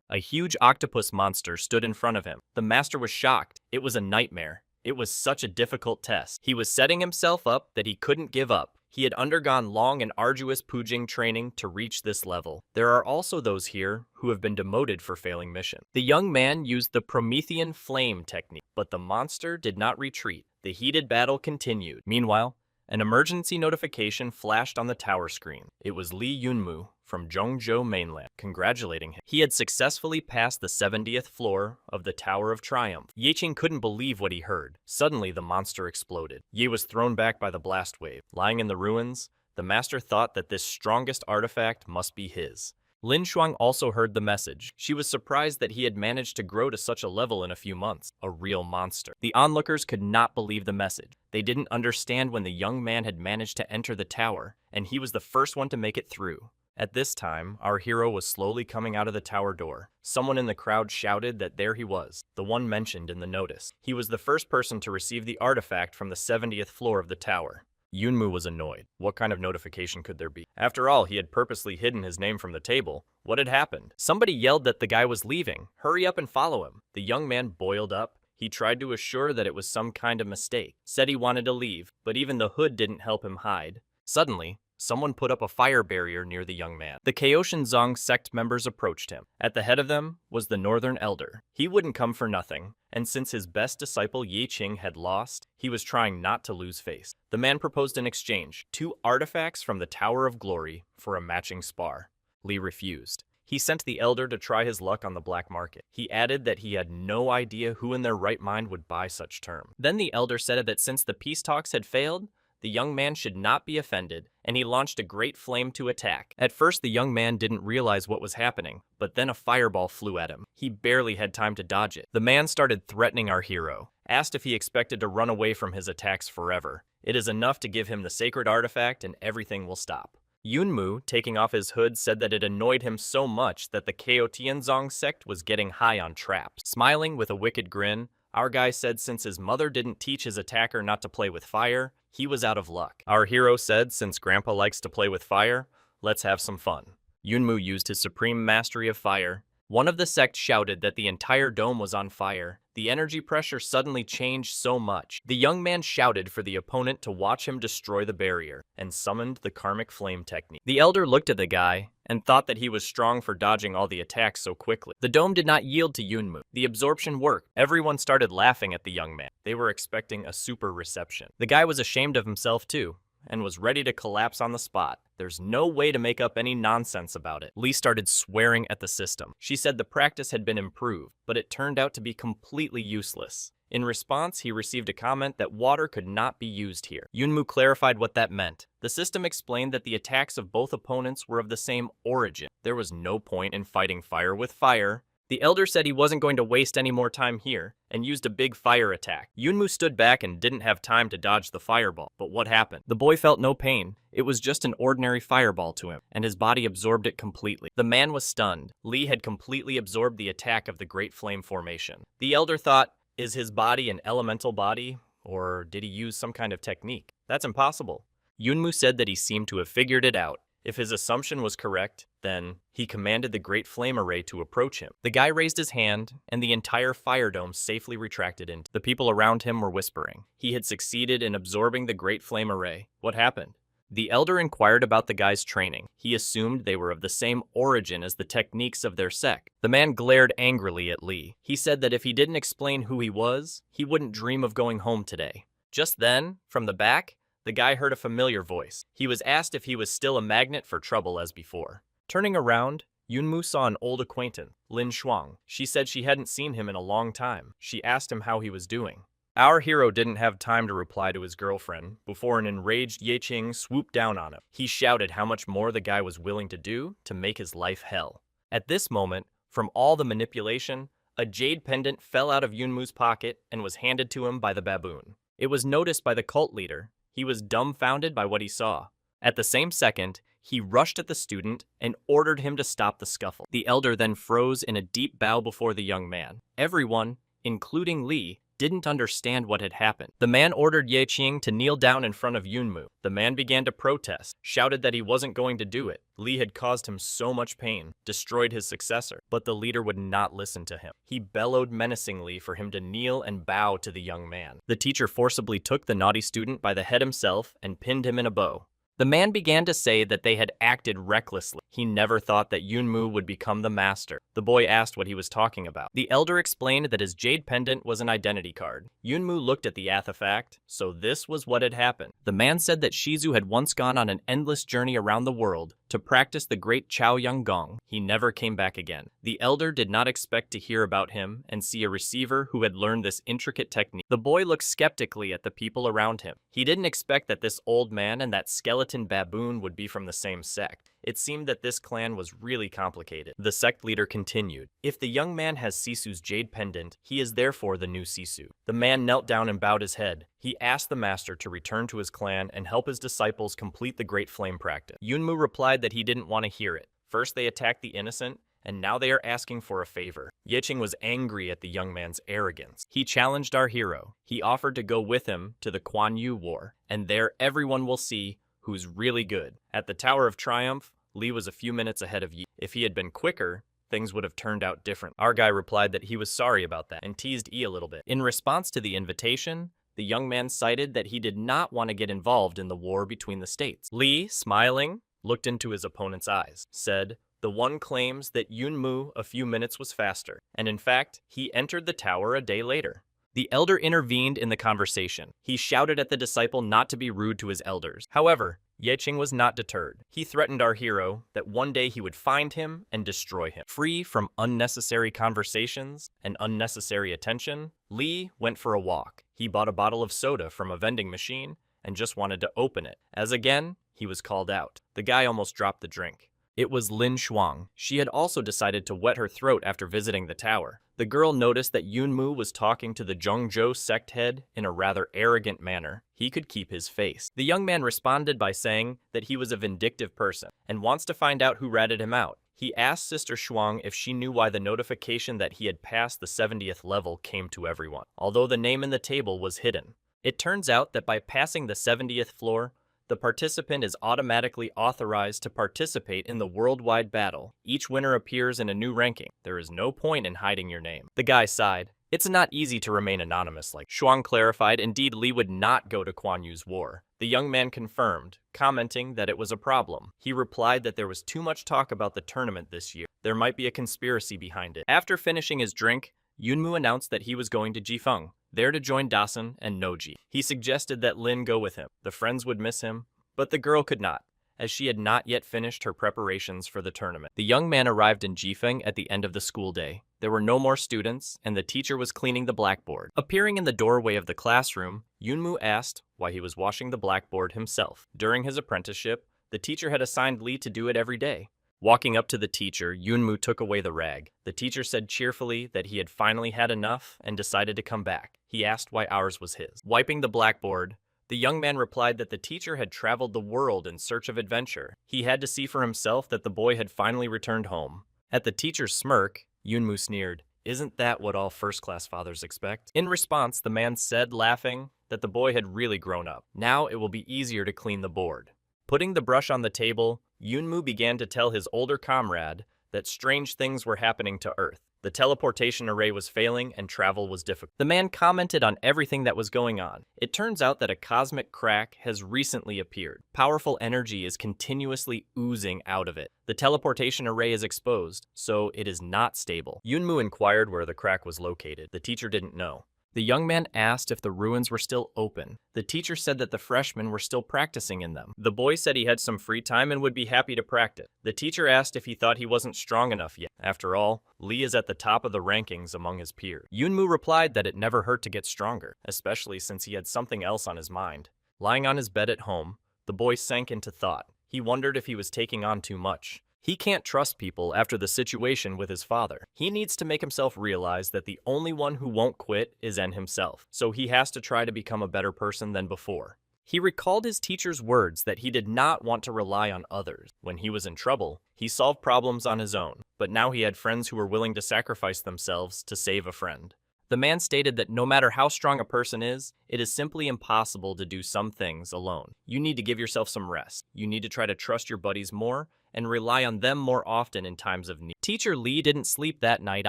A huge octopus monster stood in front of him. The master was shocked. It was a nightmare. It was such a difficult test. He was setting himself up that he couldn't give up. He had undergone long and arduous Pujing training to reach this level. There are also those here who have been demoted for failing mission. The young man used the Promethean flame technique, but the monster did not retreat. The heated battle continued. Meanwhile, an emergency notification flashed on the tower screen. It was Li Yunmu from Zhongzhou mainland, congratulating him. He had successfully passed the 70th floor of the Tower of Triumph. Yeqing couldn't believe what he heard. Suddenly, the monster exploded. Ye was thrown back by the blast wave. Lying in the ruins, the master thought that this strongest artifact must be his. Lin Shuang also heard the message. She was surprised that he had managed to grow to such a level in a few months. A real monster. The onlookers could not believe the message. They didn't understand when the young man had managed to enter the tower, and he was the first one to make it through. At this time, our hero was slowly coming out of the tower door. Someone in the crowd shouted that there he was, the one mentioned in the notice. He was the first person to receive the artifact from the 70th floor of the tower. Yunmu was annoyed. What kind of notification could there be? After all, he had purposely hidden his name from the table. What had happened? Somebody yelled that the guy was leaving. Hurry up and follow him. The young man boiled up. He tried to assure that it was some kind of mistake. Said he wanted to leave, but even the hood didn't help him hide. Suddenly, someone put up a fire barrier near the young man. The Chaosian Zong sect members approached him. At the head of them was the Northern Elder. He wouldn't come for nothing, and since his best disciple Yeqing had lost, he was trying not to lose face. The man proposed an exchange, 2 artifacts from the Tower of Glory for a matching spar. Li refused. He sent the Elder to try his luck on the black market. He added that he had no idea who in their right mind would buy such term. Then the Elder said that since the peace talks had failed, the young man should not be offended, and he launched a great flame to attack. At first, the young man didn't realize what was happening, but then a fireball flew at him. He barely had time to dodge it. The man started threatening our hero, asked if he expected to run away from his attacks forever. It is enough to give him the sacred artifact and everything will stop. Yunmu, taking off his hood, said that it annoyed him so much that the Chaotianzong sect was getting high on traps. Smiling with a wicked grin, our guy said since his mother didn't teach his attacker not to play with fire, he was out of luck. Our hero said since Grandpa likes to play with fire, let's have some fun. Yunmu used his supreme mastery of fire. One of the sect shouted that the entire dome was on fire. The energy pressure suddenly changed so much. The young man shouted for the opponent to watch him destroy the barrier and summoned the karmic flame technique. The elder looked at the guy and thought that he was strong for dodging all the attacks so quickly. The dome did not yield to Yunmu. The absorption worked. Everyone started laughing at the young man. They were expecting a super reception. The guy was ashamed of himself too, and was ready to collapse on the spot. There's no way to make up any nonsense about it. Lee started swearing at the system. She said the practice had been improved, but it turned out to be completely useless. In response, he received a comment that water could not be used here. Yunmu clarified what that meant. The system explained that the attacks of both opponents were of the same origin. There was no point in fighting fire with fire. The elder said he wasn't going to waste any more time here, and used a big fire attack. Yunmu stood back and didn't have time to dodge the fireball. But what happened? The boy felt no pain. It was just an ordinary fireball to him, and his body absorbed it completely. The man was stunned. Lee had completely absorbed the attack of the Great Flame Formation. The elder thought, is his body an elemental body, or did he use some kind of technique? That's impossible. Yunmu said that he seemed to have figured it out. If his assumption was correct, then he commanded the Great Flame Array to approach him. The guy raised his hand, and the entire fire dome safely retracted into. The people around him were whispering. He had succeeded in absorbing the Great Flame Array. What happened? The elder inquired about the guy's training. He assumed they were of the same origin as the techniques of their sect. The man glared angrily at Lee. He said that if he didn't explain who he was, he wouldn't dream of going home today. Just then, from the back, the guy heard a familiar voice. He was asked if he was still a magnet for trouble as before. Turning around, Yunmu saw an old acquaintance, Lin Shuang. She said she hadn't seen him in a long time. She asked him how he was doing. Our hero didn't have time to reply to his girlfriend before an enraged Ye Qing swooped down on him. He shouted how much more the guy was willing to do to make his life hell. At this moment, from all the manipulation, a jade pendant fell out of Yunmu's pocket and was handed to him by the baboon. It was noticed by the cult leader. He was dumbfounded by what he saw. At the same second, he rushed at the student and ordered him to stop the scuffle. The elder then froze in a deep bow before the young man. Everyone, including Lee, didn't understand what had happened. The man ordered Ye Qing to kneel down in front of Yunmu. The man began to protest, shouted that he wasn't going to do it. Lee had caused him so much pain, destroyed his successor, but the leader would not listen to him. He bellowed menacingly for him to kneel and bow to the young man. The teacher forcibly took the naughty student by the head himself and pinned him in a bow. The man began to say that they had acted recklessly. He never thought that Yunmu would become the master. The boy asked what he was talking about. The elder explained that his jade pendant was an identity card. Yunmu looked at the artifact, so this was what had happened. The man said that Shizu had once gone on an endless journey around the world to practice the great Chao Yang Gong. He never came back again. The elder did not expect to hear about him and see a receiver who had learned this intricate technique. The boy looked skeptically at the people around him. He didn't expect that this old man and that skeleton baboon would be from the same sect. It seemed that this clan was really complicated. The sect leader continued. If the young man has Sisu's jade pendant, he is therefore the new Sisu. The man knelt down and bowed his head. He asked the master to return to his clan and help his disciples complete the Great Flame practice. Yunmu replied that he didn't want to hear it. First they attacked the innocent, and now they are asking for a favor. Ye Qing was angry at the young man's arrogance. He challenged our hero. He offered to go with him to the Kuan Yu War, and there everyone will see who's really good. At the Tower of Triumph, Lee was a few minutes ahead of Yi. If he had been quicker, things would have turned out different. Our guy replied that he was sorry about that and teased Yi a little bit. In response to the invitation, the young man cited that he did not want to get involved in the war between the states. Lee, smiling, looked into his opponent's eyes, said, "The one claims that Yunmu a few minutes was faster, and in fact, he entered the tower a day later." The elder intervened in the conversation. He shouted at the disciple not to be rude to his elders. However, Ye Qing was not deterred. He threatened our hero that one day he would find him and destroy him. Free from unnecessary conversations and unnecessary attention, Lee went for a walk. He bought a bottle of soda from a vending machine and just wanted to open it, as again, he was called out. The guy almost dropped the drink. It was Lin Shuang. She had also decided to wet her throat after visiting the tower. The girl noticed that Yunmu was talking to the Zhongzhou sect head in a rather arrogant manner. He could keep his face. The young man responded by saying that he was a vindictive person and wants to find out who ratted him out. He asked Sister Shuang if she knew why the notification that he had passed the 70th level came to everyone, although the name in the table was hidden. It turns out that by passing the 70th floor, the participant is automatically authorized to participate in the worldwide battle. Each winner appears in a new ranking. There is no point in hiding your name. The guy sighed. It's not easy to remain anonymous, like Shuang clarified. Indeed, Li would not go to Kuan Yu's war. The young man confirmed, commenting that it was a problem. He replied that there was too much talk about the tournament this year. There might be a conspiracy behind it. After finishing his drink, Yunmu announced that he was going to Jifeng, there to join Dasun and Noji. He suggested that Lin go with him. The friends would miss him, but the girl could not, as she had not yet finished her preparations for the tournament. The young man arrived in Jifeng at the end of the school day. There were no more students, and the teacher was cleaning the blackboard. Appearing in the doorway of the classroom, Yunmu asked why he was washing the blackboard himself. During his apprenticeship, the teacher had assigned Li to do it every day. Walking up to the teacher, Yunmu took away the rag. The teacher said cheerfully that he had finally had enough and decided to come back. He asked why ours was his. Wiping the blackboard, the young man replied that the teacher had traveled the world in search of adventure. He had to see for himself that the boy had finally returned home. At the teacher's smirk, Yunmu sneered, "Isn't that what all first-class fathers expect?" In response, the man said, laughing, that the boy had really grown up. Now it will be easier to clean the board. Putting the brush on the table, Yunmu began to tell his older comrade that strange things were happening to Earth. The teleportation array was failing and travel was difficult. The man commented on everything that was going on. It turns out that a cosmic crack has recently appeared. Powerful energy is continuously oozing out of it. The teleportation array is exposed, so it is not stable. Yunmu inquired where the crack was located. The teacher didn't know. The young man asked if the ruins were still open. The teacher said that the freshmen were still practicing in them. The boy said he had some free time and would be happy to practice. The teacher asked if he thought he wasn't strong enough yet. After all, Li is at the top of the rankings among his peers. Yunmu replied that it never hurt to get stronger, especially since he had something else on his mind. Lying on his bed at home, the boy sank into thought. He wondered if he was taking on too much. He can't trust people after the situation with his father. He needs to make himself realize that the only one who won't quit is En himself, so he has to try to become a better person than before. He recalled his teacher's words that he did not want to rely on others. When he was in trouble, he solved problems on his own, but now he had friends who were willing to sacrifice themselves to save a friend. The man stated that no matter how strong a person is, it is simply impossible to do some things alone. You need to give yourself some rest. You need to try to trust your buddies more and rely on them more often in times of need. Teacher Li didn't sleep that night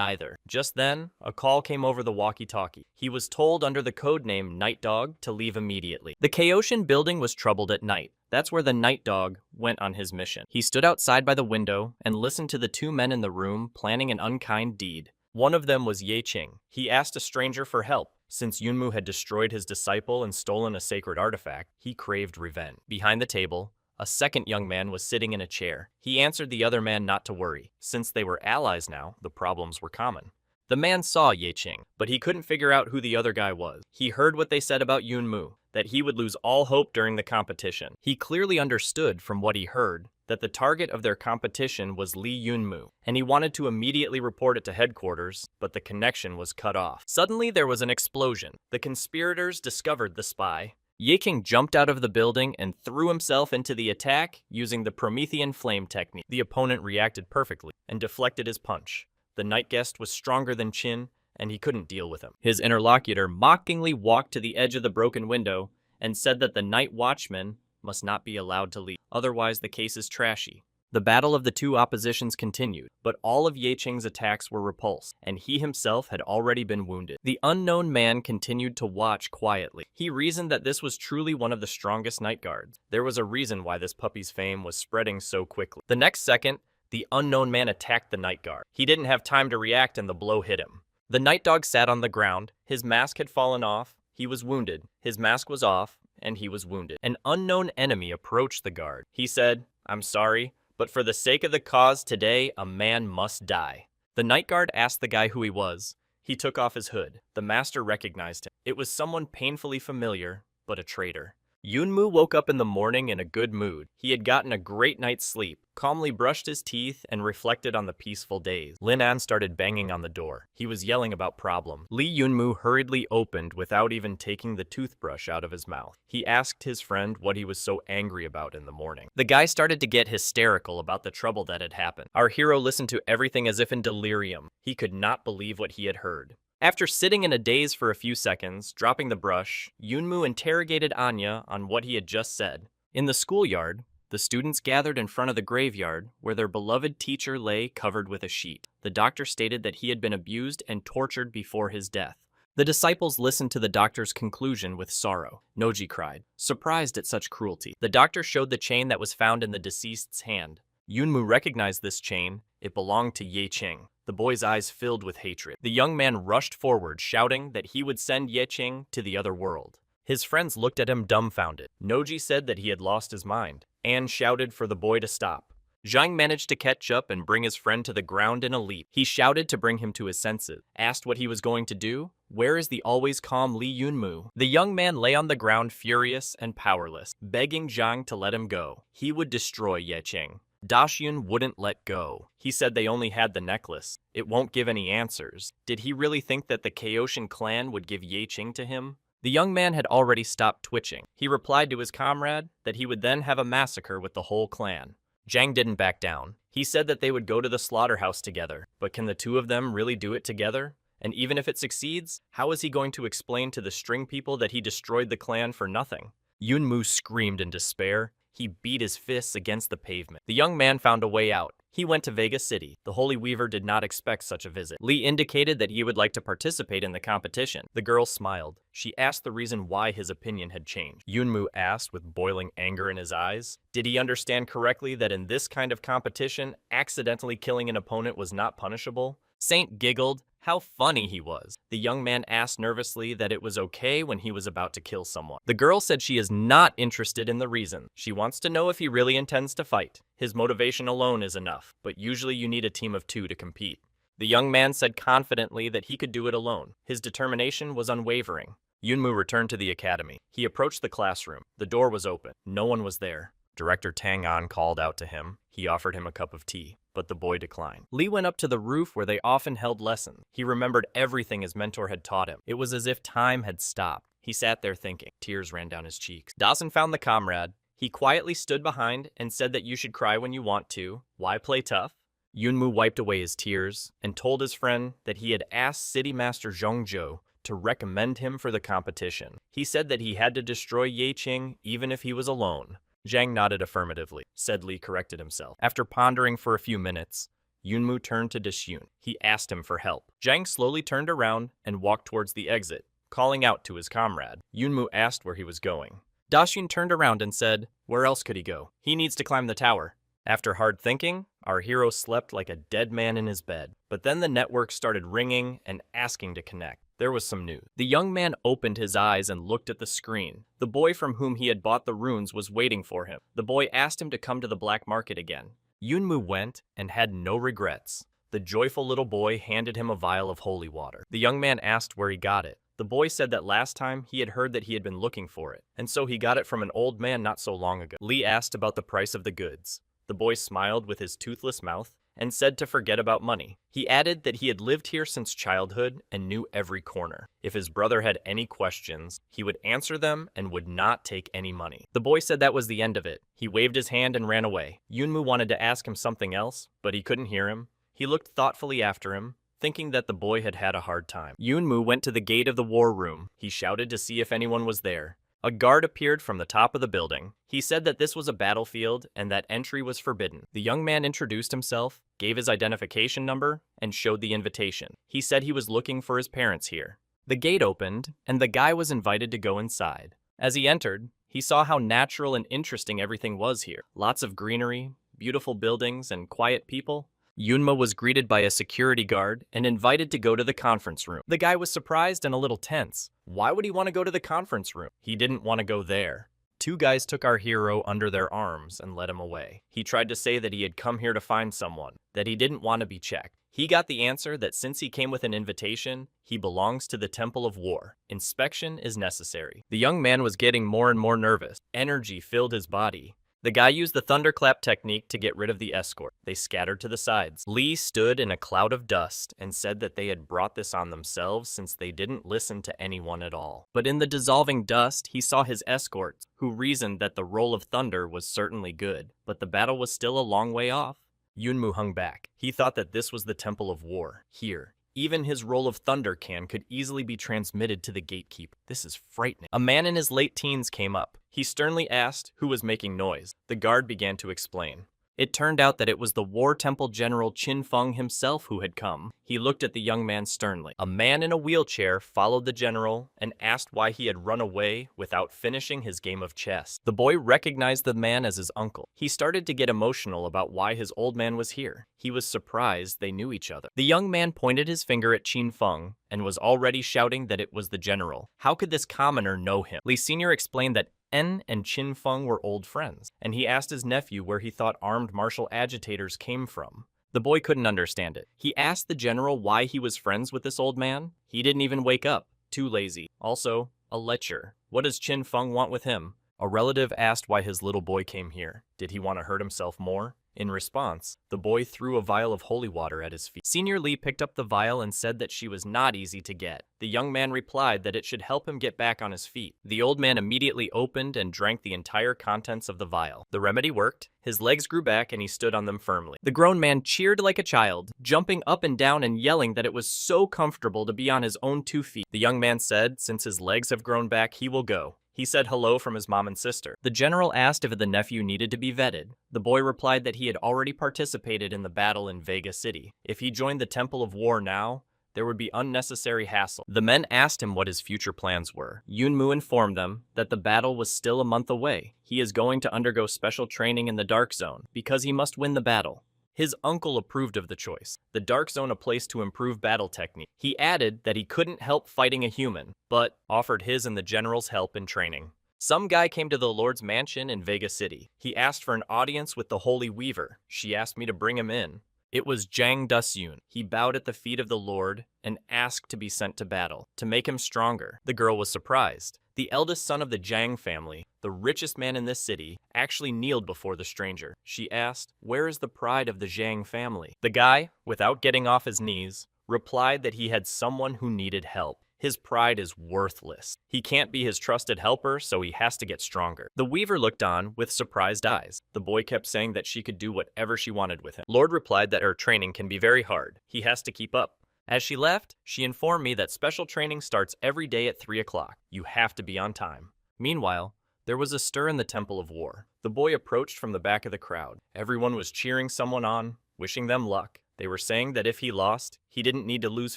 either. Just then, a call came over the walkie-talkie. He was told under the codename Night Dog to leave immediately. The Kaoshin building was troubled at night. That's where the Night Dog went on his mission. He stood outside by the window and listened to the two men in the room planning an unkind deed. One of them was Ye Qing. He asked a stranger for help. Since Yunmu had destroyed his disciple and stolen a sacred artifact, he craved revenge. Behind the table, a second young man was sitting in a chair. He answered the other man not to worry. Since they were allies now, the problems were common. The man saw Ye Qing, but he couldn't figure out who the other guy was. He heard what they said about Yunmu, that he would lose all hope during the competition. He clearly understood from what he heard that the target of their competition was Li Yunmu, and he wanted to immediately report it to headquarters, but the connection was cut off. Suddenly there was an explosion. The conspirators discovered the spy. Ye Qing jumped out of the building and threw himself into the attack using the Promethean flame technique. The opponent reacted perfectly and deflected his punch. The night guest was stronger than Qin, and he couldn't deal with him. His interlocutor mockingly walked to the edge of the broken window and said that the night watchman must not be allowed to leave, otherwise the case is trashy. The battle of the two oppositions continued, but all of Ye Qing's attacks were repulsed, and he himself had already been wounded. The unknown man continued to watch quietly. He reasoned that this was truly one of the strongest night guards. There was a reason why this puppy's fame was spreading so quickly. The next second, the unknown man attacked the night guard. He didn't have time to react and the blow hit him. The night dog sat on the ground. His mask had fallen off. He was wounded. His mask was off, and he was wounded. An unknown enemy approached the guard. He said, "I'm sorry, but for the sake of the cause today, a man must die." The night guard asked the guy who he was. He took off his hood. The master recognized him. It was someone painfully familiar, but a traitor. Yunmu woke up in the morning in a good mood. He had gotten a great night's sleep, calmly brushed his teeth, and reflected on the peaceful days. Lin An started banging on the door. He was yelling about problems. Li Yunmu hurriedly opened without even taking the toothbrush out of his mouth. He asked his friend what he was so angry about in the morning. The guy started to get hysterical about the trouble that had happened. Our hero listened to everything as if in delirium. He could not believe what he had heard. After sitting in a daze for a few seconds, dropping the brush, Yunmu interrogated Anya on what he had just said. In the schoolyard, the students gathered in front of the graveyard where their beloved teacher lay covered with a sheet. The doctor stated that he had been abused and tortured before his death. The disciples listened to the doctor's conclusion with sorrow. Noji cried, surprised at such cruelty. The doctor showed the chain that was found in the deceased's hand. Yunmu recognized this chain. It belonged to Ye Qing. The boy's eyes filled with hatred. The young man rushed forward, shouting that he would send Ye Qing to the other world. His friends looked at him dumbfounded. Noji said that he had lost his mind. Anne shouted for the boy to stop. Zhang managed to catch up and bring his friend to the ground in a leap. He shouted to bring him to his senses, asked what he was going to do. Where is the always calm Li Yunmu? The young man lay on the ground furious and powerless, begging Zhang to let him go. He would destroy Ye Qing. Dashyun wouldn't let go. He said they only had the necklace. It won't give any answers. Did he really think that the Chaosian clan would give Ye Qing to him? The young man had already stopped twitching. He replied to his comrade that he would then have a massacre with the whole clan. Zhang didn't back down. He said that they would go to the slaughterhouse together. But can the two of them really do it together? And even if it succeeds, how is he going to explain to the string people that he destroyed the clan for nothing? Yunmu screamed in despair. He beat his fists against the pavement. The young man found a way out. He went to Vegas City. The Holy Weaver did not expect such a visit. Li indicated that he would like to participate in the competition. The girl smiled. She asked the reason why his opinion had changed. Yunmu asked with boiling anger in his eyes. Did he understand correctly that in this kind of competition, accidentally killing an opponent was not punishable? Saint giggled. How funny he was. The young man asked nervously that it was okay when he was about to kill someone. The girl said she is not interested in the reason. She wants to know if he really intends to fight. His motivation alone is enough, but usually you need a team of two to compete. The young man said confidently that he could do it alone. His determination was unwavering. Yunmu returned to the academy. He approached the classroom. The door was open. No one was there. Director Tang An called out to him. He offered him a cup of tea, but the boy declined. Li went up to the roof where they often held lessons. He remembered everything his mentor had taught him. It was as if time had stopped. He sat there thinking. Tears ran down his cheeks. Dawson found the comrade. He quietly stood behind and said that you should cry when you want to. Why play tough? Yunmu wiped away his tears and told his friend that he had asked City Master Zhongzhou to recommend him for the competition. He said that he had to destroy Ye Qing even if he was alone. Zhang nodded affirmatively. Said Li corrected himself. After pondering for a few minutes, Yunmu turned to Dashyun. He asked him for help. Zhang slowly turned around and walked towards the exit, calling out to his comrade. Yunmu asked where he was going. Dashyun turned around and said, where else could he go? He needs to climb the tower. After hard thinking, our hero slept like a dead man in his bed. But then the network started ringing and asking to connect. There was some news. The young man opened his eyes and looked at the screen. The boy from whom he had bought the runes was waiting for him. The boy asked him to come to the black market again. Yunmu went and had no regrets. The joyful little boy handed him a vial of holy water. The young man asked where he got it. The boy said that last time he had heard that he had been looking for it, and so he got it from an old man not so long ago. Li asked about the price of the goods. The boy smiled with his toothless mouth and said to forget about money. He added that he had lived here since childhood and knew every corner. If his brother had any questions, he would answer them and would not take any money. The boy said that was the end of it. He waved his hand and ran away. Yunmu wanted to ask him something else, but he couldn't hear him. He looked thoughtfully after him, thinking that the boy had had a hard time. Yunmu went to the gate of the war room. He shouted to see if anyone was there. A guard appeared from the top of the building. He said that this was a battlefield and that entry was forbidden. The young man introduced himself, gave his identification number, and showed the invitation. He said he was looking for his parents here. The gate opened, and the guy was invited to go inside. As he entered, he saw how natural and interesting everything was here. Lots of greenery, beautiful buildings, and quiet people. Yunma was greeted by a security guard and invited to go to the conference room. The guy was surprised and a little tense. Why would he want to go to the conference room? He didn't want to go there. Two guys took our hero under their arms and led him away. He tried to say that he had come here to find someone, that he didn't want to be checked. He got the answer that since he came with an invitation, he belongs to the Temple of War. Inspection is necessary. The young man was getting more and more nervous. Energy filled his body. The guy used the thunderclap technique to get rid of the escort. They scattered to the sides. Li stood in a cloud of dust and said that they had brought this on themselves since they didn't listen to anyone at all. But in the dissolving dust, he saw his escorts, who reasoned that the roll of thunder was certainly good, but the battle was still a long way off. Yunmu hung back. He thought that this was the Temple of War, here, Even his roll of thunder can could easily be transmitted to the gatekeeper. This is frightening. A man in his late teens came up. He sternly asked who was making noise. The guard began to explain. It turned out that it was the War Temple General Qin Feng himself who had come. He looked at the young man sternly. A man in a wheelchair followed the general and asked why he had run away without finishing his game of chess. The boy recognized the man as his uncle. He started to get emotional about why his old man was here. He was surprised they knew each other. The young man pointed his finger at Qin Feng and was already shouting that it was the general. How could this commoner know him? Li Sr. explained that En and Qin Feng were old friends, and he asked his nephew where he thought armed martial agitators came from. The boy couldn't understand it. He asked the general why he was friends with this old man. He didn't even wake up. Too lazy. Also, a lecher. What does Qin Feng want with him? A relative asked why his little boy came here. Did he want to hurt himself more? In response, the boy threw a vial of holy water at his feet. Senior Lee picked up the vial and said that she was not easy to get. The young man replied that it should help him get back on his feet. The old man immediately opened and drank the entire contents of the vial. The remedy worked. His legs grew back and he stood on them firmly. The grown man cheered like a child, jumping up and down and yelling that it was so comfortable to be on his own 2 feet. The young man said, since his legs have grown back, he will go. He said hello from his mom and sister. The general asked if the nephew needed to be vetted. The boy replied that he had already participated in the battle in Vega City. If he joined the Temple of War now, there would be unnecessary hassle. The men asked him what his future plans were. Yunmu informed them that the battle was still a month away. He is going to undergo special training in the Dark Zone because he must win the battle. His uncle approved of the choice. The Dark Zone a place to improve battle technique. He added that he couldn't help fighting a human, but offered his and the general's help in training. Some guy came to the Lord's mansion in Vega City. He asked for an audience with the Holy Weaver. She asked me to bring him in. It was Zhang Dusyun. He bowed at the feet of the Lord and asked to be sent to battle, to make him stronger. The girl was surprised. The eldest son of the Zhang family, the richest man in this city, actually kneeled before the stranger. She asked, "Where is the pride of the Zhang family?" The guy, without getting off his knees, replied that he had someone who needed help. His pride is worthless. He can't be his trusted helper, so he has to get stronger. The weaver looked on with surprised eyes. The boy kept saying that she could do whatever she wanted with him. Lord replied that her training can be very hard. He has to keep up. As she left, she informed me that special training starts every day at 3 o'clock. You have to be on time. Meanwhile, there was a stir in the Temple of War. The boy approached from the back of the crowd. Everyone was cheering someone on, wishing them luck. They were saying that if he lost, he didn't need to lose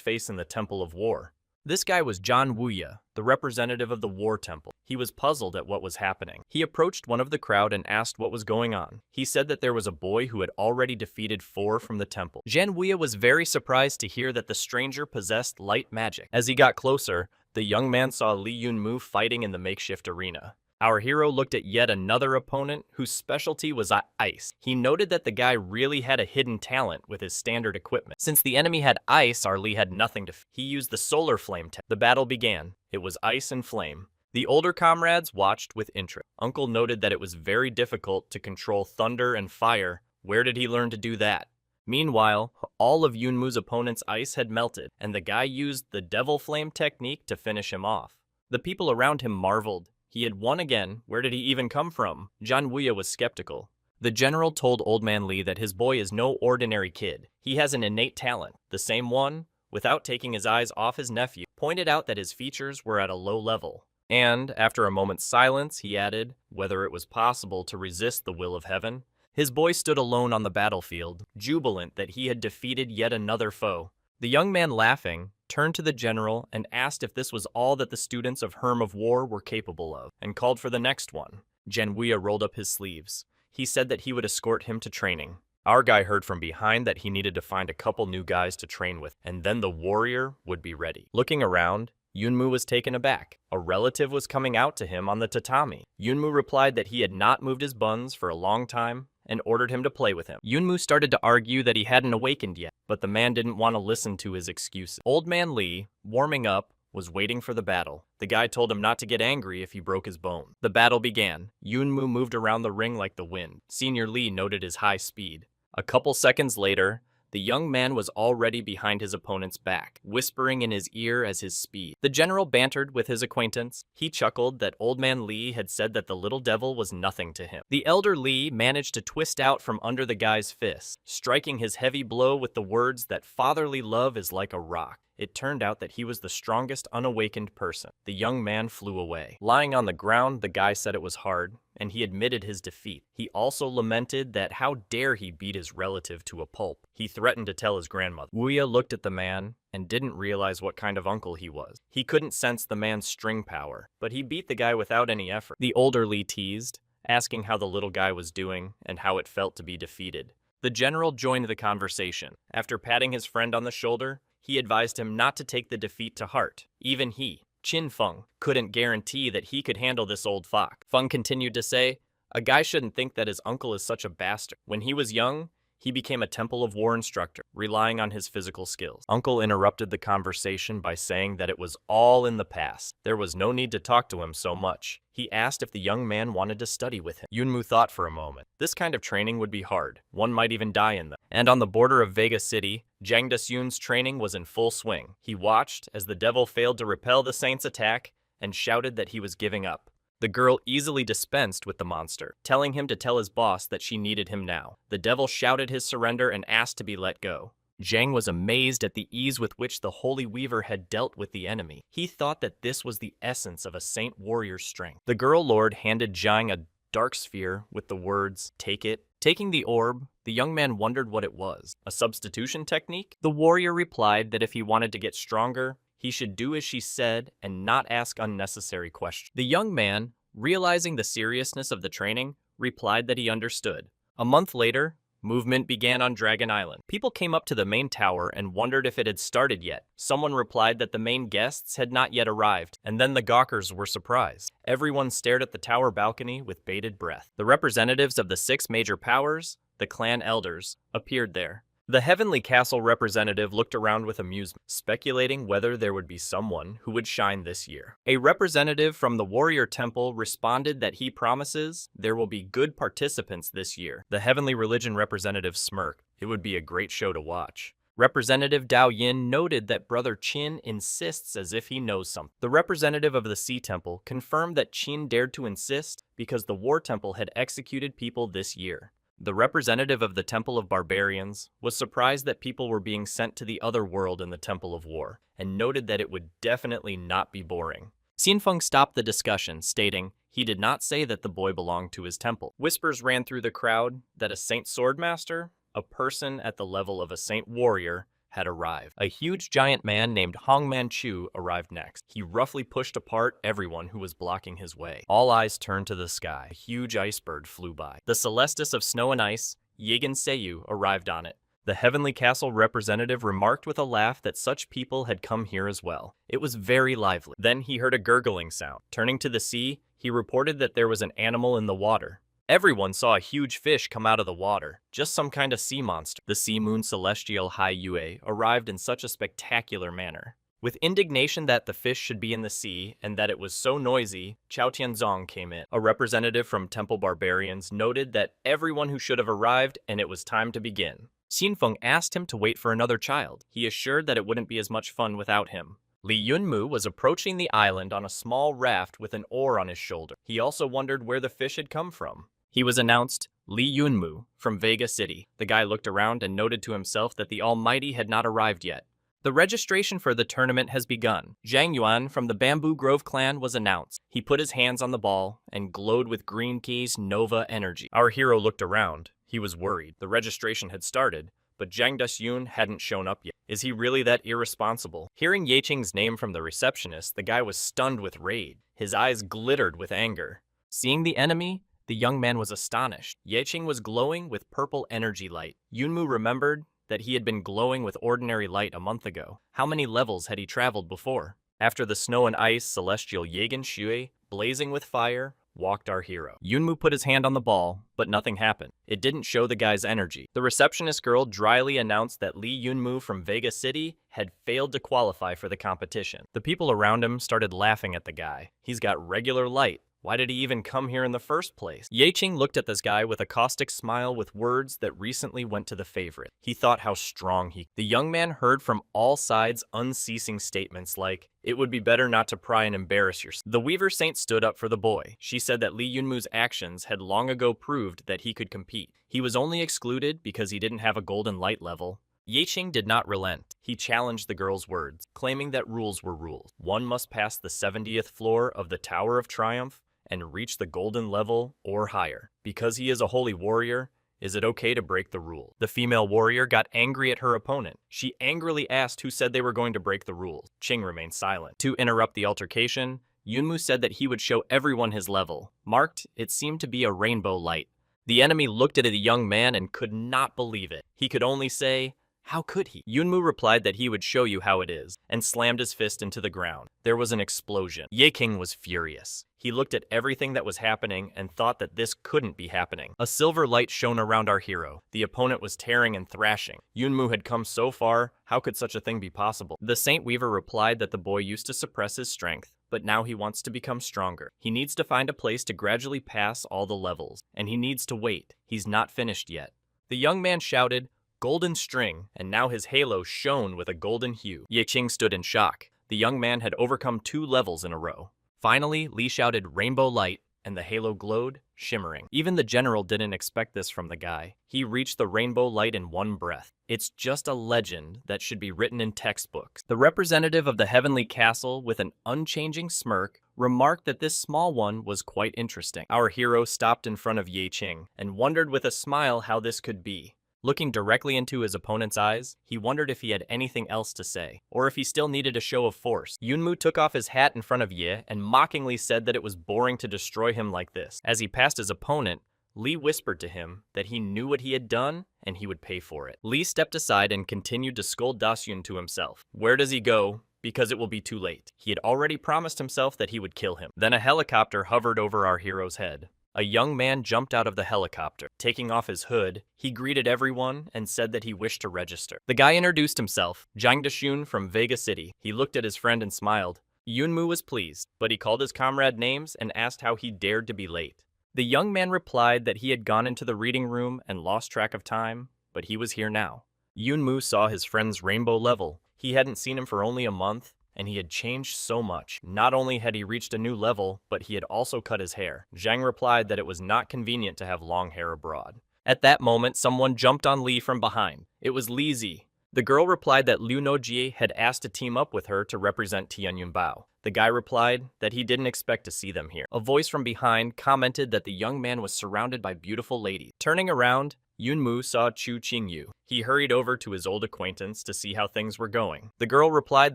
face in the Temple of War. This guy was John Wuya, the representative of the War Temple. He was puzzled at what was happening. He approached one of the crowd and asked what was going on. He said that there was a boy who had already defeated 4 from the temple. Zhan Wuya was very surprised to hear that the stranger possessed light magic. As he got closer, the young man saw Li Yunmu fighting in the makeshift arena. Our hero looked at yet another opponent whose specialty was ice. He noted that the guy really had a hidden talent with his standard equipment. Since the enemy had ice, our Li had nothing to fear. He used the solar flame tech. The battle began. It was ice and flame. The older comrades watched with interest. Uncle noted that it was very difficult to control thunder and fire. Where did he learn to do that? Meanwhile, all of Yunmu's opponent's ice had melted, and the guy used the devil flame technique to finish him off. The people around him marveled. He had won again. Where did he even come from? Zhan Wuya was skeptical. The general told Old Man Li that his boy is no ordinary kid. He has an innate talent. The same one, without taking his eyes off his nephew, pointed out that his features were at a low level. And, after a moment's silence, he added, whether it was possible to resist the will of heaven. His boy stood alone on the battlefield, jubilant that he had defeated yet another foe. The young man, laughing, turned to the general and asked if this was all that the students of Herm of War were capable of, and called for the next one. Zhan Wuya rolled up his sleeves. He said that he would escort him to training. Our guy heard from behind that he needed to find a couple new guys to train with, and then the warrior would be ready. Looking around, Yunmu was taken aback. A relative was coming out to him on the tatami. Yunmu replied that he had not moved his buns for a long time and ordered him to play with him. Yunmu started to argue that he hadn't awakened yet, but the man didn't want to listen to his excuses. Old Man Li, warming up, was waiting for the battle. The guy told him not to get angry if he broke his bone. The battle began. Yunmu moved around the ring like the wind. Senior Li noted his high speed. A couple seconds later, The young man was already behind his opponent's back, whispering in his ear as his speed. The general bantered with his acquaintance. He chuckled that Old Man Lee had said that the little devil was nothing to him. The elder Lee managed to twist out from under the guy's fist, striking his heavy blow with the words that fatherly love is like a rock. It turned out that he was the strongest unawakened person. The young man flew away. Lying on the ground, the guy said it was hard, and he admitted his defeat. He also lamented that how dare he beat his relative to a pulp. He threatened to tell his grandmother. Wuya looked at the man and didn't realize what kind of uncle he was. He couldn't sense the man's string power, but he beat the guy without any effort. The older Lee teased, asking how the little guy was doing and how it felt to be defeated. The general joined the conversation. After patting his friend on the shoulder, he advised him not to take the defeat to heart. Even he, Qin Feng, couldn't guarantee that he could handle this old fox. Feng continued to say, "A guy shouldn't think that his uncle is such a bastard. When he was young, he became a Temple of War instructor, relying on his physical skills." Uncle interrupted the conversation by saying that it was all in the past. There was no need to talk to him so much. He asked if the young man wanted to study with him. Yunmu thought for a moment. This kind of training would be hard. One might even die in them. And on the border of Vega City, Zhang Desyun's training was in full swing. He watched as the devil failed to repel the saint's attack and shouted that he was giving up. The girl easily dispensed with the monster, telling him to tell his boss that she needed him now. The devil shouted his surrender and asked to be let go. Zhang was amazed at the ease with which the Holy Weaver had dealt with the enemy. He thought that this was the essence of a saint warrior's strength. The girl lord handed Zhang a dark sphere with the words, "Take it." Taking the orb, the young man wondered what it was. A substitution technique? The warrior replied that if he wanted to get stronger, he should do as she said and not ask unnecessary questions. The young man, realizing the seriousness of the training, replied that he understood. A month later, movement began on Dragon Island. People came up to the main tower and wondered if it had started yet. Someone replied that the main guests had not yet arrived, and then the gawkers were surprised. Everyone stared at the tower balcony with bated breath. The representatives of the 6 major powers, the clan elders, appeared there. The Heavenly Castle representative looked around with amusement, speculating whether there would be someone who would shine this year. A representative from the Warrior Temple responded that he promises there will be good participants this year. The Heavenly Religion representative smirked. It would be a great show to watch. Representative Dao Yin noted that Brother Qin insists as if he knows something. The representative of the Sea Temple confirmed that Qin dared to insist because the War Temple had executed people this year. The representative of the Temple of Barbarians was surprised that people were being sent to the other world in the Temple of War, and noted that it would definitely not be boring. Xianfeng stopped the discussion, stating he did not say that the boy belonged to his temple. Whispers ran through the crowd that a Saint Swordmaster, a person at the level of a Saint Warrior, had arrived. A huge giant man named Hong Manchu arrived next. He roughly pushed apart everyone who was blocking his way. All eyes turned to the sky. A huge ice bird flew by. The Celestus of Snow and Ice, Yigan Seiyu, arrived on it. The Heavenly Castle representative remarked with a laugh that such people had come here as well. It was very lively. Then he heard a gurgling sound. Turning to the sea, he reported that there was an animal in the water. Everyone saw a huge fish come out of the water, just some kind of sea monster. The Sea Moon Celestial Hai Yue arrived in such a spectacular manner. With indignation that the fish should be in the sea and that it was so noisy, Chao Tianzong came in. A representative from Temple Barbarians noted that everyone who should have arrived and it was time to begin. Xinfeng asked him to wait for another child. He assured that it wouldn't be as much fun without him. Li Yunmu was approaching the island on a small raft with an oar on his shoulder. He also wondered where the fish had come from. He was announced Li Yunmu from Vega City. The guy looked around and noted to himself that the Almighty had not arrived yet. The registration for the tournament has begun. Zhang Yuan from the Bamboo Grove clan was announced. He put his hands on the ball and glowed with Green Key's Nova energy. Our hero looked around. He was worried. The registration had started, but Zhang Desyun hadn't shown up yet. Is he really that irresponsible? Hearing Yeching's name from the receptionist, the guy was stunned with rage. His eyes glittered with anger. Seeing the enemy, the young man was astonished. Yeching was glowing with purple energy light. Yunmu remembered that he had been glowing with ordinary light a month ago. How many levels had he traveled before? After the Snow and Ice Celestial Yagan Shui, blazing with fire, walked our hero. Yunmu put his hand on the ball, but nothing happened. It didn't show the guy's energy. The receptionist girl dryly announced that Li Yunmu from Vega City had failed to qualify for the competition. The people around him started laughing at the guy. He's got regular light. Why did he even come here in the first place? Yeching looked at this guy with a caustic smile with words that recently went to the favorite. He thought how strong he... The young man heard from all sides unceasing statements like, "It would be better not to pry and embarrass yourself." The Weaver Saint stood up for the boy. She said that Lee Yunmu's actions had long ago proved that he could compete. He was only excluded because he didn't have a golden light level. Yeching did not relent. He challenged the girl's words, claiming that rules were rules. One must pass the 70th floor of the Tower of Triumph and reach the golden level or higher. Because he is a holy warrior, is it okay to break the rule? The female warrior got angry at her opponent. She angrily asked who said they were going to break the rules. Ching remained silent. To interrupt the altercation, Yunmu said that he would show everyone his level. Marked, it seemed to be a rainbow light. The enemy looked at the young man and could not believe it. He could only say, "How could he?" Yunmu replied that he would show you how it is, and slammed his fist into the ground. There was an explosion. Yeking was furious. He looked at everything that was happening and thought that this couldn't be happening. A silver light shone around our hero. The opponent was tearing and thrashing. Yunmu had come so far, how could such a thing be possible? The Saint Weaver replied that the boy used to suppress his strength, but now he wants to become stronger. He needs to find a place to gradually pass all the levels, and he needs to wait. He's not finished yet. The young man shouted, "Golden string," and now his halo shone with a golden hue. Yeching stood in shock. The young man had overcome 2 levels in a row. Finally, Li shouted rainbow light, and the halo glowed, shimmering. Even the general didn't expect this from the guy. He reached the rainbow light in one breath. It's just a legend that should be written in textbooks. The representative of the heavenly castle, with an unchanging smirk, remarked that this small one was quite interesting. Our hero stopped in front of Yeching and wondered with a smile how this could be. Looking directly into his opponent's eyes, he wondered if he had anything else to say, or if he still needed a show of force. Yunmu took off his hat in front of Ye and mockingly said that it was boring to destroy him like this. As he passed his opponent, Li whispered to him that he knew what he had done and he would pay for it. Li stepped aside and continued to scold Dasyun to himself. Where does he go? Because it will be too late. He had already promised himself that he would kill him. Then a helicopter hovered over our hero's head. A young man jumped out of the helicopter. Taking off his hood, he greeted everyone and said that he wished to register. The guy introduced himself, Jang Dashun from Vega City. He looked at his friend and smiled. Yunmu was pleased, but he called his comrade names and asked how he dared to be late. The young man replied that he had gone into the reading room and lost track of time, but he was here now. Yunmu saw his friend's rainbow level. He hadn't seen him for only a month, and he had changed so much. Not only had he reached a new level, but he had also cut his hair. Zhang replied that it was not convenient to have long hair abroad. At that moment, someone jumped on Li from behind. It was Li Zi. The girl replied that Liu Nojie had asked to team up with her to represent Tianyun Bao. The guy replied that he didn't expect to see them here. A voice from behind commented that the young man was surrounded by beautiful ladies. Turning around, Yunmu saw Chu Qingyu. He hurried over to his old acquaintance to see how things were going. The girl replied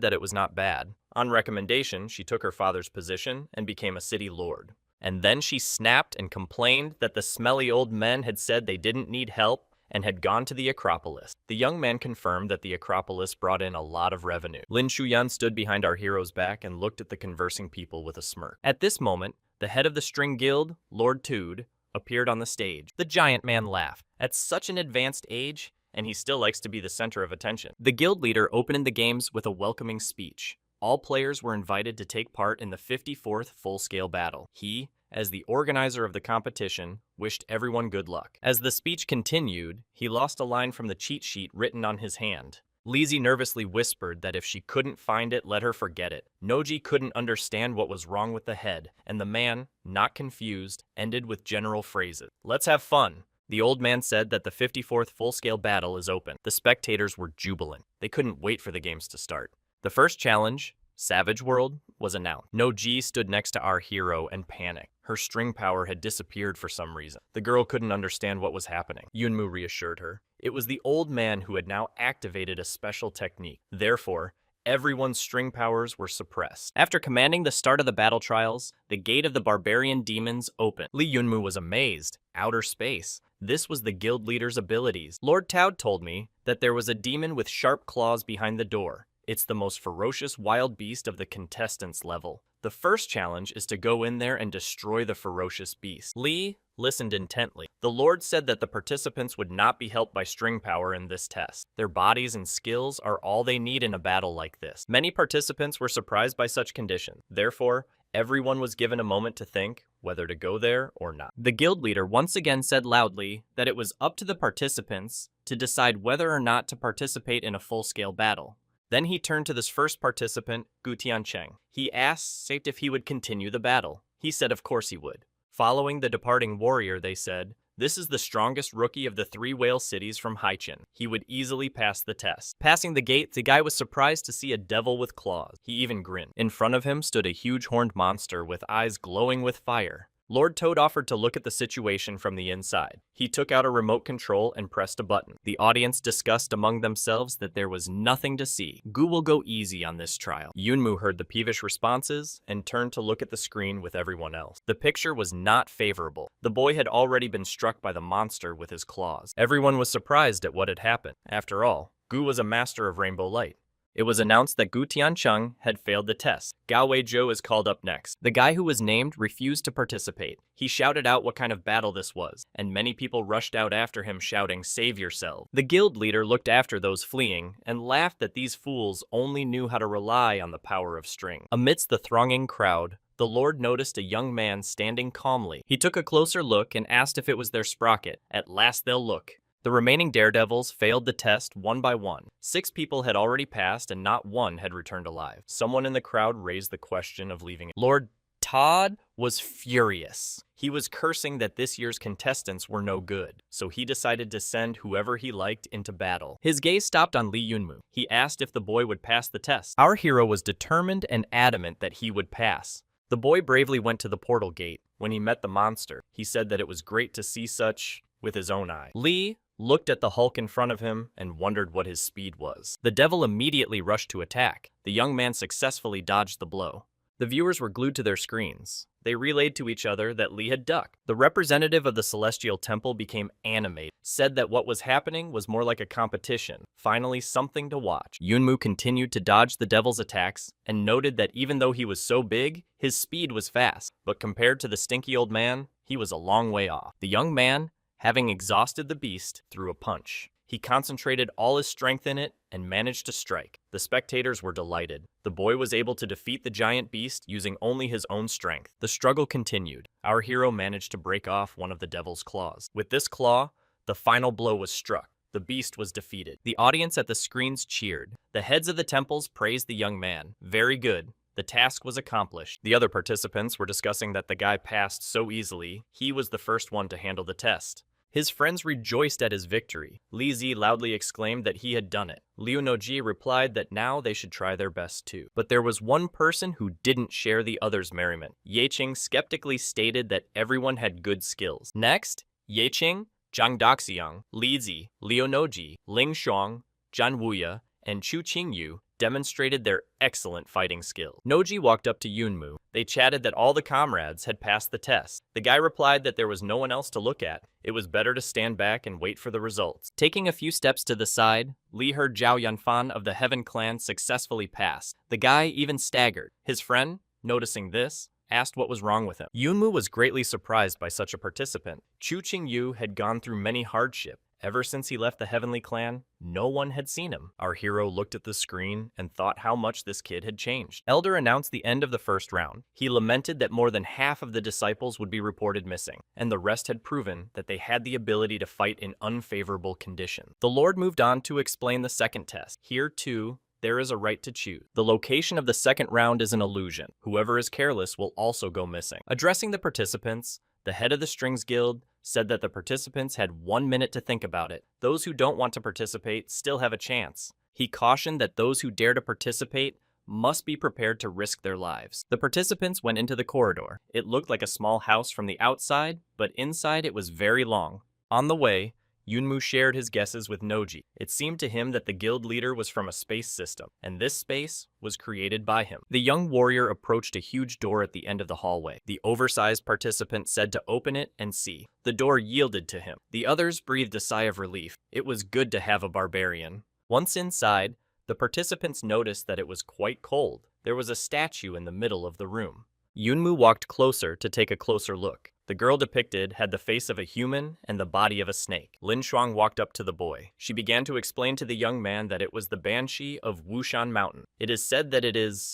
that it was not bad. On recommendation, she took her father's position and became a city lord. And then she snapped and complained that the smelly old men had said they didn't need help and had gone to the Acropolis. The young man confirmed that the Acropolis brought in a lot of revenue. Lin Shuyan stood behind our hero's back and looked at the conversing people with a smirk. At this moment, the head of the String Guild, Lord Tude, appeared on the stage. The giant man laughed. At such an advanced age, and he still likes to be the center of attention. The guild leader opened the games with a welcoming speech. All players were invited to take part in the 54th full-scale battle. He, as the organizer of the competition, wished everyone good luck. As the speech continued, he lost a line from the cheat sheet written on his hand. Lizzie nervously whispered that if she couldn't find it, let her forget it. Noji couldn't understand what was wrong with the head, and the man, not confused, ended with general phrases. Let's have fun. The old man said that the 54th full-scale battle is open. The spectators were jubilant. They couldn't wait for the games to start. The first challenge, Savage World, was announced. Noji stood next to our hero and panicked. Her string power had disappeared for some reason. The girl couldn't understand what was happening. Yunmu reassured her. It was the old man who had now activated a special technique. Therefore, everyone's string powers were suppressed. After commanding the start of the battle trials, the gate of the barbarian demons opened. Li Yunmu was amazed. Outer space. This was the guild leader's abilities. Lord Taud told me that there was a demon with sharp claws behind the door. It's the most ferocious wild beast of the contestants level. The first challenge is to go in there and destroy the ferocious beast. Li listened intently. The Lord said that the participants would not be helped by string power in this test. Their bodies and skills are all they need in a battle like this. Many participants were surprised by such conditions. Therefore, everyone was given a moment to think whether to go there or not. The guild leader once again said loudly that it was up to the participants to decide whether or not to participate in a full-scale battle. Then he turned to this first participant, Gu Tiancheng. He asked if he would continue the battle. He said of course he would. Following the departing warrior, they said, "This is the strongest rookie of the 3 whale cities from Haichin. He would easily pass the test." Passing the gate, the guy was surprised to see a devil with claws. He even grinned. In front of him stood a huge horned monster with eyes glowing with fire. Lord Toad offered to look at the situation from the inside. He took out a remote control and pressed a button. The audience discussed among themselves that there was nothing to see. Gu will go easy on this trial. Yunmu heard the peevish responses and turned to look at the screen with everyone else. The picture was not favorable. The boy had already been struck by the monster with his claws. Everyone was surprised at what had happened. After all, Gu was a master of rainbow light. It was announced that Gu Tiancheng had failed the test. Gao Weizhou is called up next. The guy who was named refused to participate. He shouted out what kind of battle this was, and many people rushed out after him shouting, "Save yourself." The guild leader looked after those fleeing and laughed that these fools only knew how to rely on the power of string. Amidst the thronging crowd, the Lord noticed a young man standing calmly. He took a closer look and asked if it was their sprocket. At last they'll look. The remaining daredevils failed the test one by one. 6 people had already passed and not one had returned alive. Someone in the crowd raised the question of leaving. Lord Todd was furious. He was cursing that this year's contestants were no good, so he decided to send whoever he liked into battle. His gaze stopped on Li Yunmu. He asked if the boy would pass the test. Our hero was determined and adamant that he would pass. The boy bravely went to the portal gate. When he met the monster, he said that it was great to see such with his own eye. Li looked at the Hulk in front of him and wondered what his speed was. The devil immediately rushed to attack. The young man successfully dodged the blow. The viewers were glued to their screens. They relayed to each other that Li had ducked. The representative of the Celestial Temple became animated, said that what was happening was more like a competition, finally something to watch. Yunmu continued to dodge the devil's attacks and noted that even though he was so big, his speed was fast, but compared to the stinky old man, he was a long way off. The young man, having exhausted the beast, threw a punch. He concentrated all his strength in it and managed to strike. The spectators were delighted. The boy was able to defeat the giant beast using only his own strength. The struggle continued. Our hero managed to break off one of the devil's claws. With this claw, the final blow was struck. The beast was defeated. The audience at the screens cheered. The heads of the temples praised the young man. Very good. The task was accomplished. The other participants were discussing that the guy passed so easily, he was the first one to handle the test. His friends rejoiced at his victory. Li Zi loudly exclaimed that he had done it. Liu Noji replied that now they should try their best too. But there was one person who didn't share the others' merriment. Ye Qing skeptically stated that everyone had good skills. Next, Ye Qing, Zhang Daxiang, Li Zi, Liu Noji, Ling Shuang, Zhan Wuya, and Chu Qingyu demonstrated their excellent fighting skills. Noji walked up to Yunmu. They chatted that all the comrades had passed the test. The guy replied that there was no one else to look at. It was better to stand back and wait for the results. Taking a few steps to the side, Li heard Zhao Yanfan of the Heaven Clan successfully pass. The guy even staggered. His friend, noticing this, asked what was wrong with him. Yunmu was greatly surprised by such a participant. Chu Qingyu had gone through many hardships. Ever since he left the Heavenly Clan, no one had seen him. Our hero looked at the screen and thought how much this kid had changed. Elder announced the end of the first round. He lamented that more than half of the disciples would be reported missing, and the rest had proven that they had the ability to fight in unfavorable conditions. The Lord moved on to explain the second test. Here, too, there is a right to choose. The location of the second round is an illusion. Whoever is careless will also go missing. Addressing the participants, the head of the Strings Guild said that the participants had 1 minute to think about it. Those who don't want to participate still have a chance. He cautioned that those who dare to participate must be prepared to risk their lives. The participants went into the corridor. It looked like a small house from the outside, but inside it was very long. On the way, Yunmu shared his guesses with Noji. It seemed to him that the guild leader was from a space system, and this space was created by him. The young warrior approached a huge door at the end of the hallway. The oversized participant said to open it and see. The door yielded to him. The others breathed a sigh of relief. It was good to have a barbarian. Once inside, the participants noticed that it was quite cold. There was a statue in the middle of the room. Yunmu walked closer to take a closer look. The girl depicted had the face of a human and the body of a snake. Lin Shuang walked up to the boy. She began to explain to the young man that it was the Banshee of Wushan Mountain. It is said that it is,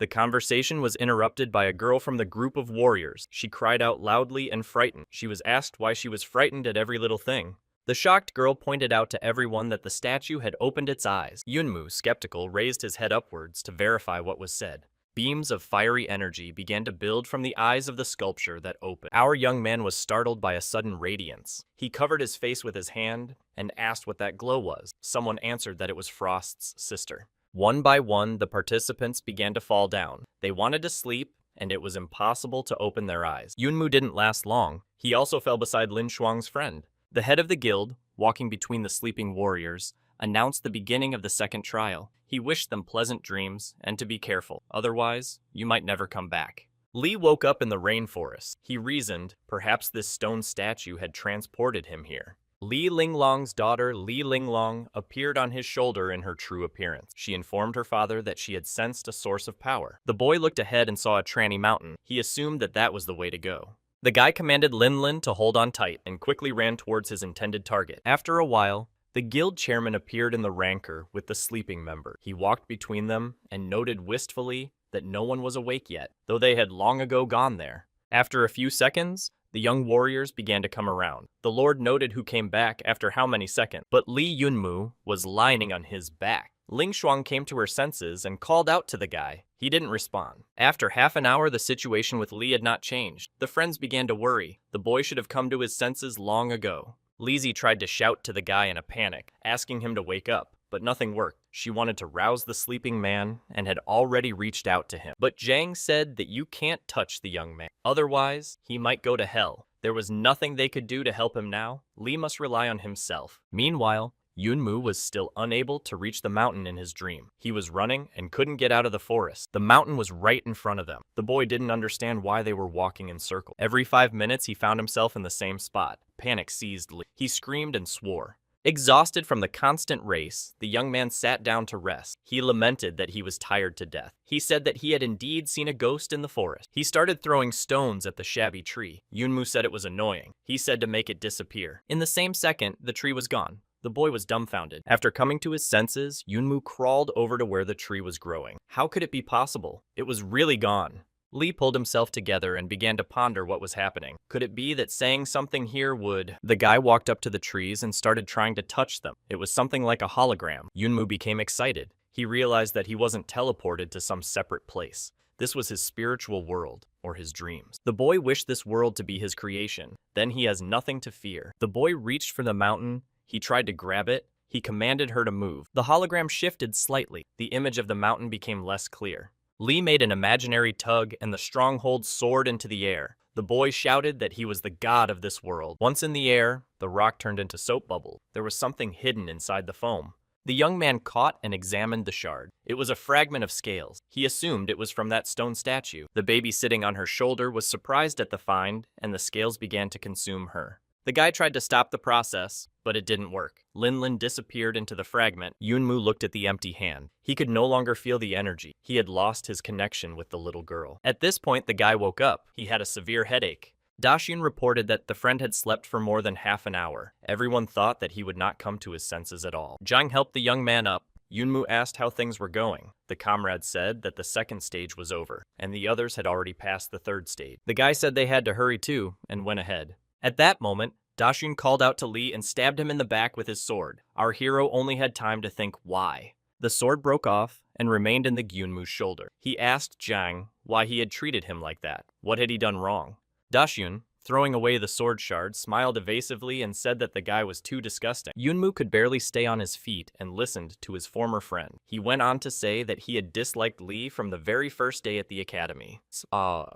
The The conversation was interrupted by a girl from the group of warriors. She cried out loudly and frightened. She was asked why she was frightened at every little thing. The shocked girl pointed out to everyone that the statue had opened its eyes. Yunmu, skeptical, raised his head upwards to verify what was said. Beams of fiery energy began to build from the eyes of the sculpture that opened. Our young man was startled by a sudden radiance. He covered his face with his hand and asked what that glow was. Someone answered that it was Frost's sister. One by one, the participants began to fall down. They wanted to sleep, and it was impossible to open their eyes. Yunmu didn't last long. He also fell beside Lin Shuang's friend. The head of the guild, walking between the sleeping warriors, announced the beginning of the second trial. He wished them pleasant dreams and to be careful. Otherwise, you might never come back. Li woke up in the rainforest. He reasoned, perhaps this stone statue had transported him here. Li Linglong's daughter, Li Linglong, appeared on his shoulder in her true appearance. She informed her father that she had sensed a source of power. The boy looked ahead and saw a tranny mountain. He assumed that that was the way to go. The guy commanded Lin to hold on tight and quickly ran towards his intended target. After a while, the guild chairman appeared in the rancor with the sleeping member. He walked between them and noted wistfully that no one was awake yet, though they had long ago gone there. After a few seconds, the young warriors began to come around. The lord noted who came back after how many seconds, but Li Yunmu was lying on his back. Ling Shuang came to her senses and called out to the guy. He didn't respond. After half an hour, the situation with Li had not changed. The friends began to worry. The boy should have come to his senses long ago. Lizzie tried to shout to the guy in a panic, asking him to wake up, but nothing worked. She wanted to rouse the sleeping man and had already reached out to him. But Zhang said that you can't touch the young man. Otherwise, he might go to hell. There was nothing they could do to help him now. Li must rely on himself. Meanwhile, Yunmu was still unable to reach the mountain in his dream. He was running and couldn't get out of the forest. The mountain was right in front of them. The boy didn't understand why they were walking in circles. Every 5 minutes, he found himself in the same spot. Panic seized Li. He screamed and swore. Exhausted from the constant race, the young man sat down to rest. He lamented that he was tired to death. He said that he had indeed seen a ghost in the forest. He started throwing stones at the shabby tree. Yunmu said it was annoying. He said to make it disappear. In the same second, the tree was gone. The boy was dumbfounded. After coming to his senses, Yunmu crawled over to where the tree was growing. How could it be possible? It was really gone. Li pulled himself together and began to ponder what was happening. Could it be that saying something here would... The guy walked up to the trees and started trying to touch them. It was something like a hologram. Yunmu became excited. He realized that he wasn't teleported to some separate place. This was his spiritual world, or his dreams. The boy wished this world to be his creation. Then he has nothing to fear. The boy reached for the mountain. He tried to grab it. He commanded her to move. The hologram shifted slightly. The image of the mountain became less clear. Li made an imaginary tug and the stronghold soared into the air. The boy shouted that he was the god of this world. Once in the air, the rock turned into soap bubble. There was something hidden inside the foam. The young man caught and examined the shard. It was a fragment of scales. He assumed it was from that stone statue. The baby sitting on her shoulder was surprised at the find, and the scales began to consume her. The guy tried to stop the process, but it didn't work. Lin disappeared into the fragment. Yunmu looked at the empty hand. He could no longer feel the energy. He had lost his connection with the little girl. At this point, the guy woke up. He had a severe headache. Daxun reported that the friend had slept for more than half an hour. Everyone thought that he would not come to his senses at all. Zhang helped the young man up. Yunmu asked how things were going. The comrade said that the second stage was over, and the others had already passed the third stage. The guy said they had to hurry too, and went ahead. At that moment, Daxun called out to Li and stabbed him in the back with his sword. Our hero only had time to think why. The sword broke off and remained in the Gyunmu's shoulder. He asked Zhang why he had treated him like that. What had he done wrong? Daxun, throwing away the sword shard, smiled evasively and said that the guy was too disgusting. Yunmu could barely stay on his feet and listened to his former friend. He went on to say that he had disliked Li from the very first day at the academy.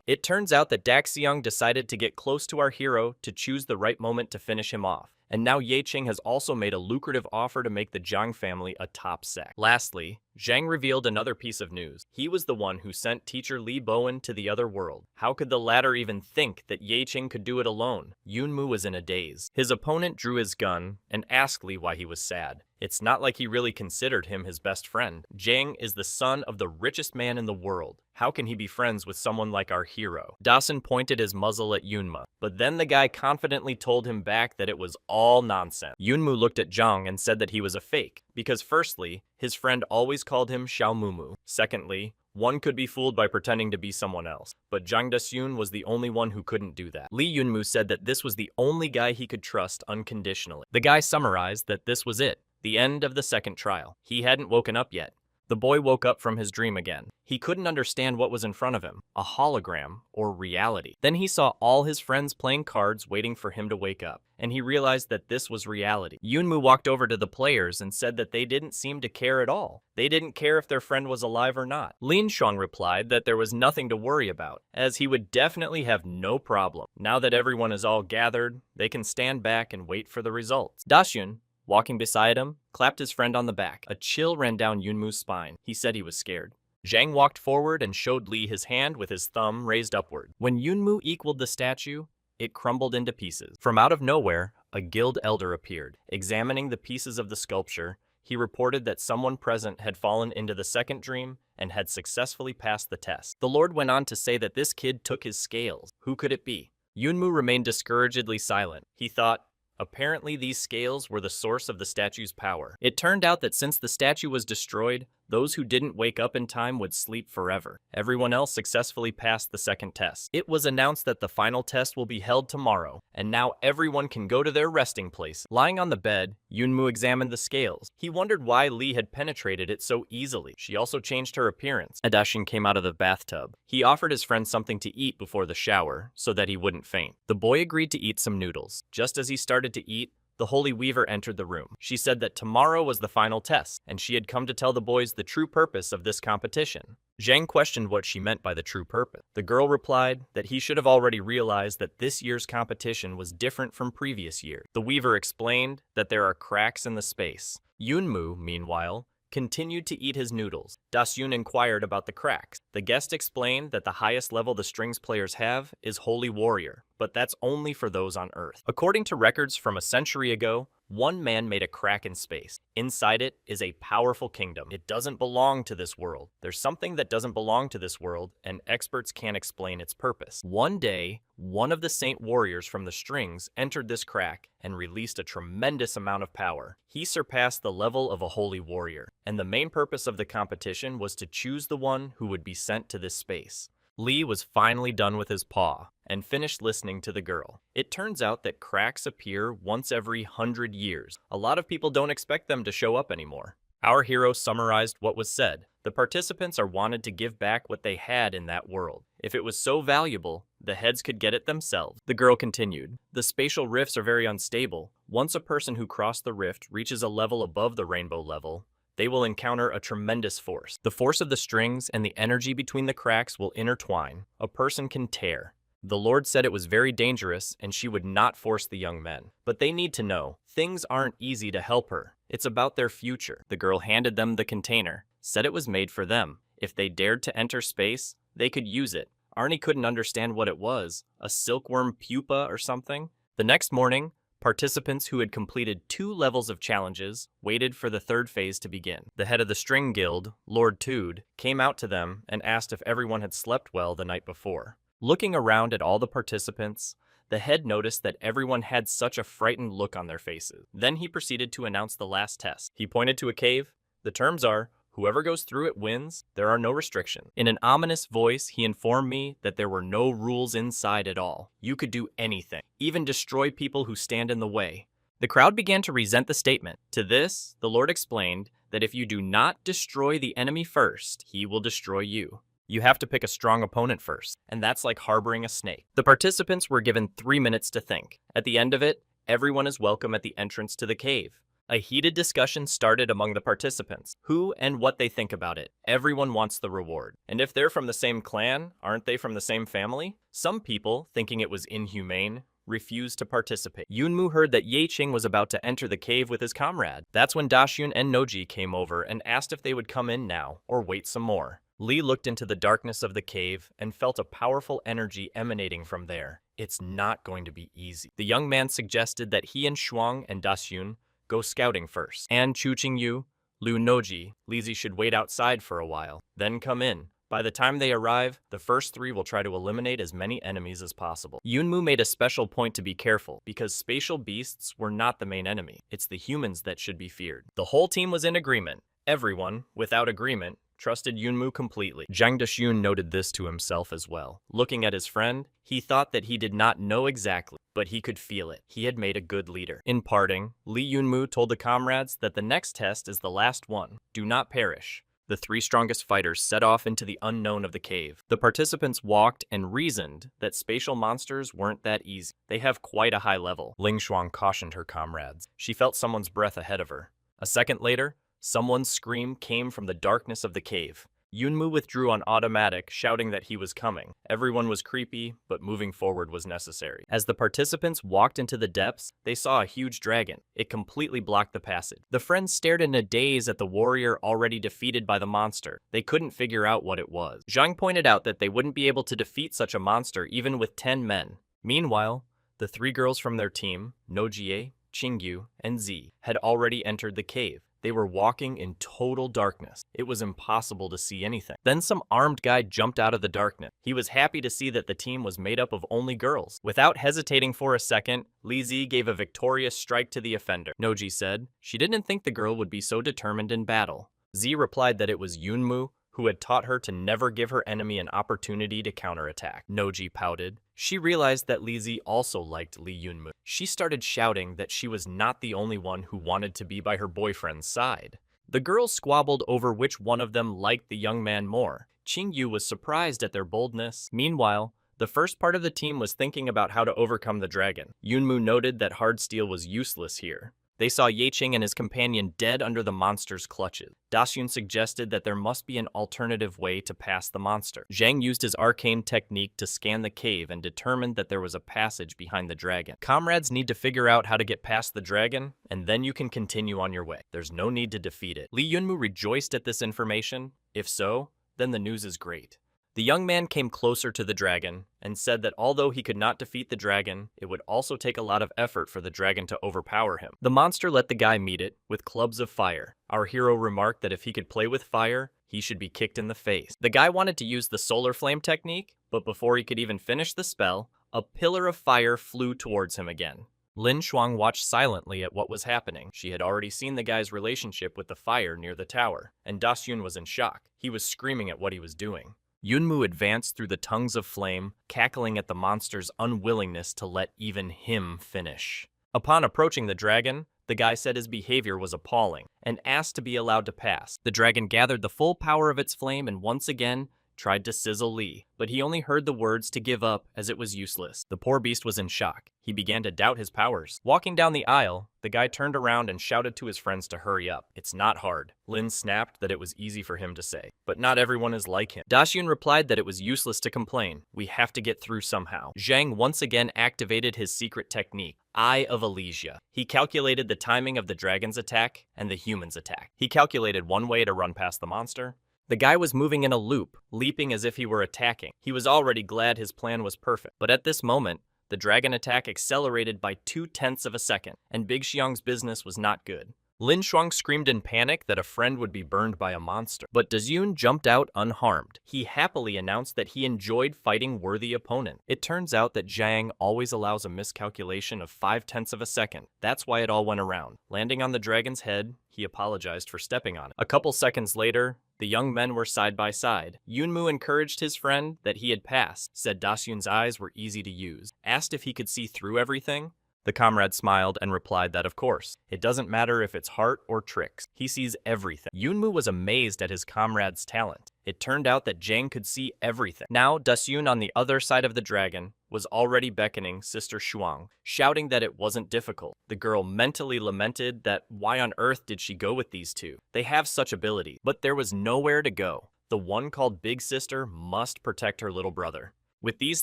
It turns out that Daxiang decided to get close to our hero to choose the right moment to finish him off. And now Yecheng has also made a lucrative offer to make the Zhang family a top sect. Lastly, Zhang revealed another piece of news. He was the one who sent teacher Li Bowen to the other world. How could the latter even think that Yecheng could do it alone? Yunmu was in a daze. His opponent drew his gun and asked Li why he was sad. It's not like he really considered him his best friend. Jang is the son of the richest man in the world. How can he be friends with someone like our hero? Dasun pointed his muzzle at Yunmu, but then the guy confidently told him back that it was all nonsense. Yunmu looked at Zhang and said that he was a fake, because firstly, his friend always called him Xiaomumu. Secondly, one could be fooled by pretending to be someone else, but Zhang Dasun was the only one who couldn't do that. Li Yunmu said that this was the only guy he could trust unconditionally. The guy summarized that this was it, the end of the second trial. He hadn't woken up yet. The boy woke up from his dream again. He couldn't understand what was in front of him, a hologram or reality. Then he saw all his friends playing cards waiting for him to wake up, and he realized that this was reality. Yunmu walked over to the players and said that they didn't seem to care at all. They didn't care if their friend was alive or not. Lin Shuang replied that there was nothing to worry about, as he would definitely have no problem. Now that everyone is all gathered, they can stand back and wait for the results. Dasun, walking beside him, clapped his friend on the back. A chill ran down Yunmu's spine. He said he was scared. Zhang walked forward and showed Li his hand with his thumb raised upward. When Yunmu equaled the statue, it crumbled into pieces. From out of nowhere, a guild elder appeared. Examining the pieces of the sculpture, he reported that someone present had fallen into the second dream and had successfully passed the test. The Lord went on to say that this kid took his scales. Who could it be? Yunmu remained discouragedly silent. He thought, apparently these scales were the source of the statue's power. It turned out that since the statue was destroyed, those who didn't wake up in time would sleep forever. Everyone else successfully passed the second test. It was announced that the final test will be held tomorrow, and now everyone can go to their resting place. Lying on the bed, Yunmu examined the scales. He wondered why Li had penetrated it so easily. She also changed her appearance. Adashin came out of the bathtub. He offered his friend something to eat before the shower, so that he wouldn't faint. The boy agreed to eat some noodles. Just as he started to eat, the Holy Weaver entered the room. She said that tomorrow was the final test, and she had come to tell the boys the true purpose of this competition. Zhang questioned what she meant by the true purpose. The girl replied that he should have already realized that this year's competition was different from previous years. The Weaver explained that there are cracks in the space. Yunmu, meanwhile, continued to eat his noodles. Dasun inquired about the cracks. The guest explained that the highest level the strings players have is Holy Warrior, but that's only for those on Earth. According to records from a century ago, one man made a crack in space. Inside it is a powerful kingdom. It doesn't belong to this world. There's something that doesn't belong to this world, and experts can't explain its purpose. One day, one of the saint warriors from the strings entered this crack and released a tremendous amount of power. He surpassed the level of a holy warrior, and the main purpose of the competition was to choose the one who would be sent to this space. Li was finally done with his paw and finished listening to the girl. It turns out that cracks appear once every 100 years. A lot of people don't expect them to show up anymore. Our hero summarized what was said. The participants are wanted to give back what they had in that world. If it was so valuable, the heads could get it themselves. The girl continued. The spatial rifts are very unstable. Once a person who crossed the rift reaches a level above the rainbow level, they will encounter a tremendous force. The force of the strings and the energy between the cracks will intertwine. A person can tear. The Lord said it was very dangerous and she would not force the young men. But they need to know, things aren't easy to help her. It's about their future. The girl handed them the container, said it was made for them. If they dared to enter space, they could use it. Arnie couldn't understand what it was, a silkworm pupa or something. The next morning, participants who had completed 2 levels of challenges waited for the third phase to begin. The head of the string guild, Lord Tood, came out to them and asked if everyone had slept well the night before. Looking around at all the participants, the head noticed that everyone had such a frightened look on their faces. Then he proceeded to announce the last test. He pointed to a cave. The terms are, whoever goes through it wins, there are no restrictions. In an ominous voice, he informed me that there were no rules inside at all. You could do anything, even destroy people who stand in the way. The crowd began to resent the statement. To this, the Lord explained that if you do not destroy the enemy first, he will destroy you. You have to pick a strong opponent first, and that's like harboring a snake. The participants were given 3 minutes to think. At the end of it, everyone is welcome at the entrance to the cave. A heated discussion started among the participants, who and what they think about it. Everyone wants the reward. And if they're from the same clan, aren't they from the same family? Some people, thinking it was inhumane, refused to participate. Yunmu heard that Ye Qing was about to enter the cave with his comrade. That's when Daxun and Noji came over and asked if they would come in now, or wait some more. Li looked into the darkness of the cave and felt a powerful energy emanating from there. It's not going to be easy. The young man suggested that he and Shuang and Daxun go scouting first. And Chu Qingyu, Lu Noji, Lizzie should wait outside for a while, then come in. By the time they arrive, the first three will try to eliminate as many enemies as possible. Yunmu made a special point to be careful, because spatial beasts were not the main enemy. It's the humans that should be feared. The whole team was in agreement. Everyone, without agreement, trusted Yunmu completely. Zhang Deshun noted this to himself as well. Looking at his friend, he thought that he did not know exactly, but he could feel it. He had made a good leader. In parting, Li Yunmu told the comrades that the next test is the last one. Do not perish. The three strongest fighters set off into the unknown of the cave. The participants walked and reasoned that spatial monsters weren't that easy. They have quite a high level. Ling Shuang cautioned her comrades. She felt someone's breath ahead of her. A second later, someone's scream came from the darkness of the cave. Yunmu withdrew on automatic, shouting that he was coming. Everyone was creepy, but moving forward was necessary. As the participants walked into the depths, they saw a huge dragon. It completely blocked the passage. The friends stared in a daze at the warrior already defeated by the monster. They couldn't figure out what it was. Zhang pointed out that they wouldn't be able to defeat such a monster even with 10 men. Meanwhile, the three girls from their team, Nojie, Qingyu, and Zi, had already entered the cave. They were walking in total darkness. It was impossible to see anything. Then some armed guy jumped out of the darkness. He was happy to see that the team was made up of only girls. Without hesitating for a second, Li Zi gave a victorious strike to the offender. Noji said she didn't think the girl would be so determined in battle. Zi replied that it was Yunmu who had taught her to never give her enemy an opportunity to counterattack. Noji pouted. She realized that Li Zi also liked Li Yunmu. She started shouting that she was not the only one who wanted to be by her boyfriend's side. The girls squabbled over which one of them liked the young man more. Qingyu was surprised at their boldness. Meanwhile, the first part of the team was thinking about how to overcome the dragon. Yunmu noted that hard steel was useless here. They saw Yeqing and his companion dead under the monster's clutches. Dasyun suggested that there must be an alternative way to pass the monster. Zhang used his arcane technique to scan the cave and determined that there was a passage behind the dragon. Comrades need to figure out how to get past the dragon, and then you can continue on your way. There's no need to defeat it. Li Yunmu rejoiced at this information. If so, then the news is great. The young man came closer to the dragon and said that although he could not defeat the dragon, it would also take a lot of effort for the dragon to overpower him. The monster let the guy meet it with clubs of fire. Our hero remarked that if he could play with fire, he should be kicked in the face. The guy wanted to use the solar flame technique, but before he could even finish the spell, a pillar of fire flew towards him again. Lin Shuang watched silently at what was happening. She had already seen the guy's relationship with the fire near the tower, and Dasyun was in shock. He was screaming at what he was doing. Yunmu advanced through the tongues of flame, cackling at the monster's unwillingness to let even him finish. Upon approaching the dragon, the guy said his behavior was appalling and asked to be allowed to pass. The dragon gathered the full power of its flame and once again tried to sizzle Li, but he only heard the words to give up as it was useless. The poor beast was in shock. He began to doubt his powers. Walking down the aisle, the guy turned around and shouted to his friends to hurry up. It's not hard. Lin snapped that it was easy for him to say, but not everyone is like him. Dasyun replied that it was useless to complain. We have to get through somehow. Zhang once again activated his secret technique, Eye of Elysia. He calculated the timing of the dragon's attack and the human's attack. He calculated one way to run past the monster. The guy was moving in a loop, leaping as if he were attacking. He was already glad his plan was perfect. But at this moment, the dragon attack accelerated by 0.2 of a second, and Big Xiang's business was not good. Lin Shuang screamed in panic that a friend would be burned by a monster. But Dasyun jumped out unharmed. He happily announced that he enjoyed fighting worthy opponents. It turns out that Zhang always allows a miscalculation of 0.5 of a second. That's why it all went around. Landing on the dragon's head, he apologized for stepping on it. A couple seconds later, the young men were side by side. Yunmu encouraged his friend that he had passed, said Dasyun's eyes were easy to use. Asked if he could see through everything. The comrade smiled and replied that of course. It doesn't matter if it's heart or tricks. He sees everything. Yunmu was amazed at his comrade's talent. It turned out that Zhang could see everything. Now, Dasyun on the other side of the dragon was already beckoning Sister Shuang, shouting that it wasn't difficult. The girl mentally lamented that why on earth did she go with these two? They have such ability, but there was nowhere to go. The one called Big Sister must protect her little brother. With these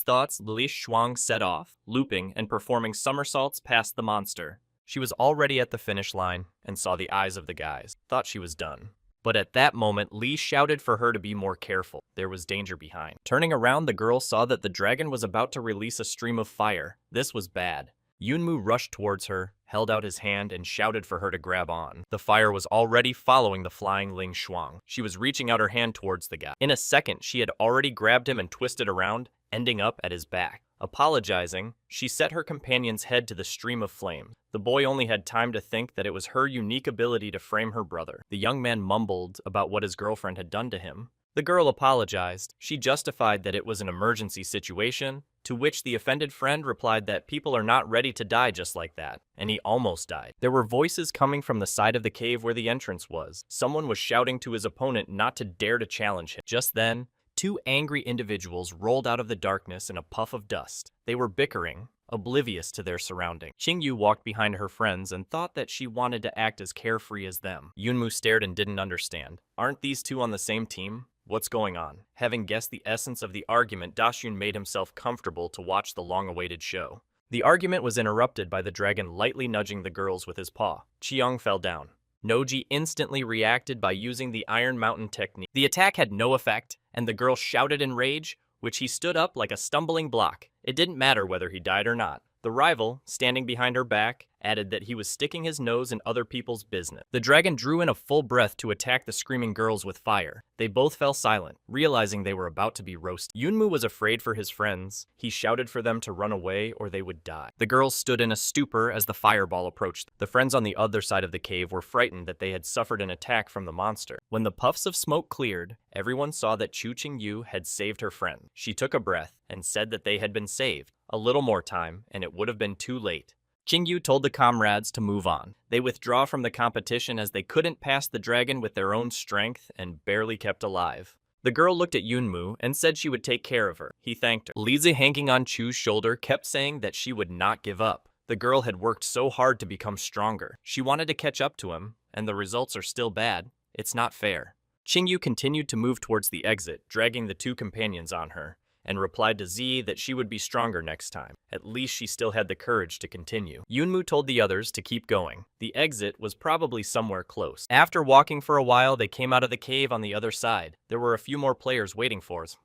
thoughts, Li Shuang set off, looping and performing somersaults past the monster. She was already at the finish line and saw the eyes of the guys, thought she was done. But at that moment, Li shouted for her to be more careful. There was danger behind. Turning around, the girl saw that the dragon was about to release a stream of fire. This was bad. Yunmu rushed towards her, held out his hand, and shouted for her to grab on. The fire was already following the flying Ling Shuang. She was reaching out her hand towards the guy. In a second, she had already grabbed him and twisted around, ending up at his back. Apologizing, she set her companion's head to the stream of flame. The boy only had time to think that it was her unique ability to frame her brother. The young man mumbled about what his girlfriend had done to him. The girl apologized. She justified that it was an emergency situation, to which the offended friend replied that people are not ready to die just like that, and he almost died. There were voices coming from the side of the cave where the entrance was. Someone was shouting to his opponent not to dare to challenge him. Just then, two angry individuals rolled out of the darkness in a puff of dust. They were bickering, oblivious to their surroundings. Qingyu walked behind her friends and thought that she wanted to act as carefree as them. Yunmu stared and didn't understand. Aren't these two on the same team? What's going on? Having guessed the essence of the argument, Dashun made himself comfortable to watch the long-awaited show. The argument was interrupted by the dragon lightly nudging the girls with his paw. Chiang fell down. Noji instantly reacted by using the Iron Mountain technique. The attack had no effect, and the girl shouted in rage, which he stood up like a stumbling block. It didn't matter whether he died or not. The rival, standing behind her back, added that he was sticking his nose in other people's business. The dragon drew in a full breath to attack the screaming girls with fire. They both fell silent, realizing they were about to be roasted. Yunmu was afraid for his friends. He shouted for them to run away or they would die. The girls stood in a stupor as the fireball approached. The friends on the other side of the cave were frightened that they had suffered an attack from the monster. When the puffs of smoke cleared, everyone saw that Chu Qingyu had saved her friend. She took a breath and said that they had been saved. A little more time, and it would have been too late. Qingyu told the comrades to move on. They withdraw from the competition as they couldn't pass the dragon with their own strength and barely kept alive. The girl looked at Yunmu and said she would take care of her. He thanked her. Liza, hanging on Chu's shoulder, kept saying that she would not give up. The girl had worked so hard to become stronger. She wanted to catch up to him, and the results are still bad. It's not fair. Qingyu continued to move towards the exit, dragging the two companions on her, and replied to Z that she would be stronger next time. At least she still had the courage to continue. Yunmu told the others to keep going. The exit was probably somewhere close. After walking for a while, they came out of the cave on the other side. There were a few more players waiting for us.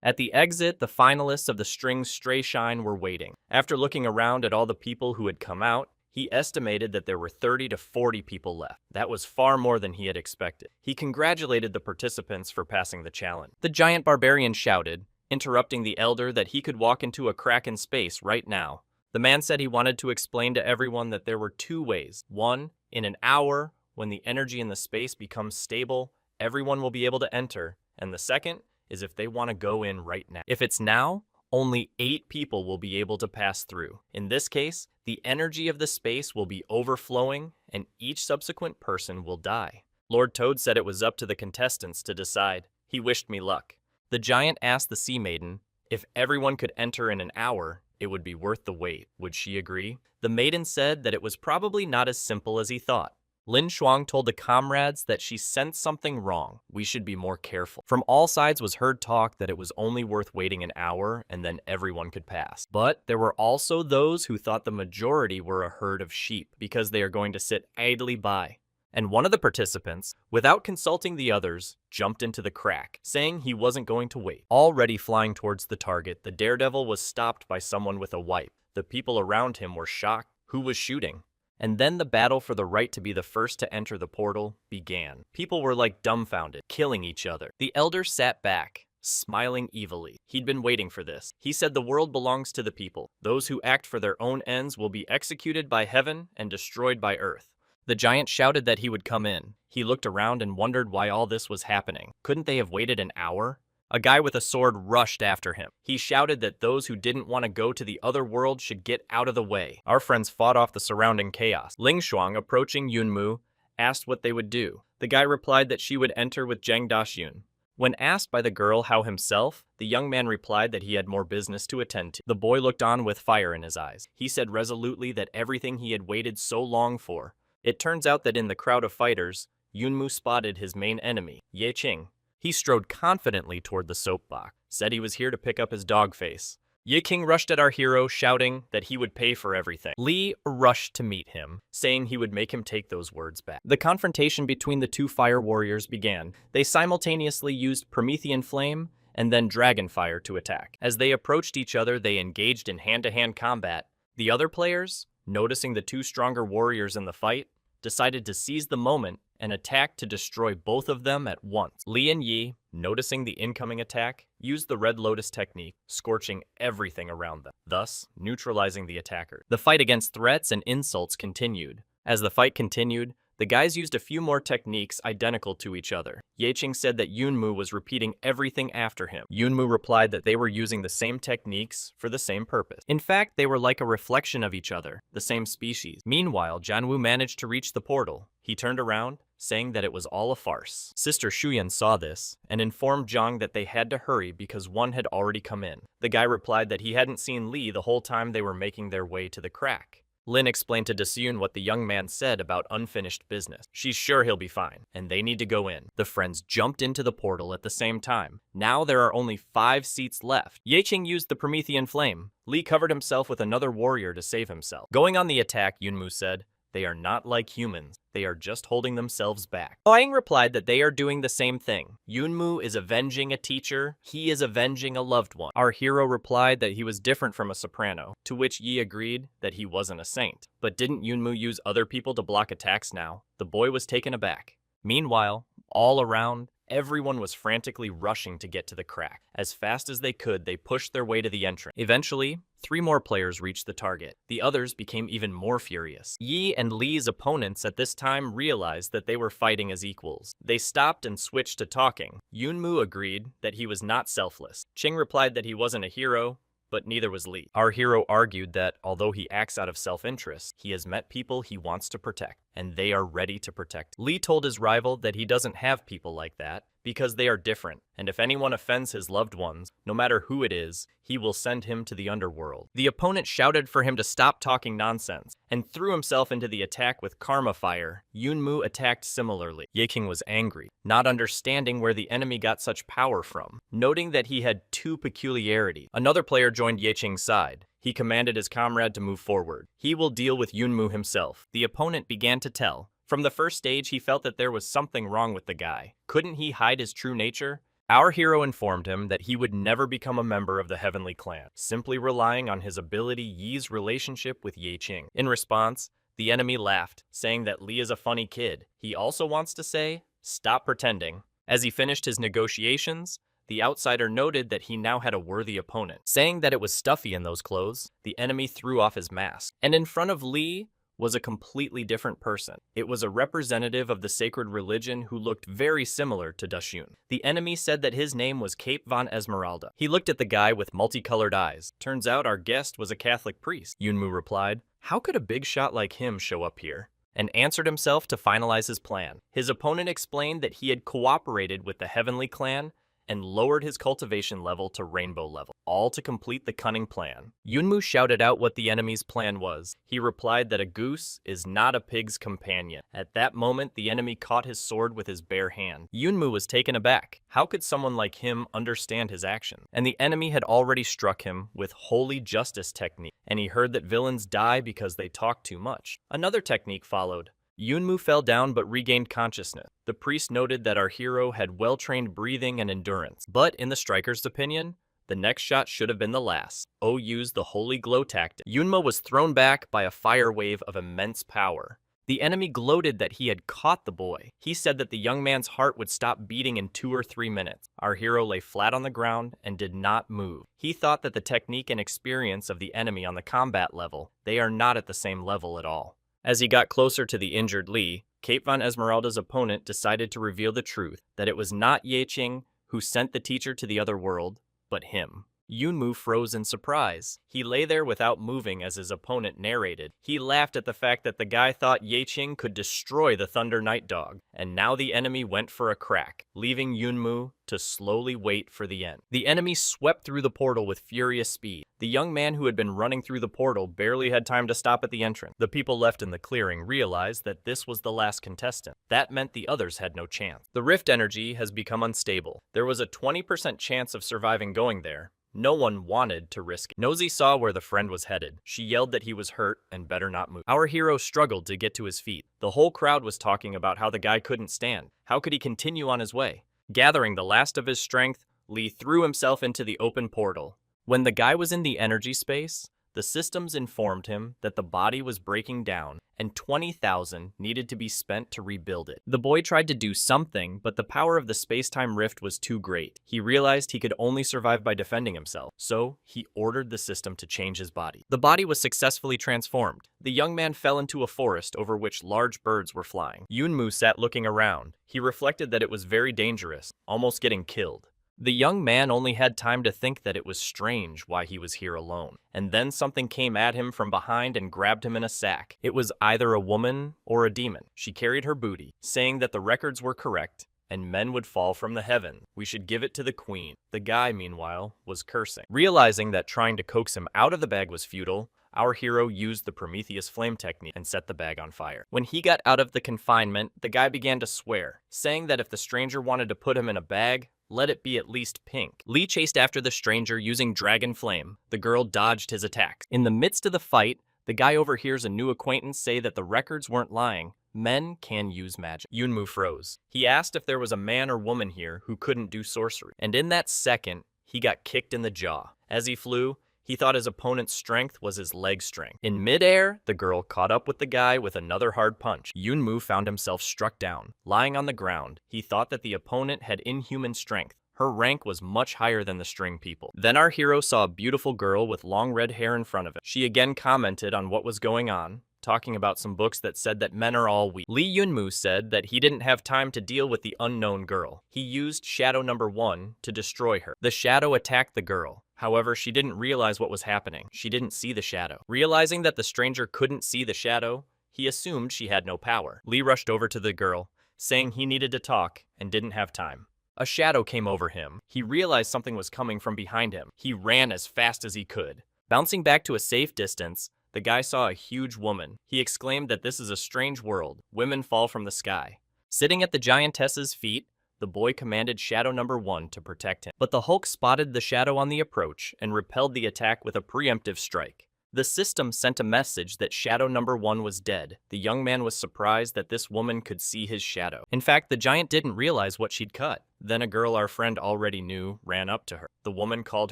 At the exit, the finalists of the String's Stray Shine were waiting. After looking around at all the people who had come out, he estimated that there were 30 to 40 people left. That was far more than he had expected. He congratulated the participants for passing the challenge. The giant barbarian shouted, interrupting the elder, that he could walk into a crack in space right now. The man said he wanted to explain to everyone that there were two ways. One, in an hour, when the energy in the space becomes stable, everyone will be able to enter. And the second is if they want to go in right now. If it's now, only 8 people will be able to pass through. In this case, the energy of the space will be overflowing, and each subsequent person will die. Lord Toad said it was up to the contestants to decide. He wished me luck. The giant asked the Sea Maiden, if everyone could enter in an hour, it would be worth the wait. Would she agree? The maiden said that it was probably not as simple as he thought. Lin Shuang told the comrades that she sensed something wrong. We should be more careful. From all sides was heard talk that it was only worth waiting an hour and then everyone could pass. But there were also those who thought the majority were a herd of sheep because they are going to sit idly by. And one of the participants, without consulting the others, jumped into the crack, saying he wasn't going to wait. Already flying towards the target, the daredevil was stopped by someone with a wipe. The people around him were shocked. Who was shooting? And then the battle for the right to be the first to enter the portal began. People were like dumbfounded, killing each other. The elder sat back, smiling evilly. He'd been waiting for this. He said the world belongs to the people. Those who act for their own ends will be executed by heaven and destroyed by earth. The giant shouted that he would come in. He looked around and wondered why all this was happening. Couldn't they have waited an hour? A guy with a sword rushed after him. He shouted that those who didn't want to go to the other world should get out of the way. Our friends fought off the surrounding chaos. Ling Shuang, approaching Yunmu, asked what they would do. The guy replied that she would enter with Zheng Dashun. When asked by the girl how himself, the young man replied that he had more business to attend to. The boy looked on with fire in his eyes. He said resolutely that everything he had waited so long for. It turns out that in the crowd of fighters, Yunmu spotted his main enemy, Ye Qing. He strode confidently toward the soapbox, said he was here to pick up his dog face. Ye Qing rushed at our hero, shouting that he would pay for everything. Li rushed to meet him, saying he would make him take those words back. The confrontation between the two fire warriors began. They simultaneously used Promethean Flame and then Dragonfire to attack. As they approached each other, they engaged in hand-to-hand combat. The other players, noticing the two stronger warriors in the fight, decided to seize the moment and attack to destroy both of them at once. Li and Yi, noticing the incoming attack, used the Red Lotus technique, scorching everything around them, thus neutralizing the attacker. The fight against threats and insults continued. As the fight continued, the guys used a few more techniques identical to each other. Yeching said that Yunmu was repeating everything after him. Yunmu replied that they were using the same techniques for the same purpose. In fact, they were like a reflection of each other, the same species. Meanwhile, Janwu managed to reach the portal. He turned around, saying that it was all a farce. Sister Shuyan saw this and informed Zhang that they had to hurry because one had already come in. The guy replied that he hadn't seen Li the whole time they were making their way to the crack. Lin explained to Dasyun what the young man said about unfinished business. She's sure he'll be fine, and they need to go in. The friends jumped into the portal at the same time. Now there are only 5 seats left. Yeching used the Promethean flame. Li covered himself with another warrior to save himself. Going on the attack, Yunmu said, "They are not like humans. They are just holding themselves back." Huaying replied that they are doing the same thing. Yunmu is avenging a teacher. He is avenging a loved one. Our hero replied that he was different from a soprano, to which Yi agreed that he wasn't a saint. But didn't Yunmu use other people to block attacks now? The boy was taken aback. Meanwhile, all around, everyone was frantically rushing to get to the crack. As fast as they could, they pushed their way to the entrance. Eventually, 3 more players reached the target. The others became even more furious. Yi and Li's opponents at this time realized that they were fighting as equals. They stopped and switched to talking. Yunmu agreed that he was not selfless. Qing replied that he wasn't a hero, but neither was Li. Our hero argued that although he acts out of self-interest, he has met people he wants to protect, and they are ready to protect. Li told his rival that he doesn't have people like that because they are different, and if anyone offends his loved ones, no matter who it is, he will send him to the underworld. The opponent shouted for him to stop talking nonsense and threw himself into the attack with Karma Fire. Yunmu attacked similarly. Yeking was angry, not understanding where the enemy got such power from, noting that he had 2 peculiarities. Another player joined Yeching's side. He commanded his comrade to move forward. He will deal with Yunmu himself. The opponent began to tell. From the first stage, he felt that there was something wrong with the guy. Couldn't he hide his true nature? Our hero informed him that he would never become a member of the Heavenly Clan, simply relying on his ability Yi's relationship with Yeching. In response, the enemy laughed, saying that Li is a funny kid. He also wants to say, "Stop pretending." As he finished his negotiations, the outsider noted that he now had a worthy opponent. Saying that it was stuffy in those clothes, the enemy threw off his mask. And in front of Li was a completely different person. It was a representative of the sacred religion who looked very similar to Dasyun. The enemy said that his name was Cape von Esmeralda. He looked at the guy with multicolored eyes. Turns out our guest was a Catholic priest. Yunmu replied, "How could a big shot like him show up here?" And answered himself to finalize his plan. His opponent explained that he had cooperated with the Heavenly Clan and lowered his cultivation level to rainbow level, all to complete the cunning plan. Yunmu shouted out what the enemy's plan was. He replied that a goose is not a pig's companion. At that moment, the enemy caught his sword with his bare hand. Yunmu was taken aback. How could someone like him understand his action? And the enemy had already struck him with holy justice technique, and he heard that villains die because they talk too much. Another technique followed. Yunmu fell down but regained consciousness. The priest noted that our hero had well-trained breathing and endurance. But in the striker's opinion, the next shot should have been the last. O used the holy glow tactic. Yunmu was thrown back by a fire wave of immense power. The enemy gloated that he had caught the boy. He said that the young man's heart would stop beating in 2 or 3 minutes. Our hero lay flat on the ground and did not move. He thought that the technique and experience of the enemy on the combat level, they are not at the same level at all. As he got closer to the injured Li, Cape von Esmeralda's opponent decided to reveal the truth, that it was not Yeching who sent the teacher to the other world, but him. Yunmu froze in surprise. He lay there without moving as his opponent narrated. He laughed at the fact that the guy thought Yeching could destroy the Thunder Night Dog, and now the enemy went for a crack, leaving Yunmu to slowly wait for the end. The enemy swept through the portal with furious speed. The young man who had been running through the portal barely had time to stop at the entrance. The people left in the clearing realized that this was the last contestant. That meant the others had no chance. The rift energy has become unstable. There was a 20% chance of surviving going there. No one wanted to risk it. Nosy saw where the friend was headed. She yelled that he was hurt and better not move. Our hero struggled to get to his feet. The whole crowd was talking about how the guy couldn't stand. How could he continue on his way? Gathering the last of his strength, Lee threw himself into the open portal. When the guy was in the energy space, the systems informed him that the body was breaking down and 20,000 needed to be spent to rebuild it. The boy tried to do something, but the power of the space-time rift was too great. He realized he could only survive by defending himself, so he ordered the system to change his body. The body was successfully transformed. The young man fell into a forest over which large birds were flying. Yunmu sat looking around. He reflected that it was very dangerous, almost getting killed. The young man only had time to think that it was strange why he was here alone. And then something came at him from behind and grabbed him in a sack. It was either a woman or a demon. She carried her booty, saying that the records were correct and men would fall from the heaven. We should give it to the queen. The guy, meanwhile, was cursing. Realizing that trying to coax him out of the bag was futile, our hero used the Prometheus flame technique and set the bag on fire. When he got out of the confinement, the guy began to swear, saying that if the stranger wanted to put him in a bag, let it be at least pink. Lee chased after the stranger using Dragon Flame. The girl dodged his attacks. In the midst of the fight, the guy overhears a new acquaintance say that the records weren't lying. Men can use magic. Yunmu froze. He asked if there was a man or woman here who couldn't do sorcery. And in that second, he got kicked in the jaw. As he flew, he thought his opponent's strength was his leg strength. In midair, the girl caught up with the guy with another hard punch. Yunmu found himself struck down. Lying on the ground, he thought that the opponent had inhuman strength. Her rank was much higher than the string people. Then our hero saw a beautiful girl with long red hair in front of him. She again commented on what was going on, talking about some books that said that men are all weak. Lee Yunmu said that he didn't have time to deal with the unknown girl. He used Shadow number 1 to destroy her. The shadow attacked the girl. However, she didn't realize what was happening. She didn't see the shadow. Realizing that the stranger couldn't see the shadow, he assumed she had no power. Lee rushed over to the girl, saying he needed to talk and didn't have time. A shadow came over him. He realized something was coming from behind him. He ran as fast as he could. Bouncing back to a safe distance, the guy saw a huge woman. He exclaimed that this is a strange world. Women fall from the sky. Sitting at the giantess's feet, the boy commanded Shadow number 1 to protect him. But the Hulk spotted the shadow on the approach and repelled the attack with a preemptive strike. The system sent a message that Shadow number 1 was dead. The young man was surprised that this woman could see his shadow. In fact, the giant didn't realize what she'd cut. Then a girl our friend already knew ran up to her. The woman called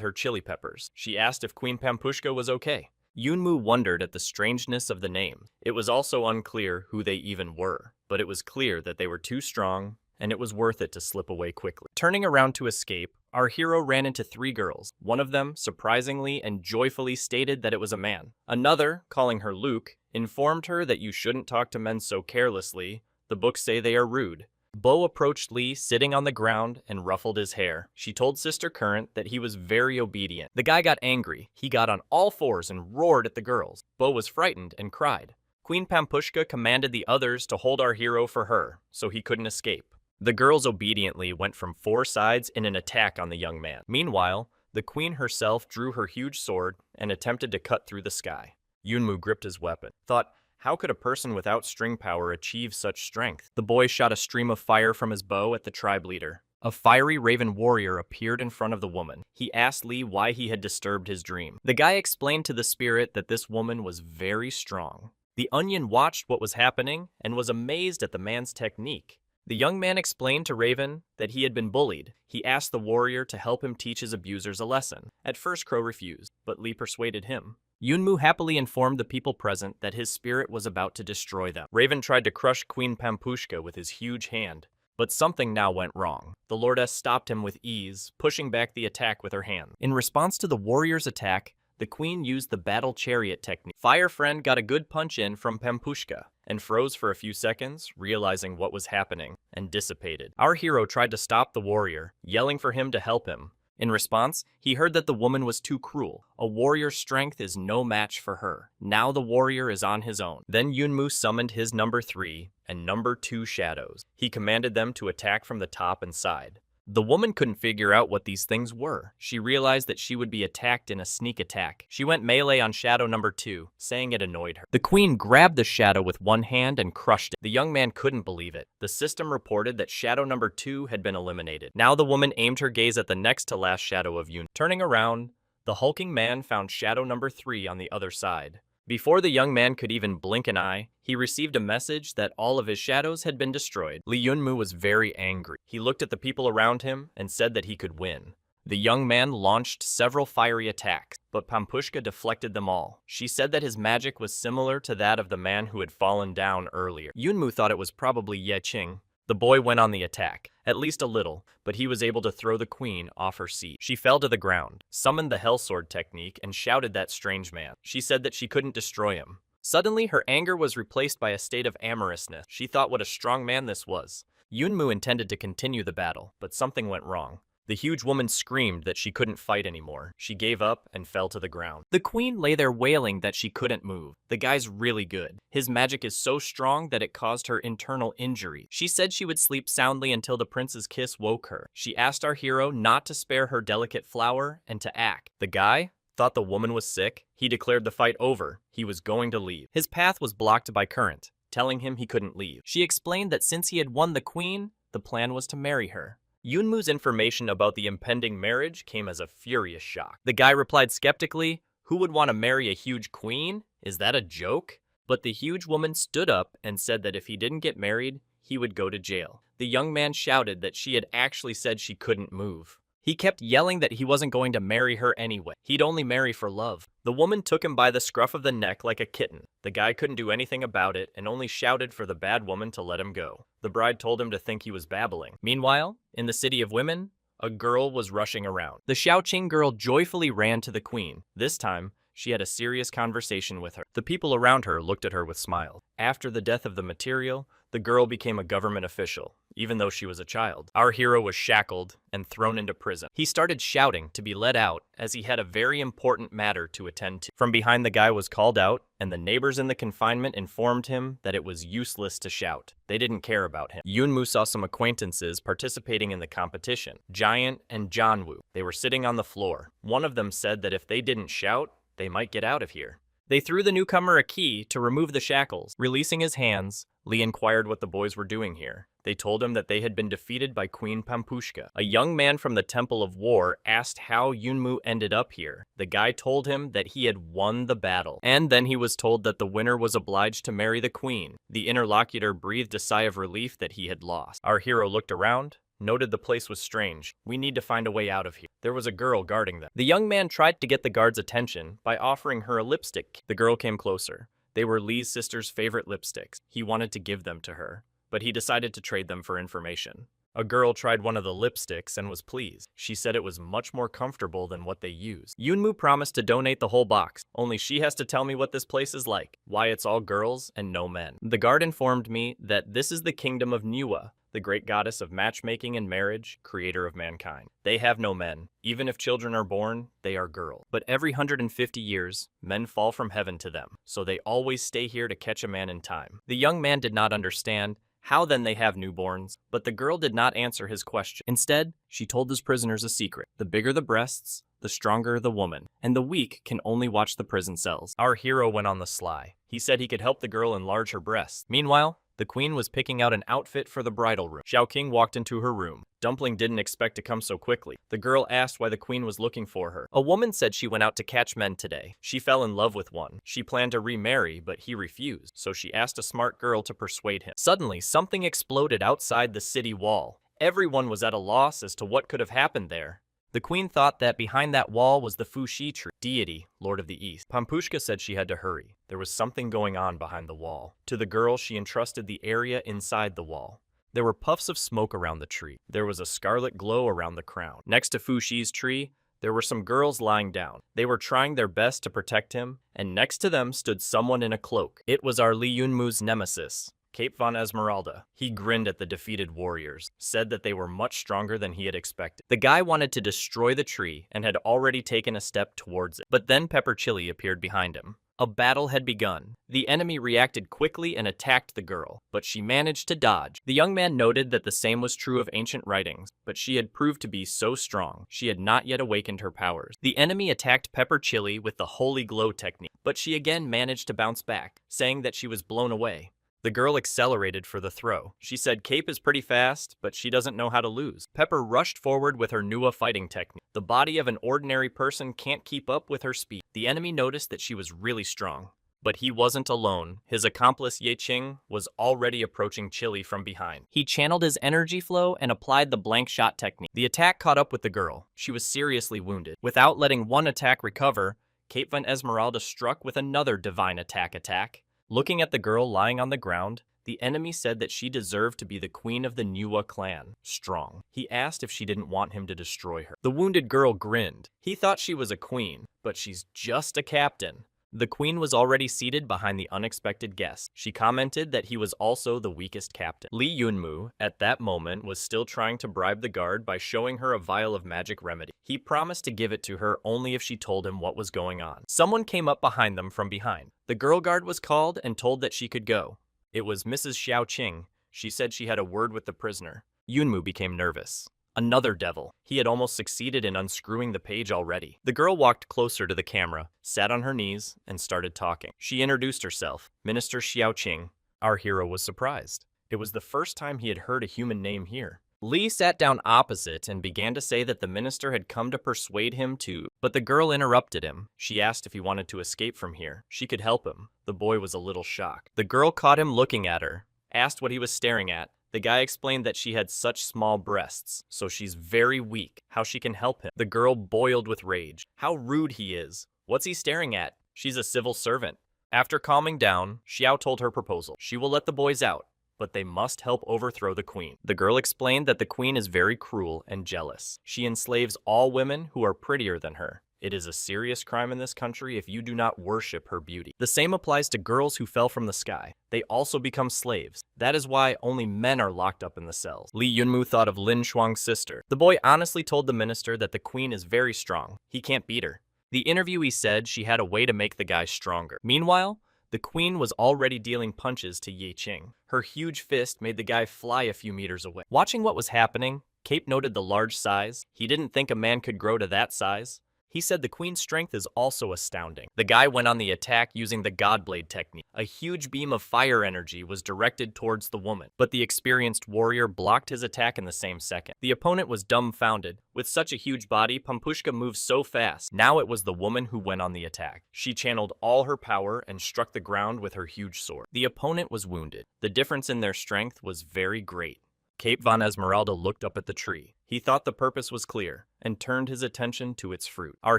her Chili Peppers. She asked if Queen Pampushka was okay. Yunmu wondered at the strangeness of the name. It was also unclear who they even were, but it was clear that they were too strong, and it was worth it to slip away quickly. Turning around to escape, our hero ran into 3 girls. One of them, surprisingly and joyfully, stated that it was a man. Another, calling her Luke, informed her that you shouldn't talk to men so carelessly. The books say they are rude. Bo approached Lee sitting on the ground and ruffled his hair. She told Sister Current that he was very obedient. The guy got angry. He got on all fours and roared at the girls. Bo was frightened and cried. Queen Pampushka commanded the others to hold our hero for her, so he couldn't escape. The girls obediently went from 4 sides in an attack on the young man. Meanwhile, the queen herself drew her huge sword and attempted to cut through the sky. Yunmu gripped his weapon, thought, how could a person without string power achieve such strength? The boy shot a stream of fire from his bow at the tribe leader. A fiery raven warrior appeared in front of the woman. He asked Lee why he had disturbed his dream. The guy explained to the spirit that this woman was very strong. The onion watched what was happening and was amazed at the man's technique. The young man explained to Raven that he had been bullied. He asked the warrior to help him teach his abusers a lesson. At first, Crow refused, but Lee persuaded him. Yunmu happily informed the people present that his spirit was about to destroy them. Raven tried to crush Queen Pampushka with his huge hand, but something now went wrong. The Lordess stopped him with ease, pushing back the attack with her hand. In response to the warrior's attack, the queen used the battle chariot technique. Fire Friend got a good punch in from Pampushka and froze for a few seconds, realizing what was happening, and dissipated. Our hero tried to stop the warrior, yelling for him to help him. In response, he heard that the woman was too cruel. A warrior's strength is no match for her. Now the warrior is on his own. Then Yunmu summoned his number 3 and number 2 shadows. He commanded them to attack from the top and side. The woman couldn't figure out what these things were. She realized that she would be attacked in a sneak attack. She went melee on Shadow number 2, saying it annoyed her. The queen grabbed the shadow with one hand and crushed it. The young man couldn't believe it. The system reported that Shadow number 2 had been eliminated. Now the woman aimed her gaze at the next to last shadow of Yun. Turning around, the hulking man found Shadow number 3 on the other side. Before the young man could even blink an eye, he received a message that all of his shadows had been destroyed. Lee Yunmu was very angry. He looked at the people around him and said that he could win. The young man launched several fiery attacks, but Pampushka deflected them all. She said that his magic was similar to that of the man who had fallen down earlier. Yunmu thought it was probably Ye Qing. The boy went on the attack, at least a little, but he was able to throw the queen off her seat. She fell to the ground, summoned the Hellsword technique, and shouted that strange man. She said that she couldn't destroy him. Suddenly, her anger was replaced by a state of amorousness. She thought what a strong man this was. Yunmu intended to continue the battle, but something went wrong. The huge woman screamed that she couldn't fight anymore. She gave up and fell to the ground. The queen lay there wailing that she couldn't move. The guy's really good. His magic is so strong that it caused her internal injury. She said she would sleep soundly until the prince's kiss woke her. She asked our hero not to spare her delicate flower and to act. The guy thought the woman was sick. He declared the fight over. He was going to leave. His path was blocked by current, telling him he couldn't leave. She explained that since he had won the queen, the plan was to marry her. Yunmu's information about the impending marriage came as a furious shock. The guy replied skeptically, "Who would want to marry a huge queen? Is that a joke?" But the huge woman stood up and said that if he didn't get married, he would go to jail. The young man shouted that she had actually said she couldn't move. He kept yelling that he wasn't going to marry her anyway. He'd only marry for love. The woman took him by the scruff of the neck like a kitten. The guy couldn't do anything about it and only shouted for the bad woman to let him go. The bride told him to think he was babbling. Meanwhile, in the city of women, a girl was rushing around. The Xiaoqing girl joyfully ran to the queen. This time, she had a serious conversation with her. The people around her looked at her with smiles. After the death of the material, the girl became a government official, even though she was a child. Our hero was shackled and thrown into prison. He started shouting to be let out as he had a very important matter to attend to. From behind, the guy was called out, and the neighbors in the confinement informed him that it was useless to shout. They didn't care about him. Yunmu saw some acquaintances participating in the competition, Giant and Janwu. They were sitting on the floor. One of them said that if they didn't shout, they might get out of here. They threw the newcomer a key to remove the shackles. Releasing his hands, Li inquired what the boys were doing here. They told him that they had been defeated by Queen Pampushka. A young man from the Temple of War asked how Yunmu ended up here. The guy told him that he had won the battle, and then he was told that the winner was obliged to marry the queen. The interlocutor breathed a sigh of relief that he had lost. Our hero looked around, noted the place was strange. We need to find a way out of here. There was a girl guarding them. The young man tried to get the guard's attention by offering her a lipstick. The girl came closer. They were Lee's sister's favorite lipsticks. He wanted to give them to her, but he decided to trade them for information. A girl tried one of the lipsticks and was pleased. She said it was much more comfortable than what they used. Yunmu promised to donate the whole box, only she has to tell me what this place is like, why it's all girls and no men. The guard informed me that this is the kingdom of MANHUA, the great goddess of matchmaking and marriage, creator of mankind. They have no men. Even if children are born, they are girls. But every 150 years, men fall from heaven to them, so they always stay here to catch a man in time. The young man did not understand. How then they have newborns? But the girl did not answer his question. Instead, she told his prisoners a secret. The bigger the breasts, the stronger the woman, and the weak can only watch the prison cells. Our hero went on the sly. He said he could help the girl enlarge her breasts. Meanwhile, the queen was picking out an outfit for the bridal room. Xiaoqing walked into her room. Dumpling didn't expect to come so quickly. The girl asked why the queen was looking for her. A woman said she went out to catch men today. She fell in love with one. She planned to remarry, but he refused, so she asked a smart girl to persuade him. Suddenly, something exploded outside the city wall. Everyone was at a loss as to what could have happened there. The queen thought that behind that wall was the Fuxi tree, deity, Lord of the East. Pampushka said she had to hurry. There was something going on behind the wall. To the girl, she entrusted the area inside the wall. There were puffs of smoke around the tree. There was a scarlet glow around the crown. Next to Fuxi's tree, there were some girls lying down. They were trying their best to protect him, and next to them stood someone in a cloak. It was our Li Yunmu's nemesis, Cape von Esmeralda. He grinned at the defeated warriors, said that they were much stronger than he had expected. The guy wanted to destroy the tree and had already taken a step towards it. But then Pepper Chili appeared behind him. A battle had begun. The enemy reacted quickly and attacked the girl, but she managed to dodge. The young man noted that the same was true of ancient writings, but she had proved to be so strong, she had not yet awakened her powers. The enemy attacked Pepper Chili with the Holy Glow technique, but she again managed to bounce back, saying that she was blown away. The girl accelerated for the throw. She said Cape is pretty fast, but she doesn't know how to lose. Pepper rushed forward with her MANHUA fighting technique. The body of an ordinary person can't keep up with her speed. The enemy noticed that she was really strong. But he wasn't alone. His accomplice Ye Qing was already approaching Chili from behind. He channeled his energy flow and applied the blank shot technique. The attack caught up with the girl. She was seriously wounded. Without letting one attack recover, Cape Van Esmeralda struck with another divine attack. Looking at the girl lying on the ground, the enemy said that she deserved to be the queen of the MANHUA clan, strong. He asked if she didn't want him to destroy her. The wounded girl grinned. He thought she was a queen, but she's just a captain. The queen was already seated behind the unexpected guest. She commented that he was also the weakest captain. Li Yunmu, at that moment, was still trying to bribe the guard by showing her a vial of magic remedy. He promised to give it to her only if she told him what was going on. Someone came up behind them from behind. The girl guard was called and told that she could go. It was Mrs. Xiao Qing. She said she had a word with the prisoner. Yunmu became nervous. Another devil. He had almost succeeded in unscrewing the page already. The girl walked closer to the camera, sat on her knees, and started talking. She introduced herself, Minister Xiao Qing. Our hero was surprised. It was the first time he had heard a human name here. Li sat down opposite and began to say that the minister had come to persuade him to, but the girl interrupted him. She asked if he wanted to escape from here. She could help him. The boy was a little shocked. The girl caught him looking at her, asked what he was staring at. The guy explained that she had such small breasts, so she's very weak. How she can help him. The girl boiled with rage. How rude he is. What's he staring at? She's a civil servant. After calming down, Xiao told her proposal. She will let the boys out, but they must help overthrow the queen. The girl explained that the queen is very cruel and jealous. She enslaves all women who are prettier than her. It is a serious crime in this country if you do not worship her beauty. The same applies to girls who fell from the sky. They also become slaves. That is why only men are locked up in the cells. Li Yunmu thought of Lin Shuang's sister. The boy honestly told the minister that the queen is very strong. He can't beat her. The interviewee said she had a way to make the guy stronger. Meanwhile, the queen was already dealing punches to Ye Qing. Her huge fist made the guy fly a few meters away. Watching what was happening, Cape noted the large size. He didn't think a man could grow to that size. He said the queen's strength is also astounding. The guy went on the attack using the Godblade technique. A huge beam of fire energy was directed towards the woman, but the experienced warrior blocked his attack in the same second. The opponent was dumbfounded. With such a huge body, Pampushka moved so fast. Now it was the woman who went on the attack. She channeled all her power and struck the ground with her huge sword. The opponent was wounded. The difference in their strength was very great. Cape Van Esmeralda looked up at the tree. He thought the purpose was clear, and turned his attention to its fruit. Our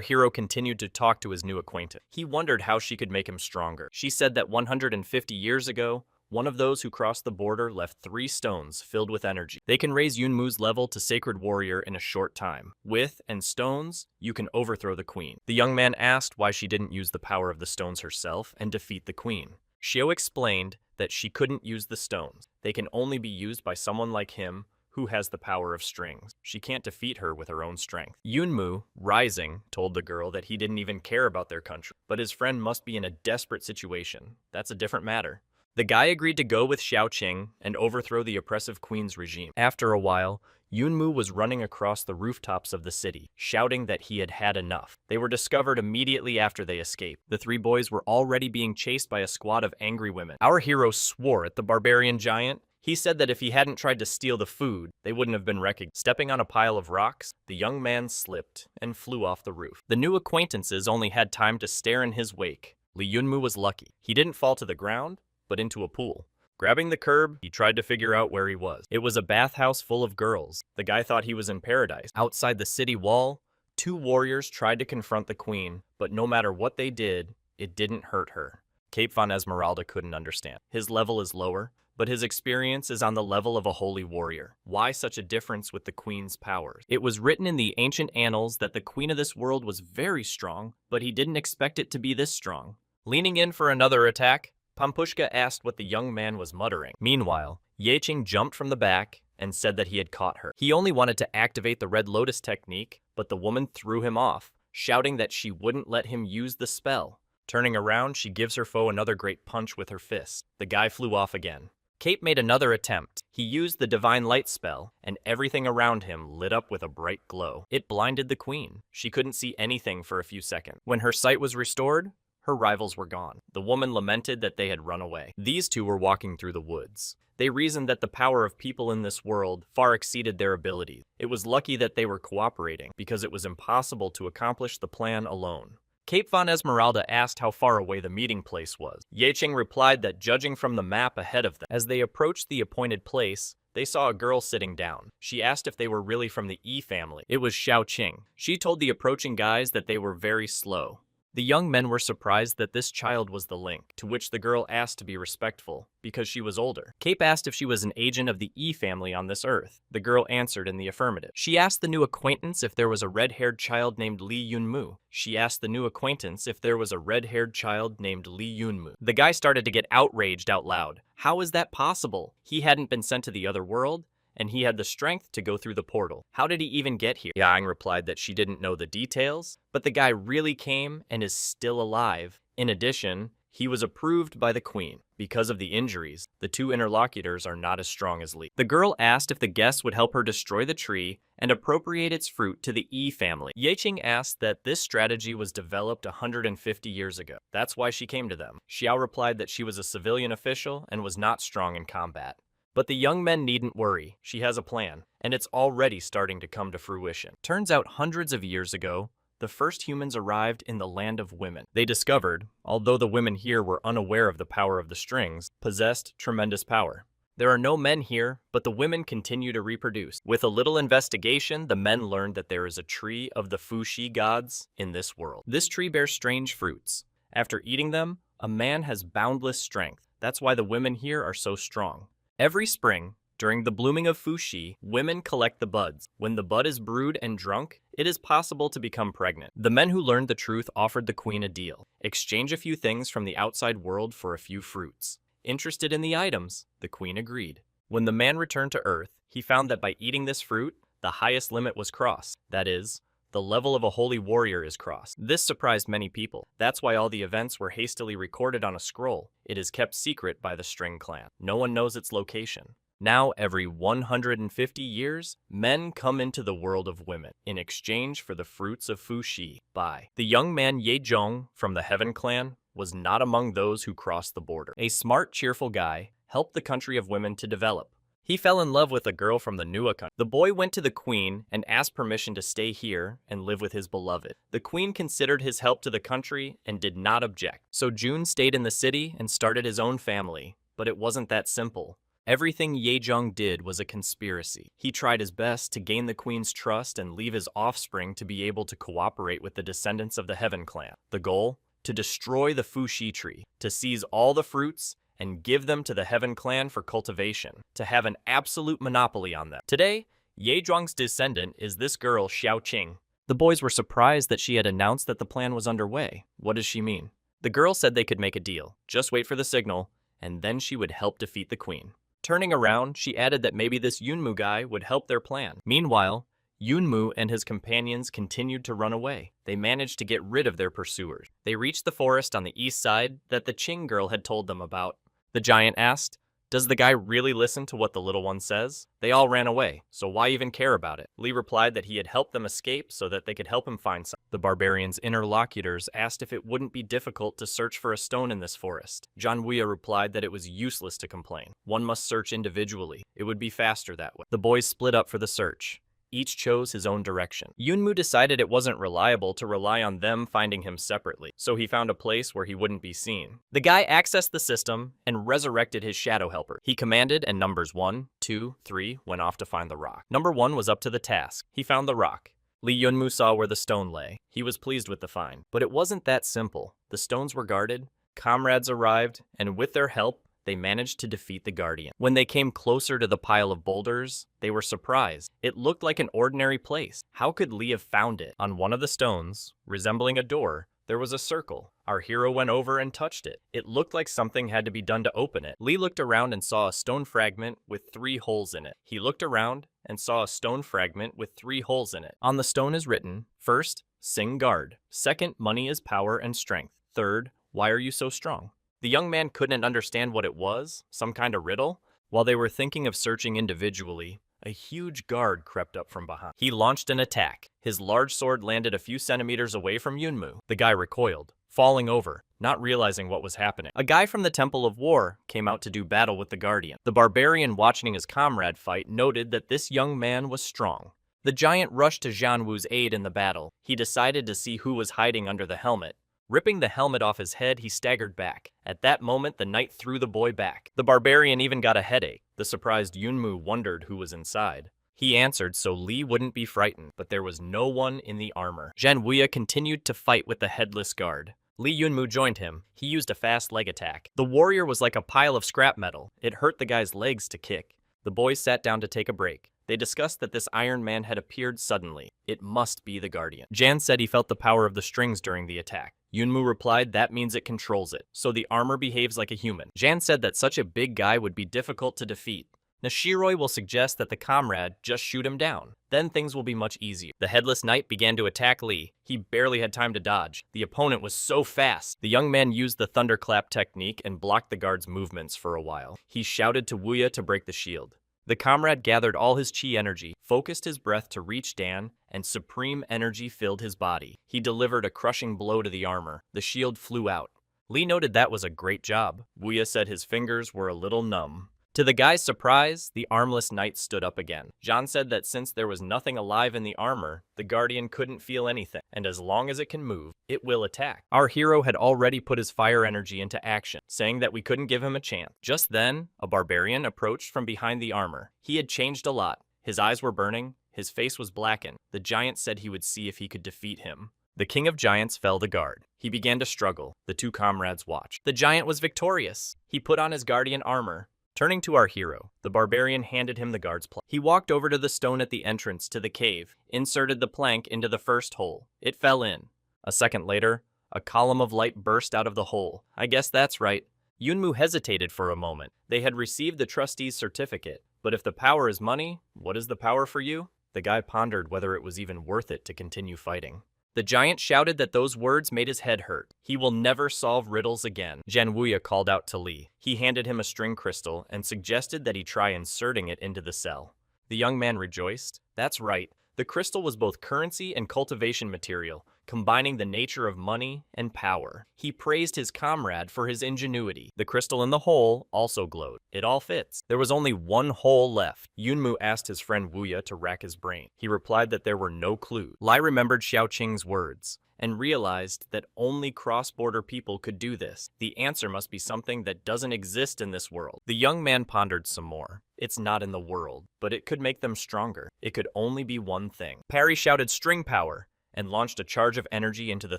hero continued to talk to his new acquaintance. He wondered how she could make him stronger. She said that 150 years ago, one of those who crossed the border left 3 stones filled with energy. They can raise Yunmu's level to Sacred Warrior in a short time. With and stones, you can overthrow the queen. The young man asked why she didn't use the power of the stones herself and defeat the queen. Xiao explained that she couldn't use the stones. They can only be used by someone like him who has the power of strings. She can't defeat her with her own strength. Yunmu, rising, told the girl that he didn't even care about their country, but his friend must be in a desperate situation. That's a different matter. The guy agreed to go with Xiao Qing and overthrow the oppressive queen's regime. After a while, Yunmu was running across the rooftops of the city, shouting that he had had enough. They were discovered immediately after they escaped. The 3 boys were already being chased by a squad of angry women. Our hero swore at the barbarian giant. He said that if he hadn't tried to steal the food, they wouldn't have been recognized. Stepping on a pile of rocks, the young man slipped and flew off the roof. The new acquaintances only had time to stare in his wake. Li Yunmu was lucky. He didn't fall to the ground, but into a pool. Grabbing the curb, he tried to figure out where he was. It was a bathhouse full of girls. The guy thought he was in paradise. Outside the city wall, 2 warriors tried to confront the queen, but no matter what they did, it didn't hurt her. Cape Van Esmeralda couldn't understand. His level is lower, but his experience is on the level of a holy warrior. Why such a difference with the queen's powers? It was written in the ancient annals that the queen of this world was very strong, but he didn't expect it to be this strong. Leaning in for another attack, Pampushka asked what the young man was muttering. Meanwhile, Ye Qing jumped from the back and said that he had caught her. He only wanted to activate the Red Lotus technique, but the woman threw him off, shouting that she wouldn't let him use the spell. Turning around, she gives her foe another great punch with her fist. The guy flew off again. Cape made another attempt. He used the Divine Light spell, and everything around him lit up with a bright glow. It blinded the queen. She couldn't see anything for a few seconds. When her sight was restored, her rivals were gone. The woman lamented that they had run away. These 2 were walking through the woods. They reasoned that the power of people in this world far exceeded their abilities. It was lucky that they were cooperating, because it was impossible to accomplish the plan alone. Cape Von Esmeralda asked how far away the meeting place was. Yecheng replied that judging from the map ahead of them, as they approached the appointed place, they saw a girl sitting down. She asked if they were really from the Yi family. It was Xiaoqing. She told the approaching guys that they were very slow. The young men were surprised that this child was the link, to which the girl asked to be respectful, because she was older. Cape asked if she was an agent of the Yi family on this earth. The girl answered in the affirmative. She asked the new acquaintance if there was a red-haired child named Li Yunmu. She asked the new acquaintance if there was a red-haired child named Li Yunmu. The guy started to get outraged out loud. How is that possible? He hadn't been sent to the other world, and he had the strength to go through the portal. How did he even get here? Yang replied that she didn't know the details, but the guy really came and is still alive. In addition, he was approved by the queen. Because of the injuries, the two interlocutors are not as strong as Li. The girl asked if the guests would help her destroy the tree and appropriate its fruit to the Yi family. Yecheng asked that this strategy was developed 150 years ago. That's why she came to them. Xiao replied that she was a civilian official and was not strong in combat. But the young men needn't worry. She has a plan, and it's already starting to come to fruition. Turns out hundreds of years ago, the first humans arrived in the land of women. They discovered, although the women here were unaware of the power of the strings, possessed tremendous power. There are no men here, but the women continue to reproduce. With a little investigation, the men learned that there is a tree of the Fuxi gods in this world. This tree bears strange fruits. After eating them, a man has boundless strength. That's why the women here are so strong. Every spring, during the blooming of Fuxi, women collect the buds. When the bud is brewed and drunk, it is possible to become pregnant. The men who learned the truth offered the queen a deal. Exchange a few things from the outside world for a few fruits. Interested in the items, the queen agreed. When the man returned to Earth, he found that by eating this fruit, the highest limit was crossed. That is, the level of a holy warrior is crossed. This surprised many people. That's why all the events were hastily recorded on a scroll. It is kept secret by the String clan. No one knows its location. Now, every 150 years, men come into the world of women in exchange for the fruits of Fuxi. The young man Ye Zhong from the Heaven clan was not among those who crossed the border. A smart, cheerful guy helped the country of women to develop. He fell in love with a girl from the Nua country. The boy went to the queen and asked permission to stay here and live with his beloved. The queen considered his help to the country and did not object. So Jun stayed in the city and started his own family, but it wasn't that simple. Everything Ye Zhong did was a conspiracy. He tried his best to gain the queen's trust and leave his offspring to be able to cooperate with the descendants of the Heaven clan. The goal? To destroy the Fuxi tree, to seize all the fruits and give them to the Heaven clan for cultivation, to have an absolute monopoly on them. Today, Ye Zhuang's descendant is this girl, Xiaoqing. The boys were surprised that she had announced that the plan was underway. What does she mean? The girl said they could make a deal. Just wait for the signal, and then she would help defeat the queen. Turning around, she added that maybe this Yunmu guy would help their plan. Meanwhile, Yunmu and his companions continued to run away. They managed to get rid of their pursuers. They reached the forest on the east side that the Qing girl had told them about. The giant asked, "Does the guy really listen to what the little one says?" They all ran away, so why even care about it? Li replied that he had helped them escape so that they could help him find some. The barbarian's interlocutors asked if it wouldn't be difficult to search for a stone in this forest. Janwuya replied that it was useless to complain. One must search individually. It would be faster that way. The boys split up for the search. Each chose his own direction. Yunmu decided it wasn't reliable to rely on them finding him separately, so he found a place where he wouldn't be seen. The guy accessed the system and resurrected his shadow helper. He commanded, and numbers 1, 2, 3 went off to find the rock. Number 1 was up to the task. He found the rock. Li Yunmu saw where the stone lay. He was pleased with the find. But it wasn't that simple. The stones were guarded, comrades arrived, and with their help, they managed to defeat the Guardian. When they came closer to the pile of boulders, they were surprised. It looked like an ordinary place. How could Li have found it? On one of the stones, resembling a door, there was a circle. Our hero went over and touched it. It looked like something had to be done to open it. Li looked around and saw a stone fragment with 3 holes in it. He looked around and saw a stone fragment with 3 holes in it. On the stone is written, first, sing guard. Second, money is power and strength. Third, why are you so strong? The young man couldn't understand what it was, some kind of riddle. While they were thinking of searching individually, a huge guard crept up from behind. He launched an attack. His large sword landed a few centimeters away from Yunmu. The guy recoiled, falling over, not realizing what was happening. A guy from the Temple of War came out to do battle with the Guardian. The barbarian watching his comrade fight noted that this young man was strong. The giant rushed to Jianwu's aid in the battle. He decided to see who was hiding under the helmet. Ripping the helmet off his head, he staggered back. At that moment, the knight threw the boy back. The barbarian even got a headache. The surprised Yunmu wondered who was inside. He answered so Li wouldn't be frightened, but there was no one in the armor. Jianwuya continued to fight with the headless guard. Li Yunmu joined him. He used a fast leg attack. The warrior was like a pile of scrap metal. It hurt the guy's legs to kick. The boys sat down to take a break. They discussed that this Iron Man had appeared suddenly. It must be the Guardian. Jan said he felt the power of the strings during the attack. Yunmu replied that means it controls it, so the armor behaves like a human. Jan said that such a big guy would be difficult to defeat. Nishiroi will suggest that the comrade just shoot him down. Then things will be much easier. The headless knight began to attack Li. He barely had time to dodge. The opponent was so fast. The young man used the thunderclap technique and blocked the guard's movements for a while. He shouted to Wuya to break the shield. The comrade gathered all his chi energy, focused his breath to reach Dan, and supreme energy filled his body. He delivered a crushing blow to the armor. The shield flew out. Li noted that was a great job. Wuya said his fingers were a little numb. To the guy's surprise, the armless knight stood up again. Jean said that since there was nothing alive in the armor, the Guardian couldn't feel anything, and as long as it can move, it will attack. Our hero had already put his fire energy into action, saying that we couldn't give him a chance. Just then, a barbarian approached from behind the armor. He had changed a lot. His eyes were burning, his face was blackened. The giant said he would see if he could defeat him. The king of giants fell the guard. He began to struggle. The two comrades watched. The giant was victorious. He put on his guardian armor. Turning to our hero, the barbarian handed him the guard's plank. He walked over to the stone at the entrance to the cave, inserted the plank into the first hole. It fell in. A second later, a column of light burst out of the hole. I guess that's right. Yunmu hesitated for a moment. They had received the trustee's certificate, but if the power is money, what is the power for you? The guy pondered whether it was even worth it to continue fighting. The giant shouted that those words made his head hurt. He will never solve riddles again. Jianwuya called out to Li. He handed him a string crystal and suggested that he try inserting it into the cell. The young man rejoiced. That's right. The crystal was both currency and cultivation material, combining the nature of money and power. He praised his comrade for his ingenuity. The crystal in the hole also glowed. It all fits. There was only one hole left. Yunmu asked his friend Wuya to rack his brain. He replied that there were no clues. Lai remembered Xiaoqing's words and realized that only cross-border people could do this. The answer must be something that doesn't exist in this world. The young man pondered some more. It's not in the world, but it could make them stronger. It could only be one thing. Parry shouted string power and launched a charge of energy into the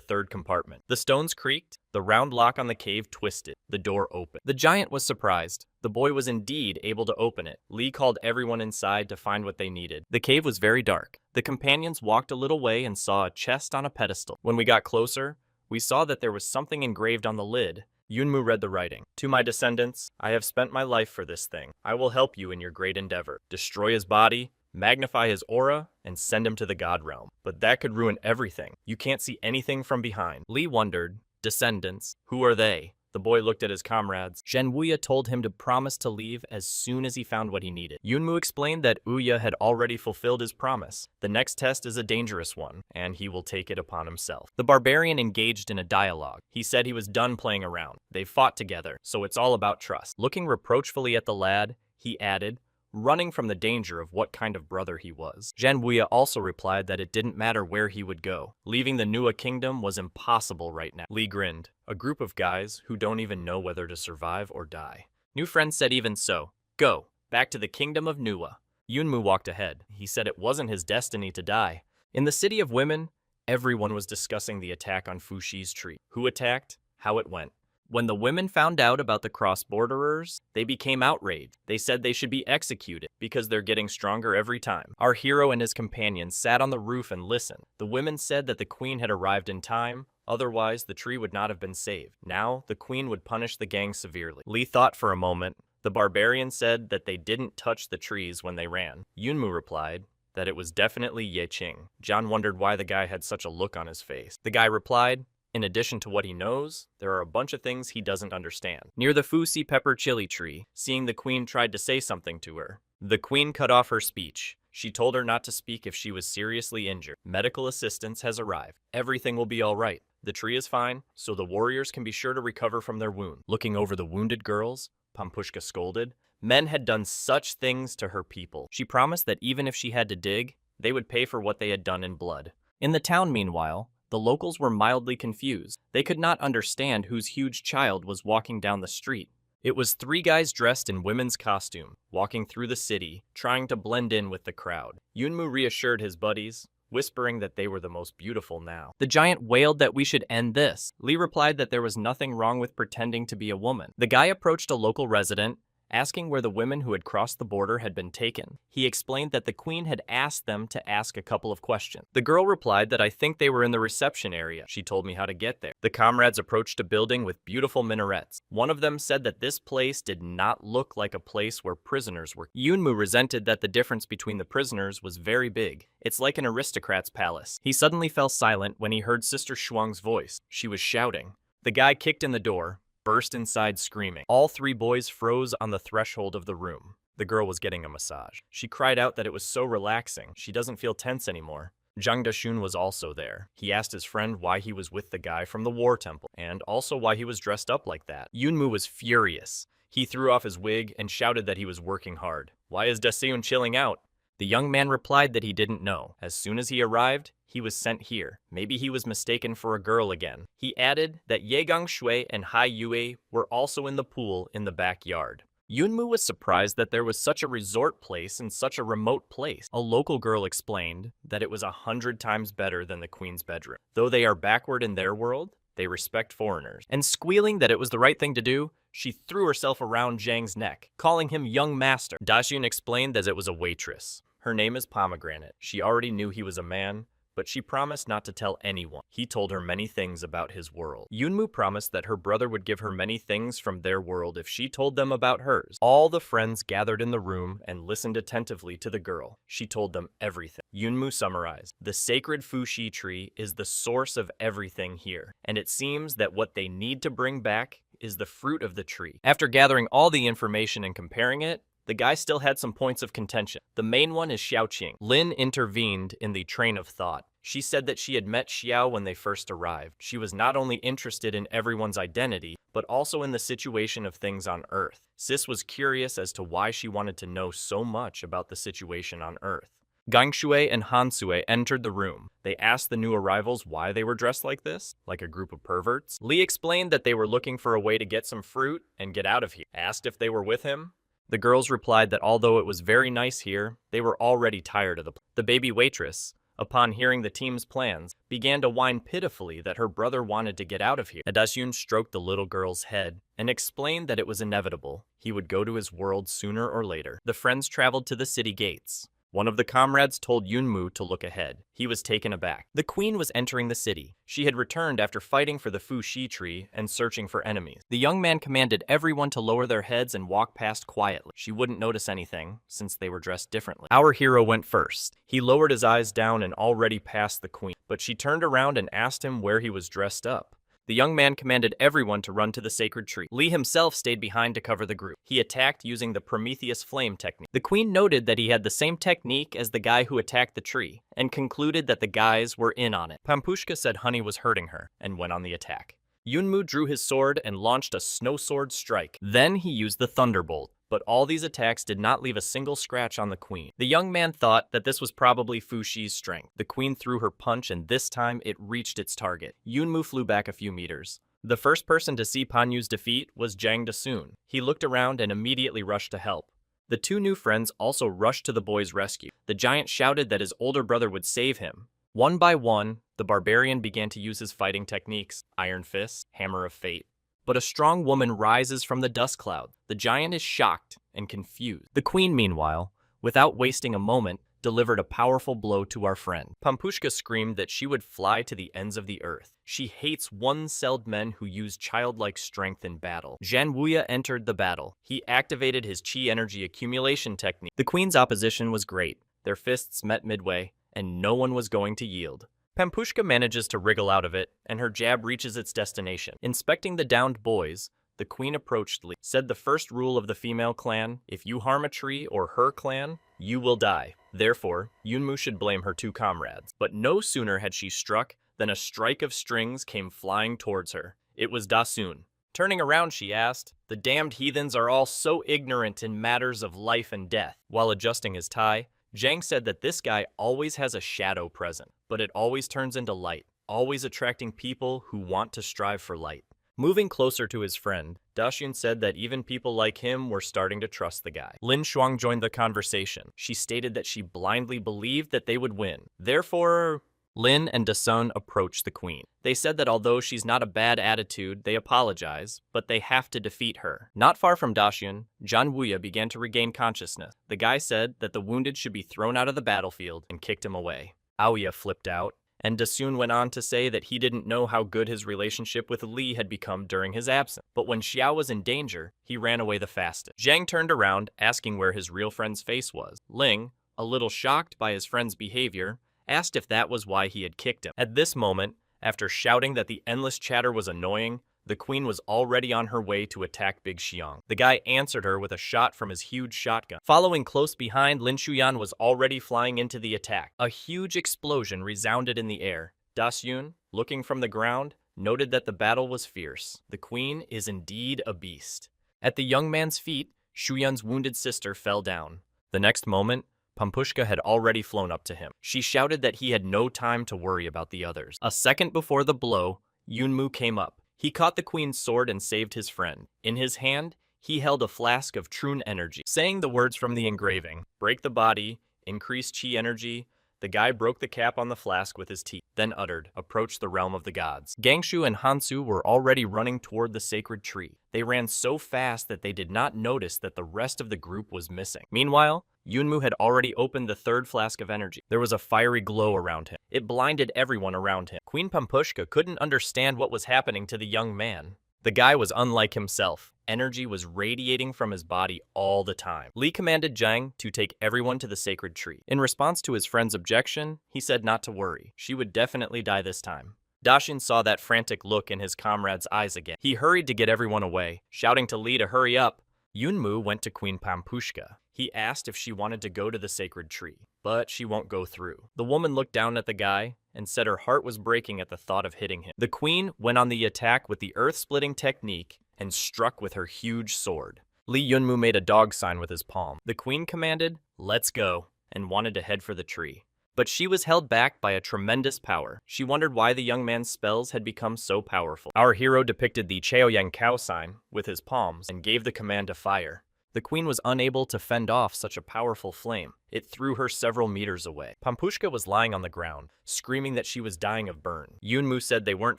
third compartment. The stones creaked, the round lock on the cave twisted, the door opened. The giant was surprised. The boy was indeed able to open it. Li called everyone inside to find what they needed. The cave was very dark. The companions walked a little way and saw a chest on a pedestal. When we got closer, we saw that there was something engraved on the lid. Yunmu read the writing. To my descendants, I have spent my life for this thing. I will help you in your great endeavor. Destroy his body, magnify his aura, and send him to the god realm. But that could ruin everything. You can't see anything from behind. Li wondered, descendants, who are they? The boy looked at his comrades. Jianwuya told him to promise to leave as soon as he found what he needed. Yunmu explained that Uya had already fulfilled his promise. The next test is a dangerous one, and he will take it upon himself. The barbarian engaged in a dialogue. He said he was done playing around. They fought together, so it's all about trust. Looking reproachfully at the lad, he added, running from the danger of what kind of brother he was. Jianwuya also replied that it didn't matter where he would go. Leaving the Nua kingdom was impossible right now. Li grinned. A group of guys who don't even know whether to survive or die. New friend said even so. Go, back to the kingdom of Nua. Yunmu walked ahead. He said it wasn't his destiny to die. In the city of women, everyone was discussing the attack on Fushi's tree. Who attacked? How it went. When the women found out about the cross-borderers, they became outraged. They said they should be executed because they're getting stronger every time. Our hero and his companions sat on the roof and listened. The women said that the queen had arrived in time, otherwise the tree would not have been saved. Now, the queen would punish the gang severely. Li thought for a moment. The barbarian said that they didn't touch the trees when they ran. Yunmu replied that it was definitely Ye Qing. John wondered why the guy had such a look on his face. The guy replied, in addition to what he knows, there are a bunch of things he doesn't understand. Near the Fusi pepper chili tree, seeing the queen tried to say something to her. The queen cut off her speech. She told her not to speak if she was seriously injured. Medical assistance has arrived. Everything will be all right. The tree is fine, so the warriors can be sure to recover from their wound. Looking over the wounded girls, Pampushka scolded. Men had done such things to her people. She promised that even if she had to dig, they would pay for what they had done in blood. In the town, meanwhile, the locals were mildly confused. They could not understand whose huge child was walking down the street. It was three guys dressed in women's costume, walking through the city, trying to blend in with the crowd. Yunmu reassured his buddies, whispering that they were the most beautiful now. The giant wailed that we should end this. Lee replied that there was nothing wrong with pretending to be a woman. The guy approached a local resident, asking where the women who had crossed the border had been taken. He explained that the queen had asked them to ask a couple of questions. The girl replied that I think they were in the reception area. She told me how to get there. The comrades approached a building with beautiful minarets. One of them said that this place did not look like a place where prisoners were. Yunmu resented that the difference between the prisoners was very big. It's like an aristocrat's palace. He suddenly fell silent when he heard Sister Shuang's voice. She was shouting. The guy kicked in the door, burst inside screaming. All three boys froze on the threshold of the room. The girl was getting a massage. She cried out that it was so relaxing. She doesn't feel tense anymore. Zhang Dashun was also there. He asked his friend why he was with the guy from the war temple, and also why he was dressed up like that. Yunmu was furious. He threw off his wig and shouted that he was working hard. Why is Daseun chilling out? The young man replied that he didn't know. As soon as he arrived, he was sent here. Maybe he was mistaken for a girl again. He added that Yegang Shui and Hai Yue were also in the pool in the backyard. Yunmu was surprised that there was such a resort place in such a remote place. A local girl explained that it was 100 times better than the queen's bedroom. Though they are backward in their world, they respect foreigners. And squealing that it was the right thing to do, she threw herself around Zhang's neck, calling him young master. Dashun explained that it was a waitress. Her name is Pomegranate. She already knew he was a man, but she promised not to tell anyone. He told her many things about his world. Yunmu promised that her brother would give her many things from their world if she told them about hers. All the friends gathered in the room and listened attentively to the girl. She told them everything. Yunmu summarized, the sacred Fuxi tree is the source of everything here, and it seems that what they need to bring back is the fruit of the tree. After gathering all the information and comparing it, the guy still had some points of contention. The main one is Xiaoqing. Lin intervened in the train of thought. She said that she had met Xiao when they first arrived. She was not only interested in everyone's identity, but also in the situation of things on Earth. Sis was curious as to why she wanted to know so much about the situation on Earth. Gangshui and Hansue entered the room. They asked the new arrivals why they were dressed like this, like a group of perverts. Li explained that they were looking for a way to get some fruit and get out of here. Asked if they were with him. The girls replied that although it was very nice here, they were already tired of the baby waitress, upon hearing the team's plans, began to whine pitifully that her brother wanted to get out of here. Dasyun stroked the little girl's head and explained that it was inevitable. He would go to his world sooner or later. The friends traveled to the city gates. One of the comrades told Yunmu to look ahead. He was taken aback. The queen was entering the city. She had returned after fighting for the Fuxi tree and searching for enemies. The young man commanded everyone to lower their heads and walk past quietly. She wouldn't notice anything, since they were dressed differently. Our hero went first. He lowered his eyes down and already passed the queen, but she turned around and asked him where he was dressed up. The young man commanded everyone to run to the sacred tree. Li himself stayed behind to cover the group. He attacked using the Prometheus flame technique. The queen noted that he had the same technique as the guy who attacked the tree, and concluded that the guys were in on it. Pampushka said honey was hurting her, and went on the attack. Yunmu drew his sword and launched a snow sword strike. Then he used the thunderbolt. But all these attacks did not leave a single scratch on the queen. The young man thought that this was probably Fuxi's strength. The queen threw her punch and this time it reached its target. Yunmu flew back a few meters. The first person to see Panyu's defeat was Zhang Dasun. He looked around and immediately rushed to help. The two new friends also rushed to the boy's rescue. The giant shouted that his older brother would save him. One by one, the barbarian began to use his fighting techniques, Iron Fist, Hammer of Fate. But a strong woman rises from the dust cloud. The giant is shocked and confused. The queen, meanwhile, without wasting a moment, delivered a powerful blow to our friend. Pampushka screamed that she would fly to the ends of the earth. She hates one-celled men who use childlike strength in battle. Zhan Wuya entered the battle. He activated his chi energy accumulation technique. The queen's opposition was great. Their fists met midway, and no one was going to yield. Pampushka manages to wriggle out of it, and her jab reaches its destination. Inspecting the downed boys, the queen approached Li, said the first rule of the female clan, if you harm a tree or her clan, you will die. Therefore, Yunmu should blame her two comrades. But no sooner had she struck than a strike of strings came flying towards her. It was Dasun. Turning around, she asked, the damned heathens are all so ignorant in matters of life and death. While adjusting his tie, Zhang said that this guy always has a shadow present, but it always turns into light, always attracting people who want to strive for light. Moving closer to his friend, Daxun said that even people like him were starting to trust the guy. Lin Shuang joined the conversation. She stated that she blindly believed that they would win. Therefore, Lin and Dasun approached the queen. They said that although she's not a bad attitude, they apologize, but they have to defeat her. Not far from Daxun, Zhan Wuya began to regain consciousness. The guy said that the wounded should be thrown out of the battlefield and kicked him away. Aoya flipped out, and Dasun went on to say that he didn't know how good his relationship with Li had become during his absence. But when Xiao was in danger, he ran away the fastest. Zhang turned around, asking where his real friend's face was. Ling, a little shocked by his friend's behavior, asked if that was why he had kicked him. At this moment, after shouting that the endless chatter was annoying, the queen was already on her way to attack Big Xiang. The guy answered her with a shot from his huge shotgun. Following close behind, Lin Shuyan was already flying into the attack. A huge explosion resounded in the air. Daxun, looking from the ground, noted that the battle was fierce. The queen is indeed a beast. At the young man's feet, Shuyan's wounded sister fell down. The next moment, Pampushka had already flown up to him. She shouted that he had no time to worry about the others. A second before the blow, Yunmu came up. He caught the queen's sword and saved his friend. In his hand, he held a flask of Trun energy. Saying the words from the engraving, break the body, increase chi energy, the guy broke the cap on the flask with his teeth, then uttered, approach the realm of the gods. Gangshu and Hansu were already running toward the sacred tree. They ran so fast that they did not notice that the rest of the group was missing. Meanwhile, Yunmu had already opened the third flask of energy. There was a fiery glow around him. It blinded everyone around him. Queen Pampushka couldn't understand what was happening to the young man. The guy was unlike himself. Energy was radiating from his body all the time. Li commanded Zhang to take everyone to the sacred tree. In response to his friend's objection, he said not to worry. She would definitely die this time. Daxun saw that frantic look in his comrade's eyes again. He hurried to get everyone away, shouting to Li to hurry up. Yunmu went to Queen Pampushka. He asked if she wanted to go to the sacred tree, but she won't go through. The woman looked down at the guy and said her heart was breaking at the thought of hitting him. The queen went on the attack with the earth-splitting technique and struck with her huge sword. Li Yunmu made a dog sign with his palm. The queen commanded, "Let's go," and wanted to head for the tree. But she was held back by a tremendous power. She wondered why the young man's spells had become so powerful. Our hero depicted the Chaoyang Cow sign with his palms and gave the command to fire. The queen was unable to fend off such a powerful flame. It threw her several meters away. Pampushka was lying on the ground, screaming that she was dying of burn. Yunmu said they weren't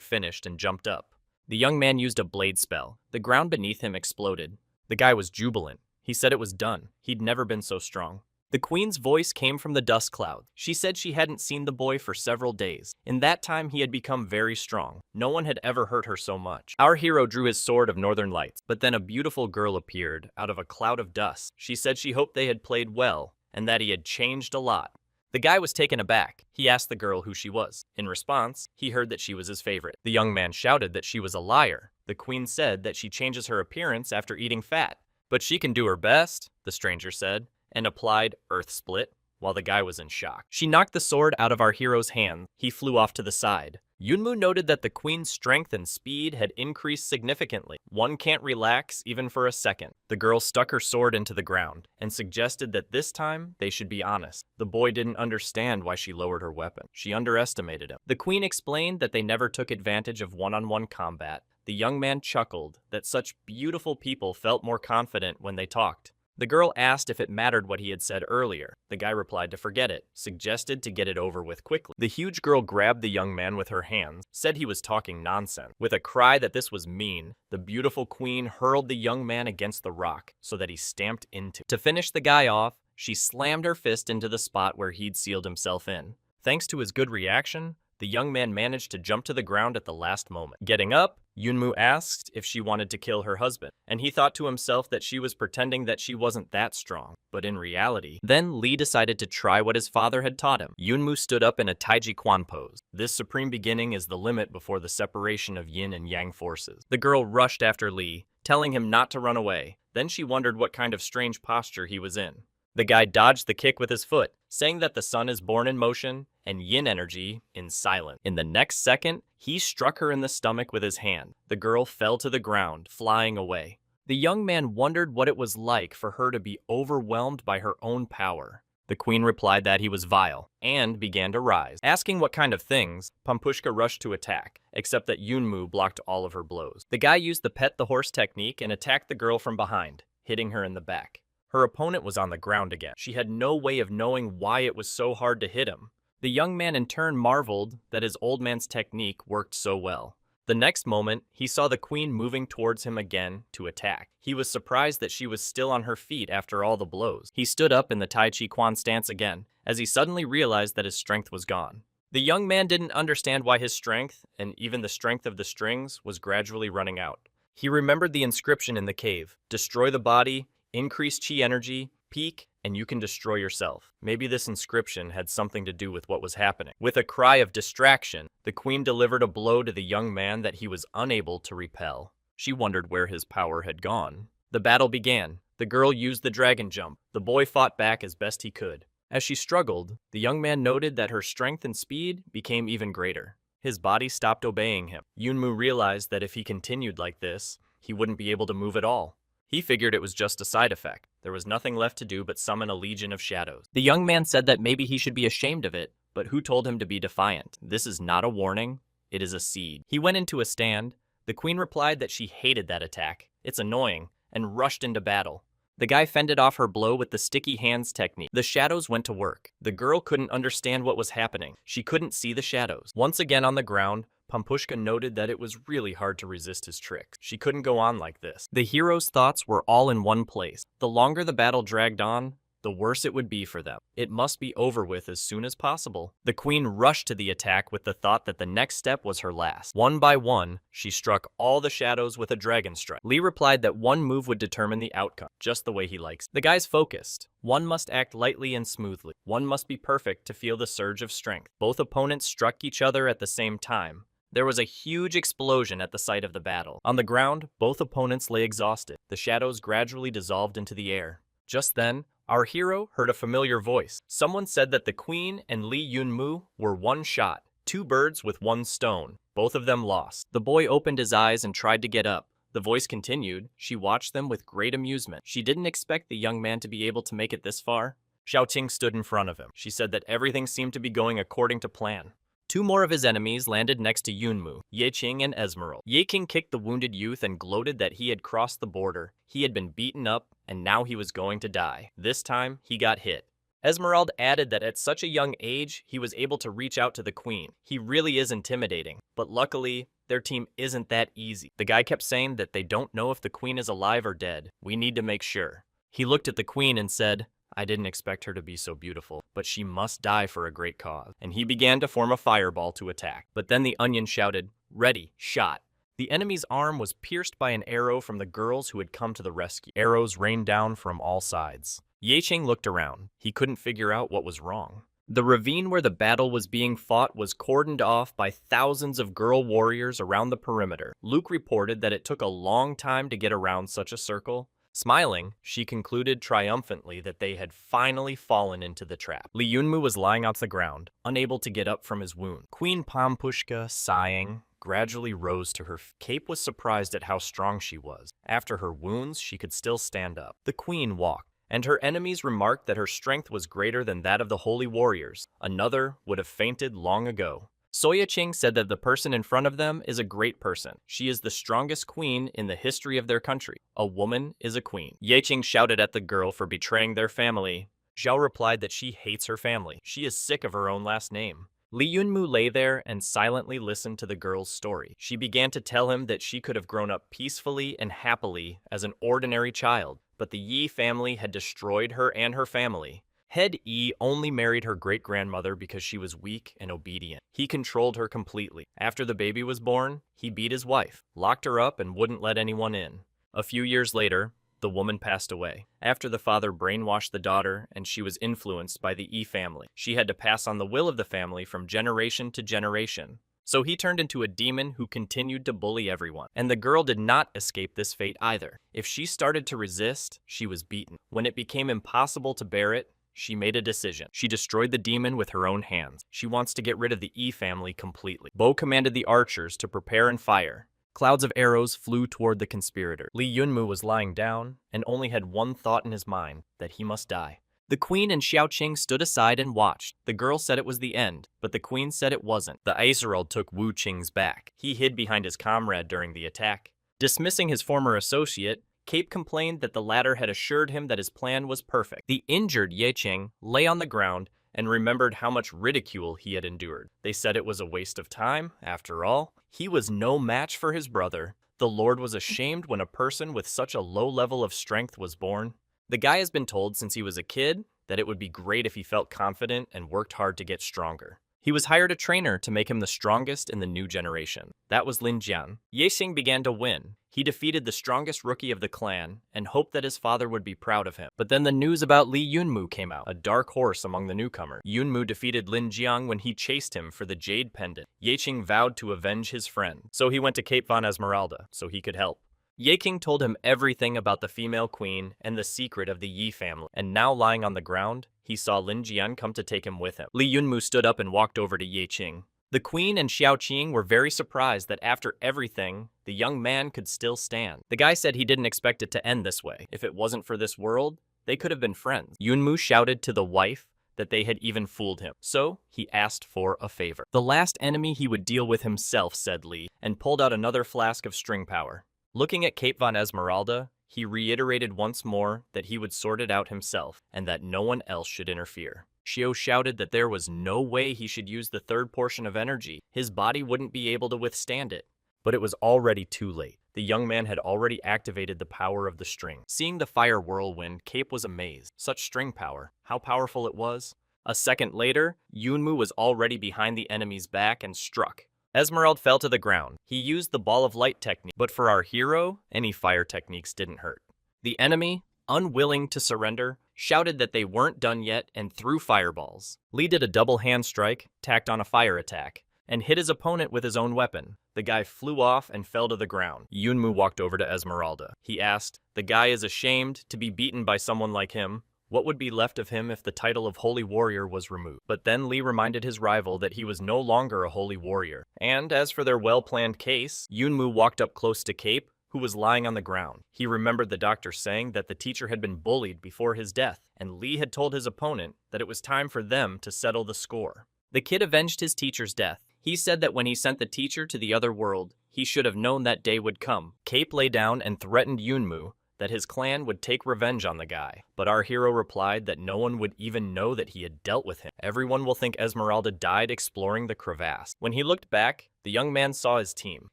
finished and jumped up. The young man used a blade spell. The ground beneath him exploded. The guy was jubilant. He said it was done. He'd never been so strong. The queen's voice came from the dust cloud. She said she hadn't seen the boy for several days. In that time, he had become very strong. No one had ever hurt her so much. Our hero drew his sword of northern lights, but then a beautiful girl appeared out of a cloud of dust. She said she hoped they had played well and that he had changed a lot. The guy was taken aback. He asked the girl who she was. In response, he heard that she was his favorite. The young man shouted that she was a liar. The queen said that she changes her appearance after eating fat. But she can do her best, the stranger said, and applied Earth Split while the guy was in shock. She knocked the sword out of our hero's hand. He flew off to the side. Yunmu noted that the queen's strength and speed had increased significantly. One can't relax even for a second. The girl stuck her sword into the ground and suggested that this time they should be honest. The boy didn't understand why she lowered her weapon. She underestimated him. The queen explained that they never took advantage of one-on-one combat. The young man chuckled that such beautiful people felt more confident when they talked. The girl asked if it mattered what he had said earlier. The guy replied to forget it, suggested to get it over with quickly. The huge girl grabbed the young man with her hands, said he was talking nonsense. With a cry that this was mean, the beautiful queen hurled the young man against the rock so that he stamped into it. To finish the guy off, she slammed her fist into the spot where he'd sealed himself in. Thanks to his good reaction, the young man managed to jump to the ground at the last moment. Getting up, Yunmu asked if she wanted to kill her husband, and he thought to himself that she was pretending that she wasn't that strong, but in reality. Then Li decided to try what his father had taught him. Yunmu stood up in a Taiji Quan pose. This supreme beginning is the limit before the separation of yin and yang forces. The girl rushed after Li, telling him not to run away. Then she wondered what kind of strange posture he was in. The guy dodged the kick with his foot, saying that the sun is born in motion and yin energy in silence. In the next second, he struck her in the stomach with his hand. The girl fell to the ground, flying away. The young man wondered what it was like for her to be overwhelmed by her own power. The queen replied that he was vile, and began to rise. Asking what kind of things, Pampushka rushed to attack, except that Yunmu blocked all of her blows. The guy used the pet the horse technique and attacked the girl from behind, hitting her in the back. Her opponent was on the ground again. She had no way of knowing why it was so hard to hit him. The young man in turn marveled that his old man's technique worked so well. The next moment, he saw the queen moving towards him again to attack. He was surprised that she was still on her feet after all the blows. He stood up in the Tai Chi Quan stance again, as he suddenly realized that his strength was gone. The young man didn't understand why his strength, and even the strength of the strings, was gradually running out. He remembered the inscription in the cave: destroy the body, increase chi energy, peak, and you can destroy yourself. Maybe this inscription had something to do with what was happening. With a cry of distraction, the queen delivered a blow to the young man that he was unable to repel. She wondered where his power had gone. The battle began. The girl used the dragon jump. The boy fought back as best he could. As she struggled, the young man noted that her strength and speed became even greater. His body stopped obeying him. Yunmu realized that if he continued like this, he wouldn't be able to move at all. He figured it was just a side effect. There was nothing left to do but summon a legion of shadows. The young man said that maybe he should be ashamed of it, but who told him to be defiant? This is not a warning, it is a seed. He went into a stand. The queen replied that she hated that attack. It's annoying, and rushed into battle. The guy fended off her blow with the sticky hands technique. The shadows went to work. The girl couldn't understand what was happening. She couldn't see the shadows. Once again on the ground, Pampushka noted that it was really hard to resist his tricks. She couldn't go on like this. The hero's thoughts were all in one place. The longer the battle dragged on, the worse it would be for them. It must be over with as soon as possible. The queen rushed to the attack with the thought that the next step was her last. One by one, she struck all the shadows with a dragon strike. Lee replied that one move would determine the outcome, just the way he likes. The guy's focused. One must act lightly and smoothly. One must be perfect to feel the surge of strength. Both opponents struck each other at the same time. There was a huge explosion at the site of the battle. On the ground, both opponents lay exhausted. The shadows gradually dissolved into the air. Just then, our hero heard a familiar voice. Someone said that the queen and Lee Yunmu were one shot, two birds with one stone. Both of them lost. The boy opened his eyes and tried to get up. The voice continued. She watched them with great amusement. She didn't expect the young man to be able to make it this far. Xiaoting stood in front of him. She said that everything seemed to be going according to plan. Two more of his enemies landed next to Yunmu, Yeqing and Esmeralda. Yeqing kicked the wounded youth and gloated that he had crossed the border. He had been beaten up, and now he was going to die. This time, he got hit. Esmeralda added that at such a young age, he was able to reach out to the queen. He really is intimidating, but luckily, their team isn't that easy. The guy kept saying that they don't know if the queen is alive or dead. We need to make sure. He looked at the queen and said, I didn't expect her to be so beautiful, but she must die for a great cause. And he began to form a fireball to attack. But then the onion shouted, ready, shot. The enemy's arm was pierced by an arrow from the girls who had come to the rescue. Arrows rained down from all sides. Yeqing looked around. He couldn't figure out what was wrong. The ravine where the battle was being fought was cordoned off by thousands of girl warriors around the perimeter. Luke reported that it took a long time to get around such a circle. Smiling, she concluded triumphantly that they had finally fallen into the trap. Li Yunmu was lying on the ground, unable to get up from his wound. Queen Pampushka, sighing, gradually rose to her feet. Cape was surprised at how strong she was. After her wounds, she could still stand up. The queen walked, and her enemies remarked that her strength was greater than that of the holy warriors. Another would have fainted long ago. Soyaching said that the person in front of them is a great person. She is the strongest queen in the history of their country. A woman is a queen. Yeqing shouted at the girl for betraying their family. Zhao replied that she hates her family. She is sick of her own last name. Li Yunmu lay there and silently listened to the girl's story. She began to tell him that she could have grown up peacefully and happily as an ordinary child, but the Yi family had destroyed her and her family. Head Yi only married her great-grandmother because she was weak and obedient. He controlled her completely. After the baby was born, he beat his wife, locked her up, and wouldn't let anyone in. A few years later, the woman passed away. After the father brainwashed the daughter and she was influenced by the Yi family, she had to pass on the will of the family from generation to generation. So he turned into a demon who continued to bully everyone. And the girl did not escape this fate either. If she started to resist, she was beaten. When it became impossible to bear it, she made a decision. She destroyed the demon with her own hands. She wants to get rid of the Yi family completely. Bo commanded the archers to prepare and fire. Clouds of arrows flew toward the conspirator. Li Yunmu was lying down and only had one thought in his mind, that he must die. The queen and Xiaoqing stood aside and watched. The girl said it was the end, but the queen said it wasn't. The Aeserald took Wu Qing's back. He hid behind his comrade during the attack. Dismissing his former associate, Cape complained that the latter had assured him that his plan was perfect. The injured Ye Qing lay on the ground and remembered how much ridicule he had endured. They said it was a waste of time, after all. He was no match for his brother. The Lord was ashamed when a person with such a low level of strength was born. The guy has been told since he was a kid that it would be great if he felt confident and worked hard to get stronger. He was hired a trainer to make him the strongest in the new generation. That was Lin Jian. Ye Xing began to win. He defeated the strongest rookie of the clan and hoped that his father would be proud of him. But then the news about Li Yunmu came out, a dark horse among the newcomers. Yunmu defeated Lin Jiang when he chased him for the jade pendant. Ye Qing vowed to avenge his friend, so he went to Cape Von Esmeralda so he could help. Ye King told him everything about the female queen and the secret of the Yi family, and now lying on the ground, he saw Lin Jian come to take him with him. Li Yunmu stood up and walked over to Ye Qing. The queen and Xiaoqing were very surprised that after everything, the young man could still stand. The guy said he didn't expect it to end this way. If it wasn't for this world, they could have been friends. Yunmu shouted to the wife that they had even fooled him, so he asked for a favor. The last enemy he would deal with himself, said Li, and pulled out another flask of string power. Looking at Cape Von Esmeralda, he reiterated once more that he would sort it out himself and that no one else should interfere. Xiao shouted that there was no way he should use the third portion of energy. His body wouldn't be able to withstand it. But it was already too late. The young man had already activated the power of the string. Seeing the fire whirlwind, Cape was amazed. Such string power. How powerful it was. A second later, Yunmu was already behind the enemy's back and struck. Esmeralda fell to the ground. He used the ball of light technique, but for our hero, any fire techniques didn't hurt. The enemy, unwilling to surrender, shouted that they weren't done yet and threw fireballs. Li did a double hand strike, tacked on a fire attack, and hit his opponent with his own weapon. The guy flew off and fell to the ground. Yunmu walked over to Esmeralda. He asked, "The guy is ashamed to be beaten by someone like him. What would be left of him if the title of Holy Warrior was removed?" But then Li reminded his rival that he was no longer a Holy Warrior. And as for their well-planned case, Yunmu walked up close to Cape, who was lying on the ground. He remembered the doctor saying that the teacher had been bullied before his death, and Li had told his opponent that it was time for them to settle the score. The kid avenged his teacher's death. He said that when he sent the teacher to the other world, he should have known that day would come. Cape lay down and threatened Yunmu that his clan would take revenge on the guy. But our hero replied that no one would even know that he had dealt with him. Everyone will think Esmeralda died exploring the crevasse. When he looked back, the young man saw his team.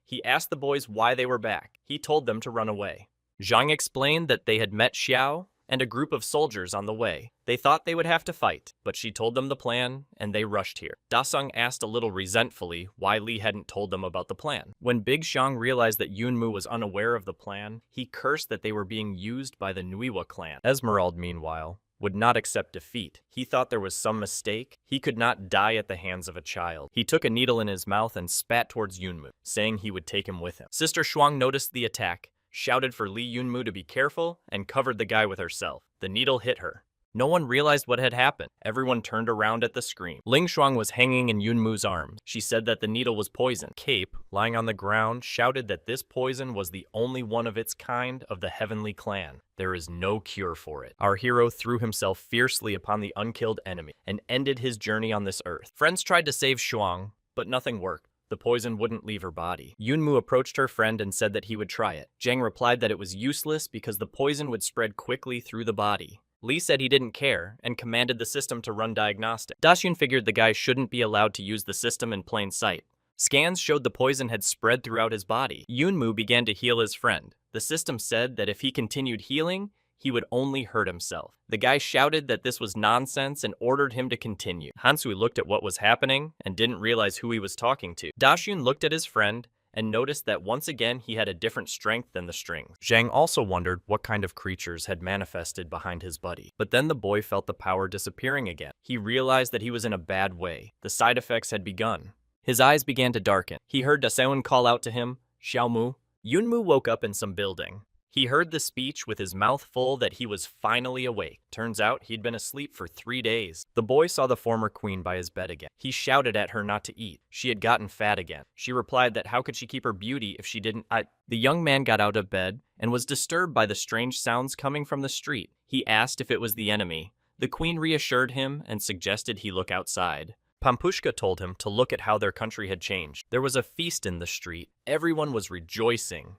He asked the boys why they were back. He told them to run away. Zhang explained that they had met Xiao and a group of soldiers on the way. They thought they would have to fight, but she told them the plan, and they rushed here. Dasung asked a little resentfully why Li hadn't told them about the plan. When Big Xiang realized that Yunmu was unaware of the plan, he cursed that they were being used by the Nuiwa clan. Esmeralda, meanwhile, would not accept defeat. He thought there was some mistake. He could not die at the hands of a child. He took a needle in his mouth and spat towards Yunmu, saying he would take him with him. Sister Shuang noticed the attack, shouted for Li Yunmu to be careful, and covered the guy with herself. The needle hit her. No one realized what had happened. Everyone turned around at the scream. Ling Shuang was hanging in Yunmu's arms. She said that the needle was poison. Cape, lying on the ground, shouted that this poison was the only one of its kind of the heavenly clan. There is no cure for it. Our hero threw himself fiercely upon the unkilled enemy and ended his journey on this earth. Friends tried to save Shuang, but nothing worked. The poison wouldn't leave her body. Yunmu approached her friend and said that he would try it. Zhang replied that it was useless because the poison would spread quickly through the body. Li said he didn't care and commanded the system to run diagnostics. Daxun figured the guy shouldn't be allowed to use the system in plain sight. Scans showed the poison had spread throughout his body. Yunmu began to heal his friend. The system said that if he continued healing, he would only hurt himself. The guy shouted that this was nonsense and ordered him to continue. Hansui looked at what was happening and didn't realize who he was talking to. Daxun looked at his friend and noticed that once again he had a different strength than the strings. Zhang also wondered what kind of creatures had manifested behind his buddy. But then the boy felt the power disappearing again. He realized that he was in a bad way. The side effects had begun. His eyes began to darken. He heard Daseun call out to him, "Xiaomu." Yunmu woke up in some building. He heard the speech with his mouth full that he was finally awake. Turns out he'd been asleep for 3 days. The boy saw the former queen by his bed again. He shouted at her not to eat. She had gotten fat again. She replied that how could she keep her beauty if she didn't The young man got out of bed and was disturbed by the strange sounds coming from the street. He asked if it was the enemy. The queen reassured him and suggested he look outside. Pampushka told him to look at how their country had changed. There was a feast in the street. Everyone was rejoicing,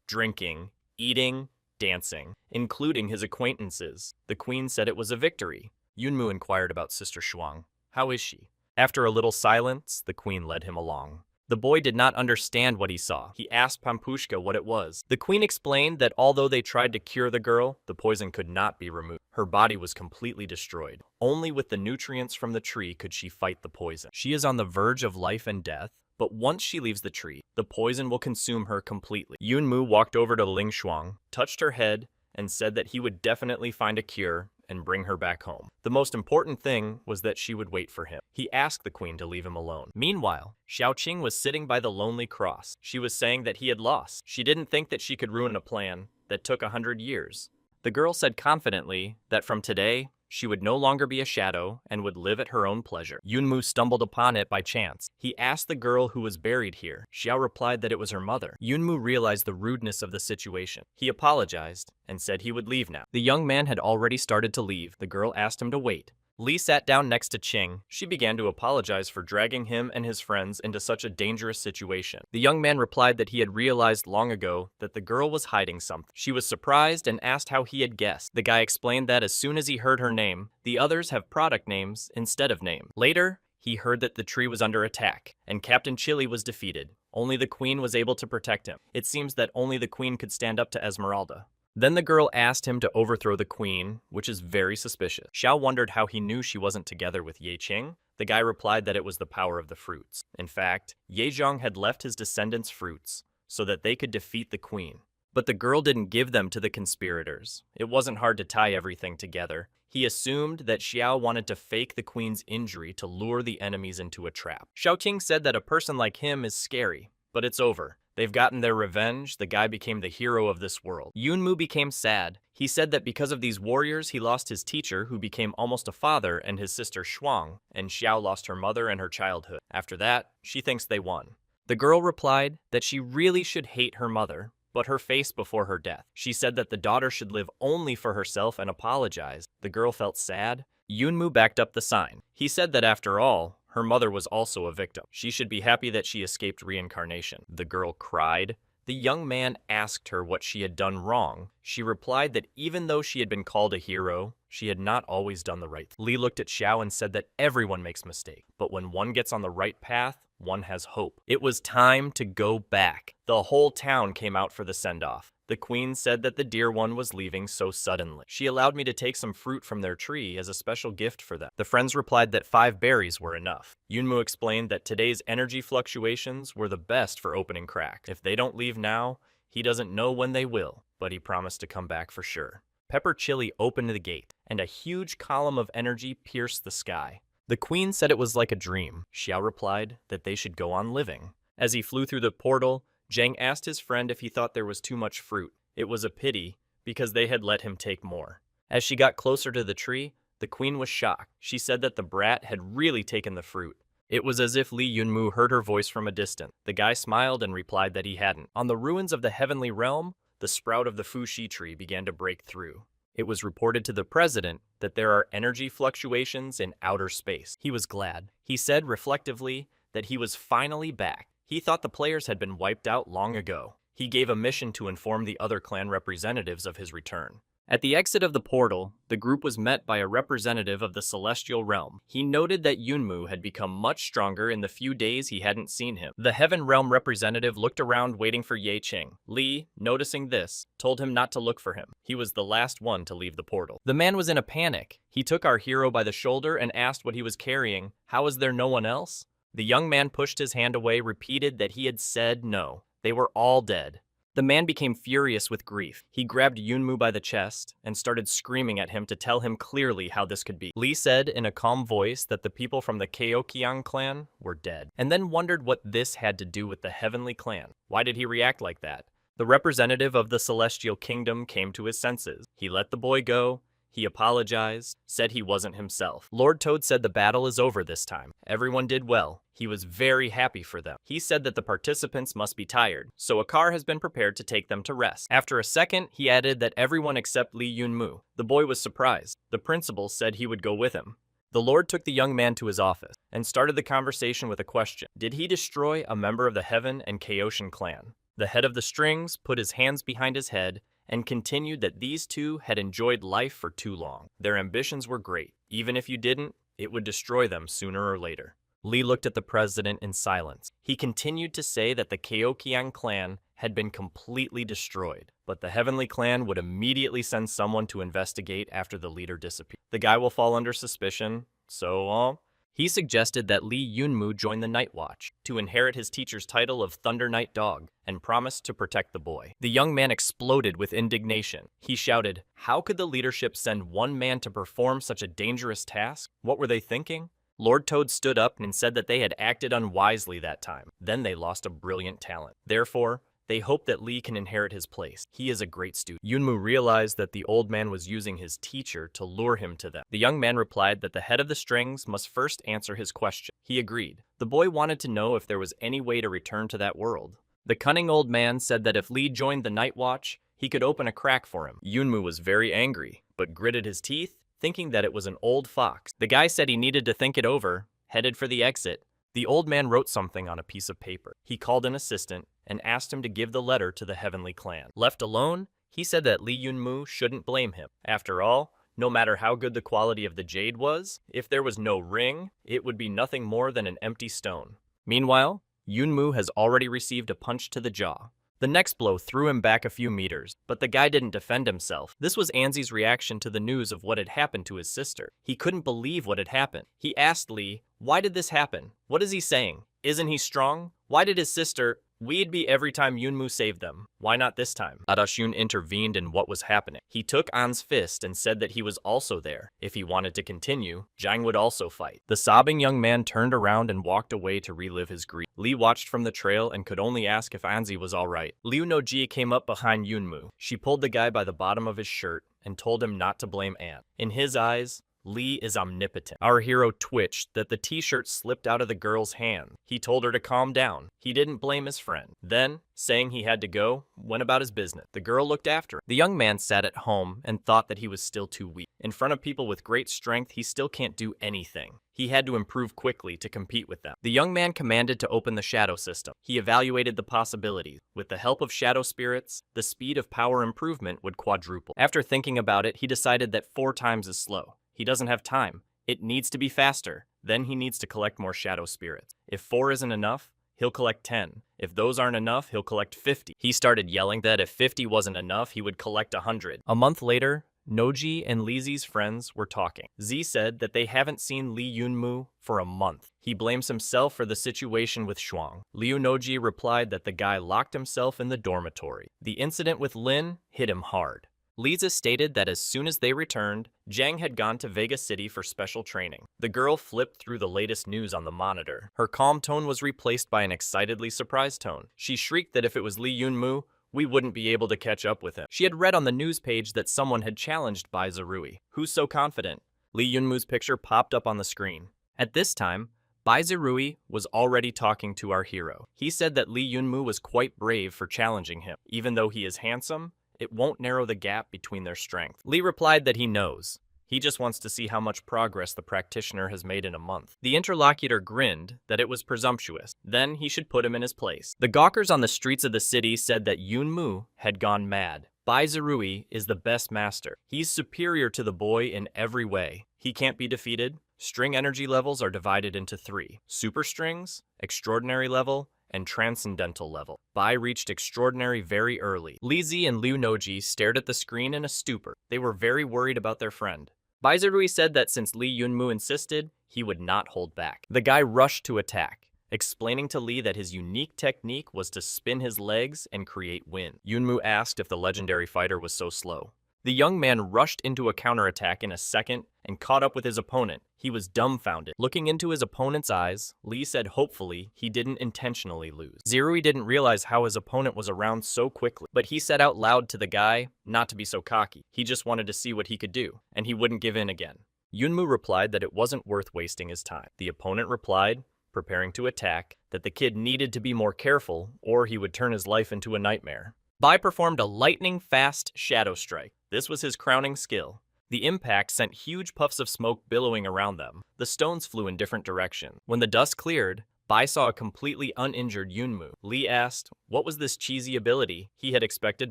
drinking, eating, dancing, including his acquaintances. The queen said it was a victory. Yunmu inquired about Sister Shuang. How is she? After a little silence, the queen led him along. The boy did not understand what he saw. He asked Pampushka what it was. The queen explained that although they tried to cure the girl, the poison could not be removed. Her body was completely destroyed. Only with the nutrients from the tree could she fight the poison. She is on the verge of life and death, but once she leaves the tree, the poison will consume her completely. Yunmu walked over to Ling Shuang, touched her head, and said that he would definitely find a cure and bring her back home. The most important thing was that she would wait for him. He asked the queen to leave him alone. Meanwhile, Xiaoqing was sitting by the lonely cross. She was saying that he had lost. She didn't think that she could ruin a plan that took 100 years. The girl said confidently that from today, she would no longer be a shadow and would live at her own pleasure. Yunmu stumbled upon it by chance. He asked the girl who was buried here. Xiao replied that it was her mother. Yunmu realized the rudeness of the situation. He apologized and said he would leave now. The young man had already started to leave. The girl asked him to wait. Li sat down next to Qing. She began to apologize for dragging him and his friends into such a dangerous situation. The young man replied that he had realized long ago that the girl was hiding something. She was surprised and asked how he had guessed. The guy explained that as soon as he heard her name, the others have product names instead of name. Later, he heard that the tree was under attack, and Captain Chili was defeated. Only the queen was able to protect him. It seems that only the queen could stand up to Esmeralda. Then the girl asked him to overthrow the queen, which is very suspicious. Xiao wondered how he knew she wasn't together with Ye Qing. The guy replied that it was the power of the fruits. In fact, Ye Zhong had left his descendants fruits so that they could defeat the queen. But the girl didn't give them to the conspirators. It wasn't hard to tie everything together. He assumed that Xiao wanted to fake the queen's injury to lure the enemies into a trap. Xiaoqing said that a person like him is scary, but it's over. They've gotten their revenge. The guy became the hero of this world. Yunmu became sad. He said that because of these warriors, he lost his teacher, who became almost a father, and his sister Shuang, and Xiao lost her mother and her childhood. After that, she thinks they won. The girl replied that she really should hate her mother, but her face before her death. She said that the daughter should live only for herself and apologize. The girl felt sad. Yunmu backed up the sign. He said that after all, her mother was also a victim. She should be happy that she escaped reincarnation. The girl cried. The young man asked her what she had done wrong. She replied that even though she had been called a hero, she had not always done the right thing. Li looked at Xiao and said that everyone makes mistakes, but when one gets on the right path, one has hope. It was time to go back. The whole town came out for the send-off. The queen said that the dear one was leaving so suddenly. She allowed me to take some fruit from their tree as a special gift for them. The friends replied that 5 berries were enough. Yunmu explained that today's energy fluctuations were the best for opening cracks. If they don't leave now, he doesn't know when they will, but he promised to come back for sure. Pepper Chili opened the gate, and a huge column of energy pierced the sky. The queen said it was like a dream. Xiao replied that they should go on living. As he flew through the portal, Zhang asked his friend if he thought there was too much fruit. It was a pity, because they had let him take more. As she got closer to the tree, the queen was shocked. She said that the brat had really taken the fruit. It was as if Li Yunmu heard her voice from a distance. The guy smiled and replied that he hadn't. On the ruins of the heavenly realm, the sprout of the Fuxi tree began to break through. It was reported to the president that there are energy fluctuations in outer space. He was glad. He said reflectively that he was finally back. He thought the players had been wiped out long ago. He gave a mission to inform the other clan representatives of his return. At the exit of the portal, the group was met by a representative of the celestial realm. He noted that Yunmu had become much stronger in the few days he hadn't seen him. The heaven realm representative looked around waiting for Ye Qing. Li, noticing this, told him not to look for him. He was the last one to leave the portal. The man was in a panic. He took our hero by the shoulder and asked what he was carrying. How is there no one else? The young man pushed his hand away, repeated that he had said no. They were all dead. The man became furious with grief. He grabbed Yunmu by the chest and started screaming at him to tell him clearly how this could be. Li said in a calm voice that the people from the Keokiang clan were dead, and then wondered what this had to do with the heavenly clan. Why did he react like that? The representative of the celestial kingdom came to his senses. He let the boy go. He apologized, said he wasn't himself. Lord Toad said the battle is over this time. Everyone did well. He was very happy for them. He said that the participants must be tired, so a car has been prepared to take them to rest. After a second, he added that everyone except Lee Yun-moo. The boy was surprised. The principal said he would go with him. The Lord took the young man to his office and started the conversation with a question. Did he destroy a member of the Heaven and Chaosian clan? The head of the strings put his hands behind his head and continued that these two had enjoyed life for too long. Their ambitions were great. Even if you didn't, it would destroy them sooner or later. Lee looked at the president in silence. He continued to say that the Chaosian clan had been completely destroyed, but the Heavenly Clan would immediately send someone to investigate after the leader disappeared. The guy will fall under suspicion, so he suggested that Lee Yun-moo join the Night Watch to inherit his teacher's title of Thunder Night Dog and promised to protect the boy. The young man exploded with indignation. He shouted, "How could the leadership send one man to perform such a dangerous task? What were they thinking?" Lord Toad stood up and said that they had acted unwisely that time. Then they lost a brilliant talent. Therefore, they hope that Lee can inherit his place. He is a great student. Yun-moo realized that the old man was using his teacher to lure him to them. The young man replied that the head of the strings must first answer his question. He agreed. The boy wanted to know if there was any way to return to that world. The cunning old man said that if Lee joined the Night Watch, he could open a crack for him. Yun-moo was very angry, but gritted his teeth, thinking that it was an old fox. The guy said he needed to think it over, headed for the exit. The old man wrote something on a piece of paper. He called an assistant and asked him to give the letter to the Heavenly Clan. Left alone, he said that Lee Yun-moo shouldn't blame him. After all, no matter how good the quality of the jade was, if there was no ring, it would be nothing more than an empty stone. Meanwhile, Yun-moo has already received a punch to the jaw. The next blow threw him back a few meters, but the guy didn't defend himself. This was Anzi's reaction to the news of what had happened to his sister. He couldn't believe what had happened. He asked Lee, "Why did this happen? What is he saying? Isn't he strong? Why did his sister..." "We'd be every time Yun-moo saved them. Why not this time?" Arashun intervened in what was happening. He took An's fist and said that he was also there. If he wanted to continue, Jang would also fight. The sobbing young man turned around and walked away to relive his grief. Lee watched from the trail and could only ask if Anzi was alright. Liu No-ji came up behind Yun-moo. She pulled the guy by the bottom of his shirt and told him not to blame An. In his eyes, Lee is omnipotent. Our hero twitched that the t-shirt slipped out of the girl's hand. He told her to calm down. He didn't blame his friend. Then, saying he had to go, went about his business. The girl looked after him. The young man sat at home and thought that he was still too weak. In front of people with great strength, he still can't do anything. He had to improve quickly to compete with them. The young man commanded to open the shadow system. He evaluated the possibilities. With the help of shadow spirits, the speed of power improvement would quadruple. After thinking about it, he decided that 4 times is slow. He doesn't have time. It needs to be faster. Then he needs to collect more shadow spirits. If 4 isn't enough, he'll collect 10. If those aren't enough, he'll collect 50. He started yelling that if 50 wasn't enough, he would collect 100. A month later, Noji and Lizi's friends were talking. Z said that they haven't seen Lee Yun-moo for a month. He blames himself for the situation with Shuang. Liu Noji replied that the guy locked himself in the dormitory. The incident with Lin hit him hard. Liza stated that as soon as they returned, Jang had gone to Vega City for special training. The girl flipped through the latest news on the monitor. Her calm tone was replaced by an excitedly surprised tone. She shrieked that if it was Lee Yun-moo, we wouldn't be able to catch up with him. She had read on the news page that someone had challenged Bai Zerui. Who's so confident? Lee Yun-moo's picture popped up on the screen. At this time, Bai Zerui was already talking to our hero. He said that Lee Yun-moo was quite brave for challenging him. Even though he is handsome, it won't narrow the gap between their strength. Lee replied that he knows. He just wants to see how much progress the practitioner has made in a month. The interlocutor grinned that it was presumptuous. Then he should put him in his place. The gawkers on the streets of the city said that Yun-moo had gone mad. Bai Zerui is the best master. He's superior to the boy in every way. He can't be defeated. String energy levels are divided into 3. Super strings, extraordinary level, and transcendental level. Bai reached extraordinary very early. Lizi and Liu Noji stared at the screen in a stupor. They were very worried about their friend. Bai Zerui said that since Lee Yun-moo insisted, he would not hold back. The guy rushed to attack, explaining to Lee that his unique technique was to spin his legs and create wind. Yun-moo asked if the legendary fighter was so slow. The young man rushed into a counterattack in a second and caught up with his opponent. He was dumbfounded. Looking into his opponent's eyes, Lee said hopefully he didn't intentionally lose. Zirui didn't realize how his opponent was around so quickly, but he said out loud to the guy not to be so cocky. He just wanted to see what he could do, and he wouldn't give in again. Yunmu replied that it wasn't worth wasting his time. The opponent replied, preparing to attack, that the kid needed to be more careful or he would turn his life into a nightmare. Bai performed a lightning-fast shadow strike. This was his crowning skill. The impact sent huge puffs of smoke billowing around them. The stones flew in different directions. When the dust cleared, Bai saw a completely uninjured Yunmu. Lee asked, what was this cheesy ability? He had expected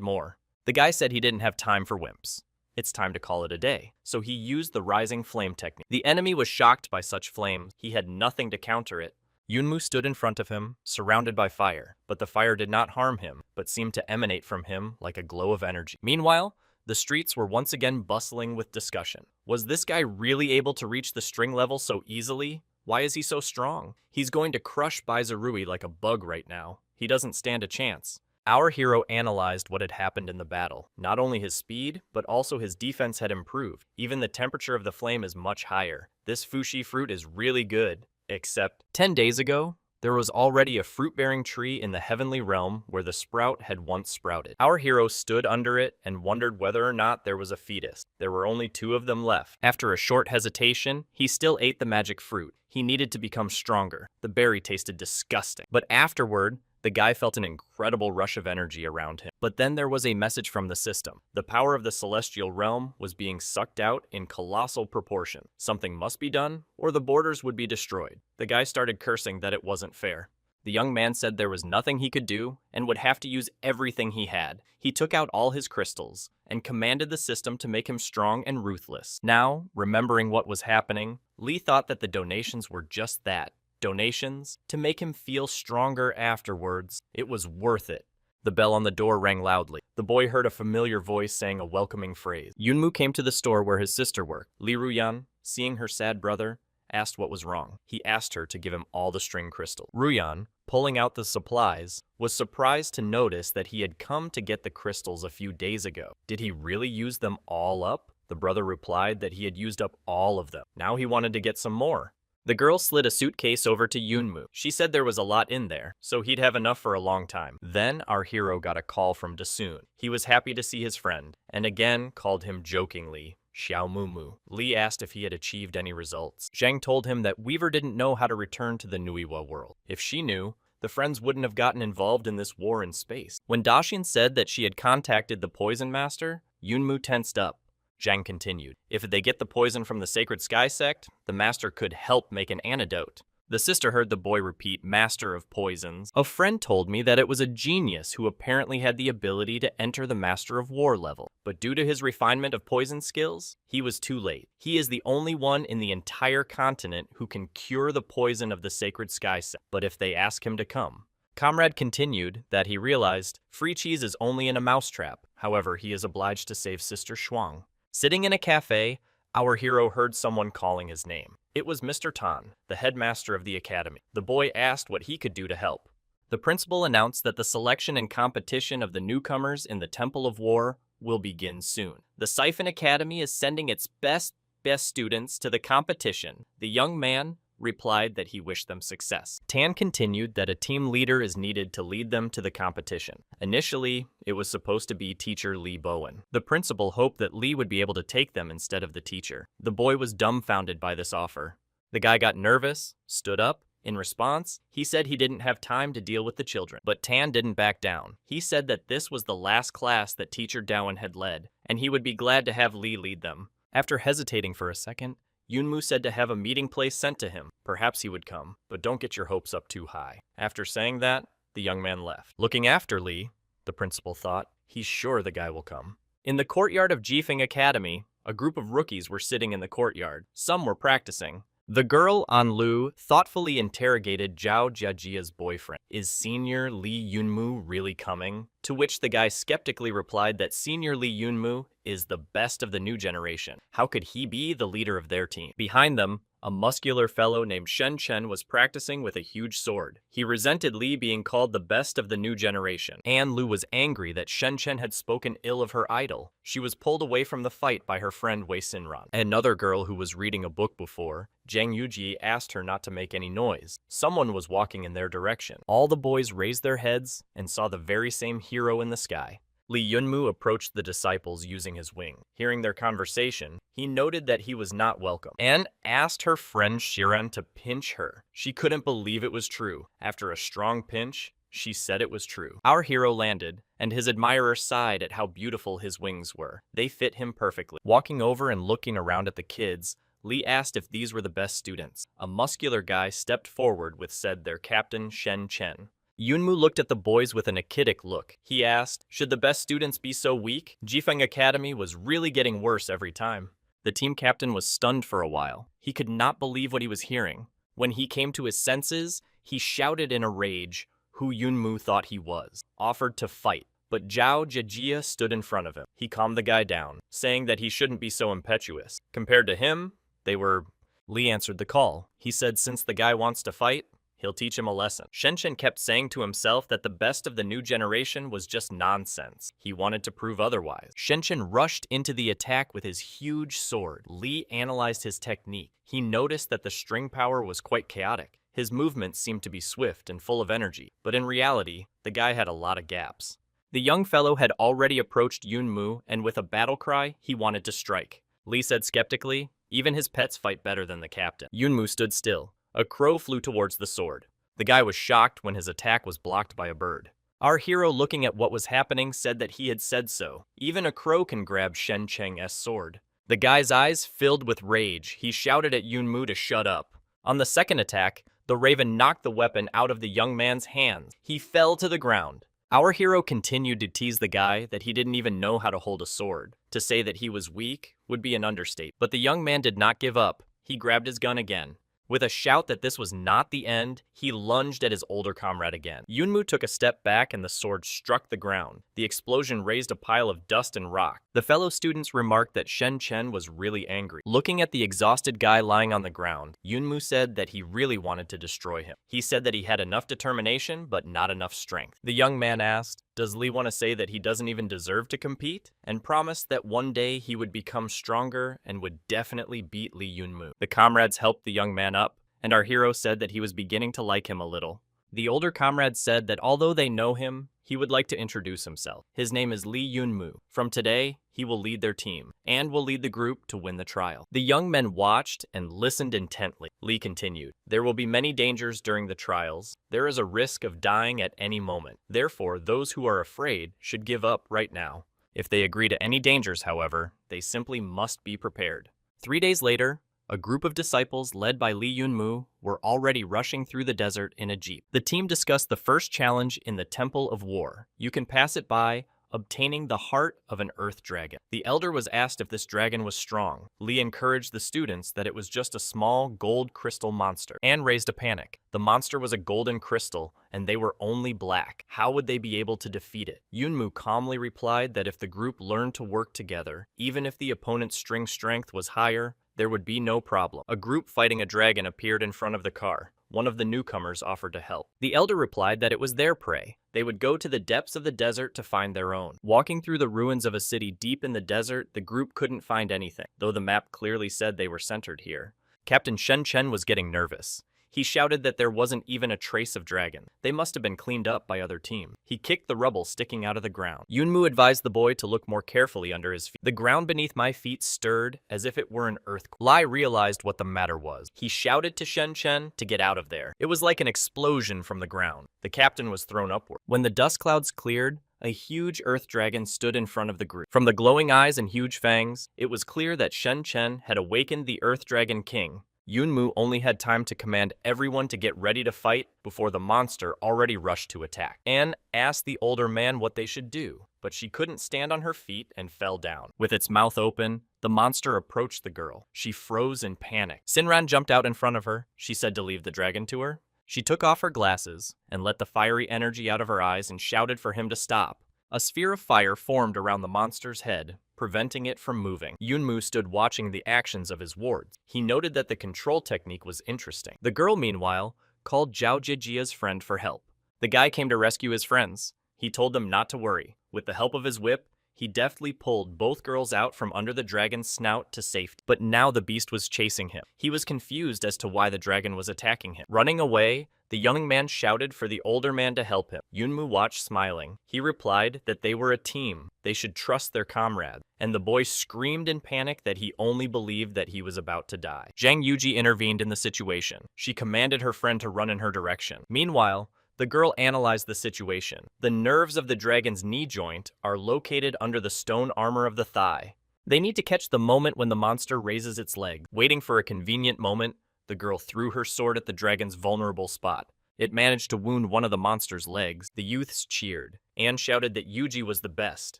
more. The guy said he didn't have time for wimps. It's time to call it a day. So he used the rising flame technique. The enemy was shocked by such flames. He had nothing to counter it. Yunmu stood in front of him, surrounded by fire, but the fire did not harm him, but seemed to emanate from him like a glow of energy. Meanwhile, the streets were once again bustling with discussion. Was this guy really able to reach the string level so easily? Why is he so strong? He's going to crush Zirui like a bug right now. He doesn't stand a chance. Our hero analyzed what had happened in the battle. Not only his speed, but also his defense had improved. Even the temperature of the flame is much higher. This fushi fruit is really good. Except 10 days ago, there was already a fruit-bearing tree in the heavenly realm where the sprout had once sprouted. Our hero stood under it and wondered whether or not there was a fetus. There were only 2 of them left. After a short hesitation, he still ate the magic fruit. He needed to become stronger. The berry tasted disgusting. But afterward, the guy felt an incredible rush of energy around him. But then there was a message from the system. The power of the celestial realm was being sucked out in colossal proportion. Something must be done, or the borders would be destroyed. The guy started cursing that it wasn't fair. The young man said there was nothing he could do and would have to use everything he had. He took out all his crystals and commanded the system to make him strong and ruthless. Now, remembering what was happening, Lee thought that the donations were just that. Donations to make him feel stronger afterwards. It was worth it. The bell on the door rang loudly. The boy heard a familiar voice saying a welcoming phrase. Yunmu came to the store where his sister worked. Li Ruyan, seeing her sad brother, asked what was wrong. He asked her to give him all the string crystals. Ruyan, pulling out the supplies, was surprised to notice that he had come to get the crystals a few days ago. Did he really use them all up? The brother replied that he had used up all of them. Now he wanted to get some more. The girl slid a suitcase over to Yunmu. She said there was a lot in there, so he'd have enough for a long time. Then our hero got a call from Dasun. He was happy to see his friend, and again called him jokingly Xiao Mumu. Lee asked if he had achieved any results. Zhang told him that Weaver didn't know how to return to the Nuiwa world. If she knew, the friends wouldn't have gotten involved in this war in space. When Daxian said that she had contacted the Poison Master, Yunmu tensed up. Zhang continued, if they get the poison from the Sacred Sky Sect, the Master could help make an antidote. The sister heard the boy repeat, Master of Poisons. A friend told me that it was a genius who apparently had the ability to enter the Master of War level. But due to his refinement of poison skills, he was too late. He is the only one in the entire continent who can cure the poison of the Sacred Sky Sect. But if they ask him to come. Comrade continued that he realized free cheese is only in a mousetrap. However, he is obliged to save Sister Shuang. Sitting in a cafe, our hero heard someone calling his name. It was Mr. Tan, the headmaster of the academy. The boy asked what he could do to help. The principal announced that the selection and competition of the newcomers in the Temple of War will begin soon. The Siphon Academy is sending its best students to the competition. The young man replied that he wished them success. Tan continued that a team leader is needed to lead them to the competition. Initially, it was supposed to be teacher Lee Bowen. The principal hoped that Lee would be able to take them instead of the teacher. The boy was dumbfounded by this offer. The guy got nervous, stood up. In response, he said he didn't have time to deal with the children. But Tan didn't back down. He said that this was the last class that teacher Dowen had led, and he would be glad to have Lee lead them. After hesitating for a second, Yunmu said to have a meeting place sent to him. Perhaps he would come, but don't get your hopes up too high. After saying that, the young man left. Looking after Lee, the principal thought, he's sure the guy will come. In the courtyard of Jifeng Academy, a group of rookies were sitting in the courtyard. Some were practicing. The girl, Anlu, thoughtfully interrogated Zhao Jiajia's boyfriend. Is Senior Lee Yunmu really coming? To which the guy skeptically replied that Senior Lee Yunmu is the best of the new generation. How could he be the leader of their team? Behind them, A muscular fellow named Shen Chen was practicing with a huge sword. He resented Li being called the best of the new generation. Anne Lu was angry that Shen Chen had spoken ill of her idol. She was pulled away from the fight by her friend Wei Xinran. Another girl who was reading a book before, Zhang Yuji, asked her not to make any noise. Someone was walking in their direction. All the boys raised their heads and saw the very same hero in the sky. Li Yunmu approached the disciples using his wing. Hearing their conversation, he noted that he was not welcome and asked her friend Shiran to pinch her. She couldn't believe it was true. After a strong pinch, she said it was true. Our hero landed, and his admirers sighed at how beautiful his wings were. They fit him perfectly. Walking over and looking around at the kids, Li asked if these were the best students. A muscular guy stepped forward with their captain Shen Chen. Yunmu looked at the boys with an acidic look. He asked, should the best students be so weak? Jifeng Academy was really getting worse every time. The team captain was stunned for a while. He could not believe what he was hearing. When he came to his senses, he shouted in a rage who Yunmu thought he was, offered to fight. But Zhao Jijia stood in front of him. He calmed the guy down, saying that he shouldn't be so impetuous. Compared to him, they were... Li answered the call. He said since the guy wants to fight, he'll teach him a lesson. Shen Chen kept saying to himself that the best of the new generation was just nonsense. He wanted to prove otherwise. Shen Chen rushed into the attack with his huge sword. Li analyzed his technique. He noticed that the string power was quite chaotic. His movements seemed to be swift and full of energy, but in reality, the guy had a lot of gaps. The young fellow had already approached Yunmu, and with a battle cry, he wanted to strike. Li said skeptically, even his pets fight better than the captain. Yunmu stood still. A crow flew towards the sword. The guy was shocked when his attack was blocked by a bird. Our hero, looking at what was happening, said that he had said so. Even a crow can grab Shen Cheng's sword. The guy's eyes filled with rage. He shouted at Yunmu to shut up. On the second attack, the raven knocked the weapon out of the young man's hands. He fell to the ground. Our hero continued to tease the guy that he didn't even know how to hold a sword. To say that he was weak would be an understatement. But the young man did not give up. He grabbed his gun again. With a shout that this was not the end, he lunged at his older comrade again. Yunmu took a step back and the sword struck the ground. The explosion raised a pile of dust and rock. The fellow students remarked that Shen Chen was really angry. Looking at the exhausted guy lying on the ground, Yunmu said that he really wanted to destroy him. He said that he had enough determination, but not enough strength. The young man asked, does Li want to say that he doesn't even deserve to compete? And promised that one day he would become stronger and would definitely beat Li Yunmu. The comrades helped the young man up, and our hero said that he was beginning to like him a little. The older comrades said that although they know him, he would like to introduce himself. His name is Li Yunmu. From today, he will lead their team, and will lead the group to win the trial. The young men watched and listened intently. Li continued, there will be many dangers during the trials. There is a risk of dying at any moment. Therefore, those who are afraid should give up right now. If they agree to any dangers, however, they simply must be prepared. 3 days later, a group of disciples led by Li Yunmu were already rushing through the desert in a jeep. The team discussed the first challenge in the Temple of War. You can pass it by obtaining the heart of an earth dragon. The elder was asked if this dragon was strong. Li encouraged the students that it was just a small gold crystal monster and raised a panic. The monster was a golden crystal and they were only black. How would they be able to defeat it? Yunmu calmly replied that if the group learned to work together, even if the opponent's string strength was higher, there would be no problem. A group fighting a dragon appeared in front of the car. One of the newcomers offered to help. The elder replied that it was their prey. They would go to the depths of the desert to find their own. Walking through the ruins of a city deep in the desert, the group couldn't find anything, though the map clearly said they were centered here. Captain Shen Chen was getting nervous. He shouted that there wasn't even a trace of dragon. They must have been cleaned up by other team. He kicked the rubble sticking out of the ground. Yunmu advised the boy to look more carefully under his feet. The ground beneath my feet stirred as if it were an earthquake. Lai realized what the matter was. He shouted to Shen Chen to get out of there. It was like an explosion from the ground. The captain was thrown upward. When the dust clouds cleared, a huge earth dragon stood in front of the group. From the glowing eyes and huge fangs, it was clear that Shen Chen had awakened the Earth Dragon King. Yunmu only had time to command everyone to get ready to fight before the monster already rushed to attack. Anne asked the older man what they should do, but she couldn't stand on her feet and fell down. With its mouth open, the monster approached the girl. She froze in panic. Sinran jumped out in front of her. She said to leave the dragon to her. She took off her glasses and let the fiery energy out of her eyes and shouted for him to stop. A sphere of fire formed around the monster's head, preventing it from moving. Yunmu stood watching the actions of his wards. He noted that the control technique was interesting. The girl, meanwhile, called Zhao Jijia's friend for help. The guy came to rescue his friends. He told them not to worry. With the help of his whip, he deftly pulled both girls out from under the dragon's snout to safety. But now the beast was chasing him. He was confused as to why the dragon was attacking him. Running away, the young man shouted for the older man to help him. Yunmu watched smiling. He replied that they were a team. They should trust their comrades. And the boy screamed in panic that he only believed that he was about to die. Zhang Yuji intervened in the situation. She commanded her friend to run in her direction. Meanwhile, the girl analyzed the situation. The nerves of the dragon's knee joint are located under the stone armor of the thigh. They need to catch the moment when the monster raises its leg. Waiting for a convenient moment, the girl threw her sword at the dragon's vulnerable spot. It managed to wound one of the monster's legs. The youths cheered. Anne shouted that Yuji was the best.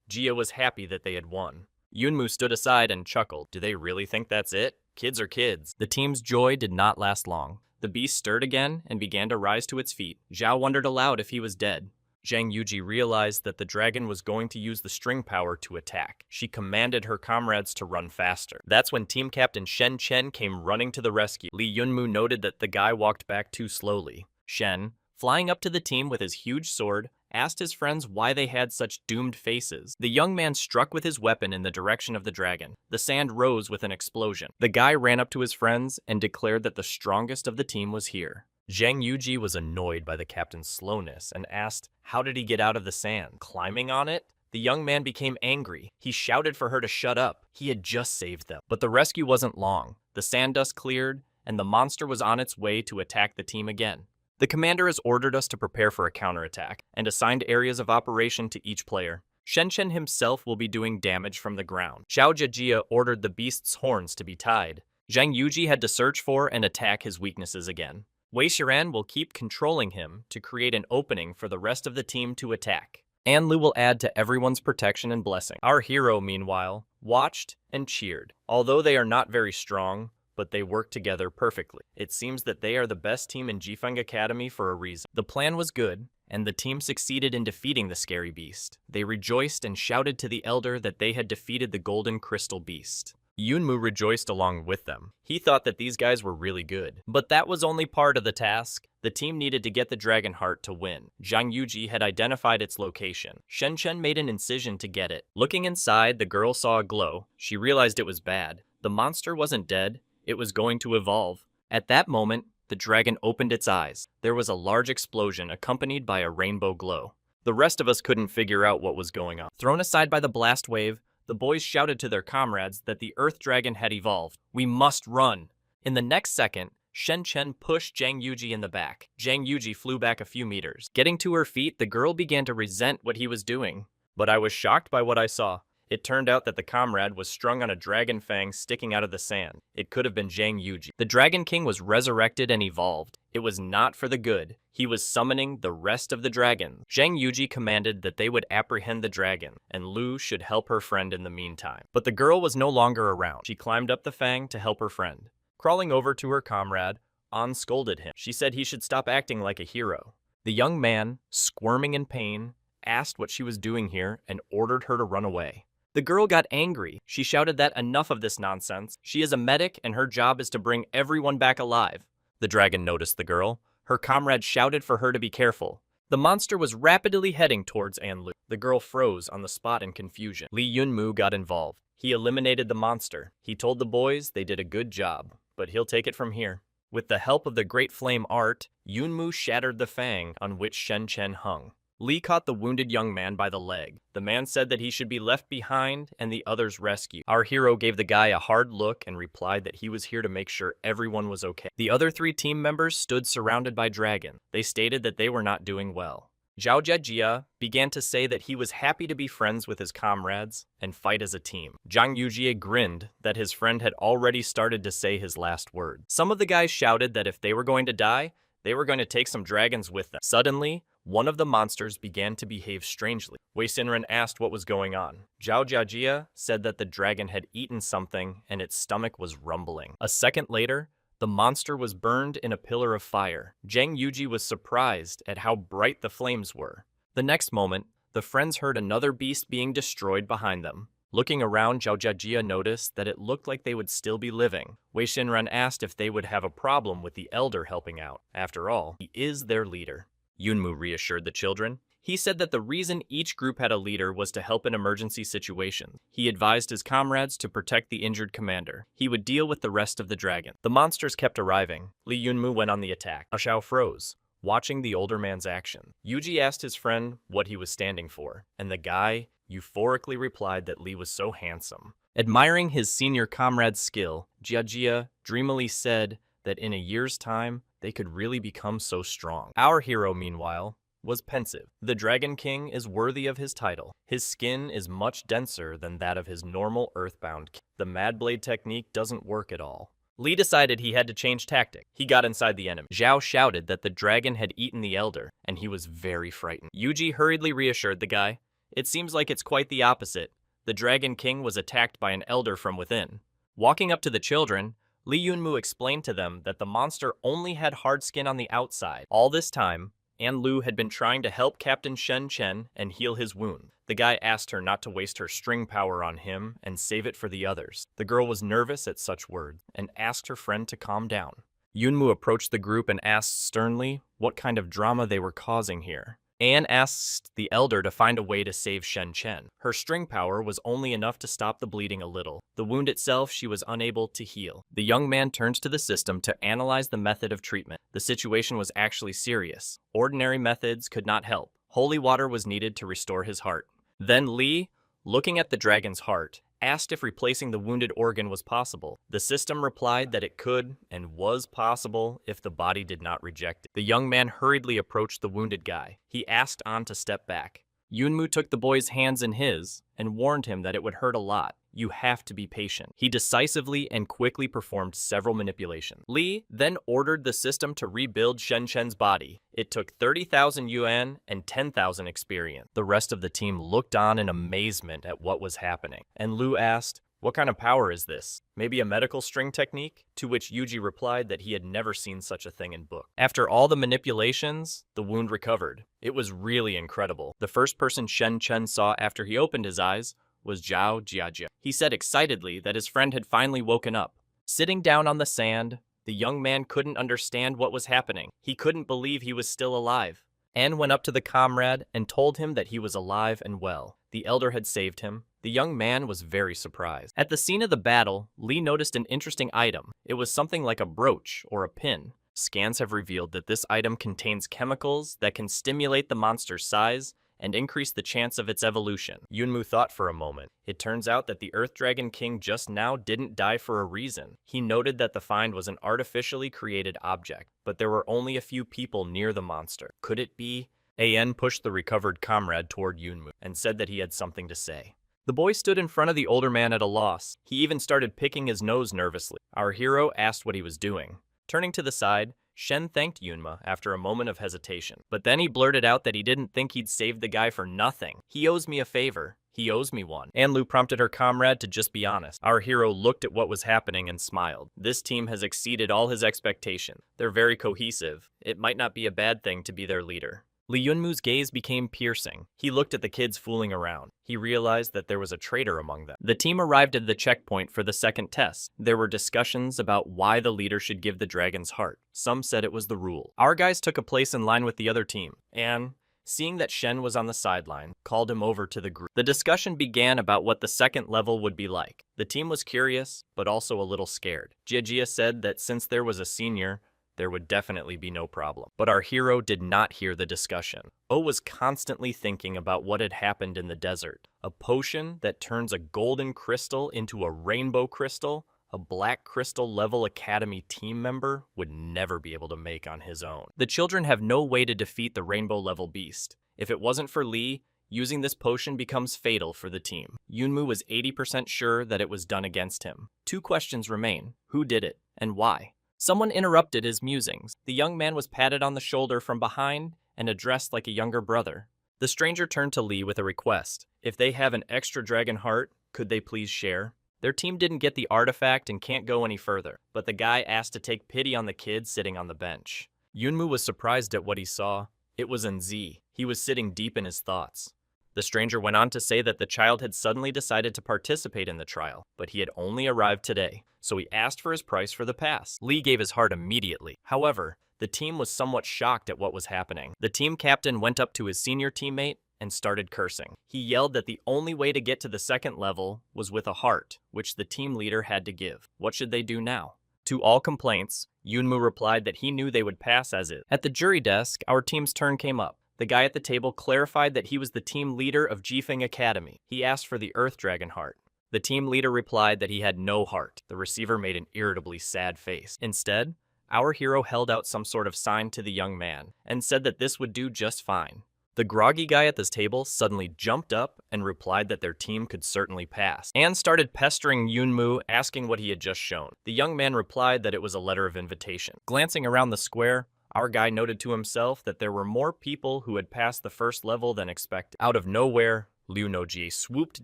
Jia was happy that they had won. Yunmu stood aside and chuckled. Do they really think that's it? Kids are kids. The team's joy did not last long. The beast stirred again and began to rise to its feet. Zhao wondered aloud if he was dead. Zhang Yuji realized that the dragon was going to use the string power to attack. She commanded her comrades to run faster. That's when Team Captain Shen Chen came running to the rescue. Li Yunmu noted that the guy walked back too slowly. Shen, flying up to the team with his huge sword, asked his friends why they had such doomed faces. The young man struck with his weapon in the direction of the dragon. The sand rose with an explosion. The guy ran up to his friends and declared that the strongest of the team was here. Zhang Yuji was annoyed by the captain's slowness and asked, how did he get out of the sand? Climbing on it? The young man became angry. He shouted for her to shut up. He had just saved them. But the rescue wasn't long. The sand dust cleared, and the monster was on its way to attack the team again. The commander has ordered us to prepare for a counterattack and assigned areas of operation to each player. Shen Chen himself will be doing damage from the ground. Zhao Jia ordered the beast's horns to be tied. Zhang Yuji had to search for and attack his weaknesses again. Wei Shiran will keep controlling him to create an opening for the rest of the team to attack. An Lu will add to everyone's protection and blessing. Our hero, meanwhile, watched and cheered. Although they are not very strong, but they work together perfectly. It seems that they are the best team in Jifeng Academy for a reason. The plan was good, and the team succeeded in defeating the scary beast. They rejoiced and shouted to the elder that they had defeated the golden crystal beast. Yunmu rejoiced along with them. He thought that these guys were really good. But that was only part of the task. The team needed to get the dragon heart to win. Zhang Yuji had identified its location. Shen Chen made an incision to get it. Looking inside, the girl saw a glow. She realized it was bad. The monster wasn't dead. It was going to evolve. At that moment, the dragon opened its eyes. There was a large explosion accompanied by a rainbow glow. The rest of us couldn't figure out what was going on. Thrown aside by the blast wave, the boys shouted to their comrades that the earth dragon had evolved. We must run. In the next second, Shen Chen pushed Zhang Yuji in the back. Zhang Yuji flew back a few meters. Getting to her feet, the girl began to resent what he was doing. But I was shocked by what I saw. It turned out that the comrade was strung on a dragon fang sticking out of the sand. It could have been Zhang Yuji. The Dragon King was resurrected and evolved. It was not for the good. He was summoning the rest of the dragons. Zhang Yuji commanded that they would apprehend the dragon, and Lu should help her friend in the meantime. But the girl was no longer around. She climbed up the fang to help her friend. Crawling over to her comrade, An scolded him. She said he should stop acting like a hero. The young man, squirming in pain, asked what she was doing here and ordered her to run away. The girl got angry. She shouted that enough of this nonsense. She is a medic and her job is to bring everyone back alive. The dragon noticed the girl. Her comrade shouted for her to be careful. The monster was rapidly heading towards An Lu. The girl froze on the spot in confusion. Li Yunmu got involved. He eliminated the monster. He told the boys they did a good job, but he'll take it from here. With the help of the Great Flame Art, Yunmu shattered the fang on which Shen Chen hung. Li caught the wounded young man by the leg. The man said that he should be left behind and the others rescued. Our hero gave the guy a hard look and replied that he was here to make sure everyone was okay. The other 3 team members stood surrounded by dragon. They stated that they were not doing well. Zhao Jia began to say that he was happy to be friends with his comrades and fight as a team. Zhang Yuji grinned that his friend had already started to say his last word. Some of the guys shouted that if they were going to die, they were going to take some dragons with them. Suddenly, one of the monsters began to behave strangely. Wei Xinren asked what was going on. Zhao Jia said that the dragon had eaten something and its stomach was rumbling. A second later, the monster was burned in a pillar of fire. Zhang Yuji was surprised at how bright the flames were. The next moment, the friends heard another beast being destroyed behind them. Looking around, Zhao Jiajia noticed that it looked like they would still be living. Wei Shinran asked if they would have a problem with the elder helping out. After all, he is their leader. Yunmu reassured the children. He said that the reason each group had a leader was to help in emergency situations. He advised his comrades to protect the injured commander. He would deal with the rest of the dragon. The monsters kept arriving. Li Yunmu went on the attack. Xiao froze, watching the older man's action. Yuji asked his friend what he was standing for, and the guy euphorically replied that Li was so handsome. Admiring his senior comrade's skill, Jiajia dreamily said that in a year's time, they could really become so strong. Our hero, meanwhile, was pensive. The Dragon King is worthy of his title. His skin is much denser than that of his normal earthbound king. The Mad Blade technique doesn't work at all. Li decided he had to change tactic. He got inside the enemy. Zhao shouted that the dragon had eaten the elder, and he was very frightened. Yuji hurriedly reassured the guy. It seems like it's quite the opposite. The Dragon King was attacked by an elder from within. Walking up to the children, Li Yunmu explained to them that the monster only had hard skin on the outside. All this time, An Lu had been trying to help Captain Shen Chen and heal his wound. The guy asked her not to waste her string power on him and save it for the others. The girl was nervous at such words and asked her friend to calm down. Yunmu approached the group and asked sternly what kind of drama they were causing here. Anne asked the elder to find a way to save Shen Chen. Her string power was only enough to stop the bleeding a little. The wound itself she was unable to heal. The young man turns to the system to analyze the method of treatment. The situation was actually serious. Ordinary methods could not help. Holy water was needed to restore his heart. Then Li, looking at the dragon's heart, asked if replacing the wounded organ was possible. The system replied that it could and was possible if the body did not reject it. The young man hurriedly approached the wounded guy. He asked An to step back. Yunmu took the boy's hands in his and warned him that it would hurt a lot. You have to be patient. He decisively and quickly performed several manipulations. Li then ordered the system to rebuild Shen Chen's body. It took 30,000 yuan and 10,000 experience. The rest of the team looked on in amazement at what was happening. And Lu asked, "What kind of power is this? Maybe a medical string technique?" To which Yuji replied that he had never seen such a thing in book. After all the manipulations, the wound recovered. It was really incredible. The first person Shen Chen saw after he opened his eyes was Zhao Jiajia. He said excitedly that his friend had finally woken up. Sitting down on the sand, the young man couldn't understand what was happening. He couldn't believe he was still alive. Anne went up to the comrade and told him that he was alive and well. The elder had saved him. The young man was very surprised. At the scene of the battle, Li noticed an interesting item. It was something like a brooch or a pin. Scans have revealed that this item contains chemicals that can stimulate the monster's size and increase the chance of its evolution. Yunmu thought for a moment. It turns out that the Earth Dragon King just now didn't die for a reason. He noted that the find was an artificially created object, but there were only a few people near the monster. Could it be? An pushed the recovered comrade toward Yunmu and said that he had something to say. The boy stood in front of the older man at a loss. He even started picking his nose nervously. Our hero asked what he was doing. Turning to the side, Shen thanked Yunma after a moment of hesitation. But then he blurted out that he didn't think he'd saved the guy for nothing. He owes me a favor. He owes me one. Anlu prompted her comrade to just be honest. Our hero looked at what was happening and smiled. This team has exceeded all his expectations. They're very cohesive. It might not be a bad thing to be their leader. Li Yunmu's gaze became piercing. He looked at the kids fooling around. He realized that there was a traitor among them. The team arrived at the checkpoint for the second test. There were discussions about why the leader should give the dragon's heart. Some said it was the rule. Our guys took a place in line with the other team, and seeing that Shen was on the sideline, called him over to the group. The discussion began about what the second level would be like. The team was curious, but also a little scared. Jiajia said that since there was a senior, there would definitely be no problem. But our hero did not hear the discussion. O was constantly thinking about what had happened in the desert. A potion that turns a golden crystal into a rainbow crystal, a black crystal level academy team member would never be able to make on his own. The children have no way to defeat the rainbow level beast. If it wasn't for Li, using this potion becomes fatal for the team. Yunmu was 80% sure that it was done against him. 2 questions remain. Who did it, and why? Someone interrupted his musings. The young man was patted on the shoulder from behind and addressed like a younger brother. The stranger turned to Li with a request. If they have an extra dragon heart, could they please share? Their team didn't get the artifact and can't go any further, but the guy asked to take pity on the kid sitting on the bench. Yunmu was surprised at what he saw. It was Nzi. He was sitting deep in his thoughts. The stranger went on to say that the child had suddenly decided to participate in the trial, but he had only arrived today, so he asked for his price for the pass. Lee gave his heart immediately. However, the team was somewhat shocked at what was happening. The team captain went up to his senior teammate and started cursing. He yelled that the only way to get to the second level was with a heart, which the team leader had to give. What should they do now? To all complaints, Yunmu replied that he knew they would pass as is. At the jury desk, our team's turn came up. The guy at the table clarified that he was the team leader of Jifeng Academy. He asked for the Earth Dragon heart. The team leader replied that he had no heart. The receiver made an irritably sad face. Instead, our hero held out some sort of sign to the young man and said that this would do just fine. The groggy guy at this table suddenly jumped up and replied that their team could certainly pass, and started pestering Yunmu, asking what he had just shown. The young man replied that it was a letter of invitation. Glancing around the square, our guy noted to himself that there were more people who had passed the first level than expected. Out of nowhere, Liu Noji swooped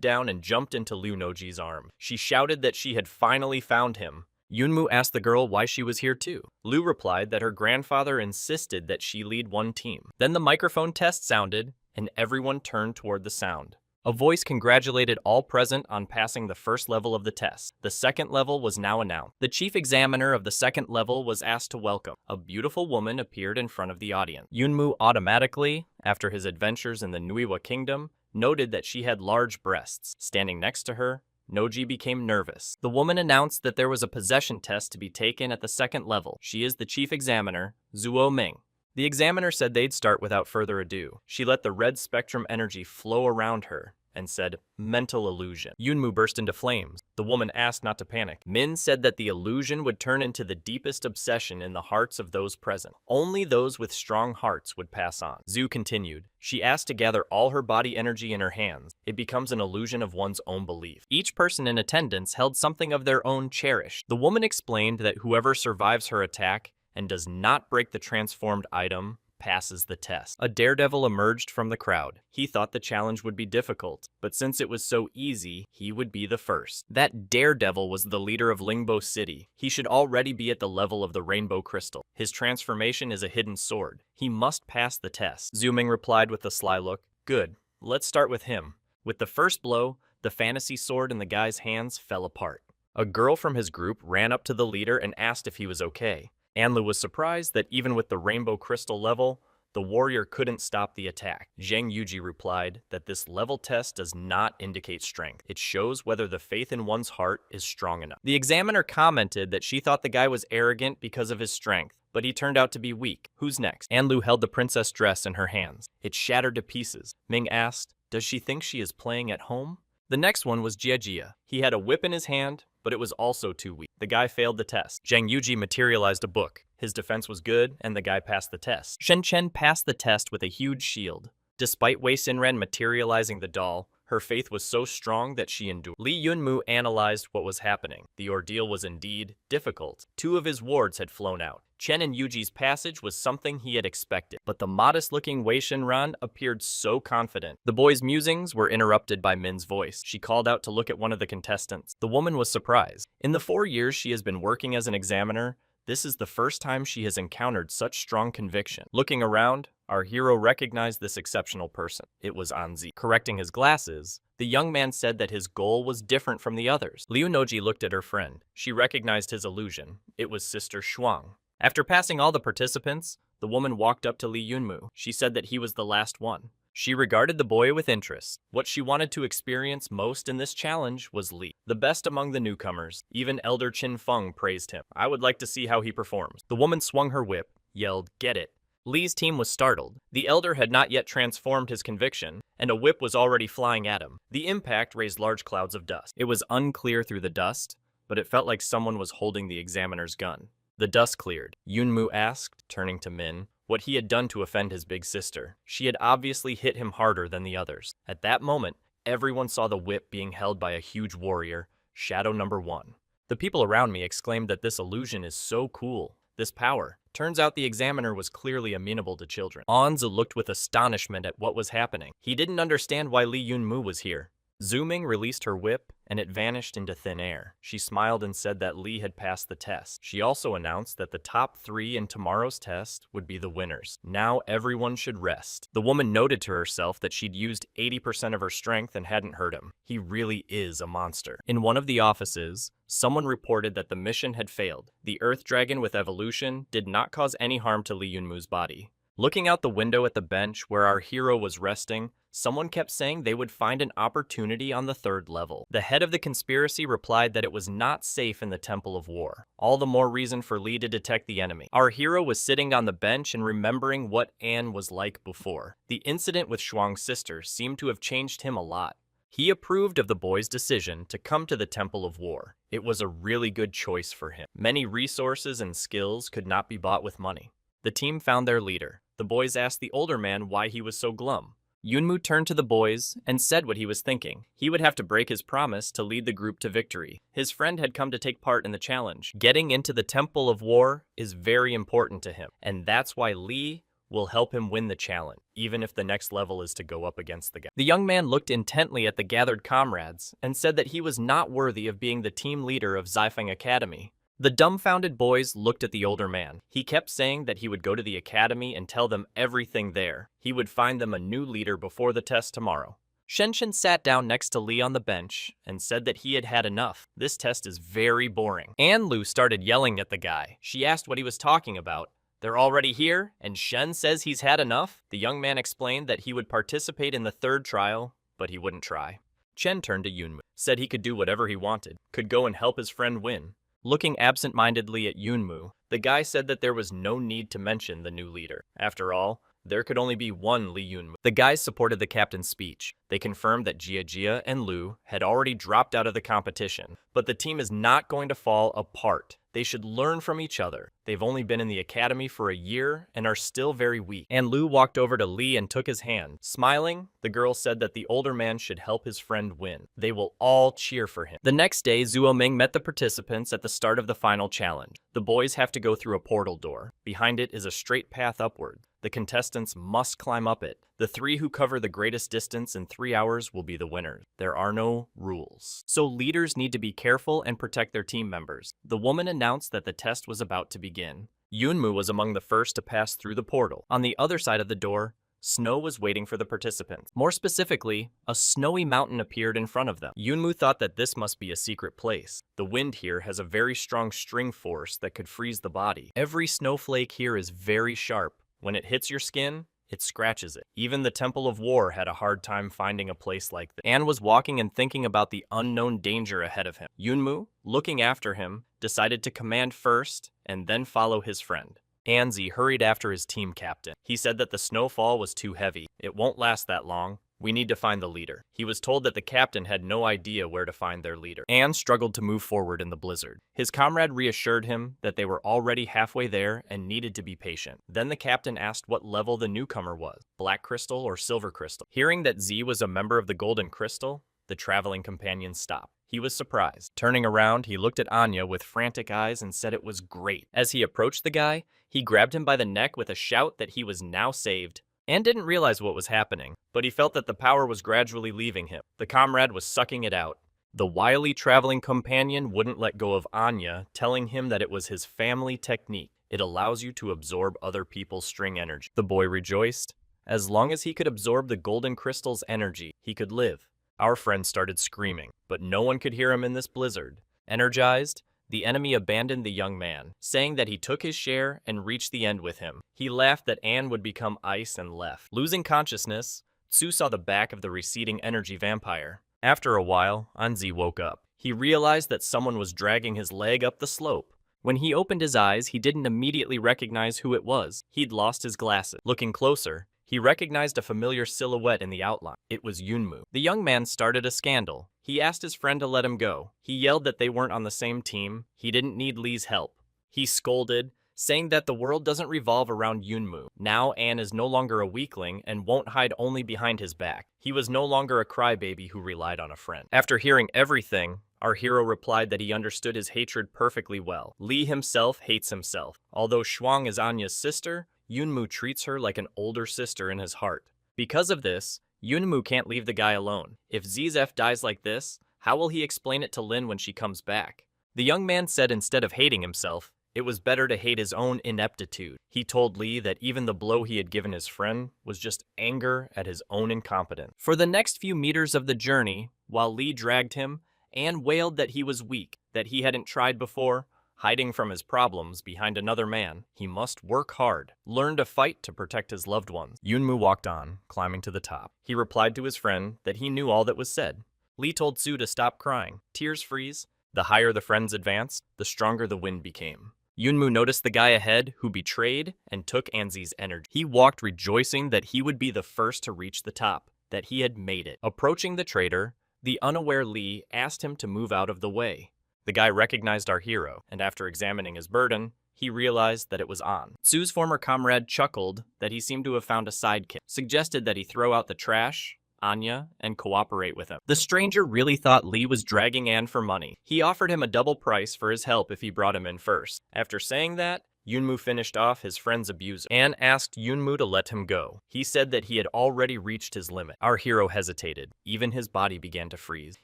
down and jumped into Liu Noji's arm. She shouted that she had finally found him. Yunmu asked the girl why she was here too. Liu replied that her grandfather insisted that she lead one team. Then the microphone test sounded, and everyone turned toward the sound. A voice congratulated all present on passing the first level of the test. The second level was now announced. The chief examiner of the second level was asked to welcome. A beautiful woman appeared in front of the audience. Yunmu automatically, after his adventures in the Nuiwa Kingdom, noted that she had large breasts. Standing next to her, Noji became nervous. The woman announced that there was a possession test to be taken at the second level. She is the chief examiner, Zuo Ming. The examiner said they'd start without further ado. She let the red spectrum energy flow around her and said, "Mental illusion." Yunmu burst into flames. The woman asked not to panic. Min said that the illusion would turn into the deepest obsession in the hearts of those present. Only those with strong hearts would pass on. Zhu continued. She asked to gather all her body energy in her hands. It becomes an illusion of one's own belief. Each person in attendance held something of their own cherished. The woman explained that whoever survives her attack and does not break the transformed item passes the test. A daredevil emerged from the crowd. He thought the challenge would be difficult, but since it was so easy, he would be the first. That daredevil was the leader of Lingbo City. He should already be at the level of the Rainbow Crystal. His transformation is a hidden sword. He must pass the test. Zhu Ming replied with a sly look. Good, let's start with him. With the first blow, the fantasy sword in the guy's hands fell apart. A girl from his group ran up to the leader and asked if he was okay. Anlu was surprised that even with the Rainbow Crystal level, the warrior couldn't stop the attack. Zheng Yuji replied that this level test does not indicate strength. It shows whether the faith in one's heart is strong enough. The examiner commented that she thought the guy was arrogant because of his strength, but he turned out to be weak. Who's next? Anlu held the princess dress in her hands. It shattered to pieces. Ming asked, does she think she is playing at home? The next one was Jie. He had a whip in his hand, but it was also too weak. The guy failed the test. Zheng Yuji materialized a book. His defense was good, and the guy passed the test. Shen Chen passed the test with a huge shield. Despite Wei Xinren materializing the doll, her faith was so strong that she endured. Li Yunmu analyzed what was happening. The ordeal was indeed difficult. 2 of his wards had flown out. Chen and Yuji's passage was something he had expected, but the modest-looking Wei Xinran appeared so confident. The boy's musings were interrupted by Min's voice. She called out to look at one of the contestants. The woman was surprised. In the 4 years she has been working as an examiner, this is the first time she has encountered such strong conviction. Looking around, our hero recognized this exceptional person. It was Anzi. Correcting his glasses, the young man said that his goal was different from the others. Liu Noji looked at her friend. She recognized his illusion. It was Sister Shuang. After passing all the participants, the woman walked up to Li Yunmu. She said that he was the last one. She regarded the boy with interest. What she wanted to experience most in this challenge was Li, the best among the newcomers. Even Elder Qin Feng praised him. I would like to see how he performs. The woman swung her whip, yelled, "Get it." Li's team was startled. The elder had not yet transformed his conviction, and a whip was already flying at him. The impact raised large clouds of dust. It was unclear through the dust, but it felt like someone was holding the examiner's gun. The dust cleared. Yunmu asked, turning to Min, what he had done to offend his big sister. She had obviously hit him harder than the others. At that moment, everyone saw the whip being held by a huge warrior, Shadow Number 1. The people around me exclaimed that this illusion is so cool. This power. Turns out the examiner was clearly amenable to children. Anzi looked with astonishment at what was happening. He didn't understand why Li Yunmu was here. Zooming released her whip, and it vanished into thin air. She smiled and said that Lee had passed the test. She also announced that the top 3 in tomorrow's test would be the winners. Now everyone should rest. The woman noted to herself that she'd used 80% of her strength and hadn't hurt him. He really is a monster. In one of the offices, someone reported that the mission had failed. The Earth Dragon with evolution did not cause any harm to Lee Yunmu's body. Looking out the window at the bench where our hero was resting, someone kept saying they would find an opportunity on the 3rd level. The head of the conspiracy replied that it was not safe in the Temple of War. All the more reason for Lee to detect the enemy. Our hero was sitting on the bench and remembering what Anne was like before. The incident with Shuang's sister seemed to have changed him a lot. He approved of the boy's decision to come to the Temple of War. It was a really good choice for him. Many resources and skills could not be bought with money. The team found their leader. The boys asked the older man why he was so glum. Yunmu turned to the boys and said what he was thinking. He would have to break his promise to lead the group to victory. His friend had come to take part in the challenge. Getting into the Temple of War is very important to him, and that's why Lee will help him win the challenge, even if the next level is to go up against the guy. The young man looked intently at the gathered comrades and said that he was not worthy of being the team leader of Zifeng Academy. The dumbfounded boys looked at the older man. He kept saying that he would go to the academy and tell them everything there. He would find them a new leader before the test tomorrow. Shenshin sat down next to Lee on the bench and said that he had had enough. This test is very boring. Anne Lu started yelling at the guy. She asked what he was talking about. They're already here, and Shen says he's had enough? The young man explained that he would participate in the 3rd trial, but he wouldn't try. Chen turned to Yunmu, said he could do whatever he wanted, could go and help his friend win. Looking absent-mindedly at Yunmu, the guy said that there was no need to mention the new leader. After all, there could only be one Lee Yunmu. The guys supported the captain's speech. They confirmed that Jia and Lu had already dropped out of the competition, but the team is not going to fall apart. They should learn from each other. They've only been in the academy for a year and are still very weak. And Lu walked over to Lee and took his hand. Smiling, the girl said that the older man should help his friend win. They will all cheer for him. The next day, Zhuo Ming met the participants at the start of the final challenge. The boys have to go through a portal door. Behind it is a straight path upward. The contestants must climb up it. The 3 who cover the greatest distance in 3 hours will be the winners. There are no rules. So leaders need to be careful and protect their team members. The woman announced that the test was about to begin. Yunmu was among the first to pass through the portal. On the other side of the door, snow was waiting for the participants. More specifically, a snowy mountain appeared in front of them. Yunmu thought that this must be a secret place. The wind here has a very strong string force that could freeze the body. Every snowflake here is very sharp. When it hits your skin, it scratches it. Even the Temple of War had a hard time finding a place like this. Anne was walking and thinking about the unknown danger ahead of him. Yunmu, looking after him, decided to command first and then follow his friend. Anzi hurried after his team captain. He said that the snowfall was too heavy. It won't last that long. We need to find the leader. He was told that the captain had no idea where to find their leader. Anne struggled to move forward in the blizzard. His comrade reassured him that they were already halfway there and needed to be patient. Then the captain asked what level the newcomer was, black crystal or silver crystal. Hearing that Z was a member of the golden crystal, the traveling companion stopped. He was surprised. Turning around, he looked at Anya with frantic eyes and said it was great. As he approached the guy, he grabbed him by the neck with a shout that he was now saved. Anne didn't realize what was happening, but he felt that the power was gradually leaving him. The comrade was sucking it out. The wily traveling companion wouldn't let go of Anya, telling him that it was his family technique. It allows you to absorb other people's string energy. The boy rejoiced. As long as he could absorb the golden crystal's energy, he could live. Our friend started screaming, but no one could hear him in this blizzard. Energized, the enemy abandoned the young man, saying that he took his share and reached the end with him. He laughed that Anne would become ice and left. Losing consciousness, Tsu saw the back of the receding energy vampire. After a while, Anzi woke up. He realized that someone was dragging his leg up the slope. When he opened his eyes, he didn't immediately recognize who it was. He'd lost his glasses. Looking closer, he recognized a familiar silhouette in the outline. It was Yunmu. The young man started a scandal. He asked his friend to let him go. He yelled that they weren't on the same team. He didn't need Lee's help. He scolded, saying that the world doesn't revolve around Yunmu. Now Anne is no longer a weakling and won't hide only behind his back. He was no longer a crybaby who relied on a friend. After hearing everything, our hero replied that he understood his hatred perfectly well. Lee himself hates himself. Although Shuang is Anya's sister, Yunmu treats her like an older sister in his heart. Because of this, Yunmu can't leave the guy alone. If ZZF dies like this, how will he explain it to Lin when she comes back? The young man said instead of hating himself, it was better to hate his own ineptitude. He told Lee that even the blow he had given his friend was just anger at his own incompetence. For the next few meters of the journey, while Lee dragged him, Anne wailed that he was weak, that he hadn't tried before, hiding from his problems behind another man. He must work hard, learn to fight to protect his loved ones. Yunmu walked on, climbing to the top. He replied to his friend that he knew all that was said. Lee told Sue to stop crying. Tears freeze. The higher the friends advanced, the stronger the wind became. Yunmu noticed the guy ahead who betrayed and took Anzi's energy. He walked rejoicing that he would be the first to reach the top, that he had made it. Approaching the traitor, the unaware Lee asked him to move out of the way. The guy recognized our hero, and after examining his burden, he realized that it was An. Sue's former comrade chuckled that he seemed to have found a sidekick, suggested that he throw out the trash, Anya, and cooperate with him. The stranger really thought Lee was dragging Anne for money. He offered him a double price for his help if he brought him in first. After saying that, Yunmu finished off his friend's abuser. Anne asked Yunmu to let him go. He said that he had already reached his limit. Our hero hesitated. Even his body began to freeze.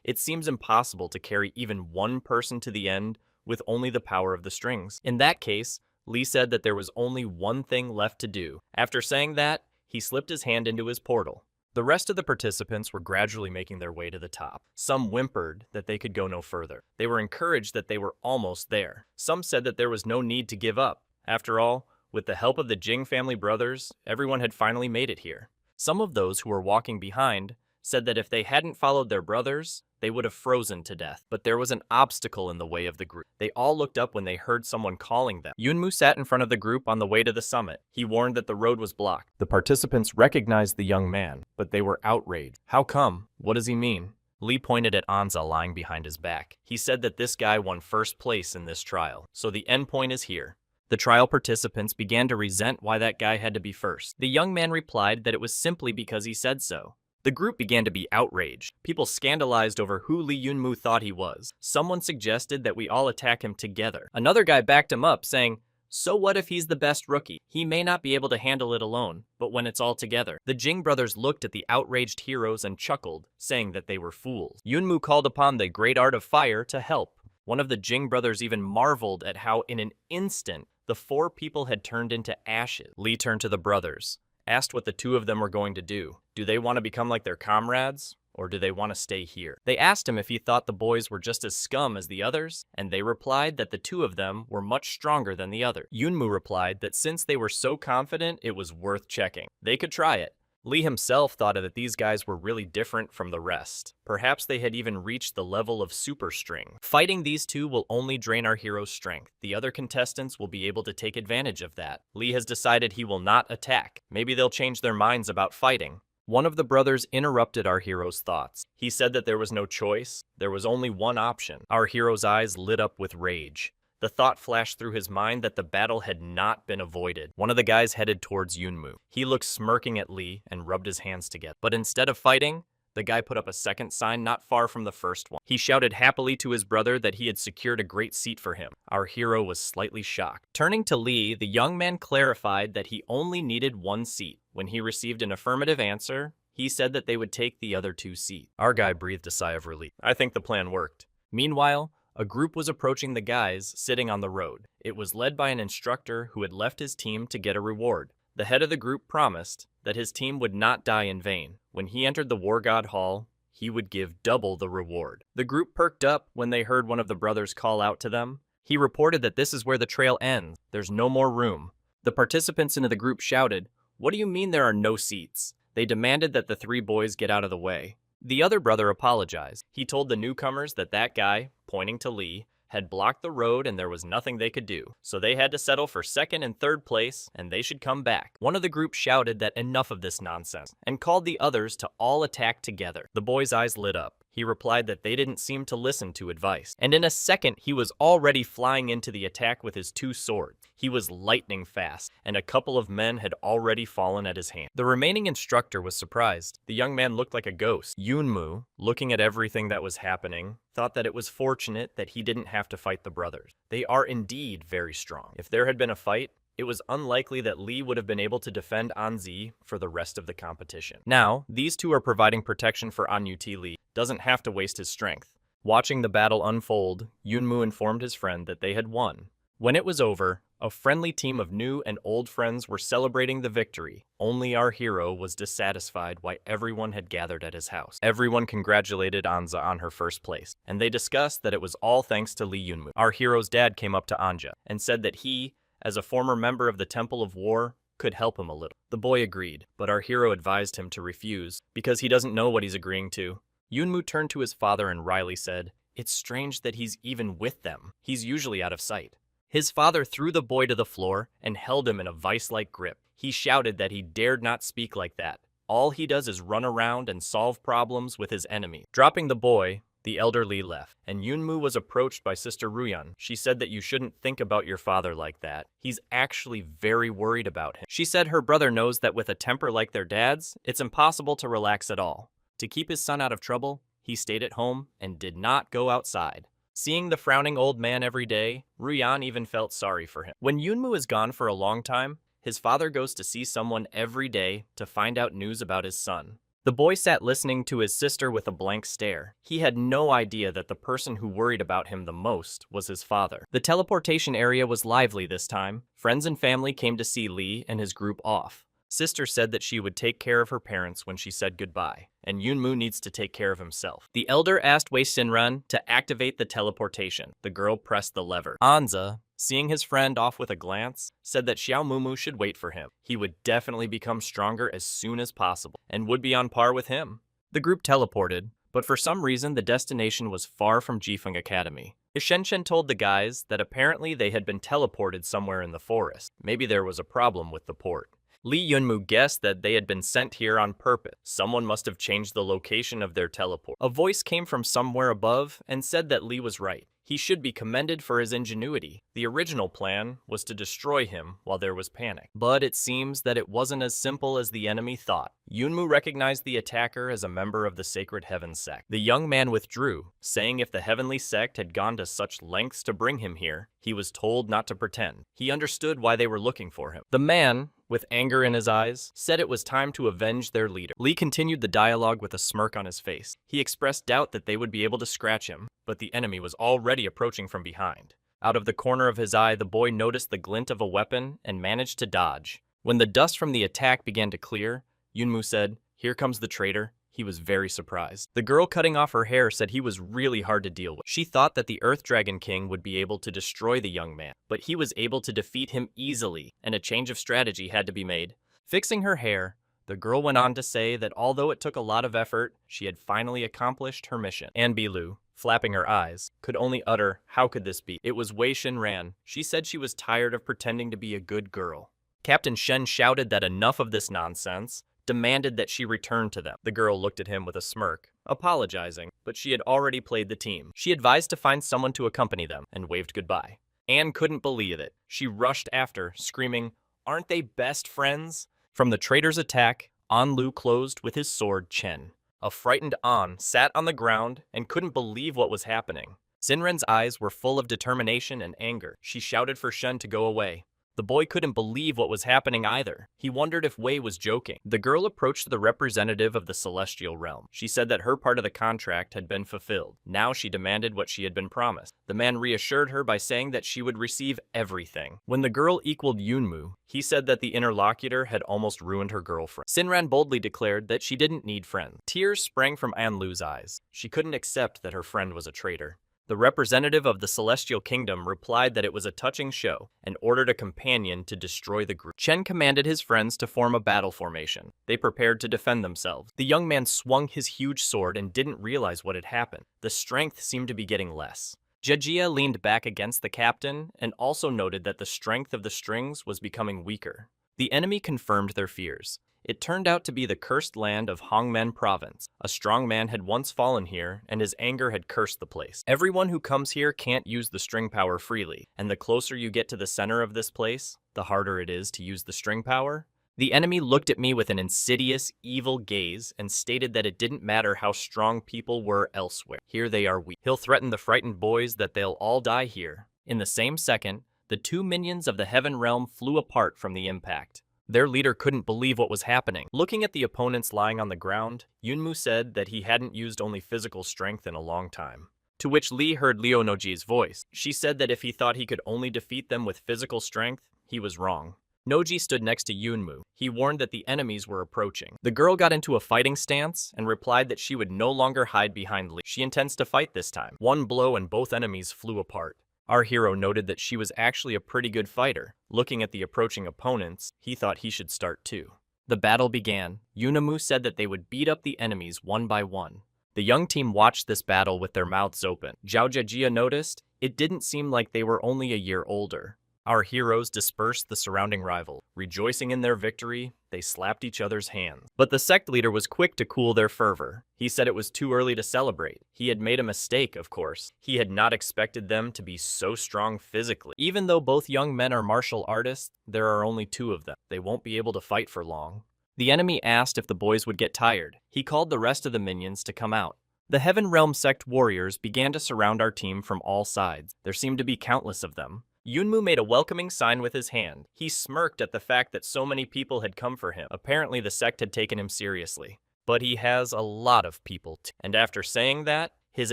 It seems impossible to carry even one person to the end with only the power of the strings. In that case, Lee said that there was only one thing left to do. After saying that, he slipped his hand into his portal. The rest of the participants were gradually making their way to the top. Some whimpered that they could go no further. They were encouraged that they were almost there. Some said that there was no need to give up. After all, with the help of the Jing family brothers, everyone had finally made it here. Some of those who were walking behind said that if they hadn't followed their brothers, they would have frozen to death. But there was an obstacle in the way of the group. They all looked up when they heard someone calling them. Yunmu sat in front of the group on the way to the summit. He warned that the road was blocked. The participants recognized the young man, but they were outraged. How come? What does he mean? Lee pointed at Anza lying behind his back. He said that this guy won first place in this trial, so the endpoint is here. The trial participants began to resent why that guy had to be first. The young man replied that it was simply because he said so. The group began to be outraged. People scandalized over who Lee Yunmu thought he was. Someone suggested that we all attack him together. Another guy backed him up, saying, so what if he's the best rookie? He may not be able to handle it alone, but when it's all together. The Jing brothers looked at the outraged heroes and chuckled, saying that they were fools. Yunmu called upon the great art of fire to help. One of the Jing brothers even marveled at how in an instant the 4 people had turned into ashes. Lee turned to the brothers, asked what the 2 of them were going to do. Do they want to become like their comrades, or do they want to stay here? They asked him if he thought the boys were just as scum as the others, and they replied that the 2 of them were much stronger than the other. Yunmu replied that since they were so confident, it was worth checking. They could try it. Lee himself thought that these guys were really different from the rest. Perhaps they had even reached the level of super string. Fighting these 2 will only drain our hero's strength. The other contestants will be able to take advantage of that. Lee has decided he will not attack. Maybe they'll change their minds about fighting. One of the brothers interrupted our hero's thoughts. He said that there was no choice. There was only one option. Our hero's eyes lit up with rage. The thought flashed through his mind that the battle had not been avoided. One of the guys headed towards Yunmu. He looked smirking at Lee and rubbed his hands together. But instead of fighting, the guy put up a second sign not far from the first one. He shouted happily to his brother that he had secured a great seat for him. Our hero was slightly shocked. Turning to Lee, the young man clarified that he only needed 1 seat. When he received an affirmative answer, he said that they would take the other 2 seats. Our guy breathed a sigh of relief. I think the plan worked. Meanwhile, a group was approaching the guys sitting on the road. It was led by an instructor who had left his team to get a reward. The head of the group promised that his team would not die in vain. When he entered the War God Hall, he would give double the reward. The group perked up when they heard one of the brothers call out to them. He reported that this is where the trail ends. There's no more room. The participants in the group shouted, "What do you mean there are no seats?" They demanded that the 3 boys get out of the way. The other brother apologized. He told the newcomers that that guy, pointing to Lee, had blocked the road and there was nothing they could do. So they had to settle for 2nd and 3rd place and they should come back. One of the group shouted that enough of this nonsense and called the others to all attack together. The boy's eyes lit up. He replied that they didn't seem to listen to advice. And in a second, he was already flying into the attack with his 2 swords. He was lightning fast, and a couple of men had already fallen at his hand. The remaining instructor was surprised. The young man looked like a ghost. Yunmu, looking at everything that was happening, thought that it was fortunate that he didn't have to fight the brothers. They are indeed very strong. If there had been a fight, it was unlikely that Lee would have been able to defend Anzi for the rest of the competition. Now, these two are providing protection for Anyuti. Lee doesn't have to waste his strength. Watching the battle unfold, Yunmu informed his friend that they had won. When it was over, a friendly team of new and old friends were celebrating the victory. Only our hero was dissatisfied why everyone had gathered at his house. Everyone congratulated Anza on her first place, and they discussed that it was all thanks to Lee Yunmu. Our hero's dad came up to Anja and said that he, as a former member of the Temple of War, could help him a little. The boy agreed, but our hero advised him to refuse because he doesn't know what he's agreeing to. Yunmu turned to his father and wryly said, "It's strange that he's even with them. He's usually out of sight." His father threw the boy to the floor and held him in a vice-like grip. He shouted that he dared not speak like that. All he does is run around and solve problems with his enemy. Dropping the boy, the elder Lee left, and Yunmu was approached by Sister Ruyan. She said that you shouldn't think about your father like that. He's actually very worried about him. She said her brother knows that with a temper like their dad's, it's impossible to relax at all. To keep his son out of trouble, he stayed at home and did not go outside. Seeing the frowning old man every day, Ruyan even felt sorry for him. When Yunmu is gone for a long time, his father goes to see someone every day to find out news about his son. The boy sat listening to his sister with a blank stare. He had no idea that the person who worried about him the most was his father. The teleportation area was lively this time. Friends and family came to see Lee and his group off. Sister said that she would take care of her parents when she said goodbye, and Yunmu needs to take care of himself. The elder asked Wei Xinren to activate the teleportation. The girl pressed the lever. Anza, seeing his friend off with a glance, said that Xiao Mumu should wait for him. He would definitely become stronger as soon as possible, and would be on par with him. The group teleported, but for some reason the destination was far from Jifeng Academy. Shenshen told the guys that apparently they had been teleported somewhere in the forest. Maybe there was a problem with the port. Lee Yunmu guessed that they had been sent here on purpose. Someone must have changed the location of their teleport. A voice came from somewhere above and said that Lee was right. He should be commended for his ingenuity. The original plan was to destroy him while there was panic. But it seems that it wasn't as simple as the enemy thought. Yunmu recognized the attacker as a member of the Sacred Heaven sect. The young man withdrew, saying if the Heavenly sect had gone to such lengths to bring him here, he was told not to pretend. He understood why they were looking for him. The man, with anger in his eyes, said it was time to avenge their leader. Lee continued the dialogue with a smirk on his face. He expressed doubt that they would be able to scratch him, but the enemy was already approaching from behind. Out of the corner of his eye, the boy noticed the glint of a weapon and managed to dodge. When the dust from the attack began to clear, Yunmu said, "Here comes the traitor." He was very surprised. The girl cutting off her hair said he was really hard to deal with. She thought that the Earth Dragon King would be able to destroy the young man, but he was able to defeat him easily, and a change of strategy had to be made. Fixing her hair, the girl went on to say that although it took a lot of effort, she had finally accomplished her mission. Anne Bilu, flapping her eyes, could only utter, "How could this be?" It was Wei Xinran. She said she was tired of pretending to be a good girl. Captain Shen shouted that enough of this nonsense, demanded that she return to them. The girl looked at him with a smirk, apologizing, but she had already played the team. She advised to find someone to accompany them, and waved goodbye. Anne couldn't believe it. She rushed after, screaming, "Aren't they best friends?" From the traitor's attack, An Lu closed with his sword Chen. A frightened An sat on the ground and couldn't believe what was happening. Xinren's eyes were full of determination and anger. She shouted for Shen to go away. The boy couldn't believe what was happening either. He wondered if Wei was joking. The girl approached the representative of the celestial realm. She said that her part of the contract had been fulfilled. Now she demanded what she had been promised. The man reassured her by saying that she would receive everything. When the girl equaled Yunmu, he said that the interlocutor had almost ruined her girlfriend. Xinren boldly declared that she didn't need friends. Tears sprang from An Lu's eyes. She couldn't accept that her friend was a traitor. The representative of the Celestial Kingdom replied that it was a touching show and ordered a companion to destroy the group. Chen commanded his friends to form a battle formation. They prepared to defend themselves. The young man swung his huge sword and didn't realize what had happened. The strength seemed to be getting less. Jejia leaned back against the captain and also noted that the strength of the strings was becoming weaker. The enemy confirmed their fears. It turned out to be the cursed land of Hongmen Province. A strong man had once fallen here, and his anger had cursed the place. Everyone who comes here can't use the string power freely, and the closer you get to the center of this place, the harder it is to use the string power. The enemy looked at me with an insidious, evil gaze and stated that it didn't matter how strong people were elsewhere. Here they are weak. He'll threaten the frightened boys that they'll all die here. In the same second, The two minions of the Heaven Realm flew apart from the impact. Their leader couldn't believe what was happening. Looking at the opponents lying on the ground, Yunmu said that he hadn't used only physical strength in a long time. To which Lee heard Leonoji's voice. She said that if he thought he could only defeat them with physical strength, he was wrong. Noji stood next to Yunmu. He warned that the enemies were approaching. The girl got into a fighting stance and replied that she would no longer hide behind Lee. She intends to fight this time. One blow and both enemies flew apart. Our hero noted that she was actually a pretty good fighter. Looking at the approaching opponents, he thought he should start too. The battle began. Yunamu said that they would beat up the enemies one by one. The young team watched this battle with their mouths open. Zhao Jiajia noticed it didn't seem like they were only a year older. Our heroes dispersed the surrounding rival. Rejoicing in their victory, they slapped each other's hands. But the sect leader was quick to cool their fervor. He said it was too early to celebrate. He had made a mistake, of course. He had not expected them to be so strong physically. Even though both young men are martial artists, there are only two of them. They won't be able to fight for long. The enemy asked if the boys would get tired. He called the rest of the minions to come out. The Heaven Realm sect warriors began to surround our team from all sides. There seemed to be countless of them. Yunmu made a welcoming sign with his hand. He smirked at the fact that so many people had come for him. Apparently the sect had taken him seriously. But he has a lot of people too. And after saying that, his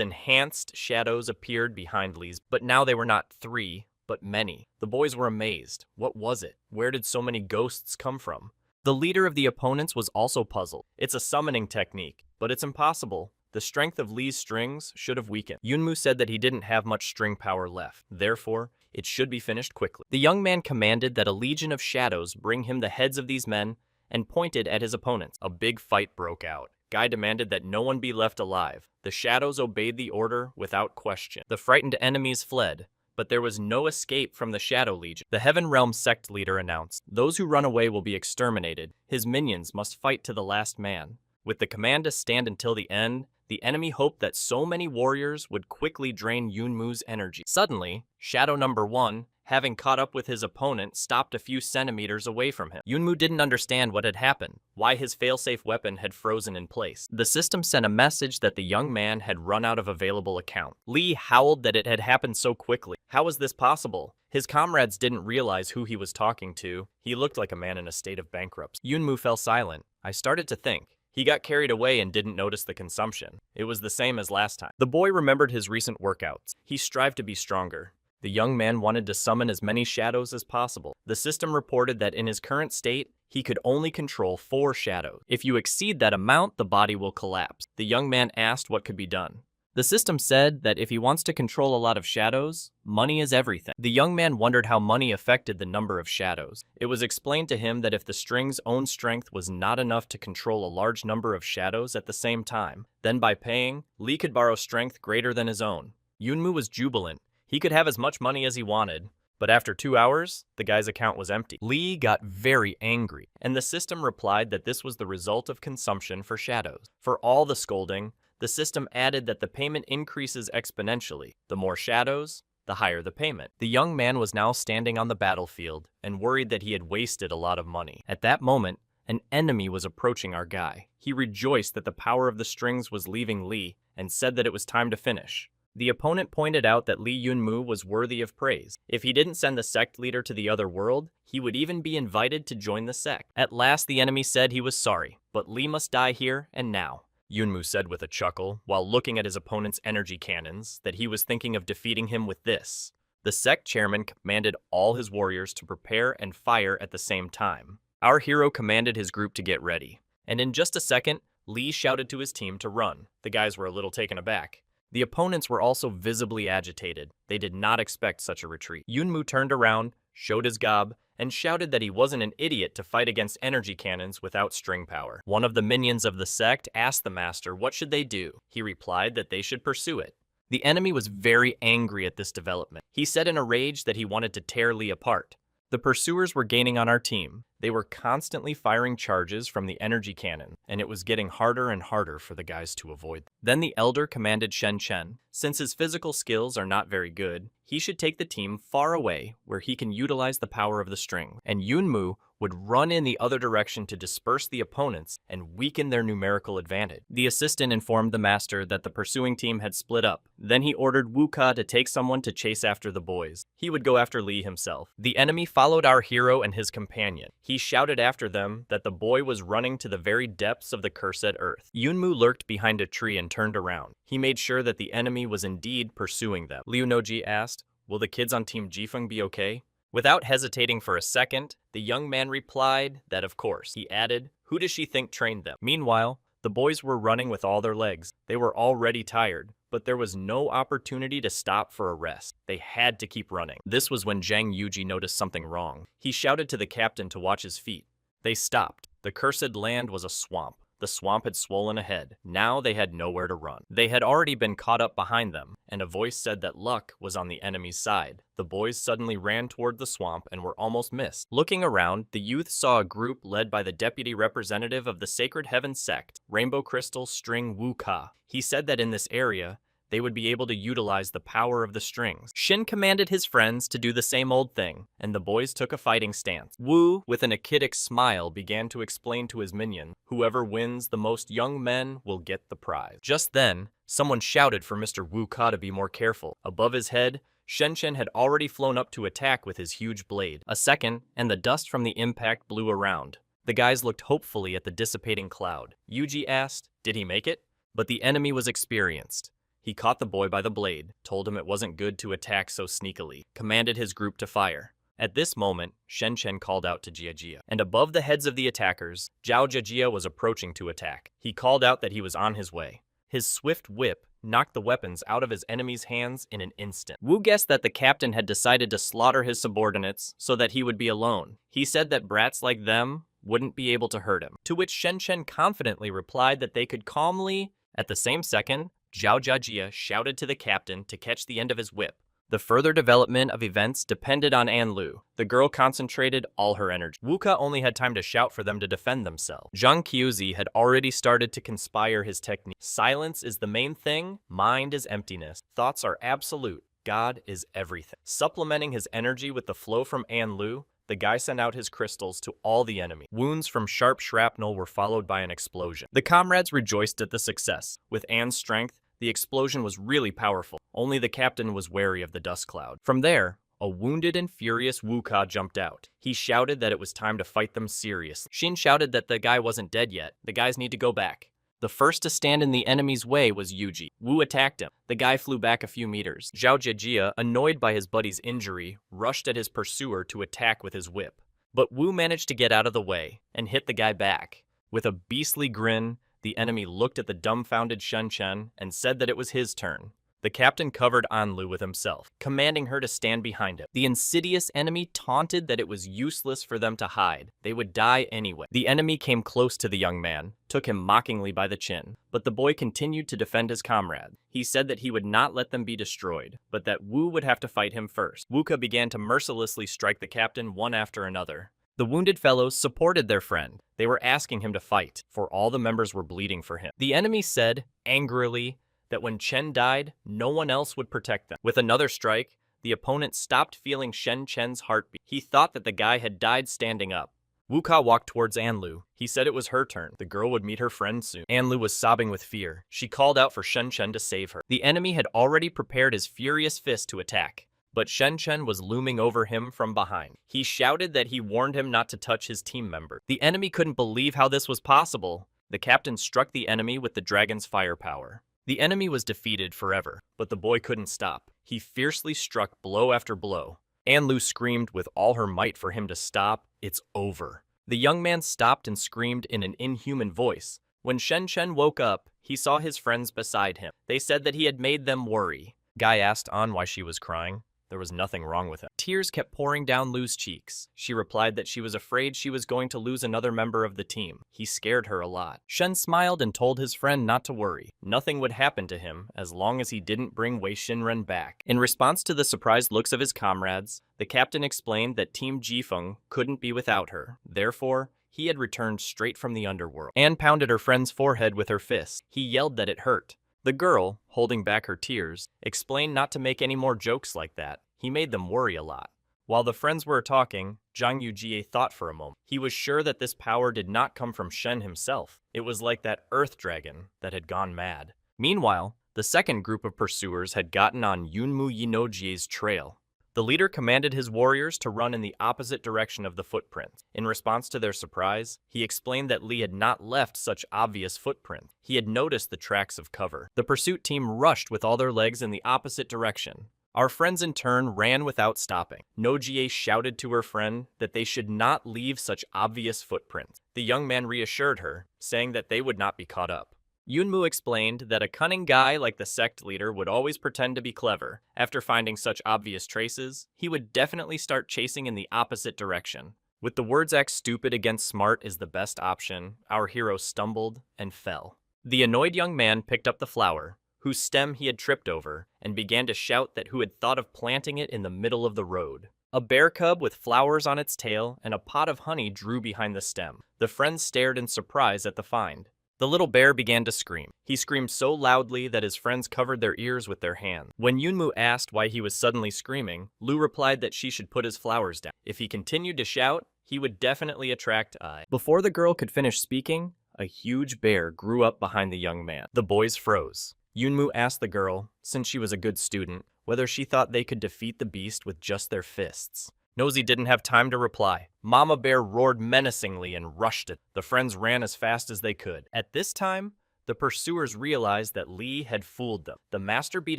enhanced shadows appeared behind Lee's. But now they were not three, but many. The boys were amazed. What was it? Where did so many ghosts come from? The leader of the opponents was also puzzled. It's a summoning technique, but it's impossible. The strength of Lee's strings should have weakened. Yunmu said that he didn't have much string power left. Therefore, it should be finished quickly. The young man commanded that a legion of shadows bring him the heads of these men and pointed at his opponents. A big fight broke out. Guy demanded that no one be left alive. The shadows obeyed the order without question. The frightened enemies fled, but there was no escape from the Shadow Legion. The Heaven Realm sect leader announced, "Those who run away will be exterminated. His minions must fight to the last man." With the command to stand until the end, the enemy hoped that so many warriors would quickly drain Yunmu's energy. Suddenly, Shadow number 1, having caught up with his opponent, stopped a few centimeters away from him. Yunmu didn't understand what had happened, why his failsafe weapon had frozen in place. The system sent a message that the young man had run out of available account. Lee howled that it had happened so quickly. How was this possible? His comrades didn't realize who he was talking to. He looked like a man in a state of bankruptcy. Yunmu fell silent. I started to think. He got carried away and didn't notice the consumption. It was the same as last time. The boy remembered his recent workouts. He strived to be stronger. The young man wanted to summon as many shadows as possible. The system reported that in his current state, he could only control 4 shadows. If you exceed that amount, the body will collapse. The young man asked what could be done. The system said that if he wants to control a lot of shadows, money is everything. The young man wondered how money affected the number of shadows. It was explained to him that if the string's own strength was not enough to control a large number of shadows at the same time, then by paying, Lee could borrow strength greater than his own. Yunmu was jubilant. He could have as much money as he wanted. But after 2 hours, the guy's account was empty. Lee got very angry, and the system replied that this was the result of consumption for shadows. For all the scolding, the system added that the payment increases exponentially. The more shadows, the higher the payment. The young man was now standing on the battlefield and worried that he had wasted a lot of money. At that moment, an enemy was approaching our guy. He rejoiced that the power of the strings was leaving Lee and said that it was time to finish. The opponent pointed out that Lee Yunmu was worthy of praise. If he didn't send the sect leader to the other world, he would even be invited to join the sect. At last, the enemy said he was sorry, but Lee must die here and now. Yunmu said with a chuckle, while looking at his opponent's energy cannons, that he was thinking of defeating him with this. The sect chairman commanded all his warriors to prepare and fire at the same time. Our hero commanded his group to get ready. And in just a second, Lee shouted to his team to run. The guys were a little taken aback. The opponents were also visibly agitated. They did not expect such a retreat. Yunmu turned around, showed his gob, and shouted that he wasn't an idiot to fight against energy cannons without string power. One of the minions of the sect asked the master what should they do. He replied that they should pursue it. The enemy was very angry at this development. He said in a rage that he wanted to tear Lee apart. The pursuers were gaining on our team. They were constantly firing charges from the energy cannon, and it was getting harder and harder for the guys to avoid. Then the elder commanded Shen Chen. Since his physical skills are not very good, he should take the team far away where he can utilize the power of the string, and Yunmu would run in the other direction to disperse the opponents and weaken their numerical advantage. The assistant informed the master that the pursuing team had split up. Then he ordered Wuka to take someone to chase after the boys. He would go after Lee himself. The enemy followed our hero and his companion. He shouted after them that the boy was running to the very depths of the cursed earth. Yunmu lurked behind a tree and turned around. He made sure that the enemy was indeed pursuing them. Liu Noji asked, "Will the kids on Team Jifeng be okay?" Without hesitating for a second, the young man replied that of course. He added, "Who does she think trained them?" Meanwhile, the boys were running with all their legs. They were already tired, but there was no opportunity to stop for a rest. They had to keep running. This was when Zhang Yuji noticed something wrong. He shouted to the captain to watch his feet. They stopped. The cursed land was a swamp. The swamp had swollen ahead. Now they had nowhere to run. They had already been caught up behind them, and a voice said that luck was on the enemy's side. The boys suddenly ran toward the swamp and were almost missed. Looking around, the youth saw a group led by the deputy representative of the Sacred Heaven sect, Rainbow Crystal String Wuka. He said that in this area, they would be able to utilize the power of the strings. Shin commanded his friends to do the same old thing, and the boys took a fighting stance. Wu, with an acidic smile, began to explain to his minion, "Whoever wins the most young men will get the prize." Just then, someone shouted for Mr. Wu Ka to be more careful. Above his head, Shen Chen had already flown up to attack with his huge blade. A second, and the dust from the impact blew around. The guys looked hopefully at the dissipating cloud. Yuji asked, "Did he make it?" But the enemy was experienced. He caught the boy by the blade, told him it wasn't good to attack so sneakily, commanded his group to fire. At this moment, Shen Chen called out to Jiajia, and above the heads of the attackers, Zhao Jiajia was approaching to attack. He called out that he was on his way. His swift whip knocked the weapons out of his enemy's hands in an instant. Wu guessed that the captain had decided to slaughter his subordinates so that he would be alone. He said that brats like them wouldn't be able to hurt him, to which Shen Chen confidently replied that they could calmly. At the same second, Zhao Jiajia shouted to the captain to catch the end of his whip. The further development of events depended on An Lu. The girl concentrated all her energy. Wuka only had time to shout for them to defend themselves. Zhang Qiuzi had already started to conspire his technique. Silence is the main thing, mind is emptiness. Thoughts are absolute, God is everything. Supplementing his energy with the flow from An Lu, the guy sent out his crystals to all the enemy. Wounds from sharp shrapnel were followed by an explosion. The comrades rejoiced at the success. With An's strength, the explosion was really powerful. Only the captain was wary of the dust cloud. From there, a wounded and furious Wuka jumped out. He shouted that it was time to fight them seriously. Shin shouted that the guy wasn't dead yet. The guys need to go back. The first to stand in the enemy's way was Yuji. Wu attacked him. The guy flew back a few meters. Zhao Jiajia, annoyed by his buddy's injury, rushed at his pursuer to attack with his whip. But Wu managed to get out of the way and hit the guy back. With a beastly grin, the enemy looked at the dumbfounded Shen Chen and said that it was his turn. The captain covered Anlu with himself, commanding her to stand behind him. The insidious enemy taunted that it was useless for them to hide. They would die anyway. The enemy came close to the young man, took him mockingly by the chin, but the boy continued to defend his comrade. He said that he would not let them be destroyed, but that Wu would have to fight him first. Wuka began to mercilessly strike the captain one after another. The wounded fellows supported their friend. They were asking him to fight, for all the members were bleeding for him. The enemy said, angrily, that when Chen died, no one else would protect them. With another strike, the opponent stopped feeling Shen Chen's heartbeat. He thought that the guy had died standing up. Wuka walked towards Anlu. He said it was her turn. The girl would meet her friend soon. Anlu was sobbing with fear. She called out for Shen Chen to save her. The enemy had already prepared his furious fist to attack, but Shen Chen was looming over him from behind. He shouted that he warned him not to touch his team member. The enemy couldn't believe how this was possible. The captain struck the enemy with the dragon's firepower. The enemy was defeated forever, but the boy couldn't stop. He fiercely struck blow after blow. Anlu screamed with all her might for him to stop. It's over. The young man stopped and screamed in an inhuman voice. When Shen Chen woke up, he saw his friends beside him. They said that he had made them worry. Guy asked An why she was crying. There was nothing wrong with him. Tears kept pouring down Lu's cheeks. She replied that she was afraid she was going to lose another member of the team. He scared her a lot. Shen smiled and told his friend not to worry. Nothing would happen to him as long as he didn't bring Wei Shinren back. In response to the surprised looks of his comrades, the captain explained that Team Jifeng couldn't be without her. Therefore, he had returned straight from the underworld. Anne pounded her friend's forehead with her fist. He yelled that it hurt. The girl, holding back her tears, explained not to make any more jokes like that. He made them worry a lot. While the friends were talking, Zhang Yujie thought for a moment. He was sure that this power did not come from Shen himself. It was like that earth dragon that had gone mad. Meanwhile, the second group of pursuers had gotten on Yunmu Yinojie's trail. The leader commanded his warriors to run in the opposite direction of the footprints. In response to their surprise, he explained that Li had not left such obvious footprints. He had noticed the tracks of cover. The pursuit team rushed with all their legs in the opposite direction. Our friends in turn ran without stopping. Nojie shouted to her friend that they should not leave such obvious footprints. The young man reassured her, saying that they would not be caught up. Yunmu explained that a cunning guy like the sect leader would always pretend to be clever. After finding such obvious traces, he would definitely start chasing in the opposite direction. With the words act stupid against smart is the best option, our hero stumbled and fell. The annoyed young man picked up the flower, whose stem he had tripped over, and began to shout that who had thought of planting it in the middle of the road. A bear cub with flowers on its tail and a pot of honey drew behind the stem. The friends stared in surprise at the find. The little bear began to scream. He screamed so loudly that his friends covered their ears with their hands. When Yunmu asked why he was suddenly screaming, Lu replied that she should put his flowers down. If he continued to shout, he would definitely attract eye. Before the girl could finish speaking, a huge bear grew up behind the young man. The boys froze. Yunmu asked the girl, since she was a good student, whether she thought they could defeat the beast with just their fists. Nosy didn't have time to reply. Mama Bear roared menacingly and rushed it. The friends ran as fast as they could. At this time, the pursuers realized that Li had fooled them. The master beat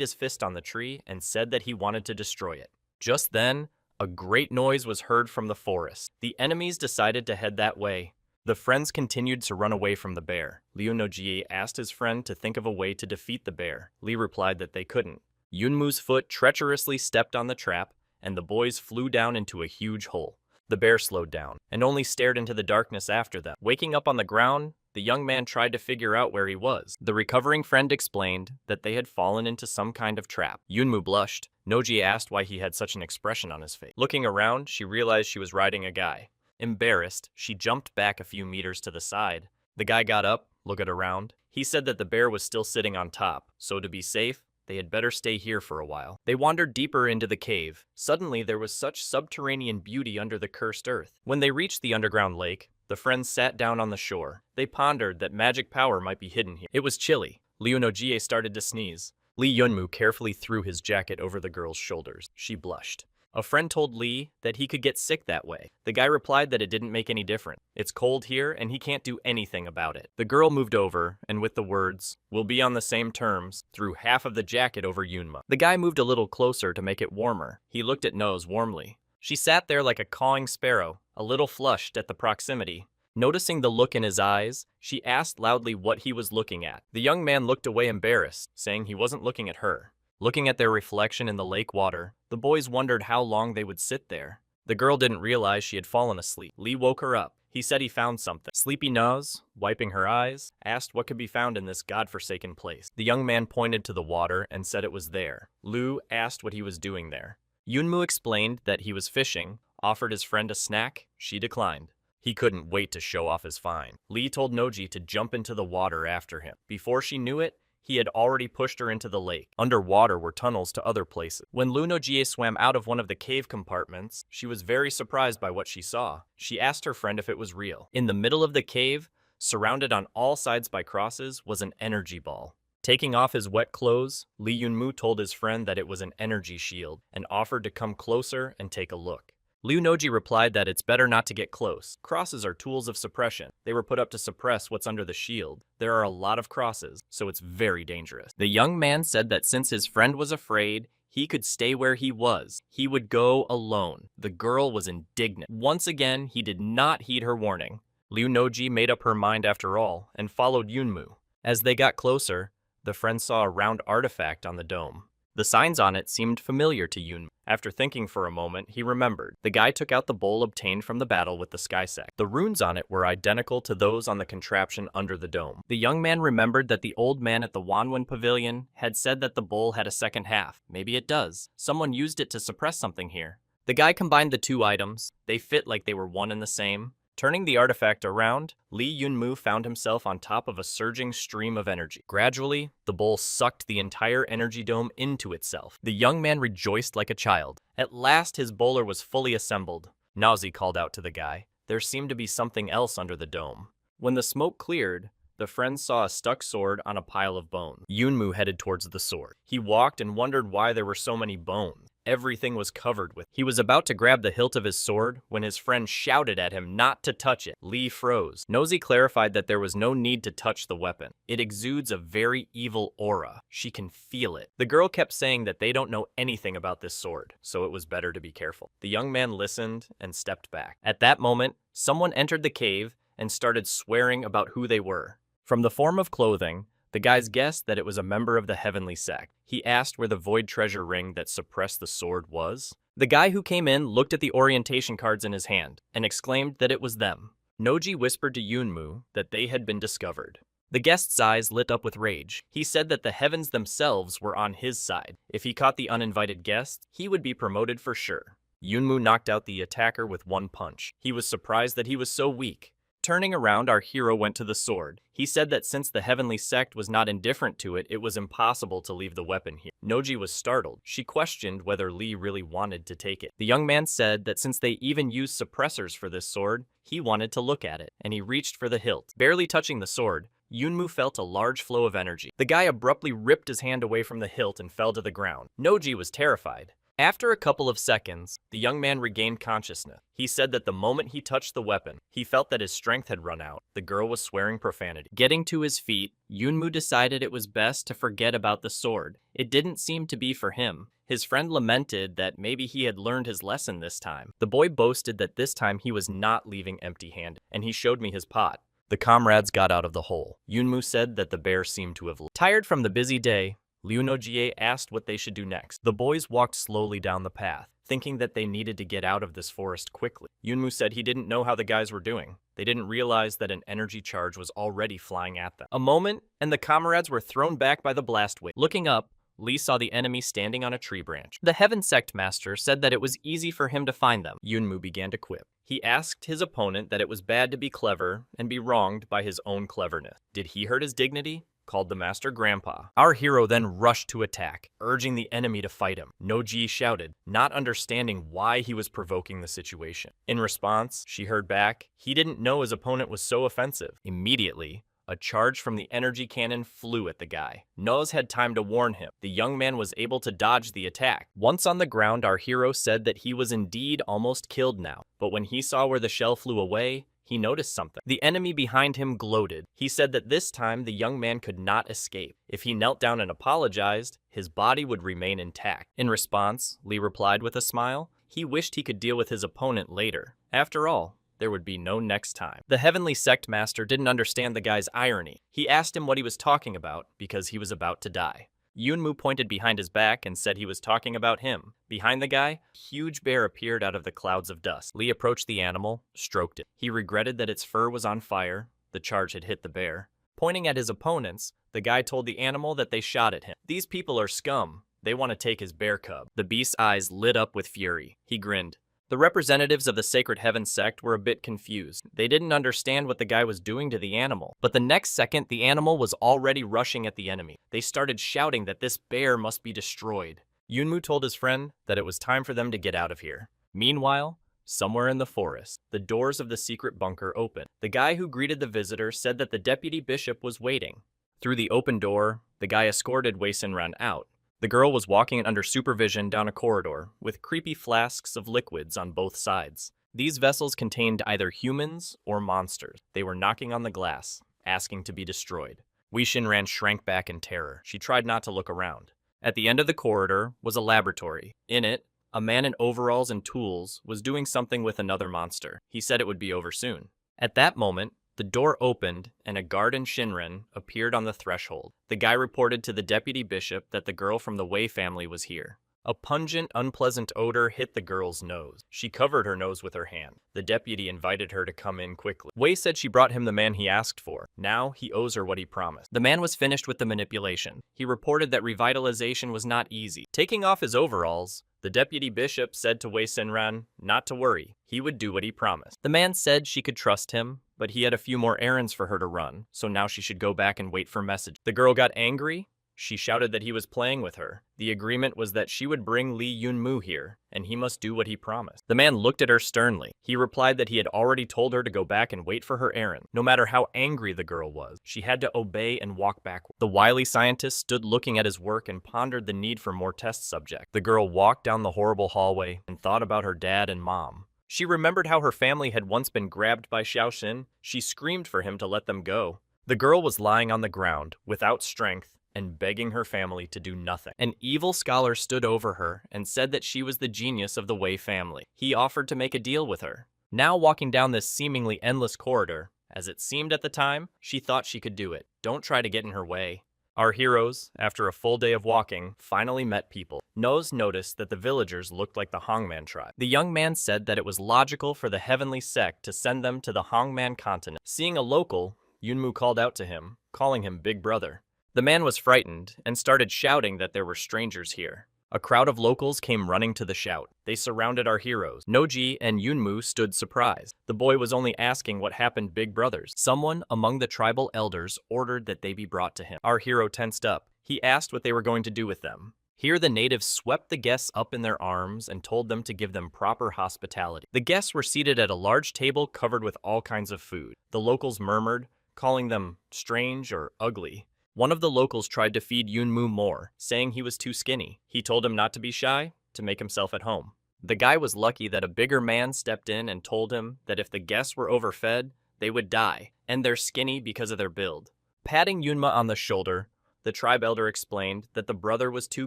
his fist on the tree and said that he wanted to destroy it. Just then, a great noise was heard from the forest. The enemies decided to head that way. The friends continued to run away from the bear. Liu Nojie asked his friend to think of a way to defeat the bear. Li replied that they couldn't. Yunmu's foot treacherously stepped on the trap, and the boys flew down into a huge hole. The bear slowed down, and only stared into the darkness after them. Waking up on the ground, the young man tried to figure out where he was. The recovering friend explained that they had fallen into some kind of trap. Yunmu blushed. Noji asked why he had such an expression on his face. Looking around, she realized she was riding a guy. Embarrassed, she jumped back a few meters to the side. The guy got up, looked around. He said that the bear was still sitting on top, so to be safe, they had better stay here for a while. They wandered deeper into the cave. Suddenly, there was such subterranean beauty under the cursed earth. When they reached the underground lake, the friends sat down on the shore. They pondered that magic power might be hidden here. It was chilly. Liu Nojie started to sneeze. Li Yunmu carefully threw his jacket over the girl's shoulders. She blushed. A friend told Li that he could get sick that way. The guy replied that it didn't make any difference. It's cold here and he can't do anything about it. The girl moved over and with the words, "We'll be on the same terms," threw half of the jacket over Yunma. The guy moved a little closer to make it warmer. He looked at Nose warmly. She sat there like a cawing sparrow, a little flushed at the proximity. Noticing the look in his eyes, she asked loudly what he was looking at. The young man looked away embarrassed, saying he wasn't looking at her. Looking at their reflection in the lake water, the boys wondered how long they would sit there. The girl didn't realize she had fallen asleep. Li woke her up. He said he found something. Sleepy Nose, wiping her eyes, asked what could be found in this godforsaken place. The young man pointed to the water and said it was there. Lu asked what he was doing there. Yunmu explained that he was fishing, offered his friend a snack. She declined. He couldn't wait to show off his find. Li told Noji to jump into the water after him. Before she knew it, he had already pushed her into the lake. Underwater were tunnels to other places. When Lu Nojie swam out of one of the cave compartments, she was very surprised by what she saw. She asked her friend if it was real. In the middle of the cave, surrounded on all sides by crosses, was an energy ball. Taking off his wet clothes, Li Yunmu told his friend that it was an energy shield and offered to come closer and take a look. Liu Noji replied that it's better not to get close. Crosses are tools of suppression. They were put up to suppress what's under the shield. There are a lot of crosses, so it's very dangerous. The young man said that since his friend was afraid, he could stay where he was. He would go alone. The girl was indignant. Once again, he did not heed her warning. Liu Noji made up her mind after all and followed Yunmu. As they got closer, the friend saw a round artifact on the dome. The signs on it seemed familiar to Yunmu. After thinking for a moment, he remembered. The guy took out the bowl obtained from the battle with the sky sect. The runes on it were identical to those on the contraption under the dome. The young man remembered that the old man at the Wanwen Pavilion had said that the bowl had a second half. Maybe it does. Someone used it to suppress something here. The guy combined the two items. They fit like they were one and the same. Turning the artifact around, Lee Yunmu found himself on top of a surging stream of energy. Gradually, the bowl sucked the entire energy dome into itself. The young man rejoiced like a child. At last, his bowler was fully assembled. Nazi called out to the guy. There seemed to be something else under the dome. When the smoke cleared, the friends saw a stuck sword on a pile of bones. Yunmu headed towards the sword. He walked and wondered why there were so many bones. Everything was covered with. He was about to grab the hilt of his sword when his friend shouted at him not to touch it. Lee froze. Nosy clarified that there was no need to touch the weapon. It exudes a very evil aura. She can feel it. The girl kept saying that they don't know anything about this sword, so it was better to be careful. The young man listened and stepped back. At that moment, someone entered the cave and started swearing about who they were. From the form of clothing, the guys guessed that it was a member of the heavenly sect. He asked where the void treasure ring that suppressed the sword was. The guy who came in looked at the orientation cards in his hand and exclaimed that it was them. Noji whispered to Yunmu that they had been discovered. The guest's eyes lit up with rage. He said that the heavens themselves were on his side. If he caught the uninvited guest, he would be promoted for sure. Yunmu knocked out the attacker with one punch. He was surprised that he was so weak. Turning around, our hero went to the sword. He said that since the heavenly sect was not indifferent to it, it was impossible to leave the weapon here. Noji was startled. She questioned whether Lee really wanted to take it. The young man said that since they even used suppressors for this sword, he wanted to look at it, and he reached for the hilt. Barely touching the sword, Yunmu felt a large flow of energy. The guy abruptly ripped his hand away from the hilt and fell to the ground. Noji was terrified. After a couple of seconds, the young man regained consciousness. He said that the moment he touched the weapon, he felt that his strength had run out. The girl was swearing profanity. Getting to his feet, Yunmu decided it was best to forget about the sword. It didn't seem to be for him. His friend lamented that maybe he had learned his lesson this time. The boy boasted that this time he was not leaving empty-handed, and he showed me his pot. The comrades got out of the hole. Yunmu said that the bear seemed to have left. Tired from the busy day, Liu Nojie asked what they should do next. The boys walked slowly down the path, thinking that they needed to get out of this forest quickly. Yunmu said he didn't know how the guys were doing. They didn't realize that an energy charge was already flying at them. A moment, and the comrades were thrown back by the blast wave. Looking up, Lee saw the enemy standing on a tree branch. The Heaven Sect Master said that it was easy for him to find them. Yunmu began to quip. He asked his opponent that it was bad to be clever and be wronged by his own cleverness. Did he hurt his dignity? Called the master Grandpa. Our hero then rushed to attack, urging the enemy to fight him. Noji shouted, not understanding why he was provoking the situation. In response, she heard back, he didn't know his opponent was so offensive. Immediately, a charge from the energy cannon flew at the guy. Noz had time to warn him. The young man was able to dodge the attack. Once on the ground, our hero said that he was indeed almost killed now, but when he saw where the shell flew away, he noticed something. The enemy behind him gloated. He said that this time the young man could not escape. If he knelt down and apologized, his body would remain intact. In response, Lee replied with a smile. He wished he could deal with his opponent later. After all, there would be no next time. The Heavenly Sect Master didn't understand the guy's irony. He asked him what he was talking about because he was about to die. Yunmu pointed behind his back and said he was talking about him. Behind the guy, a huge bear appeared out of the clouds of dust. Lee approached the animal, stroked it. He regretted that its fur was on fire. The charge had hit the bear. Pointing at his opponents, the guy told the animal that they shot at him. These people are scum. They want to take his bear cub. The beast's eyes lit up with fury. He grinned. The representatives of the Sacred Heaven sect were a bit confused. They didn't understand what the guy was doing to the animal. But the next second, the animal was already rushing at the enemy. They started shouting that this bear must be destroyed. Yunmu told his friend that it was time for them to get out of here. Meanwhile, somewhere in the forest, the doors of the secret bunker opened. The guy who greeted the visitor said that the deputy bishop was waiting. Through the open door, the guy escorted Wei Sinran out. The girl was walking under supervision down a corridor, with creepy flasks of liquids on both sides. These vessels contained either humans or monsters. They were knocking on the glass, asking to be destroyed. Wei Shinran shrank back in terror. She tried not to look around. At the end of the corridor was a laboratory. In it, a man in overalls and tools was doing something with another monster. He said it would be over soon. At that moment, the door opened, and a guard in Shinran appeared on the threshold. The guy reported to the deputy bishop that the girl from the Wei family was here. A pungent, unpleasant odor hit the girl's nose. She covered her nose with her hand. The deputy invited her to come in quickly. Wei said she brought him the man he asked for. Now he owes her what he promised. The man was finished with the manipulation. He reported that revitalization was not easy. Taking off his overalls, the deputy bishop said to Wei Sinran not to worry. He would do what he promised. The man said she could trust him, but he had a few more errands for her to run, so now she should go back and wait for messages. The girl got angry. She shouted that he was playing with her. The agreement was that she would bring Lee Yunmu here, and he must do what he promised. The man looked at her sternly. He replied that he had already told her to go back and wait for her errand. No matter how angry the girl was, she had to obey and walk backward. The wily scientist stood looking at his work and pondered the need for more test subjects. The girl walked down the horrible hallway and thought about her dad and mom. She remembered how her family had once been grabbed by Xiaoxin. She screamed for him to let them go. The girl was lying on the ground, without strength, and begging her family to do nothing. An evil scholar stood over her and said that she was the genius of the Wei family. He offered to make a deal with her. Now walking down this seemingly endless corridor, as it seemed at the time, she thought she could do it. Don't try to get in her way. Our heroes, after a full day of walking, finally met people. Nose noticed that the villagers looked like the Hongman tribe. The young man said that it was logical for the heavenly sect to send them to the Hongman continent. Seeing a local, Yunmu called out to him, calling him Big Brother. The man was frightened and started shouting that there were strangers here. A crowd of locals came running to the shout. They surrounded our heroes. Noji and Yunmu stood surprised. The boy was only asking what happened, Big Brothers. Someone among the tribal elders ordered that they be brought to him. Our hero tensed up. He asked what they were going to do with them. Here the natives swept the guests up in their arms and told them to give them proper hospitality. The guests were seated at a large table covered with all kinds of food. The locals murmured, calling them strange or ugly. One of the locals tried to feed Yunmu more, saying he was too skinny. He told him not to be shy, to make himself at home. The guy was lucky that a bigger man stepped in and told him that if the guests were overfed, they would die, and they're skinny because of their build. Patting Yunma on the shoulder, the tribe elder explained that the brother was too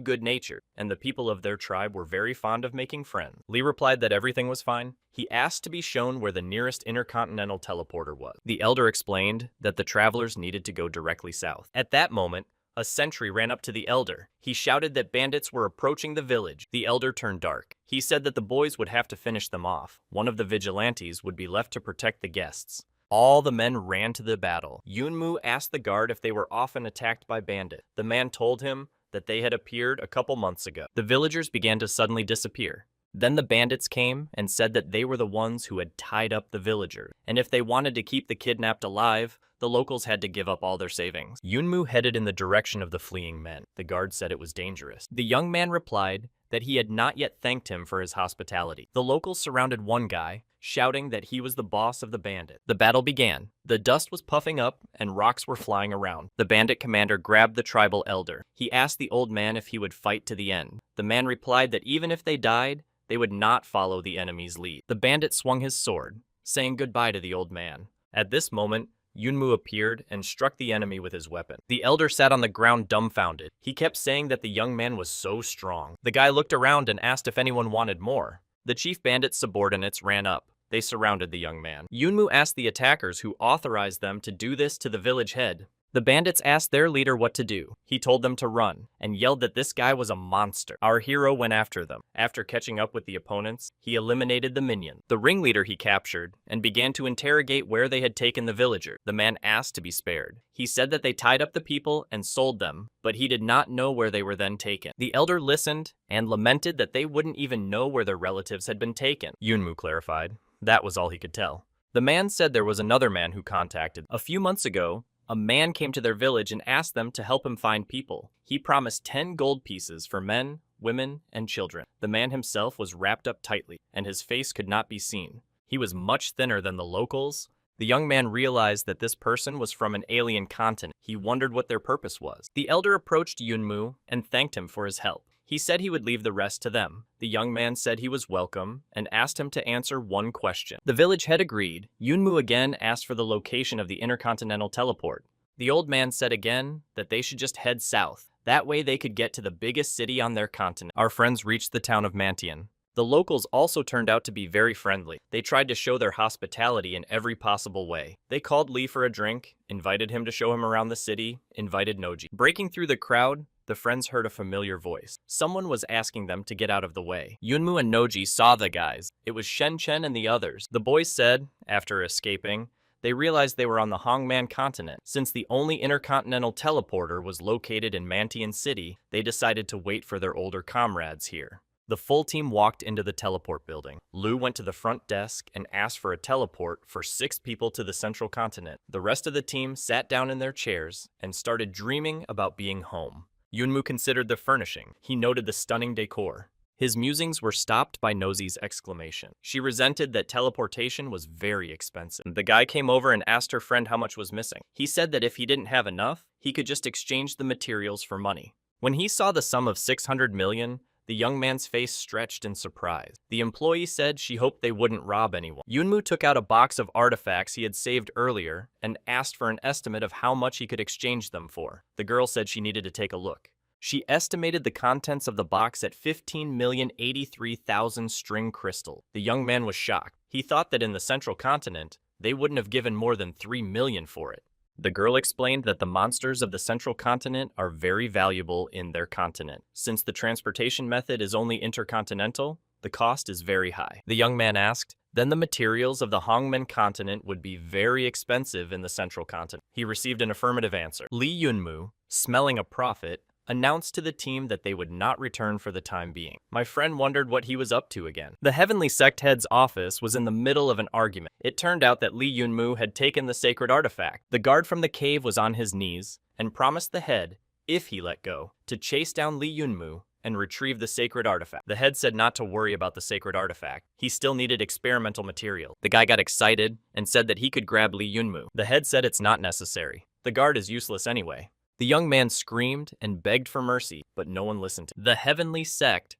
good-natured, and the people of their tribe were very fond of making friends. Lee replied that everything was fine. He asked to be shown where the nearest intercontinental teleporter was. The elder explained that the travelers needed to go directly south. At that moment, a sentry ran up to the elder. He shouted that bandits were approaching the village. The elder turned dark. He said that the boys would have to finish them off. One of the vigilantes would be left to protect the guests. All the men ran to the battle. Yunmu asked the guard if they were often attacked by bandits. The man told him that they had appeared a couple months ago. The villagers began to suddenly disappear. Then the bandits came and said that they were the ones who had tied up the villagers, and if they wanted to keep the kidnapped alive, the locals had to give up all their savings. Yunmu headed in the direction of the fleeing men. The guard said it was dangerous. The young man replied that he had not yet thanked him for his hospitality. The locals surrounded one guy, shouting that he was the boss of the bandit. The battle began. The dust was puffing up and rocks were flying around. The bandit commander grabbed the tribal elder. He asked the old man if he would fight to the end. The man replied that even if they died, they would not follow the enemy's lead. The bandit swung his sword, saying goodbye to the old man. At this moment, Yunmu appeared and struck the enemy with his weapon. The elder sat on the ground dumbfounded. He kept saying that the young man was so strong. The guy looked around and asked if anyone wanted more. The chief bandit's subordinates ran up. They surrounded the young man. Yunmu asked the attackers who authorized them to do this to the village head. The bandits asked their leader what to do. He told them to run, and yelled that this guy was a monster. Our hero went after them. After catching up with the opponents, he eliminated the minions. The ringleader he captured, and began to interrogate where they had taken the villager. The man asked to be spared. He said that they tied up the people and sold them, but he did not know where they were then taken. The elder listened, and lamented that they wouldn't even know where their relatives had been taken. Yunmu clarified. That was all he could tell. The man said there was another man who contacted. A few months ago, a man came to their village and asked them to help him find people. He promised 10 gold pieces for men, women, and children. The man himself was wrapped up tightly, and his face could not be seen. He was much thinner than the locals. The young man realized that this person was from an alien continent. He wondered what their purpose was. The elder approached Yunmu and thanked him for his help. He said he would leave the rest to them. The young man said he was welcome and asked him to answer one question. The village head agreed. Yunmu again asked for the location of the intercontinental teleport. The old man said again that they should just head south. That way they could get to the biggest city on their continent. Our friends reached the town of Mantian. The locals also turned out to be very friendly. They tried to show their hospitality in every possible way. They called Lee for a drink, invited him to show him around the city, invited Noji. Breaking through the crowd, the friends heard a familiar voice. Someone was asking them to get out of the way. Yunmu and Noji saw the guys. It was Shen Chen and the others. The boys said, after escaping, they realized they were on the Hongman continent. Since the only intercontinental teleporter was located in Mantian City, they decided to wait for their older comrades here. The full team walked into the teleport building. Lu went to the front desk and asked for a teleport for 6 people to the central continent. The rest of the team sat down in their chairs and started dreaming about being home. Yunmu considered the furnishing. He noted the stunning decor. His musings were stopped by Nozi's exclamation. She resented that teleportation was very expensive. The guy came over and asked her friend how much was missing. He said that if he didn't have enough, he could just exchange the materials for money. When he saw the sum of 600 million, the young man's face stretched in surprise. The employee said she hoped they wouldn't rob anyone. Yunmu took out a box of artifacts he had saved earlier and asked for an estimate of how much he could exchange them for. The girl said she needed to take a look. She estimated the contents of the box at 15,083,000 string crystal. The young man was shocked. He thought that in the central continent, they wouldn't have given more than 3 million for it. The girl explained that the monsters of the central continent are very valuable in their continent. Since the transportation method is only intercontinental, the cost is very high. The young man asked, then the materials of the Hongmen continent would be very expensive in the central continent. He received an affirmative answer. Li Yunmu, smelling a profit, announced to the team that they would not return for the time being. My friend wondered what he was up to again. The Heavenly Sect Head's office was in the middle of an argument. It turned out that Li Yunmu had taken the sacred artifact. The guard from the cave was on his knees and promised the head, if he let go, to chase down Li Yunmu and retrieve the sacred artifact. The head said not to worry about the sacred artifact. He still needed experimental material. The guy got excited and said that he could grab Li Yunmu. The head said it's not necessary. The guard is useless anyway. The young man screamed and begged for mercy, but no one listened to him. The Heavenly Sect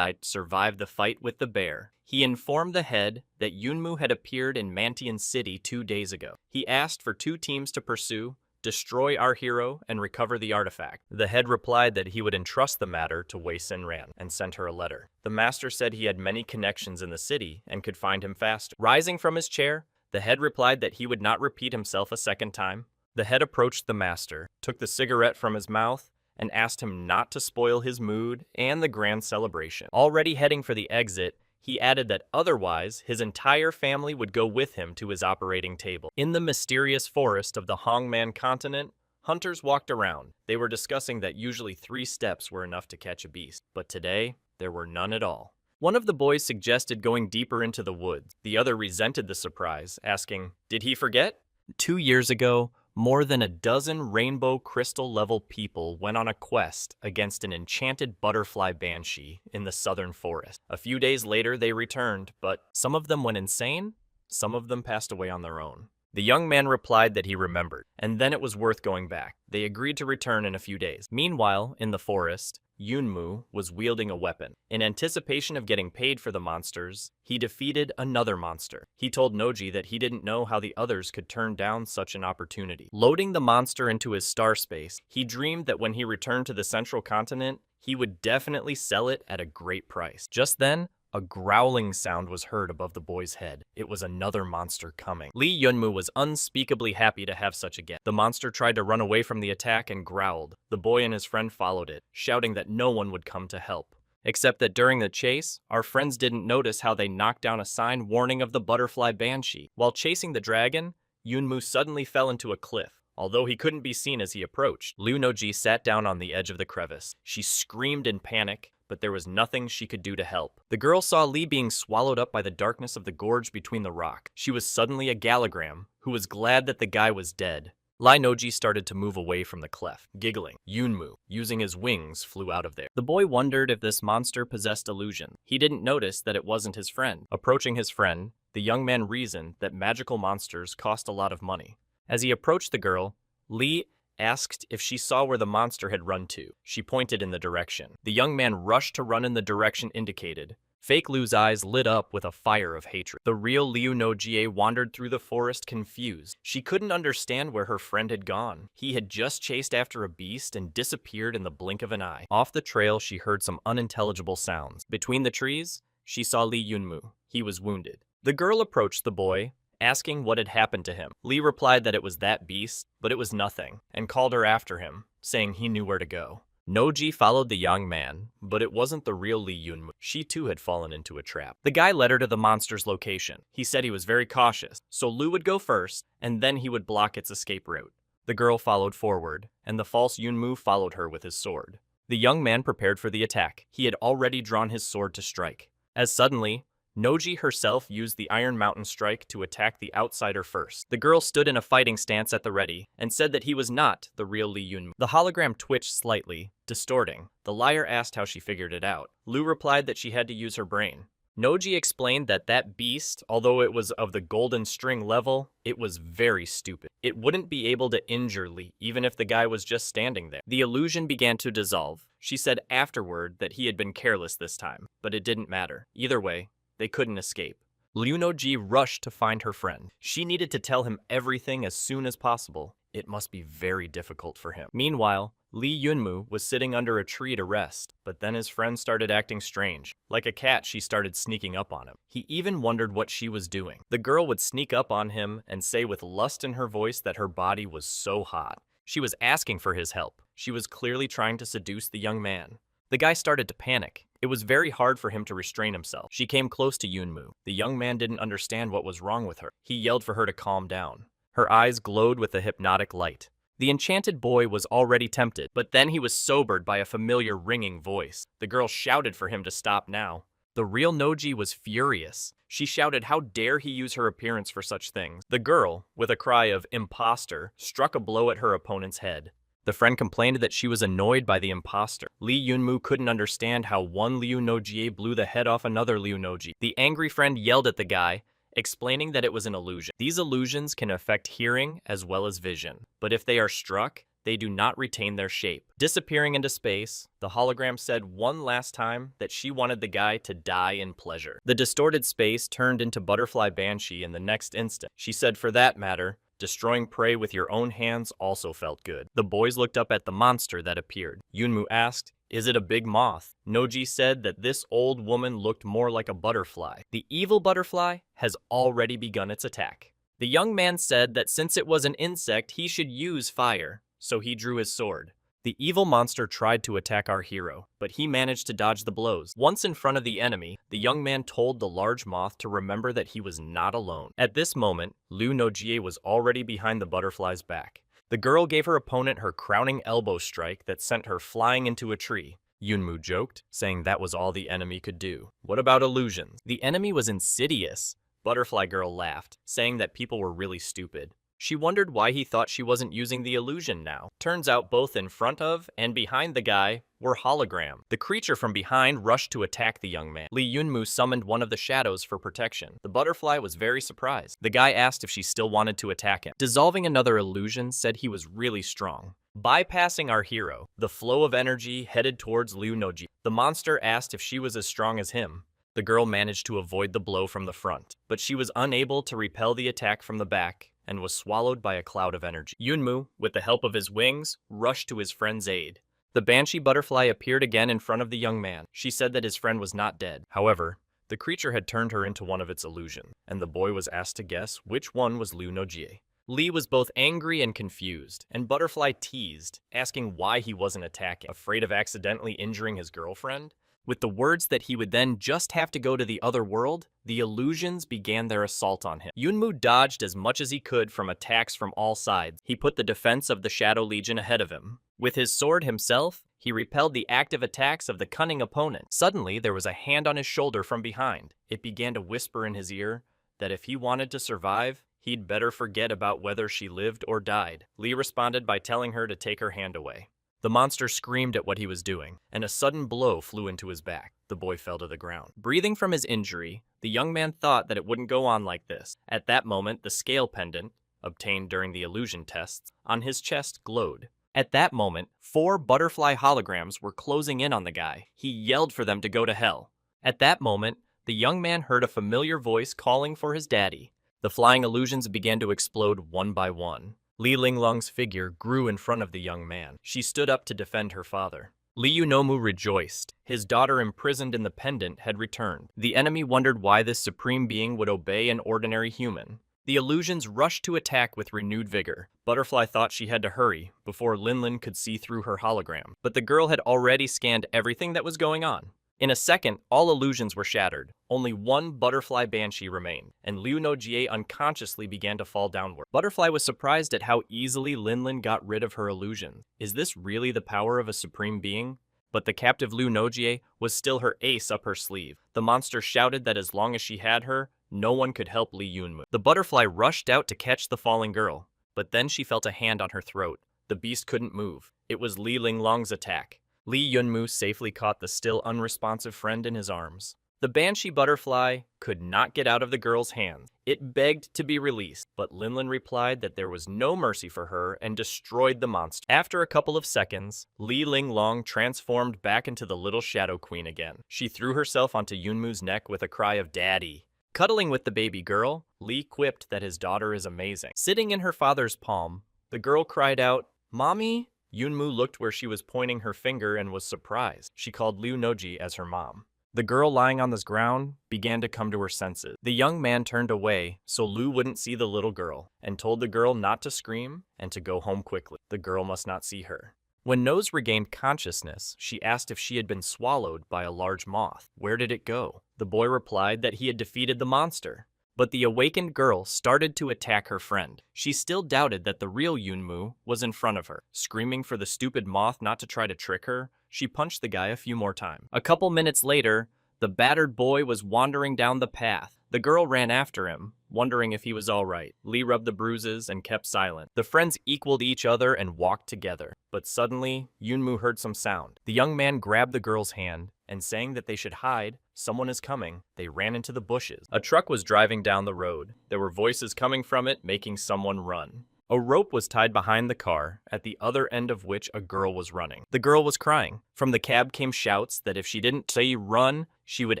survived the fight with the bear. He informed the head that Yunmu had appeared in Mantian City 2 days ago. He asked for 2 teams to pursue, destroy our hero, and recover the artifact. The head replied that he would entrust the matter to Wei Sin Ran and sent her a letter. The master said he had many connections in the city and could find him faster. Rising from his chair, the head replied that he would not repeat himself a second time. The head approached the master, took the cigarette from his mouth, and asked him not to spoil his mood and the grand celebration. Already heading for the exit, he added that otherwise his entire family would go with him to his operating table. In the mysterious forest of the Hongman continent, hunters walked around. They were discussing that usually 3 steps were enough to catch a beast, but today there were none at all. One of the boys suggested going deeper into the woods. The other resented the surprise, asking, "Did he forget?" 2 years ago, more than a dozen rainbow crystal-level people went on a quest against an enchanted butterfly banshee in the southern forest. A few days later, they returned, but some of them went insane, some of them passed away on their own. The young man replied that he remembered, and then it was worth going back. They agreed to return in a few days. Meanwhile, in the forest, Yunmu was wielding a weapon. In anticipation of getting paid for the monsters, he defeated another monster. He told Noji that he didn't know how the others could turn down such an opportunity. Loading the monster into his star space, he dreamed that when he returned to the central continent, he would definitely sell it at a great price. Just then, a growling sound was heard above the boy's head. It was another monster coming. Li Yunmu was unspeakably happy to have such a gift. The monster tried to run away from the attack and growled. The boy and his friend followed it, shouting that no one would come to help. Except that during the chase, our friends didn't notice how they knocked down a sign warning of the butterfly banshee. While chasing the dragon, Yunmu suddenly fell into a cliff. Although he couldn't be seen as he approached, Lu Noji sat down on the edge of the crevice. She screamed in panic, but there was nothing she could do to help. The girl saw Li being swallowed up by the darkness of the gorge between the rock. She was suddenly a galligram, who was glad that the guy was dead. Lai Noji started to move away from the cleft, giggling. Yunmu, using his wings, flew out of there. The boy wondered if this monster possessed illusion. He didn't notice that it wasn't his friend. Approaching his friend, the young man reasoned that magical monsters cost a lot of money. As he approached the girl, Li asked if she saw where the monster had run to. She pointed in the direction. The young man rushed to run in the direction indicated. Fake Lu's eyes lit up with a fire of hatred. The real Liu Nojie wandered through the forest confused. She couldn't understand where her friend had gone. He had just chased after a beast and disappeared in the blink of an eye. Off the trail, she heard some unintelligible sounds. Between the trees, she saw Li Yunmu. He was wounded. The girl approached the boy, asking what had happened to him. Li replied that it was that beast, but it was nothing, and called her after him, saying he knew where to go. Noji followed the young man, but it wasn't the real Lee Yunmu. She too had fallen into a trap. The guy led her to the monster's location. He said he was very cautious, so Lu would go first, and then he would block its escape route. The girl followed forward, and the false Yunmu followed her with his sword. The young man prepared for the attack. He had already drawn his sword to strike. As suddenly, Noji herself used the Iron Mountain Strike to attack the outsider first. The girl stood in a fighting stance at the ready and said that he was not the real Lee Yunmu. The hologram twitched slightly, distorting. The liar asked how she figured it out. Lu replied that she had to use her brain. Noji explained that that beast, although it was of the golden string level, it was very stupid. It wouldn't be able to injure Lee, even if the guy was just standing there. The illusion began to dissolve. She said afterward that he had been careless this time, but it didn't matter. Either way, they couldn't escape. Liu Noji rushed to find her friend. She needed to tell him everything as soon as possible. It must be very difficult for him. Meanwhile, Lee Yunmu was sitting under a tree to rest, but then his friend started acting strange. Like a cat, she started sneaking up on him. He even wondered what she was doing. The girl would sneak up on him and say with lust in her voice that her body was so hot. She was asking for his help. She was clearly trying to seduce the young man. The guy started to panic. It was very hard for him to restrain himself. She came close to Yunmu. The young man didn't understand what was wrong with her. He yelled for her to calm down. Her eyes glowed with a hypnotic light. The enchanted boy was already tempted, but then he was sobered by a familiar ringing voice. The girl shouted for him to stop now. The real Noji was furious. She shouted how dare he use her appearance for such things. The girl, with a cry of imposter, struck a blow at her opponent's head. The friend complained that she was annoyed by the imposter. Lee Yunmu couldn't understand how one Liu Nojie blew the head off another Liu Noji. The angry friend yelled at the guy, explaining that it was an illusion. These illusions can affect hearing as well as vision, but if they are struck, they do not retain their shape. Disappearing into space, the hologram said one last time that she wanted the guy to die in pleasure. The distorted space turned into Butterfly Banshee in the next instant. She said, for that matter, destroying prey with your own hands also felt good. The boys looked up at the monster that appeared. Yunmu asked, is it a big moth? Noji said that this old woman looked more like a butterfly. The evil butterfly has already begun its attack. The young man said that since it was an insect, he should use fire, so he drew his sword. The evil monster tried to attack our hero, but he managed to dodge the blows. Once in front of the enemy, the young man told the large moth to remember that he was not alone. At this moment, Liu Nojie was already behind the butterfly's back. The girl gave her opponent her crowning elbow strike that sent her flying into a tree. Yunmu joked, saying that was all the enemy could do. What about illusions? The enemy was insidious. Butterfly Girl laughed, saying that people were really stupid. She wondered why he thought she wasn't using the illusion now. Turns out both in front of and behind the guy were hologram. The creature from behind rushed to attack the young man. Lee Yunmu summoned one of the shadows for protection. The butterfly was very surprised. The guy asked if she still wanted to attack him. Dissolving another illusion said he was really strong. Bypassing our hero, the flow of energy headed towards Liu Noji. The monster asked if she was as strong as him. The girl managed to avoid the blow from the front, but she was unable to repel the attack from the back and was swallowed by a cloud of energy. Yunmu, with the help of his wings, rushed to his friend's aid. The banshee butterfly appeared again in front of the young man. She said that his friend was not dead. However, the creature had turned her into one of its illusions, and the boy was asked to guess which one was Liu Nojie. Lee was both angry and confused, and Butterfly teased, asking why he wasn't attacking, afraid of accidentally injuring his girlfriend. With the words that he would then just have to go to the other world, the illusions began their assault on him. Yunmu dodged as much as he could from attacks from all sides. He put the defense of the Shadow Legion ahead of him. With his sword himself, he repelled the active attacks of the cunning opponent. Suddenly, there was a hand on his shoulder from behind. It began to whisper in his ear that if he wanted to survive, he'd better forget about whether she lived or died. Lee responded by telling her to take her hand away. The monster screamed at what he was doing, and a sudden blow flew into his back. The boy fell to the ground. Breathing from his injury, the young man thought that it wouldn't go on like this. At that moment, the scale pendant, obtained during the illusion tests, on his chest glowed. At that moment, 4 butterfly holograms were closing in on the guy. He yelled for them to go to hell. At that moment, the young man heard a familiar voice calling for his daddy. The flying illusions began to explode one by one. Li Linglong's figure grew in front of the young man. She stood up to defend her father. Li Yunomu rejoiced. His daughter imprisoned in the pendant had returned. The enemy wondered why this supreme being would obey an ordinary human. The illusions rushed to attack with renewed vigor. Butterfly thought she had to hurry before Linlin could see through her hologram, but the girl had already scanned everything that was going on. In a second, all illusions were shattered. Only one Butterfly Banshee remained, and Liu no Jie unconsciously began to fall downward. Butterfly was surprised at how easily Linlin got rid of her illusion. Is this really the power of a supreme being? But the captive Liu no Jie was still her ace up her sleeve. The monster shouted that as long as she had her, no one could help Li Yunmu. The butterfly rushed out to catch the falling girl, but then she felt a hand on her throat. The beast couldn't move. It was Li Linglong's attack. Li Yunmu safely caught the still unresponsive friend in his arms. The banshee butterfly could not get out of the girl's hands. It begged to be released, but Linlin replied that there was no mercy for her and destroyed the monster. After a couple of seconds, Li Linglong transformed back into the little shadow queen again. She threw herself onto Yunmu's neck with a cry of "Daddy." Cuddling with the baby girl, Li quipped that his daughter is amazing. Sitting in her father's palm, the girl cried out, "Mommy?" Yunmu looked where she was pointing her finger and was surprised. She called Liu Noji as her mom. The girl lying on the ground began to come to her senses. The young man turned away so Liu wouldn't see the little girl and told the girl not to scream and to go home quickly. The girl must not see her. When Nose regained consciousness, she asked if she had been swallowed by a large moth. Where did it go? The boy replied that he had defeated the monster. But the awakened girl started to attack her friend. She still doubted that the real Yunmu was in front of her. Screaming for the stupid moth not to try to trick her, she punched the guy a few more times. A couple minutes later, the battered boy was wandering down the path. The girl ran after him, wondering if he was all right. Li rubbed the bruises and kept silent. The friends equaled each other and walked together. But suddenly, Yunmu heard some sound. The young man grabbed the girl's hand and saying that they should hide, "Someone is coming," they ran into the bushes. A truck was driving down the road. There were voices coming from it, making someone run. A rope was tied behind the car, at the other end of which a girl was running. The girl was crying. From the cab came shouts that if she didn't say run, she would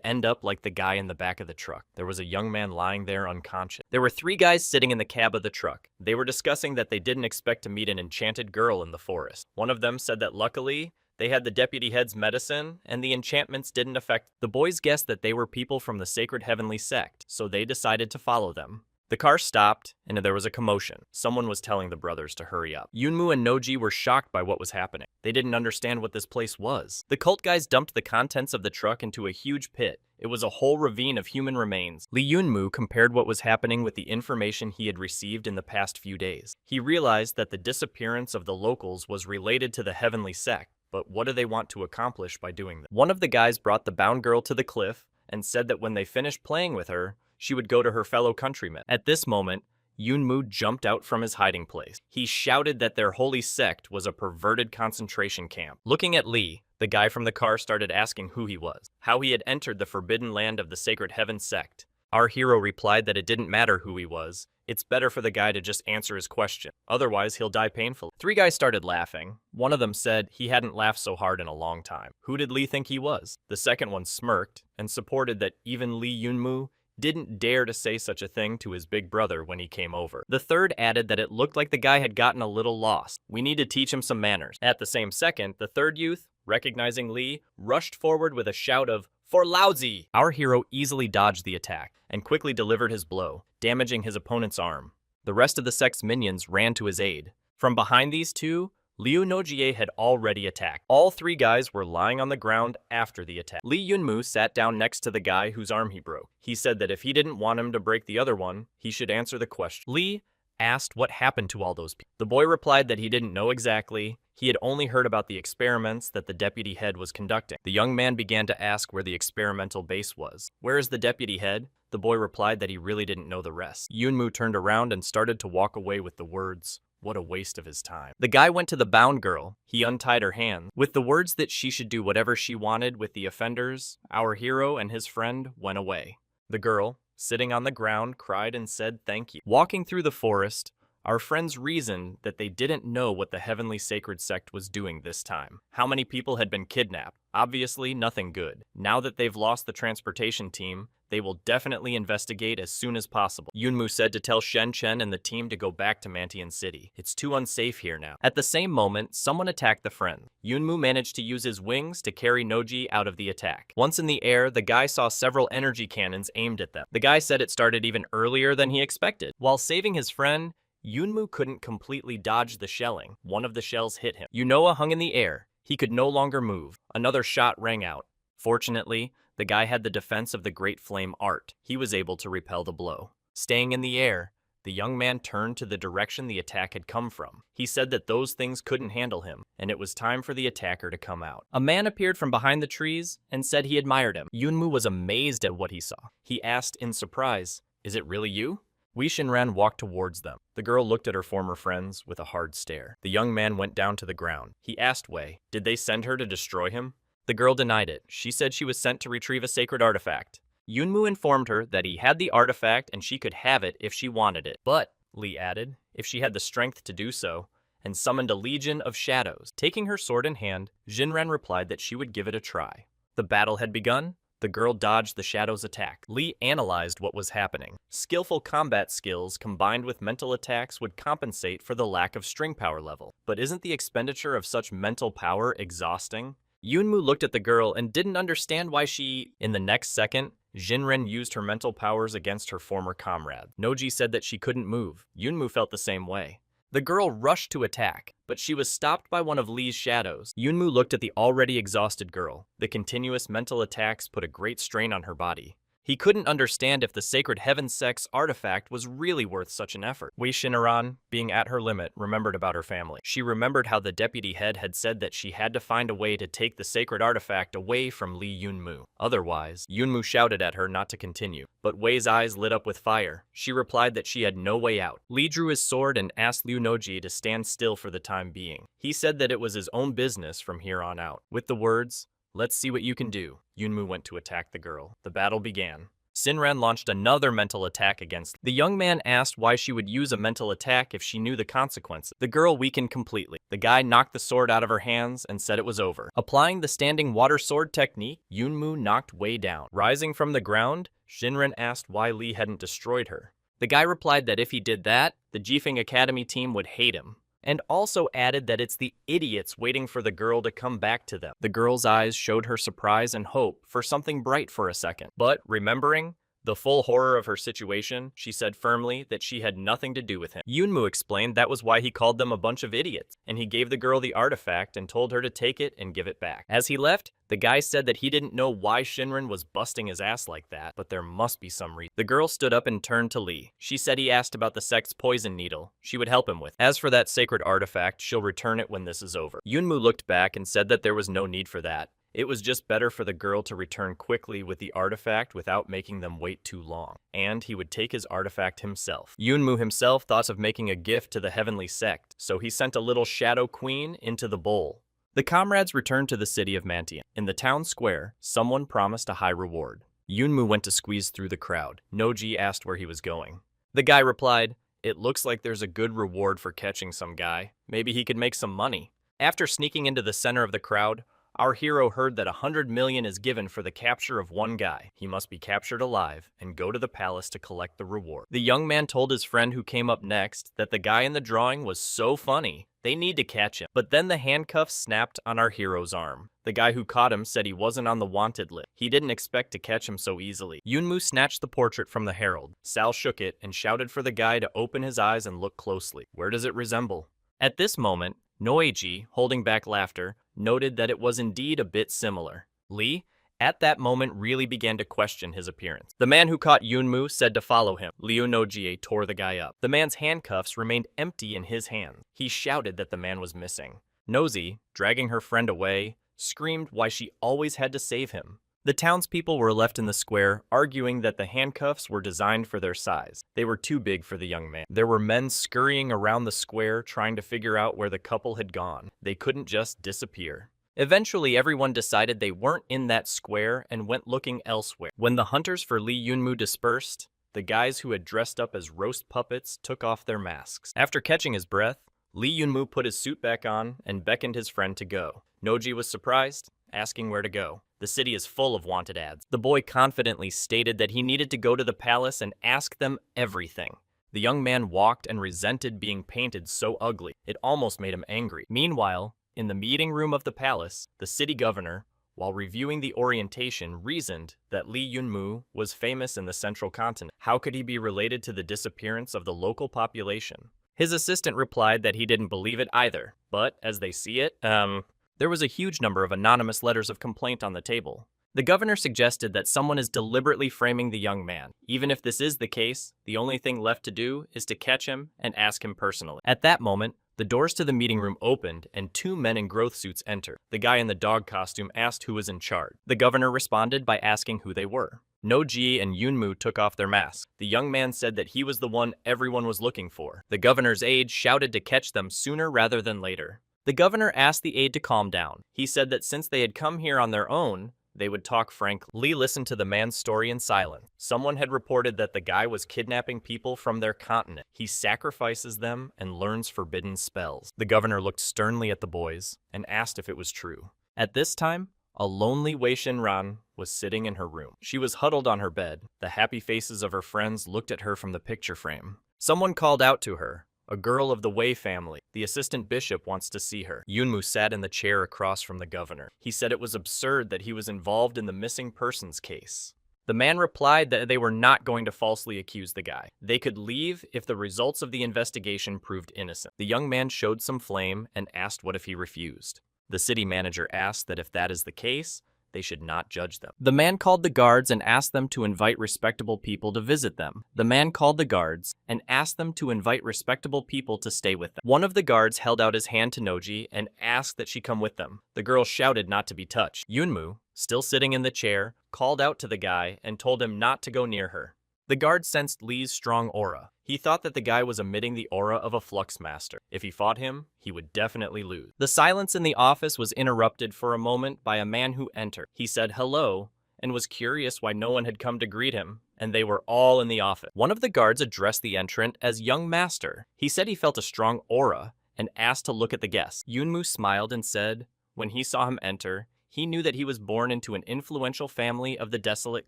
end up like the guy in the back of the truck. There was a young man lying there unconscious. There were 3 guys sitting in the cab of the truck. They were discussing that they didn't expect to meet an enchanted girl in the forest. One of them said that luckily, they had the deputy head's medicine, and the enchantments didn't affect. The boys guessed that they were people from the sacred heavenly sect, so they decided to follow them. The car stopped, and there was a commotion. Someone was telling the brothers to hurry up. Yunmu and Noji were shocked by what was happening. They didn't understand what this place was. The cult guys dumped the contents of the truck into a huge pit. It was a whole ravine of human remains. Li Yunmu compared what was happening with the information he had received in the past few days. He realized that the disappearance of the locals was related to the heavenly sect. But what do they want to accomplish by doing this? One of the guys brought the bound girl to the cliff and said that when they finished playing with her, she would go to her fellow countrymen. At this moment, Yunmu jumped out from his hiding place. He shouted that their holy sect was a perverted concentration camp. Looking at Li, the guy from the car started asking who he was, how he had entered the forbidden land of the sacred heaven sect. Our hero replied that it didn't matter who he was. It's better for the guy to just answer his question. Otherwise, he'll die painfully. 3 guys started laughing. One of them said he hadn't laughed so hard in a long time. Who did Li think he was? The second one smirked and supported that even Li Yunmu didn't dare to say such a thing to his big brother when he came over. The third added that it looked like the guy had gotten a little lost. We need to teach him some manners. At the same second, the third youth, recognizing Li, rushed forward with a shout of, "For lousy!" Our hero easily dodged the attack and quickly delivered his blow, damaging his opponent's arm. The rest of the sect's minions ran to his aid. From behind these two, Liu Nojie had already attacked. All 3 guys were lying on the ground after the attack. Li Yunmu sat down next to the guy whose arm he broke. He said that if he didn't want him to break the other one, he should answer the question. Li asked what happened to all those people. The boy replied that he didn't know exactly. He had only heard about the experiments that the deputy head was conducting. The young man began to ask where the experimental base was. "Where is the deputy head?" The boy replied that he really didn't know the rest. Yunmu turned around and started to walk away with the words, "What a waste of his time." The guy went to the bound girl. He untied her hands. With the words that she should do whatever she wanted with the offenders, our hero and his friend went away. The girl, sitting on the ground, cried and said thank you. Walking through the forest, our friends reasoned that they didn't know what the heavenly sacred sect was doing this time. How many people had been kidnapped? Obviously, nothing good. Now that they've lost the transportation team, They will definitely investigate as soon as possible. Yunmu said to tell Shen Chen and the team to go back to Mantian City. It's too unsafe here now. At the same moment, someone attacked the friend. Yunmu managed to use his wings to carry Noji out of the attack. Once in the air, the guy saw several energy cannons aimed at them. The guy said it started even earlier than he expected. While saving his friend, Yunmu couldn't completely dodge the shelling. One of the shells hit him. Yunoa hung in the air. He could no longer move. Another shot rang out. Fortunately, the guy had the defense of the Great Flame Art. He was able to repel the blow. Staying in the air, the young man turned to the direction the attack had come from. He said that those things couldn't handle him, and it was time for the attacker to come out. A man appeared from behind the trees and said he admired him. Yunmu was amazed at what he saw. He asked in surprise, "Is it really you?" Wei Shinran walked towards them. The girl looked at her former friends with a hard stare. The young man went down to the ground. He asked Wei, "Did they send her to destroy him?" The girl denied it. She said she was sent to retrieve a sacred artifact. Yunmu informed her that he had the artifact and she could have it if she wanted it. But, Li added, if she had the strength to do so, and summoned a legion of shadows. Taking her sword in hand, Jinren replied that she would give it a try. The battle had begun. The girl dodged the shadow's attack. Li analyzed what was happening. Skillful combat skills combined with mental attacks would compensate for the lack of string power level. But isn't the expenditure of such mental power exhausting? Yunmu looked at the girl and didn't understand why she... In the next second, Jinren used her mental powers against her former comrade. Noji said that she couldn't move. Yunmu felt the same way. The girl rushed to attack, but she was stopped by one of Li's shadows. Yunmu looked at the already exhausted girl. The continuous mental attacks put a great strain on her body. He couldn't understand if the sacred Heaven Sex artifact was really worth such an effort. Wei Shinran, being at her limit, remembered about her family. She remembered how the deputy head had said that she had to find a way to take the sacred artifact away from Li Yunmu. Otherwise, Yunmu shouted at her not to continue. But Wei's eyes lit up with fire. She replied that she had no way out. Li drew his sword and asked Liu Noji to stand still for the time being. He said that it was his own business from here on out. With the words, "Let's see what you can do," Yunmu went to attack the girl. The battle began. Sinran launched another mental attack against. The young man asked why she would use a mental attack if she knew the consequences. The girl weakened completely. The guy knocked the sword out of her hands and said it was over. Applying the standing water sword technique, Yunmu knocked Wei down. Rising from the ground, Shinran asked why Li hadn't destroyed her. The guy replied that if he did that, the Jifeng Academy team would hate him, and also added that it's the idiots waiting for the girl to come back to them. The girl's eyes showed her surprise and hope for something bright for a second. But remembering the full horror of her situation, she said firmly that she had nothing to do with him. Yunmu explained that was why he called them a bunch of idiots, and he gave the girl the artifact and told her to take it and give it back. As he left, the guy said that he didn't know why Shinran was busting his ass like that, but there must be some reason. The girl stood up and turned to Li. She said he asked about the sect's poison needle. She would help him with. As for that sacred artifact, she'll return it when this is over. Yunmu looked back and said that there was no need for that. It was just better for the girl to return quickly with the artifact without making them wait too long. And he would take his artifact himself. Yunmu himself thought of making a gift to the heavenly sect, so he sent a little shadow queen into the bowl. The comrades returned to the city of Mantian. In the town square, someone promised a high reward. Yunmu went to squeeze through the crowd. Noji asked where he was going. The guy replied, "It looks like there's a good reward for catching some guy. Maybe he could make some money." After sneaking into the center of the crowd, our hero heard that 100 million is given for the capture of one guy. He must be captured alive and go to the palace to collect the reward. The young man told his friend who came up next that the guy in the drawing was so funny, they need to catch him. But then the handcuffs snapped on our hero's arm. The guy who caught him said he wasn't on the wanted list. He didn't expect to catch him so easily. Yunmu snatched the portrait from the herald. Sal shook it and shouted for the guy to open his eyes and look closely. Where does it resemble? At this moment, Noeji, holding back laughter, noted that it was indeed a bit similar. Li, at that moment, really began to question his appearance. The man who caught Yunmu said to follow him. Liu Nojie tore the guy up. The man's handcuffs remained empty in his hands. He shouted that the man was missing. Nosy, dragging her friend away, screamed why she always had to save him. The townspeople were left in the square, arguing that the handcuffs were designed for their size. They were too big for the young man. There were men scurrying around the square trying to figure out where the couple had gone. They couldn't just disappear. Eventually, everyone decided they weren't in that square and went looking elsewhere. When the hunters for Li Yunmu dispersed, the guys who had dressed up as roast puppets took off their masks. After catching his breath, Li Yunmu put his suit back on and beckoned his friend to go. Noji was surprised. asking where to go. The city is full of wanted ads. The boy confidently stated that he needed to go to the palace and ask them everything. The young man walked and resented being painted so ugly. It almost made him angry. Meanwhile, in the meeting room of the palace, the city governor, while reviewing the orientation, reasoned that Lee Yunmu was famous in the central continent. How could he be related to the disappearance of the local population? His assistant replied that he didn't believe it either, but as they see it, there was a huge number of anonymous letters of complaint on the table. The governor suggested that someone is deliberately framing the young man. Even if this is the case, the only thing left to do is to catch him and ask him personally. At that moment, the doors to the meeting room opened and two men in growth suits entered. The guy in the dog costume asked who was in charge. The governor responded by asking who they were. Noji and Yunmu took off their masks. The young man said that he was the one everyone was looking for. The governor's aide shouted to catch them sooner rather than later. The governor asked the aide to calm down. He said that since they had come here on their own, they would talk frankly. Lee listened to the man's story in silence. Someone had reported that the guy was kidnapping people from their continent. He sacrifices them and learns forbidden spells. The governor looked sternly at the boys and asked if it was true. At this time, a lonely Wei Shinran was sitting in her room. She was huddled on her bed. The happy faces of her friends looked at her from the picture frame. Someone called out to her. A girl of the Wei family. The assistant bishop wants to see her. Yunmu sat in the chair across from the governor. He said it was absurd that he was involved in the missing persons case. The man replied that they were not going to falsely accuse the guy. They could leave if the results of the investigation proved innocent. The young man showed some flame and asked what if he refused. The city manager asked that if that is the case, they should not judge them. The man called the guards and asked them to invite respectable people to visit them. The man called the guards and asked them to invite respectable people to stay with them. One of the guards held out his hand to Noji and asked that she come with them. The girl shouted not to be touched. Yunmu, still sitting in the chair, called out to the guy and told him not to go near her. The guard sensed Lee's strong aura. He thought that the guy was emitting the aura of a flux master. If he fought him, he would definitely lose. The silence in the office was interrupted for a moment by a man who entered. He said hello and was curious why no one had come to greet him, and they were all in the office. One of the guards addressed the entrant as young master. He said he felt a strong aura and asked to look at the guest. Yunmu smiled and said when he saw him enter, he knew that he was born into an influential family of the Desolate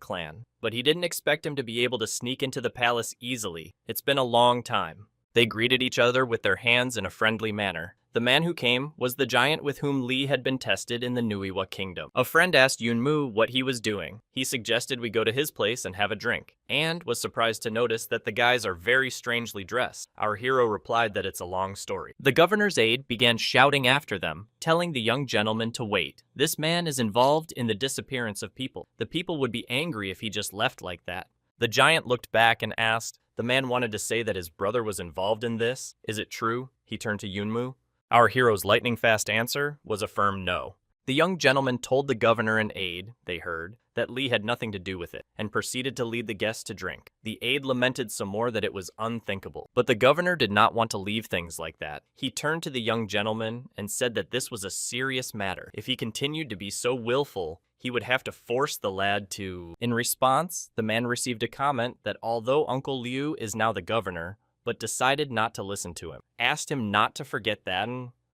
clan, but he didn't expect him to be able to sneak into the palace easily. It's been a long time. They greeted each other with their hands in a friendly manner. The man who came was the giant with whom Lee had been tested in the Nuiwa kingdom. A friend asked Yunmu what he was doing. He suggested we go to his place and have a drink, and was surprised to notice that the guys are very strangely dressed. Our hero replied that it's a long story. The governor's aide began shouting after them, telling the young gentleman to wait. This man is involved in the disappearance of people. The people would be angry if he just left like that. The giant looked back and asked, the man wanted to say that his brother was involved in this. Is it true? He turned to Yunmu. Our hero's lightning-fast answer was a firm no. The young gentleman told the governor and aide, they heard, that Lee had nothing to do with it, and proceeded to lead the guests to drink. The aide lamented some more that it was unthinkable. But the governor did not want to leave things like that. He turned to the young gentleman and said that this was a serious matter. If he continued to be so willful, he would have to force the lad to... In response, the man received a comment that although Uncle Liu is now the governor, but decided not to listen to him. Asked him not to forget that.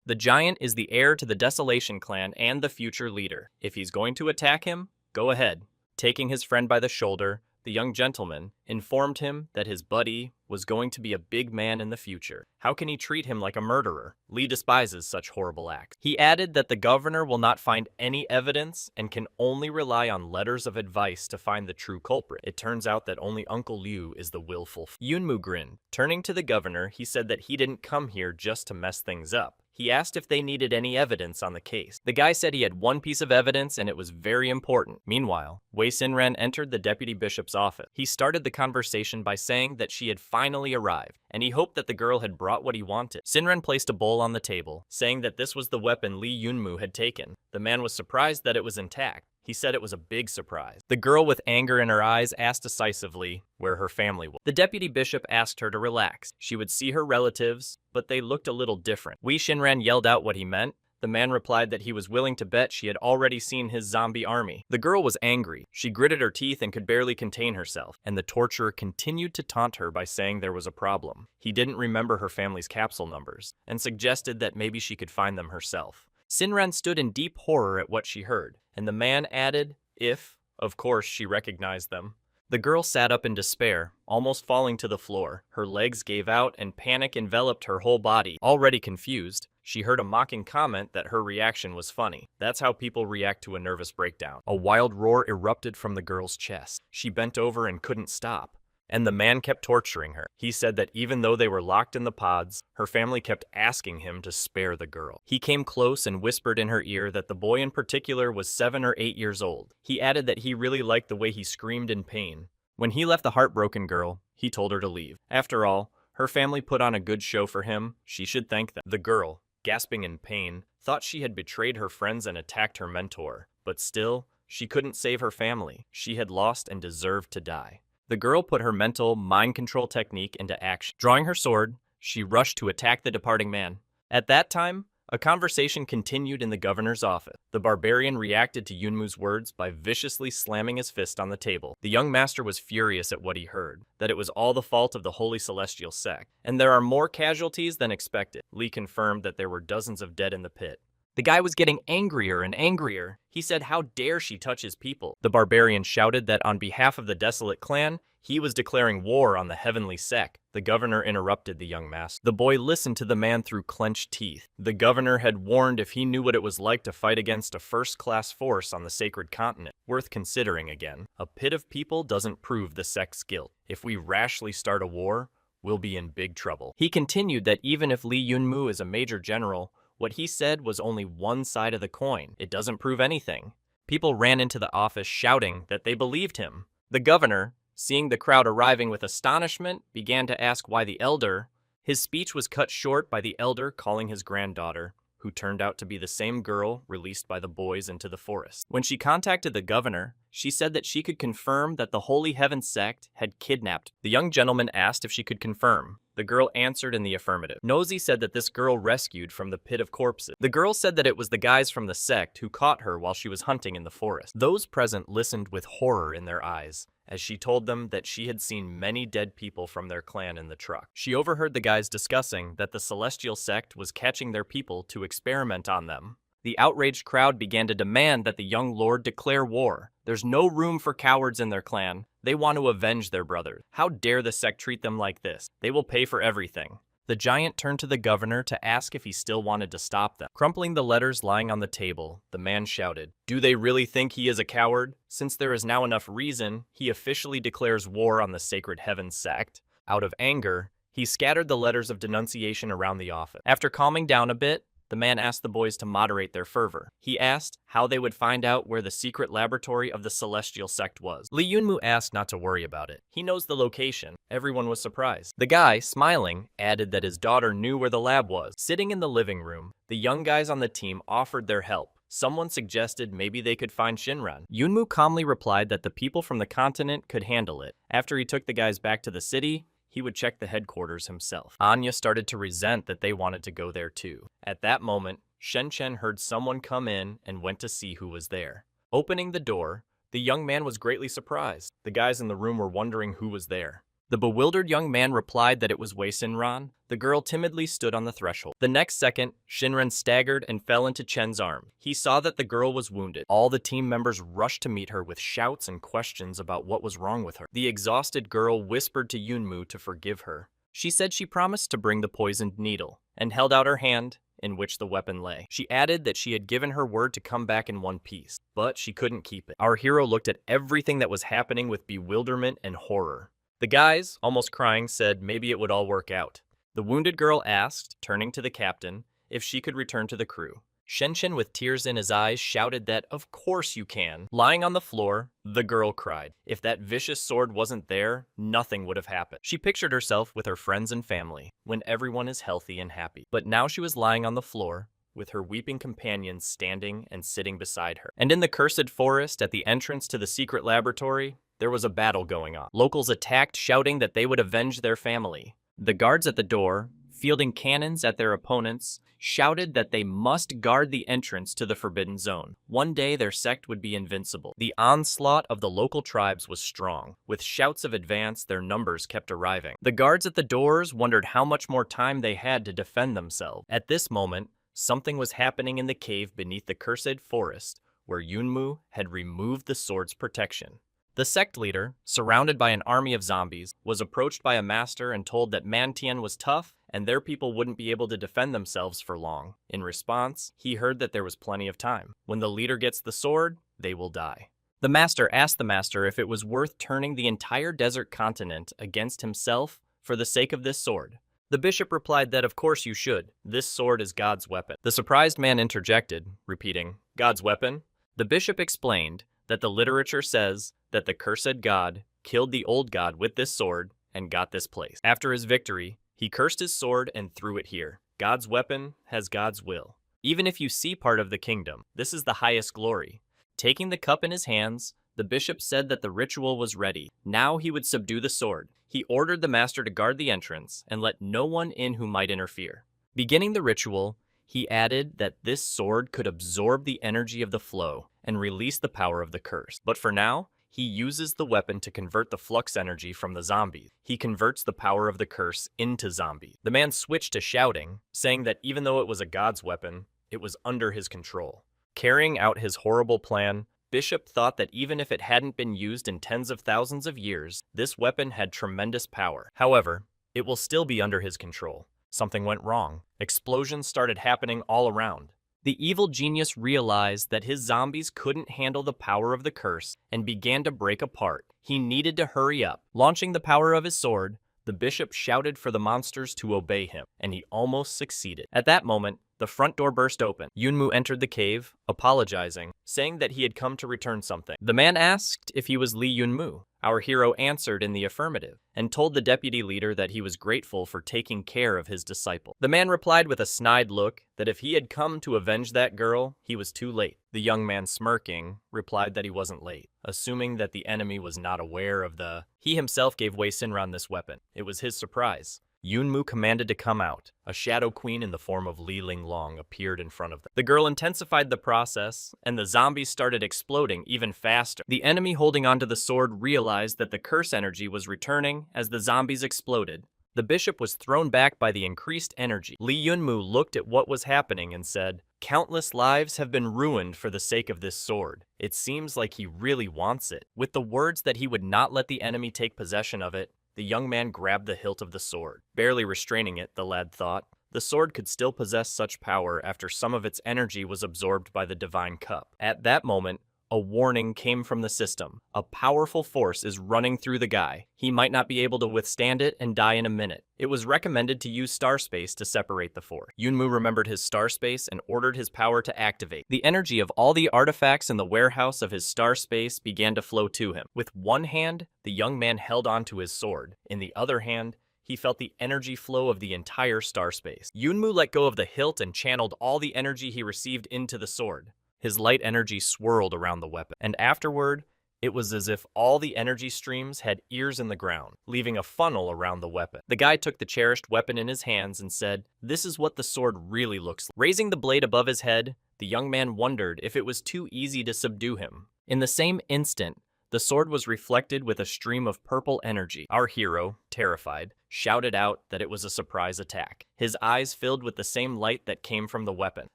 The giant is the heir to the Desolation clan and the future leader. If he's going to attack him, go ahead. Taking his friend by the shoulder, the young gentleman informed him that his buddy was going to be a big man in the future. How can he treat him like a murderer? Lee despises such horrible acts. He added that the governor will not find any evidence and can only rely on letters of advice to find the true culprit. It turns out that only Uncle Liu is the willful. Yunmu grinned. Turning to the governor, he said that he didn't come here just to mess things up. He asked if they needed any evidence on the case. The guy said he had one piece of evidence and it was very important. Meanwhile, Wei Xinren entered the deputy bishop's office. He started the conversation by saying that she had finally arrived, and he hoped that the girl had brought what he wanted. Xinren placed a bowl on the table, saying that this was the weapon Lee Yunmu had taken. The man was surprised that it was intact. He said it was a big surprise. The girl with anger in her eyes asked decisively where her family was. The deputy bishop asked her to relax. She would see her relatives, but they looked a little different. Wei Xinren yelled out what he meant. The man replied that he was willing to bet she had already seen his zombie army. The girl was angry. She gritted her teeth and could barely contain herself, and the torturer continued to taunt her by saying there was a problem. He didn't remember her family's capsule numbers, and suggested that maybe she could find them herself. Sinran stood in deep horror at what she heard, and the man added, if, of course, she recognized them. The girl sat up in despair, almost falling to the floor. Her legs gave out and panic enveloped her whole body. Already confused, she heard a mocking comment that her reaction was funny. That's how people react to a nervous breakdown. A wild roar erupted from the girl's chest. She bent over and couldn't stop. And the man kept torturing her. He said that even though they were locked in the pods, her family kept asking him to spare the girl. He came close and whispered in her ear that the boy in particular was 7 or 8 years old. He added that he really liked the way he screamed in pain. When he left the heartbroken girl, he told her to leave. After all, her family put on a good show for him. She should thank them. The girl, gasping in pain, thought she had betrayed her friends and attacked her mentor. But still, she couldn't save her family. She had lost and deserved to die. The girl put her mental mind control technique into action. Drawing her sword, she rushed to attack the departing man. At that time, a conversation continued in the governor's office. The barbarian reacted to Yunmu's words by viciously slamming his fist on the table. The young master was furious at what he heard, that it was all the fault of the Holy Celestial Sect. And there are more casualties than expected. Lee confirmed that there were dozens of dead in the pit. The guy was getting angrier and angrier. He said, how dare she touch his people? The barbarian shouted that on behalf of the desolate clan, he was declaring war on the heavenly sect. The governor interrupted the young master. The boy listened to the man through clenched teeth. The governor had warned if he knew what it was like to fight against a first-class force on the sacred continent. Worth considering again. A pit of people doesn't prove the sect's guilt. If we rashly start a war, we'll be in big trouble. He continued that even if Lee Yunmu is a major general, what he said was only one side of the coin. It doesn't prove anything. People ran into the office shouting that they believed him. The governor, seeing the crowd arriving with astonishment, began to ask why the elder. His speech was cut short by the elder calling his granddaughter, who turned out to be the same girl released by the boys into the forest. When she contacted the governor, she said that she could confirm that the Holy Heaven sect had kidnapped. The young gentleman asked if she could confirm. The girl answered in the affirmative. Nosy said that this girl rescued from the pit of corpses. The girl said that it was the guys from the sect who caught her while she was hunting in the forest. Those present listened with horror in their eyes, as she told them that she had seen many dead people from their clan in the truck. She overheard the guys discussing that the celestial sect was catching their people to experiment on them. The outraged crowd began to demand that the young lord declare war. There's no room for cowards in their clan. They want to avenge their brothers. How dare the sect treat them like this? They will pay for everything. The giant turned to the governor to ask if he still wanted to stop them. Crumpling the letters lying on the table, the man shouted, "Do they really think he is a coward? Since there is now enough reason, he officially declares war on the Sacred Heaven sect." Out of anger, he scattered the letters of denunciation around the office. After calming down a bit, the man asked the boys to moderate their fervor. He asked how they would find out where the secret laboratory of the celestial sect was. Lee Yunmu asked not to worry about it. He knows the location. Everyone was surprised. The guy, smiling, added that his daughter knew where the lab was. Sitting in the living room, the young guys on the team offered their help. Someone suggested maybe they could find Shinran. Yunmu calmly replied that the people from the continent could handle it. After he took the guys back to the city, he would check the headquarters himself. Anya started to resent that they wanted to go there too. At that moment, Shen Chen heard someone come in and went to see who was there. Opening the door, the young man was greatly surprised. The guys in the room were wondering who was there. The bewildered young man replied that it was Wei Xinran. The girl timidly stood on the threshold. The next second, Shinran staggered and fell into Chen's arm. He saw that the girl was wounded. All the team members rushed to meet her with shouts and questions about what was wrong with her. The exhausted girl whispered to Yunmu to forgive her. She said she promised to bring the poisoned needle, and held out her hand, in which the weapon lay. She added that she had given her word to come back in one piece, but she couldn't keep it. Our hero looked at everything that was happening with bewilderment and horror. The guys, almost crying, said maybe it would all work out. The wounded girl asked, turning to the captain, if she could return to the crew. Shen-Chen, with tears in his eyes, shouted that, "Of course you can." Lying on the floor, the girl cried. If that vicious sword wasn't there, nothing would have happened. She pictured herself with her friends and family, when everyone is healthy and happy. But now she was lying on the floor, with her weeping companions standing and sitting beside her. And in the cursed forest, at the entrance to the secret laboratory, there was a battle going on. Locals attacked, shouting that they would avenge their family. The guards at the door, fielding cannons at their opponents, shouted that they must guard the entrance to the Forbidden Zone. One day their sect would be invincible. The onslaught of the local tribes was strong. With shouts of advance, their numbers kept arriving. The guards at the doors wondered how much more time they had to defend themselves. At this moment, something was happening in the cave beneath the cursed forest where Yunmu had removed the sword's protection. The sect leader, surrounded by an army of zombies, was approached by a master and told that Mantian was tough and their people wouldn't be able to defend themselves for long. In response, he heard that there was plenty of time. When the leader gets the sword, they will die. The master asked the master if it was worth turning the entire desert continent against himself for the sake of this sword. The bishop replied that of course you should. This sword is God's weapon. The surprised man interjected, repeating, "God's weapon?" The bishop explained that the literature says that the cursed god killed the old god with this sword and got this place. After his victory, he cursed his sword and threw it here. God's weapon has God's will. Even if you see part of the kingdom, this is the highest glory. Taking the cup in his hands, the bishop said that the ritual was ready. Now he would subdue the sword. He ordered the master to guard the entrance and let no one in who might interfere. Beginning the ritual, he added that this sword could absorb the energy of the flow and release the power of the curse. But for now, he uses the weapon to convert the flux energy from the zombies. He converts the power of the curse into zombies. The man switched to shouting, saying that even though it was a god's weapon, it was under his control. Carrying out his horrible plan, Bishop thought that even if it hadn't been used in tens of thousands of years, this weapon had tremendous power. However, it will still be under his control. Something went wrong. Explosions started happening all around. The evil genius realized that his zombies couldn't handle the power of the curse and began to break apart. He needed to hurry up. Launching the power of his sword, the bishop shouted for the monsters to obey him, and he almost succeeded. At that moment, the front door burst open. Yunmu entered the cave, apologizing, saying that he had come to return something. The man asked if he was Lee Yunmu. Our hero answered in the affirmative, and told the deputy leader that he was grateful for taking care of his disciple. The man replied with a snide look that if he had come to avenge that girl, he was too late. The young man, smirking, replied that he wasn't late, assuming that the enemy was not aware of He himself gave Wei Sinran this weapon. It was his surprise. Yunmu commanded to come out. A shadow queen in the form of Li Linglong appeared in front of them. The girl intensified the process, and the zombies started exploding even faster. The enemy holding onto the sword realized that the curse energy was returning as the zombies exploded. The bishop was thrown back by the increased energy. Li Yunmu looked at what was happening and said, "Countless lives have been ruined for the sake of this sword. It seems like he really wants it." With the words that he would not let the enemy take possession of it, the young man grabbed the hilt of the sword. Barely restraining it, the lad thought. The sword could still possess such power after some of its energy was absorbed by the divine cup. At that moment, a warning came from the system. A powerful force is running through the guy. He might not be able to withstand it and die in a minute. It was recommended to use star space to separate the force. Yunmu remembered his star space and ordered his power to activate. The energy of all the artifacts in the warehouse of his star space began to flow to him. With one hand, the young man held onto his sword. In the other hand, he felt the energy flow of the entire star space. Yunmu let go of the hilt and channeled all the energy he received into the sword. His light energy swirled around the weapon, and afterward, it was as if all the energy streams had ears in the ground, leaving a funnel around the weapon. The guy took the cherished weapon in his hands and said, "This is what the sword really looks like." Raising the blade above his head, the young man wondered if it was too easy to subdue him. In the same instant, the sword was reflected with a stream of purple energy. Our hero, terrified, shouted out that it was a surprise attack. His eyes filled with the same light that came from the weapon.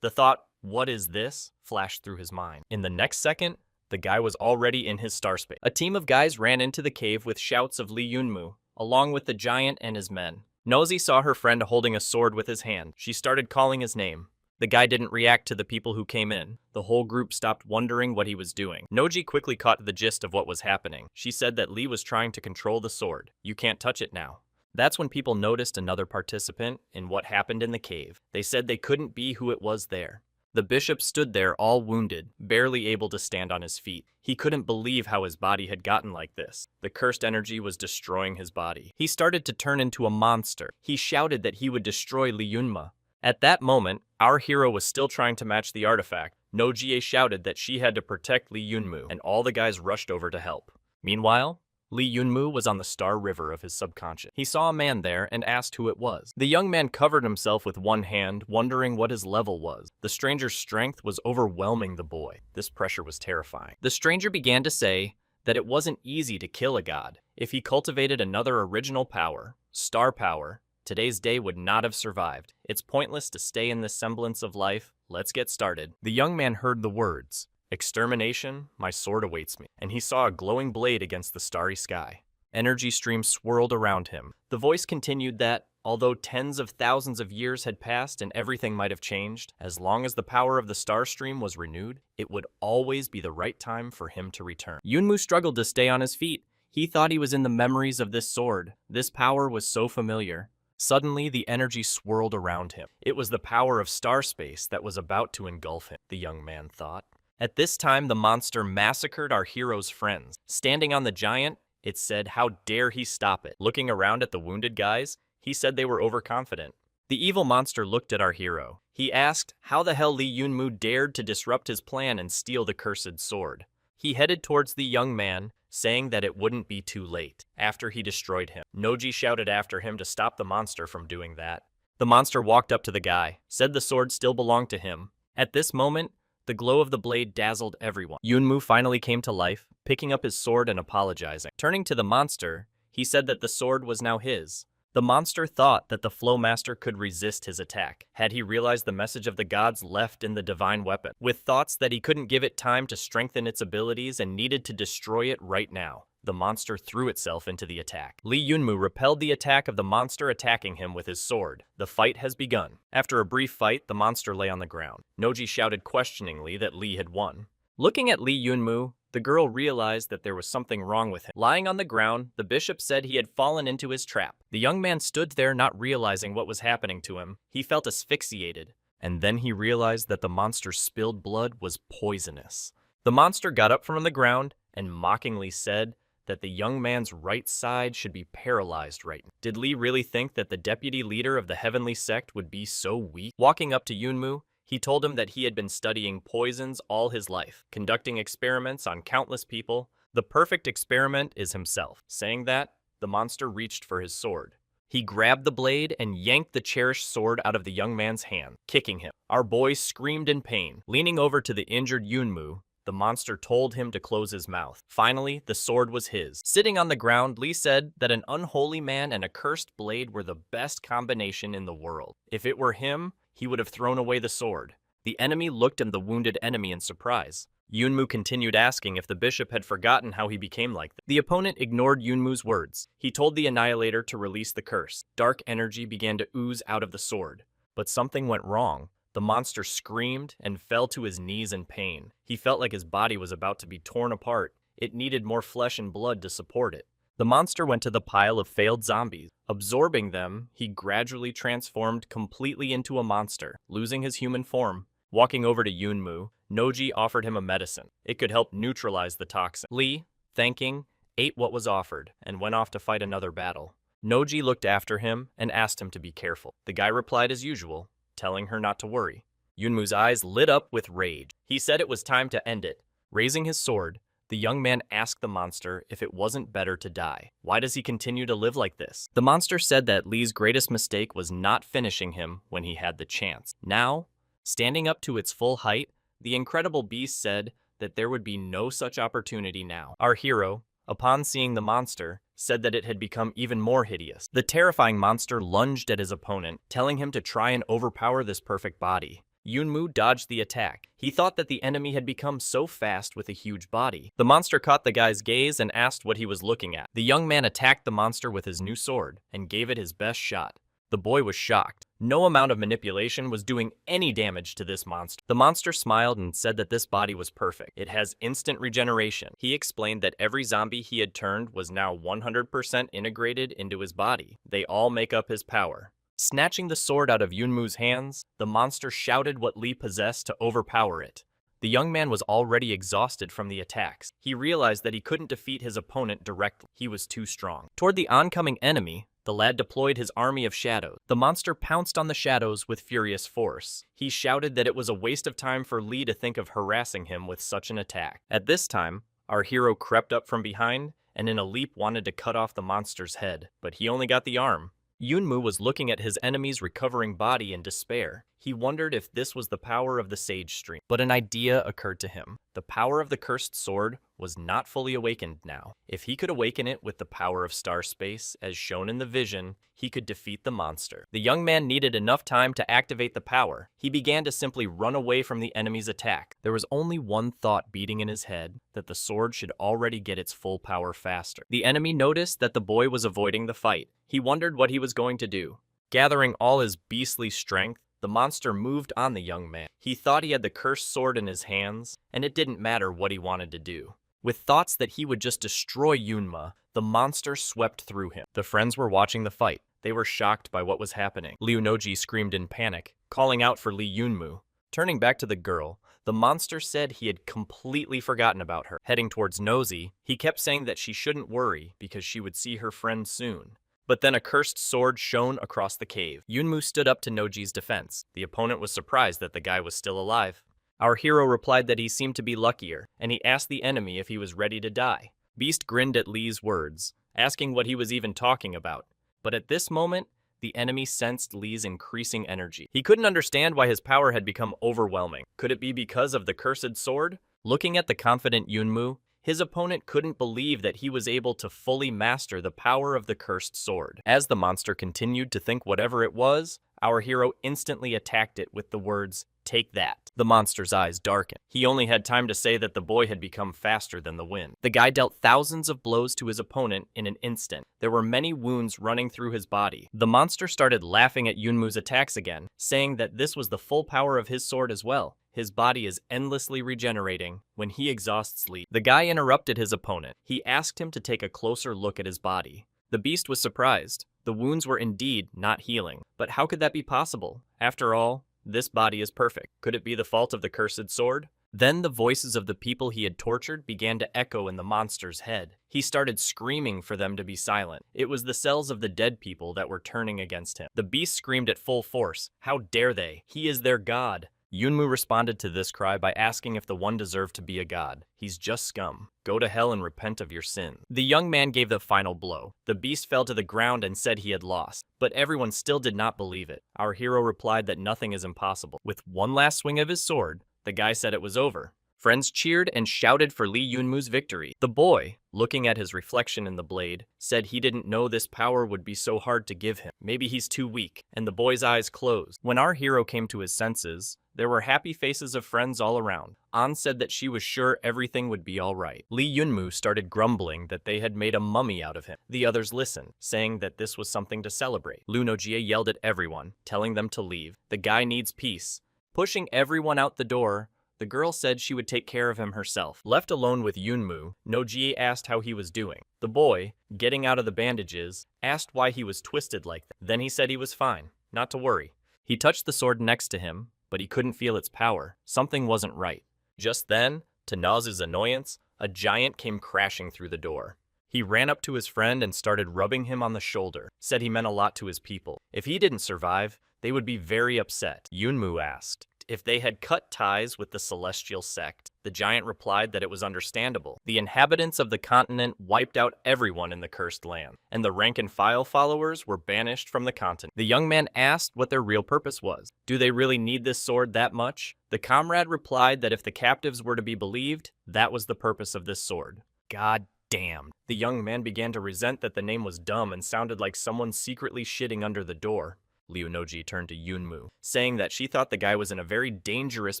The thought, "What is this?" flashed through his mind. In the next second, the guy was already in his star space. A team of guys ran into the cave with shouts of Li Yunmu, along with the giant and his men. Nozi saw her friend holding a sword with his hand. She started calling his name. The guy didn't react to the people who came in. The whole group stopped wondering what he was doing. Noji quickly caught the gist of what was happening. She said that Li was trying to control the sword. "You can't touch it now." That's when people noticed another participant in what happened in the cave. They said they couldn't be who it was there. The bishop stood there all wounded, barely able to stand on his feet. He couldn't believe how his body had gotten like this. The cursed energy was destroying his body. He started to turn into a monster. He shouted that he would destroy Li Yunma. At that moment, our hero was still trying to match the artifact. Nojie shouted that she had to protect Li Yunmu, and all the guys rushed over to help. Meanwhile, Li Yunmu was on the Star River of his subconscious. He saw a man there and asked who it was. The young man covered himself with one hand, wondering what his level was. The stranger's strength was overwhelming the boy. This pressure was terrifying. The stranger began to say that it wasn't easy to kill a god. If he cultivated another original power, star power, today's day would not have survived. It's pointless to stay in this semblance of life. Let's get started. The young man heard the words, "Extermination, my sword awaits me," and he saw a glowing blade against the starry sky. Energy streams swirled around him. The voice continued that, although tens of thousands of years had passed and everything might have changed, as long as the power of the star stream was renewed, it would always be the right time for him to return. Yunmu struggled to stay on his feet. He thought he was in the memories of this sword. This power was so familiar. Suddenly, the energy swirled around him. It was the power of star space that was about to engulf him, the young man thought. At this time, the monster massacred our hero's friends. Standing on the giant, it said, "How dare he stop it?" Looking around at the wounded guys, he said they were overconfident. The evil monster looked at our hero. He asked how the hell Lee Yunmu dared to disrupt his plan and steal the cursed sword. He headed towards the young man, saying that it wouldn't be too late. After he destroyed him, Noji shouted after him to stop the monster from doing that. The monster walked up to the guy, said the sword still belonged to him. At this moment, the glow of the blade dazzled everyone. Yunmu finally came to life, picking up his sword and apologizing. Turning to the monster, he said that the sword was now his. The monster thought that the Flowmaster could resist his attack, had he realized the message of the gods left in the divine weapon. With thoughts that he couldn't give it time to strengthen its abilities and needed to destroy it right now, the monster threw itself into the attack. Lee Yunmu repelled the attack of the monster attacking him with his sword. The fight has begun. After a brief fight, the monster lay on the ground. Noji shouted questioningly that Lee had won. Looking at Lee Yunmu, the girl realized that there was something wrong with him. Lying on the ground, the bishop said he had fallen into his trap. The young man stood there not realizing what was happening to him. He felt asphyxiated, and then he realized that the monster's spilled blood was poisonous. The monster got up from the ground and mockingly said that the young man's right side should be paralyzed right now. Did Lee really think that the deputy leader of the heavenly sect would be so weak? Walking up to Yunmu, he told him that he had been studying poisons all his life, conducting experiments on countless people. The perfect experiment is himself. Saying that, the monster reached for his sword. He grabbed the blade and yanked the cherished sword out of the young man's hand, kicking him. Our boy screamed in pain. Leaning over to the injured Yunmu, the monster told him to close his mouth. Finally, the sword was his. Sitting on the ground, Lee said that an unholy man and a cursed blade were the best combination in the world. If it were him, he would have thrown away the sword. The enemy looked at the wounded enemy in surprise. Yunmu continued asking if the bishop had forgotten how he became like this. The opponent ignored Yunmu's words. He told the Annihilator to release the curse. Dark energy began to ooze out of the sword. But something went wrong. The monster screamed and fell to his knees in pain. He felt like his body was about to be torn apart. It needed more flesh and blood to support it. The monster went to the pile of failed zombies. Absorbing them, he gradually transformed completely into a monster, losing his human form. Walking over to Yunmu, Noji offered him a medicine. It could help neutralize the toxin. Lee, thanking, ate what was offered and went off to fight another battle. Noji looked after him and asked him to be careful. The guy replied as usual, telling her not to worry. Yunmu's eyes lit up with rage. He said it was time to end it. Raising his sword, the young man asked the monster if it wasn't better to die. Why does he continue to live like this? The monster said that Lee's greatest mistake was not finishing him when he had the chance. Now, standing up to its full height, the incredible beast said that there would be no such opportunity now. Our hero, upon seeing the monster, said that it had become even more hideous. The terrifying monster lunged at his opponent, telling him to try and overpower this perfect body. Yunmu dodged the attack. He thought that the enemy had become so fast with a huge body. The monster caught the guy's gaze and asked what he was looking at. The young man attacked the monster with his new sword and gave it his best shot. The boy was shocked. No amount of manipulation was doing any damage to this monster. The monster smiled and said that this body was perfect. It has instant regeneration. He explained that every zombie he had turned was now 100% integrated into his body. They all make up his power. Snatching the sword out of Yunmu's hands, the monster shouted what Lee possessed to overpower it. The young man was already exhausted from the attacks. He realized that he couldn't defeat his opponent directly. He was too strong. Toward the oncoming enemy, the lad deployed his army of shadows. The monster pounced on the shadows with furious force. He shouted that it was a waste of time for Lee to think of harassing him with such an attack. At this time, our hero crept up from behind and in a leap wanted to cut off the monster's head, but he only got the arm. Yunmu was looking at his enemy's recovering body in despair. He wondered if this was the power of the Sage Stream. But an idea occurred to him. The power of the cursed sword was not fully awakened now. If he could awaken it with the power of star space, as shown in the vision, he could defeat the monster. The young man needed enough time to activate the power. He began to simply run away from the enemy's attack. There was only one thought beating in his head, that the sword should already get its full power faster. The enemy noticed that the boy was avoiding the fight. He wondered what he was going to do. Gathering all his beastly strength, the monster moved on the young man. He thought he had the cursed sword in his hands, and it didn't matter what he wanted to do. With thoughts that he would just destroy Yunma, the monster swept through him. The friends were watching the fight. They were shocked by what was happening. Liu Noji screamed in panic, calling out for Li Yunmu. Turning back to the girl, the monster said he had completely forgotten about her. Heading towards Nozi, he kept saying that she shouldn't worry because she would see her friend soon. But then a cursed sword shone across the cave. Yunmu stood up to Noji's defense. The opponent was surprised that the guy was still alive. Our hero replied that he seemed to be luckier, and he asked the enemy if he was ready to die. Beast grinned at Li's words, asking what he was even talking about. But at this moment, the enemy sensed Li's increasing energy. He couldn't understand why his power had become overwhelming. Could it be because of the cursed sword? Looking at the confident Yunmu, his opponent couldn't believe that he was able to fully master the power of the cursed sword. As the monster continued to think whatever it was, our hero instantly attacked it with the words, "Take that." The monster's eyes darkened. He only had time to say that the boy had become faster than the wind. The guy dealt thousands of blows to his opponent in an instant. There were many wounds running through his body. The monster started laughing at Yunmu's attacks again, saying that this was the full power of his sword as well. His body is endlessly regenerating when he exhausts Li. The guy interrupted his opponent. He asked him to take a closer look at his body. The beast was surprised. The wounds were indeed not healing. But how could that be possible? After all, this body is perfect. Could it be the fault of the cursed sword? Then the voices of the people he had tortured began to echo in the monster's head. He started screaming for them to be silent. It was the cells of the dead people that were turning against him. The beast screamed at full force. How dare they? He is their god. Yunmu responded to this cry by asking if the one deserved to be a god. He's just scum. Go to hell and repent of your sin. The young man gave the final blow. The beast fell to the ground and said he had lost, but everyone still did not believe it. Our hero replied that nothing is impossible. With one last swing of his sword, the guy said it was over. Friends cheered and shouted for Li Yunmu's victory. The boy, looking at his reflection in the blade, said he didn't know this power would be so hard to give him. Maybe he's too weak, and the boy's eyes closed. When our hero came to his senses, there were happy faces of friends all around. An said that she was sure everything would be all right. Li Yunmu started grumbling that they had made a mummy out of him. The others listened, saying that this was something to celebrate. Liu Nojie yelled at everyone, telling them to leave. The guy needs peace. Pushing everyone out the door, the girl said she would take care of him herself. Left alone with Yunmu, Nojie asked how he was doing. The boy, getting out of the bandages, asked why he was twisted like that. Then he said he was fine, not to worry. He touched the sword next to him, but he couldn't feel its power. Something wasn't right. Just then, to Naz's annoyance, a giant came crashing through the door. He ran up to his friend and started rubbing him on the shoulder, said he meant a lot to his people. If he didn't survive, they would be very upset. Yunmu asked if they had cut ties with the celestial sect. The giant replied that it was understandable. The inhabitants of the continent wiped out everyone in the cursed land, and the rank-and-file followers were banished from the continent. The young man asked what their real purpose was. Do they really need this sword that much? The comrade replied that if the captives were to be believed, that was the purpose of this sword. God damn. The young man began to resent that the name was dumb and sounded like someone secretly shitting under the door. Liu Noji turned to Yunmu, saying that she thought the guy was in a very dangerous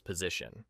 position.